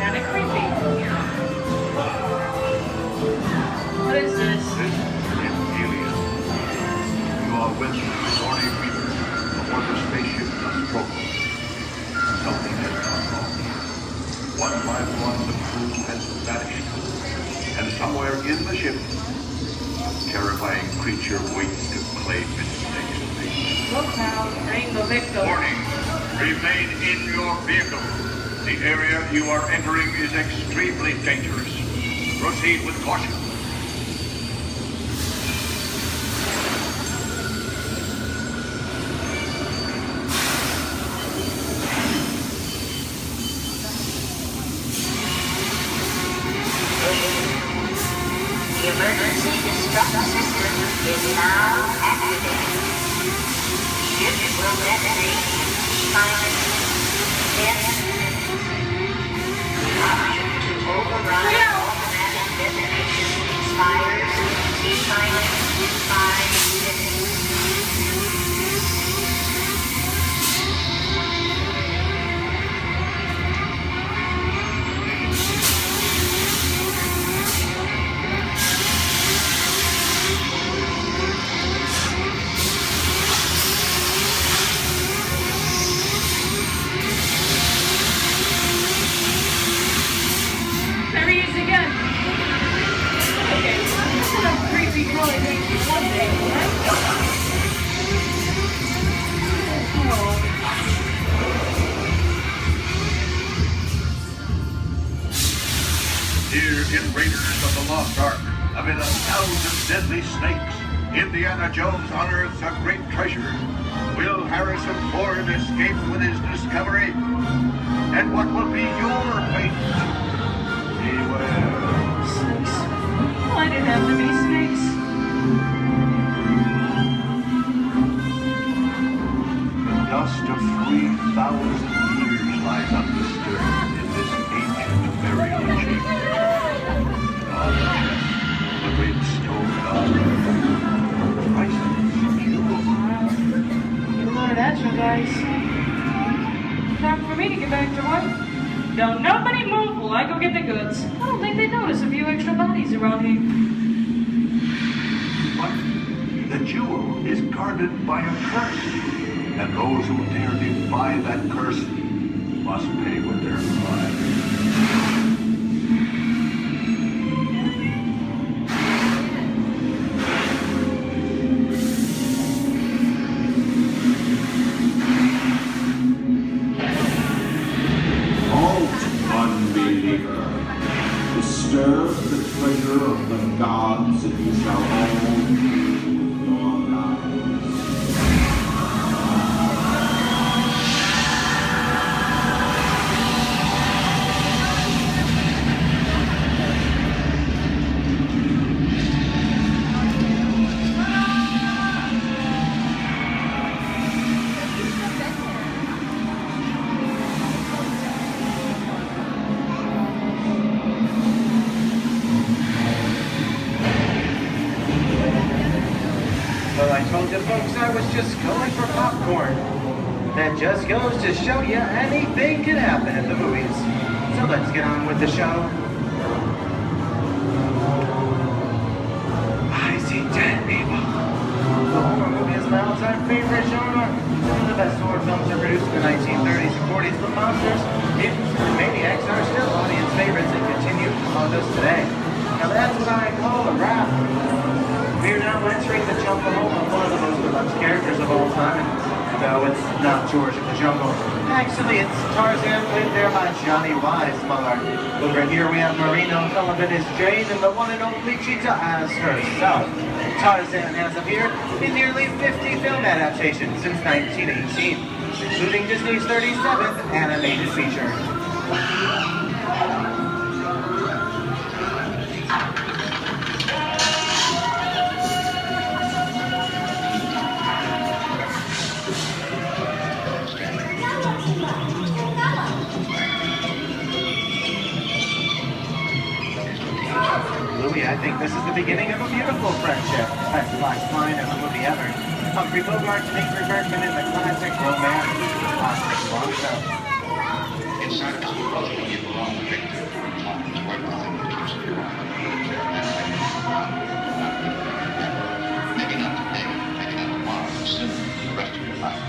kind of creepy. What is this? This is Alien. You are with Sigourney Weaver aboard the spaceship Nostromo. Something has gone wrong. One by one, the crew has vanished. And somewhere in the ship, a terrifying creature waits to claim its next mate. Look now, ain't the victim. Warning, remain in your vehicle. The area you are entering is extremely dangerous. Proceed with caution. The emergency destruct system is now activated. Ship will detonate in 5 minutes. 10 minutes. The option to override Tires, silent, 5, 6. There he is again. Okay, that's enough creepy crawly things for one day, right? Here in Raiders of the Lost Ark, amid 1,000 deadly snakes, Indiana Jones unearths a great treasure. Will Harrison Ford escape with his discovery? And what will be your fate? Beware. Snakes. Why did it have to be snakes? The dust of 3,000 years lies undisturbed in this ancient burial chamber. On the chest, the great stone god, priceless jewels. You learned that, you guys. Time for me to get back to work. Don't nobody move while I go get the goods. I don't think they notice a few extra bodies around here. But the jewel is guarded by a curse, and those who dare defy that curse must pay with their lives. Disturb the treasure of the gods, and you shall all lose your lives. Well, I told you folks I was just going for popcorn. That just goes to show you anything can happen at the movies. So let's get on with the show. I see dead people. The horror movie is my all-time favorite genre. Some of the best horror films are produced in the 1930s and 40s, but monsters, mutants, and maniacs are still audience favorites and continue to haunt us today. Now that's what I call a rap. We're now entering the jungle home of one of the most beloved characters of all time. And no, it's not George of the Jungle. Actually, it's Tarzan, played there by Johnny Weissmuller. Over here we have Marino Sullivan as Jane, and the one and only Cheetah as herself. Tarzan has appeared in nearly 50 film adaptations since 1918, including Disney's 37th animated feature. Louis, I think this is the beginning of a beautiful friendship. Best last line in the movie ever. Humphrey Bogart to Ingrid Bergman in the classic romance. Oscar Blanco. Inside of our brother, you belong to Victor. Where nothing keeps you alive. Maybe not today, maybe not tomorrow, but soon, the rest of your life.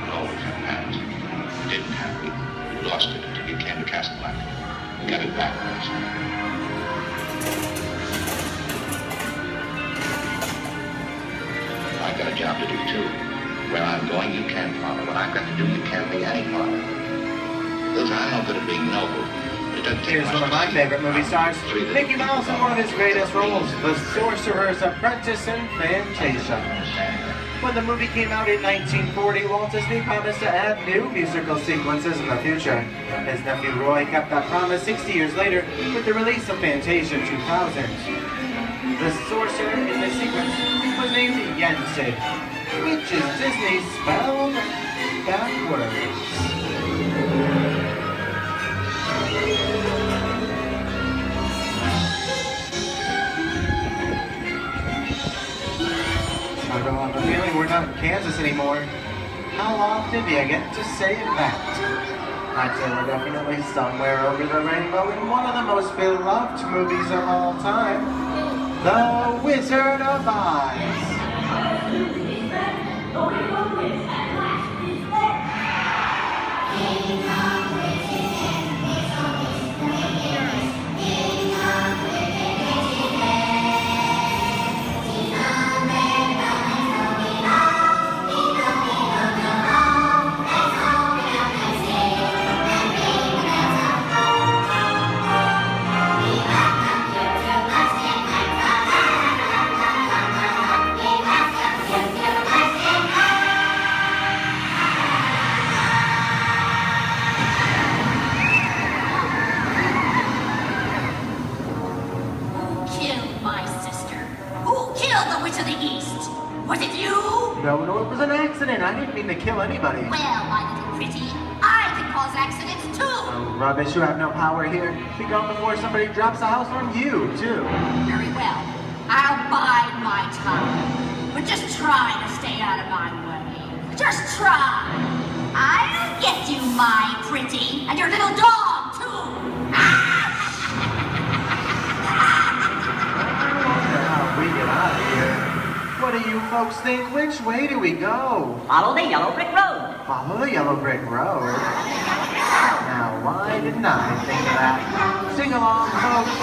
But always have past. You didn't have it. You lost it until you came to Casablanca. You got it back last night. I've got a job to do too. Where I'm going, you can't follow. What I've got to do, you can't be any part of. Listen, I know good at being noble, but it doesn't take Here's much one of my favorite movie stars, Mickey Mouse in one of his greatest roles, the Sorcerer's Apprentice in Fantasia. When the movie came out in 1940, Walt Disney promised to add new musical sequences in the future. His nephew Roy kept that promise 60 years later with the release of Fantasia 2000. The sorcerer in the sequence was named Yensid, which is Disney spelled backwards. though I have a feeling we're not in Kansas anymore. How often do you get to say that? I'd say we're definitely somewhere over the rainbow in one of the most beloved movies of all time, The Wizard of Oz. No, it was an accident. I didn't mean to kill anybody. Well, my little pretty, I can cause accidents too. Oh, rubbish. You have no power here. Be gone before somebody drops a house on you, too. Very well. I'll bide my time. But just try to stay out of my way. Just try. I'll get you, my pretty, and your little dog, too. We get out of here. What do you folks think? Which way do we go? Follow the yellow brick road. Follow the yellow brick road? Now, why didn't I think of that? Sing along, folks.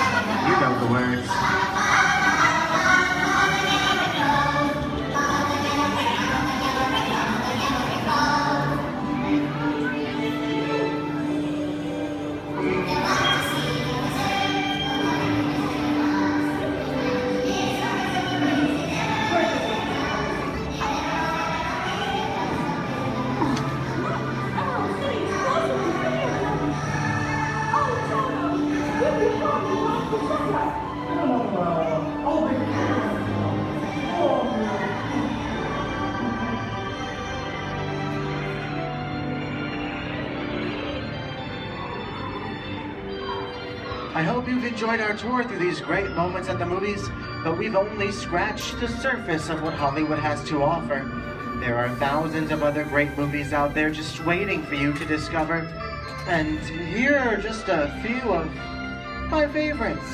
You know the words. I hope you've enjoyed our tour through these great moments at the movies, but we've only scratched the surface of what Hollywood has to offer. There are thousands of other great movies out there just waiting for you to discover. And here are just a few of my favorites.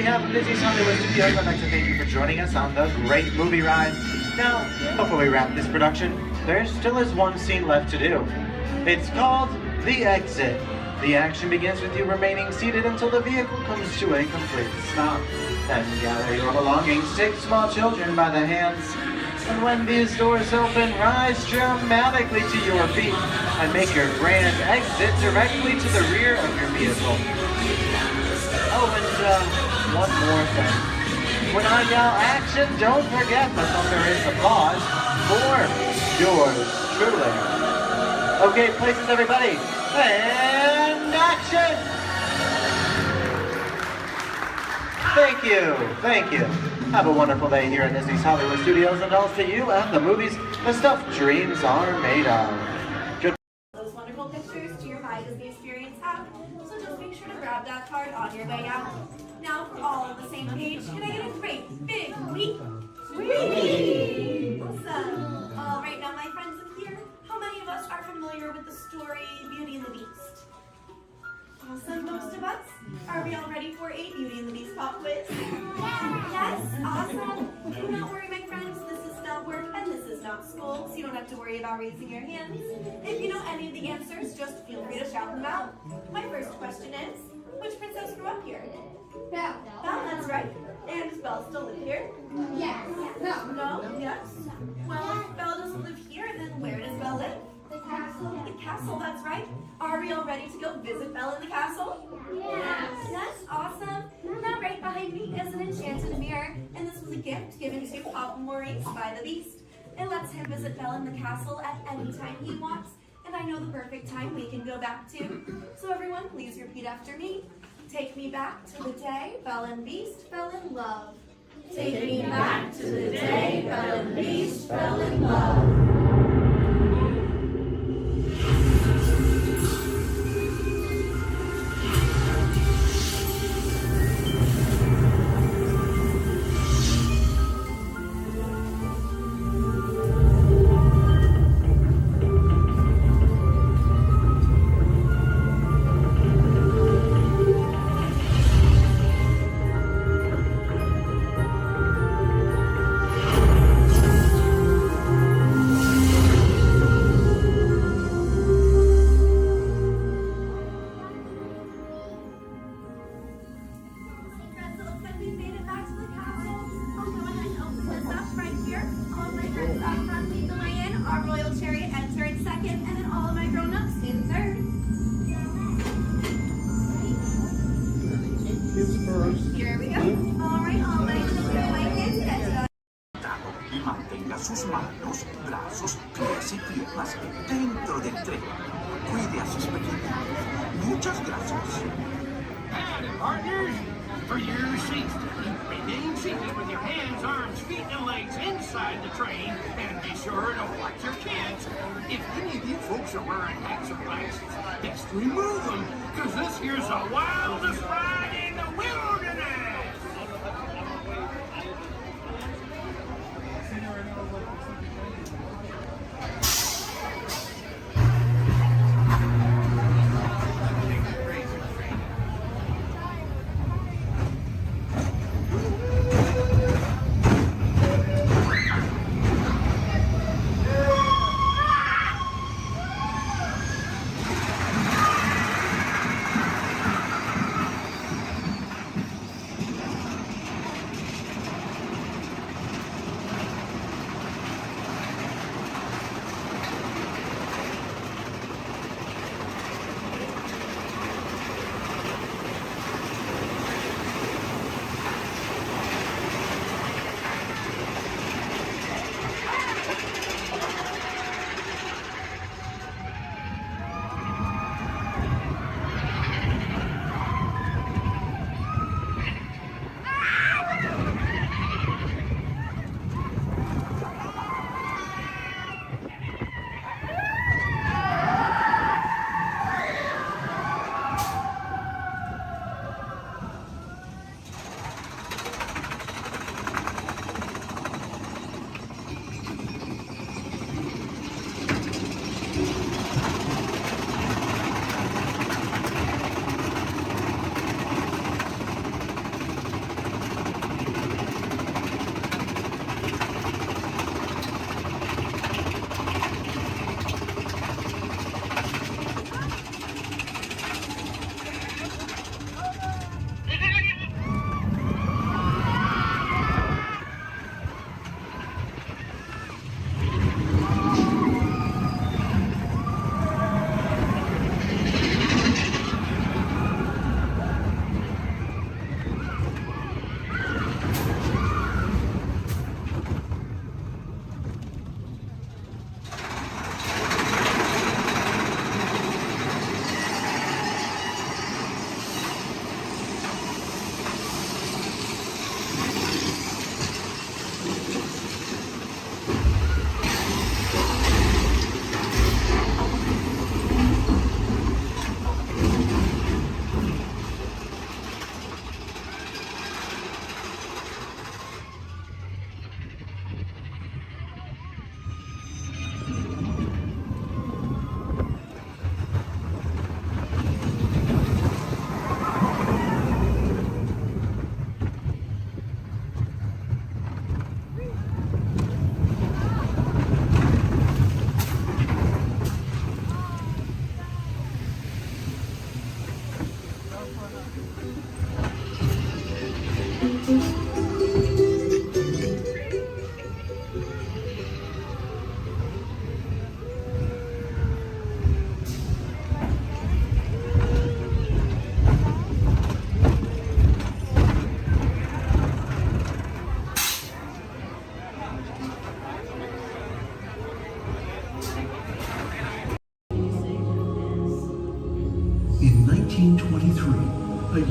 behalf of Disney's Hollywood Studios, I'd like to thank you for joining us on the great movie ride. Now, before we wrap this production, there still is one scene left to do. It's called The Exit. The action begins with you remaining seated until the vehicle comes to a complete stop. Then gather your belongings, take small children by the hands, and when these doors open, rise dramatically to your feet and make your grand exit directly to the rear of your vehicle. Oh, and one more thing. When I yell action, don't forget the thunderous applause for yours truly. Okay, places everybody, and action! Thank you. Have a wonderful day here at Disney's Hollywood Studios, and also to you and the movies, the stuff dreams are made of. Good. Those wonderful pictures to your My Disney Experience app, so just make sure to grab that card on your way out. Now for all on the same page, can I get a great big week? Awesome. All right, now my friends in here, how many of us are familiar with the story Beauty and the Beast? Awesome, most of us. Are we all ready for a Beauty and the Beast pop quiz? Yes, awesome. Do not worry, my friends. This is not work and this is not school, so you don't have to worry about raising your hands. If you know any of the answers, just feel free to shout them out. My first question is, which princess grew up here? Belle. Belle, that's right. And does Belle still live here? Yes. No? Yes? Well, if Belle doesn't live here, then where does Belle live? The castle. The castle, that's right. Are we all ready to go visit Belle in the castle? Yes. Yes, awesome. Now right behind me is an enchanted mirror, and this was a gift given to Papa Maurice by the Beast. It lets him visit Belle in the castle at any time he wants, and I know the perfect time we can go back to. So everyone, please repeat after me. Take me back to the day Belle and Beast fell in love. Take me back to the day Belle and Beast fell in love. Y mantenga sus manos, brazos, pies y piernas dentro del tren. Cuide a sus pequeños. Muchas gracias. Howdy, partners. For your safety, remain seated with your hands, arms, feet, and legs inside the train, and be sure to watch your kids. If any of you folks are wearing hats or glasses, best remove them, because this here's the wildest ride in the wilderness.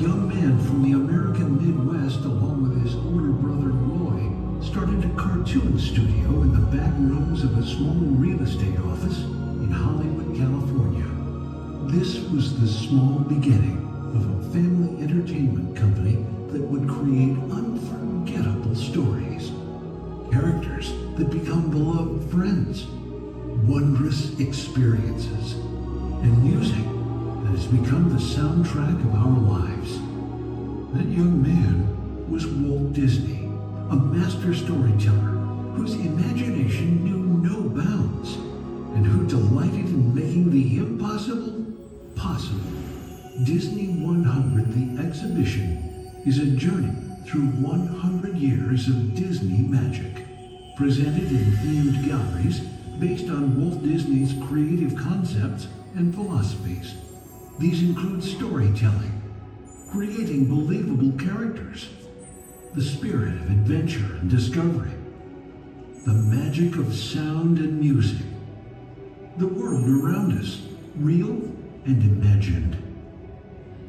young man from the American Midwest, along with his older brother Roy, started a cartoon studio in the back rooms of a small real estate office in Hollywood, California. This was the small beginning of a family entertainment company that would create unforgettable stories, characters that become beloved friends, wondrous experiences, and music that has become the soundtrack of our lives. That young man was Walt Disney, a master storyteller whose imagination knew no bounds and who delighted in making the impossible possible. Disney 100, the exhibition, is a journey through 100 years of Disney magic, presented in themed galleries based on Walt Disney's creative concepts and philosophies. These include storytelling, creating believable characters, the spirit of adventure and discovery, the magic of sound and music, the world around us, real and imagined,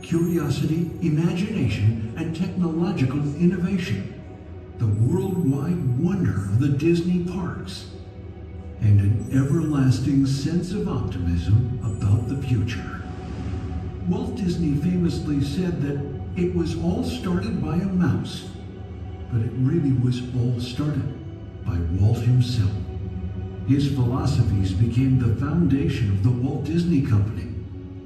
curiosity, imagination, and technological innovation, the worldwide wonder of the Disney parks, and an everlasting sense of optimism about the future. Walt Disney famously said that it was all started by a mouse, but it really was all started by Walt himself. His philosophies became the foundation of the Walt Disney Company.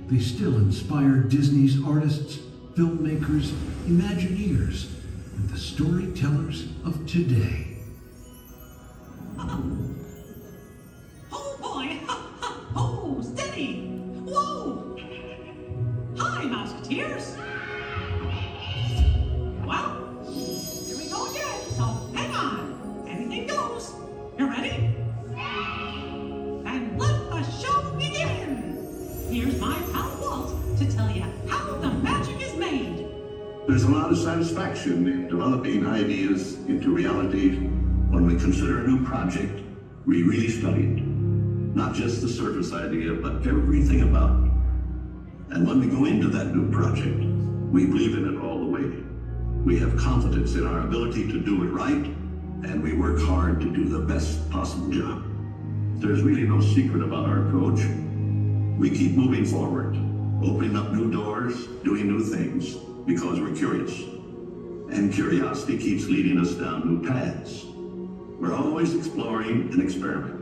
They still inspire Disney's artists, filmmakers, Imagineers, and the storytellers of today. Oh boy! Oh, steady! Whoa! Hi, Mouseketeers! Well, here we go again, so hang on. Anything goes. You ready? And let the show begin! Here's my pal Walt to tell you how the magic is made. There's a lot of satisfaction in developing ideas into reality when we consider a new project we really studied. Not just the surface idea, but everything about it. And when we go into that new project, we believe in it all the way. We have confidence in our ability to do it right, and we work hard to do the best possible job. There's really no secret about our approach. We keep moving forward, opening up new doors, doing new things, because we're curious. And curiosity keeps leading us down new paths. We're always exploring and experimenting.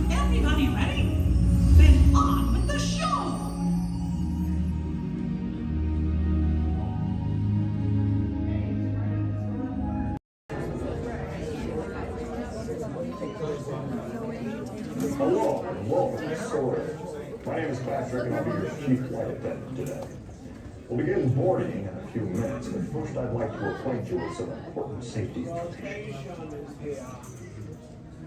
Everybody ready? Then on with the show! Hello, and welcome to Storage. My name is Patrick, and I'll be your chief flight attendant today. We'll begin boarding in a few minutes, but first I'd like to acquaint you with some important safety information.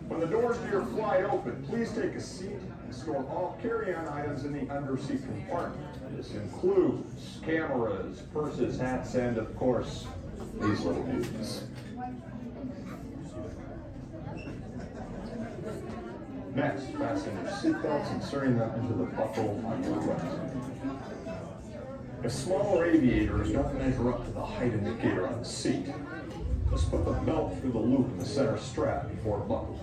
When the doors to your flight open, please take a seat and store all carry-on items in the underseat compartment. This includes cameras, purses, hats, and of course, these little dudes. Next, fasten your seatbelts, inserting them into the buckle on your right. If smaller aviators don't measure up to the height indicator on the seat, just put the belt through the loop in the center strap before buckling.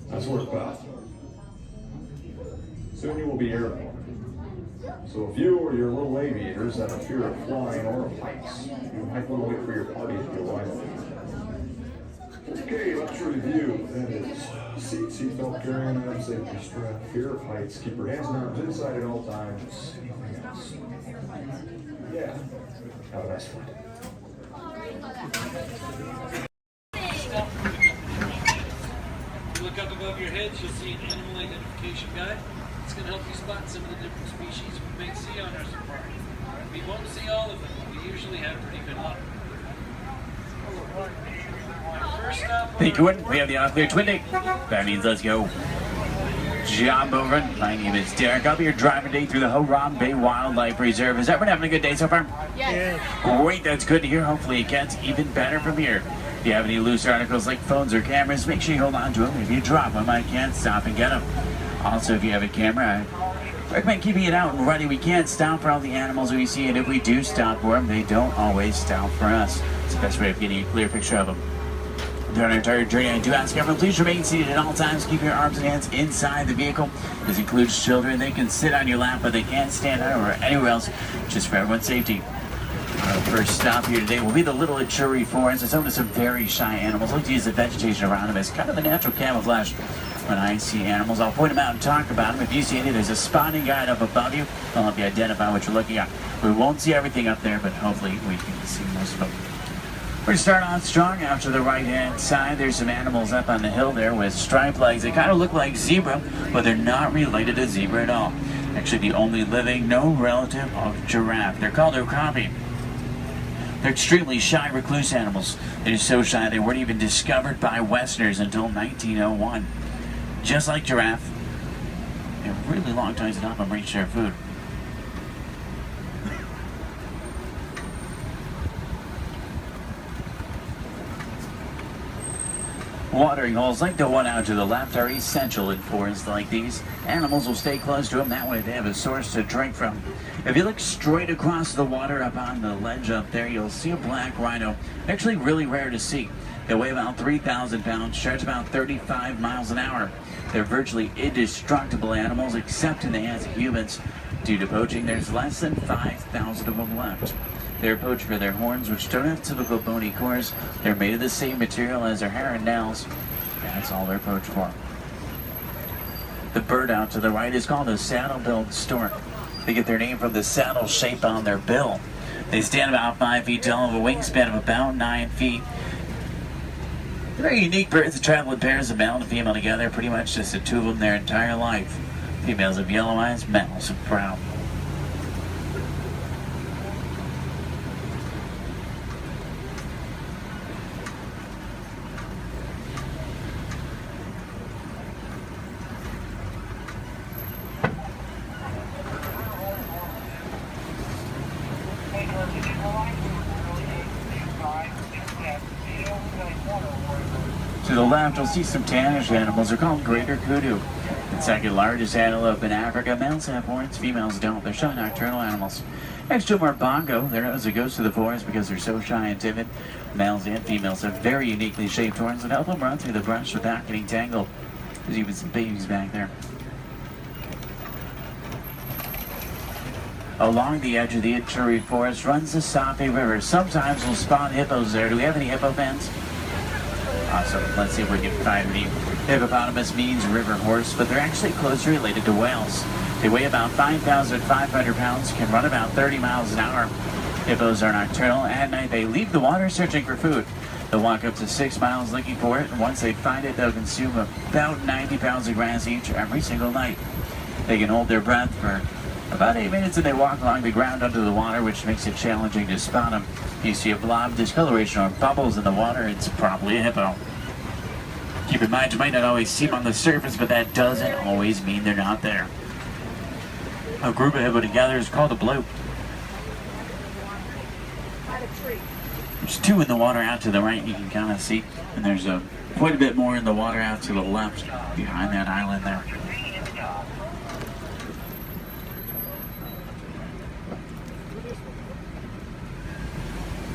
That's work well. Soon you will be airborne. So if you or your little aviators have a fear of flying or of heights, you might want to wait for your party to arrive. Okay, let's review. That is seatbelt, carry-on items, safety strap, fear of heights, keep your hands and arms inside at all times. Nothing else. Yeah. Have a nice flight. If you look up above your heads, you'll see an animal identification guide. It's going to help you spot some of the different species we may see on our safari. We won't see all of them, but we usually have pretty good luck. First up, Hey Twin, we have the off-clear twin day. That means let's go. Job over. My name is Derek. I'll be your driver today through the Harambe Wildlife Reserve. Is everyone having a good day so far? Yes. Great, that's good to hear. Hopefully it gets even better from here. If you have any loose articles like phones or cameras, make sure you hold on to them. If you drop them, I can't stop and get them. Also, if you have a camera, I recommend keeping it out and ready. We can't stop for all the animals we see, and if we do stop for them, they don't always stop for us. It's the best way of getting a clear picture of them. During our entire journey, I do ask everyone, please remain seated at all times. Keep your arms and hands inside the vehicle. This includes children. They can sit on your lap, but they can't stand out or anywhere else, just for everyone's safety. Our first stop here today will be the Little Ituri Forest. It's home to some very shy animals. I like to use the vegetation around them as kind of a natural camouflage. When I see animals, I'll point them out and talk about them. If you see any, there's a spotting guide up above you. I'll help you identify what you're looking at. We won't see everything up there, but hopefully we can see most of them. We're going to start off strong out to the right-hand side. There's some animals up on the hill there with striped legs. They kind of look like zebra, but they're not related to zebra at all. Actually, the only living, no relative of giraffe. They're called okapi. They're extremely shy, recluse animals. They're so shy they weren't even discovered by Westerners until 1901. Just like giraffe, they have really long tongues to help them reach their food. Watering holes like the one out to the left are essential in forests like these. Animals will stay close to them, that way they have a source to drink from. If you look straight across the water up on the ledge up there, you'll see a black rhino. Actually really rare to see. They weigh about 3,000 pounds, charge about 35 miles an hour. They're virtually indestructible animals except in the hands of humans. Due to poaching, there's less than 5,000 of them left. They're poached for their horns, which don't have typical bony cores. They're made of the same material as their hair and nails. That's all they're poached for. The bird out to the right is called a saddle-billed stork. They get their name from the saddle shape on their bill. They stand about 5 feet tall, have a wingspan of about 9 feet. They're very unique birds that travel in pairs of male and female together, pretty much just the two of them their entire life. Females have yellow eyes, males have brown. To the left, you'll see some tannish animals. They're called greater kudu. The second largest antelope in Africa. Males have horns, females don't. They're shy nocturnal animals. Next to them are bongo. They're known as the ghosts of the forest because they're so shy and timid. Males and females have very uniquely shaped horns that help them run through the brush without getting tangled. There's even some babies back there. Along the edge of the Ituri Forest runs the Safe River. Sometimes we'll spawn hippos there. Do we have any hippo fans? Awesome. Let's see if we can find any. Hippopotamus means river horse, but they're actually closely related to whales. They weigh about 5,500 pounds, can run about 30 miles an hour. Hippos are nocturnal. At night, they leave the water searching for food. They'll walk up to 6 miles looking for it, and once they find it, they'll consume about 90 pounds of grass each every single night. They can hold their breath for about 8 minutes, and they walk along the ground under the water, which makes it challenging to spot them. If you see a blob, discoloration, or bubbles in the water, it's probably a hippo. Keep in mind, you might not always see them on the surface, but that doesn't always mean they're not there. A group of hippo together is called a bloop. There's 2 in the water out to the right, you can kind of see, and there's quite a bit more in the water out to the left, behind that island there.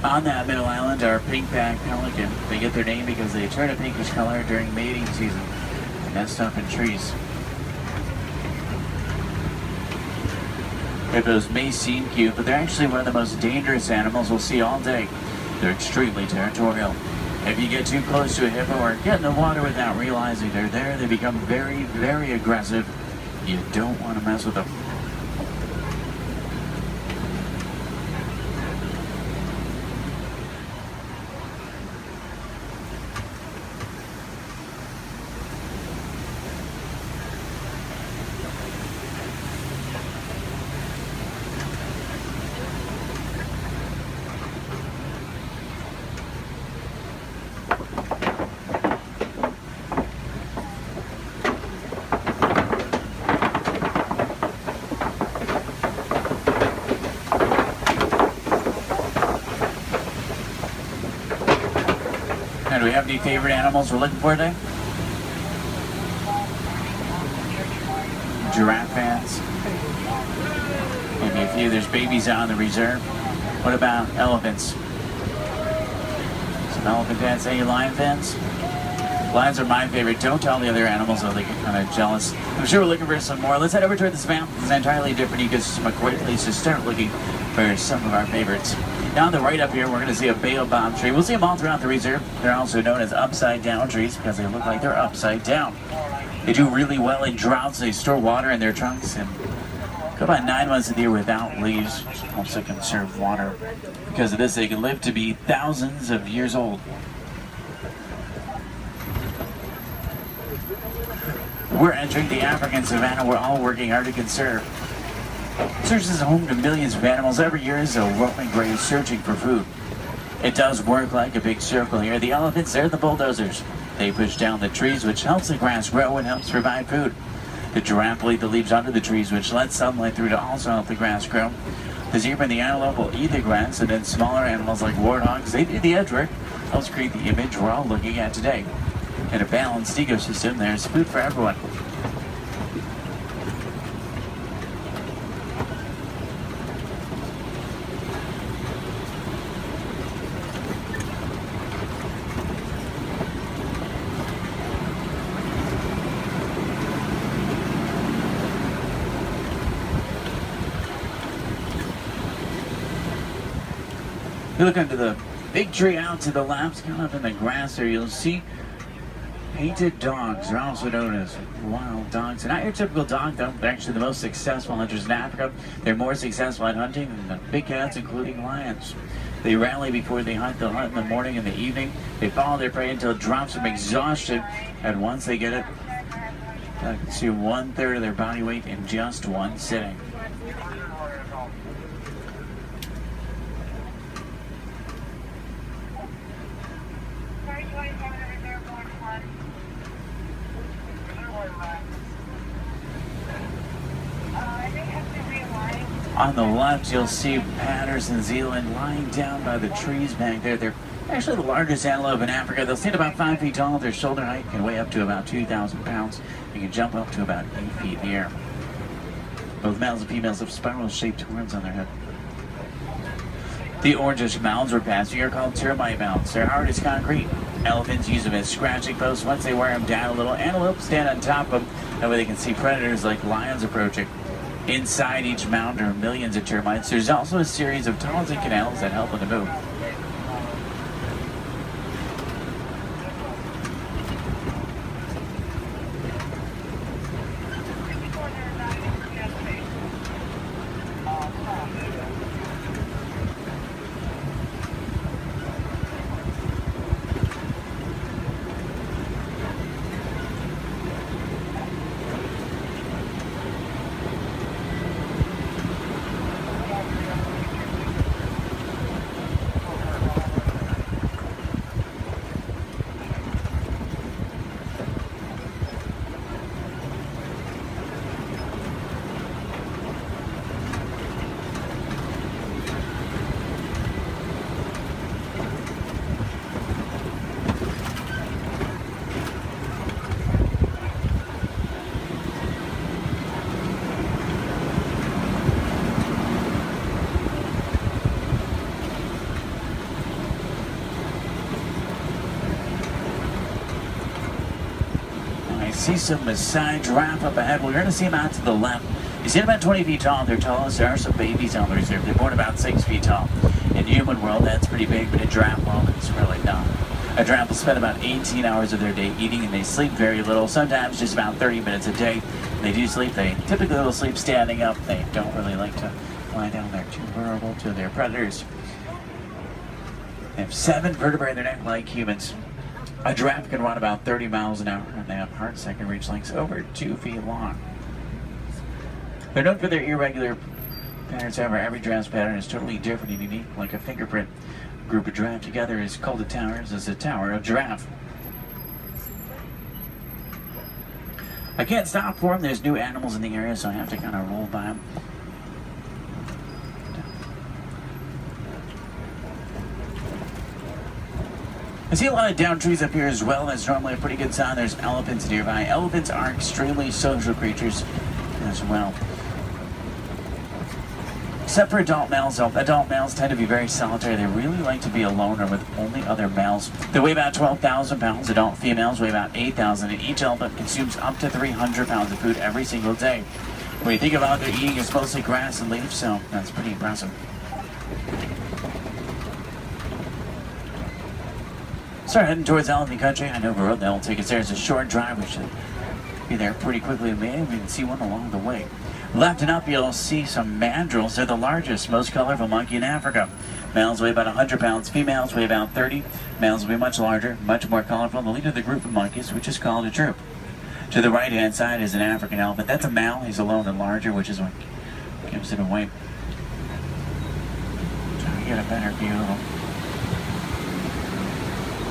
On that middle island are pink-backed pelican. They get their name because they turn a pinkish color during mating season and nest up in trees. Hippos may seem cute, but they're actually one of the most dangerous animals we'll see all day. They're extremely territorial. If you get too close to a hippo or get in the water without realizing they're there, they become very, very aggressive. You don't want to mess with them. have any favorite animals we're looking for today? Giraffe fans? Maybe a few. There's babies out in the reserve. What about elephants? Some elephant fans. Any lion fans? Lions are my favorite. Don't tell the other animals, or they get kind of jealous. I'm sure we're looking for some more. Let's head over to the swamp. It's an entirely different ecosystem, a great place to start looking for some of our favorites. Now on the right up here, we're going to see a baobab tree. We'll see them all throughout the reserve. They're also known as upside down trees because they look like they're upside down. They do really well in droughts. They store water in their trunks and go about 9 months of the year without leaves, which helps to conserve water. Because of this, they can live to be thousands of years old. We're entering the African savanna we're all working hard to conserve. Serves as a home to millions of animals. Every year is a roaming grave searching for food. It does work like a big circle here. The elephants, they're the bulldozers. They push down the trees, which helps the grass grow and helps provide food. The giraffe will eat the leaves under the trees, which lets sunlight through to also help the grass grow. The zebra and the antelope will eat the grass, and then smaller animals like warthogs, they do the edge work. Helps create the image we're all looking at today. In a balanced ecosystem, there's food for everyone. You look under the big tree out to the left, kind of in the grass there, you'll see painted dogs. They're also known as wild dogs. They're not your typical dog, though. They're actually the most successful hunters in Africa. They're more successful at hunting than the big cats, including lions. They rally before they hunt. They'll hunt in the morning and the evening. They follow their prey until it drops from exhaustion. And once they get it, they consume 1/3 of their body weight in just one sitting. On the left, you'll see Patterson Zealand lying down by the trees back there. They're actually the largest antelope in Africa. They'll stand about 5 feet tall. Their shoulder height can weigh up to about 2,000 pounds. They can jump up to about 8 feet in the air. Both males and females have spiral-shaped horns on their head. The orangish mounds we're passing are called termite mounds. They're hard as concrete. Elephants use them as scratching posts. Once they wear them down a little, antelopes stand on top of them. That way they can see predators like lions approaching. Inside each mound are millions of termites. There's also a series of tunnels and canals that help them to move. See some Maasai giraffe up ahead. We're going to see them out to the left. You see them about 20 feet tall. They're tallest. There are some babies on the reserve. They're born about 6 feet tall. In human world, that's pretty big, but in giraffe world, it's really not. A giraffe will spend about 18 hours of their day eating, and they sleep very little, sometimes just about 30 minutes a day. When they do sleep, they typically will sleep standing up. They don't really like to lie down. They're too vulnerable to their predators. They have 7 vertebrae in their neck like humans. A giraffe can run about 30 miles an hour, and they have hearts that can reach lengths over 2 feet long. They're known for their irregular patterns. However, every giraffe's pattern is totally different and unique, like a fingerprint. A group of giraffe together is called a tower. This is a tower of giraffe. I can't stop for them. There's new animals in the area, so I have to kind of roll by them. I see a lot of downed trees up here as well. That's normally a pretty good sign. There's elephants nearby. Elephants are extremely social creatures as well. Except for adult males, though. Adult males tend to be very solitary. They really like to be alone or with only other males. They weigh about 12,000 pounds. Adult females weigh about 8,000, and each elephant consumes up to 300 pounds of food every single day. When you think about it, they're eating is mostly grass and leaves, so that's pretty impressive. Start heading towards elephant country. I know of a road that will take us there. It's a short drive. We should be there pretty quickly. Maybe we can see one along the way. Left and up, you'll see some mandrills. They're the largest, most colorful monkey in Africa. Males weigh about 100 pounds. Females weigh about 30. Males will be much larger, much more colorful. The leader of the group of monkeys, which is called a troop. To the right-hand side is an African elephant. That's a male. He's alone and larger, which is what gives it away. Trying to get a better view of him.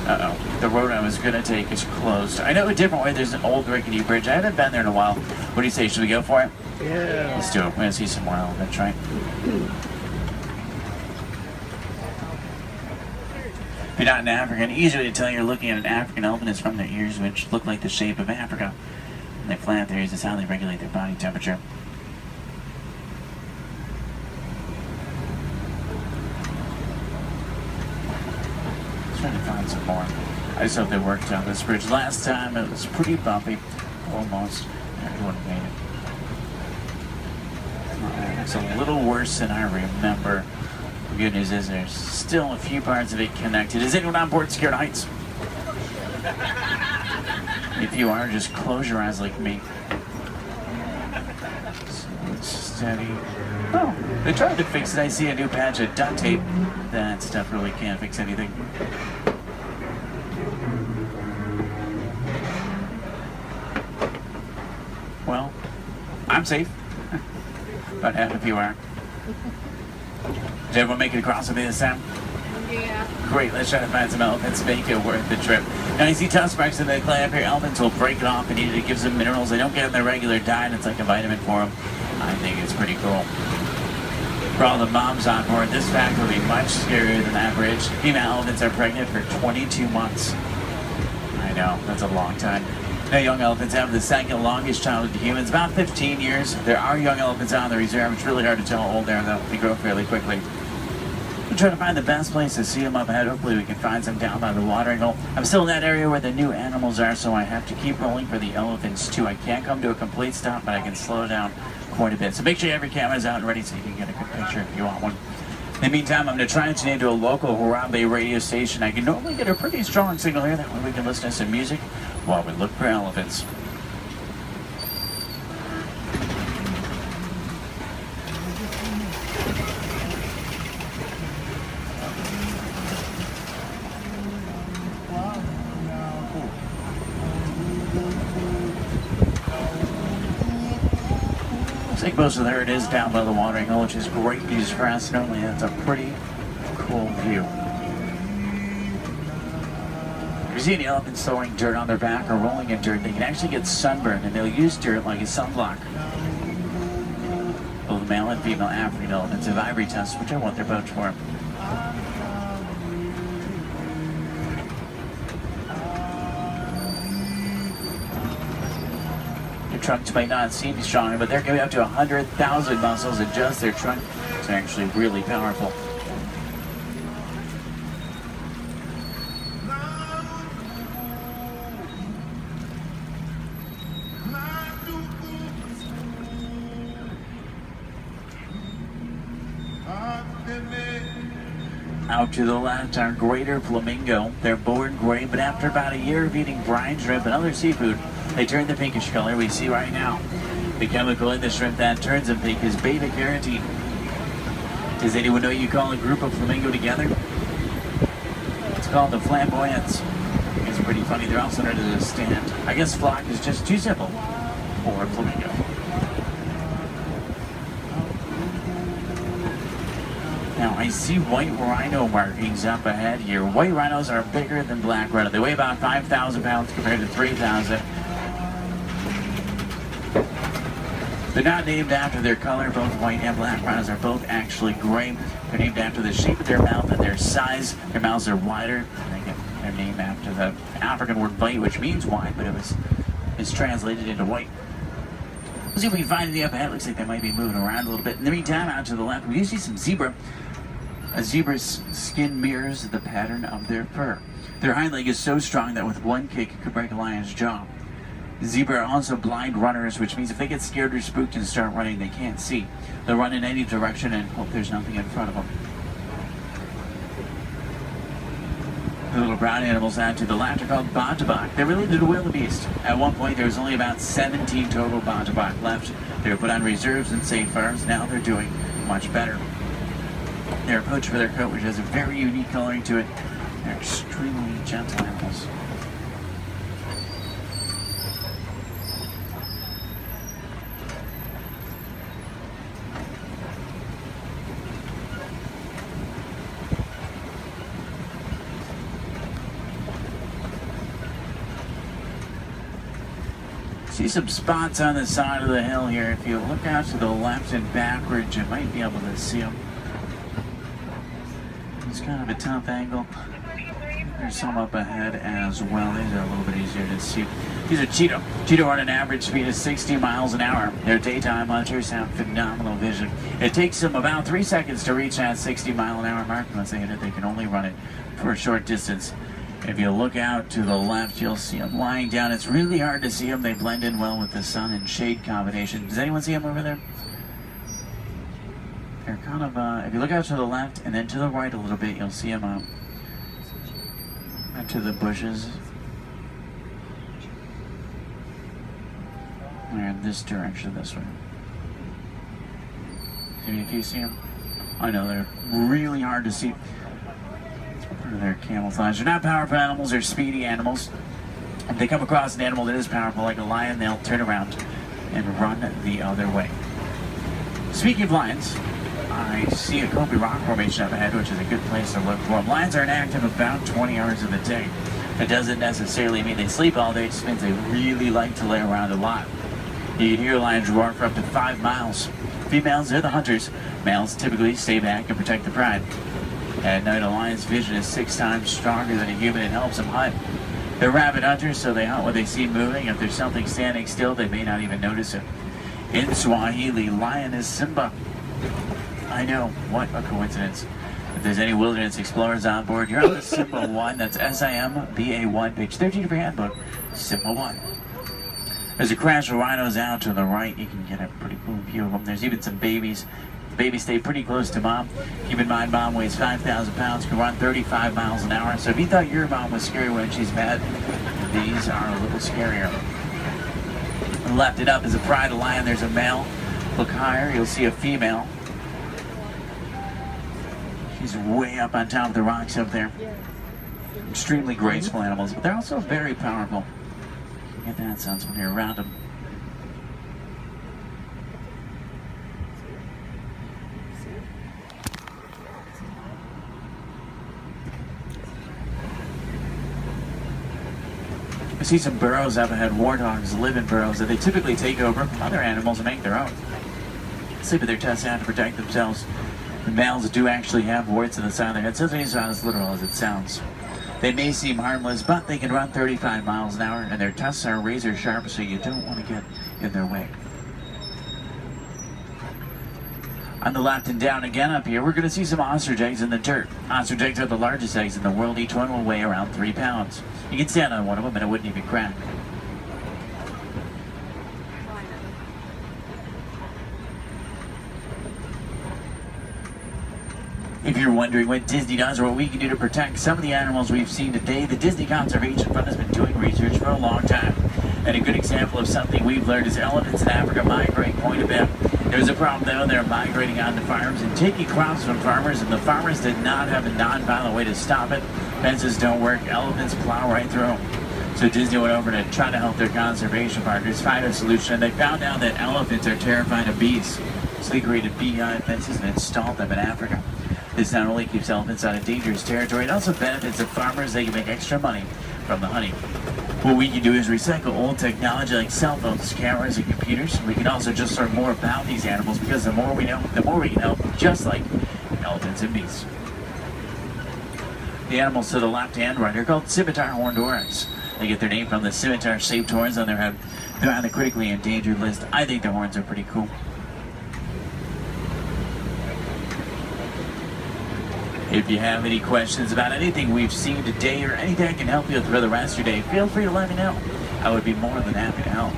Uh-oh. The road I was going to take is closed. I know a different way. There's an old rickety bridge. I haven't been there in a while. What do you say? Should we go for it? Yeah. Let's do it. We're going to see some more elephants, right? If you're not an African, easy way to tell you're looking at an African elephant is from their ears, which look like the shape of Africa. And they flap their ears is how they regulate their body temperature. Trying to find some more. I just hope they worked on this bridge. Last time it was pretty bumpy. Almost. Everyone made it. It's a little worse than I remember. The good news is there's still a few parts of it connected. Is anyone on board Scared Heights? If you are, just close your eyes like me. Steady. Oh, they tried to fix it. I see a new patch of duct tape. That stuff really can't fix anything. Well, I'm safe. About half of you are. Did everyone make it across with me this time? Yeah. Great, let's try to find some elephants, make it worth the trip. Now you see tusk marks in the clay up here. Elephants will break it off and eat it. It gives them minerals they don't get in their regular diet. It's like a vitamin for them. I think it's pretty cool. For all the moms on board, this fact will be much scarier than average. Female elephants are pregnant for 22 months. I know, that's a long time. Now, young elephants have the second longest childhood to humans, about 15 years. There are young elephants out on the reserve. It's really hard to tell how old they are, though. They grow fairly quickly. We're trying to find the best place to see them up ahead. Hopefully we can find some down by the watering hole. I'm still in that area where the new animals are, so I have to keep rolling for the elephants, too. I can't come to a complete stop, but I can slow down quite a bit. So make sure you have your cameras out and ready so you can get a good picture if you want one. In the meantime, I'm going to try and tune into a local Harambe radio station. I can normally get a pretty strong signal here. That way we can listen to some music while we look for elephants. I think most of the herd is down by the watering hole, which is great news for us. Normally that's a pretty cool view. If you see any elephants throwing dirt on their back or rolling in dirt, they can actually get sunburned, and they'll use dirt like a sunblock. Both male and female African elephants have ivory tusks, which I want their pouch for. Trunks might not seem stronger, but they're going up to 100,000 muscles in just their trunk. It's actually really powerful. Out to the left are greater flamingo. They're born gray, but after about a year of eating brine shrimp and other seafood, they turn the pinkish color we see right now. The chemical in the shrimp that turns them pink is beta-carotene. Does anyone know you call a group of flamingo together? It's called the flamboyants. It's pretty funny. They're also known as a stand. I guess flock is just too simple for flamingo. Now, I see white rhino markings up ahead here. White rhinos are bigger than black rhino. They weigh about 5,000 pounds compared to 3,000. They're not named after their color. Both white and black rhinos are both actually gray. They're named after the shape of their mouth and their size. Their mouths are wider. They get their name after the African word bite, which means wide, but it's translated into white. Let's see if we can find any up ahead. Looks like they might be moving around a little bit. In the meantime, out to the left, we do see some zebra. A zebra's skin mirrors the pattern of their fur. Their hind leg is so strong that with one kick, it could break a lion's jaw. Zebra are also blind runners, which means if they get scared or spooked and start running, they can't see. They'll run in any direction and hope there's nothing in front of them. The little brown animals out to the left are called bontebok. They're related to wildebeest. At one point, there was only about 17 total bontebok left. They were put on reserves and safe farms. Now they're doing much better. They're poached for their coat, which has a very unique coloring to it. They're extremely gentle animals. See some spots on the side of the hill here. If you look out to the left and backwards, you might be able to see them. It's kind of a tough angle. There's some up ahead as well. These are a little bit easier to see. These are Cheeto. Cheeto run an average speed of 60 miles an hour. Their daytime hunters have phenomenal vision. It takes them about 3 seconds to reach that 60-mile-an-hour mark. Once they hit it, they can only run it for a short distance. If you look out to the left, you'll see them lying down. It's really hard to see them. They blend in well with the sun and shade combination. Does anyone see them over there? They're kind of, if you look out to the left and then to the right a little bit, you'll see them out to the bushes. They're in this direction, this way. If you see them, I know they're really hard to see. They're camouflage. They're not powerful animals, they're speedy animals. If they come across an animal that is powerful like a lion, they'll turn around and run the other way. Speaking of lions, I see a Kobe rock formation up ahead, which is a good place to look for them. Lions are inactive about 20 hours of the day. It doesn't necessarily mean they sleep all day, it just means they really like to lay around a lot. You can hear lions roar for up to 5 miles. Females are the hunters. Males typically stay back and protect the pride. At night, a lion's vision is 6 times stronger than a human and helps them hunt. They're rabid hunters, so they hunt what they see moving. If there's something standing still, they may not even notice it. In Swahili, lion is Simba. I know, what a coincidence. If there's any wilderness explorers on board, you're on the Simba 1. That's SIMBA1, page 13 of your handbook, Simba 1. There's a crash of rhinos out to the right. You can get a pretty cool view of them. There's even some babies. Babies stay pretty close to mom. Keep in mind, mom weighs 5,000 pounds, can run 35 miles an hour. So if you thought your mom was scary when she's mad, these are a little scarier. Left it up is a pride of lion. There's a male. Look higher, you'll see a female. She's way up on top of the rocks up there. Extremely graceful animals, but they're also very powerful. You get that sense when you're around them. I see some burrows up ahead. Warthogs live in burrows that they typically take over from other animals and make their own. Sleep with their tusks out to protect themselves. The males do actually have warts in the side of their head, so it's not as literal as it sounds. They may seem harmless, but they can run 35 miles an hour, and their tusks are razor sharp, so you don't want to get in their way. On the left and down again up here, we're going to see some ostrich eggs in the dirt. Ostrich eggs are the largest eggs in the world. Each one will weigh around 3 pounds. You can stand on one of them and it wouldn't even crack. If you're wondering what Disney does or what we can do to protect some of the animals we've seen today, the Disney Conservation Fund has been doing research for a long time. And a good example of something we've learned is elephants in Africa migrate quite a bit. There's a problem though, they're migrating onto farms and taking crops from farmers, and the farmers did not have a non-violent way to stop it. Fences don't work, elephants plow right through them. So Disney went over to try to help their conservation partners find a solution, and they found out that elephants are terrified of bees. So they created beehive fences and installed them in Africa. This not only keeps elephants out of dangerous territory, it also benefits the farmers. They can make extra money from the honey. What we can do is recycle old technology like cell phones, cameras, and computers. We can also just learn more about these animals, because the more we know, the more we can help, just like elephants and bees. The animals to the left and right are called scimitar horned oryx. They get their name from the scimitar-shaped horns on their head. They're on the critically endangered list. I think their horns are pretty cool. If you have any questions about anything we've seen today or anything I can help you with for the rest of your day, feel free to let me know. I would be more than happy to help.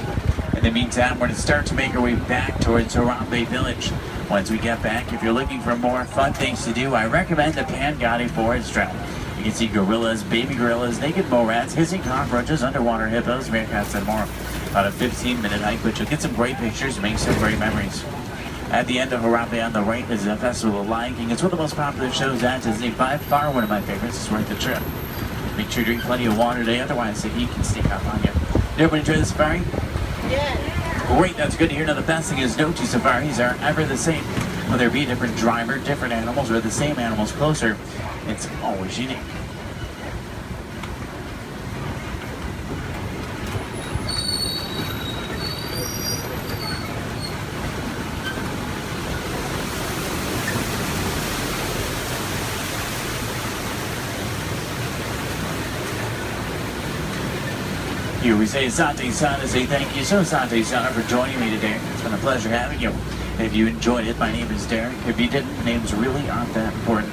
In the meantime, we're going to start to make our way back towards Harambe Village. Once we get back, if you're looking for more fun things to do, I recommend the Pangati Forest Trail. You can see gorillas, baby gorillas, naked mole rats, hissing cockroaches, underwater hippos, meerkats, and more. About a 15-minute hike, but you'll get some great pictures, make some great memories. At the end of Harambe on the right is the Festival of Lion King. It's one of the most popular shows at Disney. By far one of my favorites. It's worth the trip. Make sure you drink plenty of water today, otherwise the heat can sneak up on you. Did everybody enjoy the safari? Yeah. Great, that's good to hear. Now the best thing is no two safaris are ever the same. Whether it be a different driver, different animals, or the same animals closer, it's always unique. Here we say Asante-san to say thank you so Asante-san for joining me today. It's been a pleasure having you. If you enjoyed it, my name is Derek. If you didn't, names really aren't that important.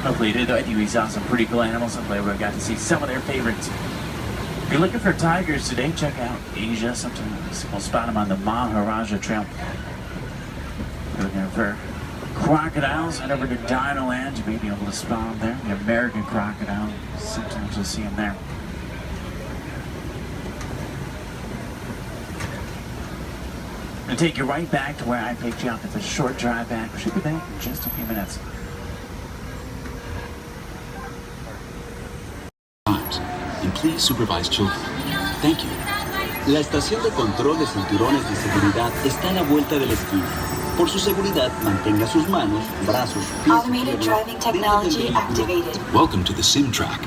Hopefully you did. I think we saw some pretty cool animals. Hopefully we got to see some of their favorites. If you're looking for tigers today, check out Asia. Sometimes we'll spot them on the Maharaja Trail. If you're looking for crocodiles, head over to Dinoland. You may be able to spot them there. The American crocodile. Sometimes you'll see them there. I'm going to take you right back to where I picked you up. It's a short drive back. We should be back in just a few minutes. And please supervise children. Thank you. La estación de control de cinturones de seguridad está a la vuelta de la esquina. Por su seguridad, mantenga sus manos, brazos, pies. Automated driving technology activated. Welcome to the sim track.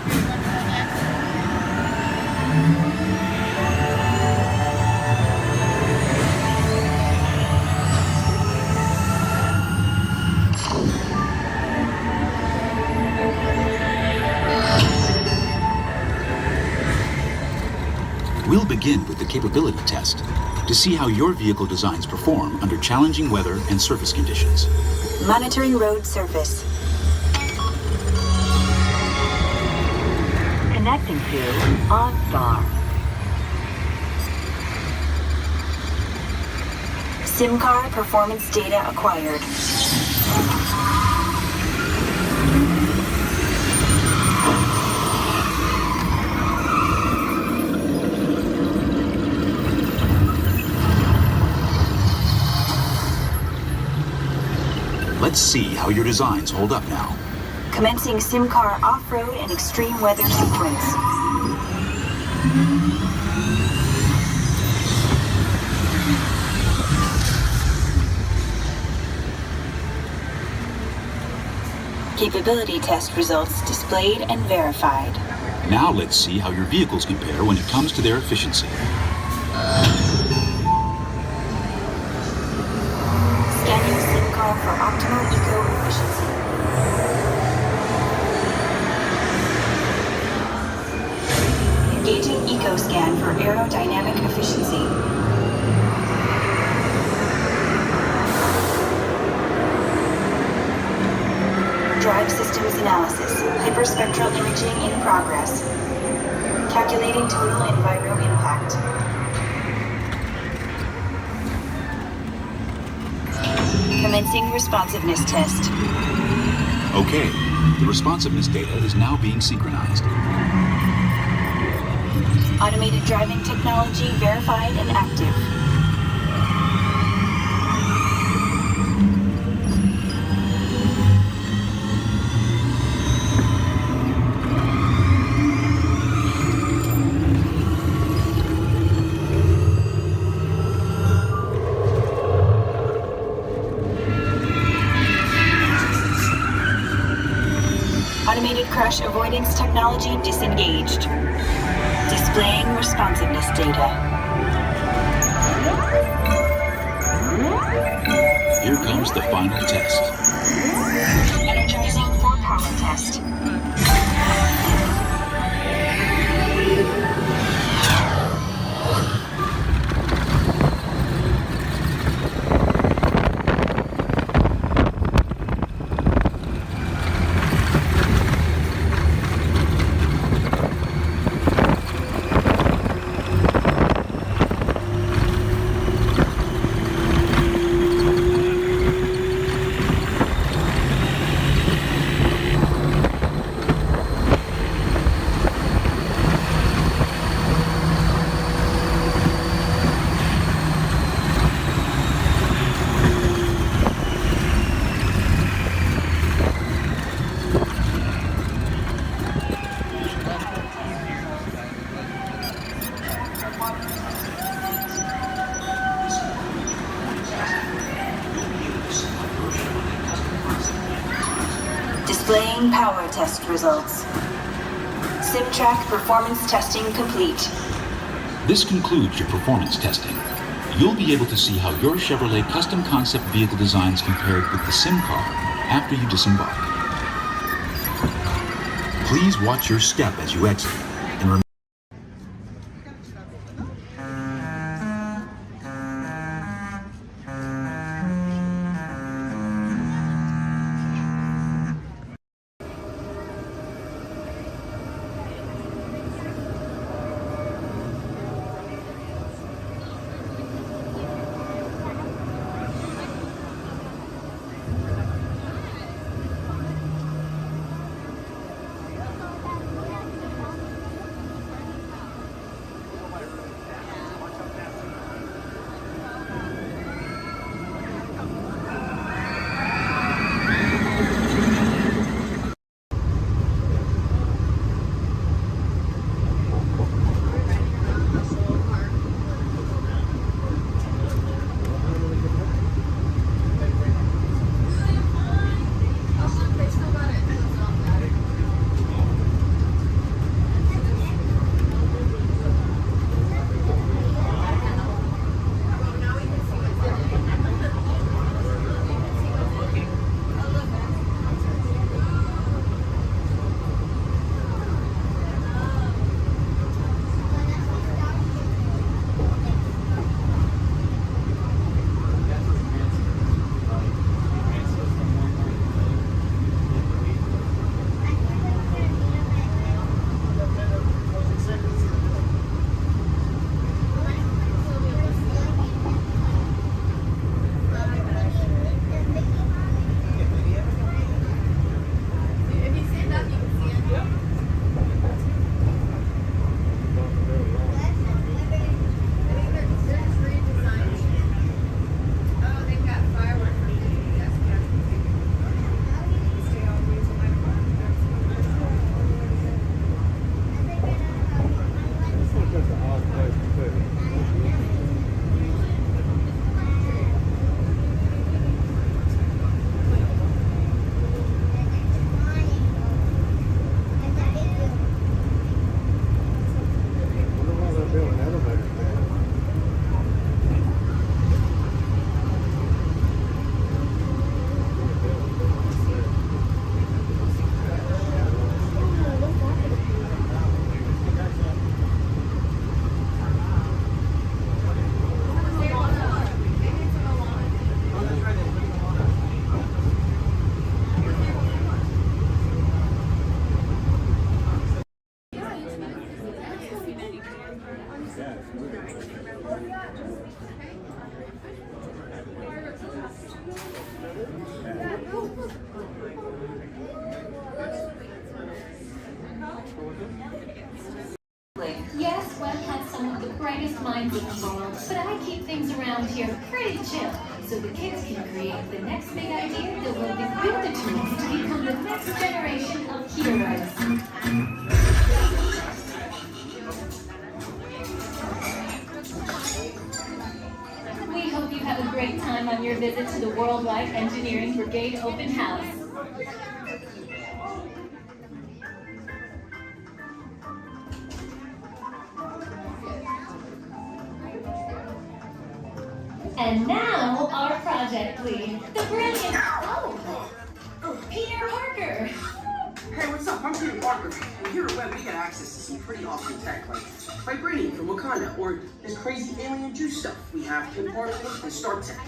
We'll begin with the capability test to see how your vehicle designs perform under challenging weather and surface conditions. Monitoring road surface. Connecting to OnStar. SIM card performance data acquired. Let's see how your designs hold up now. Commencing SIM car off-road and extreme weather sequence. Capability test results displayed and verified. Now let's see how your vehicles compare when it comes to their efficiency. Scanning SIM car for optimal eco-efficiency. Engaging EcoScan for aerodynamic efficiency. Drive systems analysis. Hyperspectral imaging in progress. Calculating total enviro impact. Commencing responsiveness test. Okay, the responsiveness data is now being synchronized. Automated driving technology verified and active. Automated crash avoidance technology disengaged. Displaying responsiveness data. Here comes the final test. Energizing for power test. Displaying power test results. SimTrack performance testing complete. This concludes your performance testing. You'll be able to see how your Chevrolet custom concept vehicle designs compared with the sim car after you disembark. Please watch your step as you exit, and remember Yes, Walt has some of the brightest minds in the world, but I keep things around here pretty chill, so the kids can create the next big idea that will give you the tools to become the next generation of heroes. We hope you have a great time on your visit to the Worldwide Engineering Brigade Open House. And now, our project lead, the brilliant, Peter Parker. Hey, what's up? I'm Peter Parker. And here at Web, we get access to some pretty awesome tech, like vibranium from Wakanda, or this crazy alien juice stuff we have to import from StarTech.